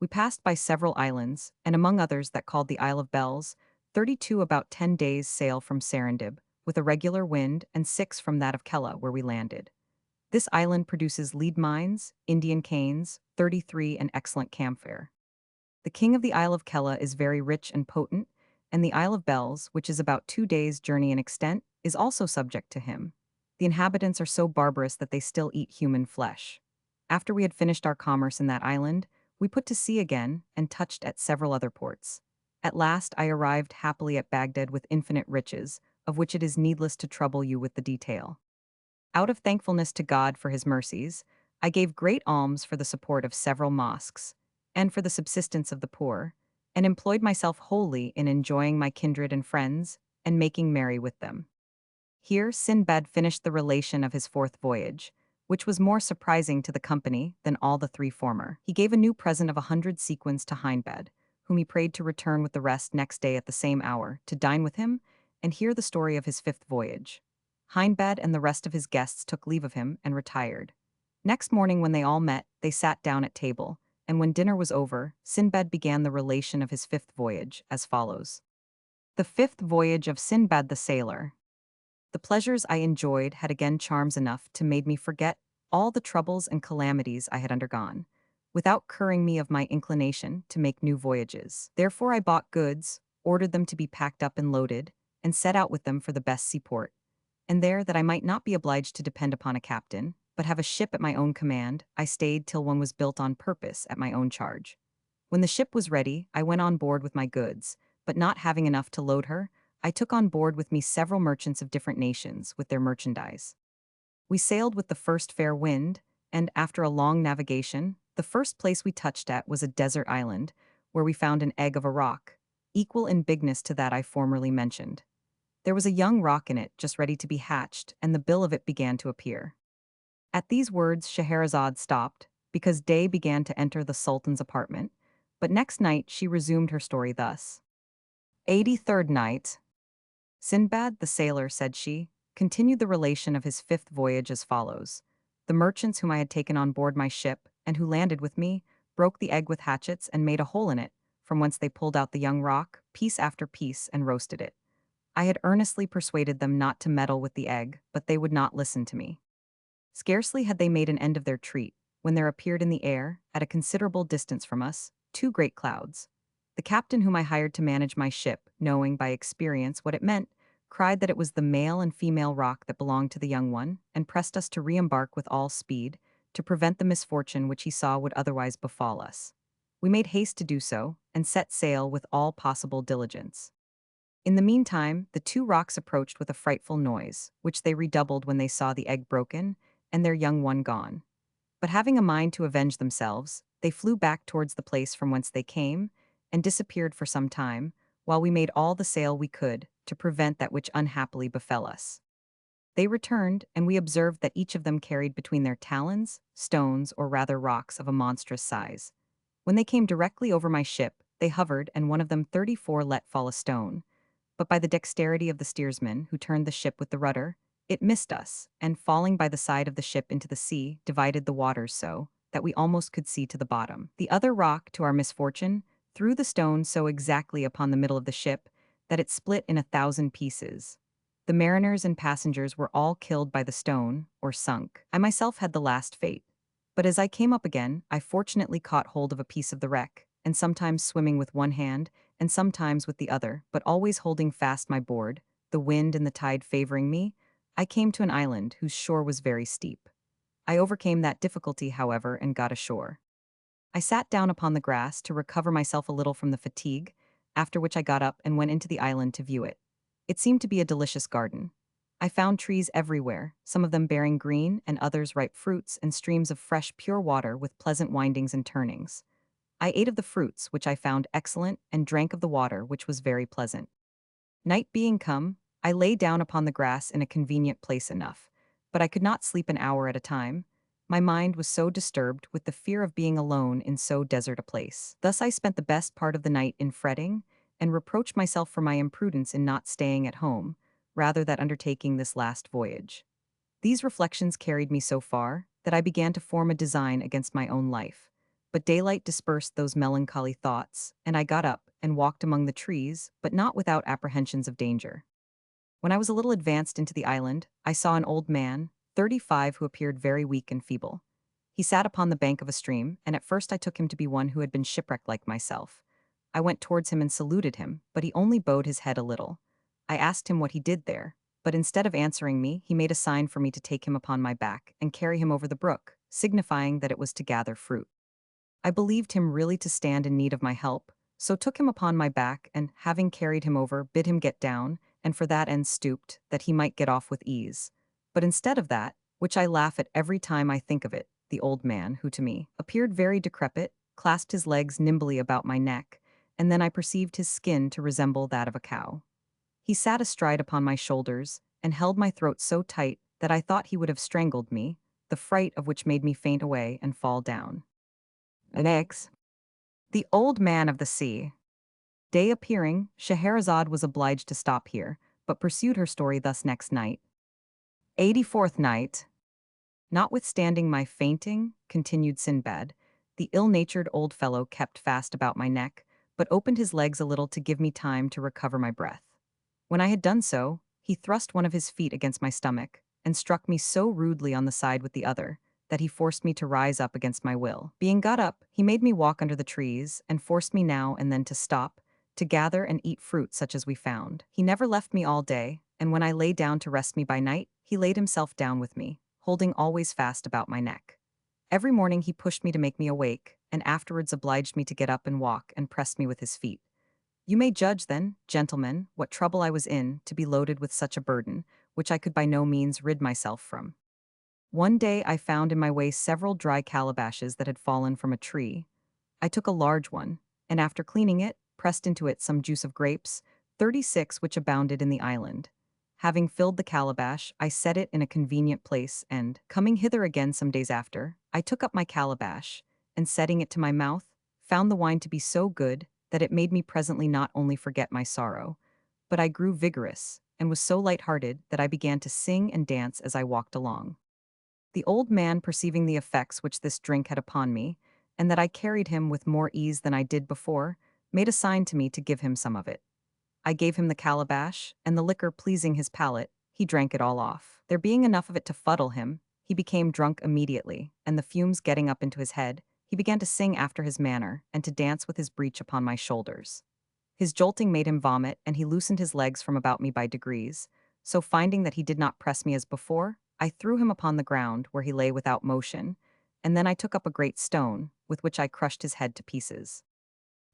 [SPEAKER 1] We passed by several islands, and among others that called the Isle of Bells, 32 about 10 days' sail from Serendib, with a regular wind, and 6 from that of Kella, where we landed. This island produces lead mines, Indian canes, 33 and excellent camphor. The king of the Isle of Kella is very rich and potent, and the Isle of Bells, which is about 2 days' journey in extent, is also subject to him. The inhabitants are so barbarous that they still eat human flesh. After we had finished our commerce in that island, we put to sea again and touched at several other ports. At last I arrived happily at Baghdad with infinite riches, of which it is needless to trouble you with the detail. Out of thankfulness to God for his mercies, I gave great alms for the support of several mosques, and for the subsistence of the poor, and employed myself wholly in enjoying my kindred and friends, and making merry with them. Here Sinbad finished the relation of his fourth voyage, which was more surprising to the company than all the three former. He gave a new present of 100 sequins to Hindbad, whom he prayed to return with the rest next day at the same hour, to dine with him, and hear the story of his fifth voyage. Hindbad and the rest of his guests took leave of him and retired. Next morning when they all met, they sat down at table, and when dinner was over, Sinbad began the relation of his fifth voyage, as follows. The fifth voyage of Sinbad the Sailor. The pleasures I enjoyed had again charms enough to make me forget all the troubles and calamities I had undergone, without curring me of my inclination to make new voyages. Therefore I bought goods, ordered them to be packed up and loaded, and set out with them for the best seaport. And there, that I might not be obliged to depend upon a captain, but have a ship at my own command, I stayed till one was built on purpose at my own charge. When the ship was ready, I went on board with my goods, but not having enough to load her, I took on board with me several merchants of different nations, with their merchandise. We sailed with the first fair wind, and after a long navigation, the first place we touched at was a desert island, where we found an egg of a rock, equal in bigness to that I formerly mentioned. There was a young roc in it, just ready to be hatched, and the bill of it began to appear. At these words Scheherazade stopped, because day began to enter the Sultan's apartment, but next night she resumed her story thus. 83rd night. Sinbad the sailor, said she, continued the relation of his fifth voyage as follows. The merchants whom I had taken on board my ship, and who landed with me, broke the egg with hatchets and made a hole in it, from whence they pulled out the young roc, piece after piece, and roasted it. I had earnestly persuaded them not to meddle with the egg, but they would not listen to me. Scarcely had they made an end of their treat, when there appeared in the air, at a considerable distance from us, two great clouds. The captain whom I hired to manage my ship, knowing by experience what it meant, cried that it was the male and female roc that belonged to the young one, and pressed us to re-embark with all speed, to prevent the misfortune which he saw would otherwise befall us. We made haste to do so, and set sail with all possible diligence. In the meantime, the two rocs approached with a frightful noise, which they redoubled when they saw the egg broken, and their young one gone. But having a mind to avenge themselves, they flew back towards the place from whence they came, and disappeared for some time, while we made all the sail we could to prevent that which unhappily befell us. They returned, and we observed that each of them carried between their talons stones, or rather rocks, of a monstrous size. When they came directly over my ship, they hovered, and one of them 34 let fall a stone. But by the dexterity of the steersman, who turned the ship with the rudder, it missed us, and falling by the side of the ship into the sea, divided the waters so that we almost could see to the bottom. The other roc, to our misfortune, threw the stone so exactly upon the middle of the ship that it split in 1,000 pieces. The mariners and passengers were all killed by the stone, or sunk. I myself had the last fate. But as I came up again, I fortunately caught hold of a piece of the wreck, and sometimes swimming with one hand, and sometimes with the other, but always holding fast my board, the wind and the tide favoring me, I came to an island whose shore was very steep. I overcame that difficulty, however, and got ashore. I sat down upon the grass to recover myself a little from the fatigue, after which I got up and went into the island to view it. It seemed to be a delicious garden. I found trees everywhere, some of them bearing green and others ripe fruits, and streams of fresh, pure water with pleasant windings and turnings. I ate of the fruits, which I found excellent, and drank of the water, which was very pleasant. Night being come, I lay down upon the grass in a convenient place enough, but I could not sleep an hour at a time. My mind was so disturbed with the fear of being alone in so desert a place. Thus I spent the best part of the night in fretting, and reproached myself for my imprudence in not staying at home, rather than undertaking this last voyage. These reflections carried me so far that I began to form a design against my own life. but daylight dispersed those melancholy thoughts, and I got up and walked among the trees, but not without apprehensions of danger. When I was a little advanced into the island, I saw an old man, 35, who appeared very weak and feeble. He sat upon the bank of a stream, and at first I took him to be one who had been shipwrecked like myself. I went towards him and saluted him, but he only bowed his head a little. I asked him what he did there, but instead of answering me, he made a sign for me to take him upon my back and carry him over the brook, signifying that it was to gather fruit. I believed him really to stand in need of my help, so took him upon my back and, having carried him over, bid him get down, and for that end stooped, that he might get off with ease. But instead of that, which I laugh at every time I think of it, the old man, who to me appeared very decrepit, clasped his legs nimbly about my neck, and then I perceived his skin to resemble that of a cow. He sat astride upon my shoulders, and held my throat so tight that I thought he would have strangled me, the fright of which made me faint away and fall down. Next, the old man of the sea. Day appearing, Scheherazade was obliged to stop here, but pursued her story thus next night. 84th night. Notwithstanding my fainting, continued Sinbad, the ill-natured old fellow kept fast about my neck, but opened his legs a little to give me time to recover my breath. When I had done so, he thrust one of his feet against my stomach, and struck me so rudely on the side with the other, that he forced me to rise up against my will. Being got up, he made me walk under the trees, and forced me now and then to stop, to gather and eat fruit such as we found. He never left me all day, and when I lay down to rest me by night, he laid himself down with me, holding always fast about my neck. Every morning he pushed me to make me awake, and afterwards obliged me to get up and walk, and pressed me with his feet. You may judge, then, gentlemen, what trouble I was in to be loaded with such a burden, which I could by no means rid myself from. One day I found in my way several dry calabashes that had fallen from a tree. I took a large one, and after cleaning it, pressed into it some juice of grapes, 36 which abounded in the island. Having filled the calabash, I set it in a convenient place, and, coming hither again some days after, I took up my calabash, and setting it to my mouth, found the wine to be so good that it made me presently not only forget my sorrow, but I grew vigorous, and was so light-hearted that I began to sing and dance as I walked along. The old man, perceiving the effects which this drink had upon me, and that I carried him with more ease than I did before, made a sign to me to give him some of it. I gave him the calabash, and the liquor pleasing his palate, he drank it all off. There being enough of it to fuddle him, he became drunk immediately, and the fumes getting up into his head, he began to sing after his manner, and to dance with his breech upon my shoulders. His jolting made him vomit, and he loosened his legs from about me by degrees, so finding that he did not press me as before, I threw him upon the ground, where he lay without motion, and then I took up a great stone, with which I crushed his head to pieces.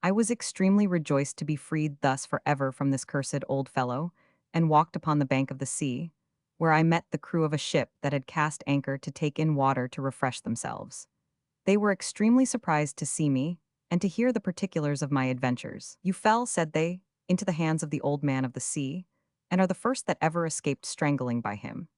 [SPEAKER 1] I was extremely rejoiced to be freed thus for ever from this cursed old fellow, and walked upon the bank of the sea, where I met the crew of a ship that had cast anchor to take in water to refresh themselves. They were extremely surprised to see me, and to hear the particulars of my adventures. You fell, said they, into the hands of the old man of the sea, and are the first that ever escaped strangling by him.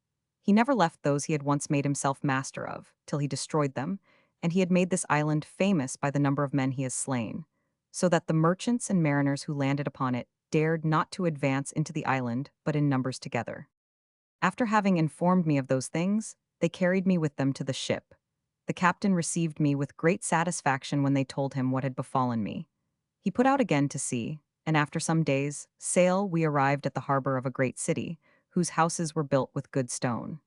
[SPEAKER 1] He never left those he had once made himself master of, till he destroyed them, and he had made this island famous by the number of men he has slain, so that the merchants and mariners who landed upon it dared not to advance into the island but in numbers together. After having informed me of those things, they carried me with them to the ship. The captain received me with great satisfaction when they told him what had befallen me. He put out again to sea, and after some days' sail we arrived at the harbor of a great city, whose houses were built with good stone.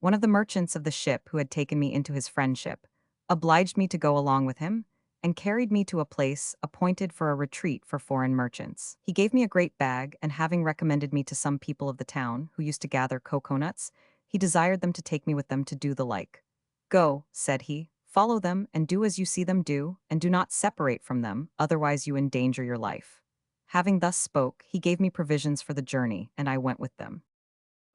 [SPEAKER 1] One of the merchants of the ship, who had taken me into his friendship, obliged me to go along with him, and carried me to a place appointed for a retreat for foreign merchants. He gave me a great bag, and having recommended me to some people of the town, who used to gather cocoa-nuts, he desired them to take me with them to do the like. Go, said he, follow them, and do as you see them do, and do not separate from them, otherwise you endanger your life. Having thus spoke, he gave me provisions for the journey, and I went with them.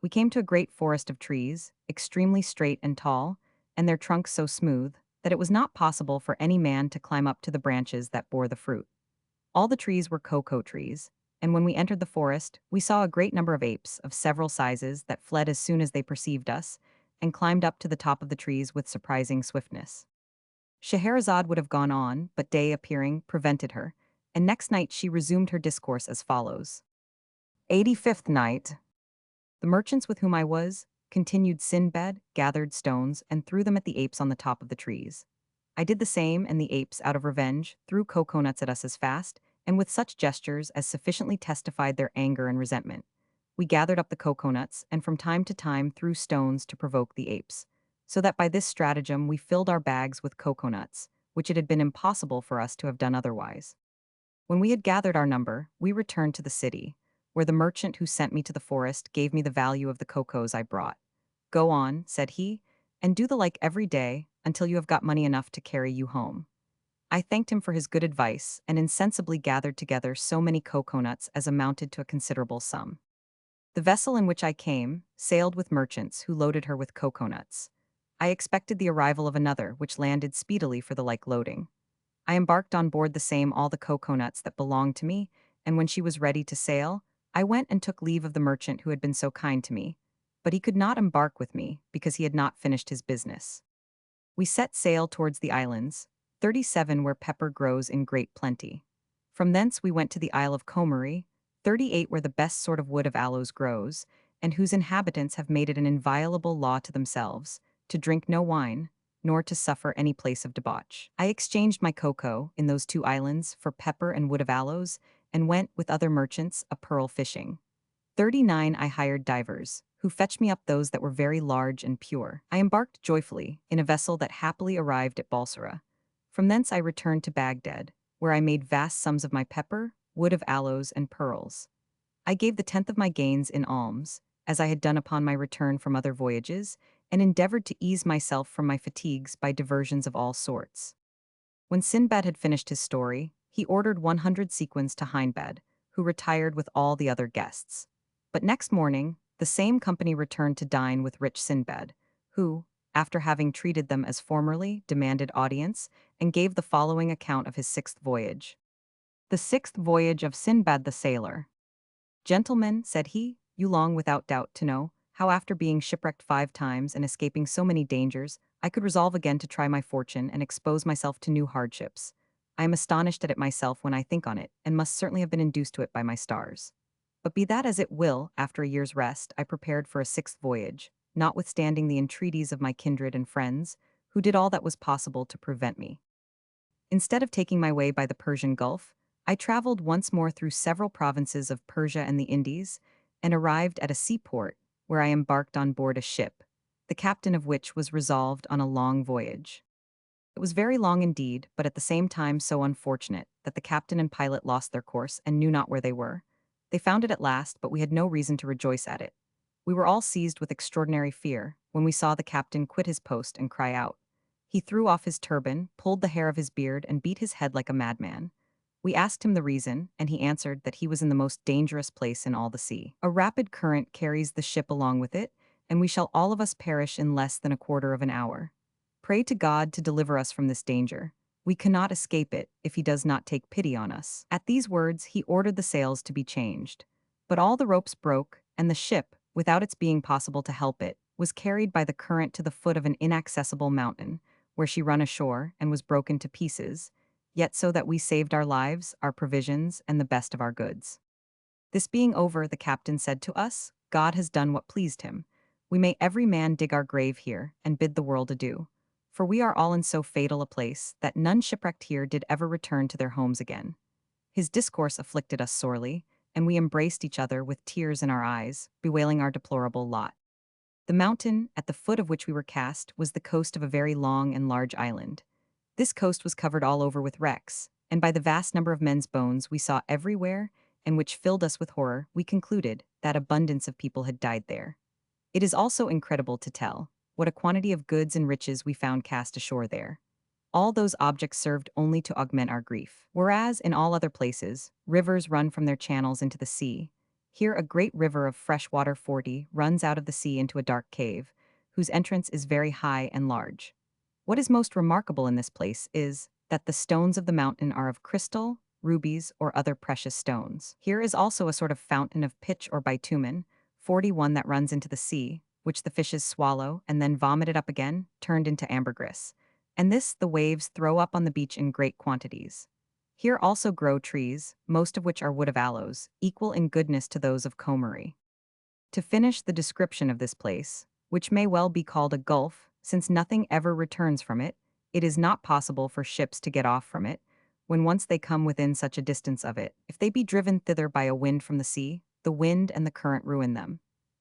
[SPEAKER 1] We came to a great forest of trees, extremely straight and tall, and their trunks so smooth, that it was not possible for any man to climb up to the branches that bore the fruit. All the trees were cocoa trees, and when we entered the forest, we saw a great number of apes of several sizes that fled as soon as they perceived us, and climbed up to the top of the trees with surprising swiftness. Scheherazade would have gone on, but day appearing prevented her, and next night she resumed her discourse as follows. 85th night. The merchants with whom I was, continued Sinbad, gathered stones and threw them at the apes on the top of the trees. I did the same, and the apes, out of revenge, threw coconuts at us as fast, and with such gestures as sufficiently testified their anger and resentment. We gathered up the coconuts, and from time to time threw stones to provoke the apes, so that by this stratagem we filled our bags with coconuts, which it had been impossible for us to have done otherwise. When we had gathered our number, we returned to the city, where the merchant who sent me to the forest gave me the value of the cocos I brought. "Go on," said he, "and do the like every day until you have got money enough to carry you home." I thanked him for his good advice and insensibly gathered together so many coconuts as amounted to a considerable sum. The vessel in which I came sailed with merchants who loaded her with coconuts. I expected the arrival of another, which landed speedily for the like loading. I embarked on board the same all the coconuts that belonged to me, and when she was ready to sail, I went and took leave of the merchant who had been so kind to me. But he could not embark with me because he had not finished his business. We set sail towards the islands, 37 where pepper grows in great plenty. From thence we went to the Isle of Comery, 38 where the best sort of wood of aloes grows, and whose inhabitants have made it an inviolable law to themselves, to drink no wine, nor to suffer any place of debauch. I exchanged my cocoa in those two islands for pepper and wood of aloes, and went, with other merchants, a pearl fishing. 39 I hired divers, who fetched me up those that were very large and pure. I embarked joyfully in a vessel that happily arrived at Balsora. From thence I returned to Baghdad, where I made vast sums of my pepper, wood of aloes, and pearls. I gave the tenth of my gains in alms, as I had done upon my return from other voyages, and endeavored to ease myself from my fatigues by diversions of all sorts. When Sinbad had finished his story, he ordered 100 sequins to Hindbad, who retired with all the other guests. But next morning, the same company returned to dine with rich Sinbad, who, after having treated them as formerly, demanded audience, and gave the following account of his sixth voyage. The sixth voyage of Sinbad the Sailor. "Gentlemen," said he, "you long without doubt to know how after being shipwrecked 5 times and escaping so many dangers, I could resolve again to try my fortune and expose myself to new hardships. I am astonished at it myself when I think on it, and must certainly have been induced to it by my stars. But be that as it will, after a year's rest, I prepared for a sixth voyage, notwithstanding the entreaties of my kindred and friends, who did all that was possible to prevent me. Instead of taking my way by the Persian Gulf, I traveled once more through several provinces of Persia and the Indies, and arrived at a seaport where I embarked on board a ship, the captain of which was resolved on a long voyage. It was very long indeed, but at the same time so unfortunate that the captain and pilot lost their course and knew not where they were. They found it at last, but we had no reason to rejoice at it. We were all seized with extraordinary fear when we saw the captain quit his post and cry out. He threw off his turban, pulled the hair of his beard, and beat his head like a madman. We asked him the reason, and he answered that he was in the most dangerous place in all the sea. A rapid current carries the ship along with it, and we shall all of us perish in less than a quarter of an hour. Pray to God to deliver us from this danger. We cannot escape it if he does not take pity on us." At these words, he ordered the sails to be changed. But all the ropes broke, and the ship, without its being possible to help it, was carried by the current to the foot of an inaccessible mountain, where she run ashore and was broken to pieces, yet so that we saved our lives, our provisions, and the best of our goods. This being over, the captain said to us, "God has done what pleased him. We may every man dig our grave here, and bid the world adieu. For we are all in so fatal a place, that none shipwrecked here did ever return to their homes again." His discourse afflicted us sorely, and we embraced each other with tears in our eyes, bewailing our deplorable lot. The mountain, at the foot of which we were cast, was the coast of a very long and large island. This coast was covered all over with wrecks, and by the vast number of men's bones we saw everywhere, and which filled us with horror, we concluded that abundance of people had died there. It is also incredible to tell what a quantity of goods and riches we found cast ashore there. All those objects served only to augment our grief. Whereas, in all other places, rivers run from their channels into the sea, here a great river of fresh water 40 runs out of the sea into a dark cave, whose entrance is very high and large. What is most remarkable in this place is that the stones of the mountain are of crystal, rubies, or other precious stones. Here is also a sort of fountain of pitch or bitumen, 41 that runs into the sea, which the fishes swallow and then vomit it up again, turned into ambergris, and this the waves throw up on the beach in great quantities. Here also grow trees, most of which are wood of aloes, equal in goodness to those of Comery. To finish the description of this place, which may well be called a gulf, since nothing ever returns from it, It is not possible for ships to get off from it, when once they come within such a distance of it. If they be driven thither by a wind from the sea, the wind and the current ruin them.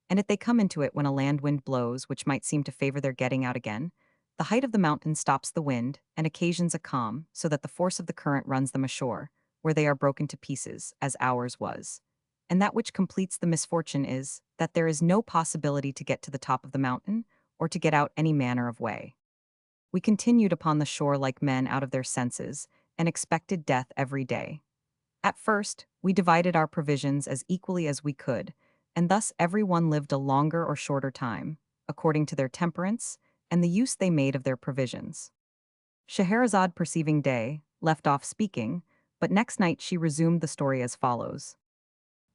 [SPEAKER 1] And if they come into it when a land wind blows, which might seem to favor their getting out again, the height of the mountain stops the wind, and occasions a calm, so that the force of the current runs them ashore, where they are broken to pieces, as ours was. And that which completes the misfortune is, that there is no possibility to get to the top of the mountain, or to get out any manner of way. We continued upon the shore like men out of their senses, and expected death every day. At first, we divided our provisions as equally as we could, and thus every one lived a longer or shorter time, according to their temperance, and the use they made of their provisions. Scheherazade, perceiving day, left off speaking, but next night she resumed the story as follows.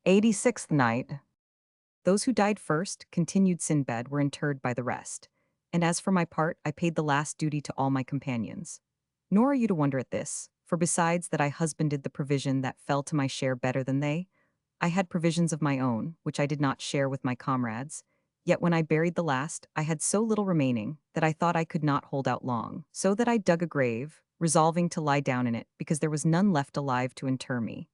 [SPEAKER 1] 86th night. Those who died first, continued Sinbad, were interred by the rest. And as for my part, I paid the last duty to all my companions. Nor are you to wonder at this, for besides that I husbanded the provision that fell to my share better than they, I had provisions of my own, which I did not share with my comrades. Yet when I buried the last, I had so little remaining that I thought I could not hold out long, so that I dug a grave, resolving to lie down in it, because there was none left alive to inter me.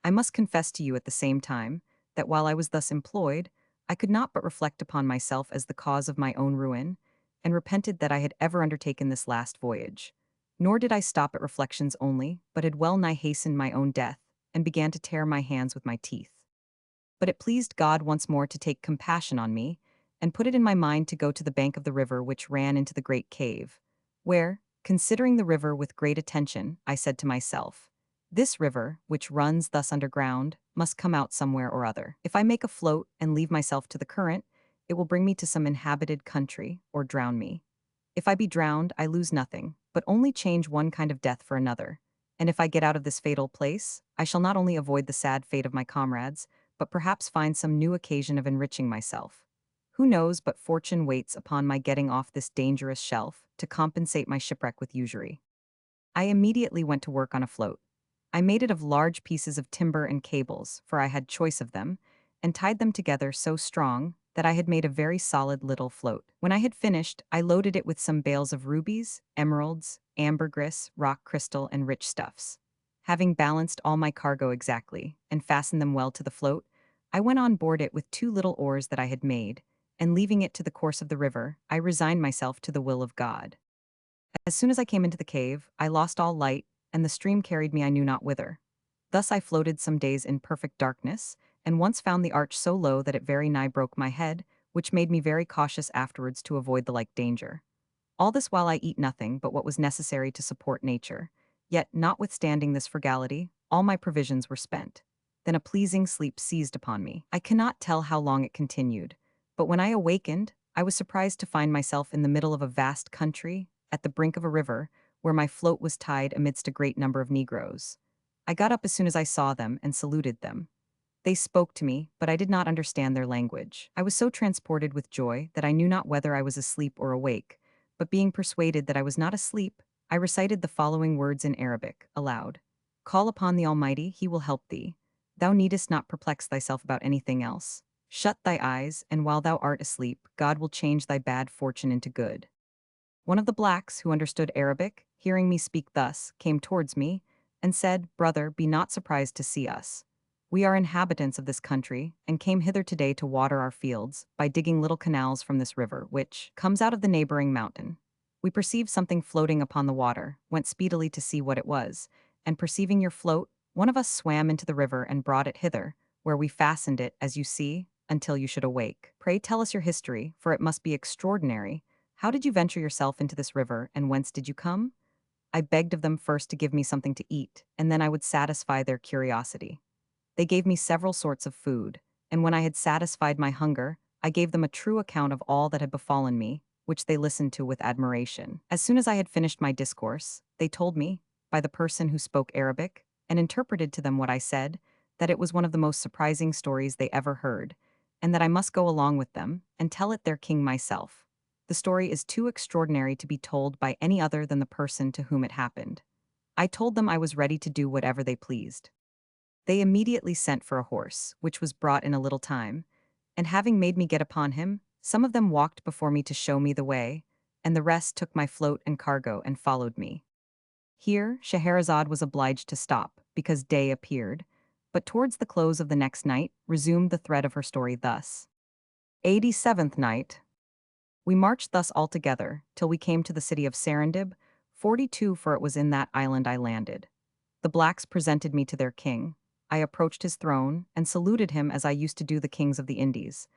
[SPEAKER 1] I must confess to you at the same time, that while I was thus employed, I could not but reflect upon myself as the cause of my own ruin, and repented that I had ever undertaken this last voyage. Nor did I stop at reflections only, but had well nigh hastened my own death, and began to tear my hands with my teeth. But it pleased God once more to take compassion on me, and put it in my mind to go to the bank of the river which ran into the great cave, where, considering the river with great attention, I said to myself, this river, which runs thus underground, must come out somewhere or other. If I make a float and leave myself to the current, it will bring me to some inhabited country, or drown me. If I be drowned, I lose nothing, but only change one kind of death for another. And if I get out of this fatal place, I shall not only avoid the sad fate of my comrades, but perhaps find some new occasion of enriching myself. Who knows but fortune waits upon my getting off this dangerous shelf to compensate my shipwreck with usury. I immediately went to work on a float. I made it of large pieces of timber and cables, for I had choice of them, and tied them together so strong that I had made a very solid little float. When I had finished, I loaded it with some bales of rubies, emeralds, ambergris, rock crystal, and rich stuffs. Having balanced all my cargo exactly, and fastened them well to the float, I went on board it with two little oars that I had made, and leaving it to the course of the river, I resigned myself to the will of God. As soon as I came into the cave, I lost all light, and the stream carried me I knew not whither. Thus I floated some days in perfect darkness, and once found the arch so low that it very nigh broke my head, which made me very cautious afterwards to avoid the like danger. All this while I eat nothing but what was necessary to support nature. Yet, notwithstanding this frugality, all my provisions were spent. Then a pleasing sleep seized upon me. I cannot tell how long it continued, but when I awakened, I was surprised to find myself in the middle of a vast country, at the brink of a river, where my float was tied amidst a great number of Negroes. I got up as soon as I saw them and saluted them. They spoke to me, but I did not understand their language. I was so transported with joy that I knew not whether I was asleep or awake, but being persuaded that I was not asleep, I recited the following words in Arabic, aloud. Call upon the Almighty, he will help thee. Thou needest not perplex thyself about anything else. Shut thy eyes, and while thou art asleep, God will change thy bad fortune into good. One of the blacks, who understood Arabic, hearing me speak thus, came towards me, and said, Brother, be not surprised to see us. We are inhabitants of this country, and came hither today to water our fields, by digging little canals from this river, which comes out of the neighboring mountain. We perceived something floating upon the water, went speedily to see what it was, and perceiving your float, one of us swam into the river and brought it hither, where we fastened it, as you see, until you should awake. Pray tell us your history, for it must be extraordinary. How did you venture yourself into this river, and whence did you come? I begged of them first to give me something to eat, and then I would satisfy their curiosity. They gave me several sorts of food, and when I had satisfied my hunger, I gave them a true account of all that had befallen me, which they listened to with admiration. As soon as I had finished my discourse, they told me, by the person who spoke Arabic, and interpreted to them what I said, that it was one of the most surprising stories they ever heard, and that I must go along with them and tell it their king myself. The story is too extraordinary to be told by any other than the person to whom it happened. I told them I was ready to do whatever they pleased. They immediately sent for a horse, which was brought in a little time, and having made me get upon him, some of them walked before me to show me the way, and the rest took my float and cargo and followed me. Here, Scheherazade was obliged to stop, because day appeared, but towards the close of the next night, resumed the thread of her story thus. 87th night. We marched thus all together, till we came to the city of Serendib, 42 for it was in that island I landed. The blacks presented me to their king. I approached his throne, and saluted him as I used to do the kings of the Indies.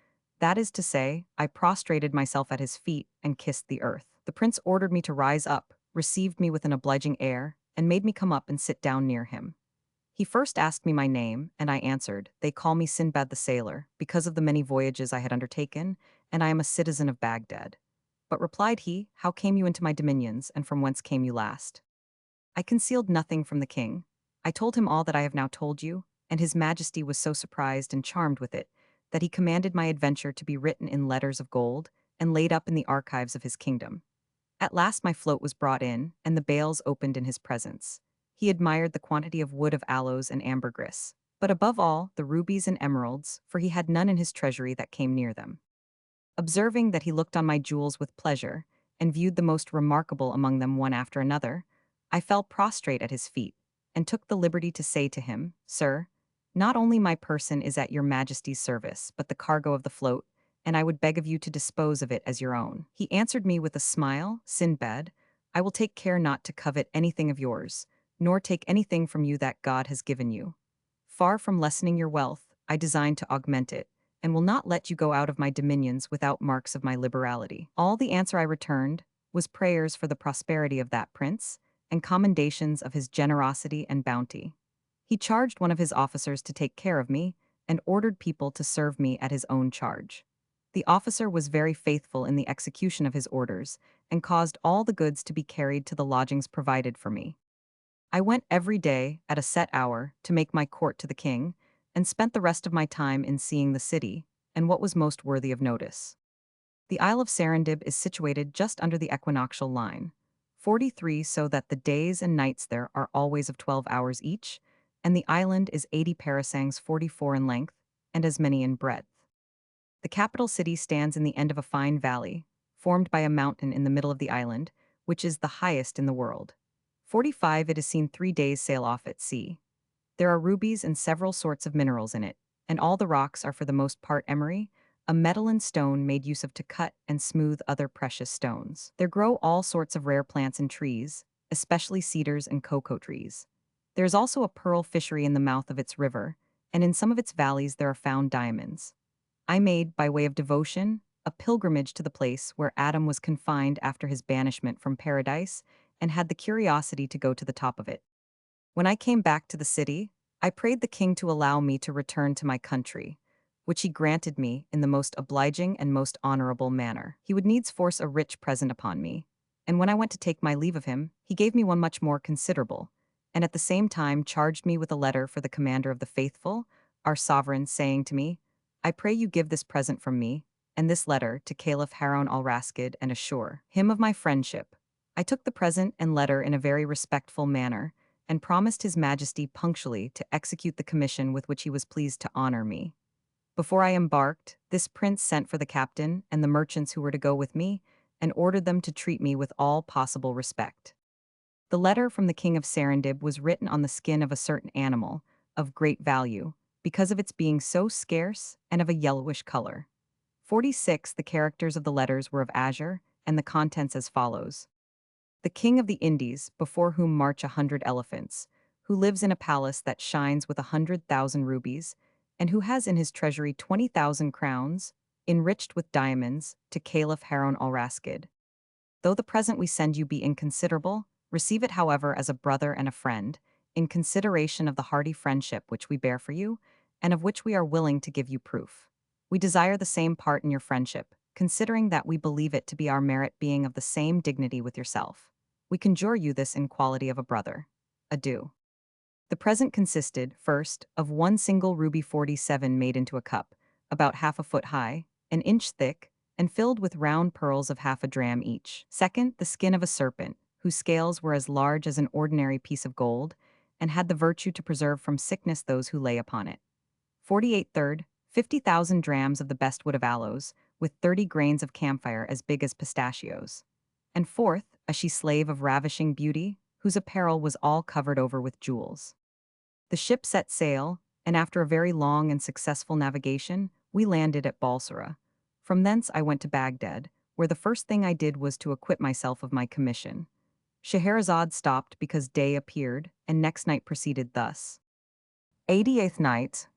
[SPEAKER 1] That is to say, I prostrated myself at his feet and kissed the earth. The prince ordered me to rise up, received me with an obliging air, and made me come up and sit down near him. He first asked me my name, and I answered, "They call me Sinbad the sailor, because of the many voyages I had undertaken, and I am a citizen of Baghdad." But replied he, "How came you into my dominions, and from whence came you last?" I concealed nothing from the king. I told him all that I have now told you, and his majesty was so surprised and charmed with it, that he commanded my adventure to be written in letters of gold, and laid up in the archives of his kingdom. At last my float was brought in, and the bales opened in his presence. He admired the quantity of wood of aloes and ambergris, but above all, the rubies and emeralds, for he had none in his treasury that came near them. Observing that he looked on my jewels with pleasure, and viewed the most remarkable among them one after another, I fell prostrate at his feet, and took the liberty to say to him, "Sir, not only my person is at your majesty's service, but the cargo of the float, and I would beg of you to dispose of it as your own." He answered me with a smile, "Sinbad, I will take care not to covet anything of yours, nor take anything from you that God has given you. Far from lessening your wealth, I design to augment it, and will not let you go out of my dominions without marks of my liberality." All the answer I returned was prayers for the prosperity of that prince, and commendations of his generosity and bounty. He charged one of his officers to take care of me, and ordered people to serve me at his own charge. The officer was very faithful in the execution of his orders, and caused all the goods to be carried to the lodgings provided for me. I went every day, at a set hour, to make my court to the king, and spent the rest of my time in seeing the city, and what was most worthy of notice. The Isle of Serendib is situated just under the equinoctial line, 43, so that the days and nights there are always of 12 hours each, and the island is 80 parasangs 44 in length, and as many in breadth. The capital city stands in the end of a fine valley, formed by a mountain in the middle of the island, which is the highest in the world. 45 it is seen 3 days' sail off at sea. There are rubies and several sorts of minerals in it, and all the rocks are for the most part emery, a metal and stone made use of to cut and smooth other precious stones. There grow all sorts of rare plants and trees, especially cedars and cocoa trees. There is also a pearl fishery in the mouth of its river, and in some of its valleys there are found diamonds. I made, by way of devotion, a pilgrimage to the place where Adam was confined after his banishment from paradise, and had the curiosity to go to the top of it. When I came back to the city, I prayed the king to allow me to return to my country, which he granted me in the most obliging and most honorable manner. He would needs force a rich present upon me, and when I went to take my leave of him, he gave me one much more considerable, and at the same time charged me with a letter for the commander of the faithful, our sovereign, saying to me, "I pray you give this present from me, and this letter to Caliph Harun al-Rashid, and assure him of my friendship." I took the present and letter in a very respectful manner, and promised his majesty punctually to execute the commission with which he was pleased to honor me. Before I embarked, this prince sent for the captain and the merchants who were to go with me, and ordered them to treat me with all possible respect. The letter from the king of Serendib was written on the skin of a certain animal, of great value, because of its being so scarce and of a yellowish color. 46 the characters of the letters were of azure, and the contents as follows. The king of the Indies, before whom march 100 elephants, who lives in a palace that shines with 100,000 rubies, and who has in his treasury 20,000 crowns, enriched with diamonds, to Caliph Harun al-Rashid. Though the present we send you be inconsiderable, receive it however as a brother and a friend, in consideration of the hearty friendship which we bear for you, and of which we are willing to give you proof. We desire the same part in your friendship, considering that we believe it to be our merit being of the same dignity with yourself. We conjure you this in quality of a brother. Adieu. The present consisted, first, of one single ruby 47 made into a cup, about half a foot high, an inch thick, and filled with round pearls of half a dram each. Second, the skin of a serpent, whose scales were as large as an ordinary piece of gold, and had the virtue to preserve from sickness those who lay upon it. 48 third, 50,000 drams of the best wood of aloes, with 30 grains of camphire as big as pistachios. and fourth, a she-slave of ravishing beauty, whose apparel was all covered over with jewels. The ship set sail, and after a very long and successful navigation, we landed at Balsara. From thence I went to Baghdad, where the first thing I did was to acquit myself of my commission. Scheherazade stopped because day appeared, and next night proceeded thus. 88th night.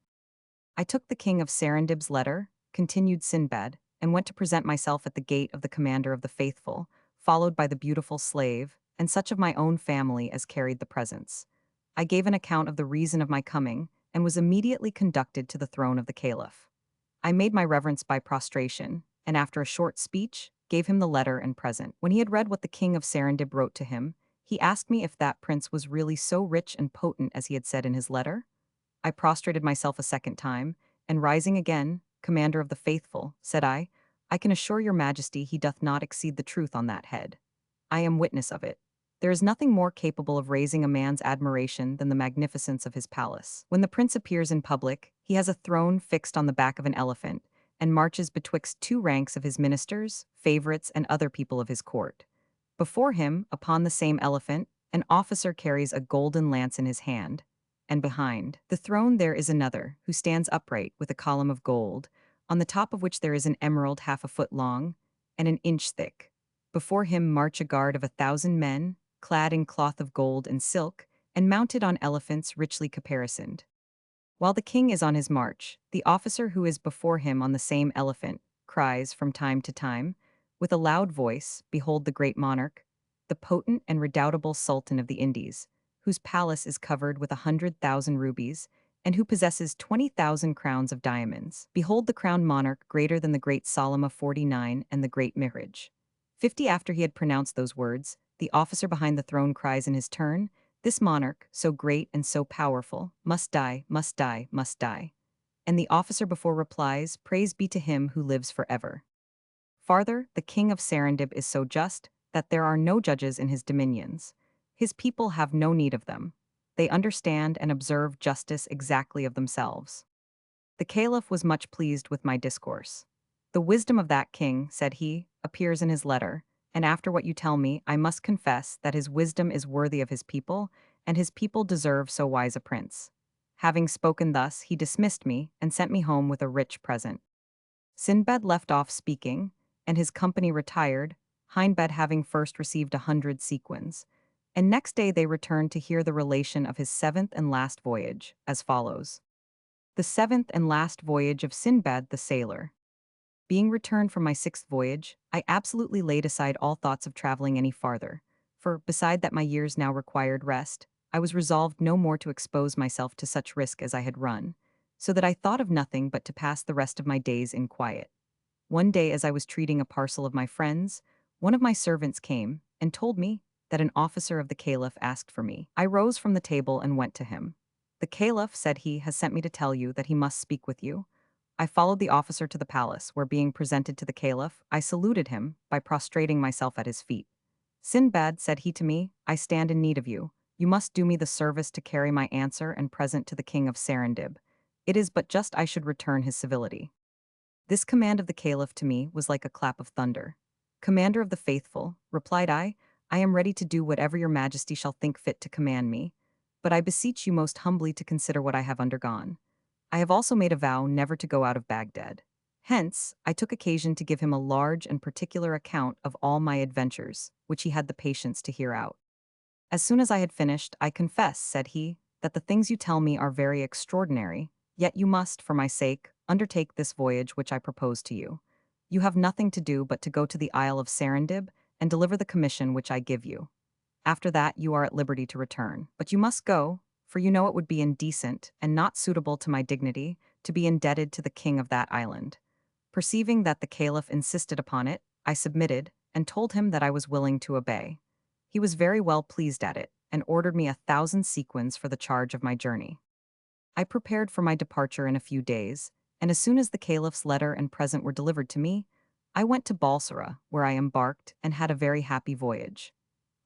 [SPEAKER 1] I took the king of Serendib's letter, continued Sinbad, and went to present myself at the gate of the commander of the faithful, followed by the beautiful slave, and such of my own family as carried the presents. I gave an account of the reason of my coming, and was immediately conducted to the throne of the caliph. I made my reverence by prostration, and after a short speech, gave him the letter and present. When he had read what the king of Serendib wrote to him, he asked me if that prince was really so rich and potent as he had said in his letter. I prostrated myself a second time, and rising again, commander of the faithful, said I can assure your majesty he doth not exceed the truth on that head. I am witness of it. There is nothing more capable of raising a man's admiration than the magnificence of his palace. When the prince appears in public, he has a throne fixed on the back of an elephant, and marches betwixt two ranks of his ministers, favorites, and other people of his court. Before him, upon the same elephant, an officer carries a golden lance in his hand, and behind the throne there is another, who stands upright with a column of gold, on the top of which there is an emerald half a foot long and an inch thick. Before him march a guard of 1,000 men, clad in cloth of gold and silk, and mounted on elephants richly caparisoned. While the king is on his march, the officer who is before him on the same elephant cries from time to time, with a loud voice, "Behold the great monarch, the potent and redoubtable Sultan of the Indies, whose palace is covered with 100,000 rubies, and who possesses 20,000 crowns of diamonds. Behold the crowned monarch greater than the great Solomon 49 and the great Mihraj." 50 after he had pronounced those words, the officer behind the throne cries in his turn, "This monarch, so great and so powerful, must die, must die, must die." And the officer before replies, "Praise be to him who lives forever." Farther, the king of Serendib is so just that there are no judges in his dominions. His people have no need of them. They understand and observe justice exactly of themselves. The caliph was much pleased with my discourse. "The wisdom of that king," said he, "appears in his letter, and after what you tell me, I must confess that his wisdom is worthy of his people, and his people deserve so wise a prince." Having spoken thus, he dismissed me and sent me home with a rich present. Sinbad left off speaking, and his company retired, Hindbad having first received 100 sequins, and next day they returned to hear the relation of his seventh and last voyage, as follows. The seventh and last voyage of Sinbad the sailor. Being returned from my sixth voyage, I absolutely laid aside all thoughts of traveling any farther, for, beside that my years now required rest, I was resolved no more to expose myself to such risk as I had run, so that I thought of nothing but to pass the rest of my days in quiet. One day as I was treating a parcel of my friends, one of my servants came and told me that an officer of the caliph asked for me. I rose from the table and went to him. "The caliph," said he, "has sent me to tell you that he must speak with you." I followed the officer to the palace, where being presented to the caliph, I saluted him by prostrating myself at his feet. "Sinbad," said he to me, "I stand in need of you. You must do me the service to carry my answer and present to the king of Serendib. It is but just I should return his civility." This command of the caliph to me was like a clap of thunder. "Commander of the faithful," replied I am ready to do whatever your majesty shall think fit to command me, but I beseech you most humbly to consider what I have undergone. I have also made a vow never to go out of Baghdad." Hence, I took occasion to give him a large and particular account of all my adventures, which he had the patience to hear out. As soon as I had finished, "I confess," said he, "that the things you tell me are very extraordinary, yet you must, for my sake, undertake this voyage which I propose to you. You have nothing to do but to go to the Isle of Serendib and deliver the commission which I give you. After that you are at liberty to return. But you must go, for you know it would be indecent and not suitable to my dignity to be indebted to the king of that island." Perceiving that the caliph insisted upon it, I submitted, and told him that I was willing to obey. He was very well pleased at it, and ordered me 1,000 sequins for the charge of my journey. I prepared for my departure in a few days, and as soon as the caliph's letter and present were delivered to me, I went to Balsara, where I embarked, and had a very happy voyage.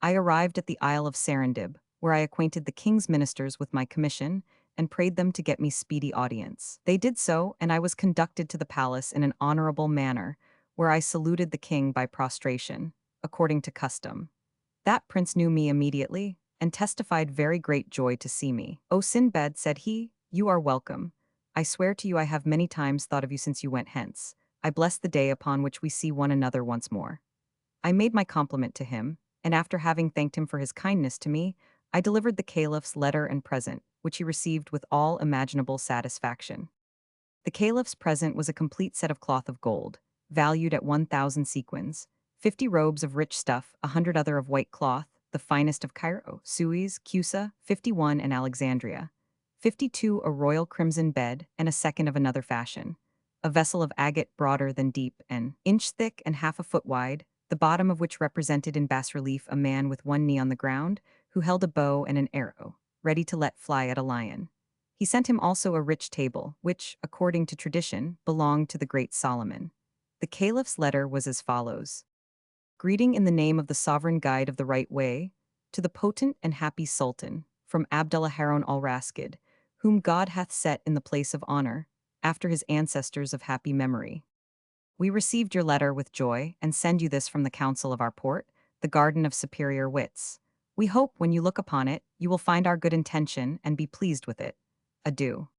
[SPEAKER 1] I arrived at the Isle of Serendib, where I acquainted the king's ministers with my commission, and prayed them to get me speedy audience. They did so, and I was conducted to the palace in an honorable manner, where I saluted the king by prostration. according to custom. That prince knew me immediately, and testified very great joy to see me. "O Sinbad," said he, "you are welcome. I swear to you I have many times thought of you since you went hence. I bless the day upon which we see one another once more." I made my compliment to him, and after having thanked him for his kindness to me, I delivered the caliph's letter and present, which he received with all imaginable satisfaction. The caliph's present was a complete set of cloth of gold, valued at 1,000 sequins, 50 robes of rich stuff, 100 other of white cloth, the finest of Cairo, Suez, Cusa, 51 and Alexandria, 52 a royal crimson bed, and a second of another fashion, a vessel of agate broader than deep, an inch thick and half a foot wide, the bottom of which represented in bas relief a man with one knee on the ground, who held a bow and an arrow, ready to let fly at a lion. He sent him also a rich table, which, according to tradition, belonged to the great Solomon. The caliph's letter was as follows: "Greeting in the name of the sovereign guide of the right way, to the potent and happy Sultan, from Abdullah Harun al-Rashid, whom God hath set in the place of honor, after his ancestors of happy memory. We received your letter with joy, and send you this from the council of our port, the garden of superior wits. We hope, when you look upon it, you will find our good intention and be pleased with it. Adieu."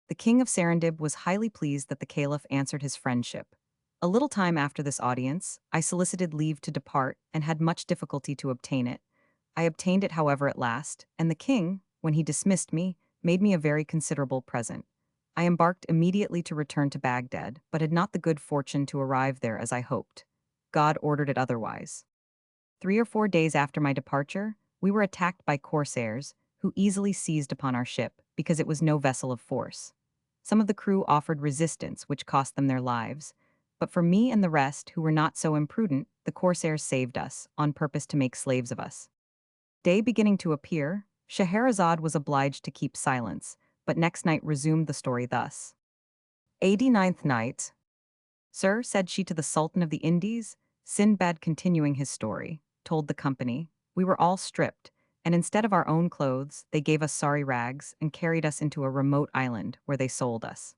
[SPEAKER 1] The king of Serendib was highly pleased that the caliph answered his friendship. A little time after this audience, I solicited leave to depart and had much difficulty to obtain it. I obtained it, however, at last, and the king, when he dismissed me, made me a very considerable present. I embarked immediately to return to Baghdad, but had not the good fortune to arrive there as I hoped. God ordered it otherwise. 3 or 4 days after my departure, we were attacked by corsairs, who easily seized upon our ship, because it was no vessel of force. Some of the crew offered resistance, which cost them their lives, but for me and the rest, who were not so imprudent, the corsairs saved us, on purpose to make slaves of us. Day beginning to appear, Scheherazade was obliged to keep silence, but next night resumed the story thus. 89th night. "Sir," said she to the Sultan of the Indies, Sinbad continuing his story, told the company, "we were all stripped, and instead of our own clothes, they gave us sorry rags and carried us into a remote island where they sold us.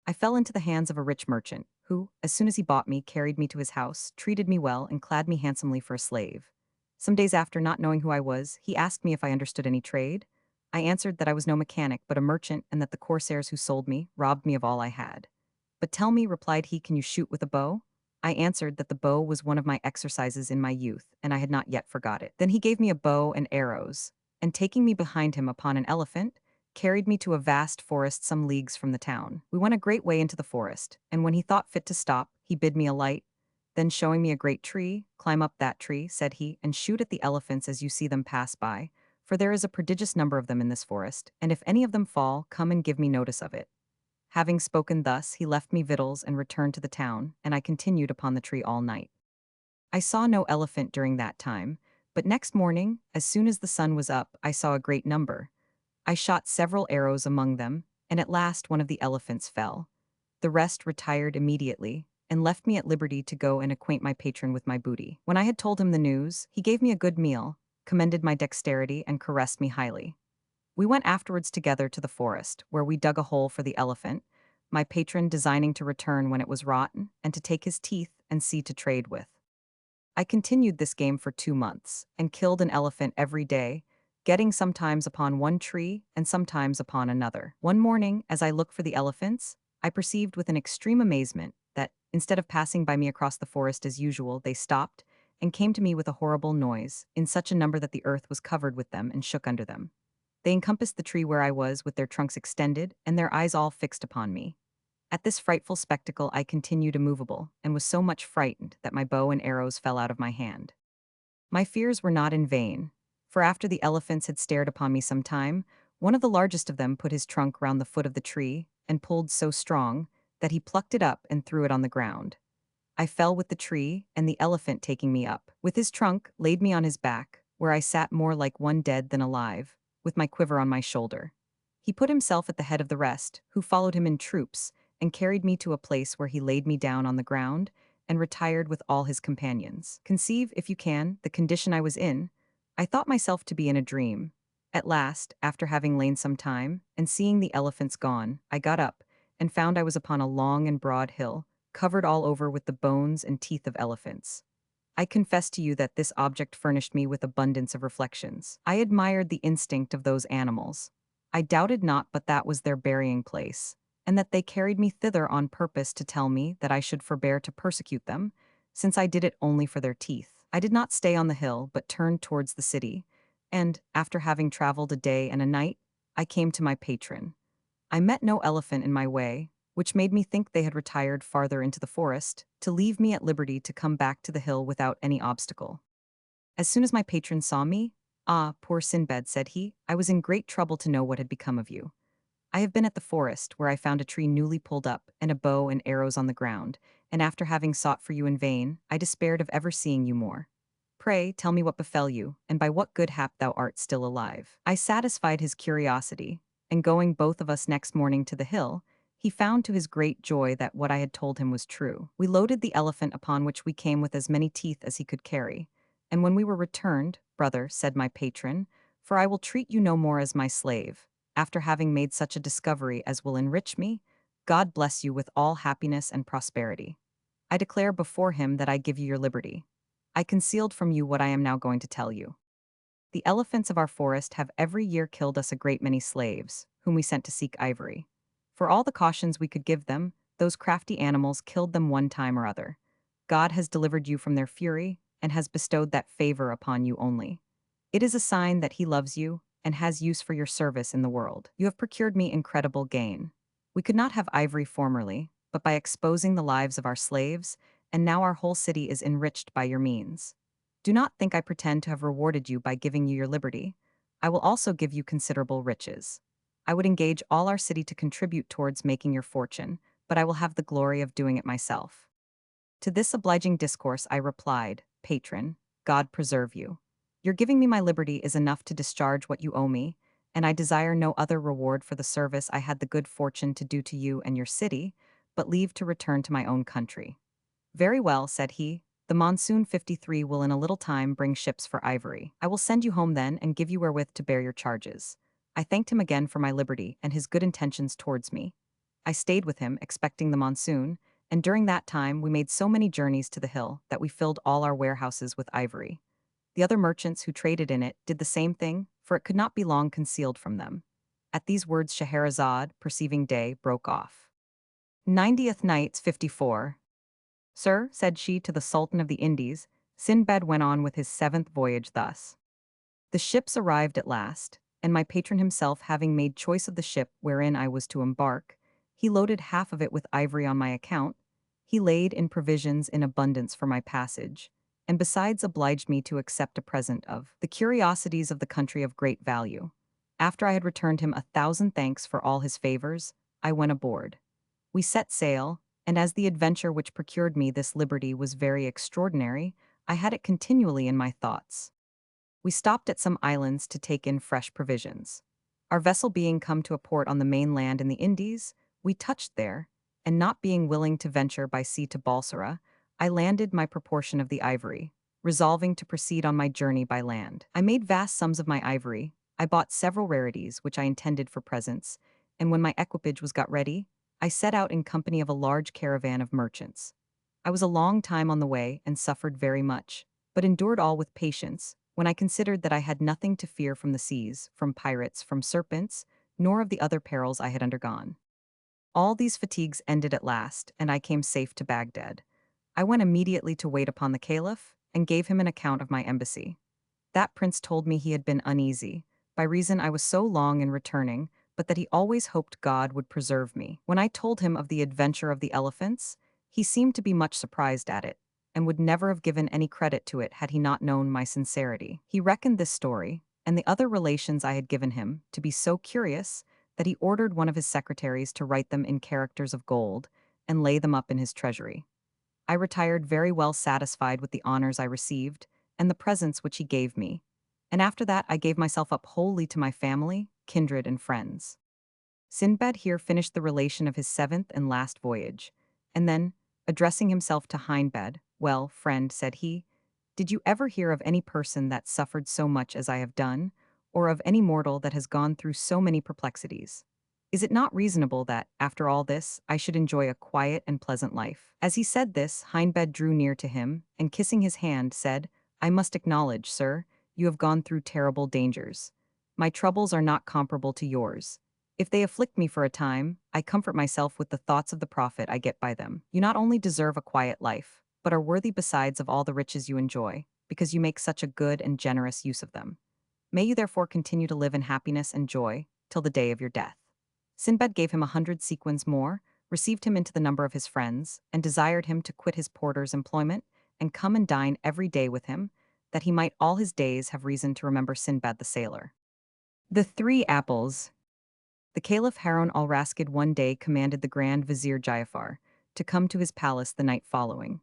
[SPEAKER 1] I fell into the hands of a rich merchant, who, as soon as he bought me, carried me to his house, treated me well, and clad me handsomely for a slave. Some days after, not knowing who I was, he asked me if I understood any trade. I answered that I was no mechanic, but a merchant, and that the corsairs who sold me robbed me of all I had. 'But tell me,' replied he, 'can you shoot with a bow?' I answered that the bow was one of my exercises in my youth, and I had not yet forgot it. Then he gave me a bow and arrows, and taking me behind him upon an elephant, carried me to a vast forest some leagues from the town. We went a great way into the forest, and when he thought fit to stop, he bid me alight. Then showing me a great tree, 'Climb up that tree,' said he, 'and shoot at the elephants as you see them pass by, for there is a prodigious number of them in this forest, and if any of them fall, come and give me notice of it.' Having spoken thus, he left me victuals and returned to the town, and I continued upon the tree all night. I saw no elephant during that time, but next morning, as soon as the sun was up, I saw a great number. I shot several arrows among them, and at last one of the elephants fell. The rest retired immediately, and left me at liberty to go and acquaint my patron with my booty. When I had told him the news, he gave me a good meal, commended my dexterity, and caressed me highly. We went afterwards together to the forest, where we dug a hole for the elephant, my patron designing to return when it was rotten, and to take his teeth and see to trade with. I continued this game for 2 months, and killed an elephant every day, getting sometimes upon one tree and sometimes upon another. One morning, as I looked for the elephants, I perceived with an extreme amazement that, instead of passing by me across the forest as usual, they stopped and came to me with a horrible noise, in such a number that the earth was covered with them and shook under them. They encompassed the tree where I was with their trunks extended and their eyes all fixed upon me. At this frightful spectacle I continued immovable, and was so much frightened that my bow and arrows fell out of my hand. My fears were not in vain, for after the elephants had stared upon me some time, one of the largest of them put his trunk round the foot of the tree, and pulled so strong that he plucked it up and threw it on the ground. I fell with the tree, and the elephant, taking me up with his trunk, laid me on his back, where I sat more like one dead than alive, with my quiver on my shoulder. He put himself at the head of the rest, who followed him in troops, and carried me to a place where he laid me down on the ground, and retired with all his companions. Conceive, if you can, the condition I was in. I thought myself to be in a dream. At last, after having lain some time, and seeing the elephants gone, I got up, and found I was upon a long and broad hill, covered all over with the bones and teeth of elephants. I confess to you that this object furnished me with abundance of reflections. I admired the instinct of those animals. I doubted not but that was their burying place, and that they carried me thither on purpose to tell me that I should forbear to persecute them, since I did it only for their teeth. I did not stay on the hill, but turned towards the city, and, after having traveled a day and a night, I came to my patron. I met no elephant in my way, which made me think they had retired farther into the forest, to leave me at liberty to come back to the hill without any obstacle. As soon as my patron saw me, "Ah, poor Sinbad," said he, "I was in great trouble to know what had become of you. I have been at the forest, where I found a tree newly pulled up, and a bow and arrows on the ground, and after having sought for you in vain, I despaired of ever seeing you more. Pray, tell me what befell you, and by what good hap thou art still alive." I satisfied his curiosity, and going both of us next morning to the hill, he found to his great joy that what I had told him was true. We loaded the elephant upon which we came with as many teeth as he could carry, and when we were returned, "Brother," said my patron, "for I will treat you no more as my slave, after having made such a discovery as will enrich me, God bless you with all happiness and prosperity. I declare before him that I give you your liberty. I concealed from you what I am now going to tell you. The elephants of our forest have every year killed us a great many slaves, whom we sent to seek ivory. For all the cautions we could give them, those crafty animals killed them one time or other. God has delivered you from their fury, and has bestowed that favor upon you only. It is a sign that he loves you, and has use for your service in the world. You have procured me incredible gain. We could not have ivory formerly, but by exposing the lives of our slaves, and now our whole city is enriched by your means. Do not think I pretend to have rewarded you by giving you your liberty. I will also give you considerable riches. I would engage all our city to contribute towards making your fortune, but I will have the glory of doing it myself. To this obliging discourse I replied, "Patron, God preserve you. Your giving me my liberty is enough to discharge what you owe me, and I desire no other reward for the service I had the good fortune to do to you and your city, but leave to return to my own country." "Very well," said he, "the monsoon 53 will in a little time bring ships for ivory. I will send you home then, and give you wherewith to bear your charges." I thanked him again for my liberty and his good intentions towards me. I stayed with him, expecting the monsoon, and during that time we made so many journeys to the hill that we filled all our warehouses with ivory. The other merchants who traded in it did the same thing, for it could not be long concealed from them. At these words Scheherazade, perceiving day, broke off. 90th Nights 54. "Sir," said she to the Sultan of the Indies, Sinbad went on with his seventh voyage thus. The ships arrived at last, and my patron himself having made choice of the ship wherein I was to embark, he loaded half of it with ivory on my account, he laid in provisions in abundance for my passage, and besides obliged me to accept a present of the curiosities of the country of great value. After I had returned him 1,000 thanks for all his favors, I went aboard. We set sail, and as the adventure which procured me this liberty was very extraordinary, I had it continually in my thoughts. We stopped at some islands to take in fresh provisions. Our vessel being come to a port on the mainland in the Indies, we touched there, and not being willing to venture by sea to Balsora, I landed my proportion of the ivory, resolving to proceed on my journey by land. I made vast sums of my ivory, I bought several rarities which I intended for presents, and when my equipage was got ready, I set out in company of a large caravan of merchants. I was a long time on the way and suffered very much, but endured all with patience, when I considered that I had nothing to fear from the seas, from pirates, from serpents, nor of the other perils I had undergone. All these fatigues ended at last, and I came safe to Baghdad. I went immediately to wait upon the caliph, and gave him an account of my embassy. That prince told me he had been uneasy, by reason I was so long in returning, but that he always hoped God would preserve me. When I told him of the adventure of the elephants, he seemed to be much surprised at it, and would never have given any credit to it had he not known my sincerity. He reckoned this story, and the other relations I had given him, to be so curious, that he ordered one of his secretaries to write them in characters of gold, and lay them up in his treasury. I retired very well satisfied with the honors I received, and the presents which he gave me, and after that I gave myself up wholly to my family, kindred, and friends. Sinbad here finished the relation of his seventh and last voyage, and then, addressing himself to Hindbad, "Well, friend," said he, "did you ever hear of any person that suffered so much as I have done, or of any mortal that has gone through so many perplexities? Is it not reasonable that, after all this, I should enjoy a quiet and pleasant life?" As he said this, Sinbad drew near to him, and kissing his hand, said, "I must acknowledge, sir, you have gone through terrible dangers. My troubles are not comparable to yours. If they afflict me for a time, I comfort myself with the thoughts of the profit I get by them. You not only deserve a quiet life, but are worthy besides of all the riches you enjoy, because you make such a good and generous use of them. May you therefore continue to live in happiness and joy till the day of your death." Sinbad gave him 100 sequins more, received him into the number of his friends, and desired him to quit his porter's employment and come and dine every day with him, that he might all his days have reason to remember Sinbad the sailor. The Three Apples. The Caliph Harun al-Rashid one day commanded the Grand Vizier Ja'afar to come to his palace the night following.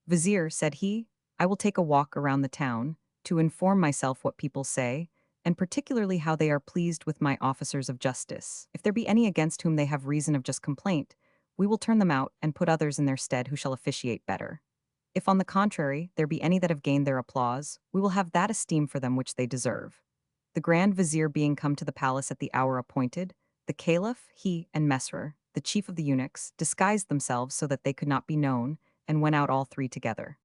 [SPEAKER 1] "Vizier," said he, "I will take a walk around the town to inform myself what people say, and particularly how they are pleased with my officers of justice. If there be any against whom they have reason of just complaint, we will turn them out and put others in their stead who shall officiate better. If on the contrary there be any that have gained their applause, we will have that esteem for them which they deserve." The Grand Vizier being come to the palace at the hour appointed, the Caliph, he, and Mesrer, the chief of the eunuchs, disguised themselves so that they could not be known, and went out all three together.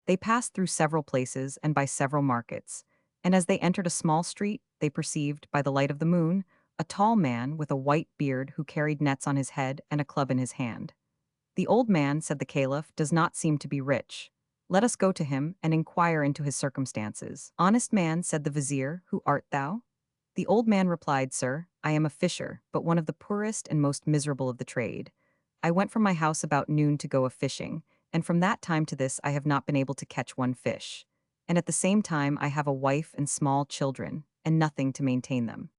[SPEAKER 1] They passed through several places and by several markets, and as they entered a small street, they perceived, by the light of the moon, a tall man with a white beard who carried nets on his head and a club in his hand. "The old man," said the Caliph, "does not seem to be rich. Let us go to him and inquire into his circumstances." "Honest man," said the Vizier, "who art thou?" The old man replied, "Sir, I am a fisher, but one of the poorest and most miserable of the trade. I went from my house about noon to go a-fishing, and from that time to this I have not been able to catch one fish. And at the same time I have a wife and small children, and nothing to maintain them."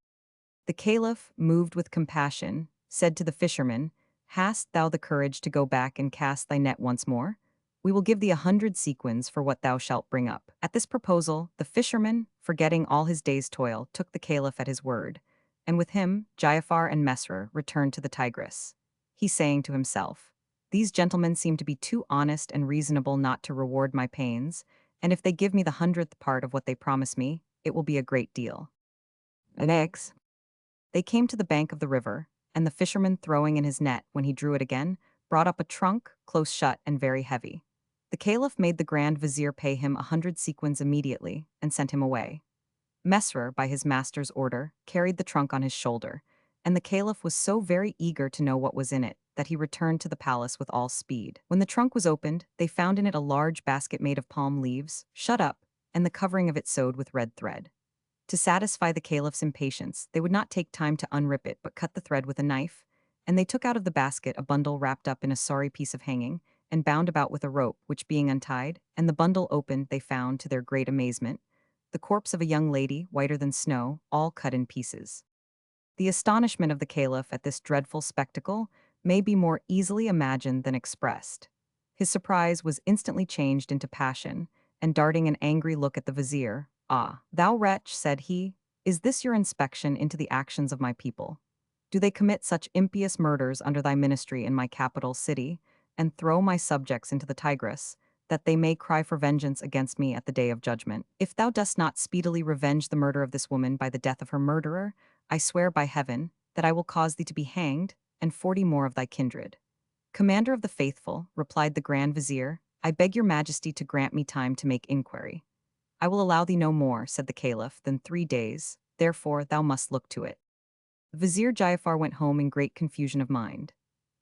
[SPEAKER 1] The Caliph, moved with compassion, said to the fisherman, "Hast thou the courage to go back and cast thy net once more? We will give thee 100 sequins for what thou shalt bring up." At this proposal, the fisherman, forgetting all his day's toil, took the Caliph at his word, and with him, Ja'afar and Mesrer returned to the Tigris. He saying to himself, "These gentlemen seem to be too honest and reasonable not to reward my pains, and if they give me the 100th part of what they promise me, it will be a great deal." Next, they came to the bank of the river, and the fisherman, throwing in his net when he drew it again, brought up a trunk, close shut and very heavy. The Caliph made the Grand Vizier pay him 100 sequins immediately, and sent him away. Mesrer, by his master's order, carried the trunk on his shoulder, and the Caliph was so very eager to know what was in it that he returned to the palace with all speed. When the trunk was opened, they found in it a large basket made of palm leaves, shut up, and the covering of it sewed with red thread. To satisfy the Caliph's impatience, they would not take time to unrip it but cut the thread with a knife, and they took out of the basket a bundle wrapped up in a sorry piece of hanging, and bound about with a rope, which being untied, and the bundle opened, they found, to their great amazement, the corpse of a young lady, whiter than snow, all cut in pieces. The astonishment of the Caliph at this dreadful spectacle may be more easily imagined than expressed. His surprise was instantly changed into passion, and darting an angry look at the Vizier, "Ah, thou wretch," said he, "is this your inspection into the actions of my people? Do they commit such impious murders under thy ministry in my capital city, and throw my subjects into the Tigris, that they may cry for vengeance against me at the day of judgment? If thou dost not speedily revenge the murder of this woman by the death of her murderer, I swear by heaven that I will cause thee to be hanged, and 40 more of thy kindred." "Commander of the faithful," replied the Grand Vizier, "I beg your majesty to grant me time to make inquiry." "I will allow thee no more," said the Caliph, "than 3 days, therefore thou must look to it." Vizier Ja'afar went home in great confusion of mind.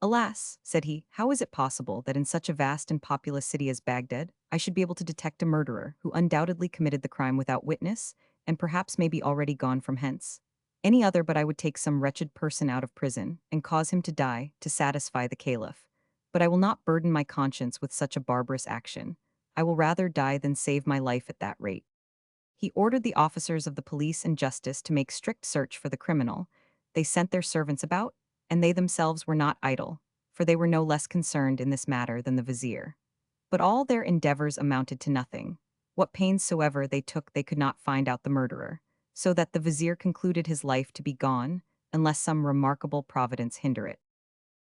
[SPEAKER 1] "Alas," said he, "how is it possible that in such a vast and populous city as Baghdad I should be able to detect a murderer who undoubtedly committed the crime without witness, and perhaps may be already gone from hence? Any other but I would take some wretched person out of prison, and cause him to die, to satisfy the Caliph. But I will not burden my conscience with such a barbarous action. I will rather die than save my life at that rate." He ordered the officers of the police and justice to make strict search for the criminal. They sent their servants about, and they themselves were not idle, for they were no less concerned in this matter than the Vizier. But all their endeavors amounted to nothing. What pains soever they took, they could not find out the murderer, so that the Vizier concluded his life to be gone, unless some remarkable providence hinder it.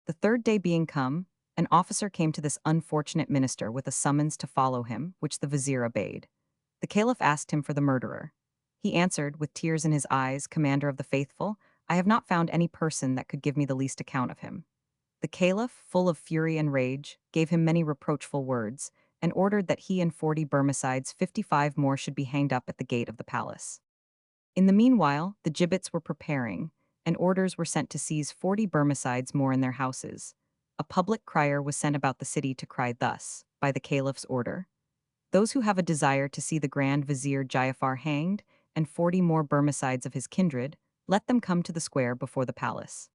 [SPEAKER 1] The 3rd day being come, an officer came to this unfortunate minister with a summons to follow him, which the Vizier obeyed. The Caliph asked him for the murderer. He answered, with tears in his eyes, "Commander of the faithful, I have not found any person that could give me the least account of him." The caliph, full of fury and rage, gave him many reproachful words, and ordered that he and 40 Burmicides, 55 more, should be hanged up at the gate of the palace. In the meanwhile, the gibbets were preparing, and orders were sent to seize 40 Burmicides more in their houses. A public crier was sent about the city to cry thus, by the caliph's order: "Those who have a desire to see the Grand Vizier Jafar hanged, and 40 more Burmicides of his kindred, let them come to the square before the palace."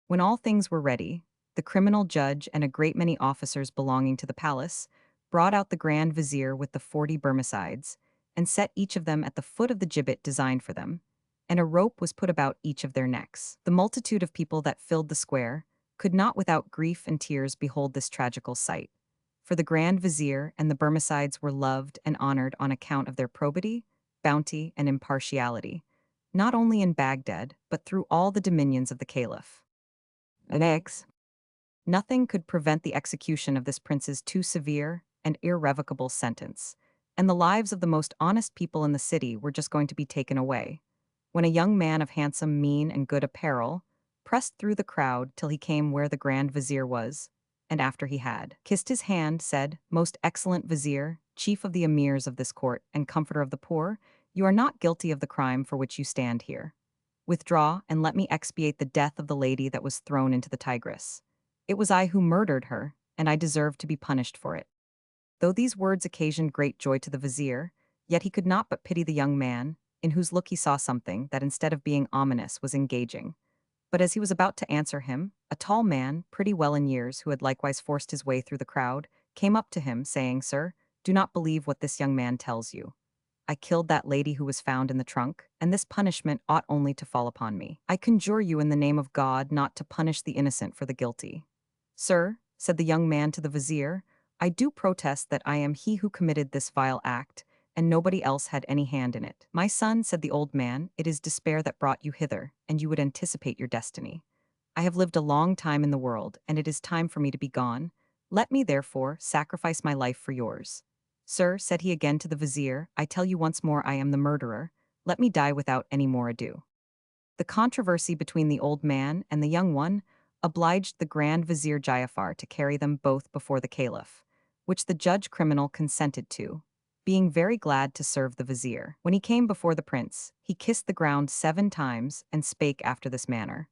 [SPEAKER 1] When all things were ready, the criminal judge and a great many officers belonging to the palace brought out the Grand Vizier with the 40 Burmicides, and set each of them at the foot of the gibbet designed for them, and a rope was put about each of their necks. The multitude of people that filled the square could not without grief and tears behold this tragical sight. For the Grand Vizier and the Burmicides were loved and honored on account of their probity, bounty, and impartiality, not only in Baghdad, but through all the dominions of the Caliph. Next, nothing could prevent the execution of this prince's too severe and irrevocable sentence, and the lives of the most honest people in the city were just going to be taken away, when a young man of handsome mien and good apparel pressed through the crowd till he came where the Grand Vizier was, and after he had kissed his hand, said, "Most excellent Vizier, chief of the emirs of this court, and comforter of the poor, you are not guilty of the crime for which you stand here. Withdraw, and let me expiate the death of the lady that was thrown into the Tigris. It was I who murdered her, and I deserve to be punished for it." Though these words occasioned great joy to the vizier, yet he could not but pity the young man, in whose look he saw something that, instead of being ominous, was engaging. But as he was about to answer him, a tall man, pretty well in years, who had likewise forced his way through the crowd, came up to him, saying, "Sir, do not believe what this young man tells you. I killed that lady who was found in the trunk, and this punishment ought only to fall upon me. I conjure you in the name of God not to punish the innocent for the guilty." "Sir," said the young man to the vizier, "I do protest that I am he who committed this vile act, and nobody else had any hand in it." "My son," said the old man, "it is despair that brought you hither, and you would anticipate your destiny. I have lived a long time in the world, and it is time for me to be gone. Let me, therefore, sacrifice my life for yours." "Sir," said he again to the vizier, "I tell you once more I am the murderer. Let me die without any more ado." The controversy between the old man and the young one obliged the Grand Vizier Jafar to carry them both before the Caliph, which the judge criminal consented to, being very glad to serve the vizier. When he came before the prince, he kissed the ground 7 times and spake after this manner: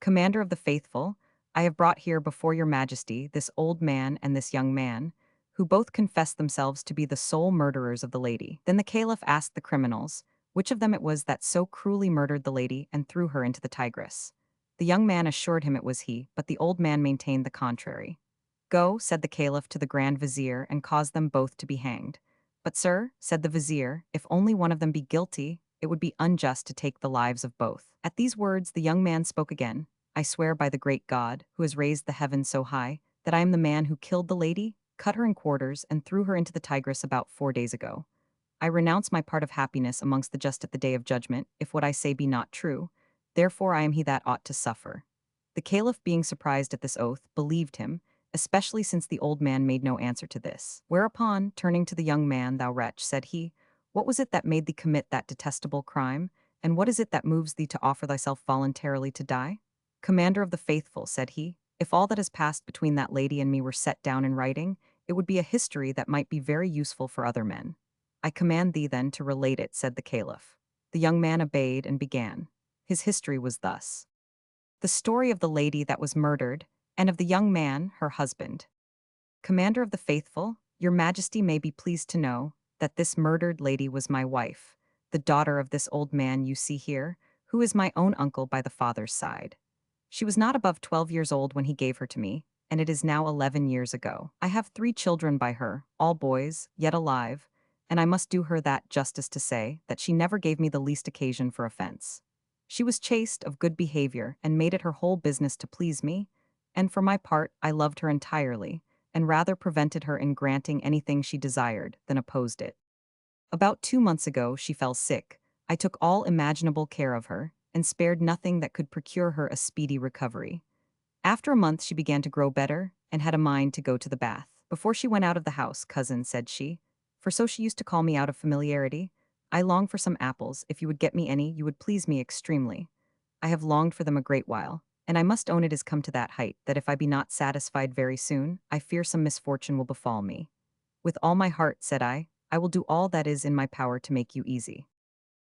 [SPEAKER 1] "Commander of the faithful, I have brought here before your majesty this old man and this young man, who both confess themselves to be the sole murderers of the lady." Then the caliph asked the criminals which of them it was that so cruelly murdered the lady and threw her into the Tigris. The young man assured him it was he, but the old man maintained the contrary. "Go," said the caliph to the Grand Vizier, "and cause them both to be hanged." "But, sir," said the vizier, "if only one of them be guilty, it would be unjust to take the lives of both." At these words the young man spoke again: "I swear by the great God, who has raised the heavens so high, that I am the man who killed the lady, cut her in quarters, and threw her into the Tigris about 4 days ago. I renounce my part of happiness amongst the just at the day of judgment, if what I say be not true. Therefore I am he that ought to suffer." The caliph, being surprised at this oath, believed him, especially since the old man made no answer to this. Whereupon, turning to the young man, "Thou wretch," said he, "what was it that made thee commit that detestable crime, and what is it that moves thee to offer thyself voluntarily to die?" "Commander of the faithful," said he, "if all that has passed between that lady and me were set down in writing, it would be a history that might be very useful for other men." "I command thee then to relate it," said the caliph. The young man obeyed and began. His history was thus: The story of the lady that was murdered, and of the young man, her husband. "Commander of the faithful, your majesty may be pleased to know that this murdered lady was my wife, the daughter of this old man you see here, who is my own uncle by the father's side. She was not above 12 years old when he gave her to me, and it is now 11 years ago. I have 3 children by her, all boys, yet alive, and I must do her that justice to say that she never gave me the least occasion for offense. She was chaste, of good behavior, and made it her whole business to please me, and for my part I loved her entirely, and rather prevented her in granting anything she desired than opposed it. About 2 months ago she fell sick. I took all imaginable care of her, and spared nothing that could procure her a speedy recovery. After a month she began to grow better, and had a mind to go to the bath. Before she went out of the house, cousin, said she, for so she used to call me out of familiarity, "I long for some apples. If you would get me any, you would please me extremely." I have longed for them a great while, and I must own it is come to that height that if I be not satisfied very soon, I fear some misfortune will befall me. With all my heart, said I will do all that is in my power to make you easy.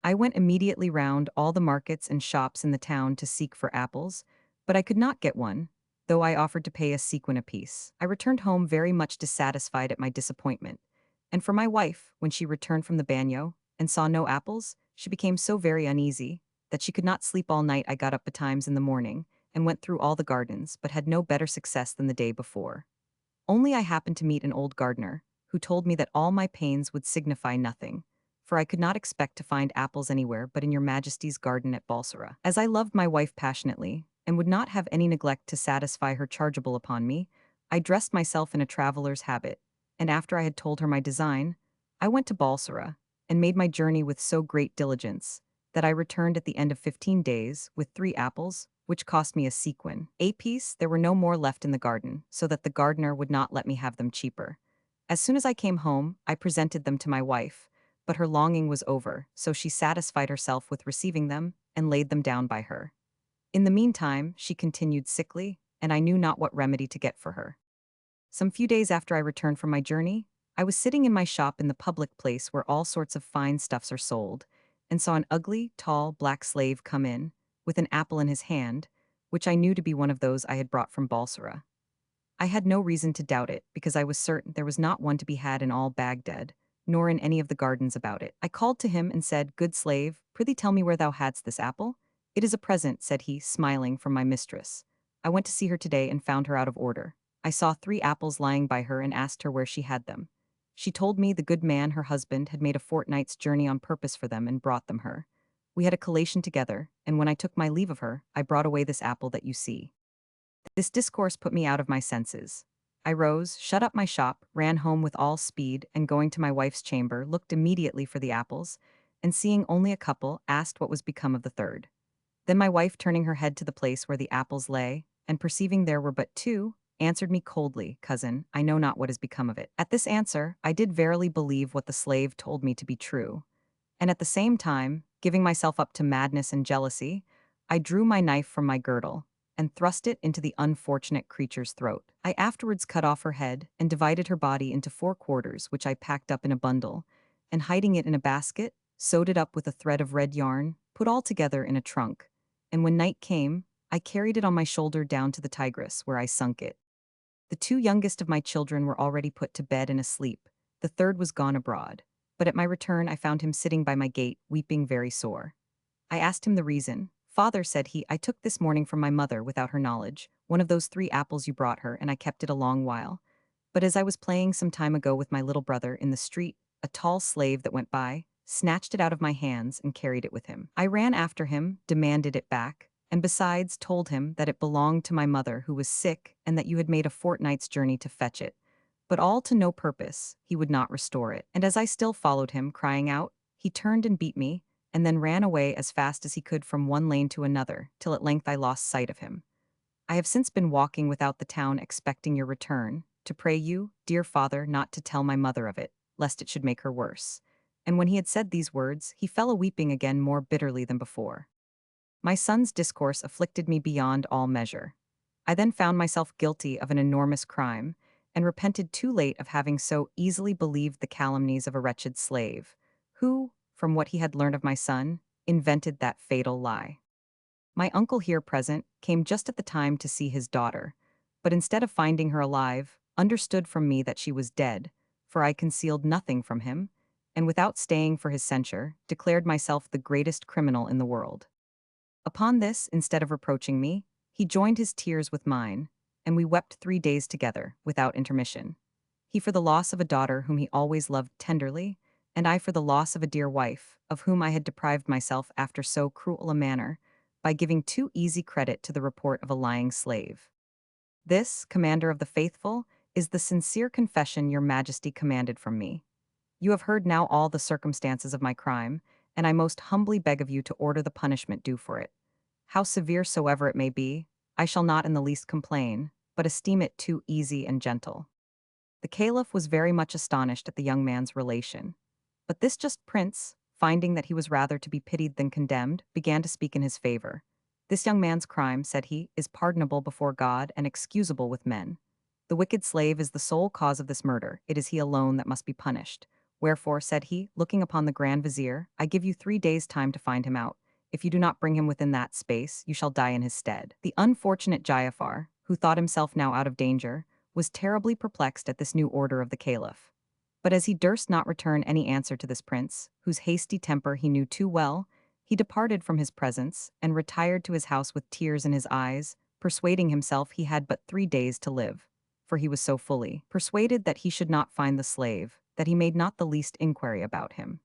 [SPEAKER 1] I went immediately round all the markets and shops in the town to seek for apples, but I could not get one, though I offered to pay a sequin apiece. I returned home very much dissatisfied at my disappointment, and for my wife, when she returned from the bagnio and saw no apples, she became so very uneasy that she could not sleep all night. I got up betimes in the morning and went through all the gardens, but had no better success than the day before. Only I happened to meet an old gardener, who told me that all my pains would signify nothing, for I could not expect to find apples anywhere but in your Majesty's garden at Balsora. As I loved my wife passionately, and would not have any neglect to satisfy her chargeable upon me, I dressed myself in a traveller's habit, and after I had told her my design, I went to Balsora, and made my journey with so great diligence, that I returned at the end of 15 days with 3 apples, which cost me a sequin apiece. There were no more left in the garden, so that the gardener would not let me have them cheaper. As soon as I came home, I presented them to my wife, but her longing was over, so she satisfied herself with receiving them and laid them down by her. In the meantime, she continued sickly, and I knew not what remedy to get for her. Some few days after I returned from my journey, I was sitting in my shop in the public place where all sorts of fine stuffs are sold, and saw an ugly, tall, black slave come in, with an apple in his hand, which I knew to be one of those I had brought from Balsora. I had no reason to doubt it, because I was certain there was not one to be had in all Bagdad, nor in any of the gardens about it. I called to him and said, Good slave, prithee tell me where thou hadst this apple? It is a present, said he, smiling, from my mistress. I went to see her today and found her out of order. I saw 3 apples lying by her and asked her where she had them. She told me the good man, her husband, had made a fortnight's journey on purpose for them and brought them her. We had a collation together, and when I took my leave of her, I brought away this apple that you see. This discourse put me out of my senses. I rose, shut up my shop, ran home with all speed, and going to my wife's chamber, looked immediately for the apples, and seeing only a couple, asked what was become of the third. Then my wife, turning her head to the place where the apples lay, and perceiving there were but 2, answered me coldly, Cousin, I know not what has become of it. At this answer, I did verily believe what the slave told me to be true, and at the same time, giving myself up to madness and jealousy, I drew my knife from my girdle and thrust it into the unfortunate creature's throat. I afterwards cut off her head and divided her body into 4 quarters, which I packed up in a bundle, and hiding it in a basket, sewed it up with a thread of red yarn, put all together in a trunk, and when night came, I carried it on my shoulder down to the Tigris, where I sunk it. The 2 youngest of my children were already put to bed and asleep. The third was gone abroad, but at my return I found him sitting by my gate, weeping very sore. I asked him the reason. Father, said he, I took this morning from my mother, without her knowledge, one of those 3 apples you brought her, and I kept it a long while. But as I was playing some time ago with my little brother in the street, a tall slave that went by snatched it out of my hands and carried it with him. I ran after him, demanded it back, and besides told him that it belonged to my mother, who was sick, and that you had made a fortnight's journey to fetch it. But all to no purpose, he would not restore it. And as I still followed him, crying out, he turned and beat me, and then ran away as fast as he could from one lane to another, till at length I lost sight of him. I have since been walking without the town expecting your return, to pray you, dear father, not to tell my mother of it, lest it should make her worse. And when he had said these words, he fell a-weeping again more bitterly than before. My son's discourse afflicted me beyond all measure. I then found myself guilty of an enormous crime, and repented too late of having so easily believed the calumnies of a wretched slave, who, from what he had learned of my son, invented that fatal lie. My uncle here present came just at the time to see his daughter, but instead of finding her alive, understood from me that she was dead, for I concealed nothing from him, and without staying for his censure, declared myself the greatest criminal in the world. Upon this, instead of reproaching me, he joined his tears with mine, and we wept 3 days together, without intermission. He for the loss of a daughter whom he always loved tenderly, and I for the loss of a dear wife, of whom I had deprived myself after so cruel a manner, by giving too easy credit to the report of a lying slave. This, Commander of the Faithful, is the sincere confession your Majesty commanded from me. You have heard now all the circumstances of my crime, and I most humbly beg of you to order the punishment due for it. How severe soever it may be, I shall not in the least complain, but esteem it too easy and gentle. The Caliph was very much astonished at the young man's relation. But this just prince, finding that he was rather to be pitied than condemned, began to speak in his favor. "This young man's crime," said he, "is pardonable before God and excusable with men. The wicked slave is the sole cause of this murder. It is he alone that must be punished. Wherefore," said he, looking upon the Grand Vizier, "I give you 3 days' time to find him out. If you do not bring him within that space, you shall die in his stead." The unfortunate Ja'afar, who thought himself now out of danger, was terribly perplexed at this new order of the Caliph. But as he durst not return any answer to this prince, whose hasty temper he knew too well, he departed from his presence, and retired to his house with tears in his eyes, persuading himself he had but 3 days to live. For he was so fully persuaded that he should not find the slave, that he made not the least inquiry about him.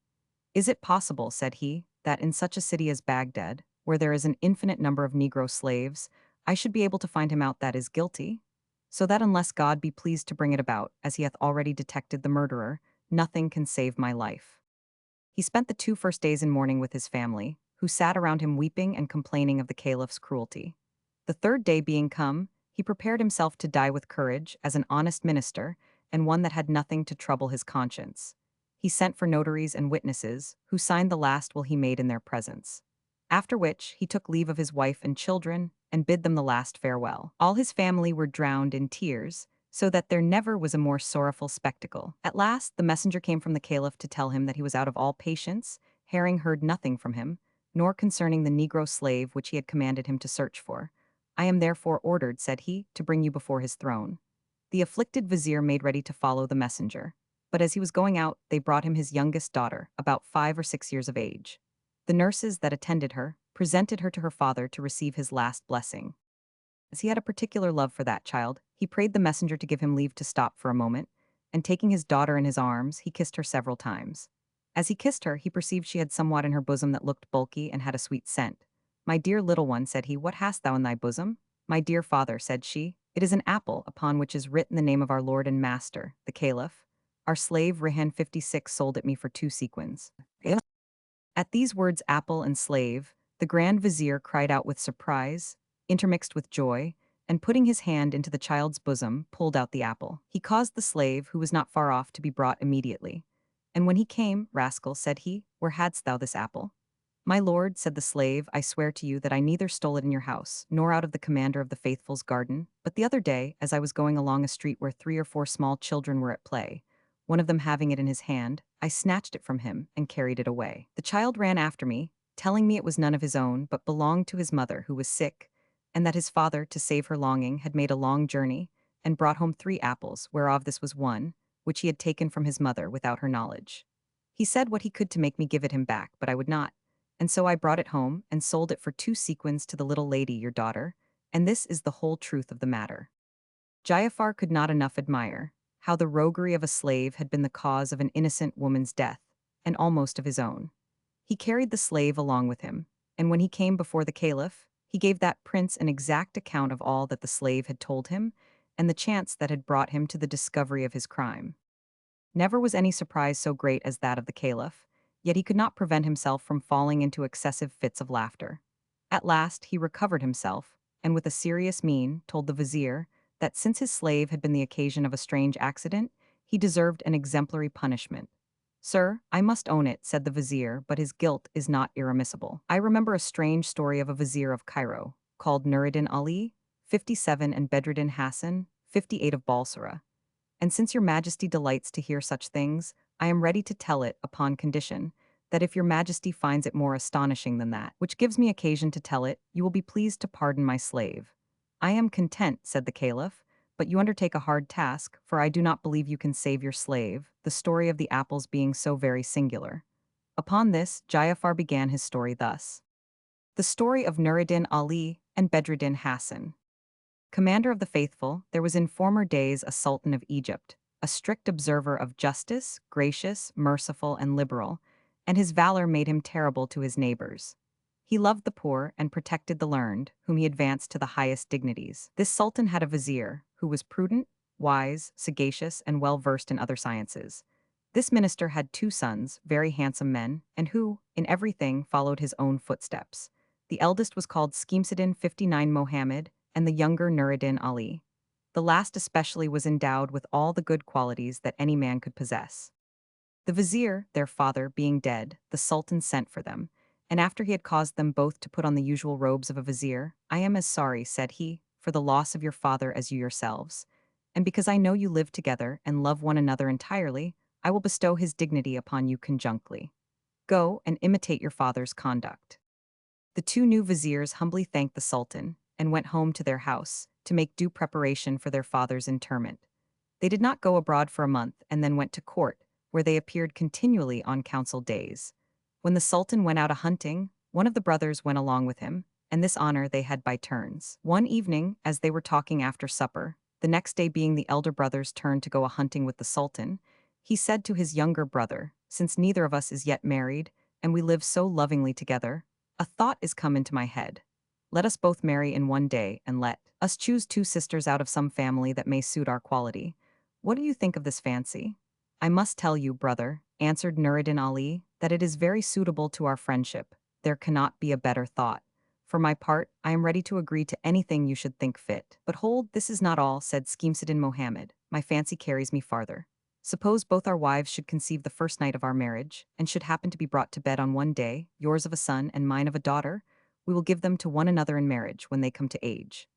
[SPEAKER 1] "Is it possible," said he, "that in such a city as Baghdad, where there is an infinite number of Negro slaves, I should be able to find him out that is guilty? So that unless God be pleased to bring it about, as he hath already detected the murderer, nothing can save my life." He spent the 2 first days in mourning with his family, who sat around him weeping and complaining of the caliph's cruelty. The 3rd day being come, he prepared himself to die with courage, as an honest minister, and one that had nothing to trouble his conscience. He sent for notaries and witnesses, who signed the last will he made in their presence. After which, he took leave of his wife and children, and bid them the last farewell. All his family were drowned in tears, so that there never was a more sorrowful spectacle. At last, the messenger came from the caliph to tell him that he was out of all patience. Herring heard nothing from him, nor concerning the Negro slave which he had commanded him to search for. "I am therefore ordered," said he, "to bring you before his throne." The afflicted vizier made ready to follow the messenger. But as he was going out, they brought him his youngest daughter, about 5 or 6 years of age. The nurses that attended her presented her to her father to receive his last blessing. As he had a particular love for that child, he prayed the messenger to give him leave to stop for a moment, and taking his daughter in his arms, he kissed her several times. As he kissed her, he perceived she had somewhat in her bosom that looked bulky and had a sweet scent. "My dear little one," said he, "what hast thou in thy bosom?" "My dear father," said she, "it is an apple upon which is written the name of our lord and master, the caliph. Our slave Rehan 56 sold it me for 2 sequins. At these words, apple and slave, the Grand Vizier cried out with surprise, intermixed with joy, and putting his hand into the child's bosom, pulled out the apple. He caused the slave, who was not far off, to be brought immediately. And when he came, "Rascal," said he, "where hadst thou this apple?" "My lord," said the slave, "I swear to you that I neither stole it in your house, nor out of the commander of the faithful's garden, but the other day, as I was going along a street where 3 or 4 small children were at play, one of them having it in his hand, I snatched it from him and carried it away. The child ran after me, telling me it was none of his own, but belonged to his mother, who was sick, and that his father, to save her longing, had made a long journey, and brought home 3 apples, whereof this was one, which he had taken from his mother without her knowledge. He said what he could to make me give it him back, but I would not, and so I brought it home and sold it for 2 sequins to the little lady, your daughter, and this is the whole truth of the matter." Ja'afar could not enough admire how the roguery of a slave had been the cause of an innocent woman's death, and almost of his own. He carried the slave along with him, and when he came before the caliph, he gave that prince an exact account of all that the slave had told him, and the chance that had brought him to the discovery of his crime. Never was any surprise so great as that of the caliph, yet he could not prevent himself from falling into excessive fits of laughter. At last he recovered himself, and with a serious mien told the vizier that since his slave had been the occasion of a strange accident, he deserved an exemplary punishment. "Sir, I must own it," said the vizier, "but his guilt is not irremissible. I remember a strange story of a vizier of Cairo, called Nuruddin Ali, 57, and Bedruddin Hassan, 58 of Balsara. And since your majesty delights to hear such things, I am ready to tell it upon condition that if your majesty finds it more astonishing than that, which gives me occasion to tell it, you will be pleased to pardon my slave." "I am content," said the caliph, "but you undertake a hard task, for I do not believe you can save your slave, the story of the apples being so very singular." Upon this, Ja'afar began his story thus. The story of Nuruddin Ali and Bedruddin Hassan. Commander of the faithful, there was in former days a sultan of Egypt, a strict observer of justice, gracious, merciful, and liberal, and his valor made him terrible to his neighbors. He loved the poor and protected the learned, whom he advanced to the highest dignities. This sultan had a vizier, who was prudent, wise, sagacious, and well versed in other sciences. This minister had 2 sons, very handsome men, and who, in everything, followed his own footsteps. The eldest was called Schemseddin 59 Mohammed, and the younger Nuruddin Ali. The last especially was endowed with all the good qualities that any man could possess. The vizier, their father, being dead, the sultan sent for them, And after he had caused them both to put on the usual robes of a vizier, "I am as sorry," said he, "for the loss of your father as you yourselves. And because I know you live together and love one another entirely, I will bestow his dignity upon you conjunctly. Go and imitate your father's conduct." The two new viziers humbly thanked the sultan and went home to their house to make due preparation for their father's interment. They did not go abroad for a month and then went to court, where they appeared continually on council days. When the sultan went out a hunting, one of the brothers went along with him, and this honor they had by turns. One evening, as they were talking after supper, the next day being the elder brother's turn to go a hunting with the sultan, he said to his younger brother, "Since neither of us is yet married, and we live so lovingly together, a thought is come into my head. Let us both marry in one day, and let us choose two sisters out of some family that may suit our quality. What do you think of this fancy?" "I must tell you, brother," answered Nuruddin Ali, "that it is very suitable to our friendship. There cannot be a better thought. For my part, I am ready to agree to anything you should think fit." "But hold, this is not all," said Scheherazade Mohammed. "My fancy carries me farther. Suppose both our wives should conceive the first night of our marriage, and should happen to be brought to bed on one day, yours of a son and mine of a daughter, we will give them to one another in marriage when they come to age."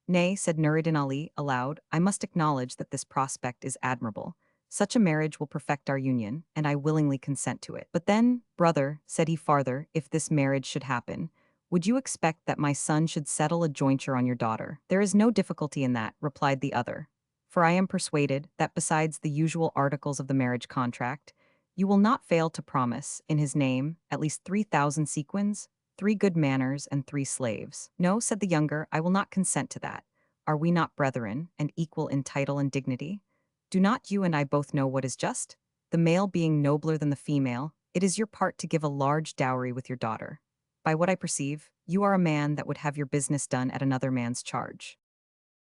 [SPEAKER 1] "Nay," said Nuruddin Ali aloud, "I must acknowledge that this prospect is admirable. Such a marriage will perfect our union, and I willingly consent to it. But then, brother," said he farther, "if this marriage should happen, would you expect that my son should settle a jointure on your daughter?" "There is no difficulty in that," replied the other. "For I am persuaded that besides the usual articles of the marriage contract, you will not fail to promise, in his name, at least 3,000 sequins, 3 good manors, and 3 slaves." "No," said the younger, "I will not consent to that. Are we not brethren, and equal in title and dignity? Do not you and I both know what is just? The male being nobler than the female, it is your part to give a large dowry with your daughter. By what I perceive, you are a man that would have your business done at another man's charge."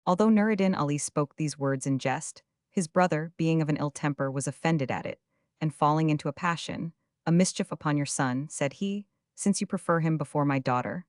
[SPEAKER 1] Although Nuruddin Ali spoke these words in jest, his brother, being of an ill temper, was offended at it, and falling into a passion, "A mischief upon your son," said he, "since you prefer him before my daughter.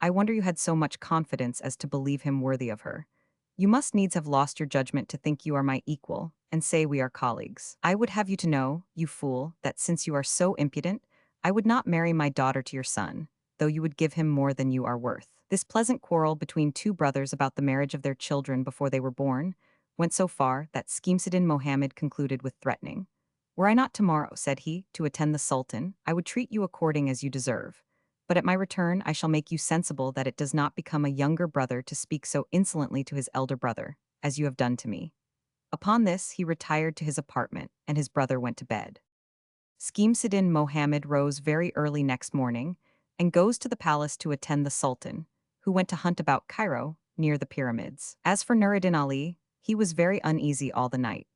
[SPEAKER 1] I wonder you had so much confidence as to believe him worthy of her. You must needs have lost your judgment to think you are my equal, and say we are colleagues. I would have you to know, you fool, that since you are so impudent, I would not marry my daughter to your son, though you would give him more than you are worth." This pleasant quarrel between two brothers about the marriage of their children before they were born went so far that Scheherazade Mohammed concluded with threatening. "Were I not tomorrow," said he, "to attend the Sultan, I would treat you according as you deserve. But at my return I shall make you sensible that it does not become a younger brother to speak so insolently to his elder brother, as you have done to me." Upon this he retired to his apartment, and his brother went to bed. Scheherazade Mohammed rose very early next morning, and goes to the palace to attend the Sultan, who went to hunt about Cairo, near the pyramids. As for Nuruddin Ali, he was very uneasy all the night,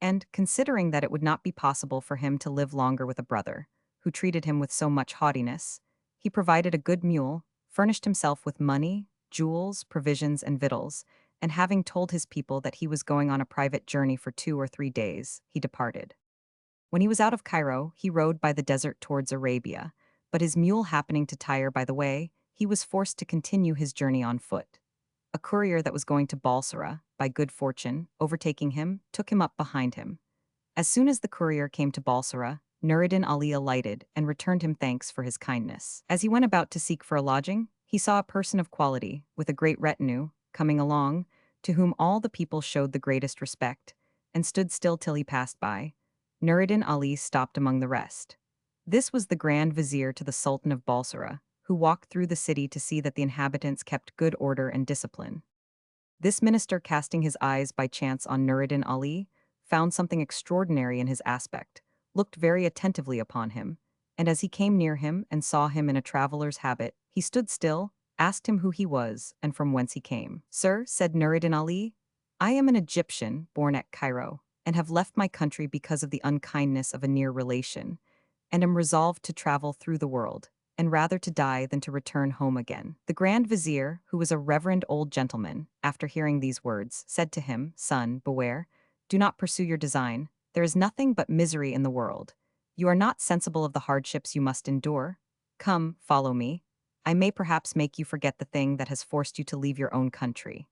[SPEAKER 1] and, considering that it would not be possible for him to live longer with a brother, who treated him with so much haughtiness, he provided a good mule, furnished himself with money, jewels, provisions, and victuals, and having told his people that he was going on a private journey for 2 or 3 days, he departed. When he was out of Cairo, he rode by the desert towards Arabia, but his mule happening to tire by the way, he was forced to continue his journey on foot. A courier that was going to Balsara, by good fortune, overtaking him, took him up behind him. As soon as the courier came to Balsara, Nuruddin Ali alighted and returned him thanks for his kindness. As he went about to seek for a lodging, he saw a person of quality, with a great retinue, coming along, to whom all the people showed the greatest respect, and stood still till he passed by. Nuruddin Ali stopped among the rest. This was the Grand Vizier to the Sultan of Balsara, who walked through the city to see that the inhabitants kept good order and discipline. This minister, casting his eyes by chance on Nuruddin Ali, found something extraordinary in his aspect, looked very attentively upon him, and as he came near him and saw him in a traveller's habit, he stood still, asked him who he was and from whence he came. "Sir," said Nuruddin Ali, "I am an Egyptian born at Cairo, and have left my country because of the unkindness of a near relation, and am resolved to travel through the world, and rather to die than to return home again." The Grand Vizier, who was a reverend old gentleman, after hearing these words, said to him, "Son, beware, do not pursue your design. There is nothing but misery in the world. You are not sensible of the hardships you must endure. Come, follow me. I may perhaps make you forget the thing that has forced you to leave your own country."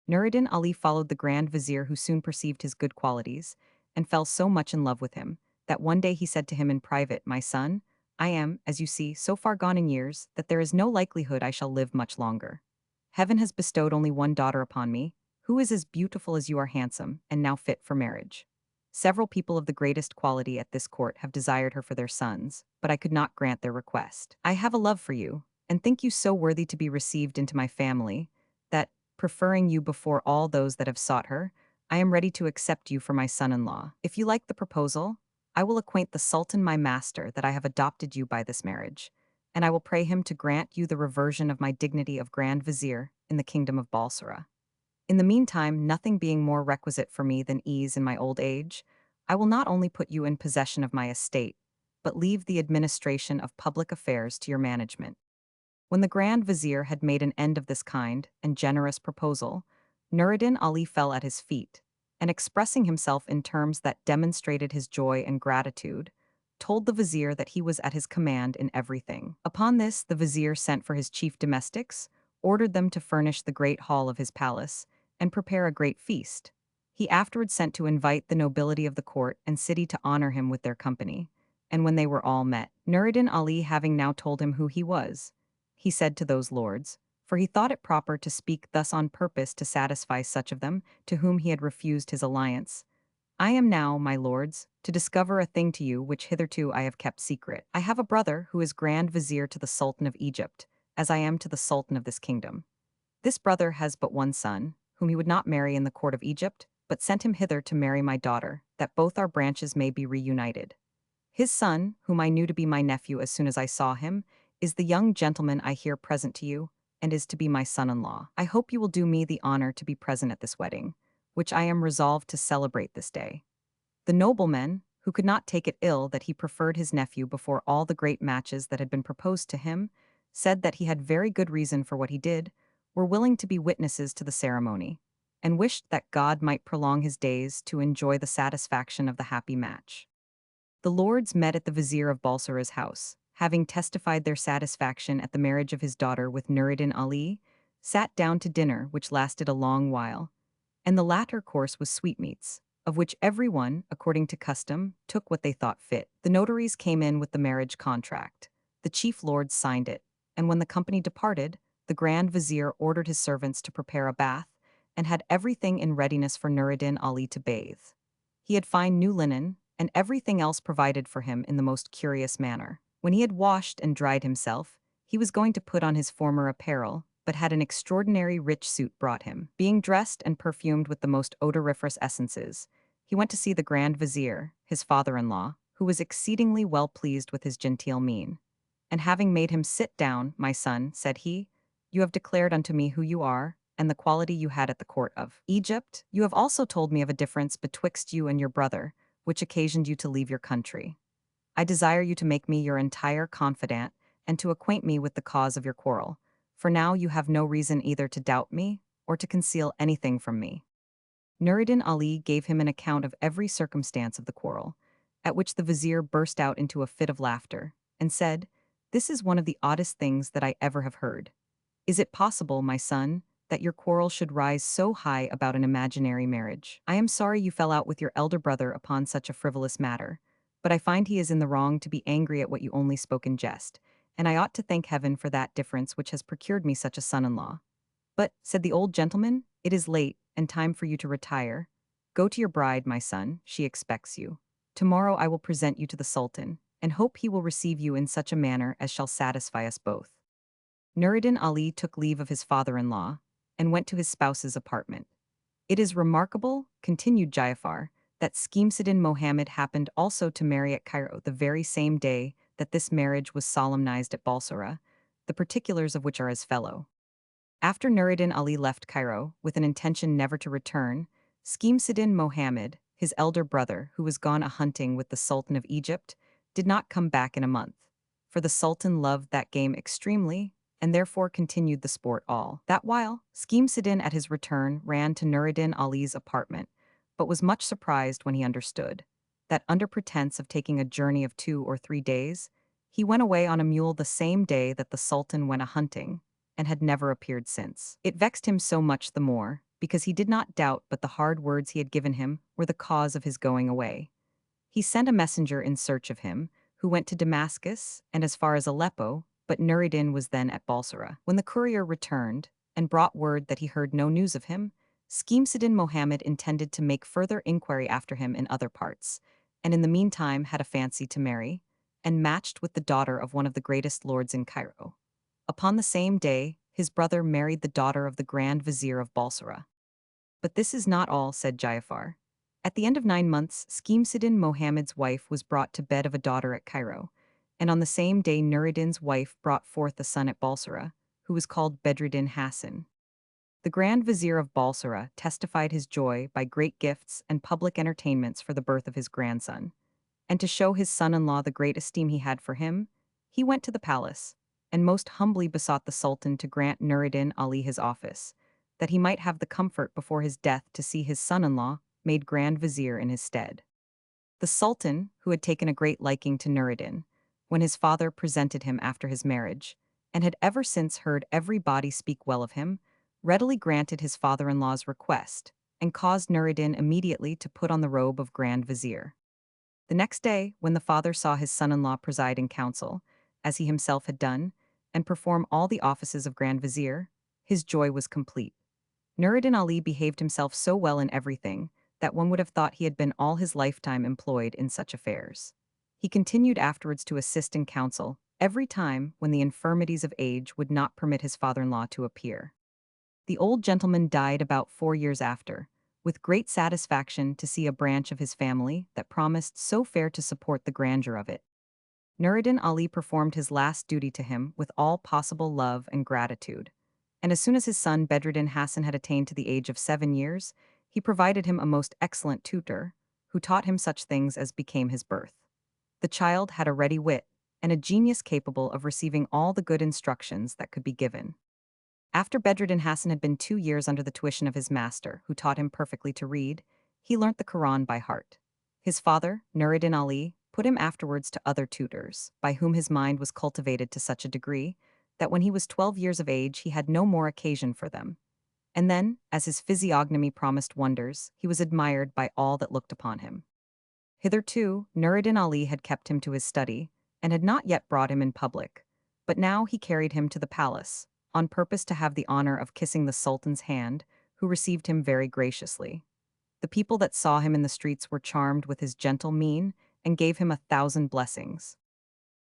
[SPEAKER 1] Nuruddin Ali followed the Grand Vizier, who soon perceived his good qualities, and fell so much in love with him, that one day he said to him in private, "My son, I am, as you see, so far gone in years that there is no likelihood I shall live much longer. Heaven has bestowed only one daughter upon me, who is as beautiful as you are handsome, and now fit for marriage. Several people of the greatest quality at this court have desired her for their sons, but I could not grant their request. I have a love for you, and think you so worthy to be received into my family, that, preferring you before all those that have sought her, I am ready to accept you for my son-in-law. If you like the proposal, I will acquaint the Sultan my master that I have adopted you by this marriage, and I will pray him to grant you the reversion of my dignity of Grand Vizier in the kingdom of Balsara. In the meantime, nothing being more requisite for me than ease in my old age, I will not only put you in possession of my estate, but leave the administration of public affairs to your management. When the Grand Vizier had made an end of this kind and generous proposal, Nuruddin Ali fell at his feet, and expressing himself in terms that demonstrated his joy and gratitude, told the Vizier that he was at his command in everything. Upon this, the Vizier sent for his chief domestics, ordered them to furnish the great hall of his palace, and prepare a great feast. He afterwards sent to invite the nobility of the court and city to honor him with their company, and when they were all met, Nuruddin Ali having now told him who he was, he said to those lords, for he thought it proper to speak thus on purpose to satisfy such of them to whom he had refused his alliance, I am now, my lords, to discover a thing to you which hitherto I have kept secret. I have a brother who is Grand Vizier to the Sultan of Egypt, as I am to the Sultan of this kingdom. This brother has but one son, whom he would not marry in the court of Egypt, but sent him hither to marry my daughter, that both our branches may be reunited. His son, whom I knew to be my nephew as soon as I saw him, is the young gentleman I here present to you, and is to be my son-in-law. I hope you will do me the honor to be present at this wedding, which I am resolved to celebrate this day. The nobleman, who could not take it ill that he preferred his nephew before all the great matches that had been proposed to him, said that he had very good reason for what he did, were willing to be witnesses to the ceremony, and wished that God might prolong his days to enjoy the satisfaction of the happy match. The lords met at the Vizier of Balsara's house, having testified their satisfaction at the marriage of his daughter with Nuruddin Ali, sat down to dinner, which lasted a long while, and the latter course was sweetmeats, of which every one, according to custom, took what they thought fit. The notaries came in with the marriage contract. The chief lords signed it, and when the company departed, the Grand Vizier ordered his servants to prepare a bath, and had everything in readiness for Nuruddin Ali to bathe. He had fine new linen, and everything else provided for him in the most curious manner. When he had washed and dried himself, he was going to put on his former apparel, but had an extraordinary rich suit brought him. Being dressed and perfumed with the most odoriferous essences, he went to see the Grand Vizier, his father-in-law, who was exceedingly well pleased with his genteel mien. And having made him sit down, my son, said he, you have declared unto me who you are, and the quality you had at the court of Egypt. You have also told me of a difference betwixt you and your brother, which occasioned you to leave your country. I desire you to make me your entire confidant, and to acquaint me with the cause of your quarrel, for now you have no reason either to doubt me, or to conceal anything from me. Nuruddin Ali gave him an account of every circumstance of the quarrel, at which the vizier burst out into a fit of laughter, and said, this is one of the oddest things that I ever have heard. Is it possible, my son, that your quarrel should rise so high about an imaginary marriage? I am sorry you fell out with your elder brother upon such a frivolous matter, but I find he is in the wrong to be angry at what you only spoke in jest, and I ought to thank heaven for that difference which has procured me such a son-in-law. But, said the old gentleman, it is late, and time for you to retire. Go to your bride, my son, she expects you. Tomorrow I will present you to the Sultan, and hope he will receive you in such a manner as shall satisfy us both. Nuruddin Ali took leave of his father-in-law, and went to his spouse's apartment. It is remarkable, continued Ja'afar, that Scheherazade Mohammed happened also to marry at Cairo the very same day that this marriage was solemnized at Balsara, the particulars of which are as follow. After Nuruddin Ali left Cairo, with an intention never to return, Scheherazade Mohammed, his elder brother, who was gone a-hunting with the Sultan of Egypt, did not come back in a month, for the Sultan loved that game extremely, and therefore continued the sport all that while. Scheherazade at his return ran to Nuruddin Ali's apartment, but was much surprised when he understood that under pretense of taking a journey of 2 or 3 days, he went away on a mule the same day that the Sultan went a-hunting, and had never appeared since. It vexed him so much the more, because he did not doubt but the hard words he had given him were the cause of his going away. He sent a messenger in search of him, who went to Damascus and as far as Aleppo, but Nureddin was then at Balsara. When the courier returned and brought word that he heard no news of him, Scheherazade Mohammed intended to make further inquiry after him in other parts, and in the meantime had a fancy to marry, and matched with the daughter of one of the greatest lords in Cairo. Upon the same day, his brother married the daughter of the Grand Vizier of Balsara. But this is not all, said Ja'afar. At the end of 9 months, Scheherazade Mohammed's wife was brought to bed of a daughter at Cairo, and on the same day Nureddin's wife brought forth a son at Balsara, who was called Bedreddin Hassan. The Grand Vizier of Balsara testified his joy by great gifts and public entertainments for the birth of his grandson, and to show his son-in-law the great esteem he had for him, he went to the palace, and most humbly besought the Sultan to grant Nureddin Ali his office, that he might have the comfort before his death to see his son-in-law made Grand Vizier in his stead. The Sultan, who had taken a great liking to Nureddin, when his father presented him after his marriage, and had ever since heard everybody speak well of him, readily granted his father-in-law's request, and caused Nureddin immediately to put on the robe of Grand Vizier. The next day, when the father saw his son-in-law preside in council, as he himself had done, and perform all the offices of Grand Vizier, his joy was complete. Nureddin Ali behaved himself so well in everything that one would have thought he had been all his lifetime employed in such affairs. He continued afterwards to assist in council every time when the infirmities of age would not permit his father-in-law to appear. The old gentleman died about 4 years after, with great satisfaction to see a branch of his family that promised so fair to support the grandeur of it. Nureddin Ali performed his last duty to him with all possible love and gratitude, and as soon as his son Bedreddin Hassan had attained to the age of 7 years, he provided him a most excellent tutor, who taught him such things as became his birth. The child had a ready wit, and a genius capable of receiving all the good instructions that could be given. After Bedreddin Hassan had been 2 years under the tuition of his master, who taught him perfectly to read, he learnt the Quran by heart. His father, Nureddin Ali, put him afterwards to other tutors, by whom his mind was cultivated to such a degree that when he was 12 years of age he had no more occasion for them. And then, as his physiognomy promised wonders, he was admired by all that looked upon him. Hitherto, Nureddin Ali had kept him to his study, and had not yet brought him in public, but now he carried him to the palace, on purpose to have the honor of kissing the Sultan's hand, who received him very graciously. The people that saw him in the streets were charmed with his gentle mien, and gave him 1,000 blessings.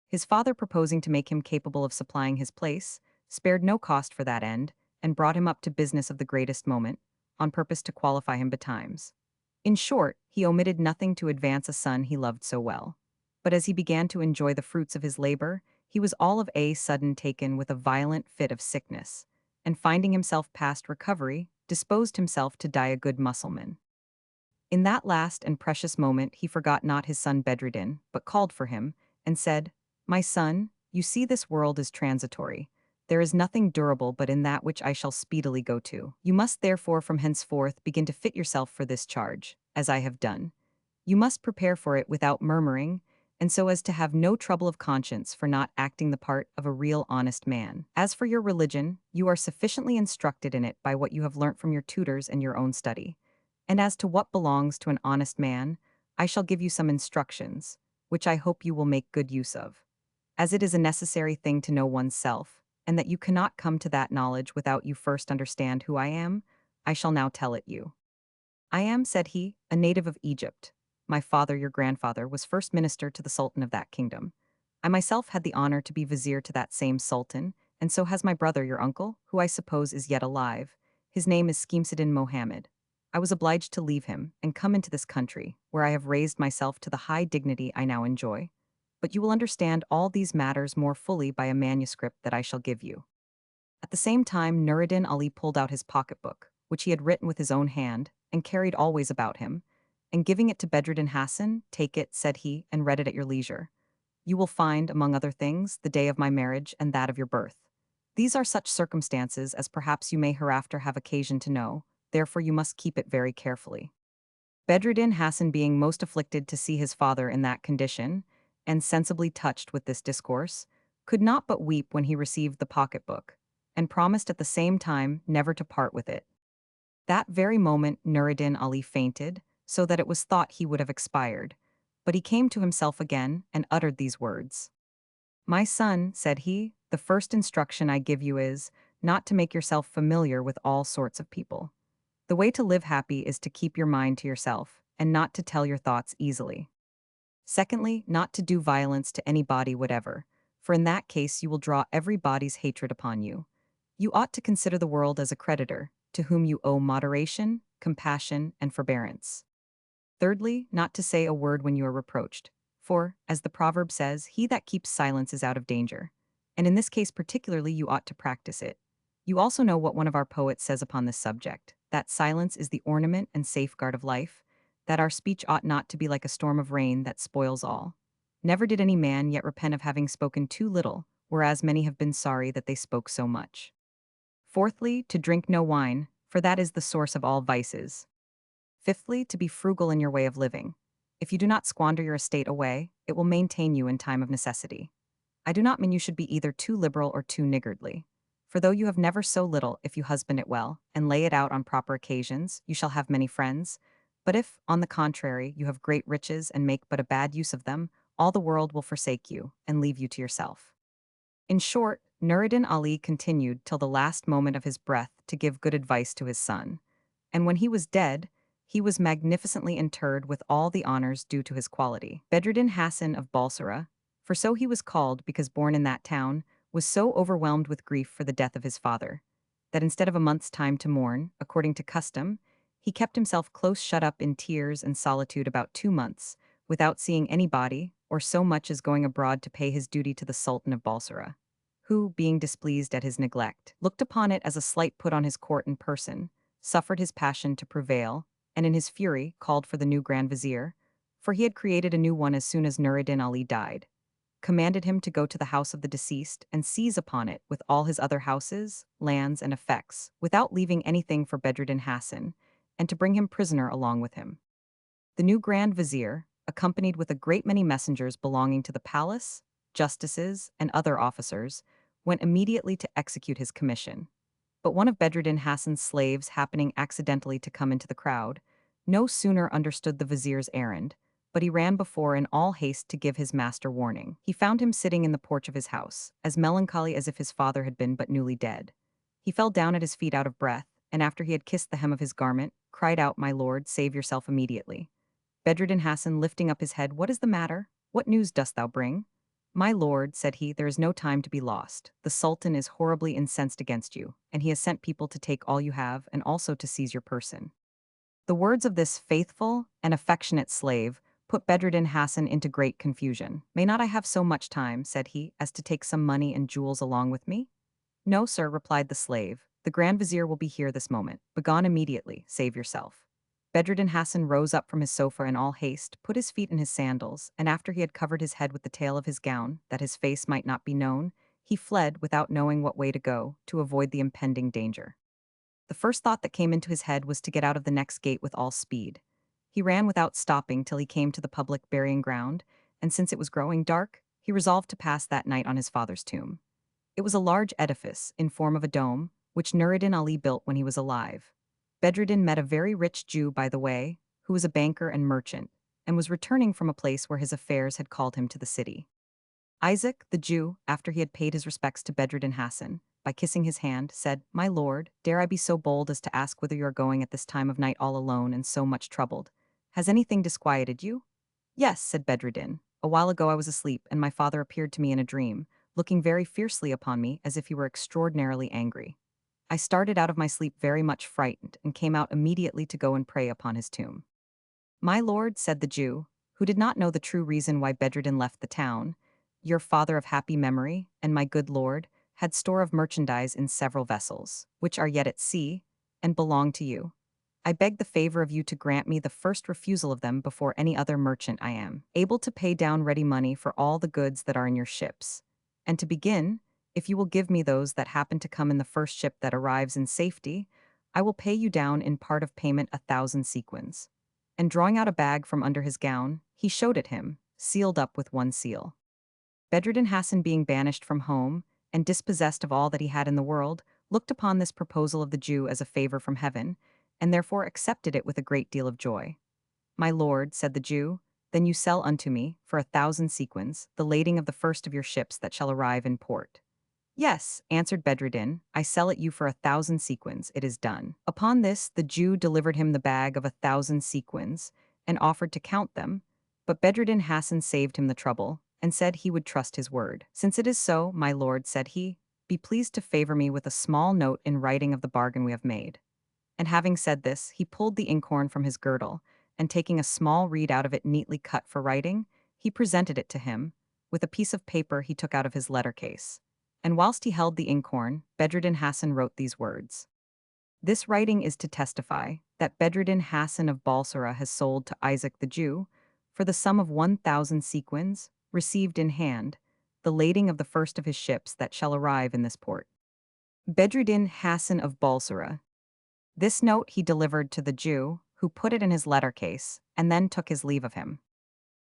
[SPEAKER 1] His father, proposing to make him capable of supplying his place, spared no cost for that end, and brought him up to business of the greatest moment, on purpose to qualify him betimes. In short, he omitted nothing to advance a son he loved so well. But as he began to enjoy the fruits of his labor, he was all of a sudden taken with a violent fit of sickness, and finding himself past recovery, disposed himself to die a good Mussulman. In that last and precious moment he forgot not his son Bedreddin, but called for him, and said, "My son, you see this world is transitory. There is nothing durable but in that which I shall speedily go to. You must therefore from henceforth begin to fit yourself for this charge, as I have done. You must prepare for it without murmuring, and so as to have no trouble of conscience for not acting the part of a real honest man. As for your religion, you are sufficiently instructed in it by what you have learnt from your tutors and your own study. And as to what belongs to an honest man, I shall give you some instructions, which I hope you will make good use of. As it is a necessary thing to know one's self, and that you cannot come to that knowledge without you first understand who I am, I shall now tell it you. I am, said he, a native of Egypt. My father, your grandfather, was first minister to the Sultan of that kingdom. I myself had the honor to be vizier to that same Sultan, and so has my brother, your uncle, who I suppose is yet alive. His name is Scheherazade Mohammed. I was obliged to leave him and come into this country, where I have raised myself to the high dignity I now enjoy. But you will understand all these matters more fully by a manuscript that I shall give you." At the same time, Nureddin Ali pulled out his pocketbook, which he had written with his own hand, and carried always about him, and giving it to Bedreddin Hassan, "Take it," said he, "and read it at your leisure. You will find, among other things, the day of my marriage and that of your birth. These are such circumstances as perhaps you may hereafter have occasion to know, therefore you must keep it very carefully." Bedreddin Hassan, being most afflicted to see his father in that condition, and sensibly touched with this discourse, could not but weep when he received the pocketbook, and promised at the same time never to part with it. That very moment Nureddin Ali fainted, so that it was thought he would have expired, But he came to himself again and uttered these words. My son, said he, the first instruction I give you is not to make yourself familiar with all sorts of people. The way to live happy is to keep your mind to yourself and not to tell your thoughts easily. Secondly, not to do violence to any body whatever, for in that case you will draw every body's hatred upon you. You ought to consider the world as a creditor, to whom you owe moderation, compassion, and forbearance. Thirdly, not to say a word when you are reproached, for, as the proverb says, he that keeps silence is out of danger. And in this case particularly you ought to practice it. You also know what one of our poets says upon this subject, that silence is the ornament and safeguard of life, that our speech ought not to be like a storm of rain that spoils all. Never did any man yet repent of having spoken too little, whereas many have been sorry that they spoke so much. Fourthly, to drink no wine, for that is the source of all vices. Fifthly, to be frugal in your way of living. If you do not squander your estate away, it will maintain you in time of necessity. I do not mean you should be either too liberal or too niggardly. For though you have never so little, if you husband it well, and lay it out on proper occasions, you shall have many friends. But if, on the contrary, you have great riches and make but a bad use of them, all the world will forsake you, and leave you to yourself. In short, Nuruddin Ali continued till the last moment of his breath to give good advice to his son. And when he was dead, he was magnificently interred with all the honors due to his quality. Bedruddin Hassan of Balsara, for so he was called because born in that town, was so overwhelmed with grief for the death of his father, that instead of a month's time to mourn, according to custom, he kept himself close shut up in tears and solitude about 2 months, without seeing anybody, or so much as going abroad to pay his duty to the Sultan of Balsara, who, being displeased at his neglect, looked upon it as a slight put on his court and person, suffered his passion to prevail, and in his fury called for the new Grand Vizier, for he had created a new one as soon as Nuruddin Ali died, commanded him to go to the house of the deceased and seize upon it with all his other houses, lands, and effects, without leaving anything for Bedruddin Hassan, and to bring him prisoner along with him. The new Grand Vizier, accompanied with a great many messengers belonging to the palace, justices, and other officers, went immediately to execute his commission. But one of Bedruddin Hassan's slaves happening accidentally to come into the crowd, no sooner understood the vizier's errand, but he ran before in all haste to give his master warning. He found him sitting in the porch of his house, as melancholy as if his father had been but newly dead. He fell down at his feet out of breath, and after he had kissed the hem of his garment, cried out, My lord, save yourself immediately. Bedruddin Hassan, lifting up his head, What is the matter? What news dost thou bring? My lord, said he, there is no time to be lost. The Sultan is horribly incensed against you, and he has sent people to take all you have and also to seize your person. The words of this faithful and affectionate slave put Bedruddin Hassan into great confusion. May not I have so much time, said he, as to take some money and jewels along with me? No, sir, replied the slave. The Grand Vizier will be here this moment. Begone immediately, save yourself. Bedruddin Hassan rose up from his sofa in all haste, put his feet in his sandals, and after he had covered his head with the tail of his gown, that his face might not be known, he fled without knowing what way to go, to avoid the impending danger. The first thought that came into his head was to get out of the next gate with all speed. He ran without stopping till he came to the public burying ground, and since it was growing dark, he resolved to pass that night on his father's tomb. It was a large edifice, in form of a dome, which Nuruddin Ali built when he was alive. Bedruddin met a very rich Jew by the way, who was a banker and merchant, and was returning from a place where his affairs had called him to the city. Isaac, the Jew, after he had paid his respects to Bedruddin Hassan, by kissing his hand, said, My lord, dare I be so bold as to ask whither you are going at this time of night all alone and so much troubled? Has anything disquieted you? Yes, said Bedruddin. A while ago I was asleep, and my father appeared to me in a dream, looking very fiercely upon me as if he were extraordinarily angry. I started out of my sleep very much frightened, and came out immediately to go and pray upon his tomb. My lord, said the Jew, who did not know the true reason why Bedruddin left the town, your father of happy memory, and my good lord, had store of merchandise in several vessels, which are yet at sea, and belong to you. I beg the favor of you to grant me the first refusal of them before any other merchant I am able to pay down ready money for all the goods that are in your ships. And to begin, if you will give me those that happen to come in the first ship that arrives in safety, I will pay you down in part of payment 1,000 sequins. And drawing out a bag from under his gown, he showed it him, sealed up with one seal. Bedruddin Hassan, being banished from home, and dispossessed of all that he had in the world, looked upon this proposal of the Jew as a favor from heaven, and therefore accepted it with a great deal of joy. My lord, said the Jew, Then you sell unto me, for 1,000 sequins, the lading of the first of your ships that shall arrive in port. Yes, answered Bedreddin, I sell it you for 1,000 sequins, it is done. Upon this, the Jew delivered him the bag of 1,000 sequins, and offered to count them, but Bedreddin Hassan saved him the trouble, and said he would trust his word. Since it is so, my lord, said he, be pleased to favor me with a small note in writing of the bargain we have made. And having said this, he pulled the inkhorn from his girdle, and taking a small reed out of it neatly cut for writing, he presented it to him, with a piece of paper he took out of his letter case. And whilst he held the inkhorn, Bedreddin Hassan wrote these words. This writing is to testify that Bedreddin Hassan of Balsara has sold to Isaac the Jew, for the sum of 1,000 sequins, received in hand, the lading of the first of his ships that shall arrive in this port. Bedreddin Hassan of Balsara. This note he delivered to the Jew, who put it in his letter case, and then took his leave of him.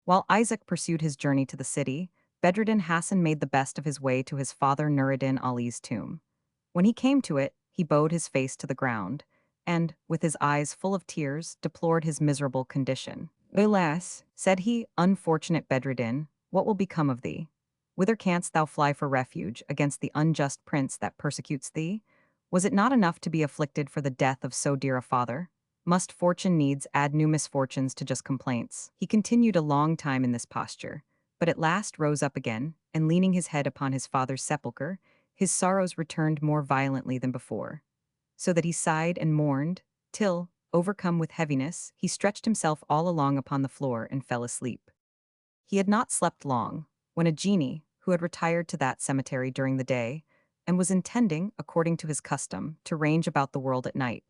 [SPEAKER 1] While Isaac pursued his journey to the city, Bedreddin Hassan made the best of his way to his father Nuruddin Ali's tomb. When he came to it, he bowed his face to the ground, and, with his eyes full of tears, deplored his miserable condition. Alas, said he, unfortunate Bedreddin, what will become of thee? Whither canst thou fly for refuge against the unjust prince that persecutes thee? Was it not enough to be afflicted for the death of so dear a father? Must fortune needs add new misfortunes to just complaints? He continued a long time in this posture, but at last rose up again, and leaning his head upon his father's sepulchre, his sorrows returned more violently than before, so that he sighed and mourned, till, overcome with heaviness, he stretched himself all along upon the floor and fell asleep. He had not slept long, when a genie, who had retired to that cemetery during the day, and was intending, according to his custom, to range about the world at night,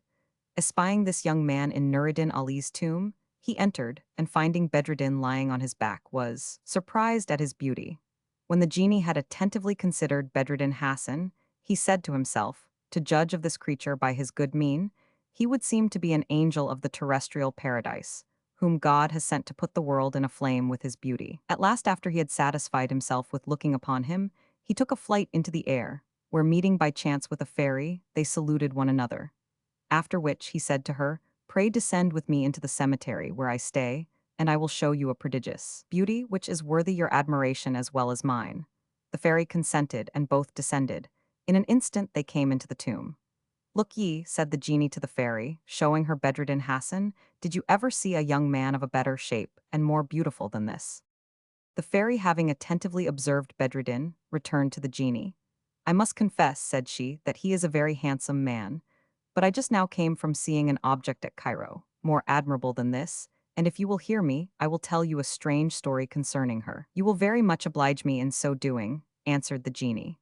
[SPEAKER 1] espying this young man in Nuruddin Ali's tomb, he entered, and finding Bedreddin lying on his back, was surprised at his beauty. When the genie had attentively considered Bedreddin Hassan, he said to himself, to judge of this creature by his good mien, he would seem to be an angel of the terrestrial paradise, whom God has sent to put the world in a flame with his beauty. At last, after he had satisfied himself with looking upon him, he took a flight into the air, where meeting by chance with a fairy, they saluted one another. After which he said to her, pray descend with me into the cemetery where I stay, and I will show you a prodigious beauty which is worthy your admiration as well as mine. The fairy consented, and both descended. In an instant they came into the tomb. Look ye, said the genie to the fairy, showing her Bedreddin Hassan, did you ever see a young man of a better shape and more beautiful than this? The fairy, having attentively observed Bedreddin, returned to the genie. I must confess, said she, that he is a very handsome man, but I just now came from seeing an object at Cairo, more admirable than this, and if you will hear me, I will tell you a strange story concerning her. You will very much oblige me in so doing, answered the genie.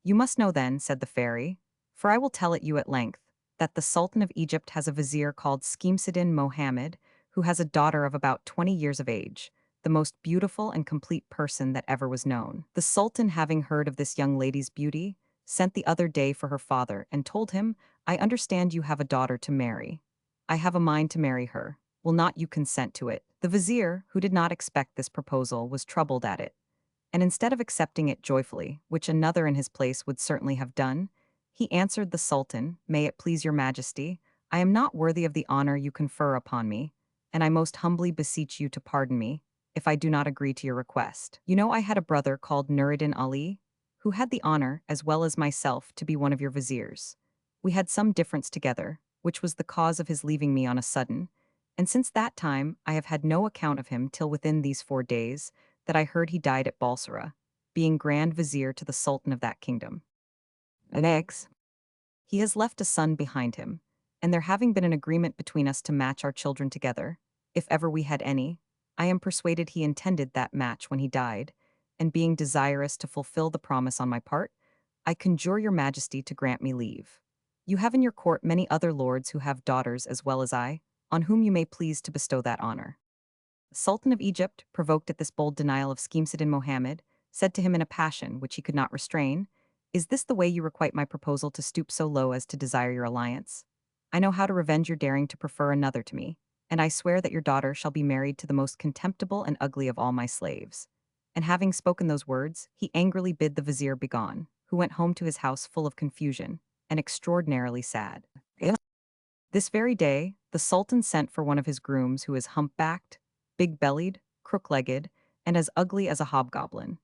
[SPEAKER 1] You must know then, said the fairy, for I will tell it you at length, that the Sultan of Egypt has a vizier called Scheherazade Mohammed, who has a daughter of about 20 years of age, the most beautiful and complete person that ever was known. The Sultan, having heard of this young lady's beauty, sent the other day for her father and told him, I understand you have a daughter to marry. I have a mind to marry her. Will not you consent to it? The vizier, who did not expect this proposal, was troubled at it, and instead of accepting it joyfully, which another in his place would certainly have done, he answered the Sultan, may it please your majesty, I am not worthy of the honor you confer upon me, and I most humbly beseech you to pardon me, if I do not agree to your request. You know I had a brother called Nuruddin Ali, who had the honor, as well as myself, to be one of your viziers. We had some difference together, which was the cause of his leaving me on a sudden, and since that time I have had no account of him till within these 4 days, that I heard he died at Balsara, being Grand Vizier to the Sultan of that kingdom. Next, he has left a son behind him, and there having been an agreement between us to match our children together, if ever we had any, I am persuaded he intended that match when he died, and being desirous to fulfill the promise on my part, I conjure your majesty to grant me leave. You have in your court many other lords who have daughters as well as I, on whom you may please to bestow that honor. The Sultan of Egypt, provoked at this bold denial of Scheherazade Mohammed, said to him in a passion which he could not restrain, is this the way you requite my proposal to stoop so low as to desire your alliance? I know how to revenge your daring to prefer another to me, and I swear that your daughter shall be married to the most contemptible and ugly of all my slaves. And having spoken those words, he angrily bid the vizier begone, who went home to his house full of confusion, and extraordinarily sad. This very day, the Sultan sent for one of his grooms who is humpbacked, big-bellied, crook-legged, and as ugly as a hobgoblin.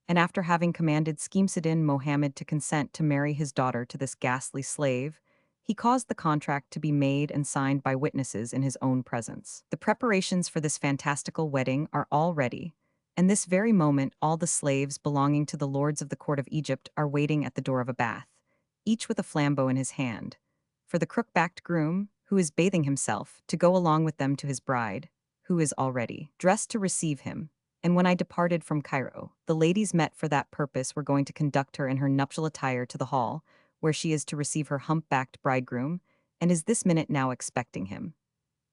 [SPEAKER 1] And after having commanded Scheherazade Mohammed to consent to marry his daughter to this ghastly slave, he caused the contract to be made and signed by witnesses in his own presence. The preparations for this fantastical wedding are all ready, and this very moment all the slaves belonging to the lords of the court of Egypt are waiting at the door of a bath, each with a flambeau in his hand, for the crook-backed groom, who is bathing himself, to go along with them to his bride, who is already dressed to receive him. And when I departed from Cairo, the ladies met for that purpose were going to conduct her in her nuptial attire to the hall, where she is to receive her hump-backed bridegroom, and is this minute now expecting him.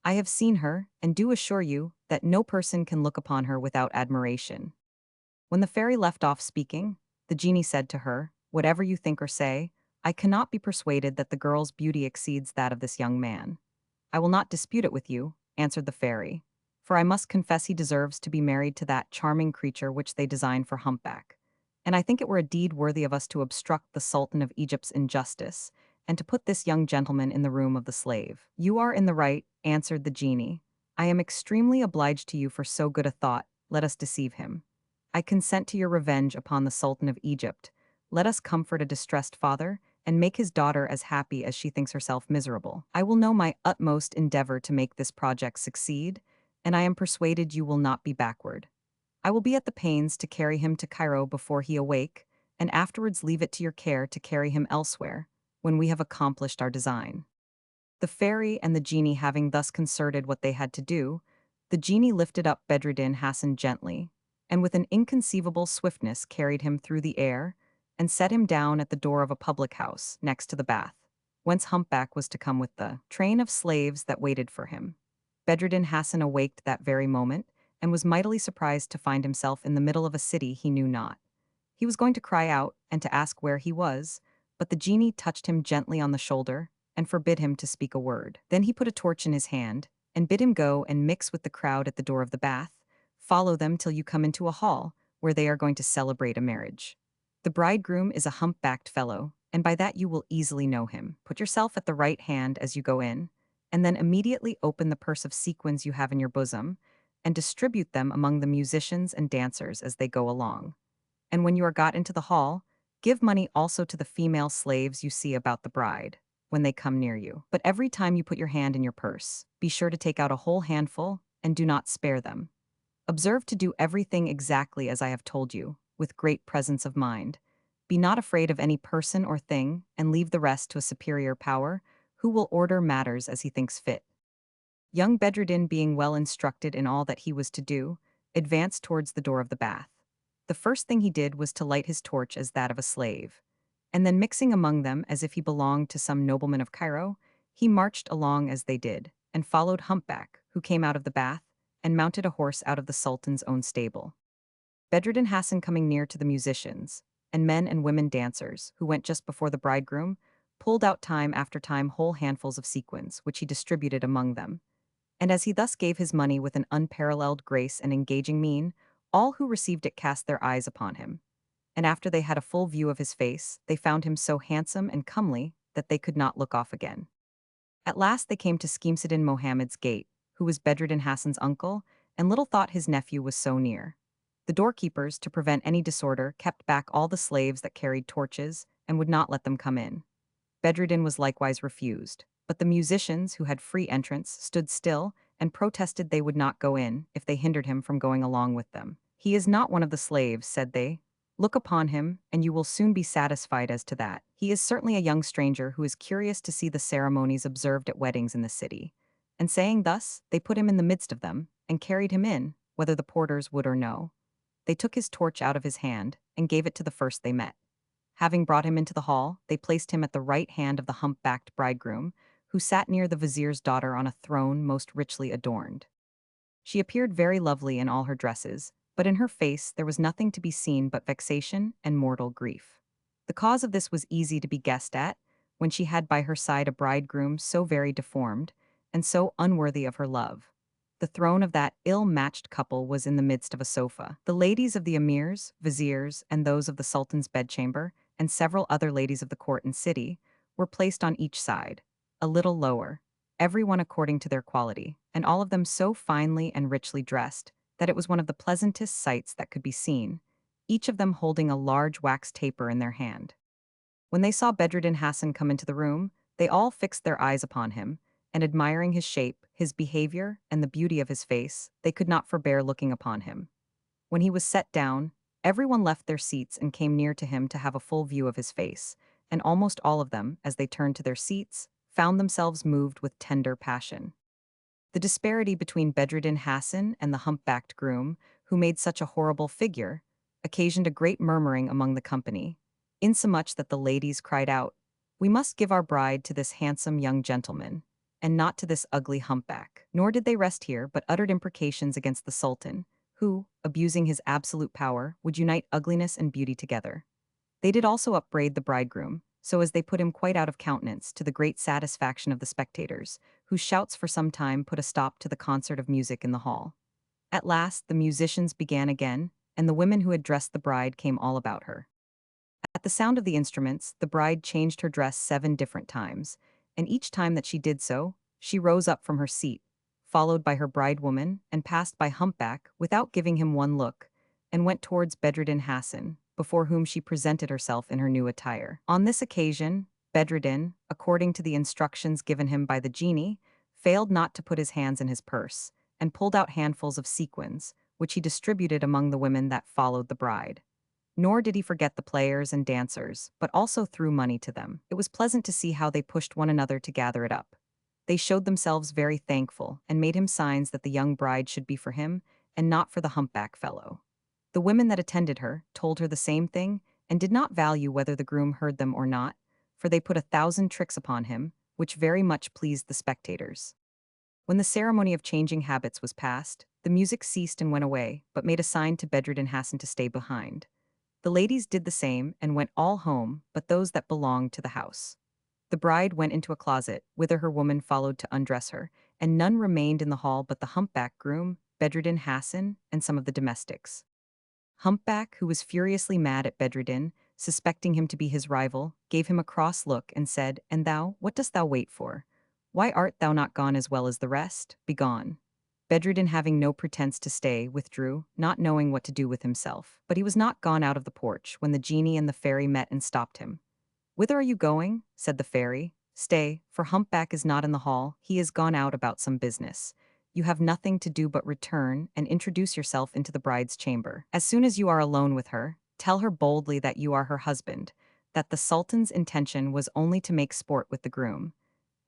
[SPEAKER 1] I have seen her, and do assure you that no person can look upon her without admiration. When the fairy left off speaking, the genie said to her, "Whatever you think or say, I cannot be persuaded that the girl's beauty exceeds that of this young man." "I will not dispute it with you," answered the fairy, "for I must confess he deserves to be married to that charming creature which they design for humpback. And I think it were a deed worthy of us to obstruct the Sultan of Egypt's injustice, and to put this young gentleman in the room of the slave." "You are in the right," answered the genie. "I am extremely obliged to you for so good a thought. Let us deceive him. I consent to your revenge upon the Sultan of Egypt. Let us comfort a distressed father, and make his daughter as happy as she thinks herself miserable. I will know my utmost endeavor to make this project succeed, and I am persuaded you will not be backward. I will be at the pains to carry him to Cairo before he awake, and afterwards leave it to your care to carry him elsewhere, when we have accomplished our design." The fairy and the genie having thus concerted what they had to do, the genie lifted up Bedreddin Hassan gently, and with an inconceivable swiftness carried him through the air, and set him down at the door of a public house next to the bath, whence humpback was to come with the train of slaves that waited for him. Bedreddin Hassan awaked that very moment, and was mightily surprised to find himself in the middle of a city he knew not. He was going to cry out and to ask where he was, but the genie touched him gently on the shoulder and forbid him to speak a word. Then he put a torch in his hand and bid him go and mix with the crowd at the door of the bath. "Follow them till you come into a hall where they are going to celebrate a marriage. The bridegroom is a hump-backed fellow, and by that you will easily know him. Put yourself at the right hand as you go in, and then immediately open the purse of sequins you have in your bosom, and distribute them among the musicians and dancers as they go along. And when you are got into the hall, give money also to the female slaves you see about the bride, when they come near you. But every time you put your hand in your purse, be sure to take out a whole handful, and do not spare them. Observe to do everything exactly as I have told you, with great presence of mind. Be not afraid of any person or thing, and leave the rest to a superior power, who will order matters as he thinks fit." Young Bedreddin, being well instructed in all that he was to do, advanced towards the door of the bath. The first thing he did was to light his torch as that of a slave, and then mixing among them as if he belonged to some nobleman of Cairo, he marched along as they did, and followed humpback, who came out of the bath, and mounted a horse out of the Sultan's own stable. Bedreddin Hassan, coming near to the musicians, and men and women dancers, who went just before the bridegroom, pulled out time after time whole handfuls of sequins, which he distributed among them. And as he thus gave his money with an unparalleled grace and engaging mien, all who received it cast their eyes upon him. And after they had a full view of his face, they found him so handsome and comely that they could not look off again. At last they came to Scheherazade Mohammed's gate, who was Bedreddin Hassan's uncle, and little thought his nephew was so near. The doorkeepers, to prevent any disorder, kept back all the slaves that carried torches, and would not let them come in. Bedreddin was likewise refused, but the musicians, who had free entrance, stood still, and protested they would not go in, if they hindered him from going along with them. "He is not one of the slaves," said they. "Look upon him, and you will soon be satisfied as to that. He is certainly a young stranger who is curious to see the ceremonies observed at weddings in the city." And saying thus, they put him in the midst of them, and carried him in, whether the porters would or no. They took his torch out of his hand, and gave it to the first they met. Having brought him into the hall, they placed him at the right hand of the hump-backed bridegroom, who sat near the vizier's daughter on a throne most richly adorned. She appeared very lovely in all her dresses, but in her face there was nothing to be seen but vexation and mortal grief. The cause of this was easy to be guessed at, when she had by her side a bridegroom so very deformed, and so unworthy of her love. The throne of that ill-matched couple was in the midst of a sofa. The ladies of the emirs, viziers, and those of the sultan's bedchamber, and several other ladies of the court and city, were placed on each side, a little lower, every one according to their quality, and all of them so finely and richly dressed that it was one of the pleasantest sights that could be seen, each of them holding a large wax taper in their hand. When they saw Bedreddin Hassan come into the room, they all fixed their eyes upon him, and admiring his shape, his behavior, and the beauty of his face, they could not forbear looking upon him. When he was set down, everyone left their seats and came near to him to have a full view of his face, and almost all of them, as they turned to their seats, found themselves moved with tender passion. The disparity between Bedreddin Hassan and the humpbacked groom, who made such a horrible figure, occasioned a great murmuring among the company, insomuch that the ladies cried out, "We must give our bride to this handsome young gentleman, and not to this ugly humpback." Nor did they rest here, but uttered imprecations against the Sultan, who, abusing his absolute power, would unite ugliness and beauty together. They did also upbraid the bridegroom, so as they put him quite out of countenance, to the great satisfaction of the spectators, whose shouts for some time put a stop to the concert of music in the hall. At last the musicians began again, and the women who had dressed the bride came all about her. At the sound of the instruments, the bride changed her dress 7 different times, and each time that she did so, she rose up from her seat, followed by her bridewoman, and passed by Humpback without giving him one look, and went towards Bedreddin Hassan, before whom she presented herself in her new attire. On this occasion, Bedreddin, according to the instructions given him by the genie, failed not to put his hands in his purse, and pulled out handfuls of sequins, which he distributed among the women that followed the bride. Nor did he forget the players and dancers, but also threw money to them. It was pleasant to see how they pushed one another to gather it up. They showed themselves very thankful, and made him signs that the young bride should be for him, and not for the humpback fellow. The women that attended her told her the same thing, and did not value whether the groom heard them or not, for they put 1,000 tricks upon him, which very much pleased the spectators. When the ceremony of changing habits was past, the music ceased and went away, but made a sign to Bedreddin Hassan to stay behind. The ladies did the same and went all home, but those that belonged to the house. The bride went into a closet, whither her woman followed to undress her, and none remained in the hall but the humpback groom, Bedreddin Hassan, and some of the domestics. Humpback, who was furiously mad at Bedreddin, suspecting him to be his rival, gave him a cross look and said, "And thou, what dost thou wait for? Why art thou not gone as well as the rest? Begone." Bedreddin, having no pretense to stay, withdrew, not knowing what to do with himself. But he was not gone out of the porch when the genie and the fairy met and stopped him. "Whither are you going?" said the fairy. "Stay, for Humpback is not in the hall, he is gone out about some business. You have nothing to do but return and introduce yourself into the bride's chamber. As soon as you are alone with her, tell her boldly that you are her husband, that the Sultan's intention was only to make sport with the groom,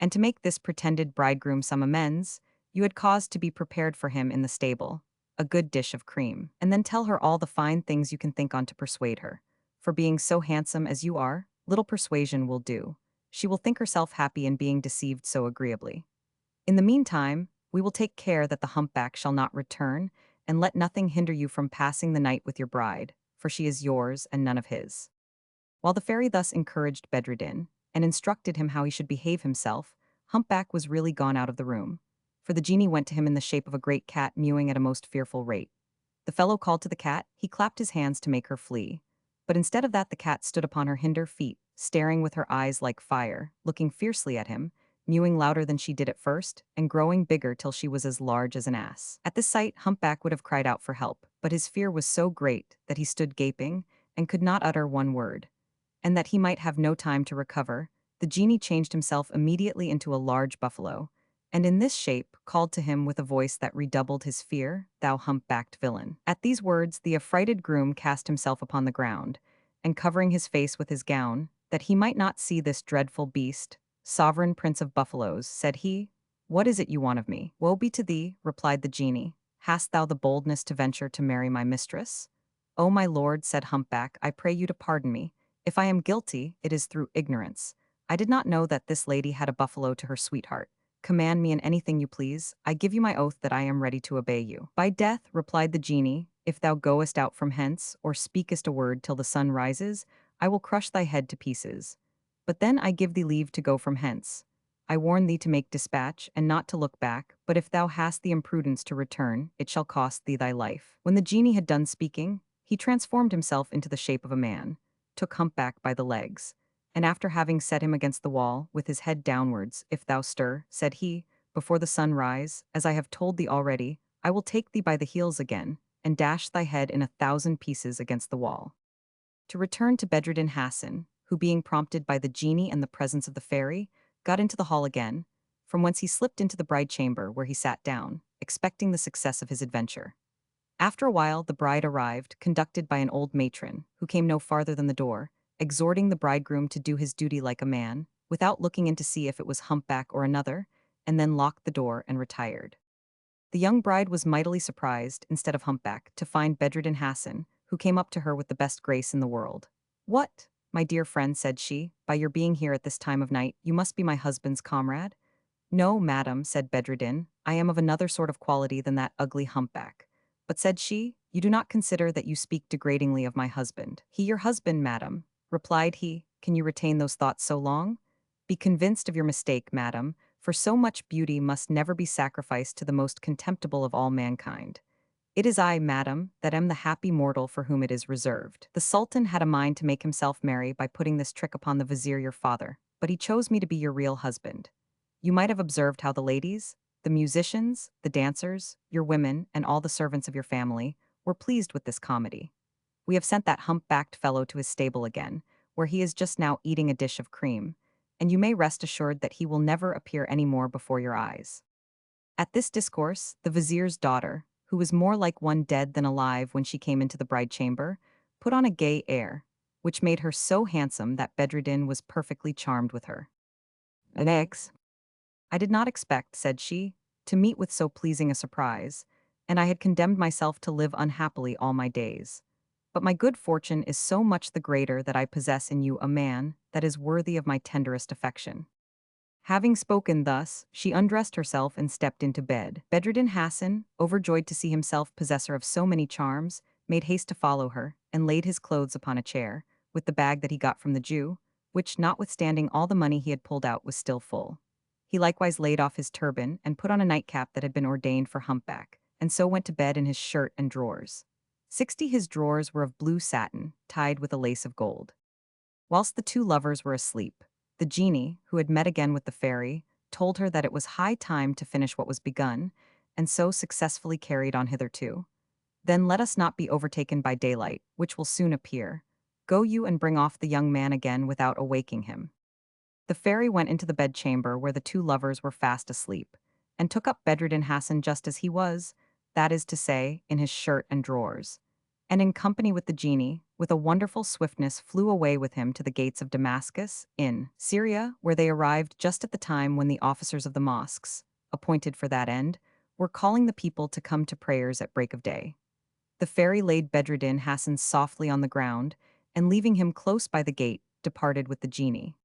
[SPEAKER 1] and to make this pretended bridegroom some amends, you had caused to be prepared for him in the stable, a good dish of cream. And then tell her all the fine things you can think on to persuade her. For being so handsome as you are, little persuasion will do. She will think herself happy in being deceived so agreeably. In the meantime, we will take care that the humpback shall not return, and let nothing hinder you from passing the night with your bride, for she is yours and none of his." While the fairy thus encouraged Bedreddin, and instructed him how he should behave himself, Humpback was really gone out of the room, for the genie went to him in the shape of a great cat mewing at a most fearful rate. The fellow called to the cat, he clapped his hands to make her flee. But instead of that the cat stood upon her hinder feet, staring with her eyes like fire, looking fiercely at him, mewing louder than she did at first, and growing bigger till she was as large as an ass. At this sight Humpback would have cried out for help, but his fear was so great that he stood gaping, and could not utter one word. And that he might have no time to recover, the genie changed himself immediately into a large buffalo, and in this shape called to him with a voice that redoubled his fear, "Thou humpbacked villain." At these words the affrighted groom cast himself upon the ground, and covering his face with his gown, that he might not see this dreadful beast, "Sovereign prince of buffaloes," said he, "what is it you want of me?" "Woe be to thee," replied the genie. "Hast thou the boldness to venture to marry my mistress?" "O my lord," said Humpback, "I pray you to pardon me. If I am guilty, it is through ignorance. I did not know that this lady had a buffalo to her sweetheart. Command me in anything you please. I give you my oath that I am ready to obey you." "By death," replied the genie, "if thou goest out from hence, or speakest a word till the sun rises, I will crush thy head to pieces. But then I give thee leave to go from hence. I warn thee to make dispatch, and not to look back, but if thou hast the imprudence to return, it shall cost thee thy life." When the genie had done speaking, he transformed himself into the shape of a man, took Humpback by the legs, and after having set him against the wall, with his head downwards, "If thou stir," said he, "before the sun rise, as I have told thee already, I will take thee by the heels again, and dash thy head in 1,000 pieces against the wall. To return to Bedreddin Hassan, who being prompted by the genie and the presence of the fairy, got into the hall again, from whence he slipped into the bride chamber where he sat down, expecting the success of his adventure. After a while the bride arrived, conducted by an old matron, who came no farther than the door, exhorting the bridegroom to do his duty like a man, without looking in to see if it was humpback or another, and then locked the door and retired. The young bride was mightily surprised, instead of humpback, to find Bedreddin Hassan, who came up to her with the best grace in the world. "What, my dear friend," said she, "by your being here at this time of night, you must be my husband's comrade?" "No, madam," said Bedreddin, "I am of another sort of quality than that ugly humpback." "But," said she, "you do not consider that you speak degradingly of my husband." "He your husband, madam," replied he. "Can you retain those thoughts so long? Be convinced of your mistake, madam, for so much beauty must never be sacrificed to the most contemptible of all mankind. It is I, madam, that am the happy mortal for whom it is reserved. The Sultan had a mind to make himself merry by putting this trick upon the vizier your father, but he chose me to be your real husband. You might have observed how the ladies, the musicians, the dancers, your women, and all the servants of your family were pleased with this comedy. We have sent that hump-backed fellow to his stable again, where he is just now eating a dish of cream, and you may rest assured that he will never appear any more before your eyes." At this discourse, the vizier's daughter, who was more like one dead than alive when she came into the bride chamber, put on a gay air, which made her so handsome that Bedreddin was perfectly charmed with her. "Next, I did not expect," said she, "to meet with so pleasing a surprise, and I had condemned myself to live unhappily all my days. But my good fortune is so much the greater that I possess in you a man that is worthy of my tenderest affection." Having spoken thus, she undressed herself and stepped into bed. Bedreddin Hassan, overjoyed to see himself possessor of so many charms, made haste to follow her, and laid his clothes upon a chair, with the bag that he got from the Jew, which, notwithstanding all the money he had pulled out, was still full. He likewise laid off his turban and put on a nightcap that had been ordained for humpback, and so went to bed in his shirt and drawers. 60 his drawers were of blue satin, tied with a lace of gold. Whilst the two lovers were asleep, the genie, who had met again with the fairy, told her that it was high time to finish what was begun, and so successfully carried on hitherto. "Then let us not be overtaken by daylight, which will soon appear. Go you and bring off the young man again without awaking him." The fairy went into the bedchamber where the two lovers were fast asleep, and took up Bedreddin Hassan just as he was, that is to say, in his shirt and drawers, and in company with the genie, with a wonderful swiftness flew away with him to the gates of Damascus, in Syria, where they arrived just at the time when the officers of the mosques, appointed for that end, were calling the people to come to prayers at break of day. The fairy laid Bedreddin Hassan softly on the ground, and leaving him close by the gate, departed with the genie.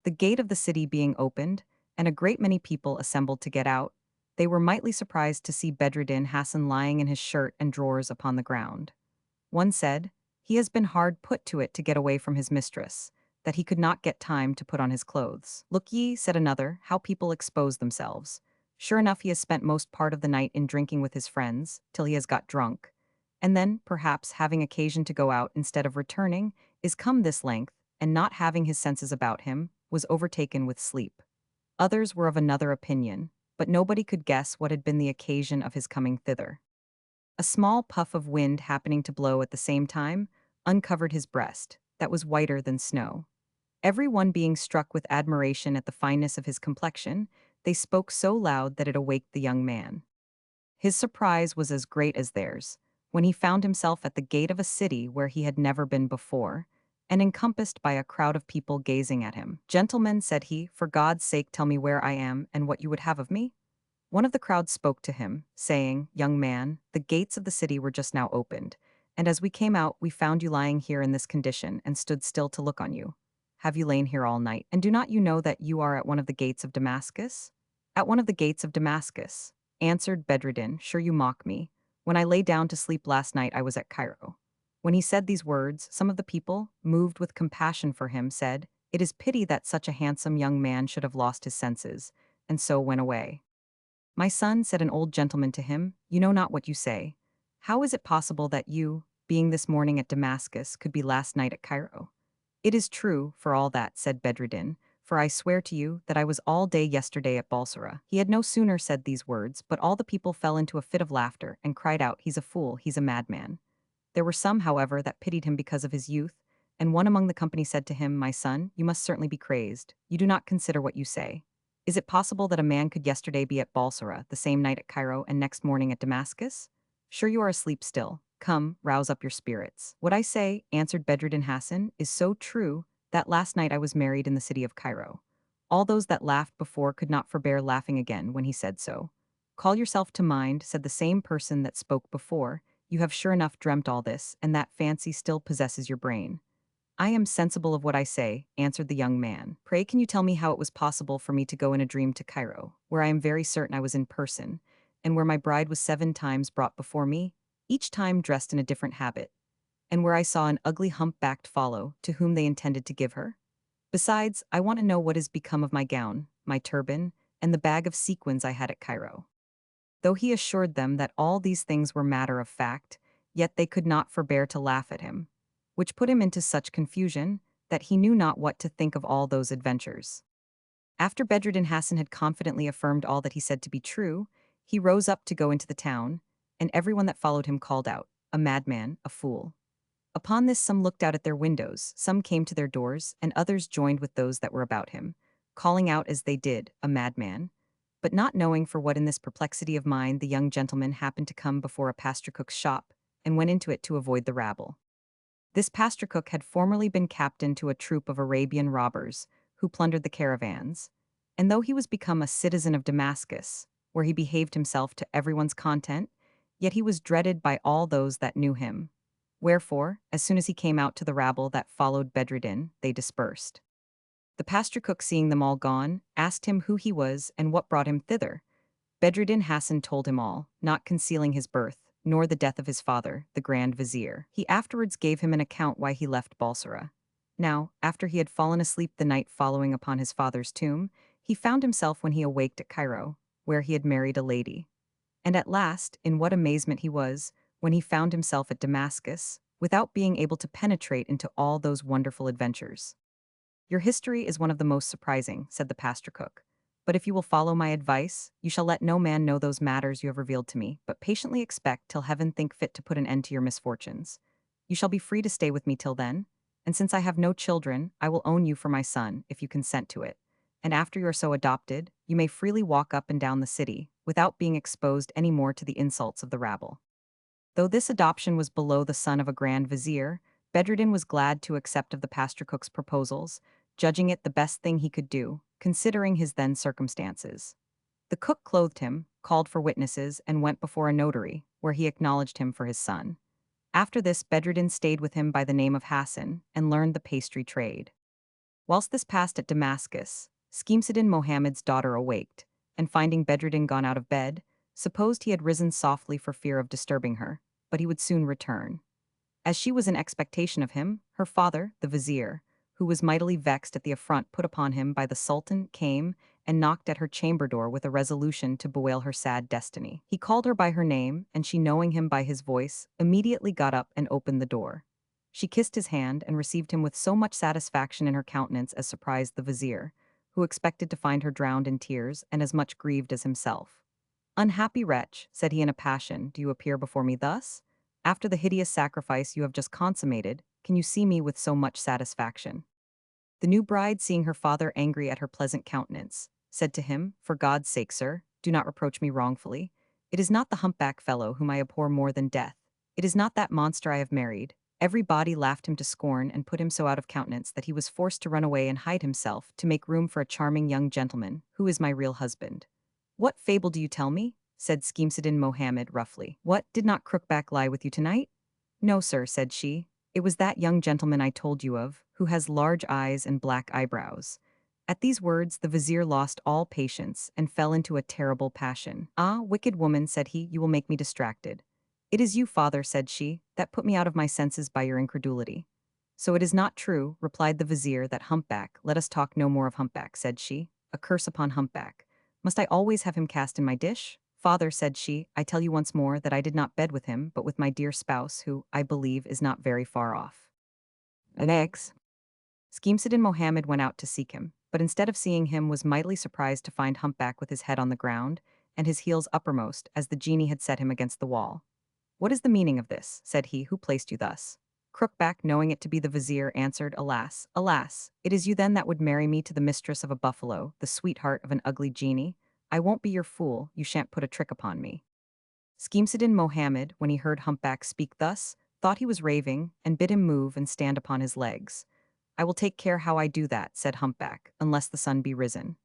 [SPEAKER 1] The gate of the city being opened, and a great many people assembled to get out, they were mightily surprised to see Bedreddin Hassan lying in his shirt and drawers upon the ground. One said, "He has been hard put to it to get away from his mistress, that he could not get time to put on his clothes." "Look ye," said another, "how people expose themselves. Sure enough he has spent most part of the night in drinking with his friends, till he has got drunk, and then, perhaps, having occasion to go out instead of returning, is come this length, and not having his senses about him, was overtaken with sleep." Others were of another opinion, but nobody could guess what had been the occasion of his coming thither. A small puff of wind happening to blow at the same time, uncovered his breast, that was whiter than snow. Every one being struck with admiration at the fineness of his complexion, they spoke so loud that it awaked the young man. His surprise was as great as theirs, when he found himself at the gate of a city where he had never been before, and encompassed by a crowd of people gazing at him. "Gentlemen," said he, "for God's sake tell me where I am and what you would have of me?" One of the crowd spoke to him, saying, "Young man, the gates of the city were just now opened, and as we came out we found you lying here in this condition and stood still to look on you. Have you lain here all night, and do not you know that you are at one of the gates of Damascus?" "At one of the gates of Damascus," answered Bedreddin, "sure you mock me. When I lay down to sleep last night I was at Cairo." When he said these words, some of the people, moved with compassion for him, said, "It is pity that such a handsome young man should have lost his senses," and so went away. "My son," said an old gentleman to him, "you know not what you say. How is it possible that you, being this morning at Damascus, could be last night at Cairo?" "It is true, for all that," said Bedreddin, for I swear to you that I was all day yesterday at Balsara." He had no sooner said these words, but all the people fell into a fit of laughter and cried out, "He's a fool, he's a madman." There were some, however, that pitied him because of his youth, and one among the company said to him, "My son, you must certainly be crazed. You do not consider what you say. Is it possible that a man could yesterday be at Balsara, the same night at Cairo, and next morning at Damascus? Sure you are asleep still. Come, rouse up your spirits." "What I say," answered Bedruddin Hassan, "is so true that last night I was married in the city of Cairo." All those that laughed before could not forbear laughing again when he said so. "Call yourself to mind," said the same person that spoke before. "You have sure enough dreamt all this, and that fancy still possesses your brain." "I am sensible of what I say," answered the young man. "Pray can you tell me how it was possible for me to go in a dream to Cairo, where I am very certain I was in person, and where my bride was 7 times brought before me, each time dressed in a different habit, and where I saw an ugly hump-backed fellow to whom they intended to give her? Besides, I want to know what has become of my gown, my turban, and the bag of sequins I had at Cairo." Though he assured them that all these things were matter of fact, yet they could not forbear to laugh at him, which put him into such confusion that he knew not what to think of all those adventures. After Bedruddin Hassan had confidently affirmed all that he said to be true, he rose up to go into the town, and everyone that followed him called out, "A madman, a fool." Upon this some looked out at their windows, some came to their doors, and others joined with those that were about him, calling out as they did, "A madman," but not knowing for what in this perplexity of mind the young gentleman happened to come before a pasture cook's shop, and went into it to avoid the rabble. This pasture cook had formerly been captain to a troop of Arabian robbers, who plundered the caravans, and though he was become a citizen of Damascus, where he behaved himself to everyone's content, yet he was dreaded by all those that knew him. Wherefore, as soon as he came out to the rabble that followed Bedruddin, they dispersed. The pasture cook, seeing them all gone, asked him who he was and what brought him thither. Bedruddin Hassan told him all, not concealing his birth, nor the death of his father, the Grand Vizier. He afterwards gave him an account why he left Balsara. Now, after he had fallen asleep the night following upon his father's tomb, he found himself when he awaked at Cairo, where he had married a lady. And at last, in what amazement he was, when he found himself at Damascus, without being able to penetrate into all those wonderful adventures. "Your history is one of the most surprising," said the pasture cook. "But if you will follow my advice, you shall let no man know those matters you have revealed to me, but patiently expect till heaven think fit to put an end to your misfortunes. You shall be free to stay with me till then, and since I have no children, I will own you for my son, if you consent to it. And after you are so adopted, you may freely walk up and down the city, without being exposed any more to the insults of the rabble." Though this adoption was below the son of a grand vizier, Bedruddin was glad to accept of the pasture cook's proposals, judging it the best thing he could do, considering his then circumstances. The cook clothed him, called for witnesses, and went before a notary, where he acknowledged him for his son. After this, Bedruddin stayed with him by the name of Hassan, and learned the pastry trade. Whilst this passed at Damascus, Schemseddin Mohammed's daughter awaked, and finding Bedruddin gone out of bed, supposed he had risen softly for fear of disturbing her, but he would soon return. As she was in expectation of him, her father, the vizier, who was mightily vexed at the affront put upon him by the sultan, came and knocked at her chamber door with a resolution to bewail her sad destiny. He called her by her name, and she, knowing him by his voice, immediately got up and opened the door. She kissed his hand and received him with so much satisfaction in her countenance as surprised the vizier, who expected to find her drowned in tears and as much grieved as himself. "Unhappy wretch," said he in a passion, "do you appear before me thus? After the hideous sacrifice you have just consummated, can you see me with so much satisfaction?" The new bride, seeing her father angry at her pleasant countenance, said to him, "For God's sake, sir, do not reproach me wrongfully. It is not the humpback fellow whom I abhor more than death. It is not that monster I have married. Every body laughed him to scorn and put him so out of countenance that he was forced to run away and hide himself to make room for a charming young gentleman, who is my real husband." "What fable do you tell me?" said Schemseddin Mohammed roughly. "What, did not Crookback lie with you tonight?" "No, sir," said she. "It was that young gentleman I told you of, who has large eyes and black eyebrows." At these words the vizier lost all patience and fell into a terrible passion. "Ah, wicked woman," said he, "you will make me distracted." "It is you, father," said she, "that put me out of my senses by your incredulity." "So it is not true," replied the vizier, "that humpback—" "Let us talk no more of humpback," said she. "A curse upon humpback. Must I always have him cast in my dish?" "Father," said she, "I tell you once more that I did not bed with him, but with my dear spouse, who, I believe, is not very far off." Next, Schemseddin Mohammed went out to seek him, but instead of seeing him was mightily surprised to find humpback with his head on the ground and his heels uppermost, as the genie had set him against the wall. "What is the meaning of this?" said he. "Who placed you thus?" Crookback, knowing it to be the vizier, answered, "Alas, alas, it is you then that would marry me to the mistress of a buffalo, the sweetheart of an ugly genie? I won't be your fool, you shan't put a trick upon me." Scheherazade Mohammed, when he heard humpback speak thus, thought he was raving, and bid him move and stand upon his legs. "I will take care how I do that," said humpback, "unless the sun be risen.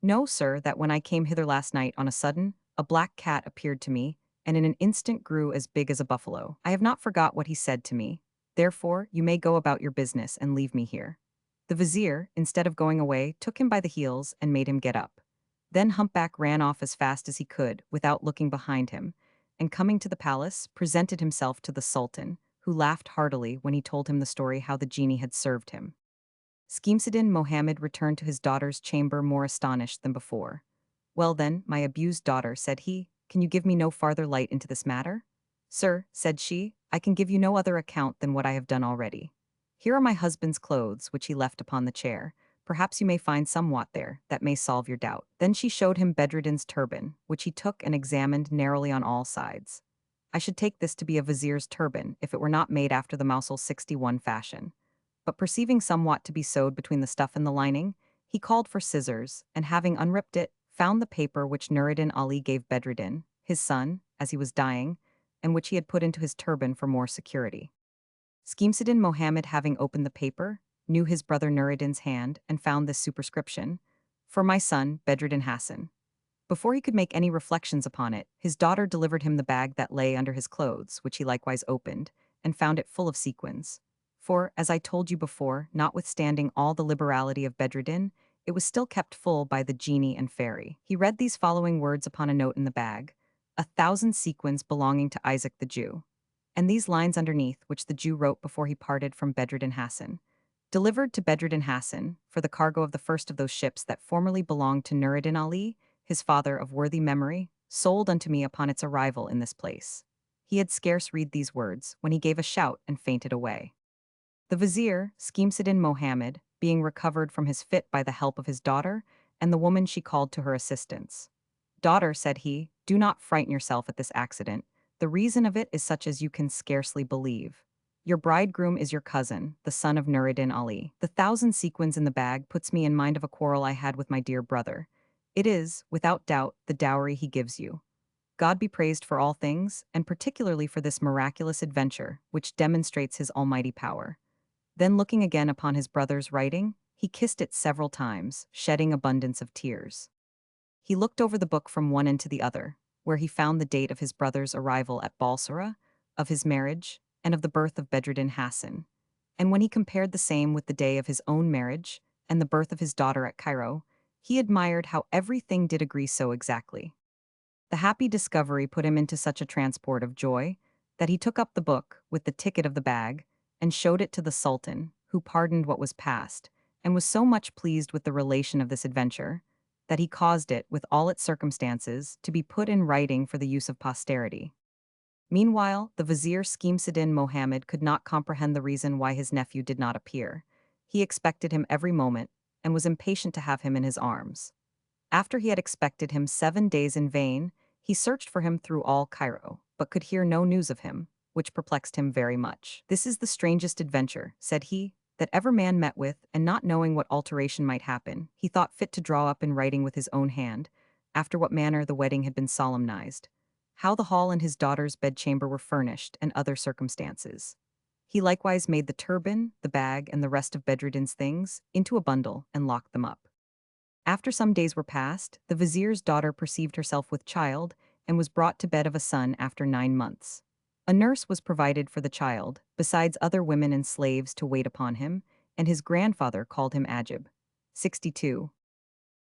[SPEAKER 1] Know, sir, that when I came hither last night, on a sudden, a black cat appeared to me, and in an instant grew as big as a buffalo. I have not forgot what he said to me. Therefore, you may go about your business and leave me here." The vizier, instead of going away, took him by the heels and made him get up. Then humpback ran off as fast as he could, without looking behind him, and coming to the palace, presented himself to the sultan, who laughed heartily when he told him the story how the genie had served him. Scheherazade Mohammed returned to his daughter's chamber more astonished than before. "Well then, my abused daughter," said he, "can you give me no farther light into this matter?" "Sir," said she, "I can give you no other account than what I have done already. Here are my husband's clothes, which he left upon the chair. Perhaps you may find somewhat there that may solve your doubt." Then she showed him Bedreddin's turban, which he took and examined narrowly on all sides. "I should take this to be a vizier's turban if it were not made after the Mosul 61 fashion." But perceiving somewhat to be sewed between the stuff and the lining, he called for scissors, and having unripped it, found the paper which Nuruddin Ali gave Bedreddin, his son, as he was dying, and which he had put into his turban for more security. Scheherazade Mohammed, having opened the paper, knew his brother Nuruddin's hand, and found this superscription: "For my son, Bedreddin Hassan." Before he could make any reflections upon it, his daughter delivered him the bag that lay under his clothes, which he likewise opened, and found it full of sequins. For, as I told you before, notwithstanding all the liberality of Bedreddin, it was still kept full by the genie and fairy. He read these following words upon a note in the bag: "1,000 sequins belonging to Isaac the Jew." And these lines underneath, which the Jew wrote before he parted from Bedreddin Hassan: "Delivered to Bedreddin Hassan, for the cargo of the first of those ships that formerly belonged to Nuruddin Ali, his father of worthy memory, sold unto me upon its arrival in this place." He had scarce read these words, when he gave a shout and fainted away. The vizier, Scheherazade Mohammed, being recovered from his fit by the help of his daughter and the woman she called to her assistance. "Daughter," said he, "do not frighten yourself at this accident. The reason of it is such as you can scarcely believe. Your bridegroom is your cousin, the son of Nuruddin Ali. The 1,000 sequins in the bag puts me in mind of a quarrel I had with my dear brother. It is, without doubt, the dowry he gives you. God be praised for all things, and particularly for this miraculous adventure, which demonstrates his almighty power." Then looking again upon his brother's writing, he kissed it several times, shedding abundance of tears. He looked over the book from one end to the other, where he found the date of his brother's arrival at Balsora, of his marriage, and of the birth of Bedreddin Hassan. And when he compared the same with the day of his own marriage, and the birth of his daughter at Cairo, he admired how everything did agree so exactly. The happy discovery put him into such a transport of joy that he took up the book, with the ticket of the bag, and showed it to the Sultan, who pardoned what was past, and was so much pleased with the relation of this adventure, that he caused it, with all its circumstances, to be put in writing for the use of posterity. Meanwhile, the vizier Scheherazade Mohammed could not comprehend the reason why his nephew did not appear. He expected him every moment, and was impatient to have him in his arms. After he had expected him 7 days in vain, he searched for him through all Cairo, but could hear no news of him, which perplexed him very much. "This is the strangest adventure," said he, "that ever man met with, and not knowing what alteration might happen, he thought fit to draw up in writing with his own hand, after what manner the wedding had been solemnized, how the hall and his daughter's bedchamber were furnished, and other circumstances. He likewise made the turban, the bag, and the rest of Bedreddin's things into a bundle, and locked them up. After some days were passed, the vizier's daughter perceived herself with child, and was brought to bed of a son after 9 months. A nurse was provided for the child, besides other women and slaves to wait upon him, and his grandfather called him Ajib. 62.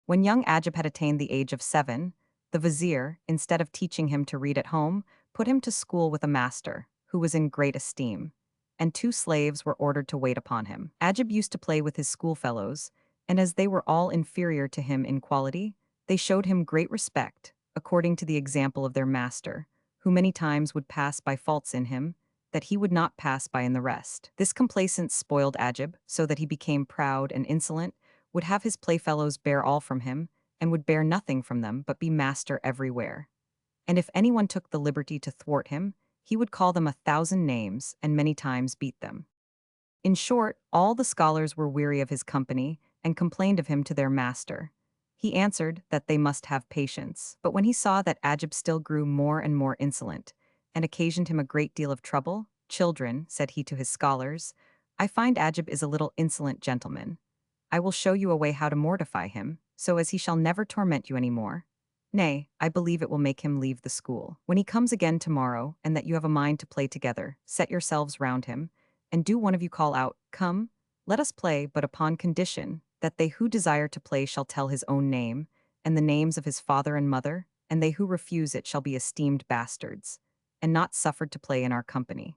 [SPEAKER 1] When young Ajib had attained the age of 7, the vizier, instead of teaching him to read at home, put him to school with a master, who was in great esteem, and 2 slaves were ordered to wait upon him. Ajib used to play with his schoolfellows, and as they were all inferior to him in quality, they showed him great respect, according to the example of their master, who many times would pass by faults in him, that he would not pass by in the rest. This complacence spoiled Ajib, so that he became proud and insolent, would have his playfellows bear all from him, and would bear nothing from them but be master everywhere. And if anyone took the liberty to thwart him, he would call them 1,000 names and many times beat them. In short, all the scholars were weary of his company and complained of him to their master. He answered that they must have patience, but when he saw that Ajib still grew more and more insolent, and occasioned him a great deal of trouble, "Children," said he to his scholars, "I find Ajib is a little insolent gentleman. I will show you a way how to mortify him, so as he shall never torment you any more. Nay, I believe it will make him leave the school. When he comes again tomorrow, and that you have a mind to play together, set yourselves round him, and do one of you call out, 'Come, let us play,' but upon condition that they who desire to play shall tell his own name, and the names of his father and mother, and they who refuse it shall be esteemed bastards, and not suffered to play in our company."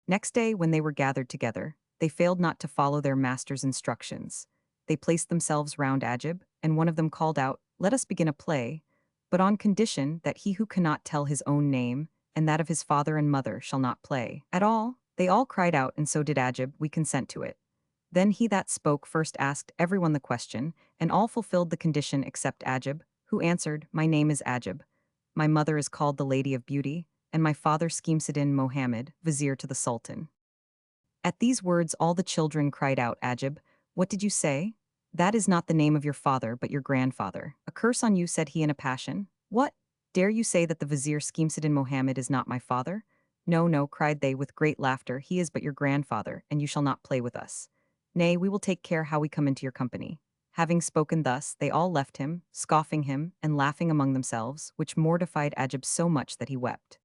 [SPEAKER 1] Next day, when they were gathered together, they failed not to follow their master's instructions. They placed themselves round Ajib, and one of them called out, "Let us begin a play, but on condition that he who cannot tell his own name, and that of his father and mother shall not play at all." They all cried out, and so did Ajib, "We consent to it." Then he that spoke first asked everyone the question, and all fulfilled the condition except Ajib, who answered, "My name is Ajib. My mother is called the Lady of Beauty, and my father Schemseddin Mohammed, vizier to the Sultan." At these words all the children cried out, "Ajib, what did you say? That is not the name of your father, but your grandfather. A curse on you," said he in a passion. "What? Dare you say that the vizier Schemseddin Mohammed is not my father?" "No, no," cried they with great laughter, "he is but your grandfather, and you shall not play with us. Nay, we will take care how we come into your company." Having spoken thus, they all left him, scoffing him, and laughing among themselves, which mortified Ajib so much that he wept.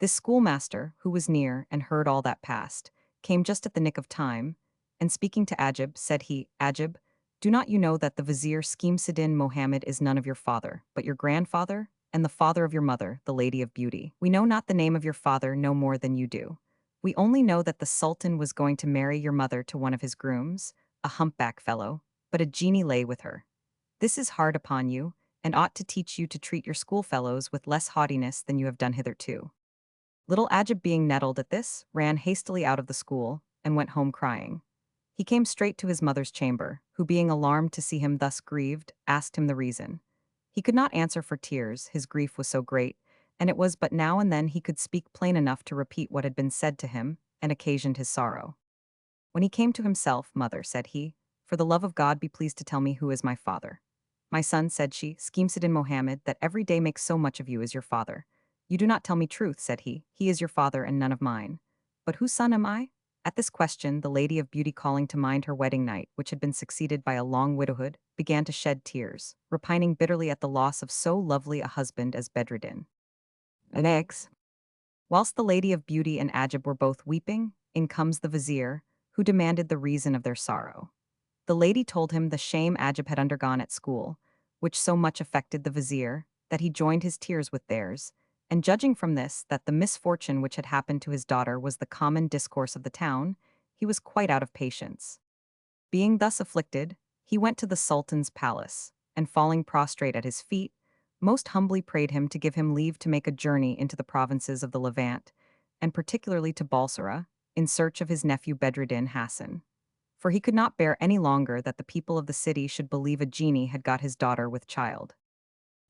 [SPEAKER 1] This schoolmaster, who was near and heard all that passed, came just at the nick of time, and speaking to Ajib, said he, "Ajib, do not you know that the vizier Schemseddin Mohammed is none of your father, but your grandfather, and the father of your mother, the Lady of Beauty? We know not the name of your father no more than you do. We only know that the Sultan was going to marry your mother to one of his grooms, a humpback fellow, but a genie lay with her. This is hard upon you, and ought to teach you to treat your schoolfellows with less haughtiness than you have done hitherto." Little Ajib, being nettled at this, ran hastily out of the school, and went home crying. He came straight to his mother's chamber, who, being alarmed to see him thus grieved, asked him the reason. He could not answer for tears, his grief was so great, and it was but now and then he could speak plain enough to repeat what had been said to him, and occasioned his sorrow. When he came to himself, "Mother," said he, "for the love of God be pleased to tell me who is my father." "My son," said she, "Schemseddin Mohammed, that every day makes so much of you, is your father." "You do not tell me truth," said he, "he is your father and none of mine." "But whose son am I?" At this question, the Lady of Beauty, calling to mind her wedding night, which had been succeeded by a long widowhood, began to shed tears, repining bitterly at the loss of so lovely a husband as Bedreddin. Next, whilst the Lady of Beauty and Ajib were both weeping, in comes the vizier, who demanded the reason of their sorrow. The lady told him the shame Ajib had undergone at school, which so much affected the vizier, that he joined his tears with theirs, and judging from this that the misfortune which had happened to his daughter was the common discourse of the town, he was quite out of patience. Being thus afflicted, he went to the Sultan's palace, and falling prostrate at his feet, most humbly prayed him to give him leave to make a journey into the provinces of the Levant, and particularly to Balsora, in search of his nephew Bedreddin Hassan. For he could not bear any longer that the people of the city should believe a genie had got his daughter with child.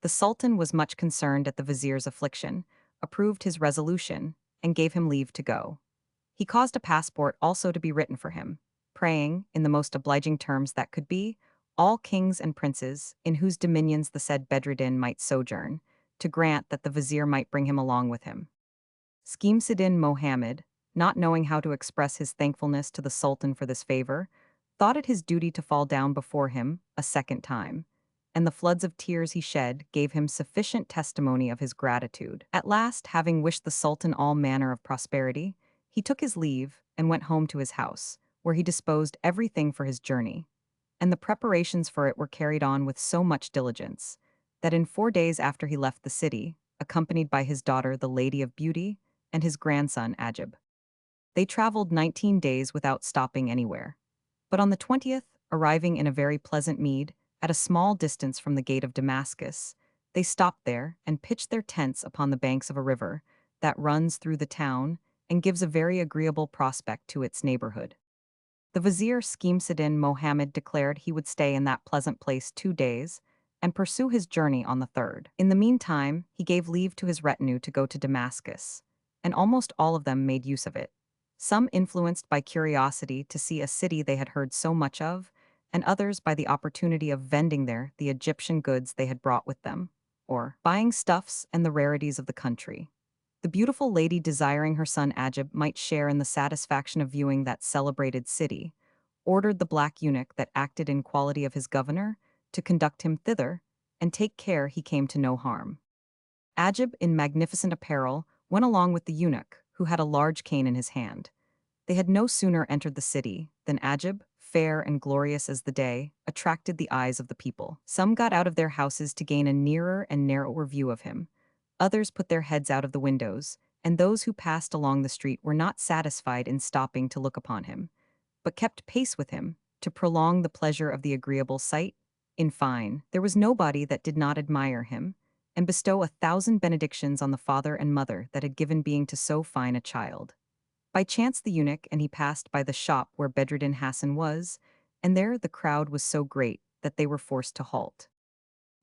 [SPEAKER 1] The Sultan was much concerned at the vizier's affliction, approved his resolution, and gave him leave to go. He caused a passport also to be written for him, praying, in the most obliging terms that could be, all kings and princes, in whose dominions the said Bedreddin might sojourn, to grant that the vizier might bring him along with him. Schemseddin Mohammed, not knowing how to express his thankfulness to the Sultan for this favor, thought it his duty to fall down before him a second time, and the floods of tears he shed gave him sufficient testimony of his gratitude. At last, having wished the Sultan all manner of prosperity, he took his leave and went home to his house, where he disposed everything for his journey, and the preparations for it were carried on with so much diligence, that in 4 days after he left the city, accompanied by his daughter the Lady of Beauty, and his grandson Ajib. They traveled 19 days without stopping anywhere. But on the 20th, arriving in a very pleasant mead, at a small distance from the gate of Damascus, they stopped there and pitched their tents upon the banks of a river that runs through the town and gives a very agreeable prospect to its neighborhood. The vizier Scheherazade Mohammed declared he would stay in that pleasant place 2 days and pursue his journey on the third. In the meantime, he gave leave to his retinue to go to Damascus, and almost all of them made use of it. Some influenced by curiosity to see a city they had heard so much of, and others by the opportunity of vending there the Egyptian goods they had brought with them, or buying stuffs and the rarities of the country. The beautiful lady, desiring her son Ajib might share in the satisfaction of viewing that celebrated city, ordered the black eunuch that acted in quality of his governor to conduct him thither, and take care he came to no harm. Ajib, in magnificent apparel, went along with the eunuch, who had a large cane in his hand. They had no sooner entered the city than Ajib, fair and glorious as the day, attracted the eyes of the people. Some got out of their houses to gain a nearer and narrower view of him. Others put their heads out of the windows, and those who passed along the street were not satisfied in stopping to look upon him, but kept pace with him, to prolong the pleasure of the agreeable sight. In fine, there was nobody that did not admire him, and bestow 1,000 benedictions on the father and mother that had given being to so fine a child. By chance the eunuch and he passed by the shop where Bedreddin Hassan was, and there the crowd was so great that they were forced to halt.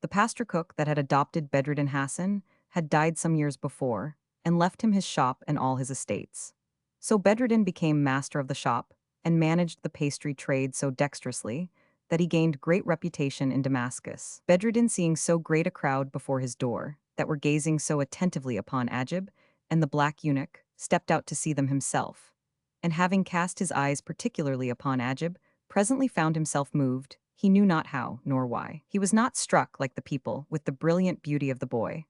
[SPEAKER 1] The pasture cook that had adopted Bedreddin Hassan had died some years before, and left him his shop and all his estates. So Bedreddin became master of the shop, and managed the pastry trade so dexterously that he gained great reputation in Damascus. Bedreddin, seeing so great a crowd before his door, that were gazing so attentively upon Ajib and the black eunuch, stepped out to see them himself, and having cast his eyes particularly upon Ajib, presently found himself moved, he knew not how nor why. He was not struck, like the people, with the brilliant beauty of the boy.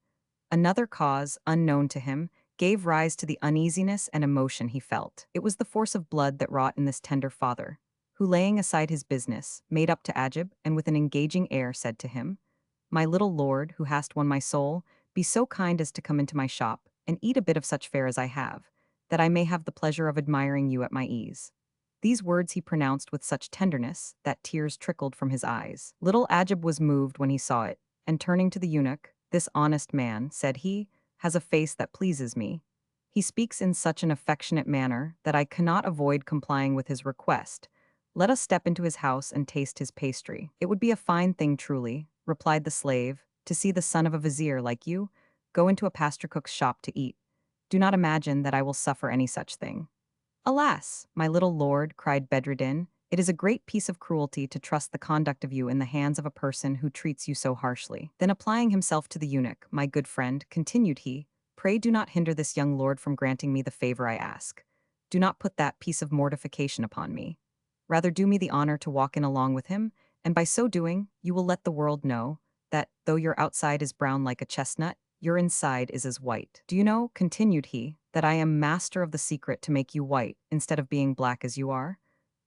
[SPEAKER 1] Another cause, unknown to him, gave rise to the uneasiness and emotion he felt. It was the force of blood that wrought in this tender father, who, laying aside his business, made up to Ajib, and with an engaging air said to him, "My little lord, who hast won my soul, be so kind as to come into my shop, and eat a bit of such fare as I have, that I may have the pleasure of admiring you at my ease." These words he pronounced with such tenderness that tears trickled from his eyes. Little Ajib was moved when he saw it, and turning to the eunuch, "This honest man," said he, "has a face that pleases me. He speaks in such an affectionate manner that I cannot avoid complying with his request. Let us step into his house and taste his pastry." "It would be a fine thing truly," replied the slave, "to see the son of a vizier like you go into a pasture cook's shop to eat. Do not imagine that I will suffer any such thing." "Alas, my little lord," cried Bedreddin, "it is a great piece of cruelty to trust the conduct of you in the hands of a person who treats you so harshly." Then applying himself to the eunuch, "My good friend," continued he, "pray do not hinder this young lord from granting me the favor I ask. Do not put that piece of mortification upon me. Rather do me the honor to walk in along with him, and by so doing, you will let the world know that, though your outside is brown like a chestnut, your inside is as white. Do you know," continued he, "that I am master of the secret to make you white, instead of being black as you are?"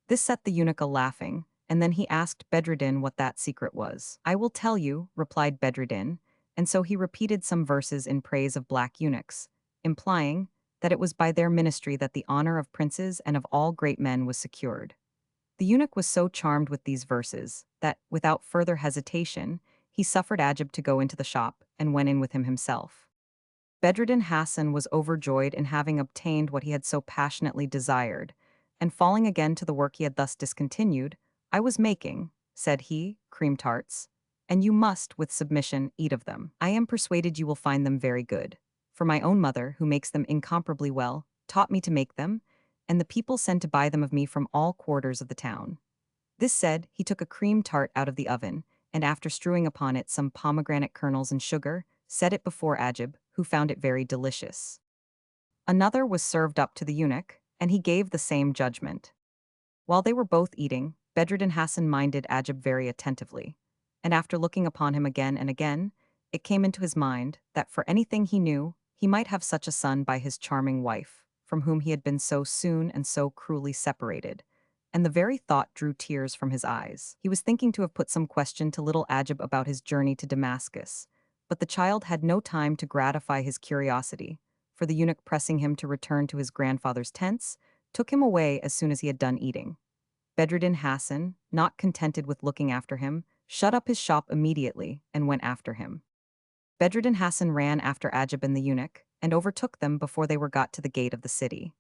[SPEAKER 1] This set the eunuch a-laughing, and then he asked Bedreddin what that secret was. "I will tell you," replied Bedreddin, and so he repeated some verses in praise of black eunuchs, implying that it was by their ministry that the honor of princes and of all great men was secured. The eunuch was so charmed with these verses that, without further hesitation, he suffered Ajib to go into the shop and went in with him himself. Bedreddin Hassan was overjoyed in having obtained what he had so passionately desired, and falling again to the work he had thus discontinued, "I was making," said he, "cream tarts, and you must, with submission, eat of them. I am persuaded you will find them very good, for my own mother, who makes them incomparably well, taught me to make them, and the people send to buy them of me from all quarters of the town." This said, he took a cream tart out of the oven, and after strewing upon it some pomegranate kernels and sugar, set it before Ajib, who found it very delicious. Another was served up to the eunuch, and he gave the same judgment. While they were both eating, Bedreddin Hassan minded Ajib very attentively, and after looking upon him again and again, it came into his mind that for anything he knew, he might have such a son by his charming wife, from whom he had been so soon and so cruelly separated, and the very thought drew tears from his eyes. He was thinking to have put some question to little Ajib about his journey to Damascus, but the child had no time to gratify his curiosity, for the eunuch, pressing him to return to his grandfather's tents, took him away as soon as he had done eating. Bedreddin Hassan, not contented with looking after him, shut up his shop immediately and went after him. Bedreddin Hassan ran after Ajib and the eunuch, and overtook them before they were got to the gate of the city.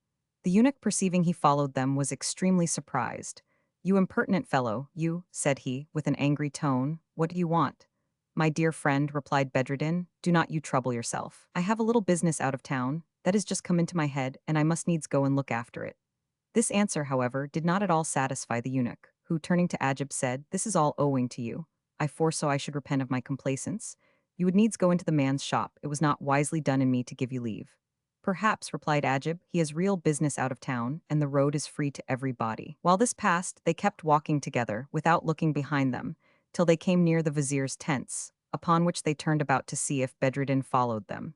[SPEAKER 1] The eunuch, perceiving he followed them, was extremely surprised. "You impertinent fellow, you," said he, with an angry tone, "what do you want?" "My dear friend," replied Bedreddin, "do not you trouble yourself. I have a little business out of town that has just come into my head, and I must needs go and look after it." This answer, however, did not at all satisfy the eunuch, who, turning to Ajib, said, "This is all owing to you. I foresaw I should repent of my complaisance. You would needs go into the man's shop. It was not wisely done in me to give you leave." "Perhaps," replied Ajib, "he has real business out of town, and the road is free to every body." While this passed, they kept walking together, without looking behind them, till they came near the vizier's tents, upon which they turned about to see if Bedreddin followed them.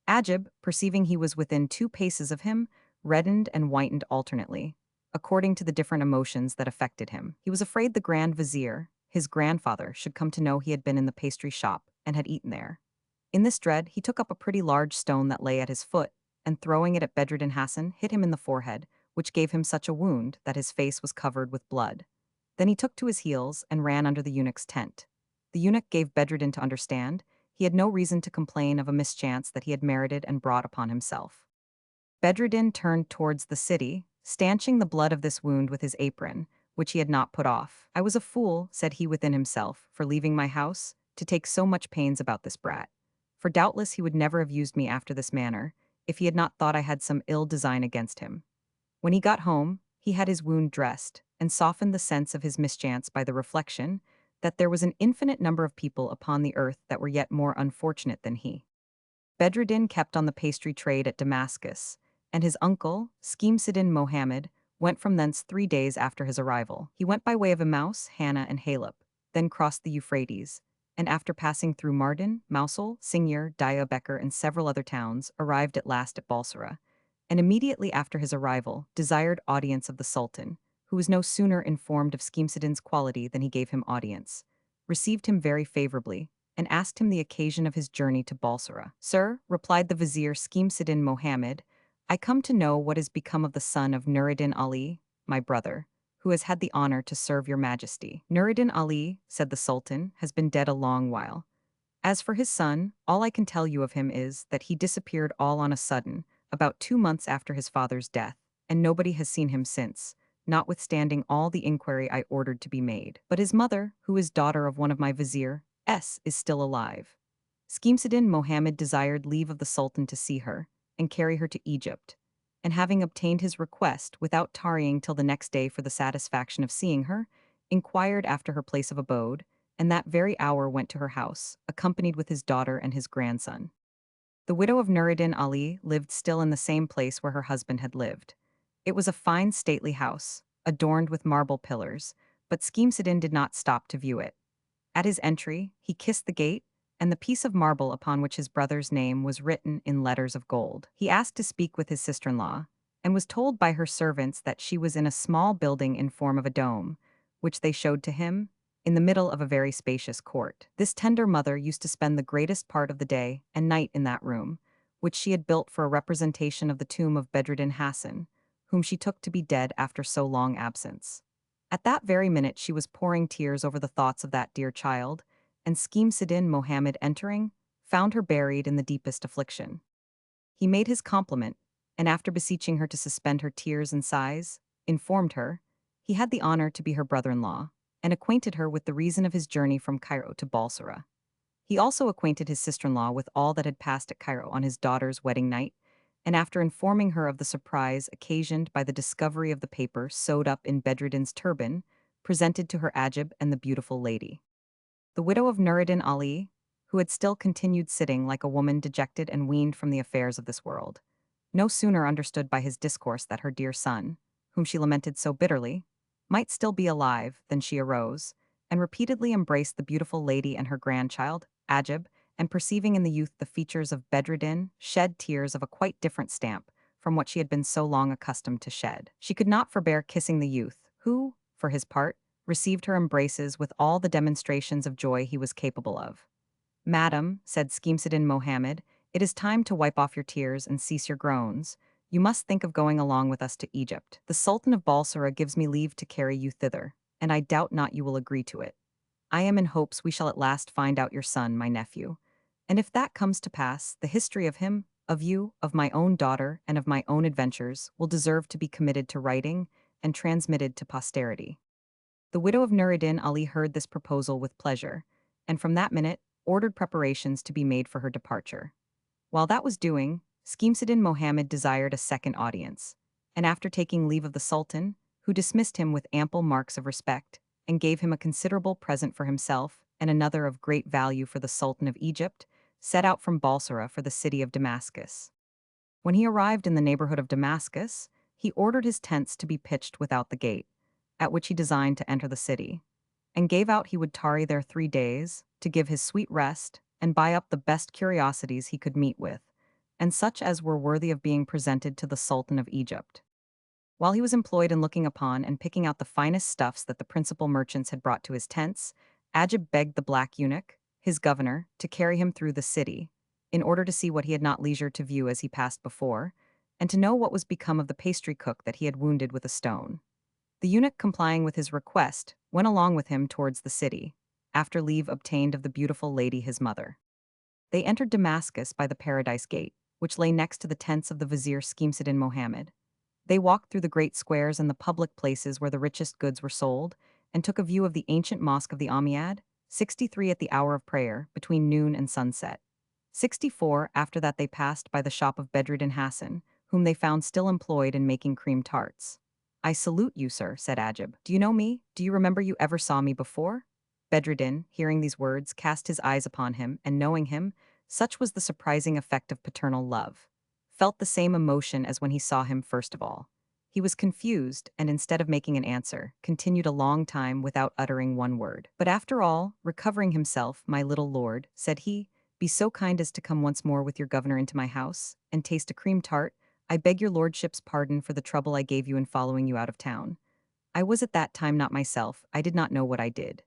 [SPEAKER 1] Ajib, perceiving he was within 2 paces of him, reddened and whitened alternately, according to the different emotions that affected him. He was afraid the Grand Vizier, his grandfather, should come to know he had been in the pastry shop and had eaten there. In this dread, he took up a pretty large stone that lay at his foot, and throwing it at Bedreddin Hassan, hit him in the forehead, which gave him such a wound that his face was covered with blood. Then he took to his heels and ran under the eunuch's tent. The eunuch gave Bedreddin to understand he had no reason to complain of a mischance that he had merited and brought upon himself. Bedreddin turned towards the city, stanching the blood of this wound with his apron, which he had not put off. "I was a fool," said he within himself, "for leaving my house, to take so much pains about this brat. For doubtless he would never have used me after this manner, if he had not thought I had some ill design against him." When he got home, he had his wound dressed, and softened the sense of his mischance by the reflection that there was an infinite number of people upon the earth that were yet more unfortunate than he. Bedreddin kept on the pastry trade at Damascus, and his uncle, Schemseddin Mohammed, went from thence 3 days after his arrival. He went by way of Emmaus, Hannah, and Halep, then crossed the Euphrates, and after passing through Mardin, Mosul, Singyar, Diarbekir, and several other towns, arrived at last at Balsara, and immediately after his arrival desired audience of the Sultan, who was no sooner informed of Schemseddin's quality than he gave him audience, received him very favorably, and asked him the occasion of his journey to Balsara. "Sir," replied the vizier Schemseddin Mohammed, "I come to know what is become of the son of Nuruddin Ali, my brother, who has had the honor to serve your majesty." "Nuruddin Ali," said the Sultan, "has been dead a long while. As for his son, all I can tell you of him is that he disappeared all on a sudden, about 2 months after his father's death, and nobody has seen him since, notwithstanding all the inquiry I ordered to be made. But his mother, who is daughter of one of my vizier, is still alive." Schemseddin Mohammed desired leave of the Sultan to see her, and carry her to Egypt, and having obtained his request, without tarrying till the next day for the satisfaction of seeing her, inquired after her place of abode, and that very hour went to her house, accompanied with his daughter and his grandson. The widow of Nuruddin Ali lived still in the same place where her husband had lived. It was a fine stately house, adorned with marble pillars, but Schemseddin did not stop to view it. At his entry, he kissed the gate and the piece of marble upon which his brother's name was written in letters of gold. He asked to speak with his sister-in-law, and was told by her servants that she was in a small building in form of a dome, which they showed to him, in the middle of a very spacious court. This tender mother used to spend the greatest part of the day and night in that room, which she had built for a representation of the tomb of Bedreddin Hassan, whom she took to be dead after so long absence. At that very minute she was pouring tears over the thoughts of that dear child, and Schemseddin Mohammed entering, found her buried in the deepest affliction. He made his compliment, and after beseeching her to suspend her tears and sighs, informed her he had the honor to be her brother-in-law, and acquainted her with the reason of his journey from Cairo to Balsara. He also acquainted his sister-in-law with all that had passed at Cairo on his daughter's wedding night, and after informing her of the surprise occasioned by the discovery of the paper sewed up in Bedreddin's turban, presented to her Ajib and the beautiful lady. The widow of Nuruddin Ali, who had still continued sitting like a woman dejected and weaned from the affairs of this world, no sooner understood by his discourse that her dear son, whom she lamented so bitterly, might still be alive, than she arose, and repeatedly embraced the beautiful lady and her grandchild, Ajib, and perceiving in the youth the features of Bedreddin, shed tears of a quite different stamp from what she had been so long accustomed to shed. She could not forbear kissing the youth, who, for his part, received her embraces with all the demonstrations of joy he was capable of. "Madam," said Schemseddin Mohammed, "it is time to wipe off your tears and cease your groans. You must think of going along with us to Egypt. The Sultan of Balsara gives me leave to carry you thither, and I doubt not you will agree to it. I am in hopes we shall at last find out your son, my nephew, and if that comes to pass, the history of him, of you, of my own daughter, and of my own adventures, will deserve to be committed to writing and transmitted to posterity." The widow of Nur-ed-Din Ali heard this proposal with pleasure, and from that minute ordered preparations to be made for her departure. While that was doing, Schemseddin Mohammed desired a second audience, and after taking leave of the Sultan, who dismissed him with ample marks of respect, and gave him a considerable present for himself and another of great value for the Sultan of Egypt, set out from Balsara for the city of Damascus. When he arrived in the neighborhood of Damascus, he ordered his tents to be pitched without the gate, at which he designed to enter the city, and gave out he would tarry there 3 days, to give his sweet rest, and buy up the best curiosities he could meet with, and such as were worthy of being presented to the Sultan of Egypt. While he was employed in looking upon and picking out the finest stuffs that the principal merchants had brought to his tents, Ajib begged the black eunuch, his governor, to carry him through the city, in order to see what he had not leisure to view as he passed before, and to know what was become of the pastry cook that he had wounded with a stone. The eunuch, complying with his request, went along with him towards the city, after leave obtained of the beautiful lady his mother. They entered Damascus by the Paradise Gate, which lay next to the tents of the vizier Schemseddin Mohammed. They walked through the great squares and the public places where the richest goods were sold, and took a view of the ancient mosque of the Amiyad, 63 at the hour of prayer, between noon and sunset. 64 after that they passed by the shop of Bedruddin Hassan, whom they found still employed in making cream tarts. "I salute you, sir," said Ajib. "Do you know me? Do you remember you ever saw me before?" Bedruddin, hearing these words, cast his eyes upon him, and knowing him, such was the surprising effect of paternal love, felt the same emotion as when he saw him first of all. He was confused, and instead of making an answer, continued a long time without uttering one word. But after all, recovering himself, "My little lord," said he, "be so kind as to come once more with your governor into my house, and taste a cream tart. I beg your lordship's pardon for the trouble I gave you in following you out of town. I was at that time not myself, I did not know what I did.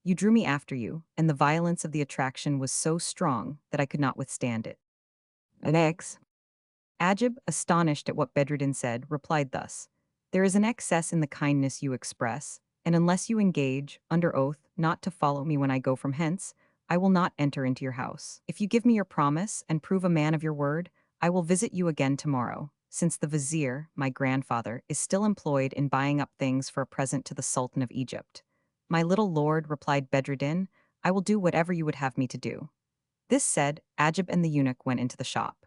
[SPEAKER 1] You drew me after you, and the violence of the attraction was so strong that I could not withstand it." Next. Ajib, astonished at what Bedruddin said, replied thus: "There is an excess in the kindness you express, and unless you engage, under oath, not to follow me when I go from hence, I will not enter into your house. If you give me your promise and prove a man of your word, I will visit you again tomorrow, since the vizier, my grandfather, is still employed in buying up things for a present to the Sultan of Egypt." "My little lord," replied Bedruddin, "I will do whatever you would have me to do." This said, Ajib and the eunuch went into the shop.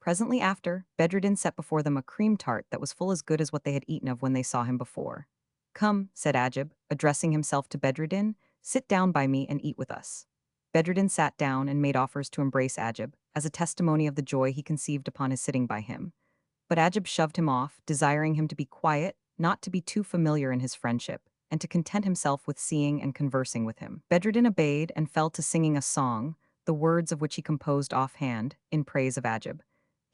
[SPEAKER 1] Presently after, Bedruddin set before them a cream tart that was full as good as what they had eaten of when they saw him before. "Come," said Ajib, addressing himself to Bedruddin, "sit down by me and eat with us." Bedruddin sat down and made offers to embrace Ajib, as a testimony of the joy he conceived upon his sitting by him. But Ajib shoved him off, desiring him to be quiet, not to be too familiar in his friendship, and to content himself with seeing and conversing with him. Bedruddin obeyed and fell to singing a song, the words of which he composed offhand, in praise of Ajib.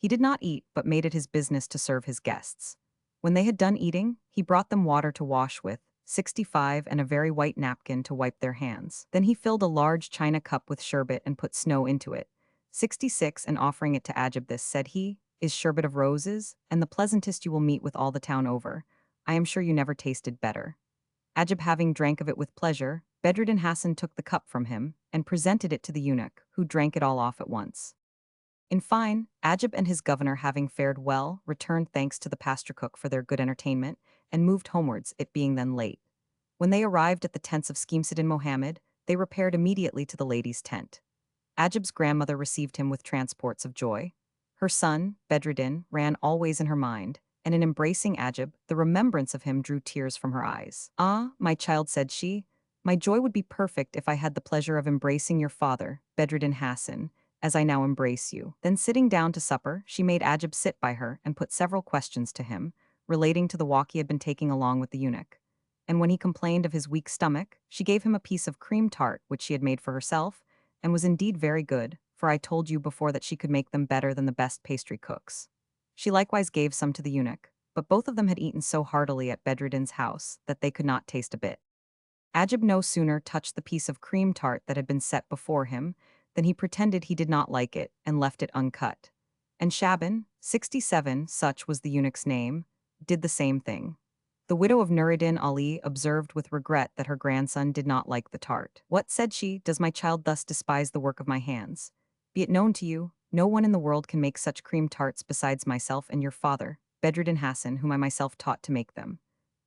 [SPEAKER 1] He did not eat, but made it his business to serve his guests. When they had done eating, he brought them water to wash with, 65, and a very white napkin to wipe their hands. Then he filled a large china cup with sherbet and put snow into it. 66, and offering it to Ajib, this said he, "Is sherbet of roses, and the pleasantest you will meet with all the town over. I am sure you never tasted better." Ajib having drank of it with pleasure, Bedruddin Hassan took the cup from him, and presented it to the eunuch, who drank it all off at once. In fine, Ajib and his governor, having fared well, returned thanks to the pasture cook for their good entertainment, and moved homewards, it being then late. When they arrived at the tents of Schemseddin Mohammed, they repaired immediately to the lady's tent. Ajib's grandmother received him with transports of joy. Her son, Bedruddin, ran always in her mind, and in embracing Ajib, the remembrance of him drew tears from her eyes. "Ah, my child," said she, "my joy would be perfect if I had the pleasure of embracing your father, Bedruddin Hassan, as I now embrace you." Then sitting down to supper, she made Ajib sit by her and put several questions to him, relating to the walk he had been taking along with the eunuch. And when he complained of his weak stomach, she gave him a piece of cream tart which she had made for herself, and was indeed very good, for I told you before that she could make them better than the best pastry cooks. She likewise gave some to the eunuch, but both of them had eaten so heartily at Bedruddin's house that they could not taste a bit. Ajib no sooner touched the piece of cream tart that had been set before him than he pretended he did not like it and left it uncut. And Shaban, 67, such was the eunuch's name, did the same thing. The widow of Nur-ed-Din Ali observed with regret that her grandson did not like the tart. "What," said she, "does my child thus despise the work of my hands? Be it known to you, No one in the world can make such cream tarts besides myself and your father, Bedruddin Hassan, whom I myself taught to make them.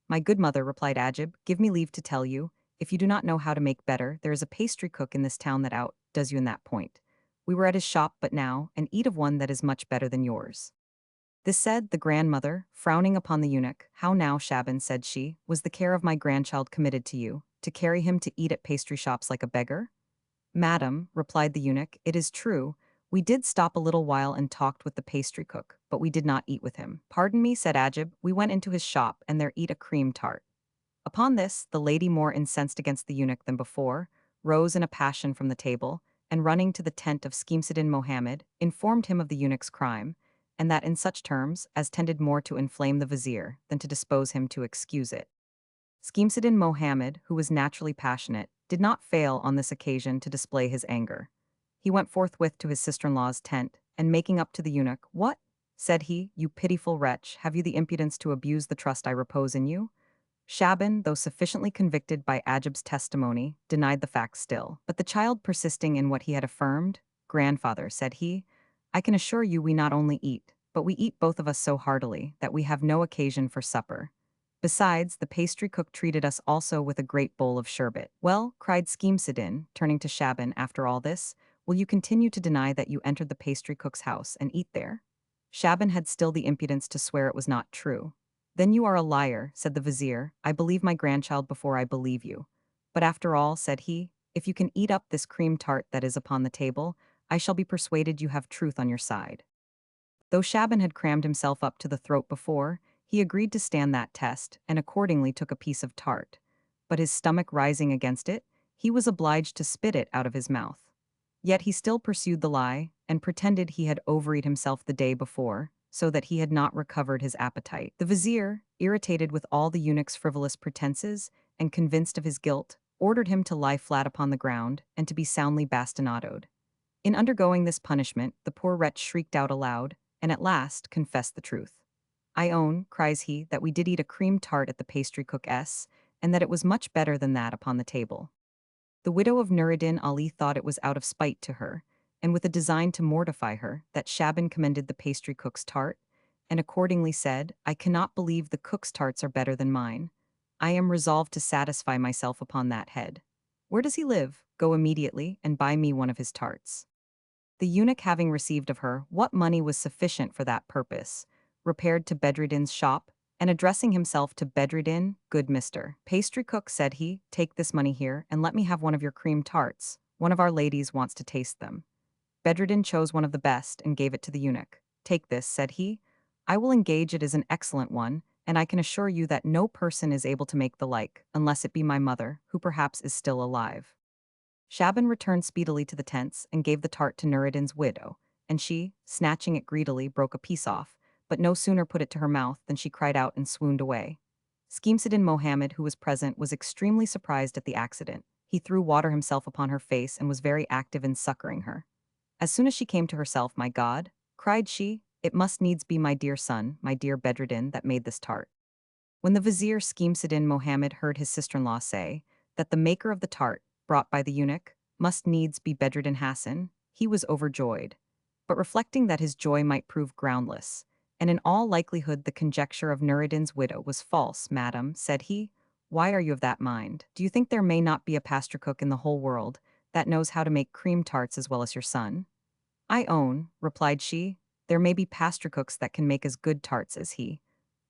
[SPEAKER 1] My good mother, replied Ajib, give me leave to tell you, if you do not know how to make better, there is a pastry cook in this town that outdoes you in that point. We were at his shop but now, and eat of one that is much better than yours. This said, the grandmother, frowning upon the eunuch, how now, Shaban, said she, was the care of my grandchild committed to you, to carry him to eat at pastry shops like a beggar? Madam, replied the eunuch, it is true, we did stop a little while and talked with the pastry cook, but we did not eat with him. Pardon me, said Ajib, we went into his shop, and there eat a cream tart. Upon this, the lady, more incensed against the eunuch than before, rose in a passion from the table, and running to the tent of Scheherazade Mohammed, informed him of the eunuch's crime, and that in such terms as tended more to inflame the vizier than to dispose him to excuse it. Scheherazade Mohammed, who was naturally passionate, did not fail on this occasion to display his anger. He went forthwith to his sister-in-law's tent, and making up to the eunuch, "What," said he, "you pitiful wretch, have you the impudence to abuse the trust I repose in you?" Shaban, though sufficiently convicted by Ajib's testimony, denied the fact still. But the child persisting in what he had affirmed, "Grandfather," said he, "I can assure you we not only eat, but we eat both of us so heartily that we have no occasion for supper. Besides, the pastry cook treated us also with a great bowl of sherbet." "Well," cried Scheherazade, turning to Shaban, "after all this, will you continue to deny that you entered the pastry cook's house and eat there?" Shaban had still the impudence to swear it was not true. "Then you are a liar," said the vizier. "I believe my grandchild before I believe you. But after all," said he, "if you can eat up this cream tart that is upon the table, I shall be persuaded you have truth on your side." Though Shaban had crammed himself up to the throat before, he agreed to stand that test, and accordingly took a piece of tart. But his stomach rising against it, he was obliged to spit it out of his mouth. Yet he still pursued the lie, and pretended he had overeat himself the day before, so that he had not recovered his appetite. The vizier, irritated with all the eunuch's frivolous pretenses, and convinced of his guilt, ordered him to lie flat upon the ground, and to be soundly bastinadoed. In undergoing this punishment, the poor wretch shrieked out aloud, and at last confessed the truth. "I own," cries he, "that we did eat a cream tart at the pastry cook's, and that it was much better than that upon the table." The widow of Nuruddin Ali thought it was out of spite to her, and with a design to mortify her, that Shaban commended the pastry cook's tart, and accordingly said, "I cannot believe the cook's tarts are better than mine. I am resolved to satisfy myself upon that head. Where does he live? Go immediately, and buy me one of his tarts." The eunuch, having received of her what money was sufficient for that purpose, repaired to Bedruddin's shop, and addressing himself to Bedruddin, "Good Mr. Pastry cook," said he, "take this money here, and let me have one of your cream tarts. One of our ladies wants to taste them." Bedruddin chose one of the best and gave it to the eunuch. "Take this," said he. "I will engage it is an excellent one, and I can assure you that no person is able to make the like, unless it be my mother, who perhaps is still alive." Shaban returned speedily to the tents and gave the tart to Nuruddin's widow, and she, snatching it greedily, broke a piece off, but no sooner put it to her mouth than she cried out and swooned away. Scheherazade Mohammed, who was present, was extremely surprised at the accident. He threw water himself upon her face and was very active in succoring her. As soon as she came to herself, "My God," cried she, "it must needs be my dear son, my dear Bedruddin, that made this tart." When the vizier Scheherazade Mohammed heard his sister-in-law say that the maker of the tart, brought by the eunuch, must needs be Bedruddin Hassan, he was overjoyed. But reflecting that his joy might prove groundless, and in all likelihood the conjecture of Nuruddin's widow was false, "Madam," said he, "why are you of that mind? Do you think there may not be a pastry cook in the whole world that knows how to make cream tarts as well as your son?" "I own," replied she, "there may be pastry cooks that can make as good tarts as he.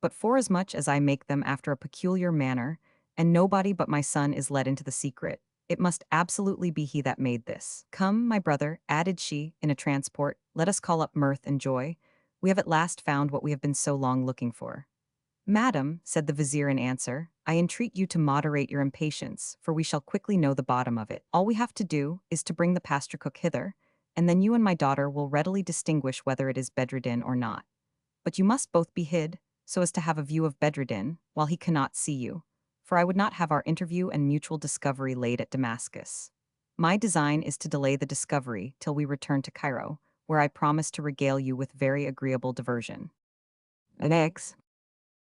[SPEAKER 1] But forasmuch as I make them after a peculiar manner, and nobody but my son is let into the secret, it must absolutely be he that made this. Come, my brother," added she, in a transport, "let us call up mirth and joy. We have at last found what we have been so long looking for." "Madam," said the vizier in answer, "I entreat you to moderate your impatience, for we shall quickly know the bottom of it. All we have to do is to bring the pastry cook hither, and then you and my daughter will readily distinguish whether it is Bedruddin or not. But you must both be hid, so as to have a view of Bedruddin, while he cannot see you, for I would not have our interview and mutual discovery laid at Damascus. My design is to delay the discovery till we return to Cairo, where I promise to regale you with very agreeable diversion." Next.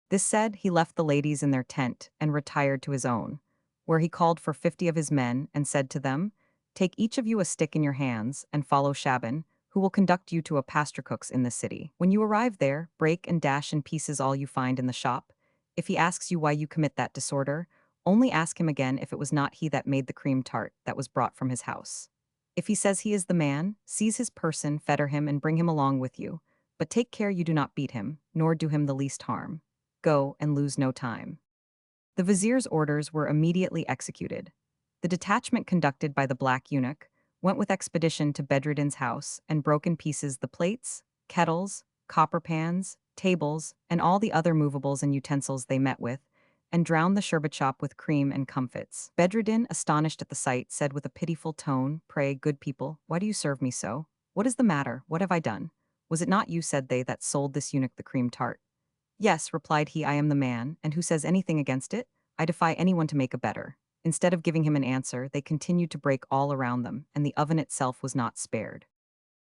[SPEAKER 1] This said, he left the ladies in their tent and retired to his own, where he called for 50 of his men and said to them, "Take each of you a stick in your hands and follow Shaban, who will conduct you to a pastry cook's in the city. When you arrive there, break and dash in pieces all you find in the shop. If he asks you why you commit that disorder, only ask him again if it was not he that made the cream tart that was brought from his house. If he says he is the man, seize his person, fetter him, and bring him along with you. But take care you do not beat him, nor do him the least harm. Go, and lose no time. The vizier's orders were immediately executed. The detachment conducted by the black eunuch went with expedition to Bedreddin's house and broke in pieces the plates, kettles, copper pans, tables, and all the other movables and utensils they met with, and drowned the sherbet shop with cream and comfits. Bedreddin, astonished at the sight, said with a pitiful tone, "Pray, good people, why do you serve me so? What is the matter? What have I done? Was it not you," said they, "that sold this eunuch the cream tart?" "Yes," replied he, "I am the man, and who says anything against it? I defy anyone to make a better." Instead of giving him an answer, they continued to break all around them, and the oven itself was not spared.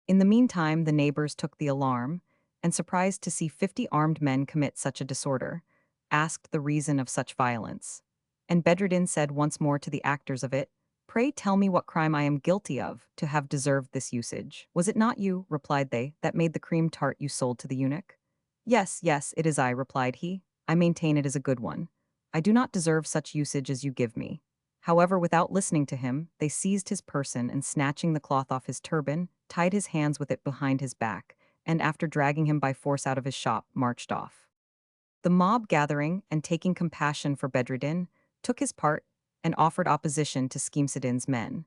[SPEAKER 1] In the meantime, the neighbors took the alarm, and surprised to see 50 armed men commit such a disorder, asked the reason of such violence. And Bedreddin said once more to the actors of it, "Pray tell me what crime I am guilty of to have deserved this usage." "Was it not you," replied they, "that made the cream tart you sold to the eunuch?" "Yes, yes, it is I," replied he. "I maintain it is a good one. I do not deserve such usage as you give me." However, without listening to him, they seized his person and, snatching the cloth off his turban, tied his hands with it behind his back, and after dragging him by force out of his shop, marched off. The mob, gathering and taking compassion for Bedreddin, took his part and offered opposition to Scheherazad's men.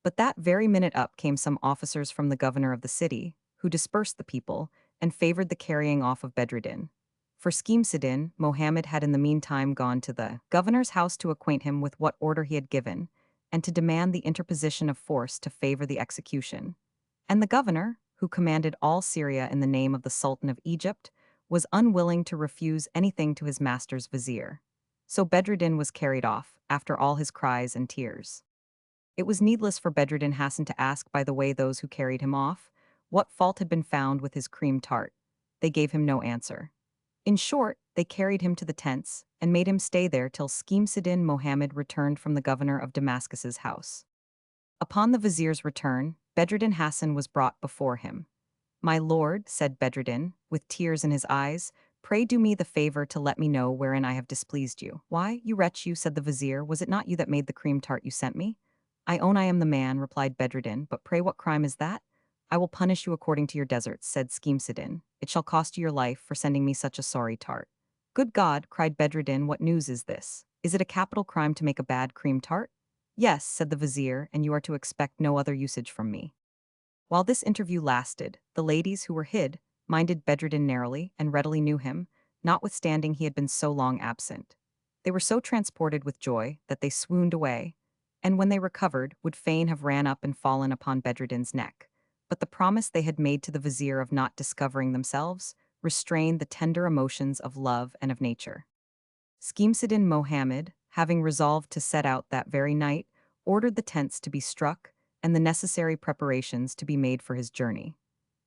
[SPEAKER 1] But that very minute up came some officers from the governor of the city, who dispersed the people and favored the carrying off of Bedreddin. For Scheherazade, Mohammed had in the meantime gone to the governor's house to acquaint him with what order he had given, and to demand the interposition of force to favor the execution. And the governor, who commanded all Syria in the name of the Sultan of Egypt, was unwilling to refuse anything to his master's vizier. So Bedreddin was carried off, after all his cries and tears. It was needless for Bedreddin Hassan to ask by the way those who carried him off what fault had been found with his cream tart. They gave him no answer. In short, they carried him to the tents and made him stay there till Scheherazade Mohammed returned from the governor of Damascus's house. Upon the vizier's return, Bedreddin Hassan was brought before him. "My lord," said Bedreddin, with tears in his eyes, "pray do me the favor to let me know wherein I have displeased you." "Why, you wretch, you," said the vizier, "was it not you that made the cream tart you sent me?" "I own I am the man," replied Bedreddin, "but pray what crime is that?" "I will punish you according to your deserts," said Scheherazade. "It shall cost you your life for sending me such a sorry tart." "Good God," cried Bedreddin, "what news is this? Is it a capital crime to make a bad cream tart?" "Yes," said the vizier, "and you are to expect no other usage from me." While this interview lasted, the ladies who were hid minded Bedreddin narrowly and readily knew him, notwithstanding he had been so long absent. They were so transported with joy that they swooned away, and when they recovered, would fain have ran up and fallen upon Bedreddin's neck. But the promise they had made to the vizier of not discovering themselves restrained the tender emotions of love and of nature. Scheherazade Mohammed, having resolved to set out that very night, ordered the tents to be struck and the necessary preparations to be made for his journey.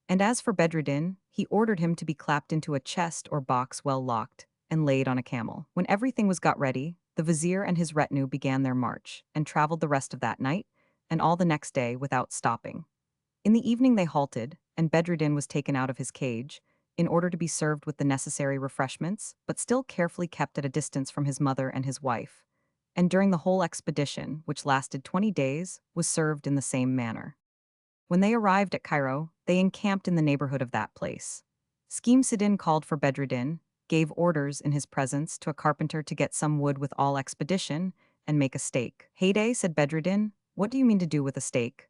[SPEAKER 1] And as for Bedreddin, he ordered him to be clapped into a chest or box well locked and laid on a camel. When everything was got ready, the vizier and his retinue began their march and traveled the rest of that night and all the next day without stopping. In the evening they halted, and Bedreddin was taken out of his cage, in order to be served with the necessary refreshments, but still carefully kept at a distance from his mother and his wife, and during the whole expedition, which lasted 20 days, was served in the same manner. When they arrived at Cairo, they encamped in the neighborhood of that place. Scheherazade called for Bedreddin, gave orders in his presence to a carpenter to get some wood with all expedition, and make a stake. "Heyday," said Bedreddin, "what do you mean to do with a stake?"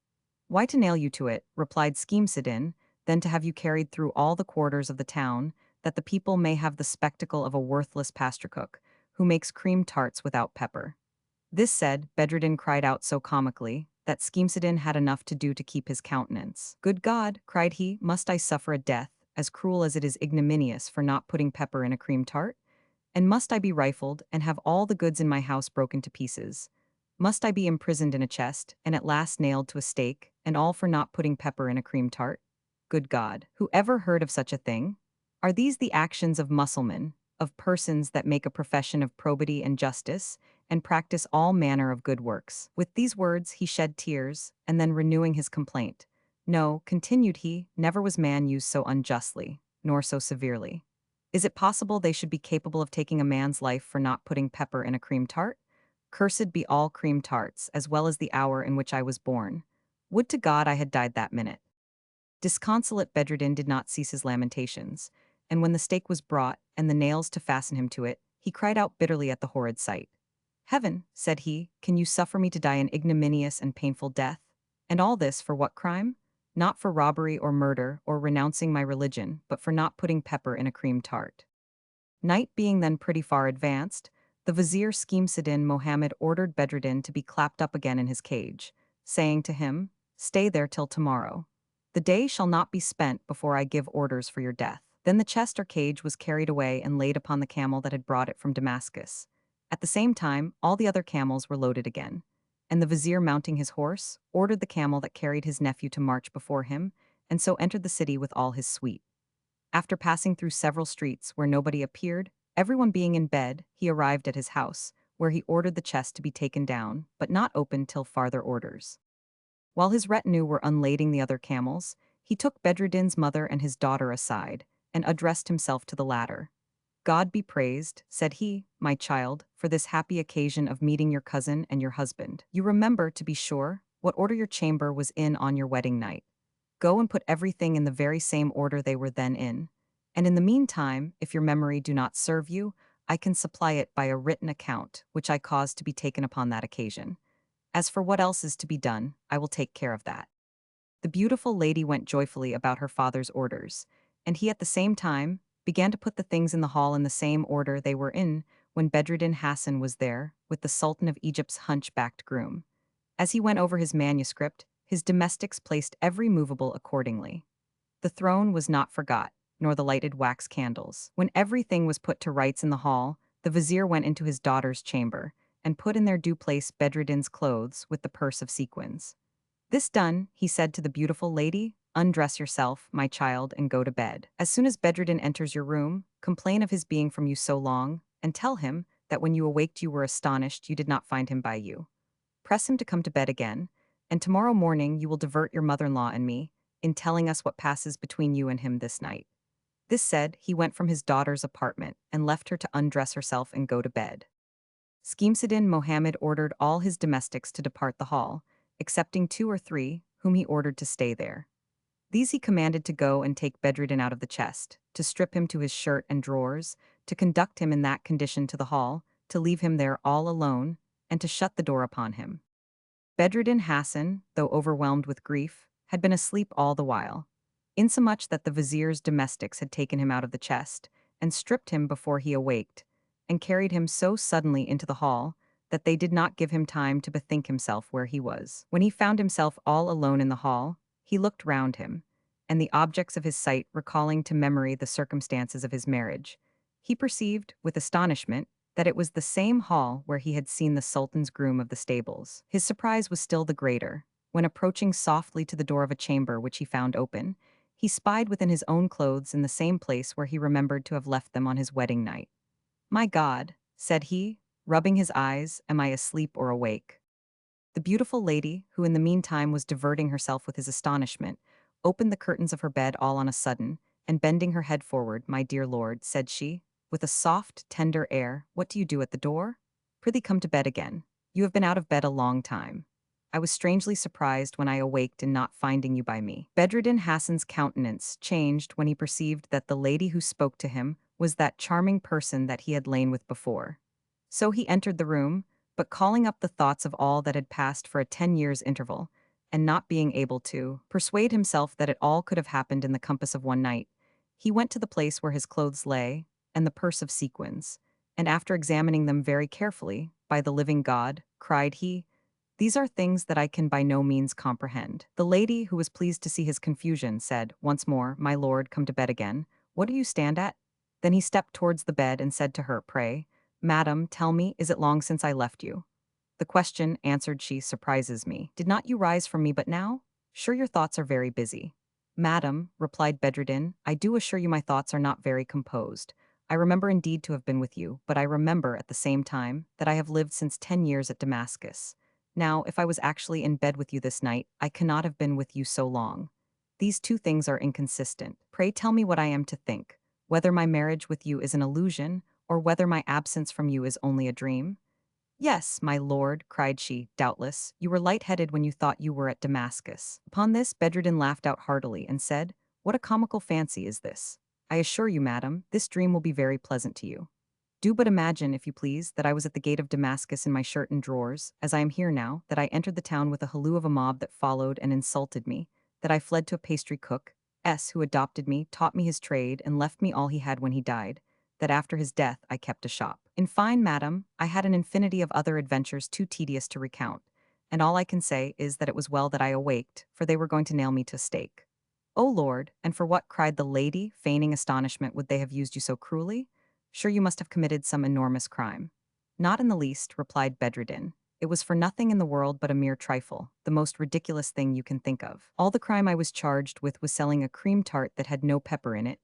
[SPEAKER 1] "Why, to nail you to it," replied Scheherazade, "then to have you carried through all the quarters of the town, that the people may have the spectacle of a worthless pastry cook, who makes cream tarts without pepper." This said, Bedreddin cried out so comically that Scheherazade had enough to do to keep his countenance. "Good God," cried he, "must I suffer a death as cruel as it is ignominious for not putting pepper in a cream tart? And must I be rifled and have all the goods in my house broken to pieces? Must I be imprisoned in a chest and at last nailed to a stake, and all for not putting pepper in a cream tart? Good God, who ever heard of such a thing? Are these the actions of Mussulmen, of persons that make a profession of probity and justice, and practice all manner of good works?" With these words he shed tears, and then renewing his complaint, No, continued he, never was man used so unjustly, nor so severely. Is it possible they should be capable of taking a man's life for not putting pepper in a cream tart? Cursed be all cream tarts, as well as the hour in which I was born. Would to God I had died that minute. Disconsolate Bedreddin did not cease his lamentations, and when the stake was brought, and the nails to fasten him to it, he cried out bitterly at the horrid sight. Heaven, said he, can you suffer me to die an ignominious and painful death? And all this for what crime? Not for robbery or murder or renouncing my religion, but for not putting pepper in a cream tart. Night being then pretty far advanced, the vizier Scheherazade Mohammed ordered Bedreddin to be clapped up again in his cage, saying to him, "Stay there till tomorrow. The day shall not be spent before I give orders for your death." Then the chest or cage was carried away and laid upon the camel that had brought it from Damascus. At the same time, all the other camels were loaded again, and the vizier, mounting his horse, ordered the camel that carried his nephew to march before him, and so entered the city with all his suite. After passing through several streets where nobody appeared, everyone being in bed, he arrived at his house, where he ordered the chest to be taken down, but not opened till farther orders. While his retinue were unlading the other camels, he took Bedreddin's mother and his daughter aside, and addressed himself to the latter. "God be praised," said he, "my child, for this happy occasion of meeting your cousin and your husband. You remember, to be sure, what order your chamber was in on your wedding night. Go and put everything in the very same order they were then in. And in the meantime, if your memory do not serve you, I can supply it by a written account, which I caused to be taken upon that occasion. As for what else is to be done, I will take care of that." The beautiful lady went joyfully about her father's orders, and he at the same time began to put the things in the hall in the same order they were in when Bedreddin Hassan was there with the Sultan of Egypt's hunchbacked groom. As he went over his manuscript, his domestics placed every movable accordingly. The throne was not forgot, nor the lighted wax candles. When everything was put to rights in the hall, the vizier went into his daughter's chamber, and put in their due place Bedreddin's clothes with the purse of sequins. This done, he said to the beautiful lady, "Undress yourself, my child, and go to bed. As soon as Bedreddin enters your room, complain of his being from you so long, and tell him that when you awaked you were astonished you did not find him by you. Press him to come to bed again, and tomorrow morning you will divert your mother-in-law and me in telling us what passes between you and him this night." This said, he went from his daughter's apartment and left her to undress herself and go to bed. Scheherazade Mohammed ordered all his domestics to depart the hall, excepting 2 or 3, whom he ordered to stay there. These he commanded to go and take Bedreddin out of the chest, to strip him to his shirt and drawers, to conduct him in that condition to the hall, to leave him there all alone, and to shut the door upon him. Bedreddin Hassan, though overwhelmed with grief, had been asleep all the while, insomuch that the vizier's domestics had taken him out of the chest, and stripped him before he awaked, and carried him so suddenly into the hall that they did not give him time to bethink himself where he was. When he found himself all alone in the hall, he looked round him, and the objects of his sight recalling to memory the circumstances of his marriage, he perceived, with astonishment, that it was the same hall where he had seen the Sultan's groom of the stables. His surprise was still the greater, when approaching softly to the door of a chamber which he found open, he spied within his own clothes in the same place where he remembered to have left them on his wedding night. "My God," said he, rubbing his eyes, "am I asleep or awake?" The beautiful lady, who in the meantime was diverting herself with his astonishment, opened the curtains of her bed all on a sudden, and bending her head forward, "My dear lord," said she, with a soft, tender air, "what do you do at the door? Prithee come to bed again. You have been out of bed a long time. I was strangely surprised when I awaked in not finding you by me." Bedreddin Hassan's countenance changed when he perceived that the lady who spoke to him was that charming person that he had lain with before. So he entered the room, but calling up the thoughts of all that had passed for a 10 years' interval, and not being able to persuade himself that it all could have happened in the compass of one night, he went to the place where his clothes lay, and the purse of sequins, and after examining them very carefully, "By the living God," cried he, "these are things that I can by no means comprehend." The lady, who was pleased to see his confusion, said once more, "My lord, come to bed again. What do you stand at?" Then he stepped towards the bed and said to her, "Pray, madam, tell me, is it long since I left you?" "The question," answered she, "surprises me. Did not you rise from me but now? Sure your thoughts are very busy." "Madam," replied Bedreddin, "I do assure you my thoughts are not very composed. I remember indeed to have been with you, but I remember at the same time that I have lived since 10 years at Damascus. Now, if I was actually in bed with you this night, I cannot have been with you so long. These two things are inconsistent. Pray tell me what I am to think, whether my marriage with you is an illusion, or whether my absence from you is only a dream? Yes, my lord, cried she, doubtless, you were light-headed when you thought you were at Damascus. Upon this, Bedreddin laughed out heartily and said, what a comical fancy is this! I assure you, madam, this dream will be very pleasant to you. Do but imagine, if you please, that I was at the gate of Damascus in my shirt and drawers, as I am here now, that I entered the town with a halloo of a mob that followed and insulted me, that I fled to a pastry cook, who adopted me, taught me his trade, and left me all he had when he died, that after his death I kept a shop. In fine, madam, I had an infinity of other adventures too tedious to recount, and all I can say is that it was well that I awaked, for they were going to nail me to a stake. O Lord, and for what, cried the lady, feigning astonishment, would they have used you so cruelly? Sure you must have committed some enormous crime. Not in the least, replied Bedreddin. It was for nothing in the world but a mere trifle, the most ridiculous thing you can think of. All the crime I was charged with was selling a cream tart that had no pepper in it.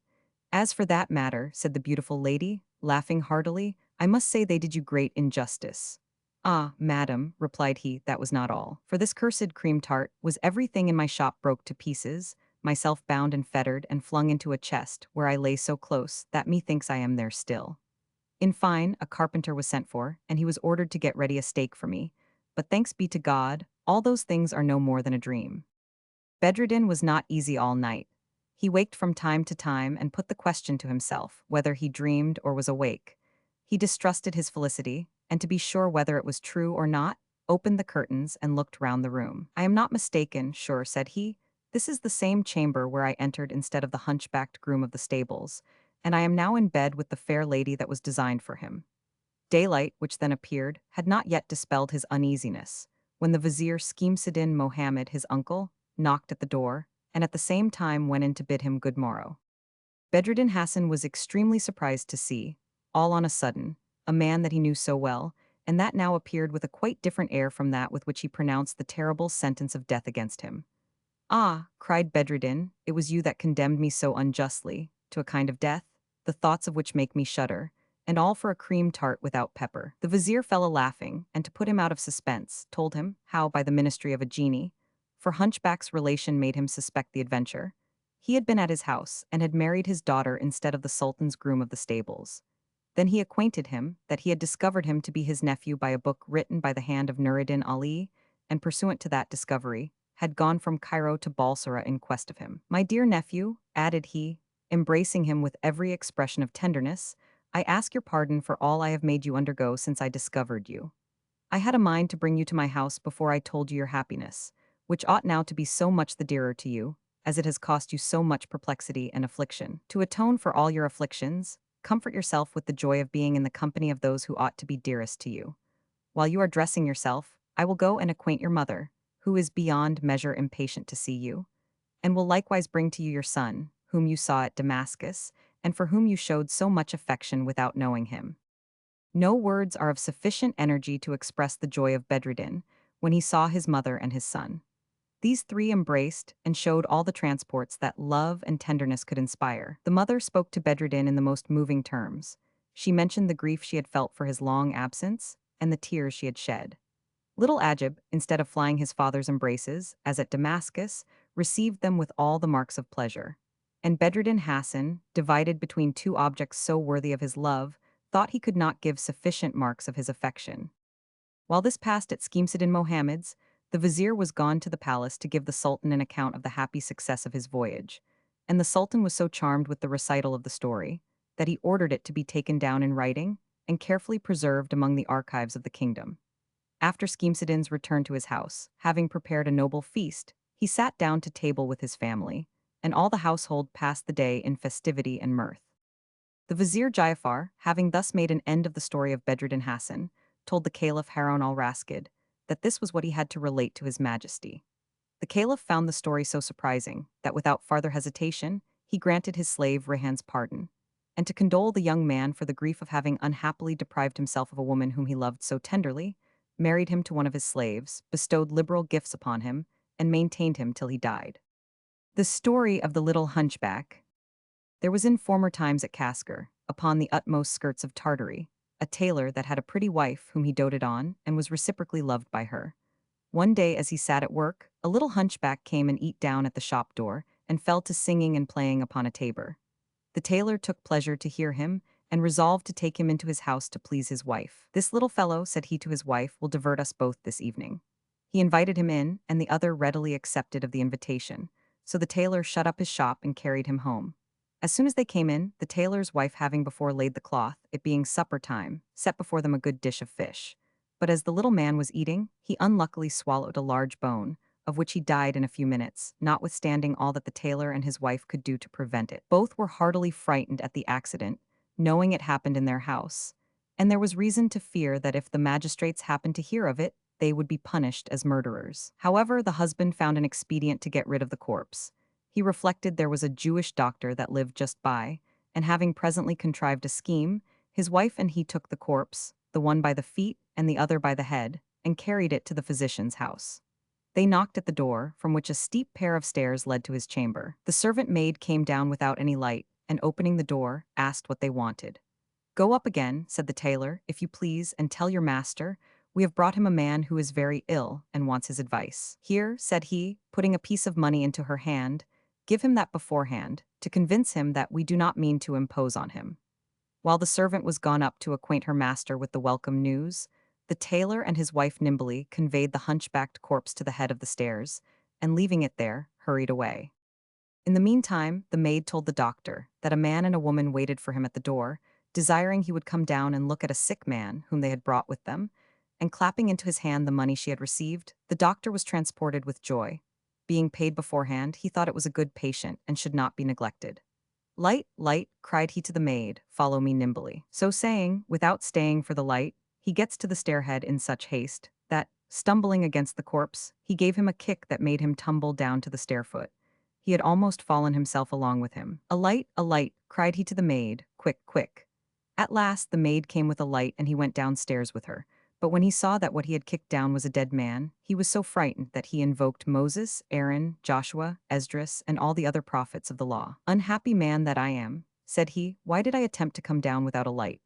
[SPEAKER 1] As for that matter, said the beautiful lady, laughing heartily, I must say they did you great injustice. Ah, madam, replied he, that was not all. For this cursed cream tart was everything in my shop broke to pieces, myself bound and fettered and flung into a chest, where I lay so close that methinks I am there still. In fine, a carpenter was sent for, and he was ordered to get ready a stake for me. But thanks be to God, all those things are no more than a dream. Bedreddin was not easy all night. He waked from time to time and put the question to himself whether he dreamed or was awake. He distrusted his felicity, and to be sure whether it was true or not, opened the curtains and looked round the room. I am not mistaken, sure, said he. This is the same chamber where I entered instead of the hunchbacked groom of the stables, and I am now in bed with the fair lady that was designed for him. Daylight, which then appeared, had not yet dispelled his uneasiness, when the vizier Scheherazade Mohammed, his uncle, knocked at the door, and at the same time went in to bid him good morrow. Bedreddin Hassan was extremely surprised to see, all on a sudden, a man that he knew so well, and that now appeared with a quite different air from that with which he pronounced the terrible sentence of death against him. Ah, cried Bedreddin, it was you that condemned me so unjustly, to a kind of death, the thoughts of which make me shudder, and all for a cream tart without pepper. The vizier fell a-laughing, and to put him out of suspense, told him how, by the ministry of a genie, for Hunchback's relation made him suspect the adventure, he had been at his house and had married his daughter instead of the sultan's groom of the stables. Then he acquainted him that he had discovered him to be his nephew by a book written by the hand of Nuruddin Ali, and pursuant to that discovery, had gone from Cairo to Balsora in quest of him. My dear nephew, added he, embracing him with every expression of tenderness, I ask your pardon for all I have made you undergo since I discovered you. I had a mind to bring you to my house before I told you your happiness, which ought now to be so much the dearer to you, as it has cost you so much perplexity and affliction. To atone for all your afflictions, comfort yourself with the joy of being in the company of those who ought to be dearest to you. While you are dressing yourself, I will go and acquaint your mother, who is beyond measure impatient to see you, and will likewise bring to you your son, whom you saw at Damascus, and for whom you showed so much affection without knowing him. No words are of sufficient energy to express the joy of Bedreddin when he saw his mother and his son. These three embraced and showed all the transports that love and tenderness could inspire. The mother spoke to Bedreddin in the most moving terms. She mentioned the grief she had felt for his long absence and the tears she had shed. Little Ajib, instead of flying his father's embraces, as at Damascus, received them with all the marks of pleasure. And Bedreddin Hassan, divided between two objects so worthy of his love, thought he could not give sufficient marks of his affection. While this passed at Scheherazade Mohammed's, the vizier was gone to the palace to give the sultan an account of the happy success of his voyage, and the sultan was so charmed with the recital of the story that he ordered it to be taken down in writing and carefully preserved among the archives of the kingdom. After Scheherazad's return to his house, having prepared a noble feast, he sat down to table with his family, and all the household passed the day in festivity and mirth. The vizier Ja'afar, having thus made an end of the story of Bedreddin Hassan, told the Caliph Harun al-Rashid that this was what he had to relate to his majesty. The Caliph found the story so surprising that without farther hesitation, he granted his slave Rehan's pardon, and to condole the young man for the grief of having unhappily deprived himself of a woman whom he loved so tenderly, married him to one of his slaves, bestowed liberal gifts upon him, and maintained him till he died. The story of the little hunchback. There was in former times at Kaskar, upon the utmost skirts of Tartary, a tailor that had a pretty wife whom he doted on and was reciprocally loved by her. One day as he sat at work, a little hunchback came and eat down at the shop door, and fell to singing and playing upon a tabor. The tailor took pleasure to hear him, and resolved to take him into his house to please his wife. "This little fellow," said he to his wife, "will divert us both this evening." He invited him in, and the other readily accepted of the invitation, so the tailor shut up his shop and carried him home. As soon as they came in, the tailor's wife having before laid the cloth, it being supper time, set before them a good dish of fish. But as the little man was eating, he unluckily swallowed a large bone, of which he died in a few minutes, notwithstanding all that the tailor and his wife could do to prevent it. Both were heartily frightened at the accident, knowing it happened in their house, and there was reason to fear that if the magistrates happened to hear of it, they would be punished as murderers. However, the husband found an expedient to get rid of the corpse. He reflected there was a Jewish doctor that lived just by, and having presently contrived a scheme, his wife and he took the corpse, the one by the feet and the other by the head, and carried it to the physician's house. They knocked at the door, from which a steep pair of stairs led to his chamber. The servant maid came down without any light, and opening the door, asked what they wanted. "Go up again," said the tailor, "if you please, and tell your master, we have brought him a man who is very ill and wants his advice." "Here," said he, putting a piece of money into her hand, "give him that beforehand, to convince him that we do not mean to impose on him." While the servant was gone up to acquaint her master with the welcome news, the tailor and his wife nimbly conveyed the hunchbacked corpse to the head of the stairs, and leaving it there, hurried away. In the meantime, the maid told the doctor that a man and a woman waited for him at the door, desiring he would come down and look at a sick man whom they had brought with them, and clapping into his hand the money she had received, the doctor was transported with joy. Being paid beforehand, he thought it was a good patient and should not be neglected. "Light, light," cried he to the maid, "follow me nimbly." So saying, without staying for the light, he gets to the stairhead in such haste that, stumbling against the corpse, he gave him a kick that made him tumble down to the stairfoot. He had almost fallen himself along with him. A light," cried he to the maid, "quick, quick." At last the maid came with a light and he went downstairs with her. But when he saw that what he had kicked down was a dead man, he was so frightened that he invoked Moses, Aaron, Joshua, Esdras, and all the other prophets of the law. "Unhappy man that I am," said he, "why did I attempt to come down without a light?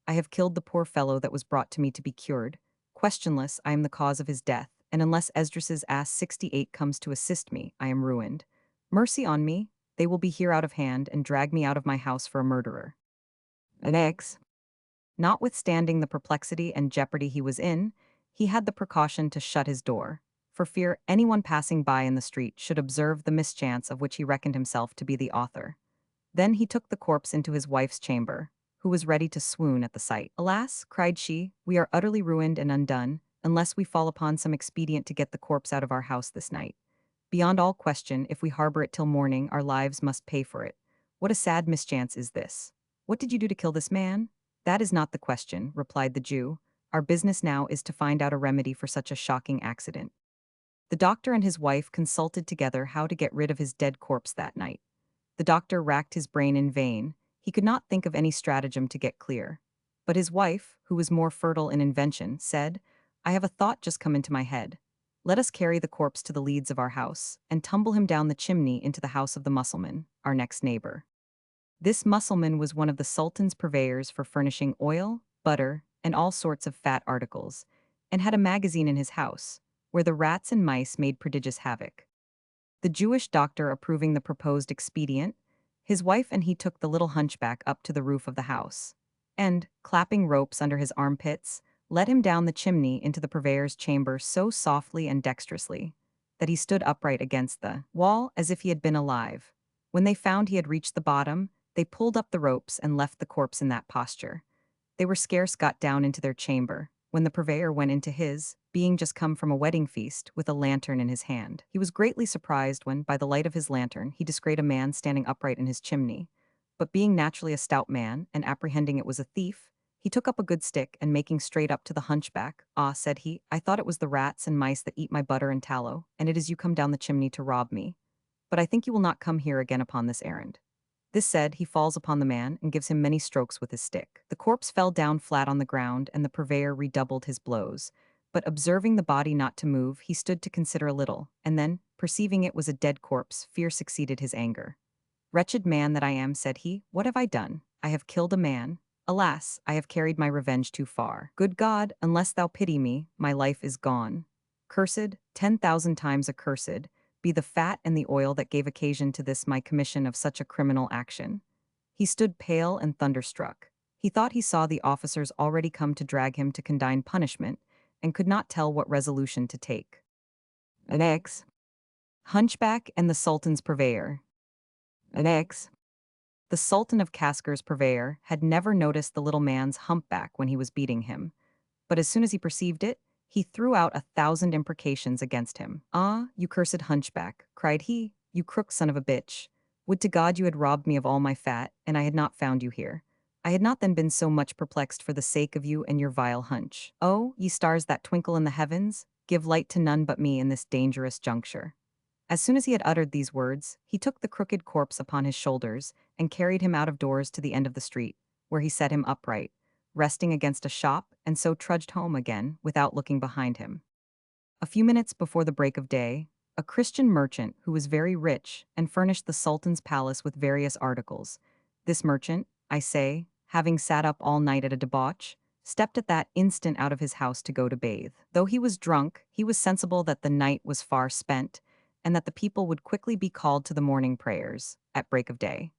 [SPEAKER 1] I have killed the poor fellow that was brought to me to be cured. Questionless, I am the cause of his death, and unless Esdras's ass 68 comes to assist me, I am ruined. Mercy on me, they will be here out of hand and drag me out of my house for a murderer." Next. Notwithstanding the perplexity and jeopardy he was in, he had the precaution to shut his door, for fear anyone passing by in the street should observe the mischance of which he reckoned himself to be the author. Then he took the corpse into his wife's chamber, who was ready to swoon at the sight. "Alas," cried she, "we are utterly ruined and undone, unless we fall upon some expedient to get the corpse out of our house this night. Beyond all question, if we harbor it till morning, our lives must pay for it. What a sad mischance is this! What did you do to kill this man?" "That is not the question," replied the Jew. "Our business now is to find out a remedy for such a shocking accident." The doctor and his wife consulted together how to get rid of his dead corpse that night. The doctor racked his brain in vain. He could not think of any stratagem to get clear. But his wife, who was more fertile in invention, said, "I have a thought just come into my head. Let us carry the corpse to the leads of our house, and tumble him down the chimney into the house of the Mussulman, our next neighbor." This Mussulman was one of the Sultan's purveyors for furnishing oil, butter, and all sorts of fat articles, and had a magazine in his house, where the rats and mice made prodigious havoc. The Jewish doctor approving the proposed expedient, his wife and he took the little hunchback up to the roof of the house, and, clapping ropes under his armpits, let him down the chimney into the purveyor's chamber so softly and dexterously that he stood upright against the wall as if he had been alive. When they found he had reached the bottom, they pulled up the ropes and left the corpse in that posture. They were scarce got down into their chamber, when the purveyor went into his, being just come from a wedding feast, with a lantern in his hand. He was greatly surprised when, by the light of his lantern, he descried a man standing upright in his chimney. But being naturally a stout man, and apprehending it was a thief, he took up a good stick, and making straight up to the hunchback, "Ah," said he, "I thought it was the rats and mice that eat my butter and tallow, and it is you come down the chimney to rob me. But I think you will not come here again upon this errand." This said, he falls upon the man and gives him many strokes with his stick. The corpse fell down flat on the ground, and the purveyor redoubled his blows. But observing the body not to move, he stood to consider a little, and then, perceiving it was a dead corpse, fear succeeded his anger. "Wretched man that I am," said he, "what have I done? I have killed a man. Alas, I have carried my revenge too far. Good God, unless thou pity me, my life is gone. Cursed, 10,000 times accursed, be the fat and the oil that gave occasion to this my commission of such a criminal action? He stood pale and thunderstruck. He thought he saw the officers already come to drag him to condign punishment, and could not tell what resolution to take. An X. Hunchback and the Sultan's purveyor. An X. The Sultan of Cascar's purveyor had never noticed the little man's humpback when he was beating him, but as soon as he perceived it, he threw out 1,000 imprecations against him. "Ah, you cursed hunchback," cried he, "you crook son of a bitch. Would to God you had robbed me of all my fat, and I had not found you here. I had not then been so much perplexed for the sake of you and your vile hunch. Oh, ye stars that twinkle in the heavens, give light to none but me in this dangerous juncture." As soon as he had uttered these words, he took the crooked corpse upon his shoulders and carried him out of doors to the end of the street, where he set him upright, resting against a shop, and so trudged home again without looking behind him. A few minutes before the break of day, a Christian merchant who was very rich and furnished the Sultan's palace with various articles. This merchant, I say, having sat up all night at a debauch, stepped at that instant out of his house to go to bathe. Though he was drunk, he was sensible that the night was far spent, and that the people would quickly be called to the morning prayers at break of day.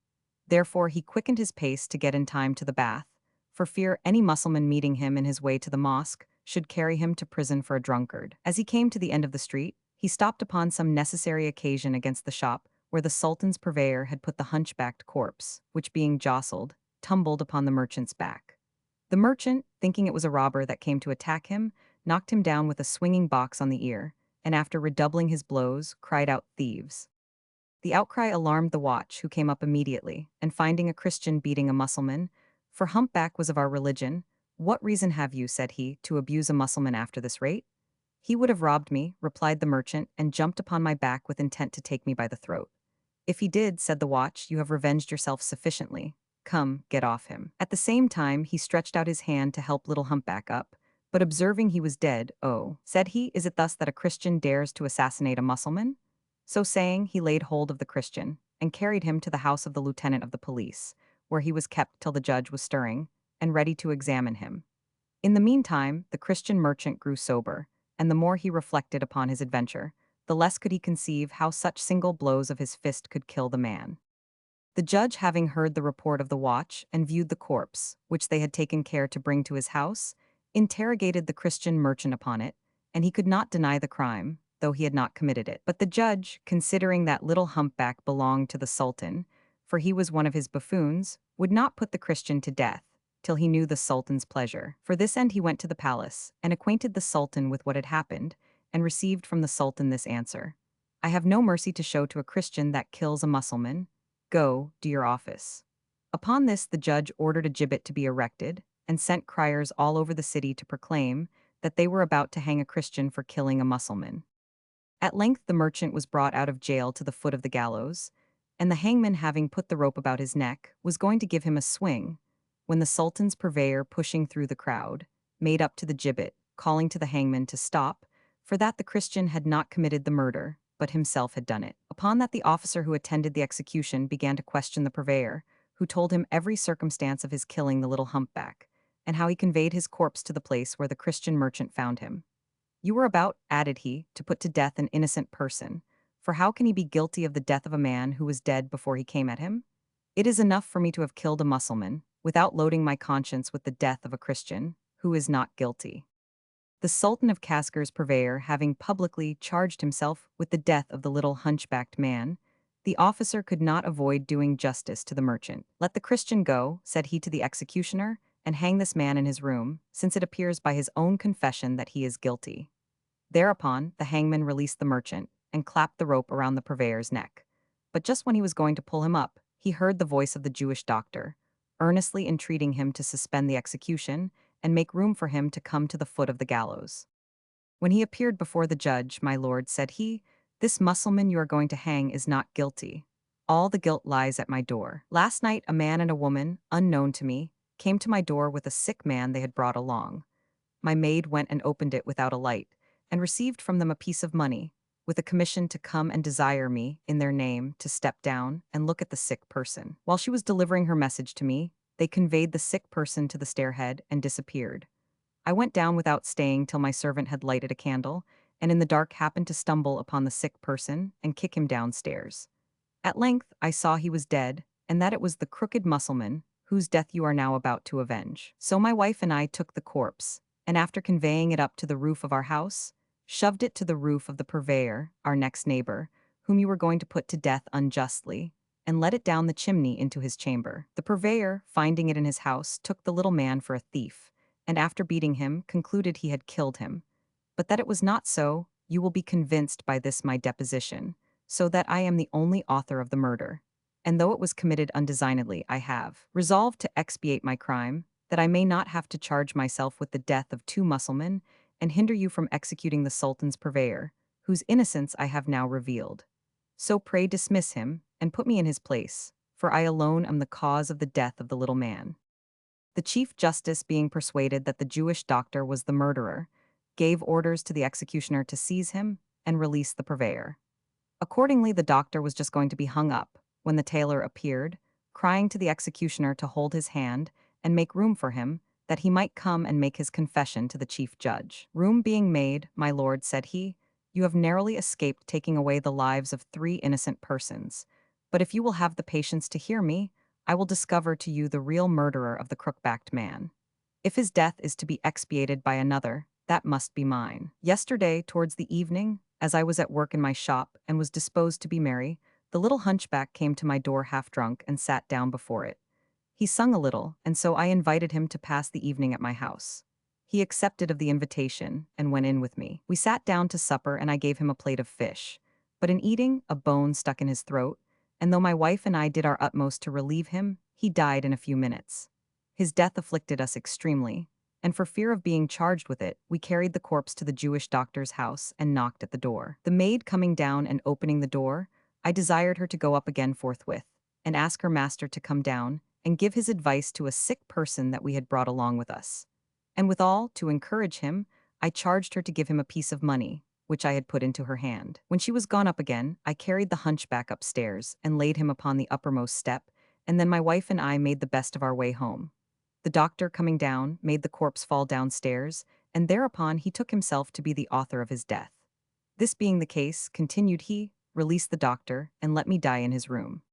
[SPEAKER 1] Therefore he quickened his pace to get in time to the bath, for fear any Mussulman meeting him in his way to the mosque should carry him to prison for a drunkard. As he came to the end of the street, he stopped upon some necessary occasion against the shop where the Sultan's purveyor had put the hunchbacked corpse, which being jostled, tumbled upon the merchant's back. The merchant, thinking it was a robber that came to attack him, knocked him down with a swinging box on the ear, and after redoubling his blows, cried out, "Thieves!" The outcry alarmed the watch, who came up immediately, and finding a Christian beating a Mussulman, "For humpback was of our religion, what reason have you," said he, "to abuse a Mussulman after this rate?" "He would have robbed me," replied the merchant, "and jumped upon my back with intent to take me by the throat." "If he did," said the watch, "you have revenged yourself sufficiently. Come, get off him." At the same time, he stretched out his hand to help little humpback up, but observing he was dead, "Oh," said he, "is it thus that a Christian dares to assassinate a Mussulman?" So saying, he laid hold of the Christian, and carried him to the house of the lieutenant of the police, where he was kept till the judge was stirring, and ready to examine him. In the meantime, the Christian merchant grew sober, and the more he reflected upon his adventure, the less could he conceive how such single blows of his fist could kill the man. The judge, having heard the report of the watch and viewed the corpse, which they had taken care to bring to his house, interrogated the Christian merchant upon it, and he could not deny the crime, though he had not committed it. But the judge, considering that little humpback belonged to the Sultan, for he was one of his buffoons, would not put the Christian to death, till he knew the Sultan's pleasure. For this end he went to the palace, and acquainted the Sultan with what had happened, and received from the Sultan this answer: "I have no mercy to show to a Christian that kills a Mussulman. Go, do your office." Upon this the judge ordered a gibbet to be erected, and sent criers all over the city to proclaim that they were about to hang a Christian for killing a Mussulman. At length the merchant was brought out of jail to the foot of the gallows, and the hangman, having put the rope about his neck, was going to give him a swing, when the Sultan's purveyor, pushing through the crowd, made up to the gibbet, calling to the hangman to stop, for that the Christian had not committed the murder, but himself had done it. Upon that the officer who attended the execution began to question the purveyor, who told him every circumstance of his killing the little humpback, and how he conveyed his corpse to the place where the Christian merchant found him. "You were about," added he, "to put to death an innocent person, for how can he be guilty of the death of a man who was dead before he came at him? It is enough for me to have killed a Mussulman, without loading my conscience with the death of a Christian, who is not guilty." The Sultan of Cascar's purveyor having publicly charged himself with the death of the little hunchbacked man, the officer could not avoid doing justice to the merchant. "Let the Christian go," said he to the executioner, "and hang this man in his room, since it appears by his own confession that he is guilty." Thereupon, the hangman released the merchant, and clapped the rope around the purveyor's neck. But just when he was going to pull him up, he heard the voice of the Jewish doctor, earnestly entreating him to suspend the execution, and make room for him to come to the foot of the gallows. When he appeared before the judge, "My lord," said he, "this Mussulman you are going to hang is not guilty. All the guilt lies at my door. Last night a man and a woman, unknown to me, came to my door with a sick man they had brought along. My maid went and opened it without a light, and received from them a piece of money, with a commission to come and desire me, in their name, to step down and look at the sick person. While she was delivering her message to me, they conveyed the sick person to the stairhead and disappeared. I went down without staying till my servant had lighted a candle, and in the dark happened to stumble upon the sick person and kick him downstairs. At length I saw he was dead, and that it was the crooked Mussulman, whose death you are now about to avenge. So my wife and I took the corpse, and after conveying it up to the roof of our house, shoved it to the roof of the purveyor, our next neighbor, whom you were going to put to death unjustly, and let it down the chimney into his chamber. The purveyor, finding it in his house, took the little man for a thief, and after beating him, concluded he had killed him. But that it was not so, you will be convinced by this my deposition, so that I am the only author of the murder. And though it was committed undesignedly, I have resolved to expiate my crime, that I may not have to charge myself with the death of two Mussulmen, and hinder you from executing the Sultan's purveyor, whose innocence I have now revealed. So pray dismiss him, and put me in his place, for I alone am the cause of the death of the little man. The Chief Justice, being persuaded that the Jewish doctor was the murderer, gave orders to the executioner to seize him and release the purveyor. Accordingly, the doctor was just going to be hung up when the tailor appeared, crying to the executioner to hold his hand and make room for him, that he might come and make his confession to the chief judge. Room being made, my lord, said he, you have narrowly escaped taking away the lives of 3 innocent persons. But if you will have the patience to hear me, I will discover to you the real murderer of the crook-backed man. If his death is to be expiated by another, that must be mine. Yesterday, towards the evening, as I was at work in my shop and was disposed to be merry, the little hunchback came to my door half drunk and sat down before it. He sung a little, and so I invited him to pass the evening at my house. He accepted of the invitation and went in with me. We sat down to supper and I gave him a plate of fish. But in eating, a bone stuck in his throat, and though my wife and I did our utmost to relieve him, he died in a few minutes. His death afflicted us extremely, and for fear of being charged with it, we carried the corpse to the Jewish doctor's house and knocked at the door. The maid coming down and opening the door, I desired her to go up again forthwith, and ask her master to come down and give his advice to a sick person that we had brought along with us. And withal, to encourage him, I charged her to give him a piece of money, which I had put into her hand. When she was gone up again, I carried the hunchback upstairs and laid him upon the uppermost step, and then my wife and I made the best of our way home. The doctor, coming down, made the corpse fall downstairs, and thereupon he took himself to be the author of his death. This being the case, continued he, release the doctor, and let me die in his room.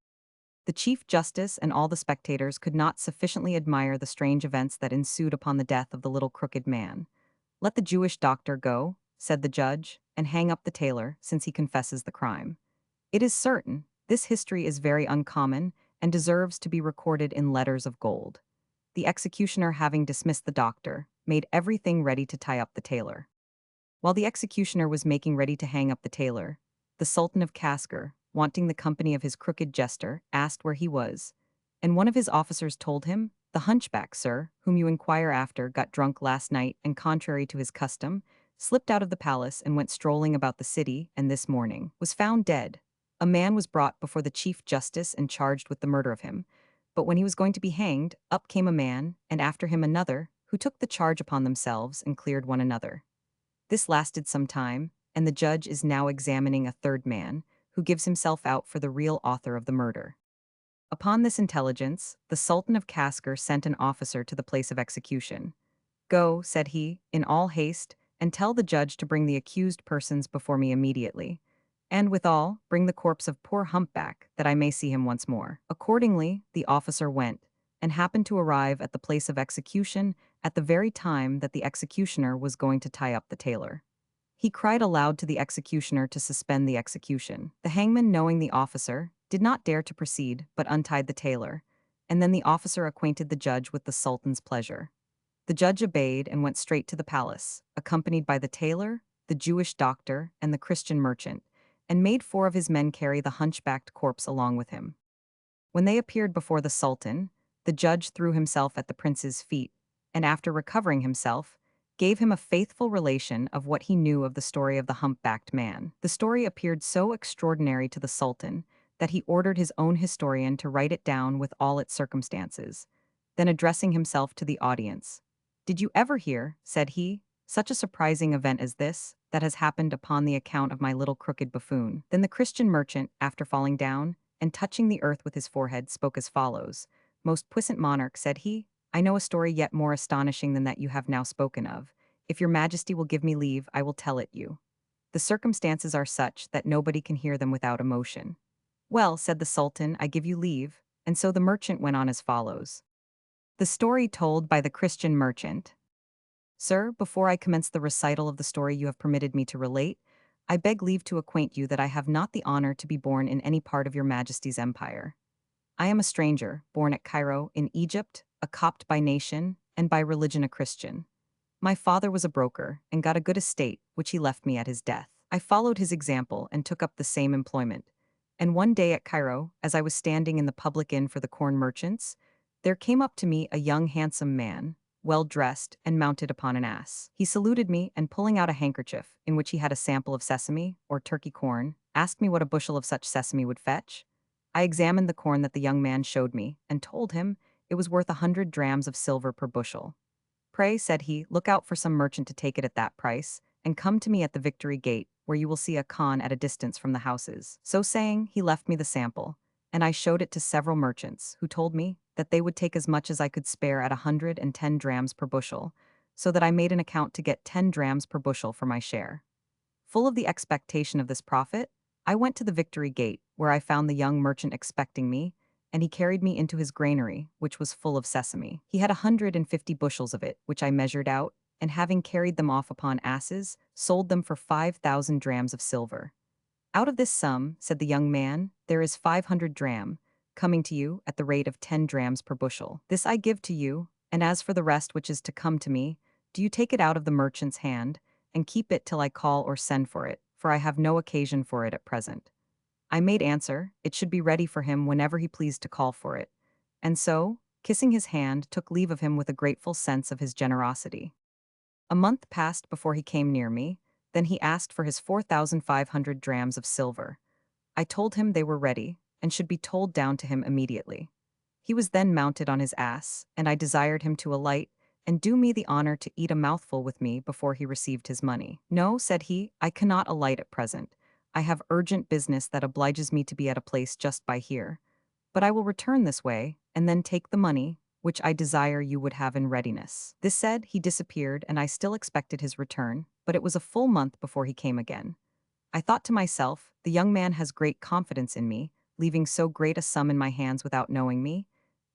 [SPEAKER 1] The Chief Justice and all the spectators could not sufficiently admire the strange events that ensued upon the death of the little crooked man. Let the Jewish doctor go, said the judge, and hang up the tailor, since he confesses the crime. It is certain, this history is very uncommon, and deserves to be recorded in letters of gold. The executioner, having dismissed the doctor, made everything ready to tie up the tailor. While the executioner was making ready to hang up the tailor, the Sultan of Kaskar, wanting the company of his crooked jester, asked where he was, and one of his officers told him, "The hunchback, sir, whom you inquire after, got drunk last night and, contrary to his custom, slipped out of the palace and went strolling about the city, and this morning was found dead. A man was brought before the Chief Justice and charged with the murder of him. But when he was going to be hanged, up came a man, and after him another, who took the charge upon themselves and cleared one another. This lasted some time, and the judge is now examining a third man, who gives himself out for the real author of the murder." Upon this intelligence, the Sultan of Kaskar sent an officer to the place of execution. "Go," said he, in all haste, "and tell the judge to bring the accused persons before me immediately. And withal, bring the corpse of poor humpback, that I may see him once more." Accordingly, the officer went, and happened to arrive at the place of execution at the very time that the executioner was going to tie up the tailor. He cried aloud to the executioner to suspend the execution. The hangman, knowing the officer, did not dare to proceed, but untied the tailor, and then the officer acquainted the judge with the Sultan's pleasure. The judge obeyed and went straight to the palace, accompanied by the tailor, the Jewish doctor, and the Christian merchant, and made 4 of his men carry the hunchbacked corpse along with him. When they appeared before the Sultan, the judge threw himself at the prince's feet, and after recovering himself, gave him a faithful relation of what he knew of the story of the humpbacked man. The story appeared so extraordinary to the Sultan that he ordered his own historian to write it down with all its circumstances. Then, addressing himself to the audience, "Did you ever hear," said he, "such a surprising event as this, that has happened upon the account of my little crooked buffoon?" Then the Christian merchant, after falling down, and touching the earth with his forehead, spoke as follows: "Most puissant monarch," said he, "I know a story yet more astonishing than that you have now spoken of. If your majesty will give me leave, I will tell it you." The circumstances are such that nobody can hear them without emotion. Well, said the Sultan, I give you leave. And so the merchant went on as follows. The story told by the Christian merchant. Sir, before I commence the recital of the story you have permitted me to relate, I beg leave to acquaint you that I have not the honor to be born in any part of your Majesty's empire. I am a stranger, born at Cairo, in Egypt, a Copt by nation, and by religion a Christian. My father was a broker, and got a good estate, which he left me at his death. I followed his example and took up the same employment. And one day at Cairo, as I was standing in the public inn for the corn merchants, there came up to me a young handsome man, well dressed and mounted upon an ass. He saluted me and pulling out a handkerchief, in which he had a sample of sesame, or turkey corn, asked me what a bushel of such sesame would fetch. I examined the corn that the young man showed me, and told him it was worth 100 drams of silver per bushel. Pray, said he, look out for some merchant to take it at that price, and come to me at the Victory Gate, where you will see a khan at a distance from the houses. So saying, he left me the sample, and I showed it to several merchants, who told me that they would take as much as I could spare at 110 drams per bushel, so that I made an account to get 10 drams per bushel for my share. Full of the expectation of this profit, I went to the Victory Gate, where I found the young merchant expecting me, and he carried me into his granary, which was full of sesame. He had 150 bushels of it, which I measured out, and having carried them off upon asses, sold them for 5,000 drams of silver. Out of this sum, said the young man, there is 500 dram, coming to you at the rate of 10 drams per bushel. This I give to you, and as for the rest which is to come to me, do you take it out of the merchant's hand, and keep it till I call or send for it, for I have no occasion for it at present. I made answer, it should be ready for him whenever he pleased to call for it. And so, kissing his hand, took leave of him with a grateful sense of his generosity. A month passed before he came near me, then he asked for his 4,500 drams of silver. I told him they were ready, and should be told down to him immediately. He was then mounted on his ass, and I desired him to alight, and do me the honor to eat a mouthful with me before he received his money. No, said he, I cannot alight at present. I have urgent business that obliges me to be at a place just by here. But I will return this way, and then take the money, which I desire you would have in readiness. This said, he disappeared, and I still expected his return, but it was a full month before he came again. I thought to myself, the young man has great confidence in me, leaving so great a sum in my hands without knowing me.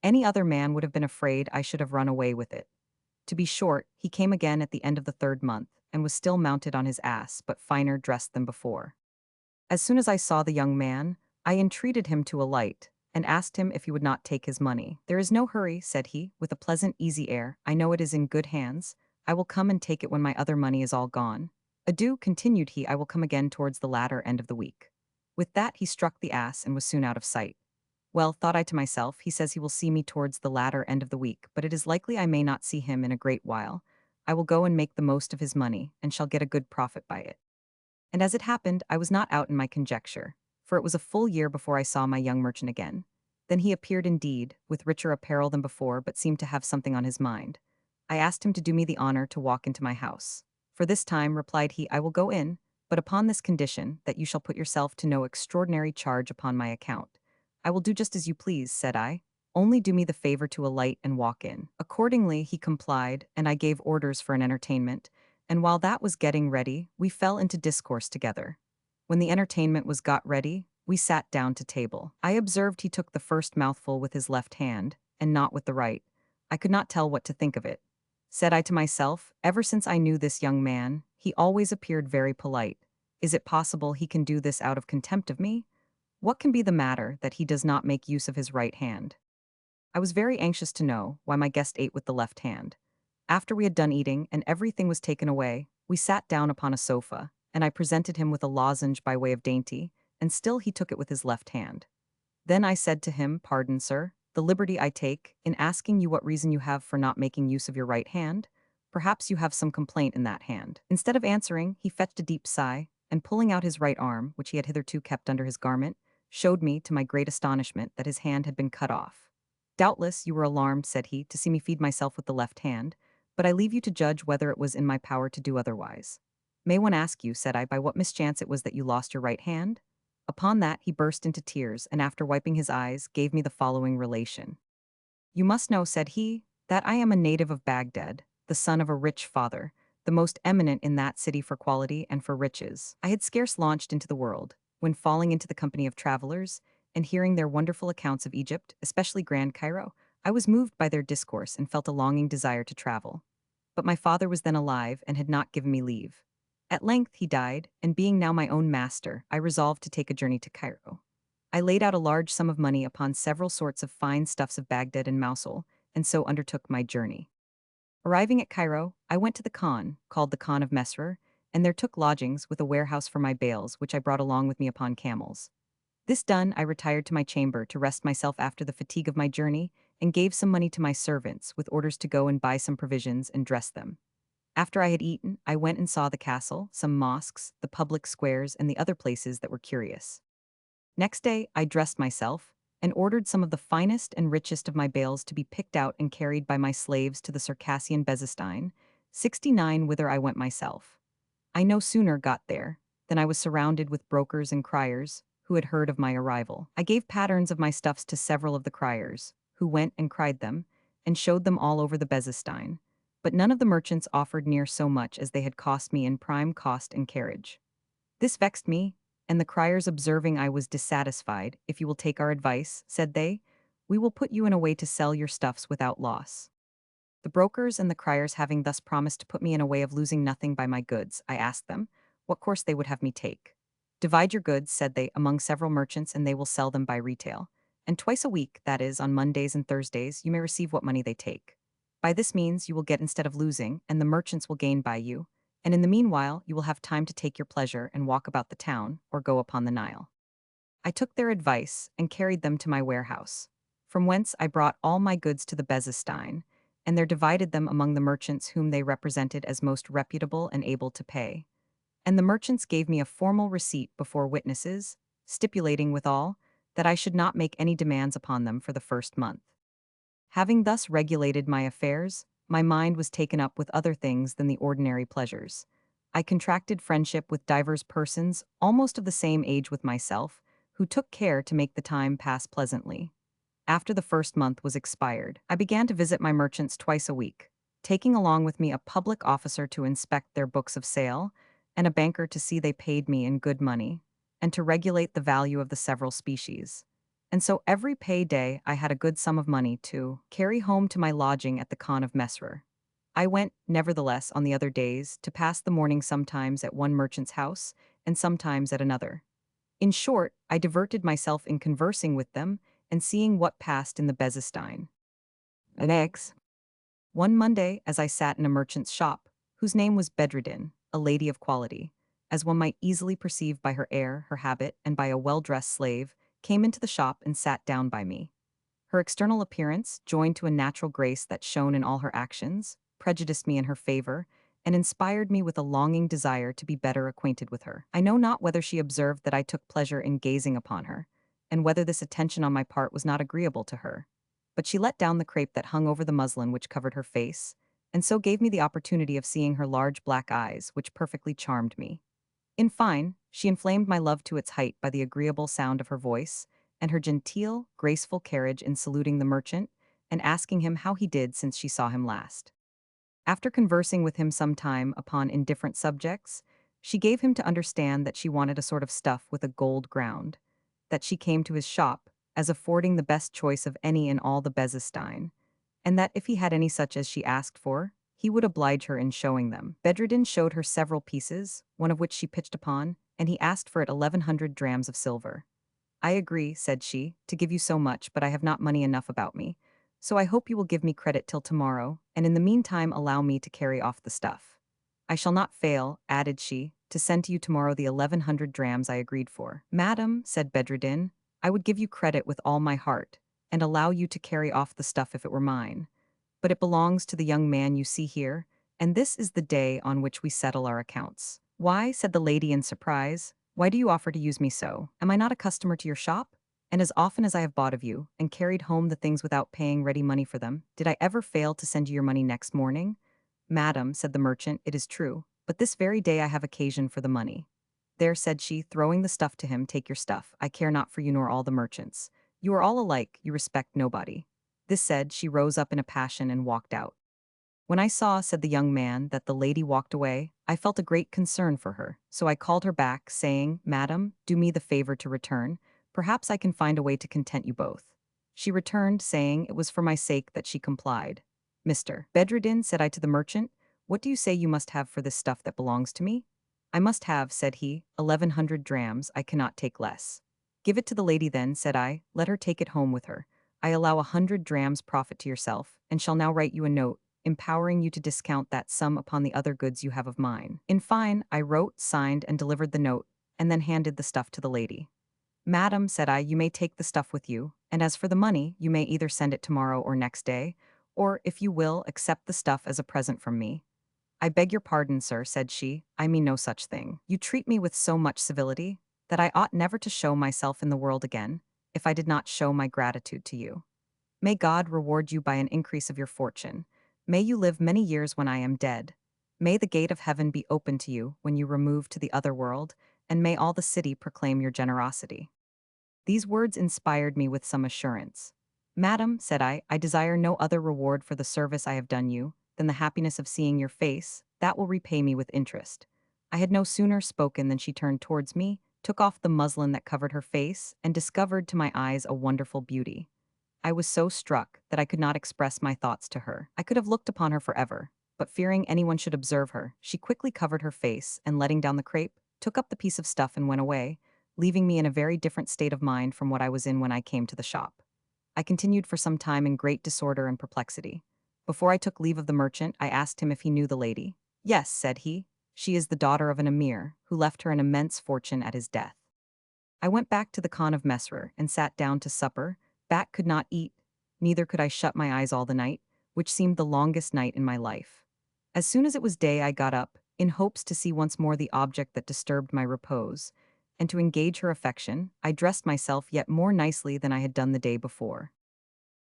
[SPEAKER 1] Any other man would have been afraid I should have run away with it. To be short, he came again at the end of the 3rd month, and was still mounted on his ass, but finer dressed than before. As soon as I saw the young man, I entreated him to alight, and asked him if he would not take his money. There is no hurry, said he, with a pleasant, easy air. I know it is in good hands. I will come and take it when my other money is all gone. Adieu, continued he, I will come again towards the latter end of the week. With that he struck the ass and was soon out of sight. Well, thought I to myself, he says he will see me towards the latter end of the week, but it is likely I may not see him in a great while. I will go and make the most of his money, and shall get a good profit by it. And as it happened, I was not out in my conjecture, for it was a full year before I saw my young merchant again. Then he appeared indeed, with richer apparel than before, but seemed to have something on his mind. I asked him to do me the honor to walk into my house. For this time, replied he, I will go in, but upon this condition, that you shall put yourself to no extraordinary charge upon my account. I will do just as you please, said I. Only do me the favor to alight and walk in. Accordingly, he complied, and I gave orders for an entertainment, and while that was getting ready, we fell into discourse together. When the entertainment was got ready, we sat down to table. I observed he took the first mouthful with his left hand, and not with the right. I could not tell what to think of it. Said I to myself, ever since I knew this young man, he always appeared very polite. Is it possible he can do this out of contempt of me? What can be the matter that he does not make use of his right hand? I was very anxious to know why my guest ate with the left hand. After we had done eating and everything was taken away, we sat down upon a sofa, and I presented him with a lozenge by way of dainty, and still he took it with his left hand. Then I said to him, pardon, sir, the liberty I take, in asking you what reason you have for not making use of your right hand. Perhaps you have some complaint in that hand. Instead of answering, he fetched a deep sigh, and pulling out his right arm, which he had hitherto kept under his garment, showed me, to my great astonishment, that his hand had been cut off. Doubtless you were alarmed, said he, to see me feed myself with the left hand, but I leave you to judge whether it was in my power to do otherwise. May one ask you, said I, by what mischance it was that you lost your right hand? Upon that he burst into tears, and after wiping his eyes, gave me the following relation. You must know, said he, that I am a native of Baghdad, the son of a rich father, the most eminent in that city for quality and for riches. I had scarce launched into the world, when falling into the company of travelers, and hearing their wonderful accounts of Egypt, especially Grand Cairo, I was moved by their discourse and felt a longing desire to travel. But my father was then alive and had not given me leave. At length he died, and being now my own master, I resolved to take a journey to Cairo. I laid out a large sum of money upon several sorts of fine stuffs of Baghdad and Mosul, and so undertook my journey. Arriving at Cairo, I went to the Khan, called the Khan of Mesrer, and there took lodgings with a warehouse for my bales, which I brought along with me upon camels. This done, I retired to my chamber to rest myself after the fatigue of my journey, and gave some money to my servants, with orders to go and buy some provisions and dress them. After I had eaten, I went and saw the castle, some mosques, the public squares, and the other places that were curious. Next day, I dressed myself, and ordered some of the finest and richest of my bales to be picked out and carried by my slaves to the Circassian Bezestein, 69, whither I went myself. I no sooner got there than I was surrounded with brokers and criers who had heard of my arrival. I gave patterns of my stuffs to several of the criers, who went and cried them, and showed them all over the Bezestein, but none of the merchants offered near so much as they had cost me in prime cost and carriage. This vexed me, and the criers observing I was dissatisfied, "If you will take our advice," said they, "we will put you in a way to sell your stuffs without loss." The brokers and the criers having thus promised to put me in a way of losing nothing by my goods, I asked them what course they would have me take. "Divide your goods," said they, "among several merchants, and they will sell them by retail. And twice a week, that is, on Mondays and Thursdays, you may receive what money they take. By this means you will get instead of losing, and the merchants will gain by you, and in the meanwhile you will have time to take your pleasure and walk about the town, or go upon the Nile." I took their advice and carried them to my warehouse, from whence I brought all my goods to the Bezestein, and there divided them among the merchants whom they represented as most reputable and able to pay. And the merchants gave me a formal receipt before witnesses, stipulating withal that I should not make any demands upon them for the first month. Having thus regulated my affairs, my mind was taken up with other things than the ordinary pleasures. I contracted friendship with divers persons almost of the same age with myself, who took care to make the time pass pleasantly. After the first month was expired, I began to visit my merchants twice a week, taking along with me a public officer to inspect their books of sale, and a banker to see they paid me in good money, and to regulate the value of the several species. And so every pay day I had a good sum of money to carry home to my lodging at the Khan of Mesrer. I went, nevertheless, on the other days, to pass the morning sometimes at one merchant's house, and sometimes at another. In short, I diverted myself in conversing with them and seeing what passed in the Bezestein. Next, one Monday, as I sat in a merchant's shop, whose name was Bedreddin, a lady of quality, as one might easily perceive by her air, her habit, and by a well-dressed slave, came into the shop and sat down by me. Her external appearance, joined to a natural grace that shone in all her actions, prejudiced me in her favor, and inspired me with a longing desire to be better acquainted with her. I know not whether she observed that I took pleasure in gazing upon her, and whether this attention on my part was not agreeable to her. But she let down the crape that hung over the muslin which covered her face, and so gave me the opportunity of seeing her large black eyes, which perfectly charmed me. In fine, she inflamed my love to its height by the agreeable sound of her voice, and her genteel, graceful carriage in saluting the merchant, and asking him how he did since she saw him last. After conversing with him some time upon indifferent subjects, she gave him to understand that she wanted a sort of stuff with a gold ground, that she came to his shop, as affording the best choice of any in all the Bezestein, and that if he had any such as she asked for, he would oblige her in showing them. Bedreddin showed her several pieces, one of which she pitched upon, and he asked for it 1,100 drams of silver. "I agree," said she, "to give you so much, but I have not money enough about me. So I hope you will give me credit till tomorrow, and in the meantime allow me to carry off the stuff. I shall not fail," added she, "to send to you tomorrow the 1,100 drams I agreed for." "Madam," said Bedreddin, "I would give you credit with all my heart, and allow you to carry off the stuff if it were mine. But it belongs to the young man you see here, and this is the day on which we settle our accounts." "Why," said the lady in surprise, "why do you offer to use me so? Am I not a customer to your shop? And as often as I have bought of you, and carried home the things without paying ready money for them, did I ever fail to send you your money next morning?" "Madam," said the merchant, "it is true, but this very day I have occasion for the money." "There," said she, throwing the stuff to him, "take your stuff. I care not for you nor all the merchants. You are all alike, you respect nobody." This said, she rose up in a passion and walked out. When I saw, said the young man, that the lady walked away, I felt a great concern for her, so I called her back, saying, Madam, do me the favor to return. Perhaps I can find a way to content you both. She returned, saying it was for my sake that she complied. Mr. Bedreddin, said I to the merchant, what do you say you must have for this stuff that belongs to me? I must have, said he, 1,100 drams, I cannot take less. Give it to the lady then, said I, let her take it home with her. I allow 100 drams profit to yourself, and shall now write you a note, empowering you to discount that sum upon the other goods you have of mine. In fine, I wrote, signed, and delivered the note, and then handed the stuff to the lady. Madam, said I, you may take the stuff with you, and as for the money, you may either send it tomorrow or next day, or, if you will, accept the stuff as a present from me. I beg your pardon, sir, said she, I mean no such thing. You treat me with so much civility that I ought never to show myself in the world again, if I did not show my gratitude to you. May God reward you by an increase of your fortune. May you live many years when I am dead. May the gate of heaven be open to you when you remove to the other world, and may all the city proclaim your generosity. These words inspired me with some assurance. Madam, said I desire no other reward for the service I have done you than the happiness of seeing your face. That will repay me with interest. I had no sooner spoken than she turned towards me, took off the muslin that covered her face, and discovered to my eyes a wonderful beauty. I was so struck that I could not express my thoughts to her. I could have looked upon her forever, but fearing anyone should observe her, she quickly covered her face and, letting down the crape, took up the piece of stuff and went away, leaving me in a very different state of mind from what I was in when I came to the shop. I continued for some time in great disorder and perplexity. Before I took leave of the merchant, I asked him if he knew the lady. Yes, said he. She is the daughter of an emir, who left her an immense fortune at his death. I went back to the Khan of Mesrer and sat down to supper. Bat could not eat, neither could I shut my eyes all the night, which seemed the longest night in my life. As soon as it was day, I got up, in hopes to see once more the object that disturbed my repose, and to engage her affection, I dressed myself yet more nicely than I had done the day before.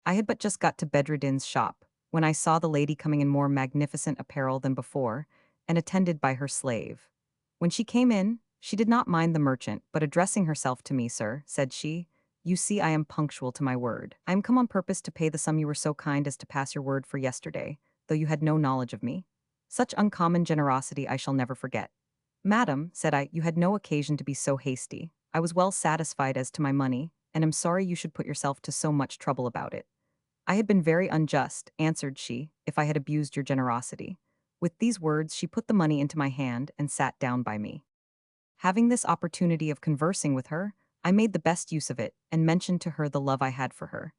[SPEAKER 1] I had but just got to Bedreddin's shop, when I saw the lady coming in more magnificent apparel than before, and attended by her slave. When she came in, she did not mind the merchant, but addressing herself to me, sir, said she, you see I am punctual to my word. I am come on purpose to pay the sum you were so kind as to pass your word for yesterday, though you had no knowledge of me. Such uncommon generosity I shall never forget. Madam, said I, you had no occasion to be so hasty. I was well satisfied as to my money, and am sorry you should put yourself to so much trouble about it. I had been very unjust, answered she, if I had abused your generosity. With these words she put the money into my hand and sat down by me. Having this opportunity of conversing with her, I made the best use of it, and mentioned to her the love I had for her.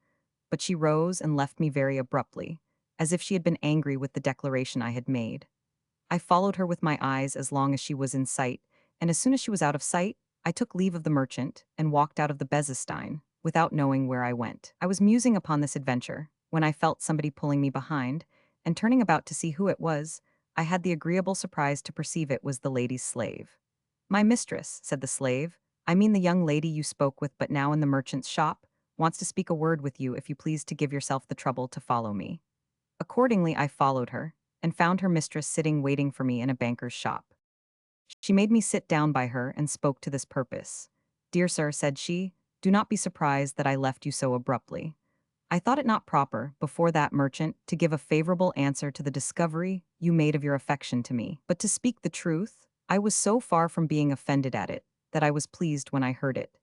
[SPEAKER 1] But she rose and left me very abruptly, as if she had been angry with the declaration I had made. I followed her with my eyes as long as she was in sight, and as soon as she was out of sight, I took leave of the merchant and walked out of the Bezestein, without knowing where I went. I was musing upon this adventure, when I felt somebody pulling me behind, and turning about to see who it was, I had the agreeable surprise to perceive it was the lady's slave. My mistress, said the slave, I mean the young lady you spoke with but now in the merchant's shop, wants to speak a word with you if you please to give yourself the trouble to follow me. Accordingly, I followed her, and found her mistress sitting waiting for me in a banker's shop. She made me sit down by her and spoke to this purpose. Dear sir, said she, do not be surprised that I left you so abruptly. I thought it not proper, before that merchant, to give a favorable answer to the discovery you made of your affection to me. But to speak the truth, I was so far from being offended at it, that I was pleased when I heard it.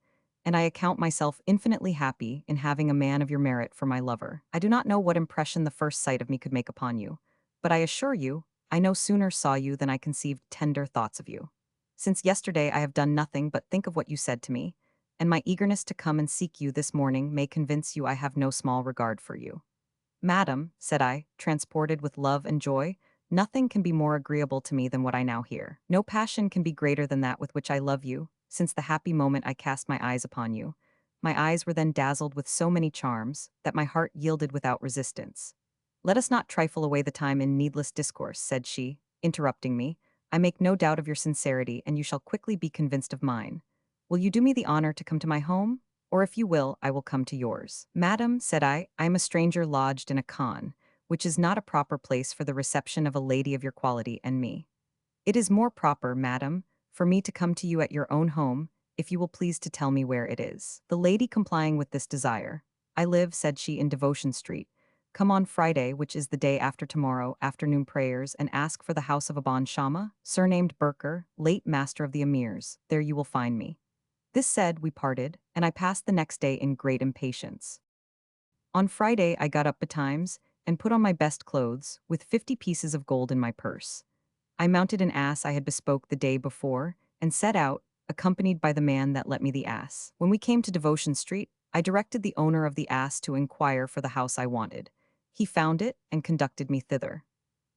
[SPEAKER 1] And I account myself infinitely happy in having a man of your merit for my lover. I do not know what impression the first sight of me could make upon you, but I assure you, I no sooner saw you than I conceived tender thoughts of you. Since yesterday I have done nothing but think of what you said to me, and my eagerness to come and seek you this morning may convince you I have no small regard for you. Madam, said I, transported with love and joy, nothing can be more agreeable to me than what I now hear. No passion can be greater than that with which I love you, since the happy moment I cast my eyes upon you. My eyes were then dazzled with so many charms, that my heart yielded without resistance. Let us not trifle away the time in needless discourse, said she, interrupting me. I make no doubt of your sincerity, and you shall quickly be convinced of mine. Will you do me the honor to come to my home? Or if you will, I will come to yours. Madam, said I am a stranger lodged in a khan, which is not a proper place for the reception of a lady of your quality and me. It is more proper, madam, for me to come to you at your own home, if you will please to tell me where it is. The lady complying with this desire, I live, said she, in Devotion Street, Come on Friday, which is the day after tomorrow, afternoon prayers, and ask for the house of Aban Shama, surnamed Burker, late master of the emirs. There you will find me." This said, we parted, and I passed the next day in great impatience. On Friday, I got up betimes and put on my best clothes, with 50 pieces of gold in my purse. I mounted an ass I had bespoke the day before, and set out, accompanied by the man that let me the ass. When we came to Devotion Street, I directed the owner of the ass to inquire for the house I wanted. He found it and conducted me thither.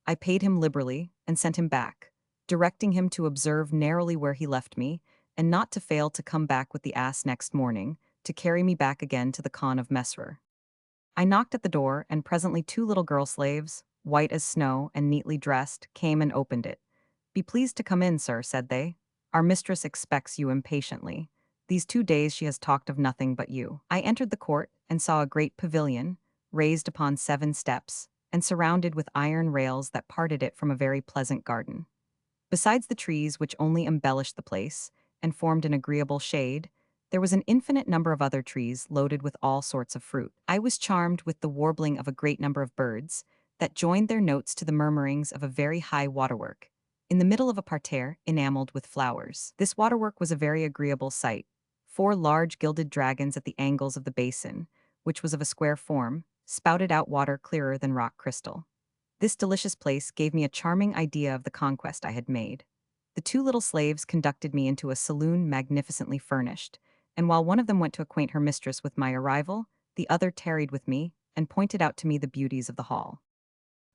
[SPEAKER 1] I paid him liberally and sent him back, directing him to observe narrowly where he left me, and not to fail to come back with the ass next morning, to carry me back again to the Khan of Mesrer. I knocked at the door, and presently two little girl slaves, white as snow and neatly dressed, came and opened it. "Be pleased to come in, sir," said they. "Our mistress expects you impatiently. These 2 days she has talked of nothing but you." I entered the court and saw a great pavilion, raised upon 7 steps, and surrounded with iron rails that parted it from a very pleasant garden. Besides the trees which only embellished the place, and formed an agreeable shade, there was an infinite number of other trees loaded with all sorts of fruit. I was charmed with the warbling of a great number of birds, that joined their notes to the murmurings of a very high waterwork, in the middle of a parterre enameled with flowers. This waterwork was a very agreeable sight. 4 large gilded dragons at the angles of the basin, which was of a square form, spouted out water clearer than rock crystal. This delicious place gave me a charming idea of the conquest I had made. The two little slaves conducted me into a saloon magnificently furnished, and while one of them went to acquaint her mistress with my arrival, the other tarried with me and pointed out to me the beauties of the hall.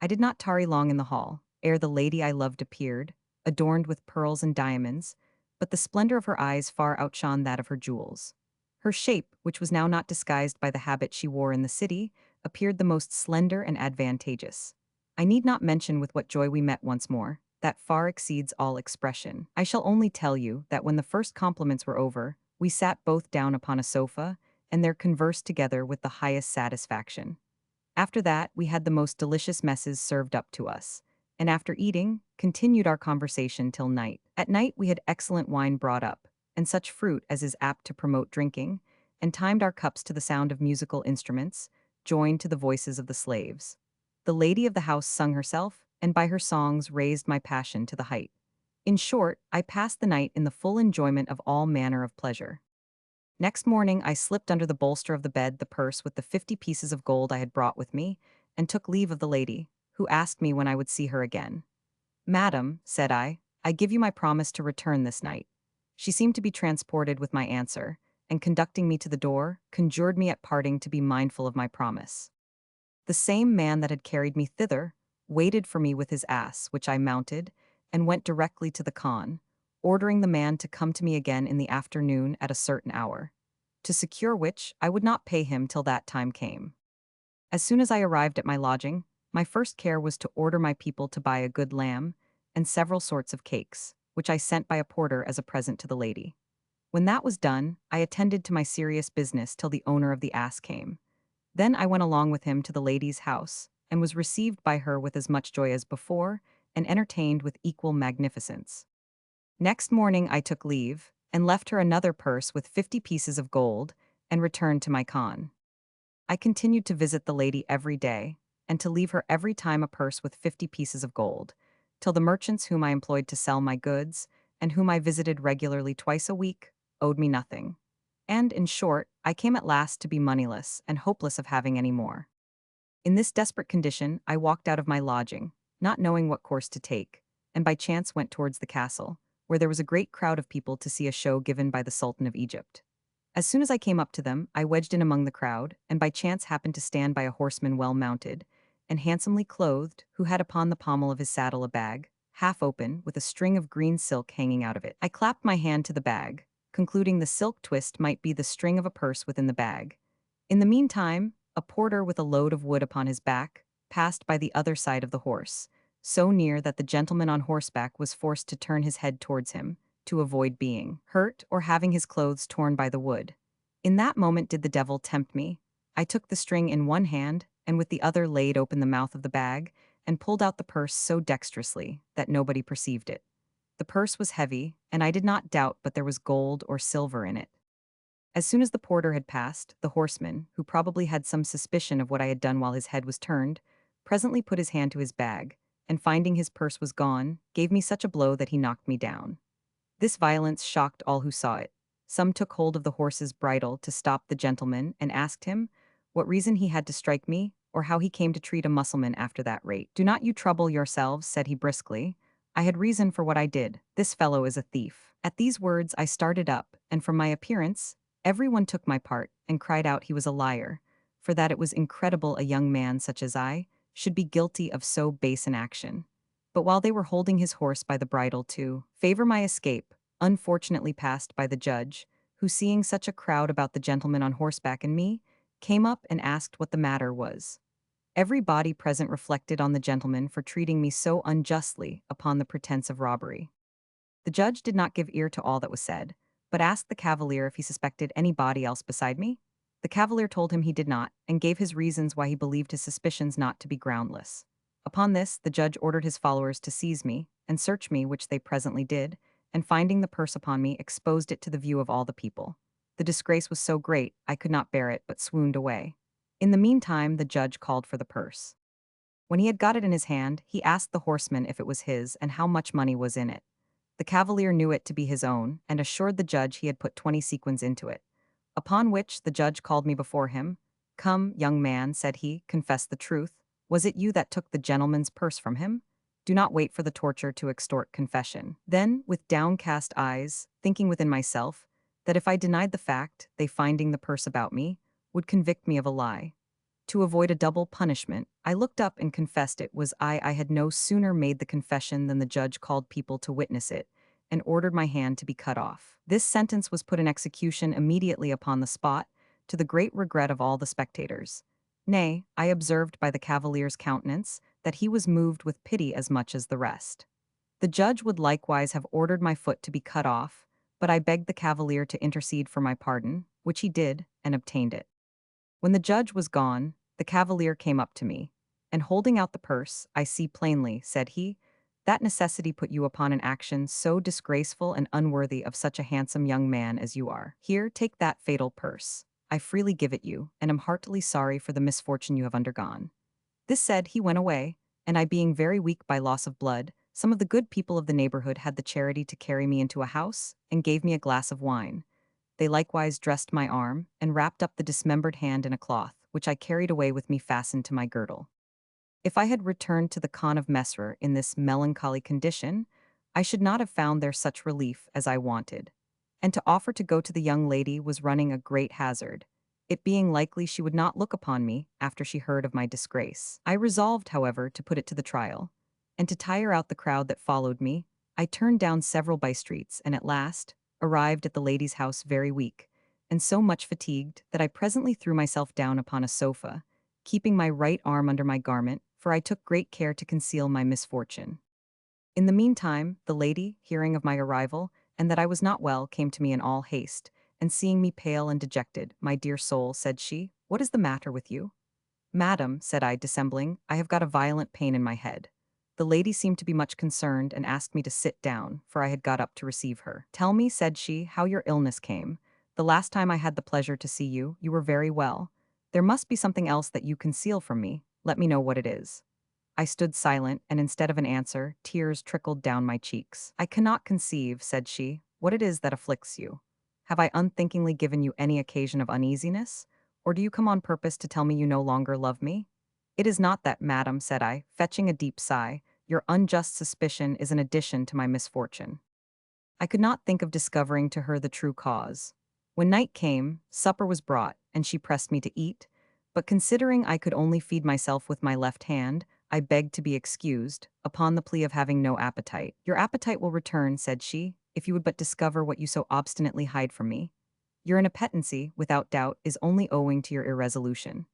[SPEAKER 1] I did not tarry long in the hall, ere the lady I loved appeared, adorned with pearls and diamonds, but the splendor of her eyes far outshone that of her jewels. Her shape, which was now not disguised by the habit she wore in the city, appeared the most slender and advantageous. I need not mention with what joy we met once more. That far exceeds all expression. I shall only tell you that when the first compliments were over, we sat both down upon a sofa, and there conversed together with the highest satisfaction. After that, we had the most delicious messes served up to us, and after eating, continued our conversation till night. At night we had excellent wine brought up, and such fruit as is apt to promote drinking, and timed our cups to the sound of musical instruments, joined to the voices of the slaves. The lady of the house sung herself, and by her songs raised my passion to the height. In short, I passed the night in the full enjoyment of all manner of pleasure. Next morning I slipped under the bolster of the bed the purse with the 50 pieces of gold I had brought with me, and took leave of the lady, who asked me when I would see her again. "Madam," said I give you my promise to return this night." She seemed to be transported with my answer, and conducting me to the door, conjured me at parting to be mindful of my promise. The same man that had carried me thither waited for me with his ass, which I mounted, and went directly to the Khan, ordering the man to come to me again in the afternoon at a certain hour, to secure which I would not pay him till that time came. As soon as I arrived at my lodging, my first care was to order my people to buy a good lamb and several sorts of cakes, which I sent by a porter as a present to the lady. When that was done, I attended to my serious business till the owner of the ass came. Then I went along with him to the lady's house, and was received by her with as much joy as before, and entertained with equal magnificence. Next morning I took leave, and left her another purse with 50 pieces of gold, and returned to my khan. I continued to visit the lady every day, and to leave her every time a purse with 50 pieces of gold, till the merchants whom I employed to sell my goods, and whom I visited regularly twice a week, owed me nothing. And, in short, I came at last to be moneyless and hopeless of having any more. In this desperate condition, I walked out of my lodging, not knowing what course to take, and by chance went towards the castle, where there was a great crowd of people to see a show given by the Sultan of Egypt. As soon as I came up to them, I wedged in among the crowd, and by chance happened to stand by a horseman well mounted, and handsomely clothed, who had upon the pommel of his saddle a bag, half open, with a string of green silk hanging out of it. I clapped my hand to the bag, concluding the silk twist might be the string of a purse within the bag. In the meantime, a porter with a load of wood upon his back passed by the other side of the horse, so near that the gentleman on horseback was forced to turn his head towards him, to avoid being hurt or having his clothes torn by the wood. In that moment did the devil tempt me. I took the string in one hand, and with the other laid open the mouth of the bag, and pulled out the purse so dexterously that nobody perceived it. The purse was heavy, and I did not doubt but there was gold or silver in it. As soon as the porter had passed, the horseman, who probably had some suspicion of what I had done while his head was turned, presently put his hand to his bag, and finding his purse was gone, gave me such a blow that he knocked me down. This violence shocked all who saw it. Some took hold of the horse's bridle to stop the gentleman and asked him what reason he had to strike me, or how he came to treat a Mussulman after that rate. "Do not you trouble yourselves," said he briskly. "I had reason for what I did. This fellow is a thief." At these words I started up, and from my appearance, everyone took my part and cried out he was a liar, for that it was incredible a young man such as I should be guilty of so base an action. But while they were holding his horse by the bridle to favor my escape, unfortunately passed by the judge, who seeing such a crowd about the gentleman on horseback and me, came up and asked what the matter was. Every body present reflected on the gentleman for treating me so unjustly upon the pretense of robbery. The judge did not give ear to all that was said, but asked the cavalier if he suspected anybody else beside me. The cavalier told him he did not, and gave his reasons why he believed his suspicions not to be groundless. Upon this, the judge ordered his followers to seize me and search me, which they presently did, and finding the purse upon me, exposed it to the view of all the people. The disgrace was so great, I could not bear it, but swooned away. In the meantime, the judge called for the purse. When he had got it in his hand, he asked the horseman if it was his and how much money was in it. The cavalier knew it to be his own, and assured the judge he had put 20 sequins into it. Upon which the judge called me before him. "Come, young man," said he, "confess the truth. Was it you that took the gentleman's purse from him? Do not wait for the torture to extort confession." Then, with downcast eyes, thinking within myself that if I denied the fact, they finding the purse about me, would convict me of a lie. To avoid a double punishment, I looked up and confessed it was I. I had no sooner made the confession than the judge called people to witness it, and ordered my hand to be cut off. This sentence was put in execution immediately upon the spot, to the great regret of all the spectators. Nay, I observed by the cavalier's countenance that he was moved with pity as much as the rest. The judge would likewise have ordered my foot to be cut off, but I begged the cavalier to intercede for my pardon, which he did, and obtained it. When the judge was gone, the cavalier came up to me, and holding out the purse, "I see plainly," said he, "that necessity put you upon an action so disgraceful and unworthy of such a handsome young man as you are. Here, take that fatal purse. I freely give it you, and am heartily sorry for the misfortune you have undergone." This said, he went away, and I being very weak by loss of blood, some of the good people of the neighborhood had the charity to carry me into a house, and gave me a glass of wine. They likewise dressed my arm, and wrapped up the dismembered hand in a cloth, which I carried away with me fastened to my girdle. If I had returned to the Khan of Mesrer in this melancholy condition, I should not have found there such relief as I wanted. And to offer to go to the young lady was running a great hazard, it being likely she would not look upon me after she heard of my disgrace. I resolved, however, to put it to the trial, and to tire out the crowd that followed me, I turned down several by streets, and at last arrived at the lady's house very weak, and so much fatigued that I presently threw myself down upon a sofa, keeping my right arm under my garment, for I took great care to conceal my misfortune. In the meantime, the lady, hearing of my arrival, and that I was not well, came to me in all haste, and seeing me pale and dejected, "My dear soul," said she, "what is the matter with you?" "Madam," said I, dissembling, "I have got a violent pain in my head." The lady seemed to be much concerned, and asked me to sit down, for I had got up to receive her. "Tell me," said she, "how your illness came. The last time I had the pleasure to see you, you were very well. There must be something else that you conceal from me. Let me know what it is." I stood silent, and instead of an answer, tears trickled down my cheeks. "I cannot conceive," said she, "what it is that afflicts you. Have I unthinkingly given you any occasion of uneasiness? Or do you come on purpose to tell me you no longer love me?" "It is not that, madam," said I, fetching a deep sigh. "Your unjust suspicion is an addition to my misfortune." I could not think of discovering to her the true cause. When night came, supper was brought, and she pressed me to eat, but considering I could only feed myself with my left hand, I begged to be excused, upon the plea of having no appetite. "Your appetite will return," said she, "if you would but discover what you so obstinately hide from me. Your inappetency, without doubt, is only owing to your irresolution."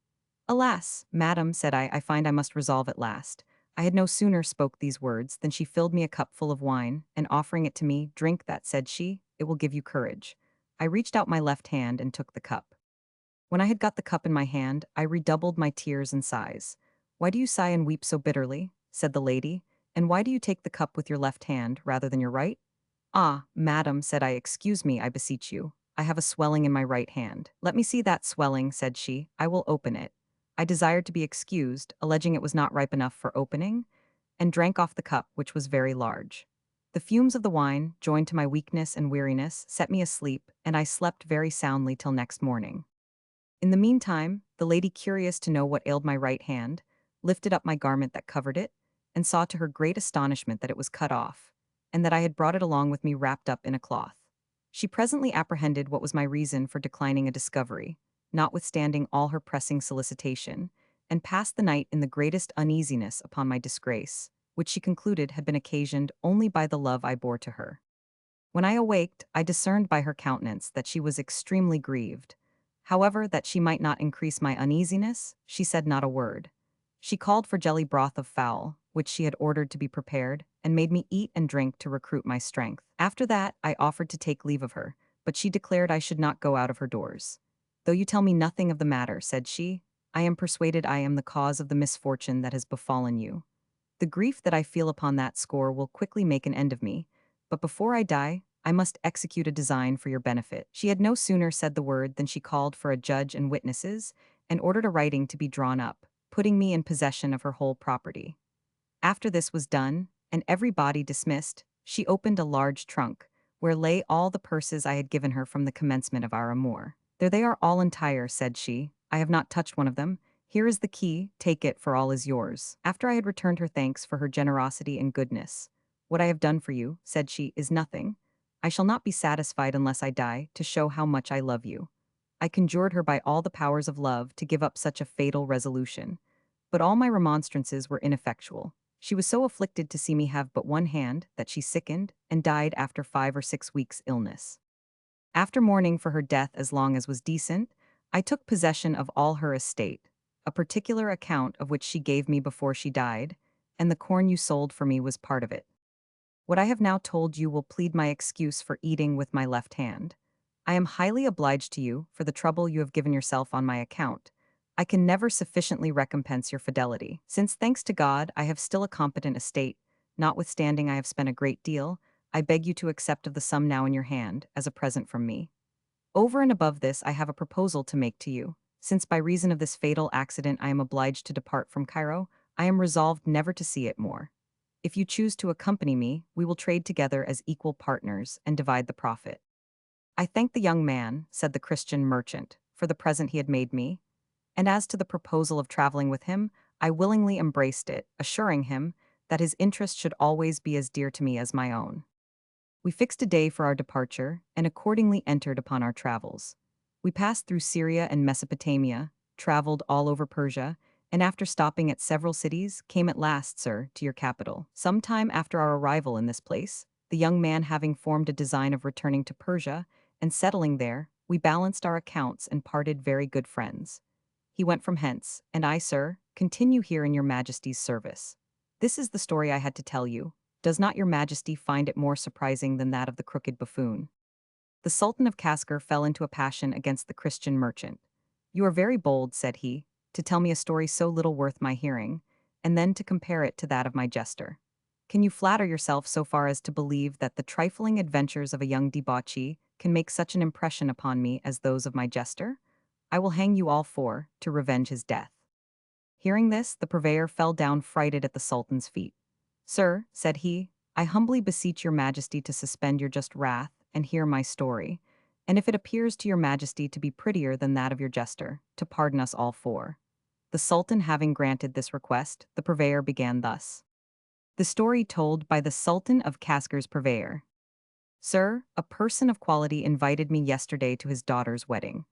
[SPEAKER 1] "Alas, madam," said I find I must resolve at last." I had no sooner spoke these words than she filled me a cup full of wine, and offering it to me, "Drink that," said she, "it will give you courage." I reached out my left hand and took the cup. When I had got the cup in my hand, I redoubled my tears and sighs. "Why do you sigh and weep so bitterly?" said the lady, "and why do you take the cup with your left hand rather than your right?" "Ah, madam," said I, "excuse me, I beseech you. I have a swelling in my right hand. Let me see that swelling, said she. I will open it. I desired to be excused, alleging it was not ripe enough for opening, and drank off the cup, which was very large. The fumes of the wine, joined to my weakness and weariness, set me asleep, and I slept very soundly till next morning. In the meantime, the lady, curious to know what ailed my right hand, lifted up my garment that covered it, and saw to her great astonishment that it was cut off, and that I had brought it along with me wrapped up in a cloth. She presently apprehended what was my reason for declining a discovery, notwithstanding all her pressing solicitation, and passed the night in the greatest uneasiness upon my disgrace, which she concluded had been occasioned only by the love I bore to her. When I awaked, I discerned by her countenance that she was extremely grieved. However, that she might not increase my uneasiness, she said not a word. She called for jelly broth of fowl, which she had ordered to be prepared, and made me eat and drink to recruit my strength. After that, I offered to take leave of her, but she declared I should not go out of her doors. Though you tell me nothing of the matter, said she, I am persuaded I am the cause of the misfortune that has befallen you. The grief that I feel upon that score will quickly make an end of me, but before I die, I must execute a design for your benefit. She had no sooner said the word than she called for a judge and witnesses, and ordered a writing to be drawn up, putting me in possession of her whole property. After this was done, and every body dismissed, she opened a large trunk, where lay all the purses I had given her from the commencement of our amour. There they are all entire, said she. I have not touched one of them. Here is the key, take it, for all is yours. After I had returned her thanks for her generosity and goodness, what I have done for you, said she, is nothing. I shall not be satisfied unless I die, to show how much I love you. I conjured her by all the powers of love to give up such a fatal resolution, but all my remonstrances were ineffectual. She was so afflicted to see me have but one hand that she sickened and died after 5 or 6 weeks' illness. After mourning for her death as long as was decent, I took possession of all her estate, a particular account of which she gave me before she died, and the corn you sold for me was part of it. What I have now told you will plead my excuse for eating with my left hand. I am highly obliged to you for the trouble you have given yourself on my account. I can never sufficiently recompense your fidelity. Since, thanks to God, I have still a competent estate, notwithstanding I have spent a great deal, I beg you to accept of the sum now in your hand, as a present from me. Over and above this, I have a proposal to make to you. Since by reason of this fatal accident I am obliged to depart from Cairo, I am resolved never to see it more. If you choose to accompany me, we will trade together as equal partners and divide the profit. I thank the young man, said the Christian merchant, for the present he had made me, and as to the proposal of traveling with him, I willingly embraced it, assuring him that his interest should always be as dear to me as my own. We fixed a day for our departure, and accordingly entered upon our travels. We passed through Syria and Mesopotamia, traveled all over Persia, and after stopping at several cities, came at last, sir, to your capital. Some time after our arrival in this place, the young man having formed a design of returning to Persia, and settling there, we balanced our accounts and parted very good friends. He went from hence, and I, sir, continue here in your Majesty's service. This is the story I had to tell you. Does not your Majesty find it more surprising than that of the crooked buffoon? The Sultan of Kaskar fell into a passion against the Christian merchant. You are very bold, said he, to tell me a story so little worth my hearing, and then to compare it to that of my jester. Can you flatter yourself so far as to believe that the trifling adventures of a young debauchee can make such an impression upon me as those of my jester? I will hang you all four, to revenge his death. Hearing this, the purveyor fell down frighted at the Sultan's feet. Sir, said he, I humbly beseech your Majesty to suspend your just wrath and hear my story, and if it appears to your Majesty to be prettier than that of your jester, to pardon us all four. The Sultan having granted this request, the purveyor began thus. The story told by the Sultan of Kaskar's purveyor. Sir, a person of quality invited me yesterday to his daughter's wedding.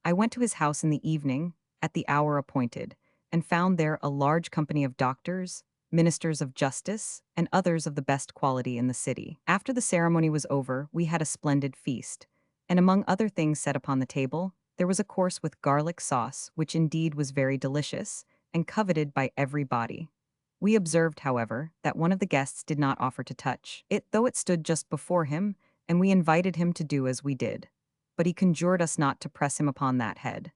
[SPEAKER 1] I went to his house in the evening, at the hour appointed, and found there a large company of doctors, ministers of justice, and others of the best quality in the city. After the ceremony was over, we had a splendid feast, and among other things set upon the table, there was a course with garlic sauce, which indeed was very delicious, and coveted by every body. We observed, however, that one of the guests did not offer to touch it, though it stood just before him, and we invited him to do as we did. But he conjured us not to press him upon that head.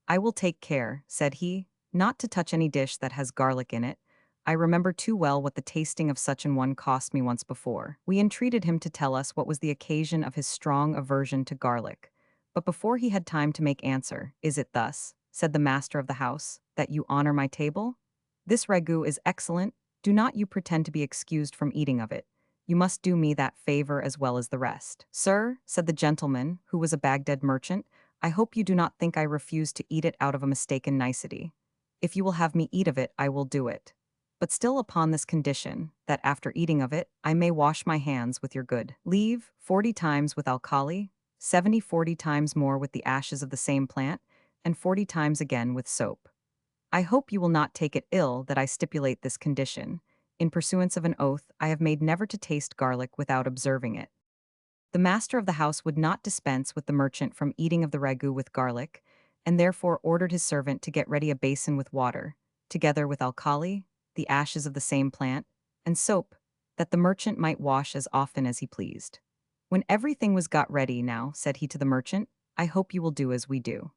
[SPEAKER 1] I will take care, said he, not to touch any dish that has garlic in it. I remember too well what the tasting of such an one cost me once before. We entreated him to tell us what was the occasion of his strong aversion to garlic, But before he had time to make answer, "Is it thus," said the master of the house, "that you honor my table? This ragout is excellent. Do not you pretend to be excused from eating of it. You must do me that favor as well as the rest." "Sir," said the gentleman, who was a Baghdad merchant, "I hope you do not think I refuse to eat it out of a mistaken nicety. If you will have me eat of it, I will do it. But still upon this condition, that after eating of it, I may wash my hands with your good leave 40 times with alkali, 40 times more with the ashes of the same plant, and 40 times again with soap. I hope you will not take it ill that I stipulate this condition. In pursuance of an oath, I have made never to taste garlic without observing it." The master of the house would not dispense with the merchant from eating of the ragout with garlic, and therefore ordered his servant to get ready a basin with water, together with alkali, the ashes of the same plant, and soap, that the merchant might wash as often as he pleased. When everything was got ready now, said he to the merchant, "I hope you will do as we do."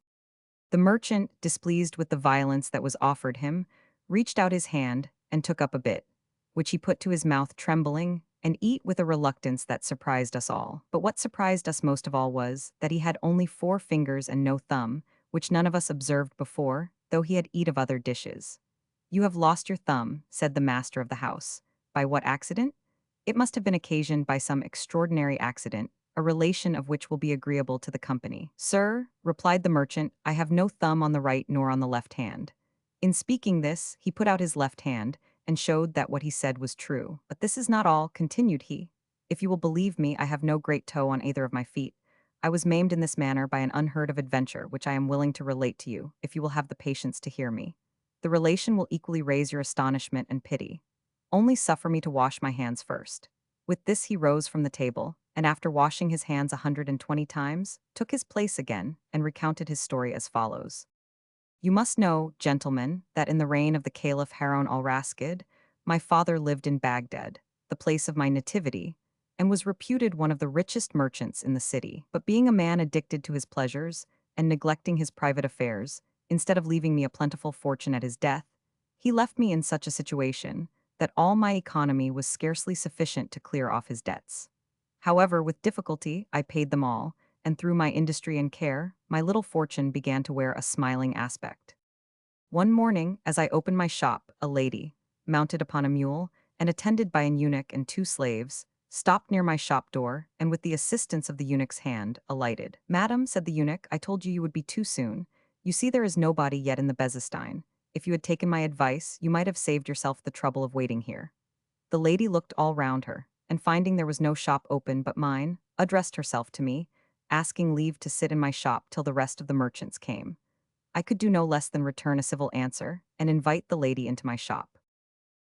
[SPEAKER 1] The merchant, displeased with the violence that was offered him, reached out his hand and took up a bit, which he put to his mouth trembling, and eat with a reluctance that surprised us all. But what surprised us most of all was that he had only 4 fingers and no thumb, which none of us observed before, though he had eat of other dishes. "You have lost your thumb," said the master of the house. "By what accident?" "It must have been occasioned by some extraordinary accident, a relation of which will be agreeable to the company." "Sir," replied the merchant, "I have no thumb on the right nor on the left hand." In speaking this, he put out his left hand, and showed that what he said was true. "But this is not all," continued he. "If you will believe me, I have no great toe on either of my feet. I was maimed in this manner by an unheard of adventure, which I am willing to relate to you, if you will have the patience to hear me. The relation will equally raise your astonishment and pity. Only suffer me to wash my hands first." With this he rose from the table, and after washing his hands 120 times, took his place again, and recounted his story as follows. "You must know, gentlemen, that in the reign of the Caliph Harun al-Rashid, my father lived in Baghdad, the place of my nativity, and was reputed one of the richest merchants in the city. But being a man addicted to his pleasures, and neglecting his private affairs, instead of leaving me a plentiful fortune at his death, he left me in such a situation that all my economy was scarcely sufficient to clear off his debts. However, with difficulty, I paid them all, and through my industry and care, my little fortune began to wear a smiling aspect. One morning, as I opened my shop, a lady, mounted upon a mule, and attended by an eunuch and 2 slaves, stopped near my shop door, and with the assistance of the eunuch's hand, alighted. "Madam," said the eunuch, "I told you you would be too soon. You see there is nobody yet in the Bezestein. If you had taken my advice, you might have saved yourself the trouble of waiting here." The lady looked all round her, and finding there was no shop open but mine, addressed herself to me, asking leave to sit in my shop till the rest of the merchants came. I could do no less than return a civil answer, and invite the lady into my shop.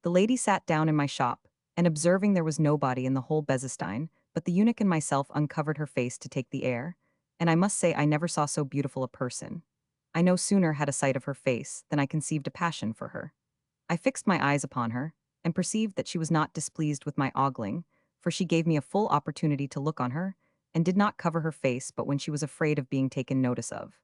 [SPEAKER 1] The lady sat down in my shop, and observing there was nobody in the whole Bezestein, but the eunuch and myself, uncovered her face to take the air, and I must say I never saw so beautiful a person. I no sooner had a sight of her face than I conceived a passion for her. I fixed my eyes upon her, and perceived that she was not displeased with my ogling, for she gave me a full opportunity to look on her, and did not cover her face but when she was afraid of being taken notice of.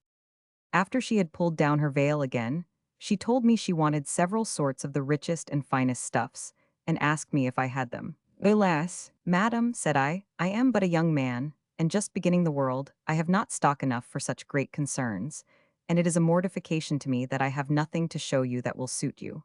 [SPEAKER 1] After she had pulled down her veil again, she told me she wanted several sorts of the richest and finest stuffs, and asked me if I had them. "Alas, madam," said I am but a young man, and just beginning the world. I have not stock enough for such great concerns, and it is a mortification to me that I have nothing to show you that will suit you.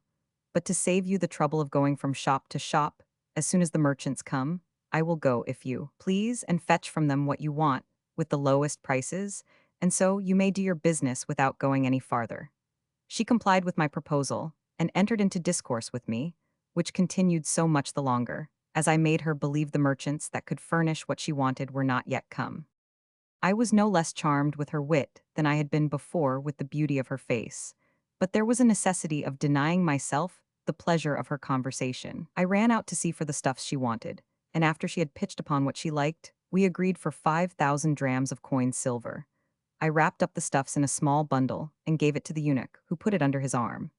[SPEAKER 1] But to save you the trouble of going from shop to shop, as soon as the merchants come, I will go, if you please, and fetch from them what you want, with the lowest prices, and so you may do your business without going any farther." She complied with my proposal, and entered into discourse with me, which continued so much the longer, as I made her believe the merchants that could furnish what she wanted were not yet come. I was no less charmed with her wit than I had been before with the beauty of her face, but there was a necessity of denying myself the pleasure of her conversation. I ran out to see for the stuffs she wanted, and after she had pitched upon what she liked, we agreed for 5,000 drams of coined silver. I wrapped up the stuffs in a small bundle and gave it to the eunuch, who put it under his arm.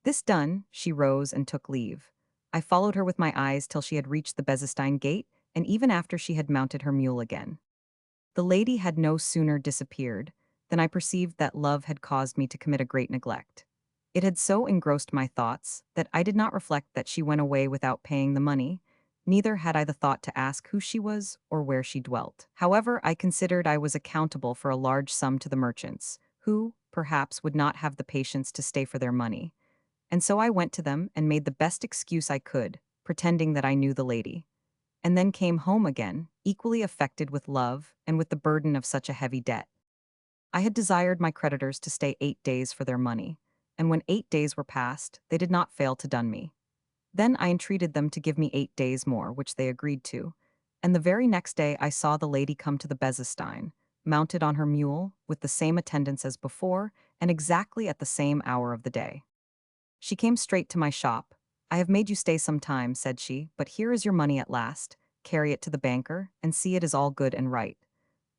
[SPEAKER 1] This done, she rose and took leave. I followed her with my eyes till she had reached the Bezestein gate, and even after she had mounted her mule again. The lady had no sooner disappeared than I perceived that love had caused me to commit a great neglect. It had so engrossed my thoughts that I did not reflect that she went away without paying the money, Neither had I the thought to ask who she was or where she dwelt. However, I considered I was accountable for a large sum to the merchants, who, perhaps, would not have the patience to stay for their money. And so I went to them and made the best excuse I could, pretending that I knew the lady. And then came home again, equally affected with love and with the burden of such a heavy debt. I had desired my creditors to stay 8 days for their money, and when 8 days were past, they did not fail to dun me. Then I entreated them to give me 8 days more, which they agreed to, and the very next day I saw the lady come to the Bezestein, mounted on her mule, with the same attendants as before, and exactly at the same hour of the day. She came straight to my shop. "I have made you stay some time," said she, "but here is your money at last. Carry it to the banker, and see it is all good and right."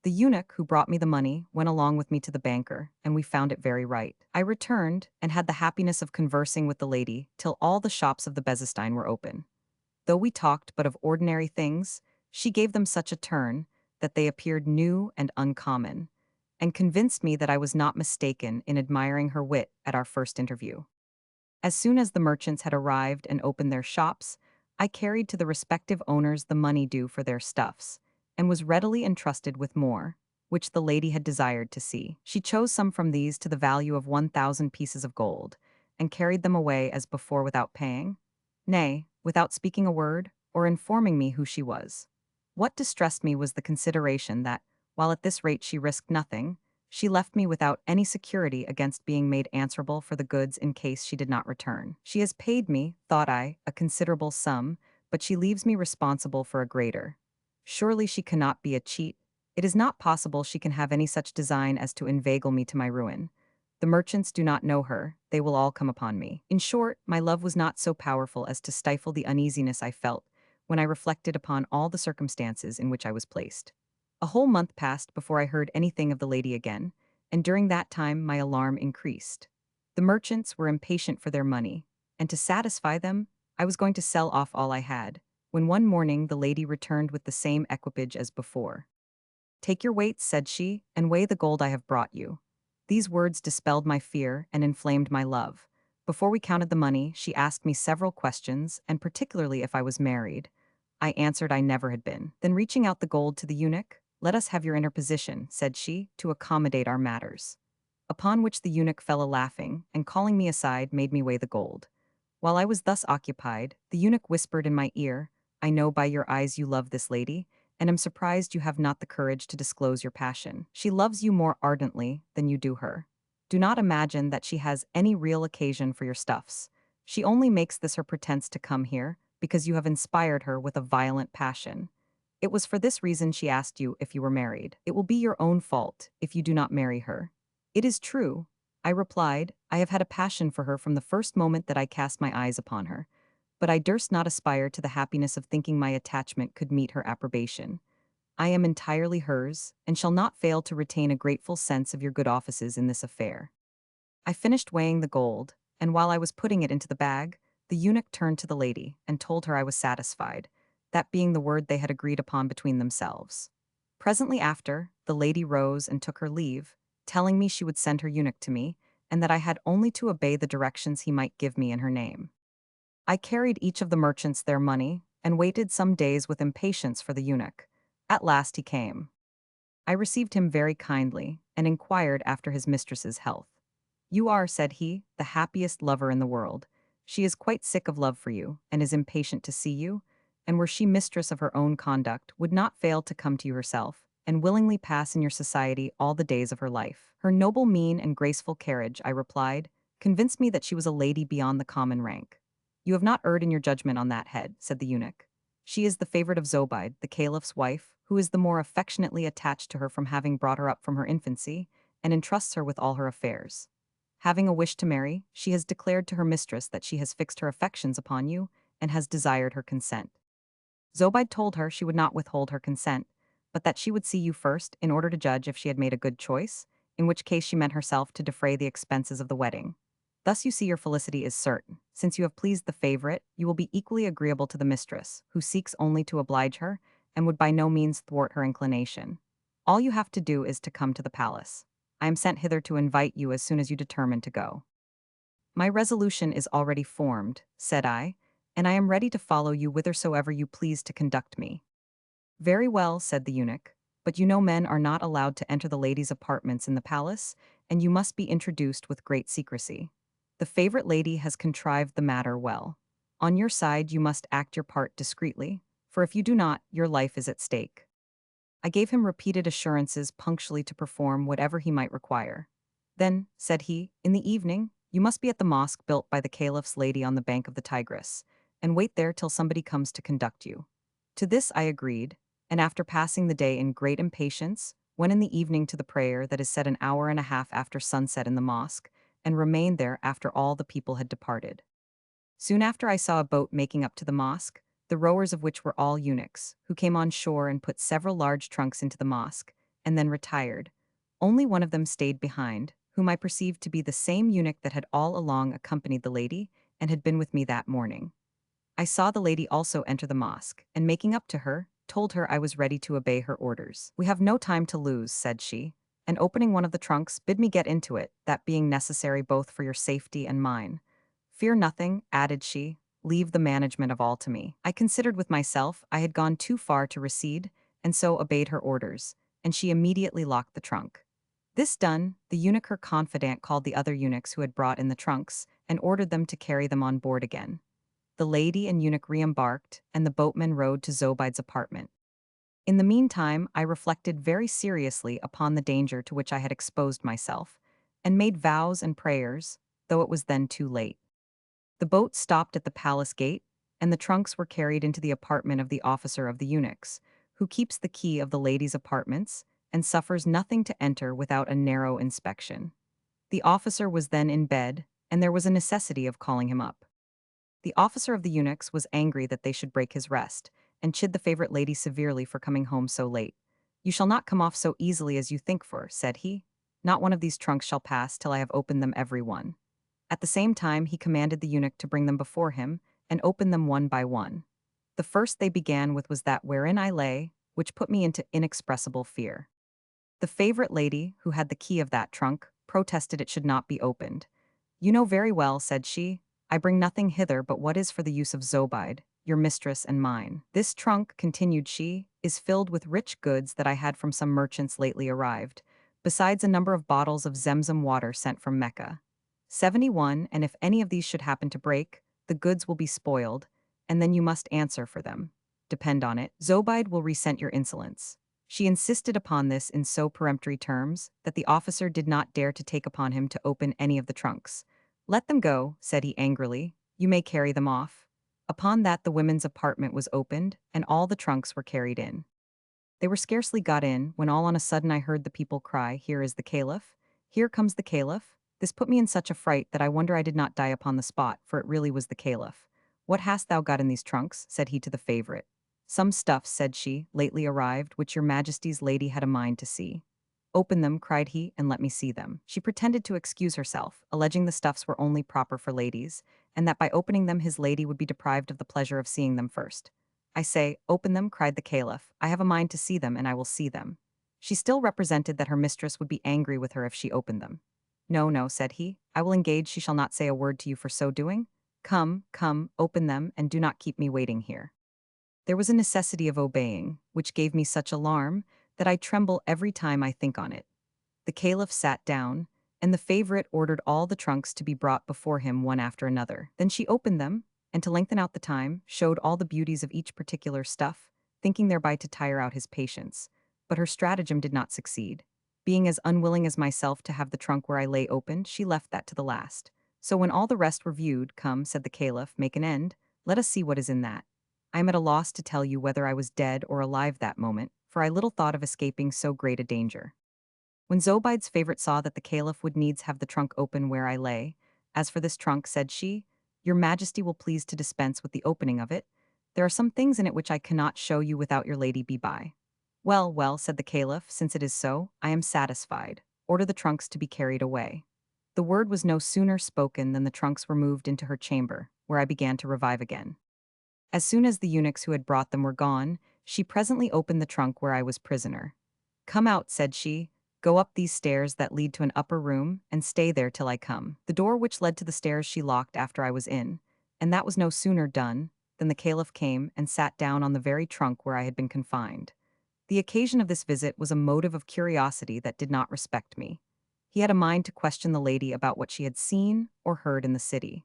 [SPEAKER 1] The eunuch who brought me the money went along with me to the banker, and we found it very right. I returned, and had the happiness of conversing with the lady till all the shops of the Bezestein were open. Though we talked but of ordinary things, she gave them such a turn that they appeared new and uncommon, and convinced me that I was not mistaken in admiring her wit at our first interview. As soon as the merchants had arrived and opened their shops, I carried to the respective owners the money due for their stuffs, and was readily entrusted with more, which the lady had desired to see. She chose some from these to the value of 1,000 pieces of gold, and carried them away as before without paying, nay, without speaking a word, or informing me who she was. What distressed me was the consideration that, while at this rate she risked nothing, she left me without any security against being made answerable for the goods in case she did not return. She has paid me, thought I, a considerable sum, but she leaves me responsible for a greater. Surely she cannot be a cheat. It is not possible she can have any such design as to inveigle me to my ruin. The merchants do not know her, they will all come upon me. In short, my love was not so powerful as to stifle the uneasiness I felt when I reflected upon all the circumstances in which I was placed. A whole month passed before I heard anything of the lady again, and during that time my alarm increased. The merchants were impatient for their money, and to satisfy them, I was going to sell off all I had, when one morning the lady returned with the same equipage as before. "Take your weights," said she, "and weigh the gold I have brought you." These words dispelled my fear and inflamed my love. Before we counted the money, she asked me several questions, and particularly if I was married. I answered I never had been. Then reaching out the gold to the eunuch, "Let us have your interposition," said she, "to accommodate our matters." Upon which the eunuch fell a-laughing, and calling me aside, made me weigh the gold. While I was thus occupied, the eunuch whispered in my ear, "I know by your eyes you love this lady, and am surprised you have not the courage to disclose your passion. She loves you more ardently than you do her. Do not imagine that she has any real occasion for your stuffs. She only makes this her pretense to come here, because you have inspired her with a violent passion. It was for this reason she asked you if you were married. It will be your own fault if you do not marry her." "It is true," I replied, "I have had a passion for her from the first moment that I cast my eyes upon her, but I durst not aspire to the happiness of thinking my attachment could meet her approbation. I am entirely hers, and shall not fail to retain a grateful sense of your good offices in this affair." I finished weighing the gold, and while I was putting it into the bag, the eunuch turned to the lady and told her I was satisfied, that being the word they had agreed upon between themselves. Presently after, the lady rose and took her leave, telling me she would send her eunuch to me, and that I had only to obey the directions he might give me in her name. I carried each of the merchants their money, and waited some days with impatience for the eunuch. At last he came. I received him very kindly, and inquired after his mistress's health. "You are," said he, "the happiest lover in the world. She is quite sick of love for you, and is impatient to see you, and were she mistress of her own conduct, would not fail to come to you herself, and willingly pass in your society all the days of her life." "Her noble mien and graceful carriage," I replied, "convinced me that she was a lady beyond the common rank." "You have not erred in your judgment on that head," said the eunuch. "She is the favorite of Zobeide, the caliph's wife, who is the more affectionately attached to her from having brought her up from her infancy, and entrusts her with all her affairs. Having a wish to marry, she has declared to her mistress that she has fixed her affections upon you, and has desired her consent. Zobeide told her she would not withhold her consent, but that she would see you first in order to judge if she had made a good choice, in which case she meant herself to defray the expenses of the wedding. Thus you see your felicity is certain. Since you have pleased the favorite, you will be equally agreeable to the mistress, who seeks only to oblige her, and would by no means thwart her inclination. All you have to do is to come to the palace. I am sent hither to invite you as soon as you determine to go." "My resolution is already formed," said I, and I am ready to follow you whithersoever you please to conduct me." "Very well," said the eunuch, "but you know men are not allowed to enter the ladies' apartments in the palace, and you must be introduced with great secrecy. The favorite lady has contrived the matter well. On your side you must act your part discreetly, for if you do not, your life is at stake." I gave him repeated assurances punctually to perform whatever he might require. "Then," said he, "in the evening, you must be at the mosque built by the caliph's lady on the bank of the Tigris, and wait there till somebody comes to conduct you." To this I agreed, and after passing the day in great impatience, went in the evening to the prayer that is said an hour and a half after sunset in the mosque, and remained there after all the people had departed. Soon after I saw a boat making up to the mosque, the rowers of which were all eunuchs, who came on shore and put several large trunks into the mosque, and then retired. Only one of them stayed behind, whom I perceived to be the same eunuch that had all along accompanied the lady, and had been with me that morning. I saw the lady also enter the mosque, and making up to her, told her I was ready to obey her orders. "We have no time to lose," said she, and opening one of the trunks, bid me get into it, that being necessary both for your safety and mine. "Fear nothing," added she, "leave the management of all to me." I considered with myself I had gone too far to recede, and so obeyed her orders, and she immediately locked the trunk. This done, the eunuch her confidant called the other eunuchs who had brought in the trunks, and ordered them to carry them on board again. The lady and eunuch re-embarked, and the boatman rowed to Zobeid's apartment. In the meantime, I reflected very seriously upon the danger to which I had exposed myself, and made vows and prayers, though it was then too late. The boat stopped at the palace gate, and the trunks were carried into the apartment of the officer of the eunuchs, who keeps the key of the ladies' apartments, and suffers nothing to enter without a narrow inspection. The officer was then in bed, and there was a necessity of calling him up. The officer of the eunuchs was angry that they should break his rest, and chid the favorite lady severely for coming home so late. "You shall not come off so easily as you think for," said he. "Not one of these trunks shall pass till I have opened them every one." At the same time he commanded the eunuch to bring them before him, and open them one by one. The first they began with was that wherein I lay, which put me into inexpressible fear. The favorite lady, who had the key of that trunk, protested it should not be opened. "You know very well," said she, "I bring nothing hither but what is for the use of Zobeide, your mistress and mine. This trunk," continued she, "is filled with rich goods that I had from some merchants lately arrived, besides a number of bottles of Zemzem water sent from Mecca. 71, and if any of these should happen to break, the goods will be spoiled, and then you must answer for them. Depend on it, Zobeide will resent your insolence." She insisted upon this in so peremptory terms that the officer did not dare to take upon him to open any of the trunks. "Let them go," said he angrily. "You may carry them off." Upon that the women's apartment was opened, and all the trunks were carried in. They were scarcely got in, when all on a sudden I heard the people cry, "Here is the Caliph! Here comes the Caliph!" This put me in such a fright that I wonder I did not die upon the spot, for it really was the Caliph. "What hast thou got in these trunks?" said he to the favorite. "Some stuffs," said she, "lately arrived, which your majesty's lady had a mind to see." "Open them," cried he, "and let me see them." She pretended to excuse herself, alleging the stuffs were only proper for ladies, and that by opening them his lady would be deprived of the pleasure of seeing them first. "I say, open them," cried the Caliph. "I have a mind to see them, and I will see them." She still represented that her mistress would be angry with her if she opened them. "No, no," said he, "I will engage she shall not say a word to you for so doing. Come, come, open them, and do not keep me waiting here." There was a necessity of obeying, which gave me such alarm that I tremble every time I think on it. The Caliph sat down, and the favorite ordered all the trunks to be brought before him one after another. Then she opened them, and to lengthen out the time, showed all the beauties of each particular stuff, thinking thereby to tire out his patience. But her stratagem did not succeed. Being as unwilling as myself to have the trunk where I lay opened, she left that to the last. So when all the rest were viewed, "Come," said the Caliph, "make an end. Let us see what is in that." I am at a loss to tell you whether I was dead or alive that moment, for I little thought of escaping so great a danger. When Zobeide's favorite saw that the Caliph would needs have the trunk open where I lay, "As for this trunk," said she, "your majesty will please to dispense with the opening of it. There are some things in it which I cannot show you without your lady be by." "Well, well," said the Caliph, "since it is so, I am satisfied. Order the trunks to be carried away." The word was no sooner spoken than the trunks were moved into her chamber, where I began to revive again. As soon as the eunuchs who had brought them were gone, she presently opened the trunk where I was prisoner. "Come out," said she. "Go up these stairs that lead to an upper room, and stay there till I come." The door which led to the stairs she locked after I was in. And that was no sooner done than the caliph came and sat down on the very trunk where I had been confined. The occasion of this visit was a motive of curiosity that did not respect me. He had a mind to question the lady about what she had seen or heard in the city.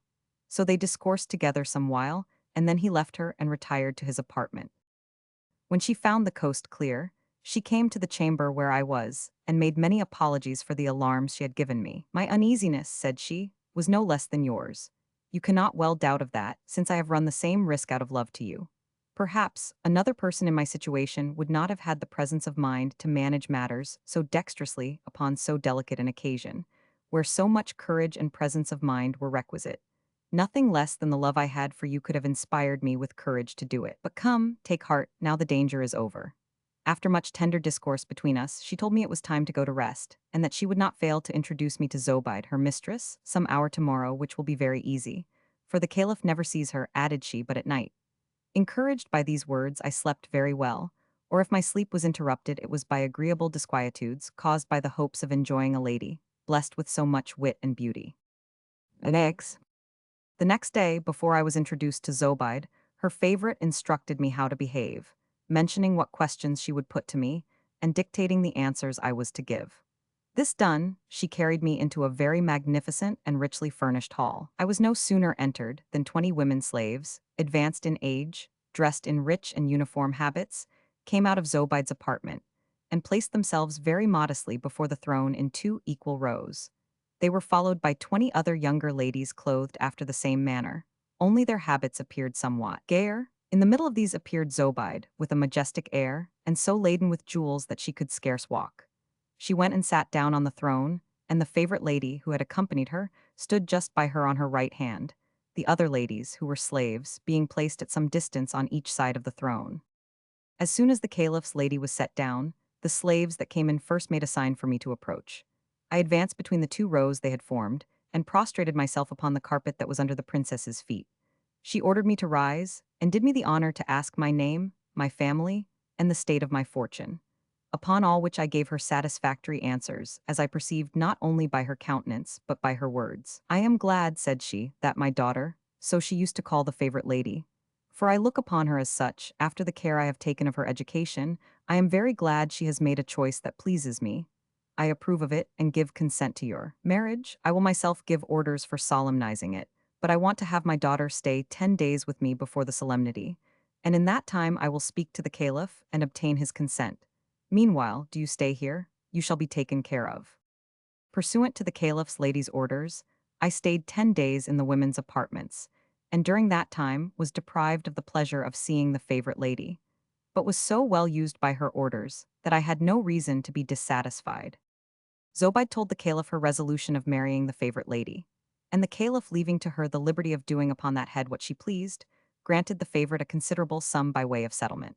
[SPEAKER 1] So they discoursed together some while, and then he left her and retired to his apartment. When she found the coast clear, she came to the chamber where I was, and made many apologies for the alarms she had given me. My uneasiness, said she, was no less than yours. You cannot well doubt of that, since I have run the same risk out of love to you. Perhaps another person in my situation would not have had the presence of mind to manage matters so dexterously upon so delicate an occasion, where so much courage and presence of mind were requisite. Nothing less than the love I had for you could have inspired me with courage to do it. But come, take heart, now the danger is over. After much tender discourse between us, she told me it was time to go to rest, and that she would not fail to introduce me to Zobeide, her mistress, some hour tomorrow, which will be very easy. For the caliph never sees her, added she, but at night. Encouraged by these words, I slept very well, or if my sleep was interrupted, it was by agreeable disquietudes caused by the hopes of enjoying a lady, blessed with so much wit and beauty. Next. The next day, before I was introduced to Zobeide, her favorite instructed me how to behave, mentioning what questions she would put to me, and dictating the answers I was to give. This done, she carried me into a very magnificent and richly furnished hall. I was no sooner entered than 20 women slaves, advanced in age, dressed in rich and uniform habits, came out of Zobeide's apartment, and placed themselves very modestly before the throne in 2 equal rows. They were followed by 20 other younger ladies clothed after the same manner, only their habits appeared somewhat gayer. In the middle of these appeared Zobeide, with a majestic air, and so laden with jewels that she could scarce walk. She went and sat down on the throne, and the favorite lady, who had accompanied her, stood just by her on her right hand, the other ladies, who were slaves, being placed at some distance on each side of the throne. As soon as the caliph's lady was set down, the slaves that came in first made a sign for me to approach. I advanced between the 2 rows they had formed, and prostrated myself upon the carpet that was under the princess's feet. She ordered me to rise, and did me the honor to ask my name, my family, and the state of my fortune. Upon all which I gave her satisfactory answers, as I perceived not only by her countenance, but by her words. I am glad, said she, that my daughter, so she used to call the favorite lady, for I look upon her as such, after the care I have taken of her education, I am very glad she has made a choice that pleases me. I approve of it and give consent to your marriage. I will myself give orders for solemnizing it, but I want to have my daughter stay 10 days with me before the solemnity, and in that time I will speak to the caliph and obtain his consent. Meanwhile, do you stay here? You shall be taken care of. Pursuant to the caliph's lady's orders, I stayed 10 days in the women's apartments, and during that time was deprived of the pleasure of seeing the favorite lady, but was so well used by her orders that I had no reason to be dissatisfied. Zobeide told the caliph her resolution of marrying the favorite lady, and the caliph, leaving to her the liberty of doing upon that head what she pleased, granted the favorite a considerable sum by way of settlement.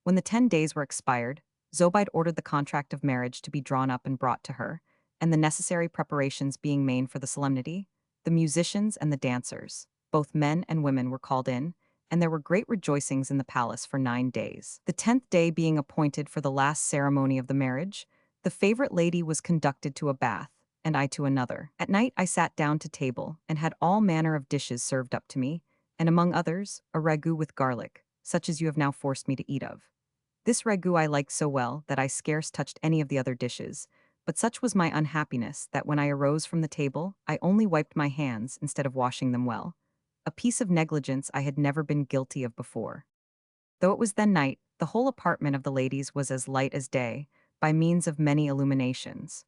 [SPEAKER 1] When the 10 days were expired, Zobeide ordered the contract of marriage to be drawn up and brought to her, and the necessary preparations being made for the solemnity, the musicians and the dancers, both men and women, were called in, and there were great rejoicings in the palace for 9 days. The 10th day being appointed for the last ceremony of the marriage, the favorite lady was conducted to a bath, and I to another. At night I sat down to table, and had all manner of dishes served up to me, and among others, a ragout with garlic, such as you have now forced me to eat of. This ragout I liked so well that I scarce touched any of the other dishes, but such was my unhappiness that when I arose from the table, I only wiped my hands instead of washing them well, a piece of negligence I had never been guilty of before. Though it was then night, the whole apartment of the ladies was as light as day, by means of many illuminations.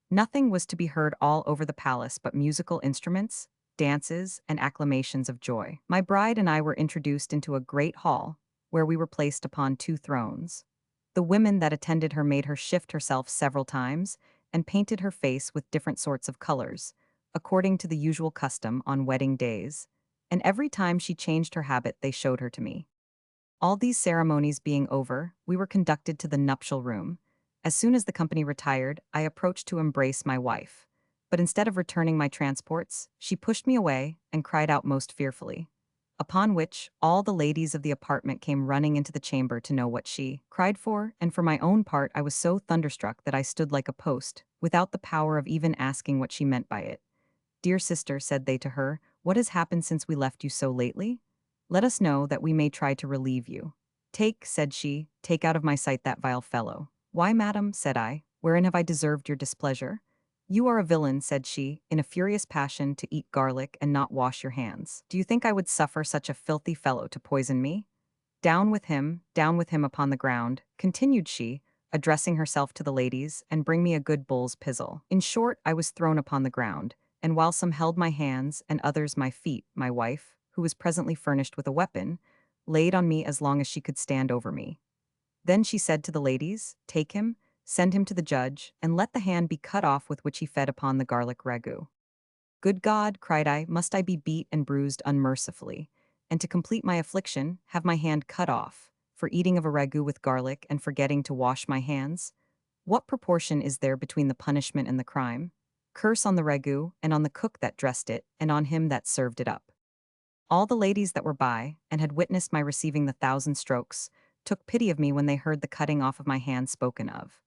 [SPEAKER 1] Nothing was to be heard all over the palace but musical instruments, dances, and acclamations of joy. My bride and I were introduced into a great hall, where we were placed upon 2 thrones. The women that attended her made her shift herself several times, and painted her face with different sorts of colors, according to the usual custom on wedding days, and every time she changed her habit they showed her to me. All these ceremonies being over, we were conducted to the nuptial room. As soon as the company retired, I approached to embrace my wife, but instead of returning my transports, she pushed me away and cried out most fearfully. Upon which, all the ladies of the apartment came running into the chamber to know what she cried for, and for my own part I was so thunderstruck that I stood like a post, without the power of even asking what she meant by it. "Dear sister," said they to her, "what has happened since we left you so lately? Let us know, that we may try to relieve you." "Take," said she, "take out of my sight that vile fellow." "Why, madam," said I, "wherein have I deserved your displeasure?" "You are a villain," said she, in a furious passion, to eat garlic and not wash your hands. "Do you think I would suffer such a filthy fellow to poison me? Down with him upon the ground," continued she, addressing herself to the ladies, "and bring me a good bull's pizzle." In short, I was thrown upon the ground, and while some held my hands and others my feet, my wife, who was presently furnished with a weapon, laid on me as long as she could stand over me. Then she said to the ladies, "Take him, send him to the judge, and let the hand be cut off with which he fed upon the garlic ragout." "Good God," cried I, "must I be beat and bruised unmercifully, and to complete my affliction, have my hand cut off, for eating of a ragout with garlic and forgetting to wash my hands? What proportion is there between the punishment and the crime? Curse on the ragout, and on the cook that dressed it, and on him that served it up." All the ladies that were by, and had witnessed my receiving the 1,000 strokes, took pity of me when they heard the cutting off of my hand spoken of.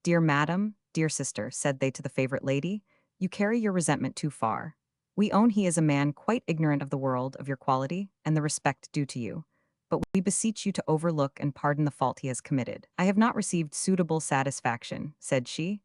[SPEAKER 1] "Dear madam, dear sister," said they to the favorite lady, "you carry your resentment too far. We own he is a man quite ignorant of the world, of your quality, and the respect due to you. But we beseech you to overlook and pardon the fault he has committed." "I have not received suitable satisfaction," said she.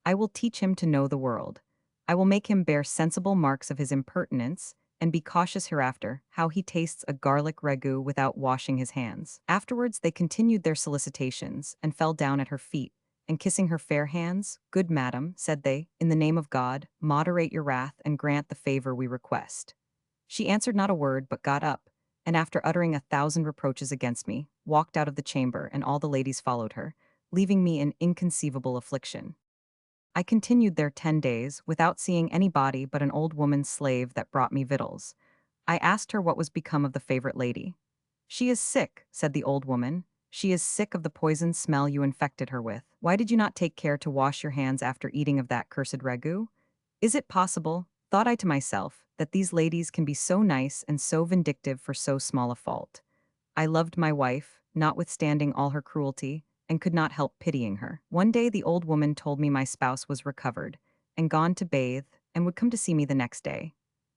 [SPEAKER 1] "I will teach him to know the world. I will make him bear sensible marks of his impertinence, and be cautious hereafter how he tastes a garlic ragout without washing his hands." Afterwards they continued their solicitations, and fell down at her feet, and kissing her fair hands, "Good madam," said they, "in the name of God, moderate your wrath and grant the favor we request." She answered not a word, but got up, and after uttering 1,000 reproaches against me, walked out of the chamber, and all the ladies followed her, leaving me in inconceivable affliction. I continued there 10 days, without seeing anybody but an old woman's slave that brought me victuals. I asked her what was become of the favorite lady. "She is sick," said the old woman. "She is sick of the poisoned smell you infected her with. Why did you not take care to wash your hands after eating of that cursed ragout? Is it possible," thought I to myself, "that these ladies can be so nice and so vindictive for so small a fault?" I loved my wife, notwithstanding all her cruelty, and could not help pitying her. One day the old woman told me my spouse was recovered, and gone to bathe, and would come to see me the next day.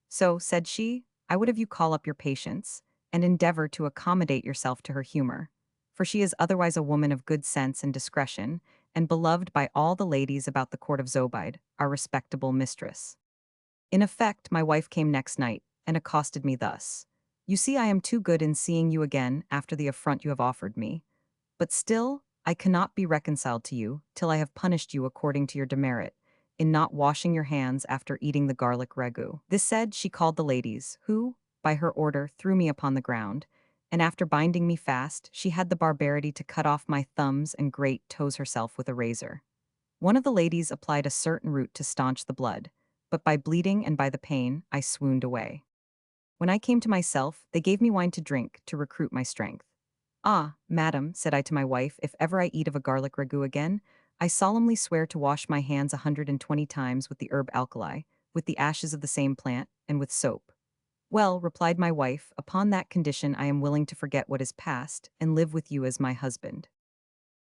[SPEAKER 1] "So," said she, "I would have you call up your patience, and endeavor to accommodate yourself to her humor, for she is otherwise a woman of good sense and discretion, and beloved by all the ladies about the court of Zobeide, our respectable mistress." In effect, my wife came next night, and accosted me thus: "You see I am too good in seeing you again after the affront you have offered me. But still, I cannot be reconciled to you till I have punished you according to your demerit, in not washing your hands after eating the garlic ragout." This said, she called the ladies, who, by her order, threw me upon the ground, and after binding me fast, she had the barbarity to cut off my thumbs and great toes herself with a razor. One of the ladies applied a certain root to staunch the blood, but by bleeding and by the pain, I swooned away. When I came to myself, they gave me wine to drink, to recruit my strength. "Ah, madam," said I to my wife, "if ever I eat of a garlic ragout again, I solemnly swear to wash my hands 120 times with the herb alkali, with the ashes of the same plant, and with soap." "Well," replied my wife, "upon that condition I am willing to forget what is past, and live with you as my husband."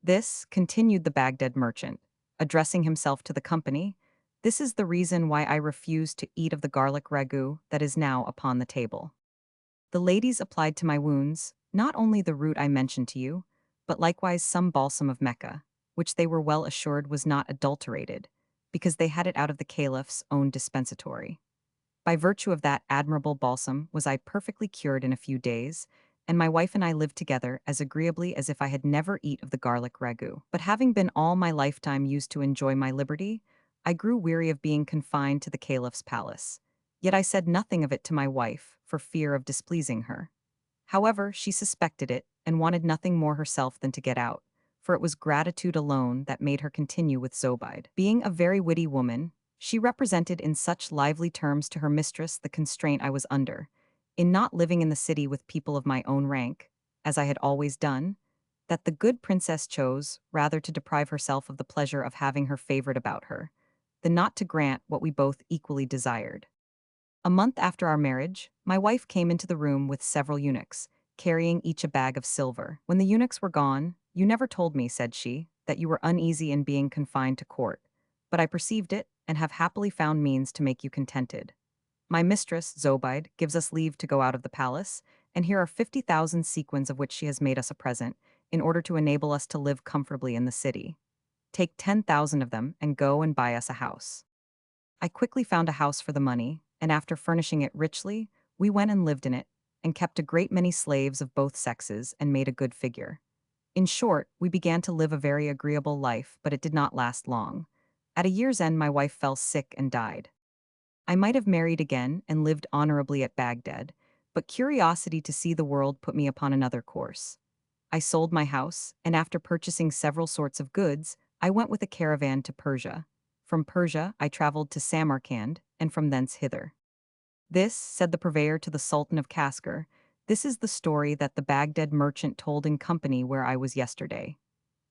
[SPEAKER 1] "This," continued the Baghdad merchant, addressing himself to the company, "this is the reason why I refuse to eat of the garlic ragout that is now upon the table." The ladies applied to my wounds, not only the root I mentioned to you, but likewise some balsam of Mecca, which they were well assured was not adulterated, because they had it out of the caliph's own dispensatory. By virtue of that admirable balsam was I perfectly cured in a few days, and my wife and I lived together as agreeably as if I had never eat of the garlic ragout. But having been all my lifetime used to enjoy my liberty, I grew weary of being confined to the caliph's palace. Yet I said nothing of it to my wife, for fear of displeasing her. However, she suspected it, and wanted nothing more herself than to get out, for it was gratitude alone that made her continue with Zobeide. Being a very witty woman, she represented in such lively terms to her mistress the constraint I was under, in not living in the city with people of my own rank, as I had always done, that the good princess chose rather to deprive herself of the pleasure of having her favorite about her, than not to grant what we both equally desired. A month after our marriage, my wife came into the room with several eunuchs, carrying each a bag of silver. When the eunuchs were gone, "You never told me," said she, "that you were uneasy in being confined to court, but I perceived it, and have happily found means to make you contented. My mistress, Zobeide, gives us leave to go out of the palace, and here are 50,000 sequins of which she has made us a present, in order to enable us to live comfortably in the city. Take 10,000 of them and go and buy us a house. I quickly found a house for the money, and after furnishing it richly, we went and lived in it, and kept a great many slaves of both sexes and made a good figure. In short, we began to live a very agreeable life, but it did not last long. At a year's end, my wife fell sick and died. I might have married again and lived honorably at Baghdad, but curiosity to see the world put me upon another course. I sold my house, and after purchasing several sorts of goods, I went with a caravan to Persia. From Persia, I traveled to Samarkand, and from thence hither. This, said the purveyor to the Sultan of Kaskar, this is the story that the Baghdad merchant told in company where I was yesterday.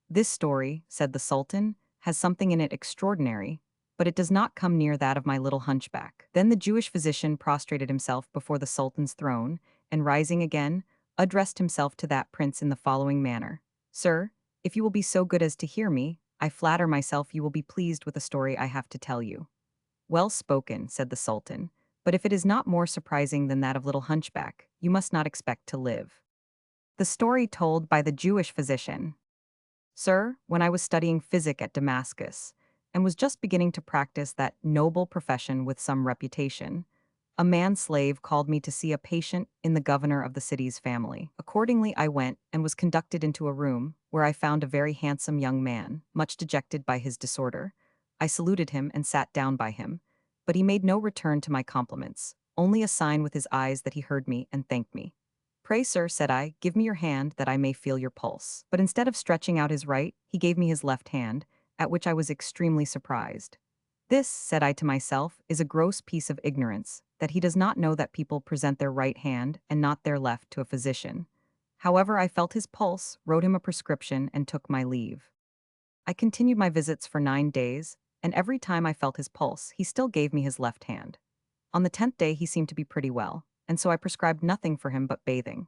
[SPEAKER 1] This story, said the Sultan, has something in it extraordinary, but it does not come near that of my little hunchback. Then the Jewish physician prostrated himself before the Sultan's throne, and rising again, addressed himself to that prince in the following manner. Sir, if you will be so good as to hear me, I flatter myself you will be pleased with the story I have to tell you. Well spoken, said the Sultan, but if it is not more surprising than that of little hunchback, you must not expect to live. The story told by the Jewish physician. Sir, when I was studying physic at Damascus, and was just beginning to practice that noble profession with some reputation, a man-slave called me to see a patient in the governor of the city's family. Accordingly, I went and was conducted into a room where I found a very handsome young man, much dejected by his disorder. I saluted him and sat down by him, but he made no return to my compliments, only a sign with his eyes that he heard me and thanked me. Pray, sir, said I, give me your hand that I may feel your pulse. But instead of stretching out his right, he gave me his left hand, at which I was extremely surprised. This, said I to myself, is a gross piece of ignorance, that he does not know that people present their right hand and not their left to a physician. However, I felt his pulse, wrote him a prescription, and took my leave. I continued my visits for 9 days, and every time I felt his pulse, he still gave me his left hand. On the 10th day he seemed to be pretty well, and so I prescribed nothing for him but bathing.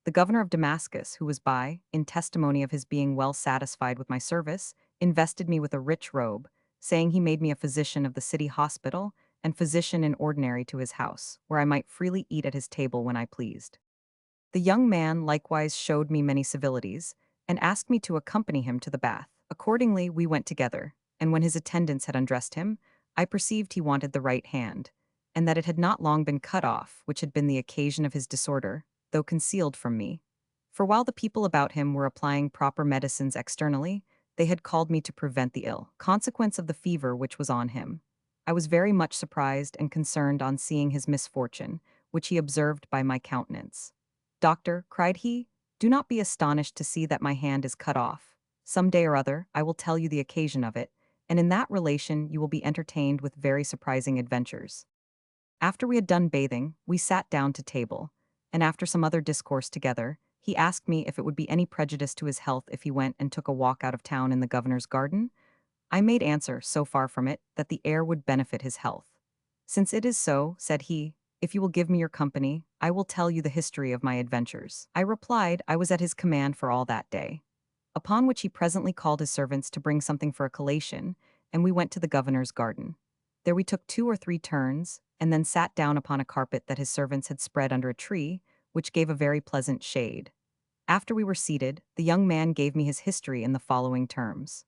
[SPEAKER 1] The governor of Damascus, who was by, in testimony of his being well satisfied with my service, invested me with a rich robe, saying he made me a physician of the city hospital and physician in ordinary to his house, where I might freely eat at his table when I pleased. The young man likewise showed me many civilities, and asked me to accompany him to the bath. Accordingly, we went together, and when his attendants had undressed him, I perceived he wanted the right hand, and that it had not long been cut off, which had been the occasion of his disorder, though concealed from me. For while the people about him were applying proper medicines externally, they had called me to prevent the ill consequence of the fever which was on him. I was very much surprised and concerned on seeing his misfortune, which he observed by my countenance. Doctor, cried he, do not be astonished to see that my hand is cut off. Some day or other I will tell you the occasion of it, and in that relation you will be entertained with very surprising adventures. After we had done bathing, we sat down to table, and after some other discourse together, he asked me if it would be any prejudice to his health if he went and took a walk out of town in the governor's garden. I made answer, so far from it, that the air would benefit his health. Since it is so, said he, if you will give me your company, I will tell you the history of my adventures. I replied I was at his command for all that day. Upon which he presently called his servants to bring something for a collation, and we went to the governor's garden. There we took 2 or 3 turns, and then sat down upon a carpet that his servants had spread under a tree, which gave a very pleasant shade. After we were seated, the young man gave me his history in the following terms.